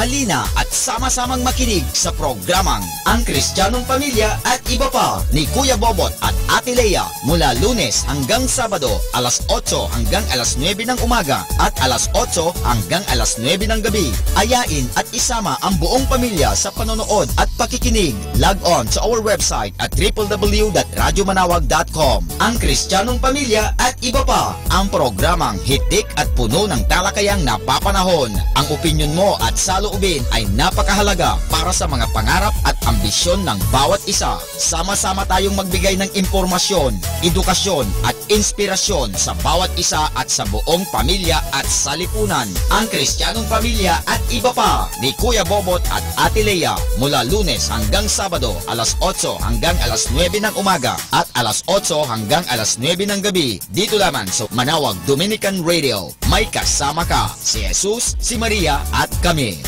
Halina at sama-samang makinig sa programang Ang Kristiyanong Pamilya at Iba Pa ni Kuya Bobot at Ate Lea mula Lunes hanggang Sabado alas 8 hanggang alas 9 ng umaga at alas 8 hanggang alas 9 ng gabi. Ayain at isama ang buong pamilya sa panonood at pakikinig. Log on sa our website at www.radyomanawag.com. Ang Kristiyanong Pamilya at Iba Pa, ang programang hitik at puno ng talakayang napapanahon. Ang opinyon mo at saloobin ay napakahalaga para sa mga pangarap at ambisyon ng bawat isa. Sama-sama tayong magbigay ng impormasyon, edukasyon at inspirasyon sa bawat isa at sa buong pamilya at salipunan. Ang Kristiyanong Pamilya at Iba Pa ni Kuya Bobot at Ate Lea mula Lunes hanggang Sabado alas 8 hanggang alas 9 ng umaga at alas 8 hanggang alas 9 ng gabi dito lamang sa Manawag Dominican Radio. May kasama ka si Jesus, si Maria at kami.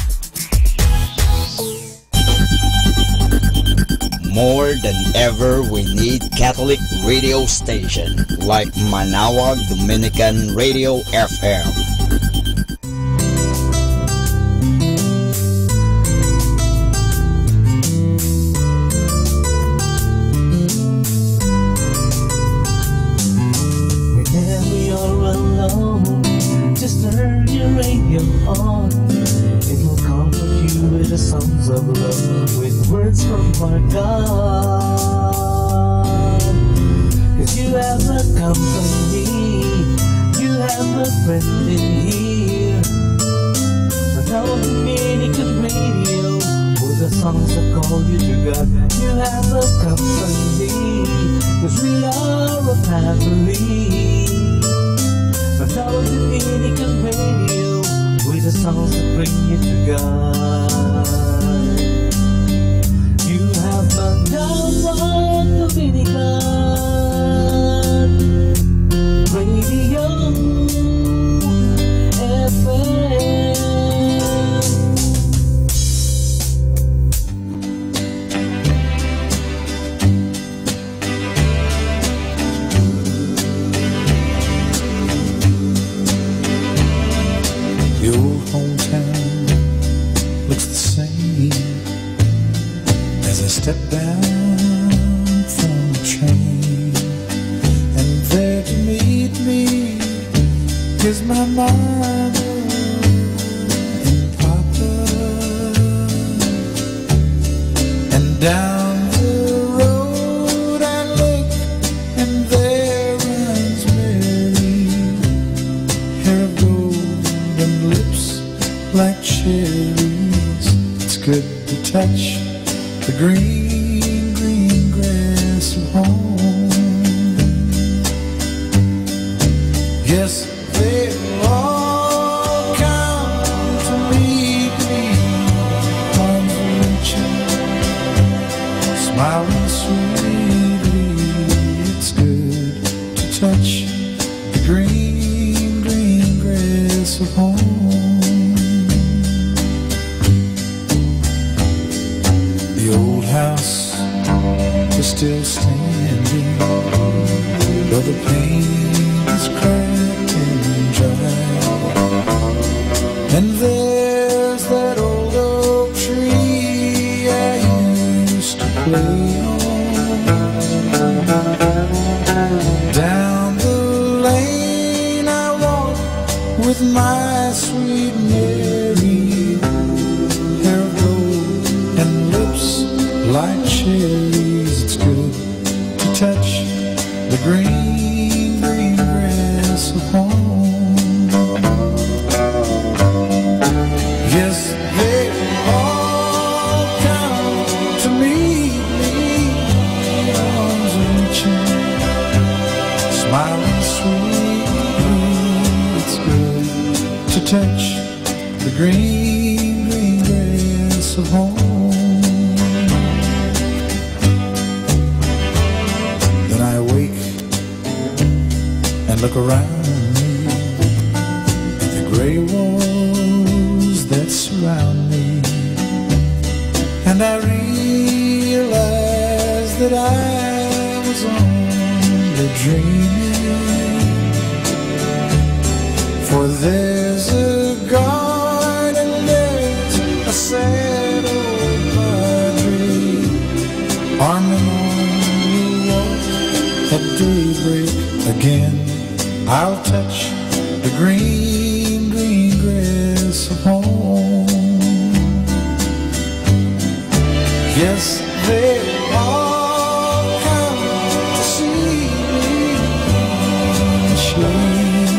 More than ever, we need Catholic radio station like Manawag Dominican Radio FM. Whenever you're alone, just turn your radio on. It will comfort you with the songs of love, with words from our God. 'Cause you have a company, you have a friend in here. Manawag Dominican Radio, with the songs that call you to God. You have a company, 'cause we are a family. Manawag Dominican Radio, with the songs that bring you to God. You have Manawag Dominican Radio FM. The old hometown looks the same as I step down from the train, and there to meet me is my mama and papa, and down the road I look, and there runs Mary, hair of gold and lips like cherries. It's good to touch the green, green grass of home. Yes, they'll all come to meet me, arms reaching, smiling sweetly. It's good to touch the green, green grass of home. The old house is still standing, though the paint is cracked and dry. And there's that old oak tree I used to play on. Down the lane I walk with my sweet Mary, hair of gold and lips like cherries. It's good to touch the green, green grass of home. Yes, they all come to meet me, arms reaching, smiling sweetly. It's good to touch the green, green grass of home. Then I wake and look around me at the gray walls that surround me, and I realize that I was only dreaming. For there's a garden, there's a sad old padre, arming on the walk at daybreak again. I'll touch the green, green grass of home. Yes, they all come to see me in the shade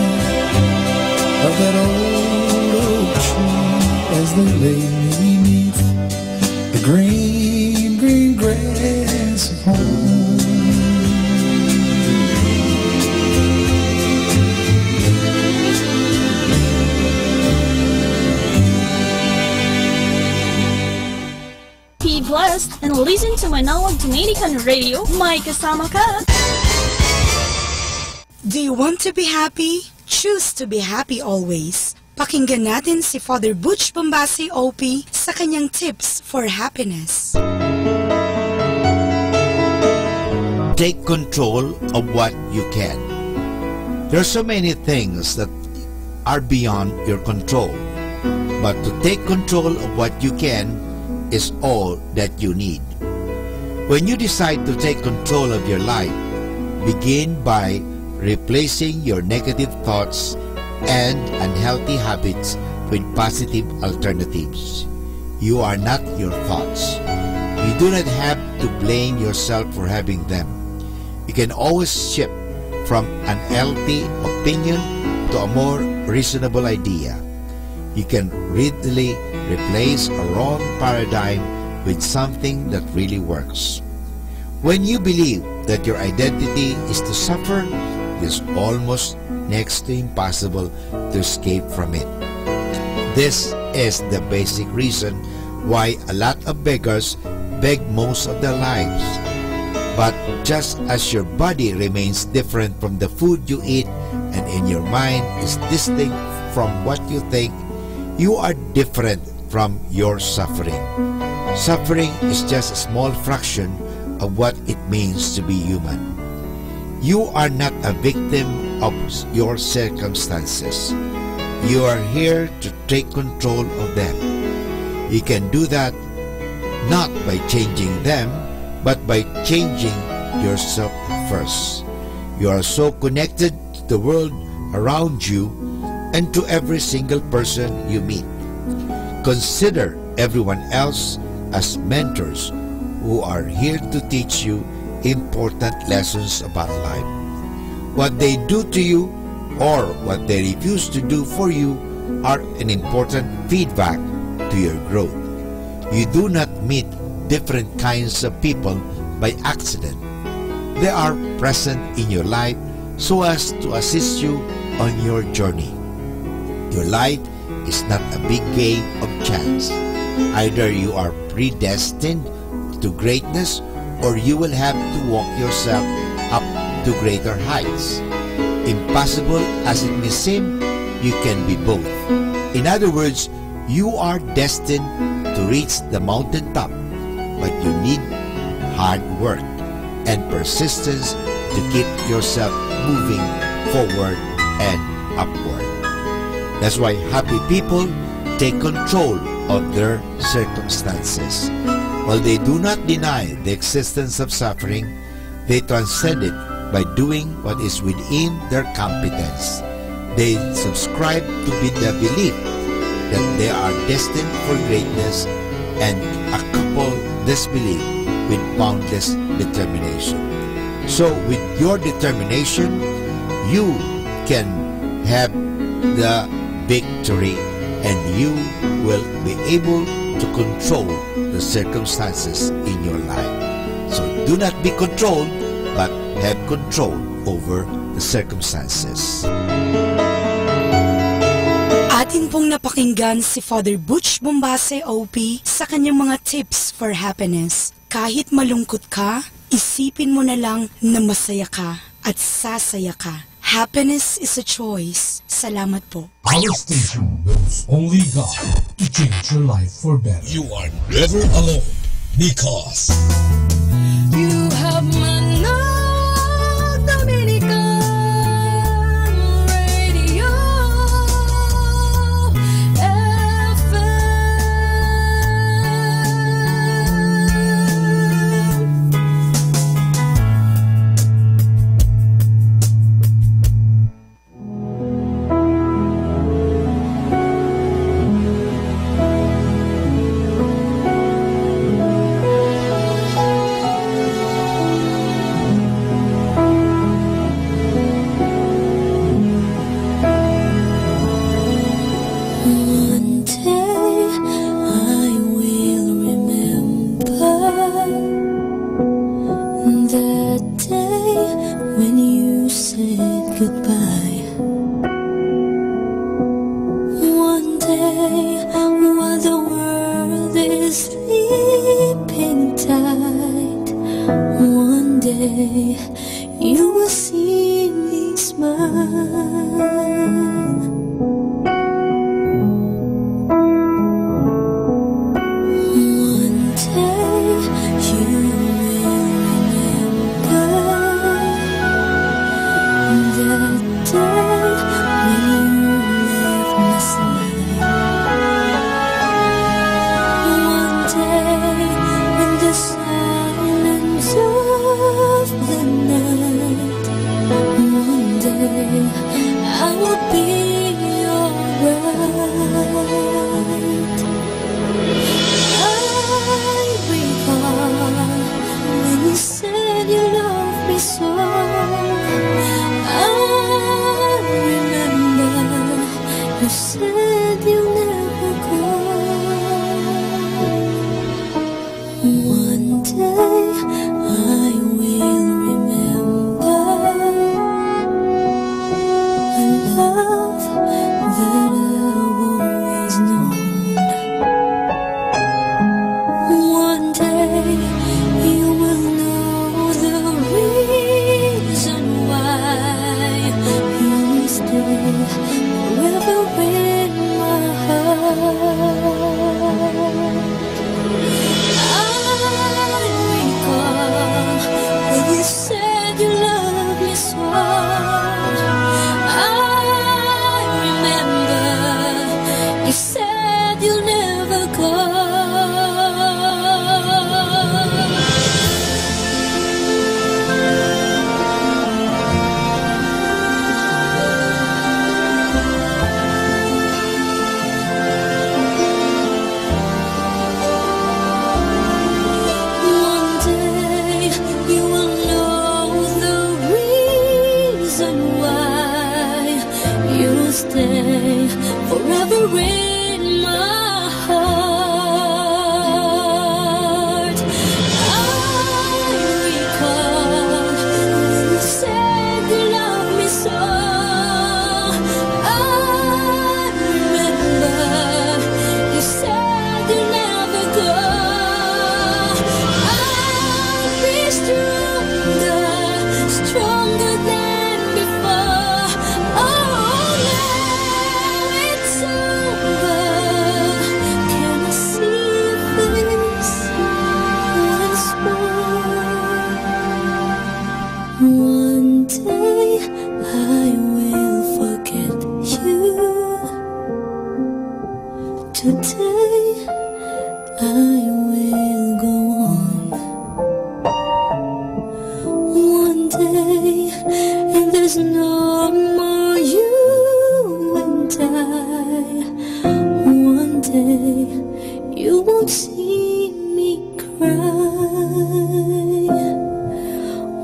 of that old oak tree as they lay me beneath the green, green grass of home. Be blessed and listen to Manawag Dominican Radio. May kasama ka. Do you want to be happy? Choose to be happy always. Pakinggan natin si Father Butch Bombasi OP sa kanyang tips for happiness. take control of what you can. There are so many things that are beyond your control, but to take control of what you can is all that you need. When you decide to take control of your life, begin by replacing your negative thoughts and unhealthy habits with positive alternatives. You are not your thoughts. You do not have to blame yourself for having them. You can always shift from an unhealthy opinion to a more reasonable idea. You can readily replace a wrong paradigm with something that really works. When you believe that your identity is to suffer, it is almost next to impossible to escape from it. This is the basic reason why a lot of beggars beg most of their lives. But just as your body remains different from the food you eat and in your mind is distinct from what you think, you are different from your suffering. Suffering is just a small fraction of what it means to be human. You are not a victim of your circumstances. You are here to take control of them. You can do that not by changing them, but by changing yourself first. You are so connected to the world around you and to every single person you meet. Consider everyone else as mentors who are here to teach you important lessons about life. What they do to you or what they refuse to do for you are an important feedback to your growth. You do not meet different kinds of people by accident. They are present in your life so as to assist you on your journey. Your life is not a big game of chance. Either you are predestined to greatness or you will have to walk yourself up to greater heights. Impossible as it may seem, you can be both. In other words, you are destined to reach the mountaintop, but you need hard work and persistence to keep yourself moving forward and upward. That's why happy people take control of their circumstances. While they do not deny the existence of suffering, they transcend it by doing what is within their competence. They subscribe to the belief that they are destined for greatness and couple this belief with boundless determination. So with your determination, you can have the victory and you will be able to control the circumstances in your life. So do not be controlled, but have control over the circumstances. Atin pong napakinggan si Father Butch Bombase OP sa kanyang mga tips for happiness. Kahit malungkot ka, isipin mo na lang na masaya ka at sasaya ka. Happiness is a choice. Salamat po. Our station knows only God to change your life for better. You are never alone because You have Manawag Dominican Radio One day I will remember that day when you said goodbye. One day while the world is sleeping tight, one day you will see me smile. One day you will remember You said you'll never go. One day I will remember a love that I've always known. One day you will know the reason why you stay forever in my heart. I recall when you said you loved me so. I remember you said you'll never go. One day you will know the reason why you'll stay forever in my heart. I recall when you said you loved me so. I remember you said you'd never go. I'll be stronger, stronger than before. Oh, now it's over. Can I see your face once more? One day I will forget you. Today I will go on. One day and there's no more you and I. One day you won't see me cry.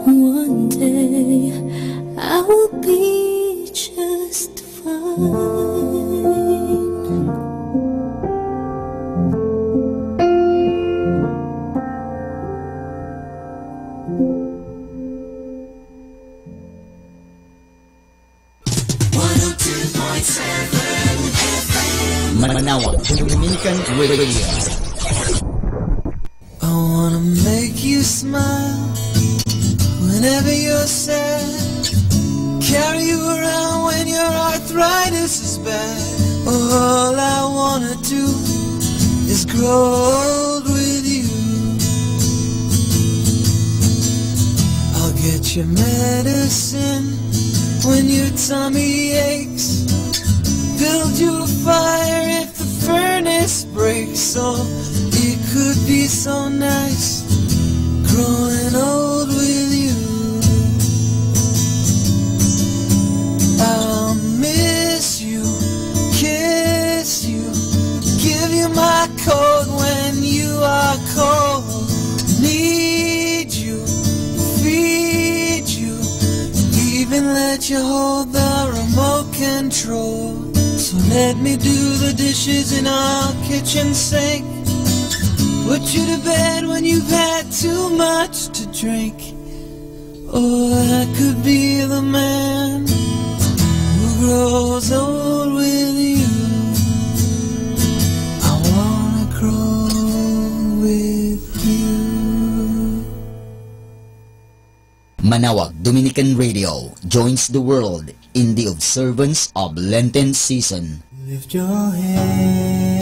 One day I will be just fine. Manawag Dominican Radio. I wanna make you smile whenever you're sad. Carry you around when your arthritis is bad. All I wanna do is grow old with you. I'll get your medicine when your tummy aches. Build you a fire if the furnace breaks. Oh, it could be so nice growing old with you. I'll miss you, kiss you, give you my coat when you are cold. Need you, feed you, even let you hold the remote control. So let me do the dishes in our kitchen sink. Put you to bed when you've had too much to drink. Oh, I could be the man who grows old with you. I wanna grow with you. Manawag Dominican Radio joins the world in the observance of Lenten season. Lift your head,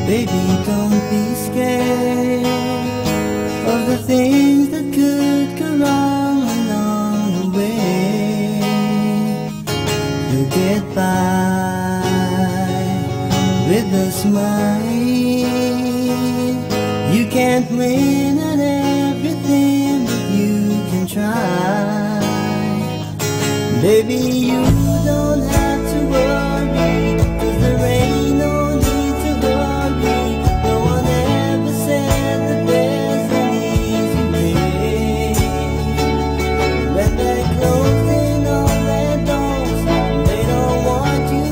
baby, don't be scared of the things that could go wrong along the way. You'll get by with a smile. You can't win at everything, but you can try. Baby, you don't have to worry, 'cause there ain't no need to worry. No one ever said that there's an easy way. When they're closing all their doors, they don't want you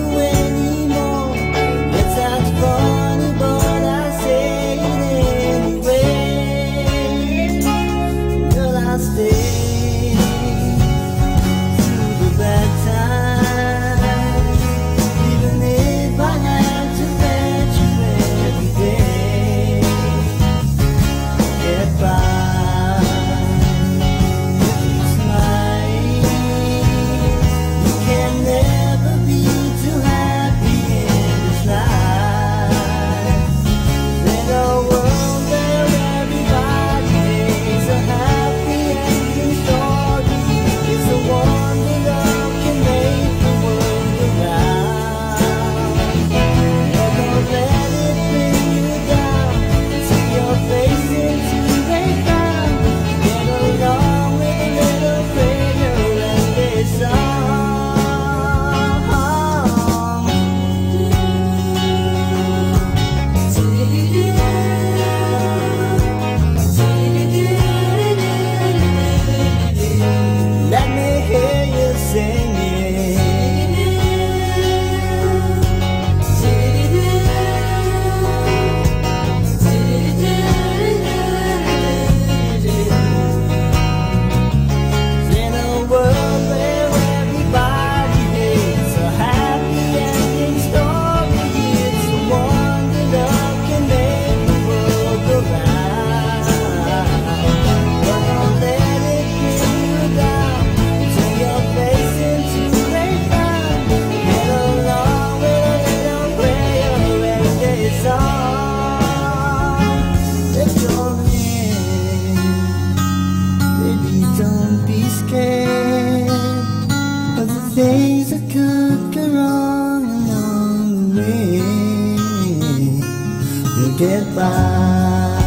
get by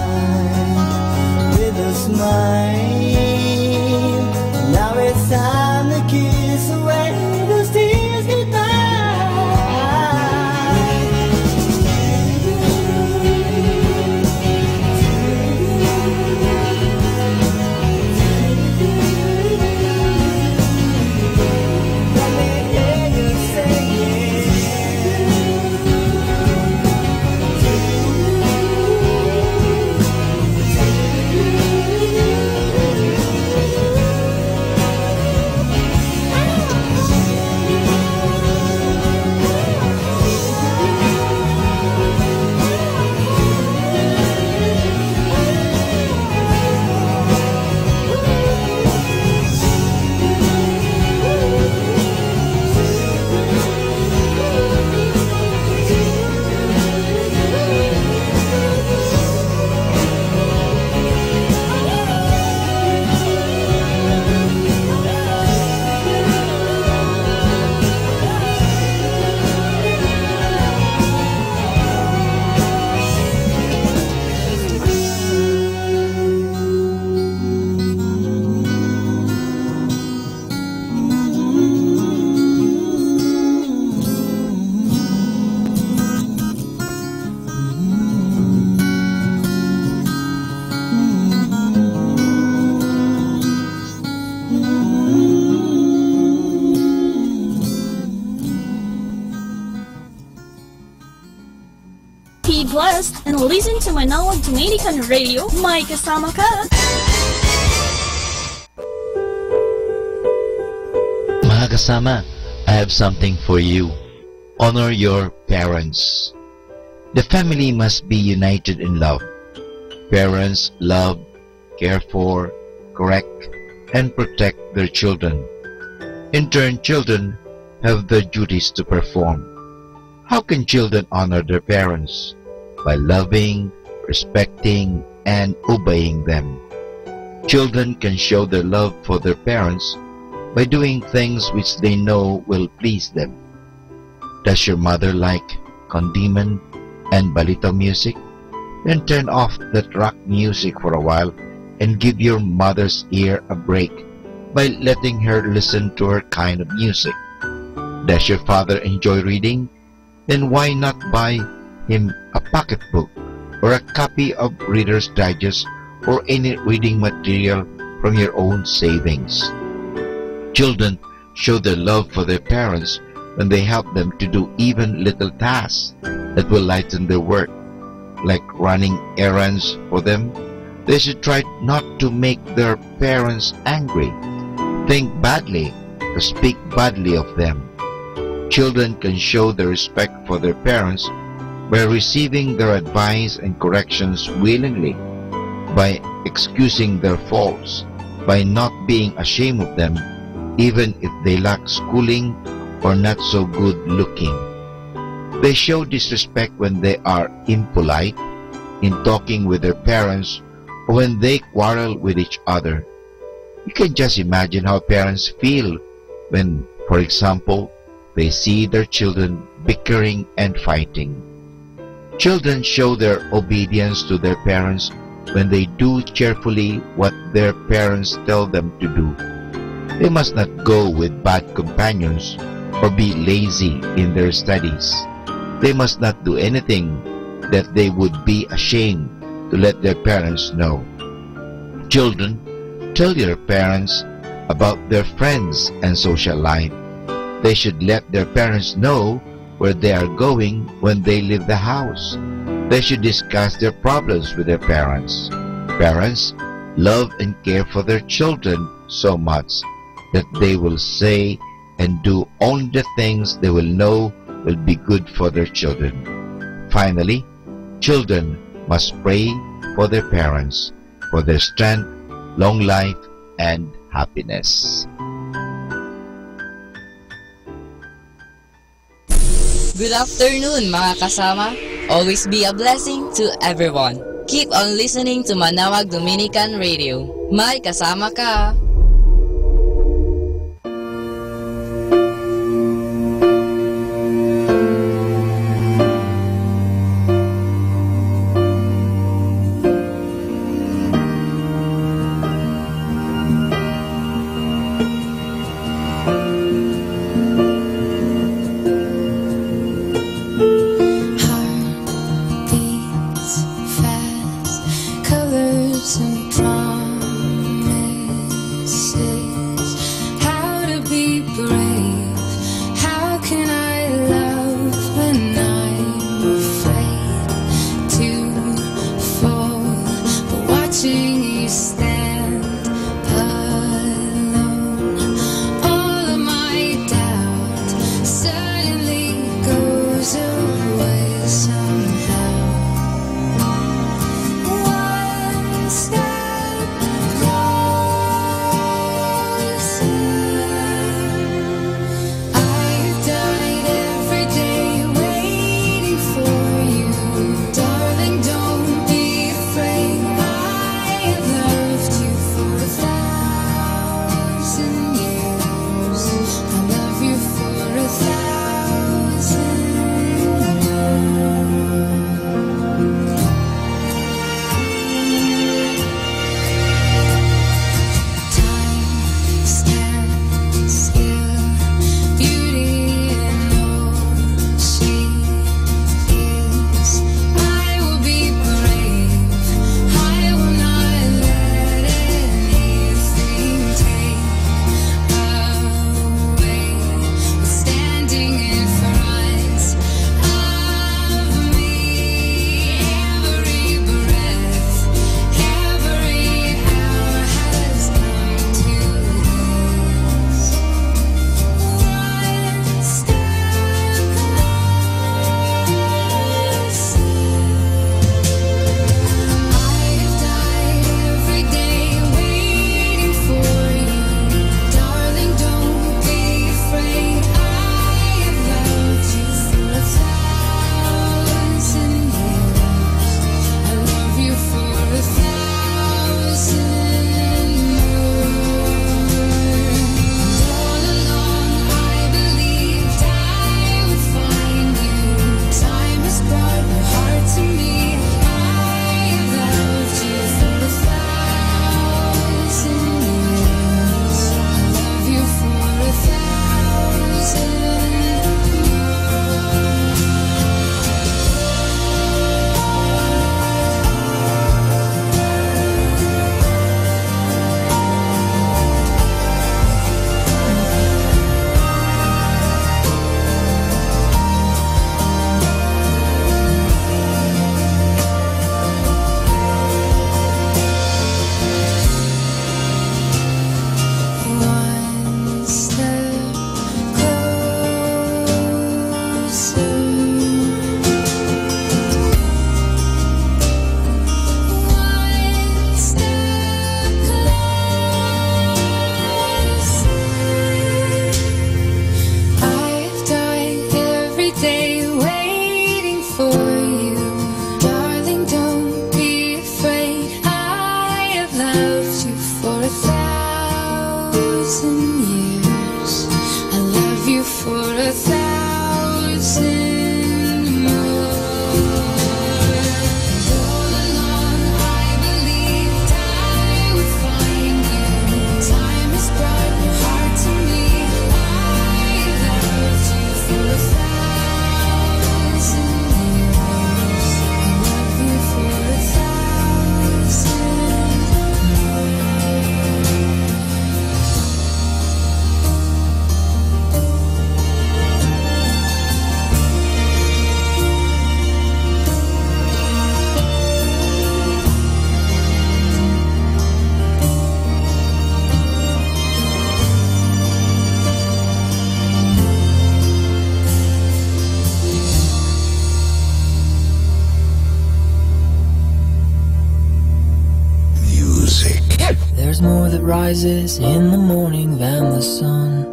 with a smile. Now it's time to kiss away those tears goodbye. Let me hear you sing Be blessed and listen to Manawag Dominican Radio. May kasama ka. Mga kasama, I have something for you. Honor your parents. The family must be united in love. Parents love, care for, correct, and protect their children. In turn, children have their duties to perform. How can children honor their parents? By loving, respecting, and obeying them. Children can show their love for their parents by doing things which they know will please them. Does your mother like condiment and balito music? Then turn off that rock music for a while and give your mother's ear a break by letting her listen to her kind of music. Does your father enjoy reading? Then why not buy him a pocketbook or a copy of Reader's Digest or any reading material from your own savings? Children show their love for their parents when they help them to do even little tasks that will lighten their work, like running errands for them. They should try not to make their parents angry, think badly, or speak badly of them. Children can show their respect for their parents by receiving their advice and corrections willingly, by excusing their faults, by not being ashamed of them, even if they lack schooling or not so good looking. They show disrespect when they are impolite in talking with their parents or when they quarrel with each other. You can just imagine how parents feel when, for example, they see their children bickering and fighting. Children show their obedience to their parents when they do cheerfully what their parents tell them to do. They must not go with bad companions or be lazy in their studies. They must not do anything that they would be ashamed to let their parents know. Children, tell your parents about their friends and social life. They should let their parents know where they are going when they leave the house. They should discuss their problems with their parents. Parents love and care for their children so much that they will say and do only the things they will know will be good for their children. Finally, children must pray for their parents, for their strength, long life, and happiness. Good afternoon mga kasama. Always be a blessing to everyone. Keep on listening to Manawag Dominican Radio. May kasama ka. waiting for you. Darling, don't be afraid. I have loved you for 1,000 years. I love you for 1,000 more. All along I believed I would find you. Time has brought your heart to me. I loved you for 1,000 years. I love you for 1,000 more. There's more that rises in the morning than the sun,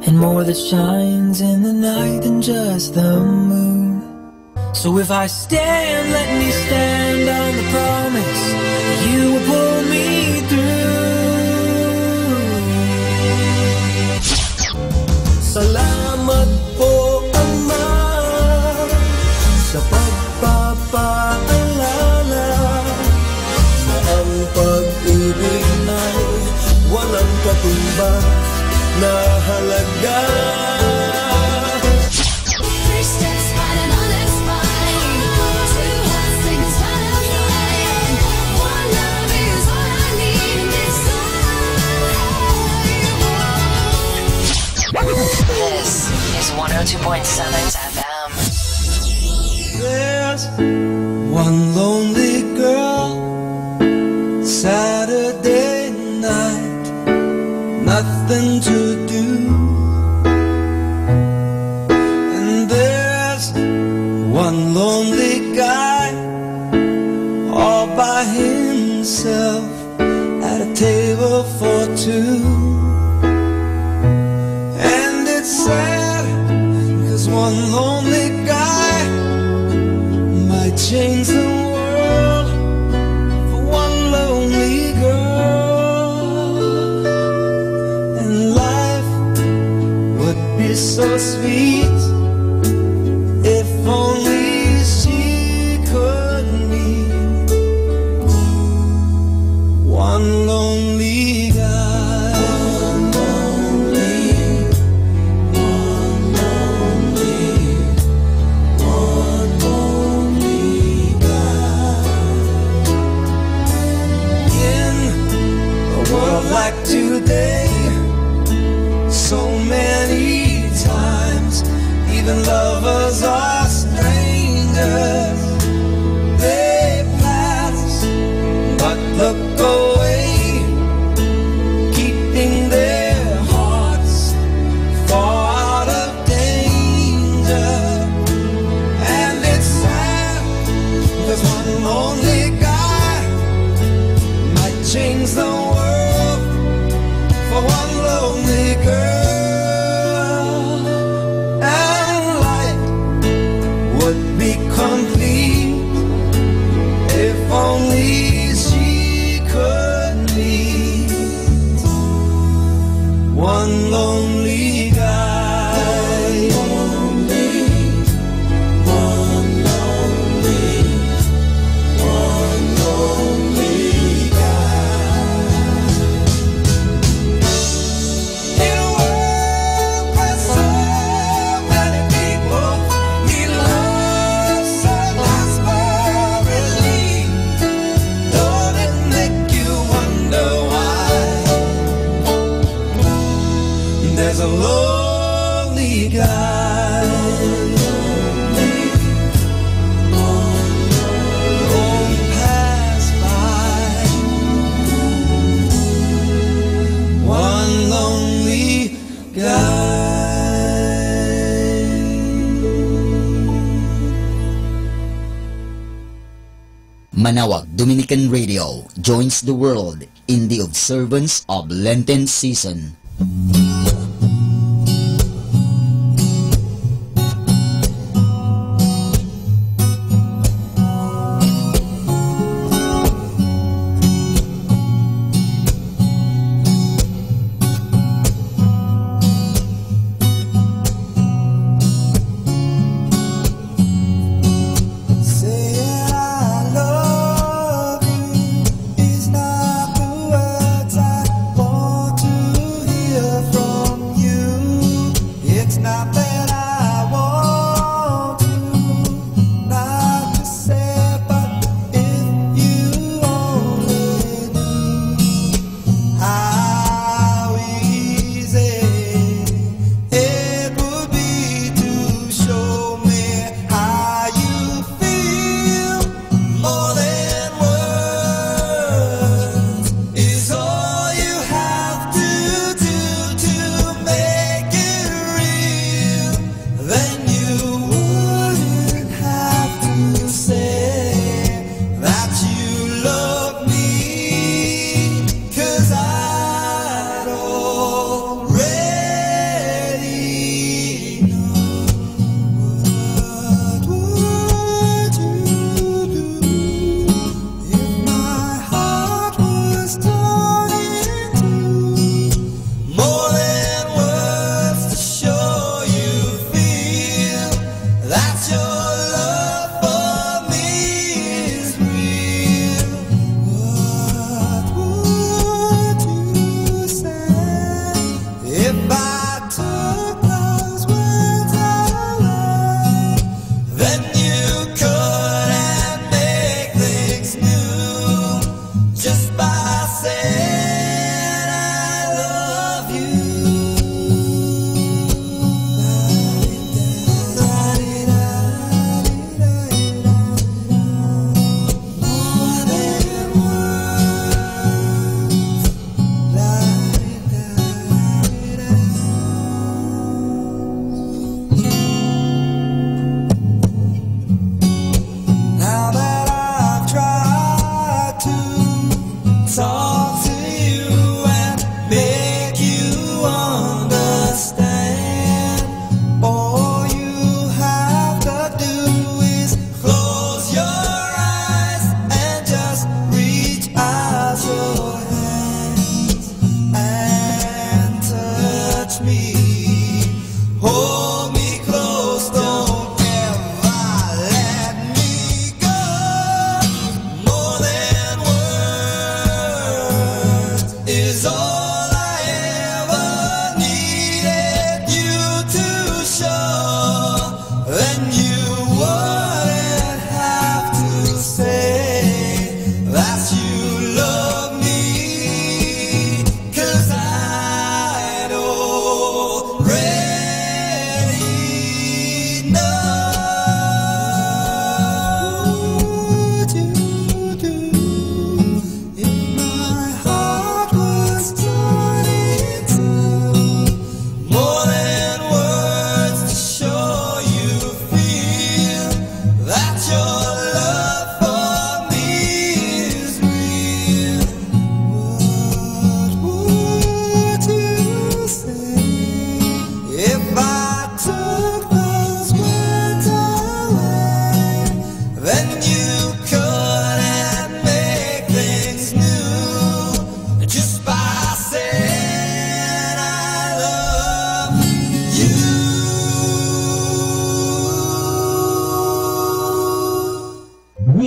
and more that shines in the night than just the moon. So if I stand, let me stand on the promise you will pull me through. Salamat po, Ama, sa pagpapaalala na ang pag-ibig na'y walang katumbas na halaga. Three steps right and all is fine. Two hearts sing is fine. One love is all I need in this life. This is 102.7 FM. There's one lonely girl, Saturday night, nothing to do. And there's one lonely guy, all by himself, at a table for two. And it's sad, 'cause one lonely guy might change the world for one lonely girl. And life would be so sweet if only she could meet one lonely guy. Like today, so many times, even lovers are strangers. They pass, but look away, keeping their hearts far out of danger. And it's sad, 'cause one lonely guy might change the world for one lonely girl. And life would be complete if only she could meet one lonely guy. One lonely a lonely guy won't pass by. One lonely guy. Manawag Dominican Radio joins the world in the observance of Lenten season.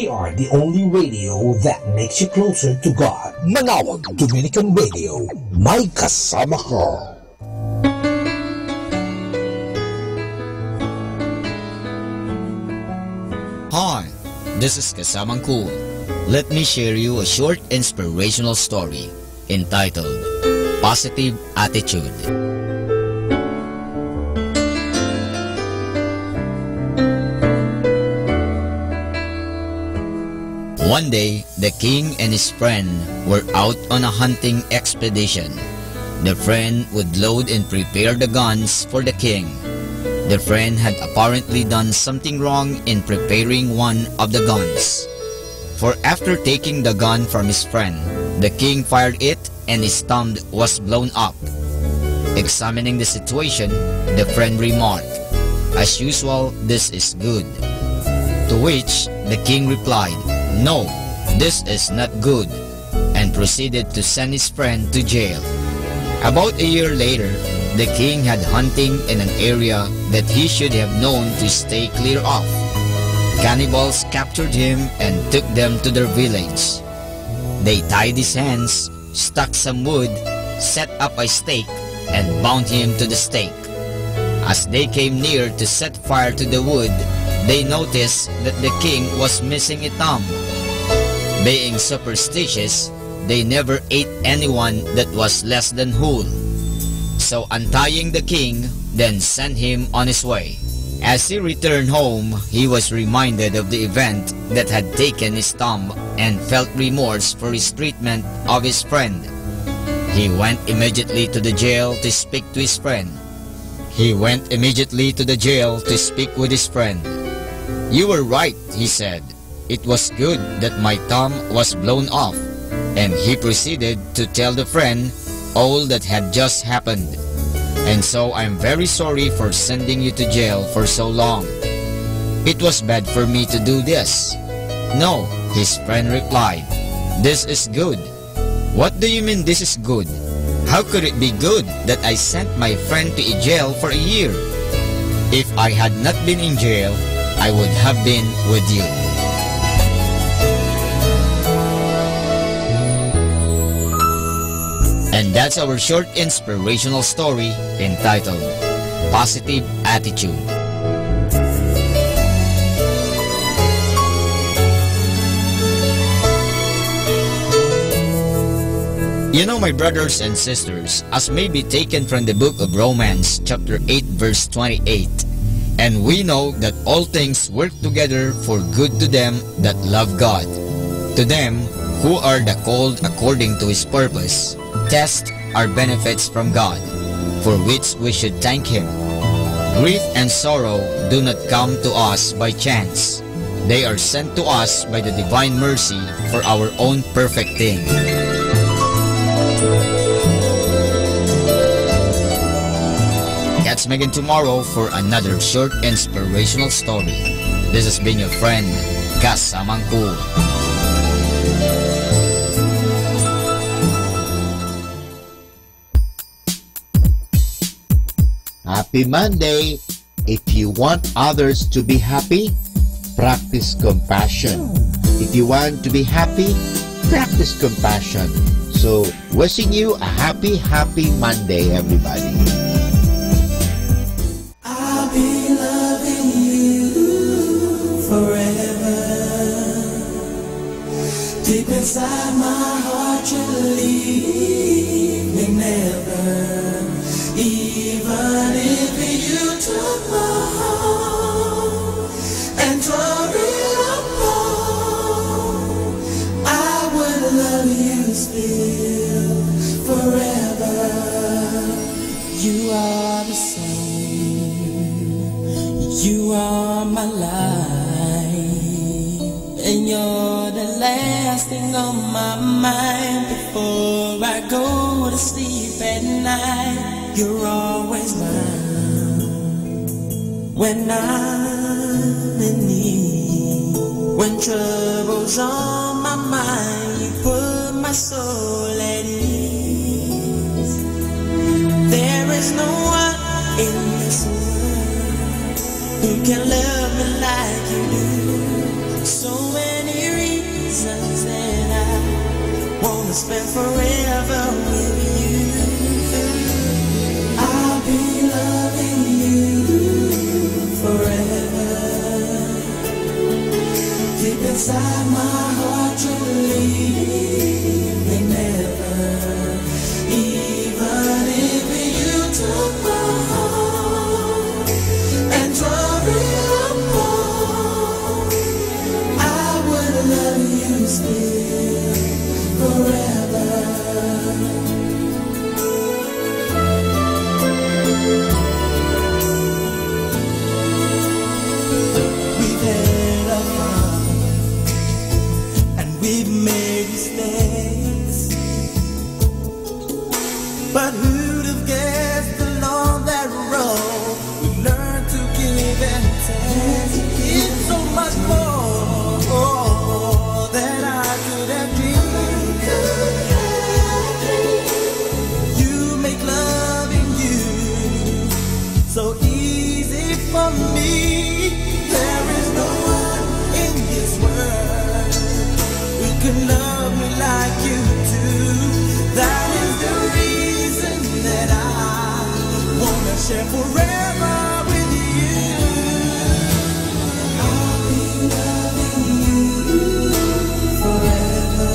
We are the only radio that makes you closer to God. Manawag Dominican Radio. May kasama ka. Hi, this is Kasamang Cool. Let me share you a short inspirational story entitled Positive Attitude. One day, the king and his friend were out on a hunting expedition. The friend would load and prepare the guns for the king. The friend had apparently done something wrong in preparing one of the guns. For after taking the gun from his friend, the king fired it and his thumb was blown up. Examining the situation, the friend remarked, "As usual, this is good." To which the king replied, "No, this is not good," and proceeded to send his friend to jail. About a year later, the king had hunting in an area that he should have known to stay clear of. Cannibals captured him and took them to their village. They tied his hands, stuck some wood, set up a stake, and bound him to the stake. As they came near to set fire to the wood, they noticed that the king was missing a thumb. Being superstitious, they never ate anyone that was less than whole. So untying the king, then sent him on his way. As he returned home, he was reminded of the event that had taken his thumb and felt remorse for his treatment of his friend. He went immediately to the jail to speak to his friend. With his friend. "You were right," he said. "It was good that my thumb was blown off." And he proceeded to tell the friend all that had just happened. "And so I'm very sorry for sending you to jail for so long. It was bad for me to do this." "No," his friend replied. "This is good." "What do you mean this is good? How could it be good that I sent my friend to a jail for a year? If I had not been in jail, I would have been with you." And that's our short inspirational story entitled Positive Attitude. You know, my brothers and sisters, as may be taken from the book of Romans chapter 8 verse 28, and we know that all things work together for good to them that love God, to them who are the called according to His purpose. Test our benefits from God, for which we should thank Him. Grief and sorrow do not come to us by chance. They are sent to us by the divine mercy for our own perfecting. Catch me again tomorrow for another short inspirational story. This has been your friend, Kasamang Cool. Happy Monday! If you want others to be happy, practice compassion. If you want to be happy, practice compassion. So, wishing you a happy Monday, everybody. I'll be loving you forever. Deep inside my heart you'll leave me never. Even if you took my heart and tore it apart, I would love you still forever. You are the sun, you are my light, and you're the last thing on my mind before I go to sleep at night. You're always mine when I'm in need. When trouble's on my mind, you put my soul at ease. There is no one in this world who can love me like you do. So many wanna spend forever with you. I'll be loving you forever. Deep inside my heart you believe me never. Even if you took my heart and tore it apart, I would love you still forever. We've had our fun and we've made mistakes, but who'd have guessed along that road we learned to give and take? It's so much more than I could have dreamed. You make loving you so easy for me. There is no one in this world who can love me like you do. That is the reason that I wanna share forever with you. I'll be loving you forever.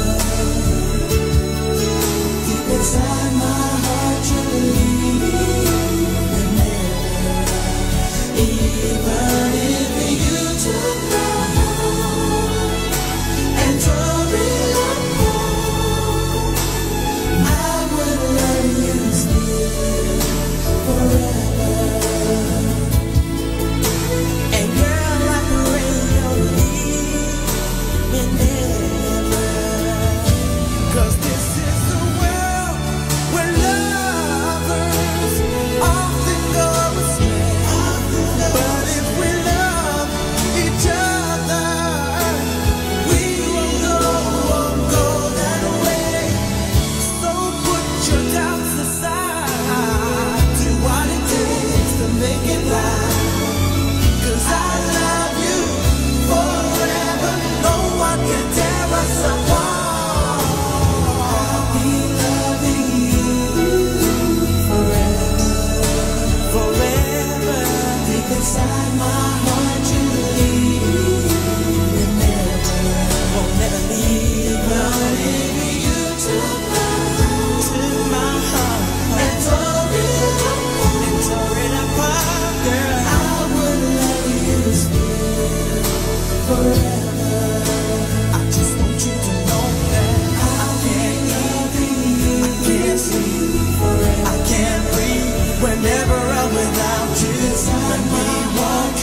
Deep inside my heart you believe in never. Even if you took my heart and tore it apart, I would love you still forever. And girl, like the rain on me, never. 'Cause this is the world where lovers often go astray. But if we love each other, we won't go that way. So put your doubts aside, do what it takes to make it right. 'Cause I love you forever, no one can tear us apart. I'll be loving you forever, forever. Deep inside my heart you believe never, won't never leave. But if you took my heart and tore it apart, girl, I would love you still forever. I just want you to know that I can't eat, I can't sleep forever, I can't breathe whenever I'm without you. When we walk,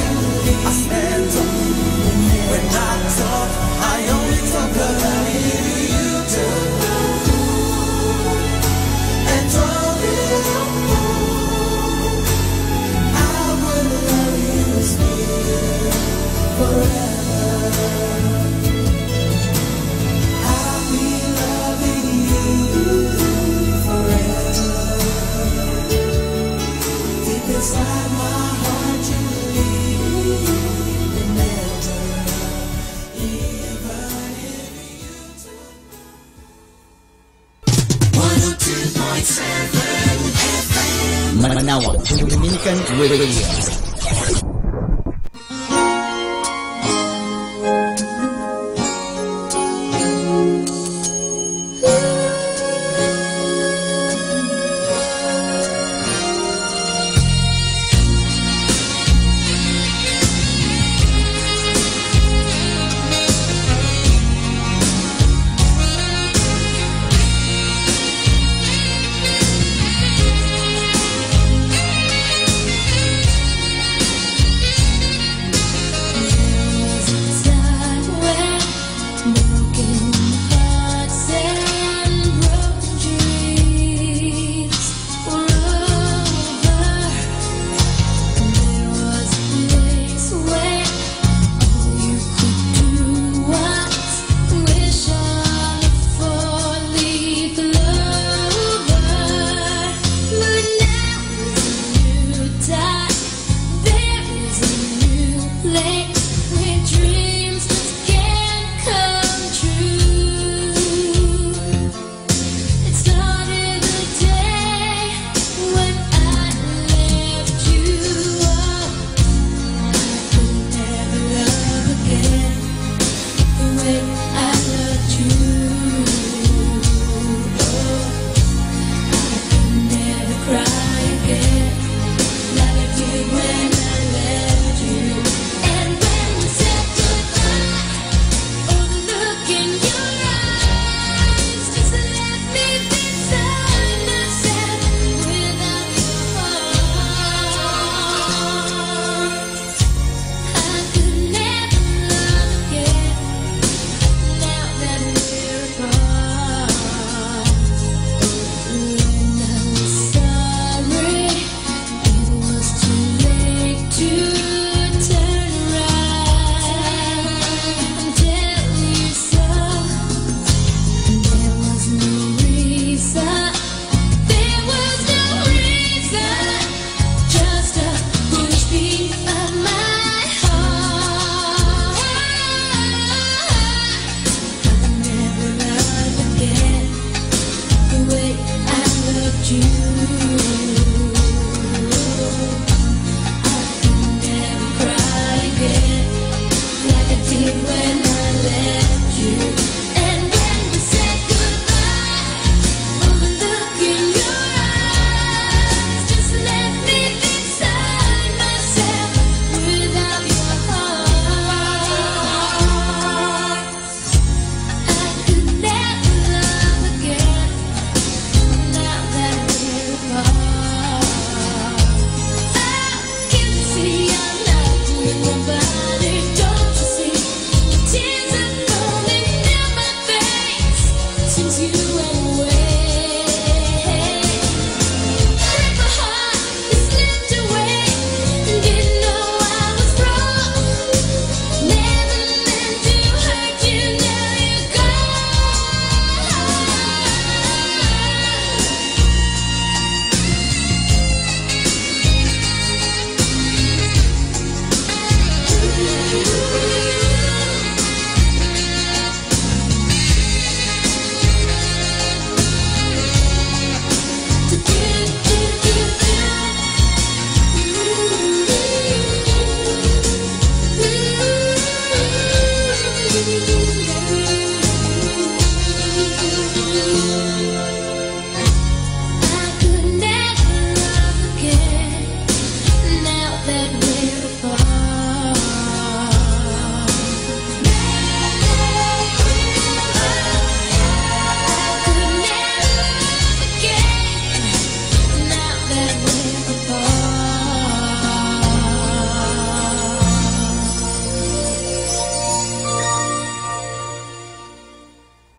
I stand up. When I talk, I only talk about you. You took my heart and tore it apart, I would love you still forever. I'll be loving you forever. Deep inside my heart you believe never. Even if you took 102.7 FM. Manawag Dominican Radio.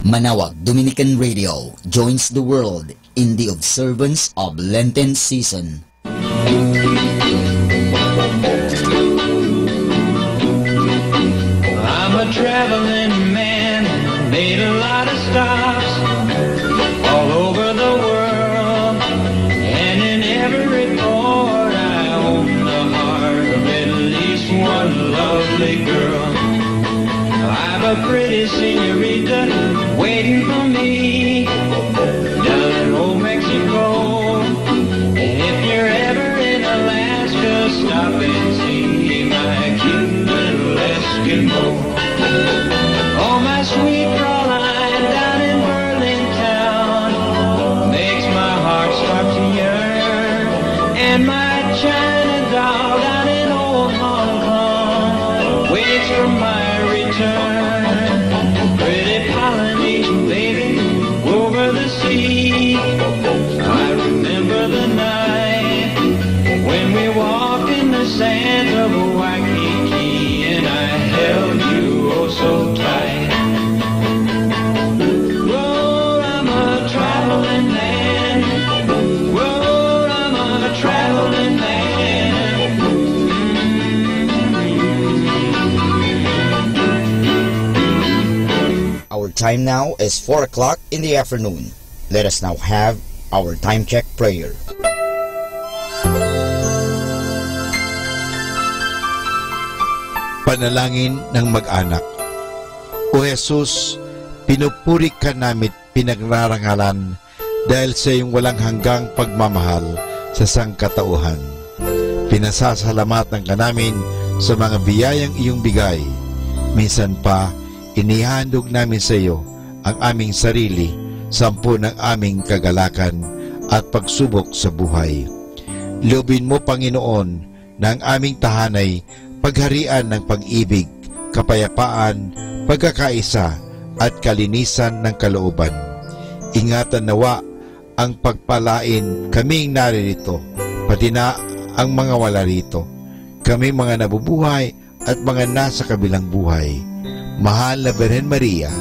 Manawag Dominican Radio joins the world in the observance of Lenten season. I'm a traveling man, made a lot of stops all over the world, and in every port I own the heart of at least one lovely girl. I've a pretty senorita waiting for me down in old Mexico, and if you're ever in Alaska, stop and see my cute little Eskimo. Oh, my sweet Fraulein down in Berlin town makes my heart start to yearn, and my China doll down in old Hong Kong waits for my return. Pretty Polynesian baby over the sea, I remember the night when we walked in the sands of Waikiki, and I held you oh so tight. Whoa, I'm a traveling man. Whoa, I'm a traveling man. Our time now is 4 o'clock in the afternoon. Let us now have our time check prayer. Panalangin ng mag-anak. O Jesus, pinupuri ka namin pinagrarangalan dahil sa iyong walang hanggang pagmamahal sa sangkatauhan. Pinasasalamatan ka namin sa mga biyayang iyong bigay. Minsan pa, inihandog namin sa iyo ang aming sarili, sampu ng aming kagalakan at pagsubok sa buhay. Loobin mo, Panginoon, na ang aming tahanay pagharian ng pag-ibig, kapayapaan, pagkakaisa at kalinisan ng kalooban. Ingatan nawa ang pagpalain kaming naririto, pati na ang mga wala rito, kami mga nabubuhay at mga nasa kabilang buhay. Mahal na Birhen Maria,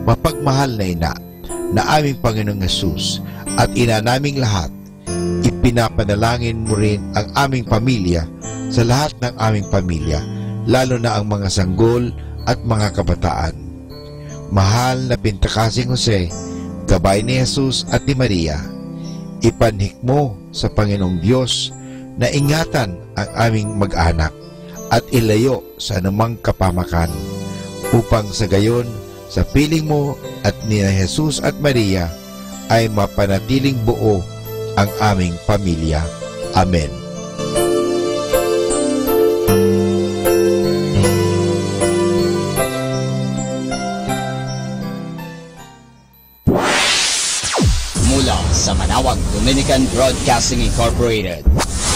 mapagmahal na ina na aming Panginoong Hesus at ina naming lahat, ipinapanalangin mo rin ang aming pamilya sa lahat ng aming pamilya, lalo na ang mga sanggol at mga kabataan. Mahal na Pintakasing Jose, gabay ni Jesus at ni Maria, ipanhik mo sa Panginoong Diyos na ingatan ang aming mag-anak at ilayo sa anumang kapamakan, upang sa gayon, sa piling mo at ni Jesus at Maria, ay mapanatiling buo ang aming pamilya. Amen. Sa Manawag Dominican Broadcasting Incorporated,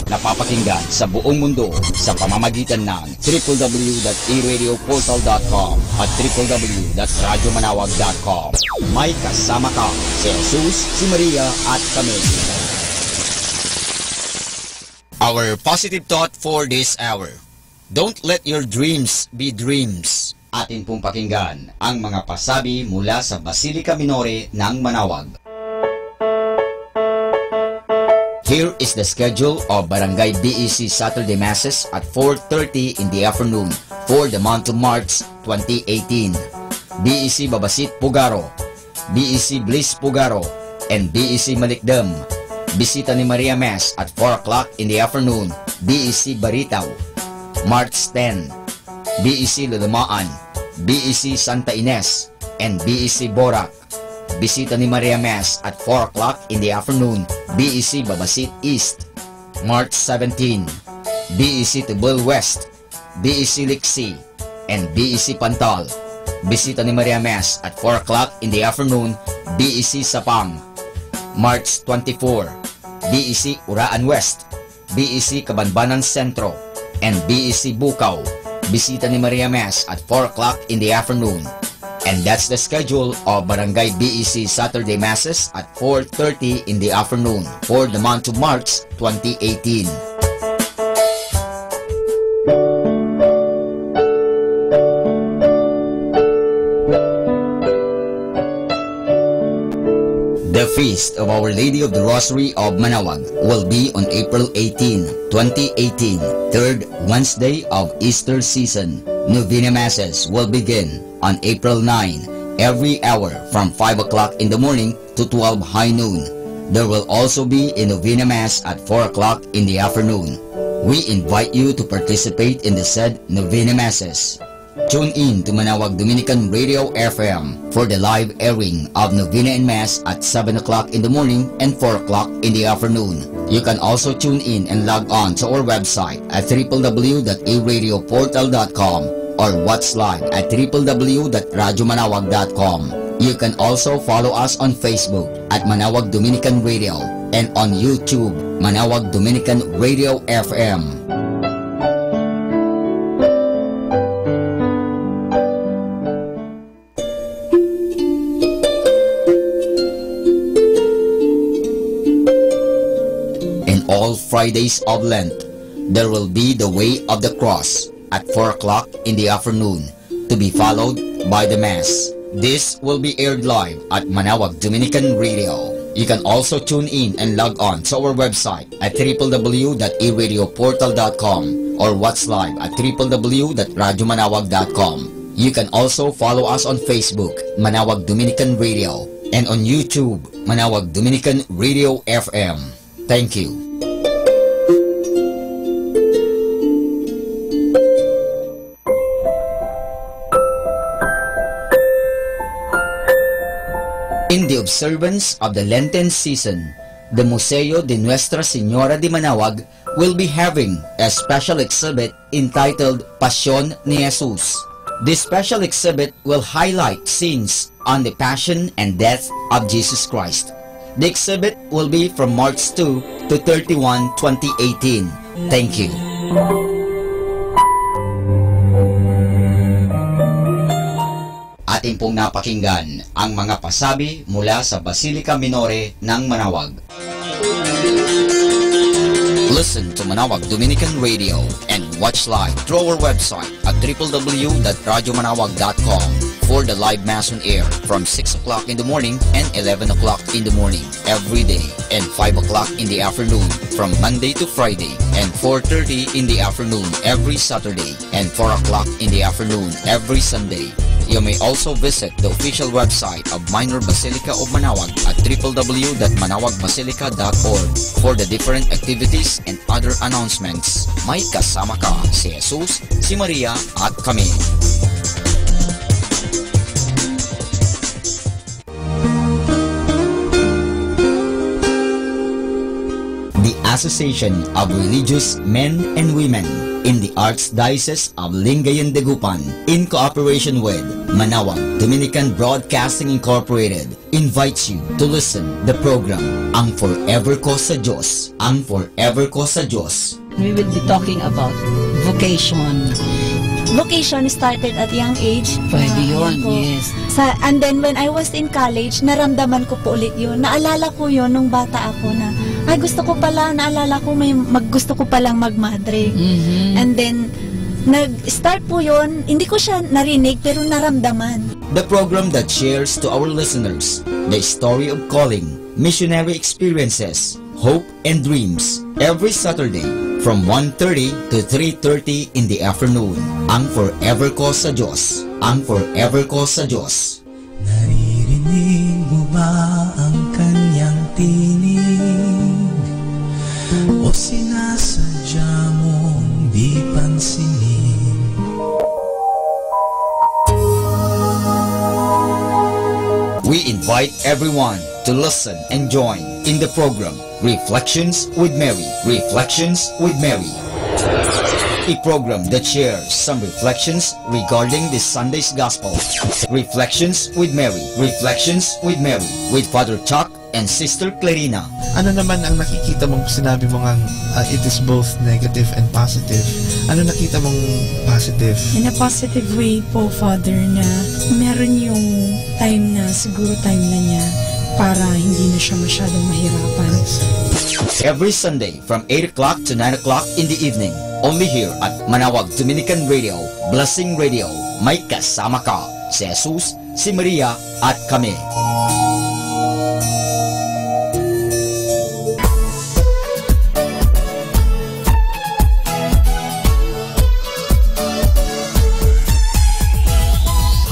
napapakinggan sa buong mundo sa pamamagitan ng www.eradioportal.com at www.radyomanawag.com. May kasama ka si Jesus, si Maria at kami. Our positive thought for this hour: don't let your dreams be dreams. Atin pong pakinggan ang mga pasabi mula sa Basilica Minore ng Manawag. Here is the schedule of Barangay BEC Saturday Masses at 4:30 in the afternoon for the month of March 2018. BEC Babasit Pugaro, BEC Bliss Pugaro, and BEC Malikdam. Bisita ni Maria Mass at 4 o'clock in the afternoon, BEC Baritaw. March 10, BEC Lulumaan, BEC Santa Ines, and BEC Borac. Bisita ni Maria Mass at 4 o'clock in the afternoon, BEC Babasit East. March 17, BEC Tubol West, BEC Liksi, and BEC Pantal. Bisita ni Maria Mass at 4 o'clock in the afternoon, BEC Sapang. March 24, BEC Uraan West, BEC Kabanbanan Sentro, and BEC Bukaw. Bisita ni Maria Mass at 4 o'clock in the afternoon. And that's the schedule of Barangay BEC Saturday Masses at 4:30 in the afternoon for the month of March 2018. Feast of Our Lady of the Rosary of Manaoag will be on April 18, 2018, third Wednesday of Easter season. Novena Masses will begin on April 9, every hour from 5 o'clock in the morning to 12 high noon. There will also be a Novena Mass at 4 o'clock in the afternoon. We invite you to participate in the said Novena Masses. Tune in to Manaoag Dominican Radio FM for the live airing of Novena and Mass at 7 o'clock in the morning and 4 o'clock in the afternoon. You can also tune in and log on to our website at www.eradioportal.com or watch live at www.radyomanawag.com. You can also follow us on Facebook at Manaoag Dominican Radio and on YouTube, Manaoag Dominican Radio FM. All Fridays of Lent, there will be the Way of the Cross at 4 o'clock in the afternoon, to be followed by the Mass. This will be aired live at Manaoag Dominican Radio. You can also tune in and log on to our website at www.eradioportal.com or watch live at www.radyomanawag.com. You can also follow us on Facebook, Manaoag Dominican Radio, and on YouTube, Manaoag Dominican Radio FM. Thank you. In the observance of the Lenten season, the Museo de Nuestra Señora de Manaoag will be having a special exhibit entitled Pasión ni Jesus. This special exhibit will highlight scenes on the Passion and Death of Jesus Christ. The exhibit will be from March 2 to 31, 2018. Thank you. Ating pong napakinggan ang mga pasabi mula sa Basilica Minore ng Manaoag. Listen to Manaoag Dominican Radio and watch live through our website at www.radyomanawag.com for the live Mass on air from 6 o'clock in the morning and 11 o'clock in the morning every day, and 5 o'clock in the afternoon from Monday to Friday, and 4:30 in the afternoon every Saturday, and 4 o'clock in the afternoon every Sunday. You may also visit the official website of Minor Basilica of Manaoag at www.manawagbasilica.org for the different activities and other announcements. May kasama ka si Jesus, si Maria at kami. The Association of Religious Men and Women in the Archdiocese of Lingayen de Gupan, in cooperation with Manaoag Dominican Broadcasting Incorporated, invites you to listen the program Ang Forever Ko sa Diyos. Ang Forever Ko sa Diyos. We will be talking about vocation. Vocation started at young age. Pwede yun, yes. And then when I was in college, naramdaman ko po ulit yun. Naalala ko yun nung bata ako na, ay gusto ko pala, naalala ko gusto ko palang magmadre. And then, nag-start po yun, hindi ko siya narinig pero naramdaman. The program that shares to our listeners the story of calling, missionary experiences, hope and dreams, every Saturday from 1:30 to 3:30 in the afternoon. Ang Forever Ko sa Diyos. Ang Forever Ko sa Diyos. Naririnig mo ba ang kanyang tinig? O sinasadya mong di pansinin? We invite everyone to listen and join in the program Reflections with Mary. Reflections with Mary. A program that shares some reflections regarding this Sunday's Gospel. Reflections with Mary. Reflections with Mary with Father Chuck and Sister Clarina. Ano naman ang nakikita mong sinabi mo ngang it is both negative and positive? Ano nakita mong positive? In a positive way po, Father, na meron yung time na, siguro time na niya para hindi na siya masyadong mahirapan. Every Sunday from 8 o'clock to 9 o'clock in the evening, only here at Manaoag Dominican Radio, Blessing Radio. May kasama ka si Jesus, si Maria at kami.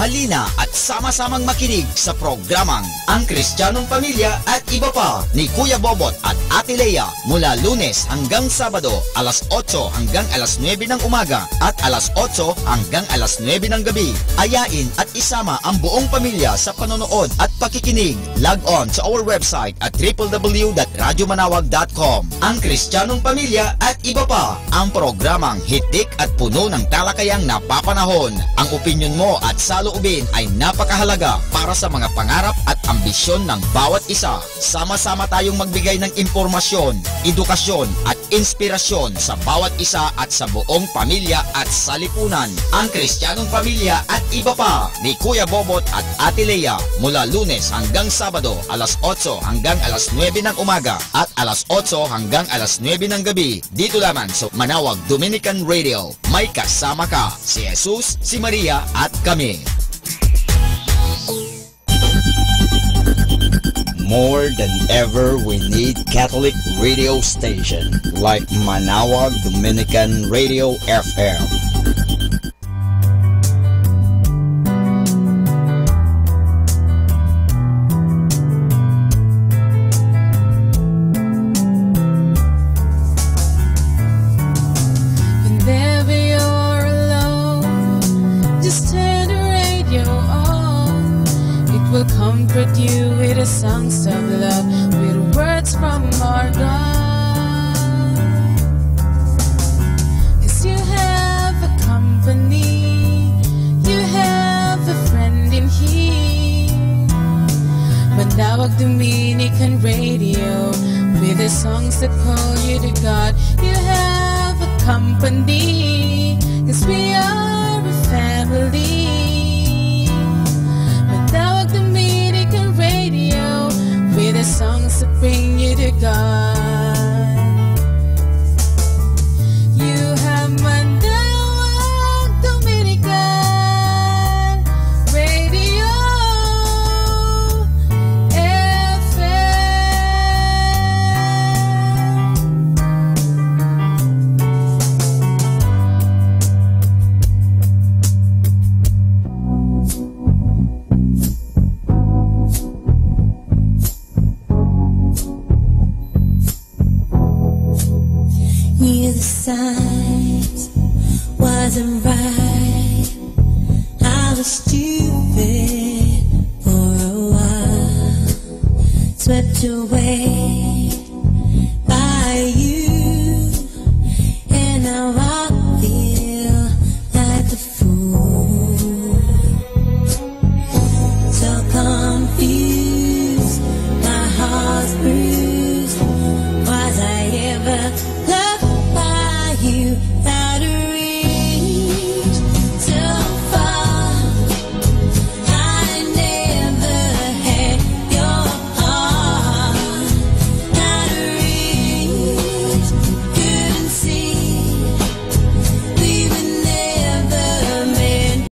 Halina at sama-samang makinig sa programang Ang Kristiyanong Pamilya at Iba Pa ni Kuya Bobot at Ate Lea mula Lunes hanggang Sabado alas 8 hanggang alas 9 ng umaga at alas 8 hanggang alas 9 ng gabi. Ayain at isama ang buong pamilya sa panonood at pakikinig. Log on sa our website at www.radyomanawag.com. Ang Kristiyanong Pamilya at Iba Pa, ang programang hitik at puno ng talakayang napapanahon. Ang opinyon mo at saloobin ay napakahalaga para sa mga pangarap at ambisyon ng bawat isa. Sama-sama tayong magbigay ng impormasyon, edukasyon at inspirasyon sa bawat isa at sa buong pamilya at salipunan. Ang Kristiyanong Pamilya at Iba Pa ni Kuya Bobot at Ate Lea mula Lunes hanggang Sabado alas 8 hanggang alas 9 ng umaga at alas 8 hanggang alas 9 ng gabi. Dito lamang sa Manawag Dominican Radio. May kasama ka, si Jesus, si Maria at kami. More than ever, we need Catholic radio station like Manawag Dominican Radio FM. Whenever you're alone, just turn the radio on. It will comfort you with the songs of love, with words from our God. 'Cause you have a company, you have a friend in here. Manawag Dominican Radio, with the songs that call you to God. You have a company, 'cause we are a family. Manawag Dominican Radio, with the songs that bring you to God. You have Manawag Dominican Radio Knew the signs wasn't right. I was stupid.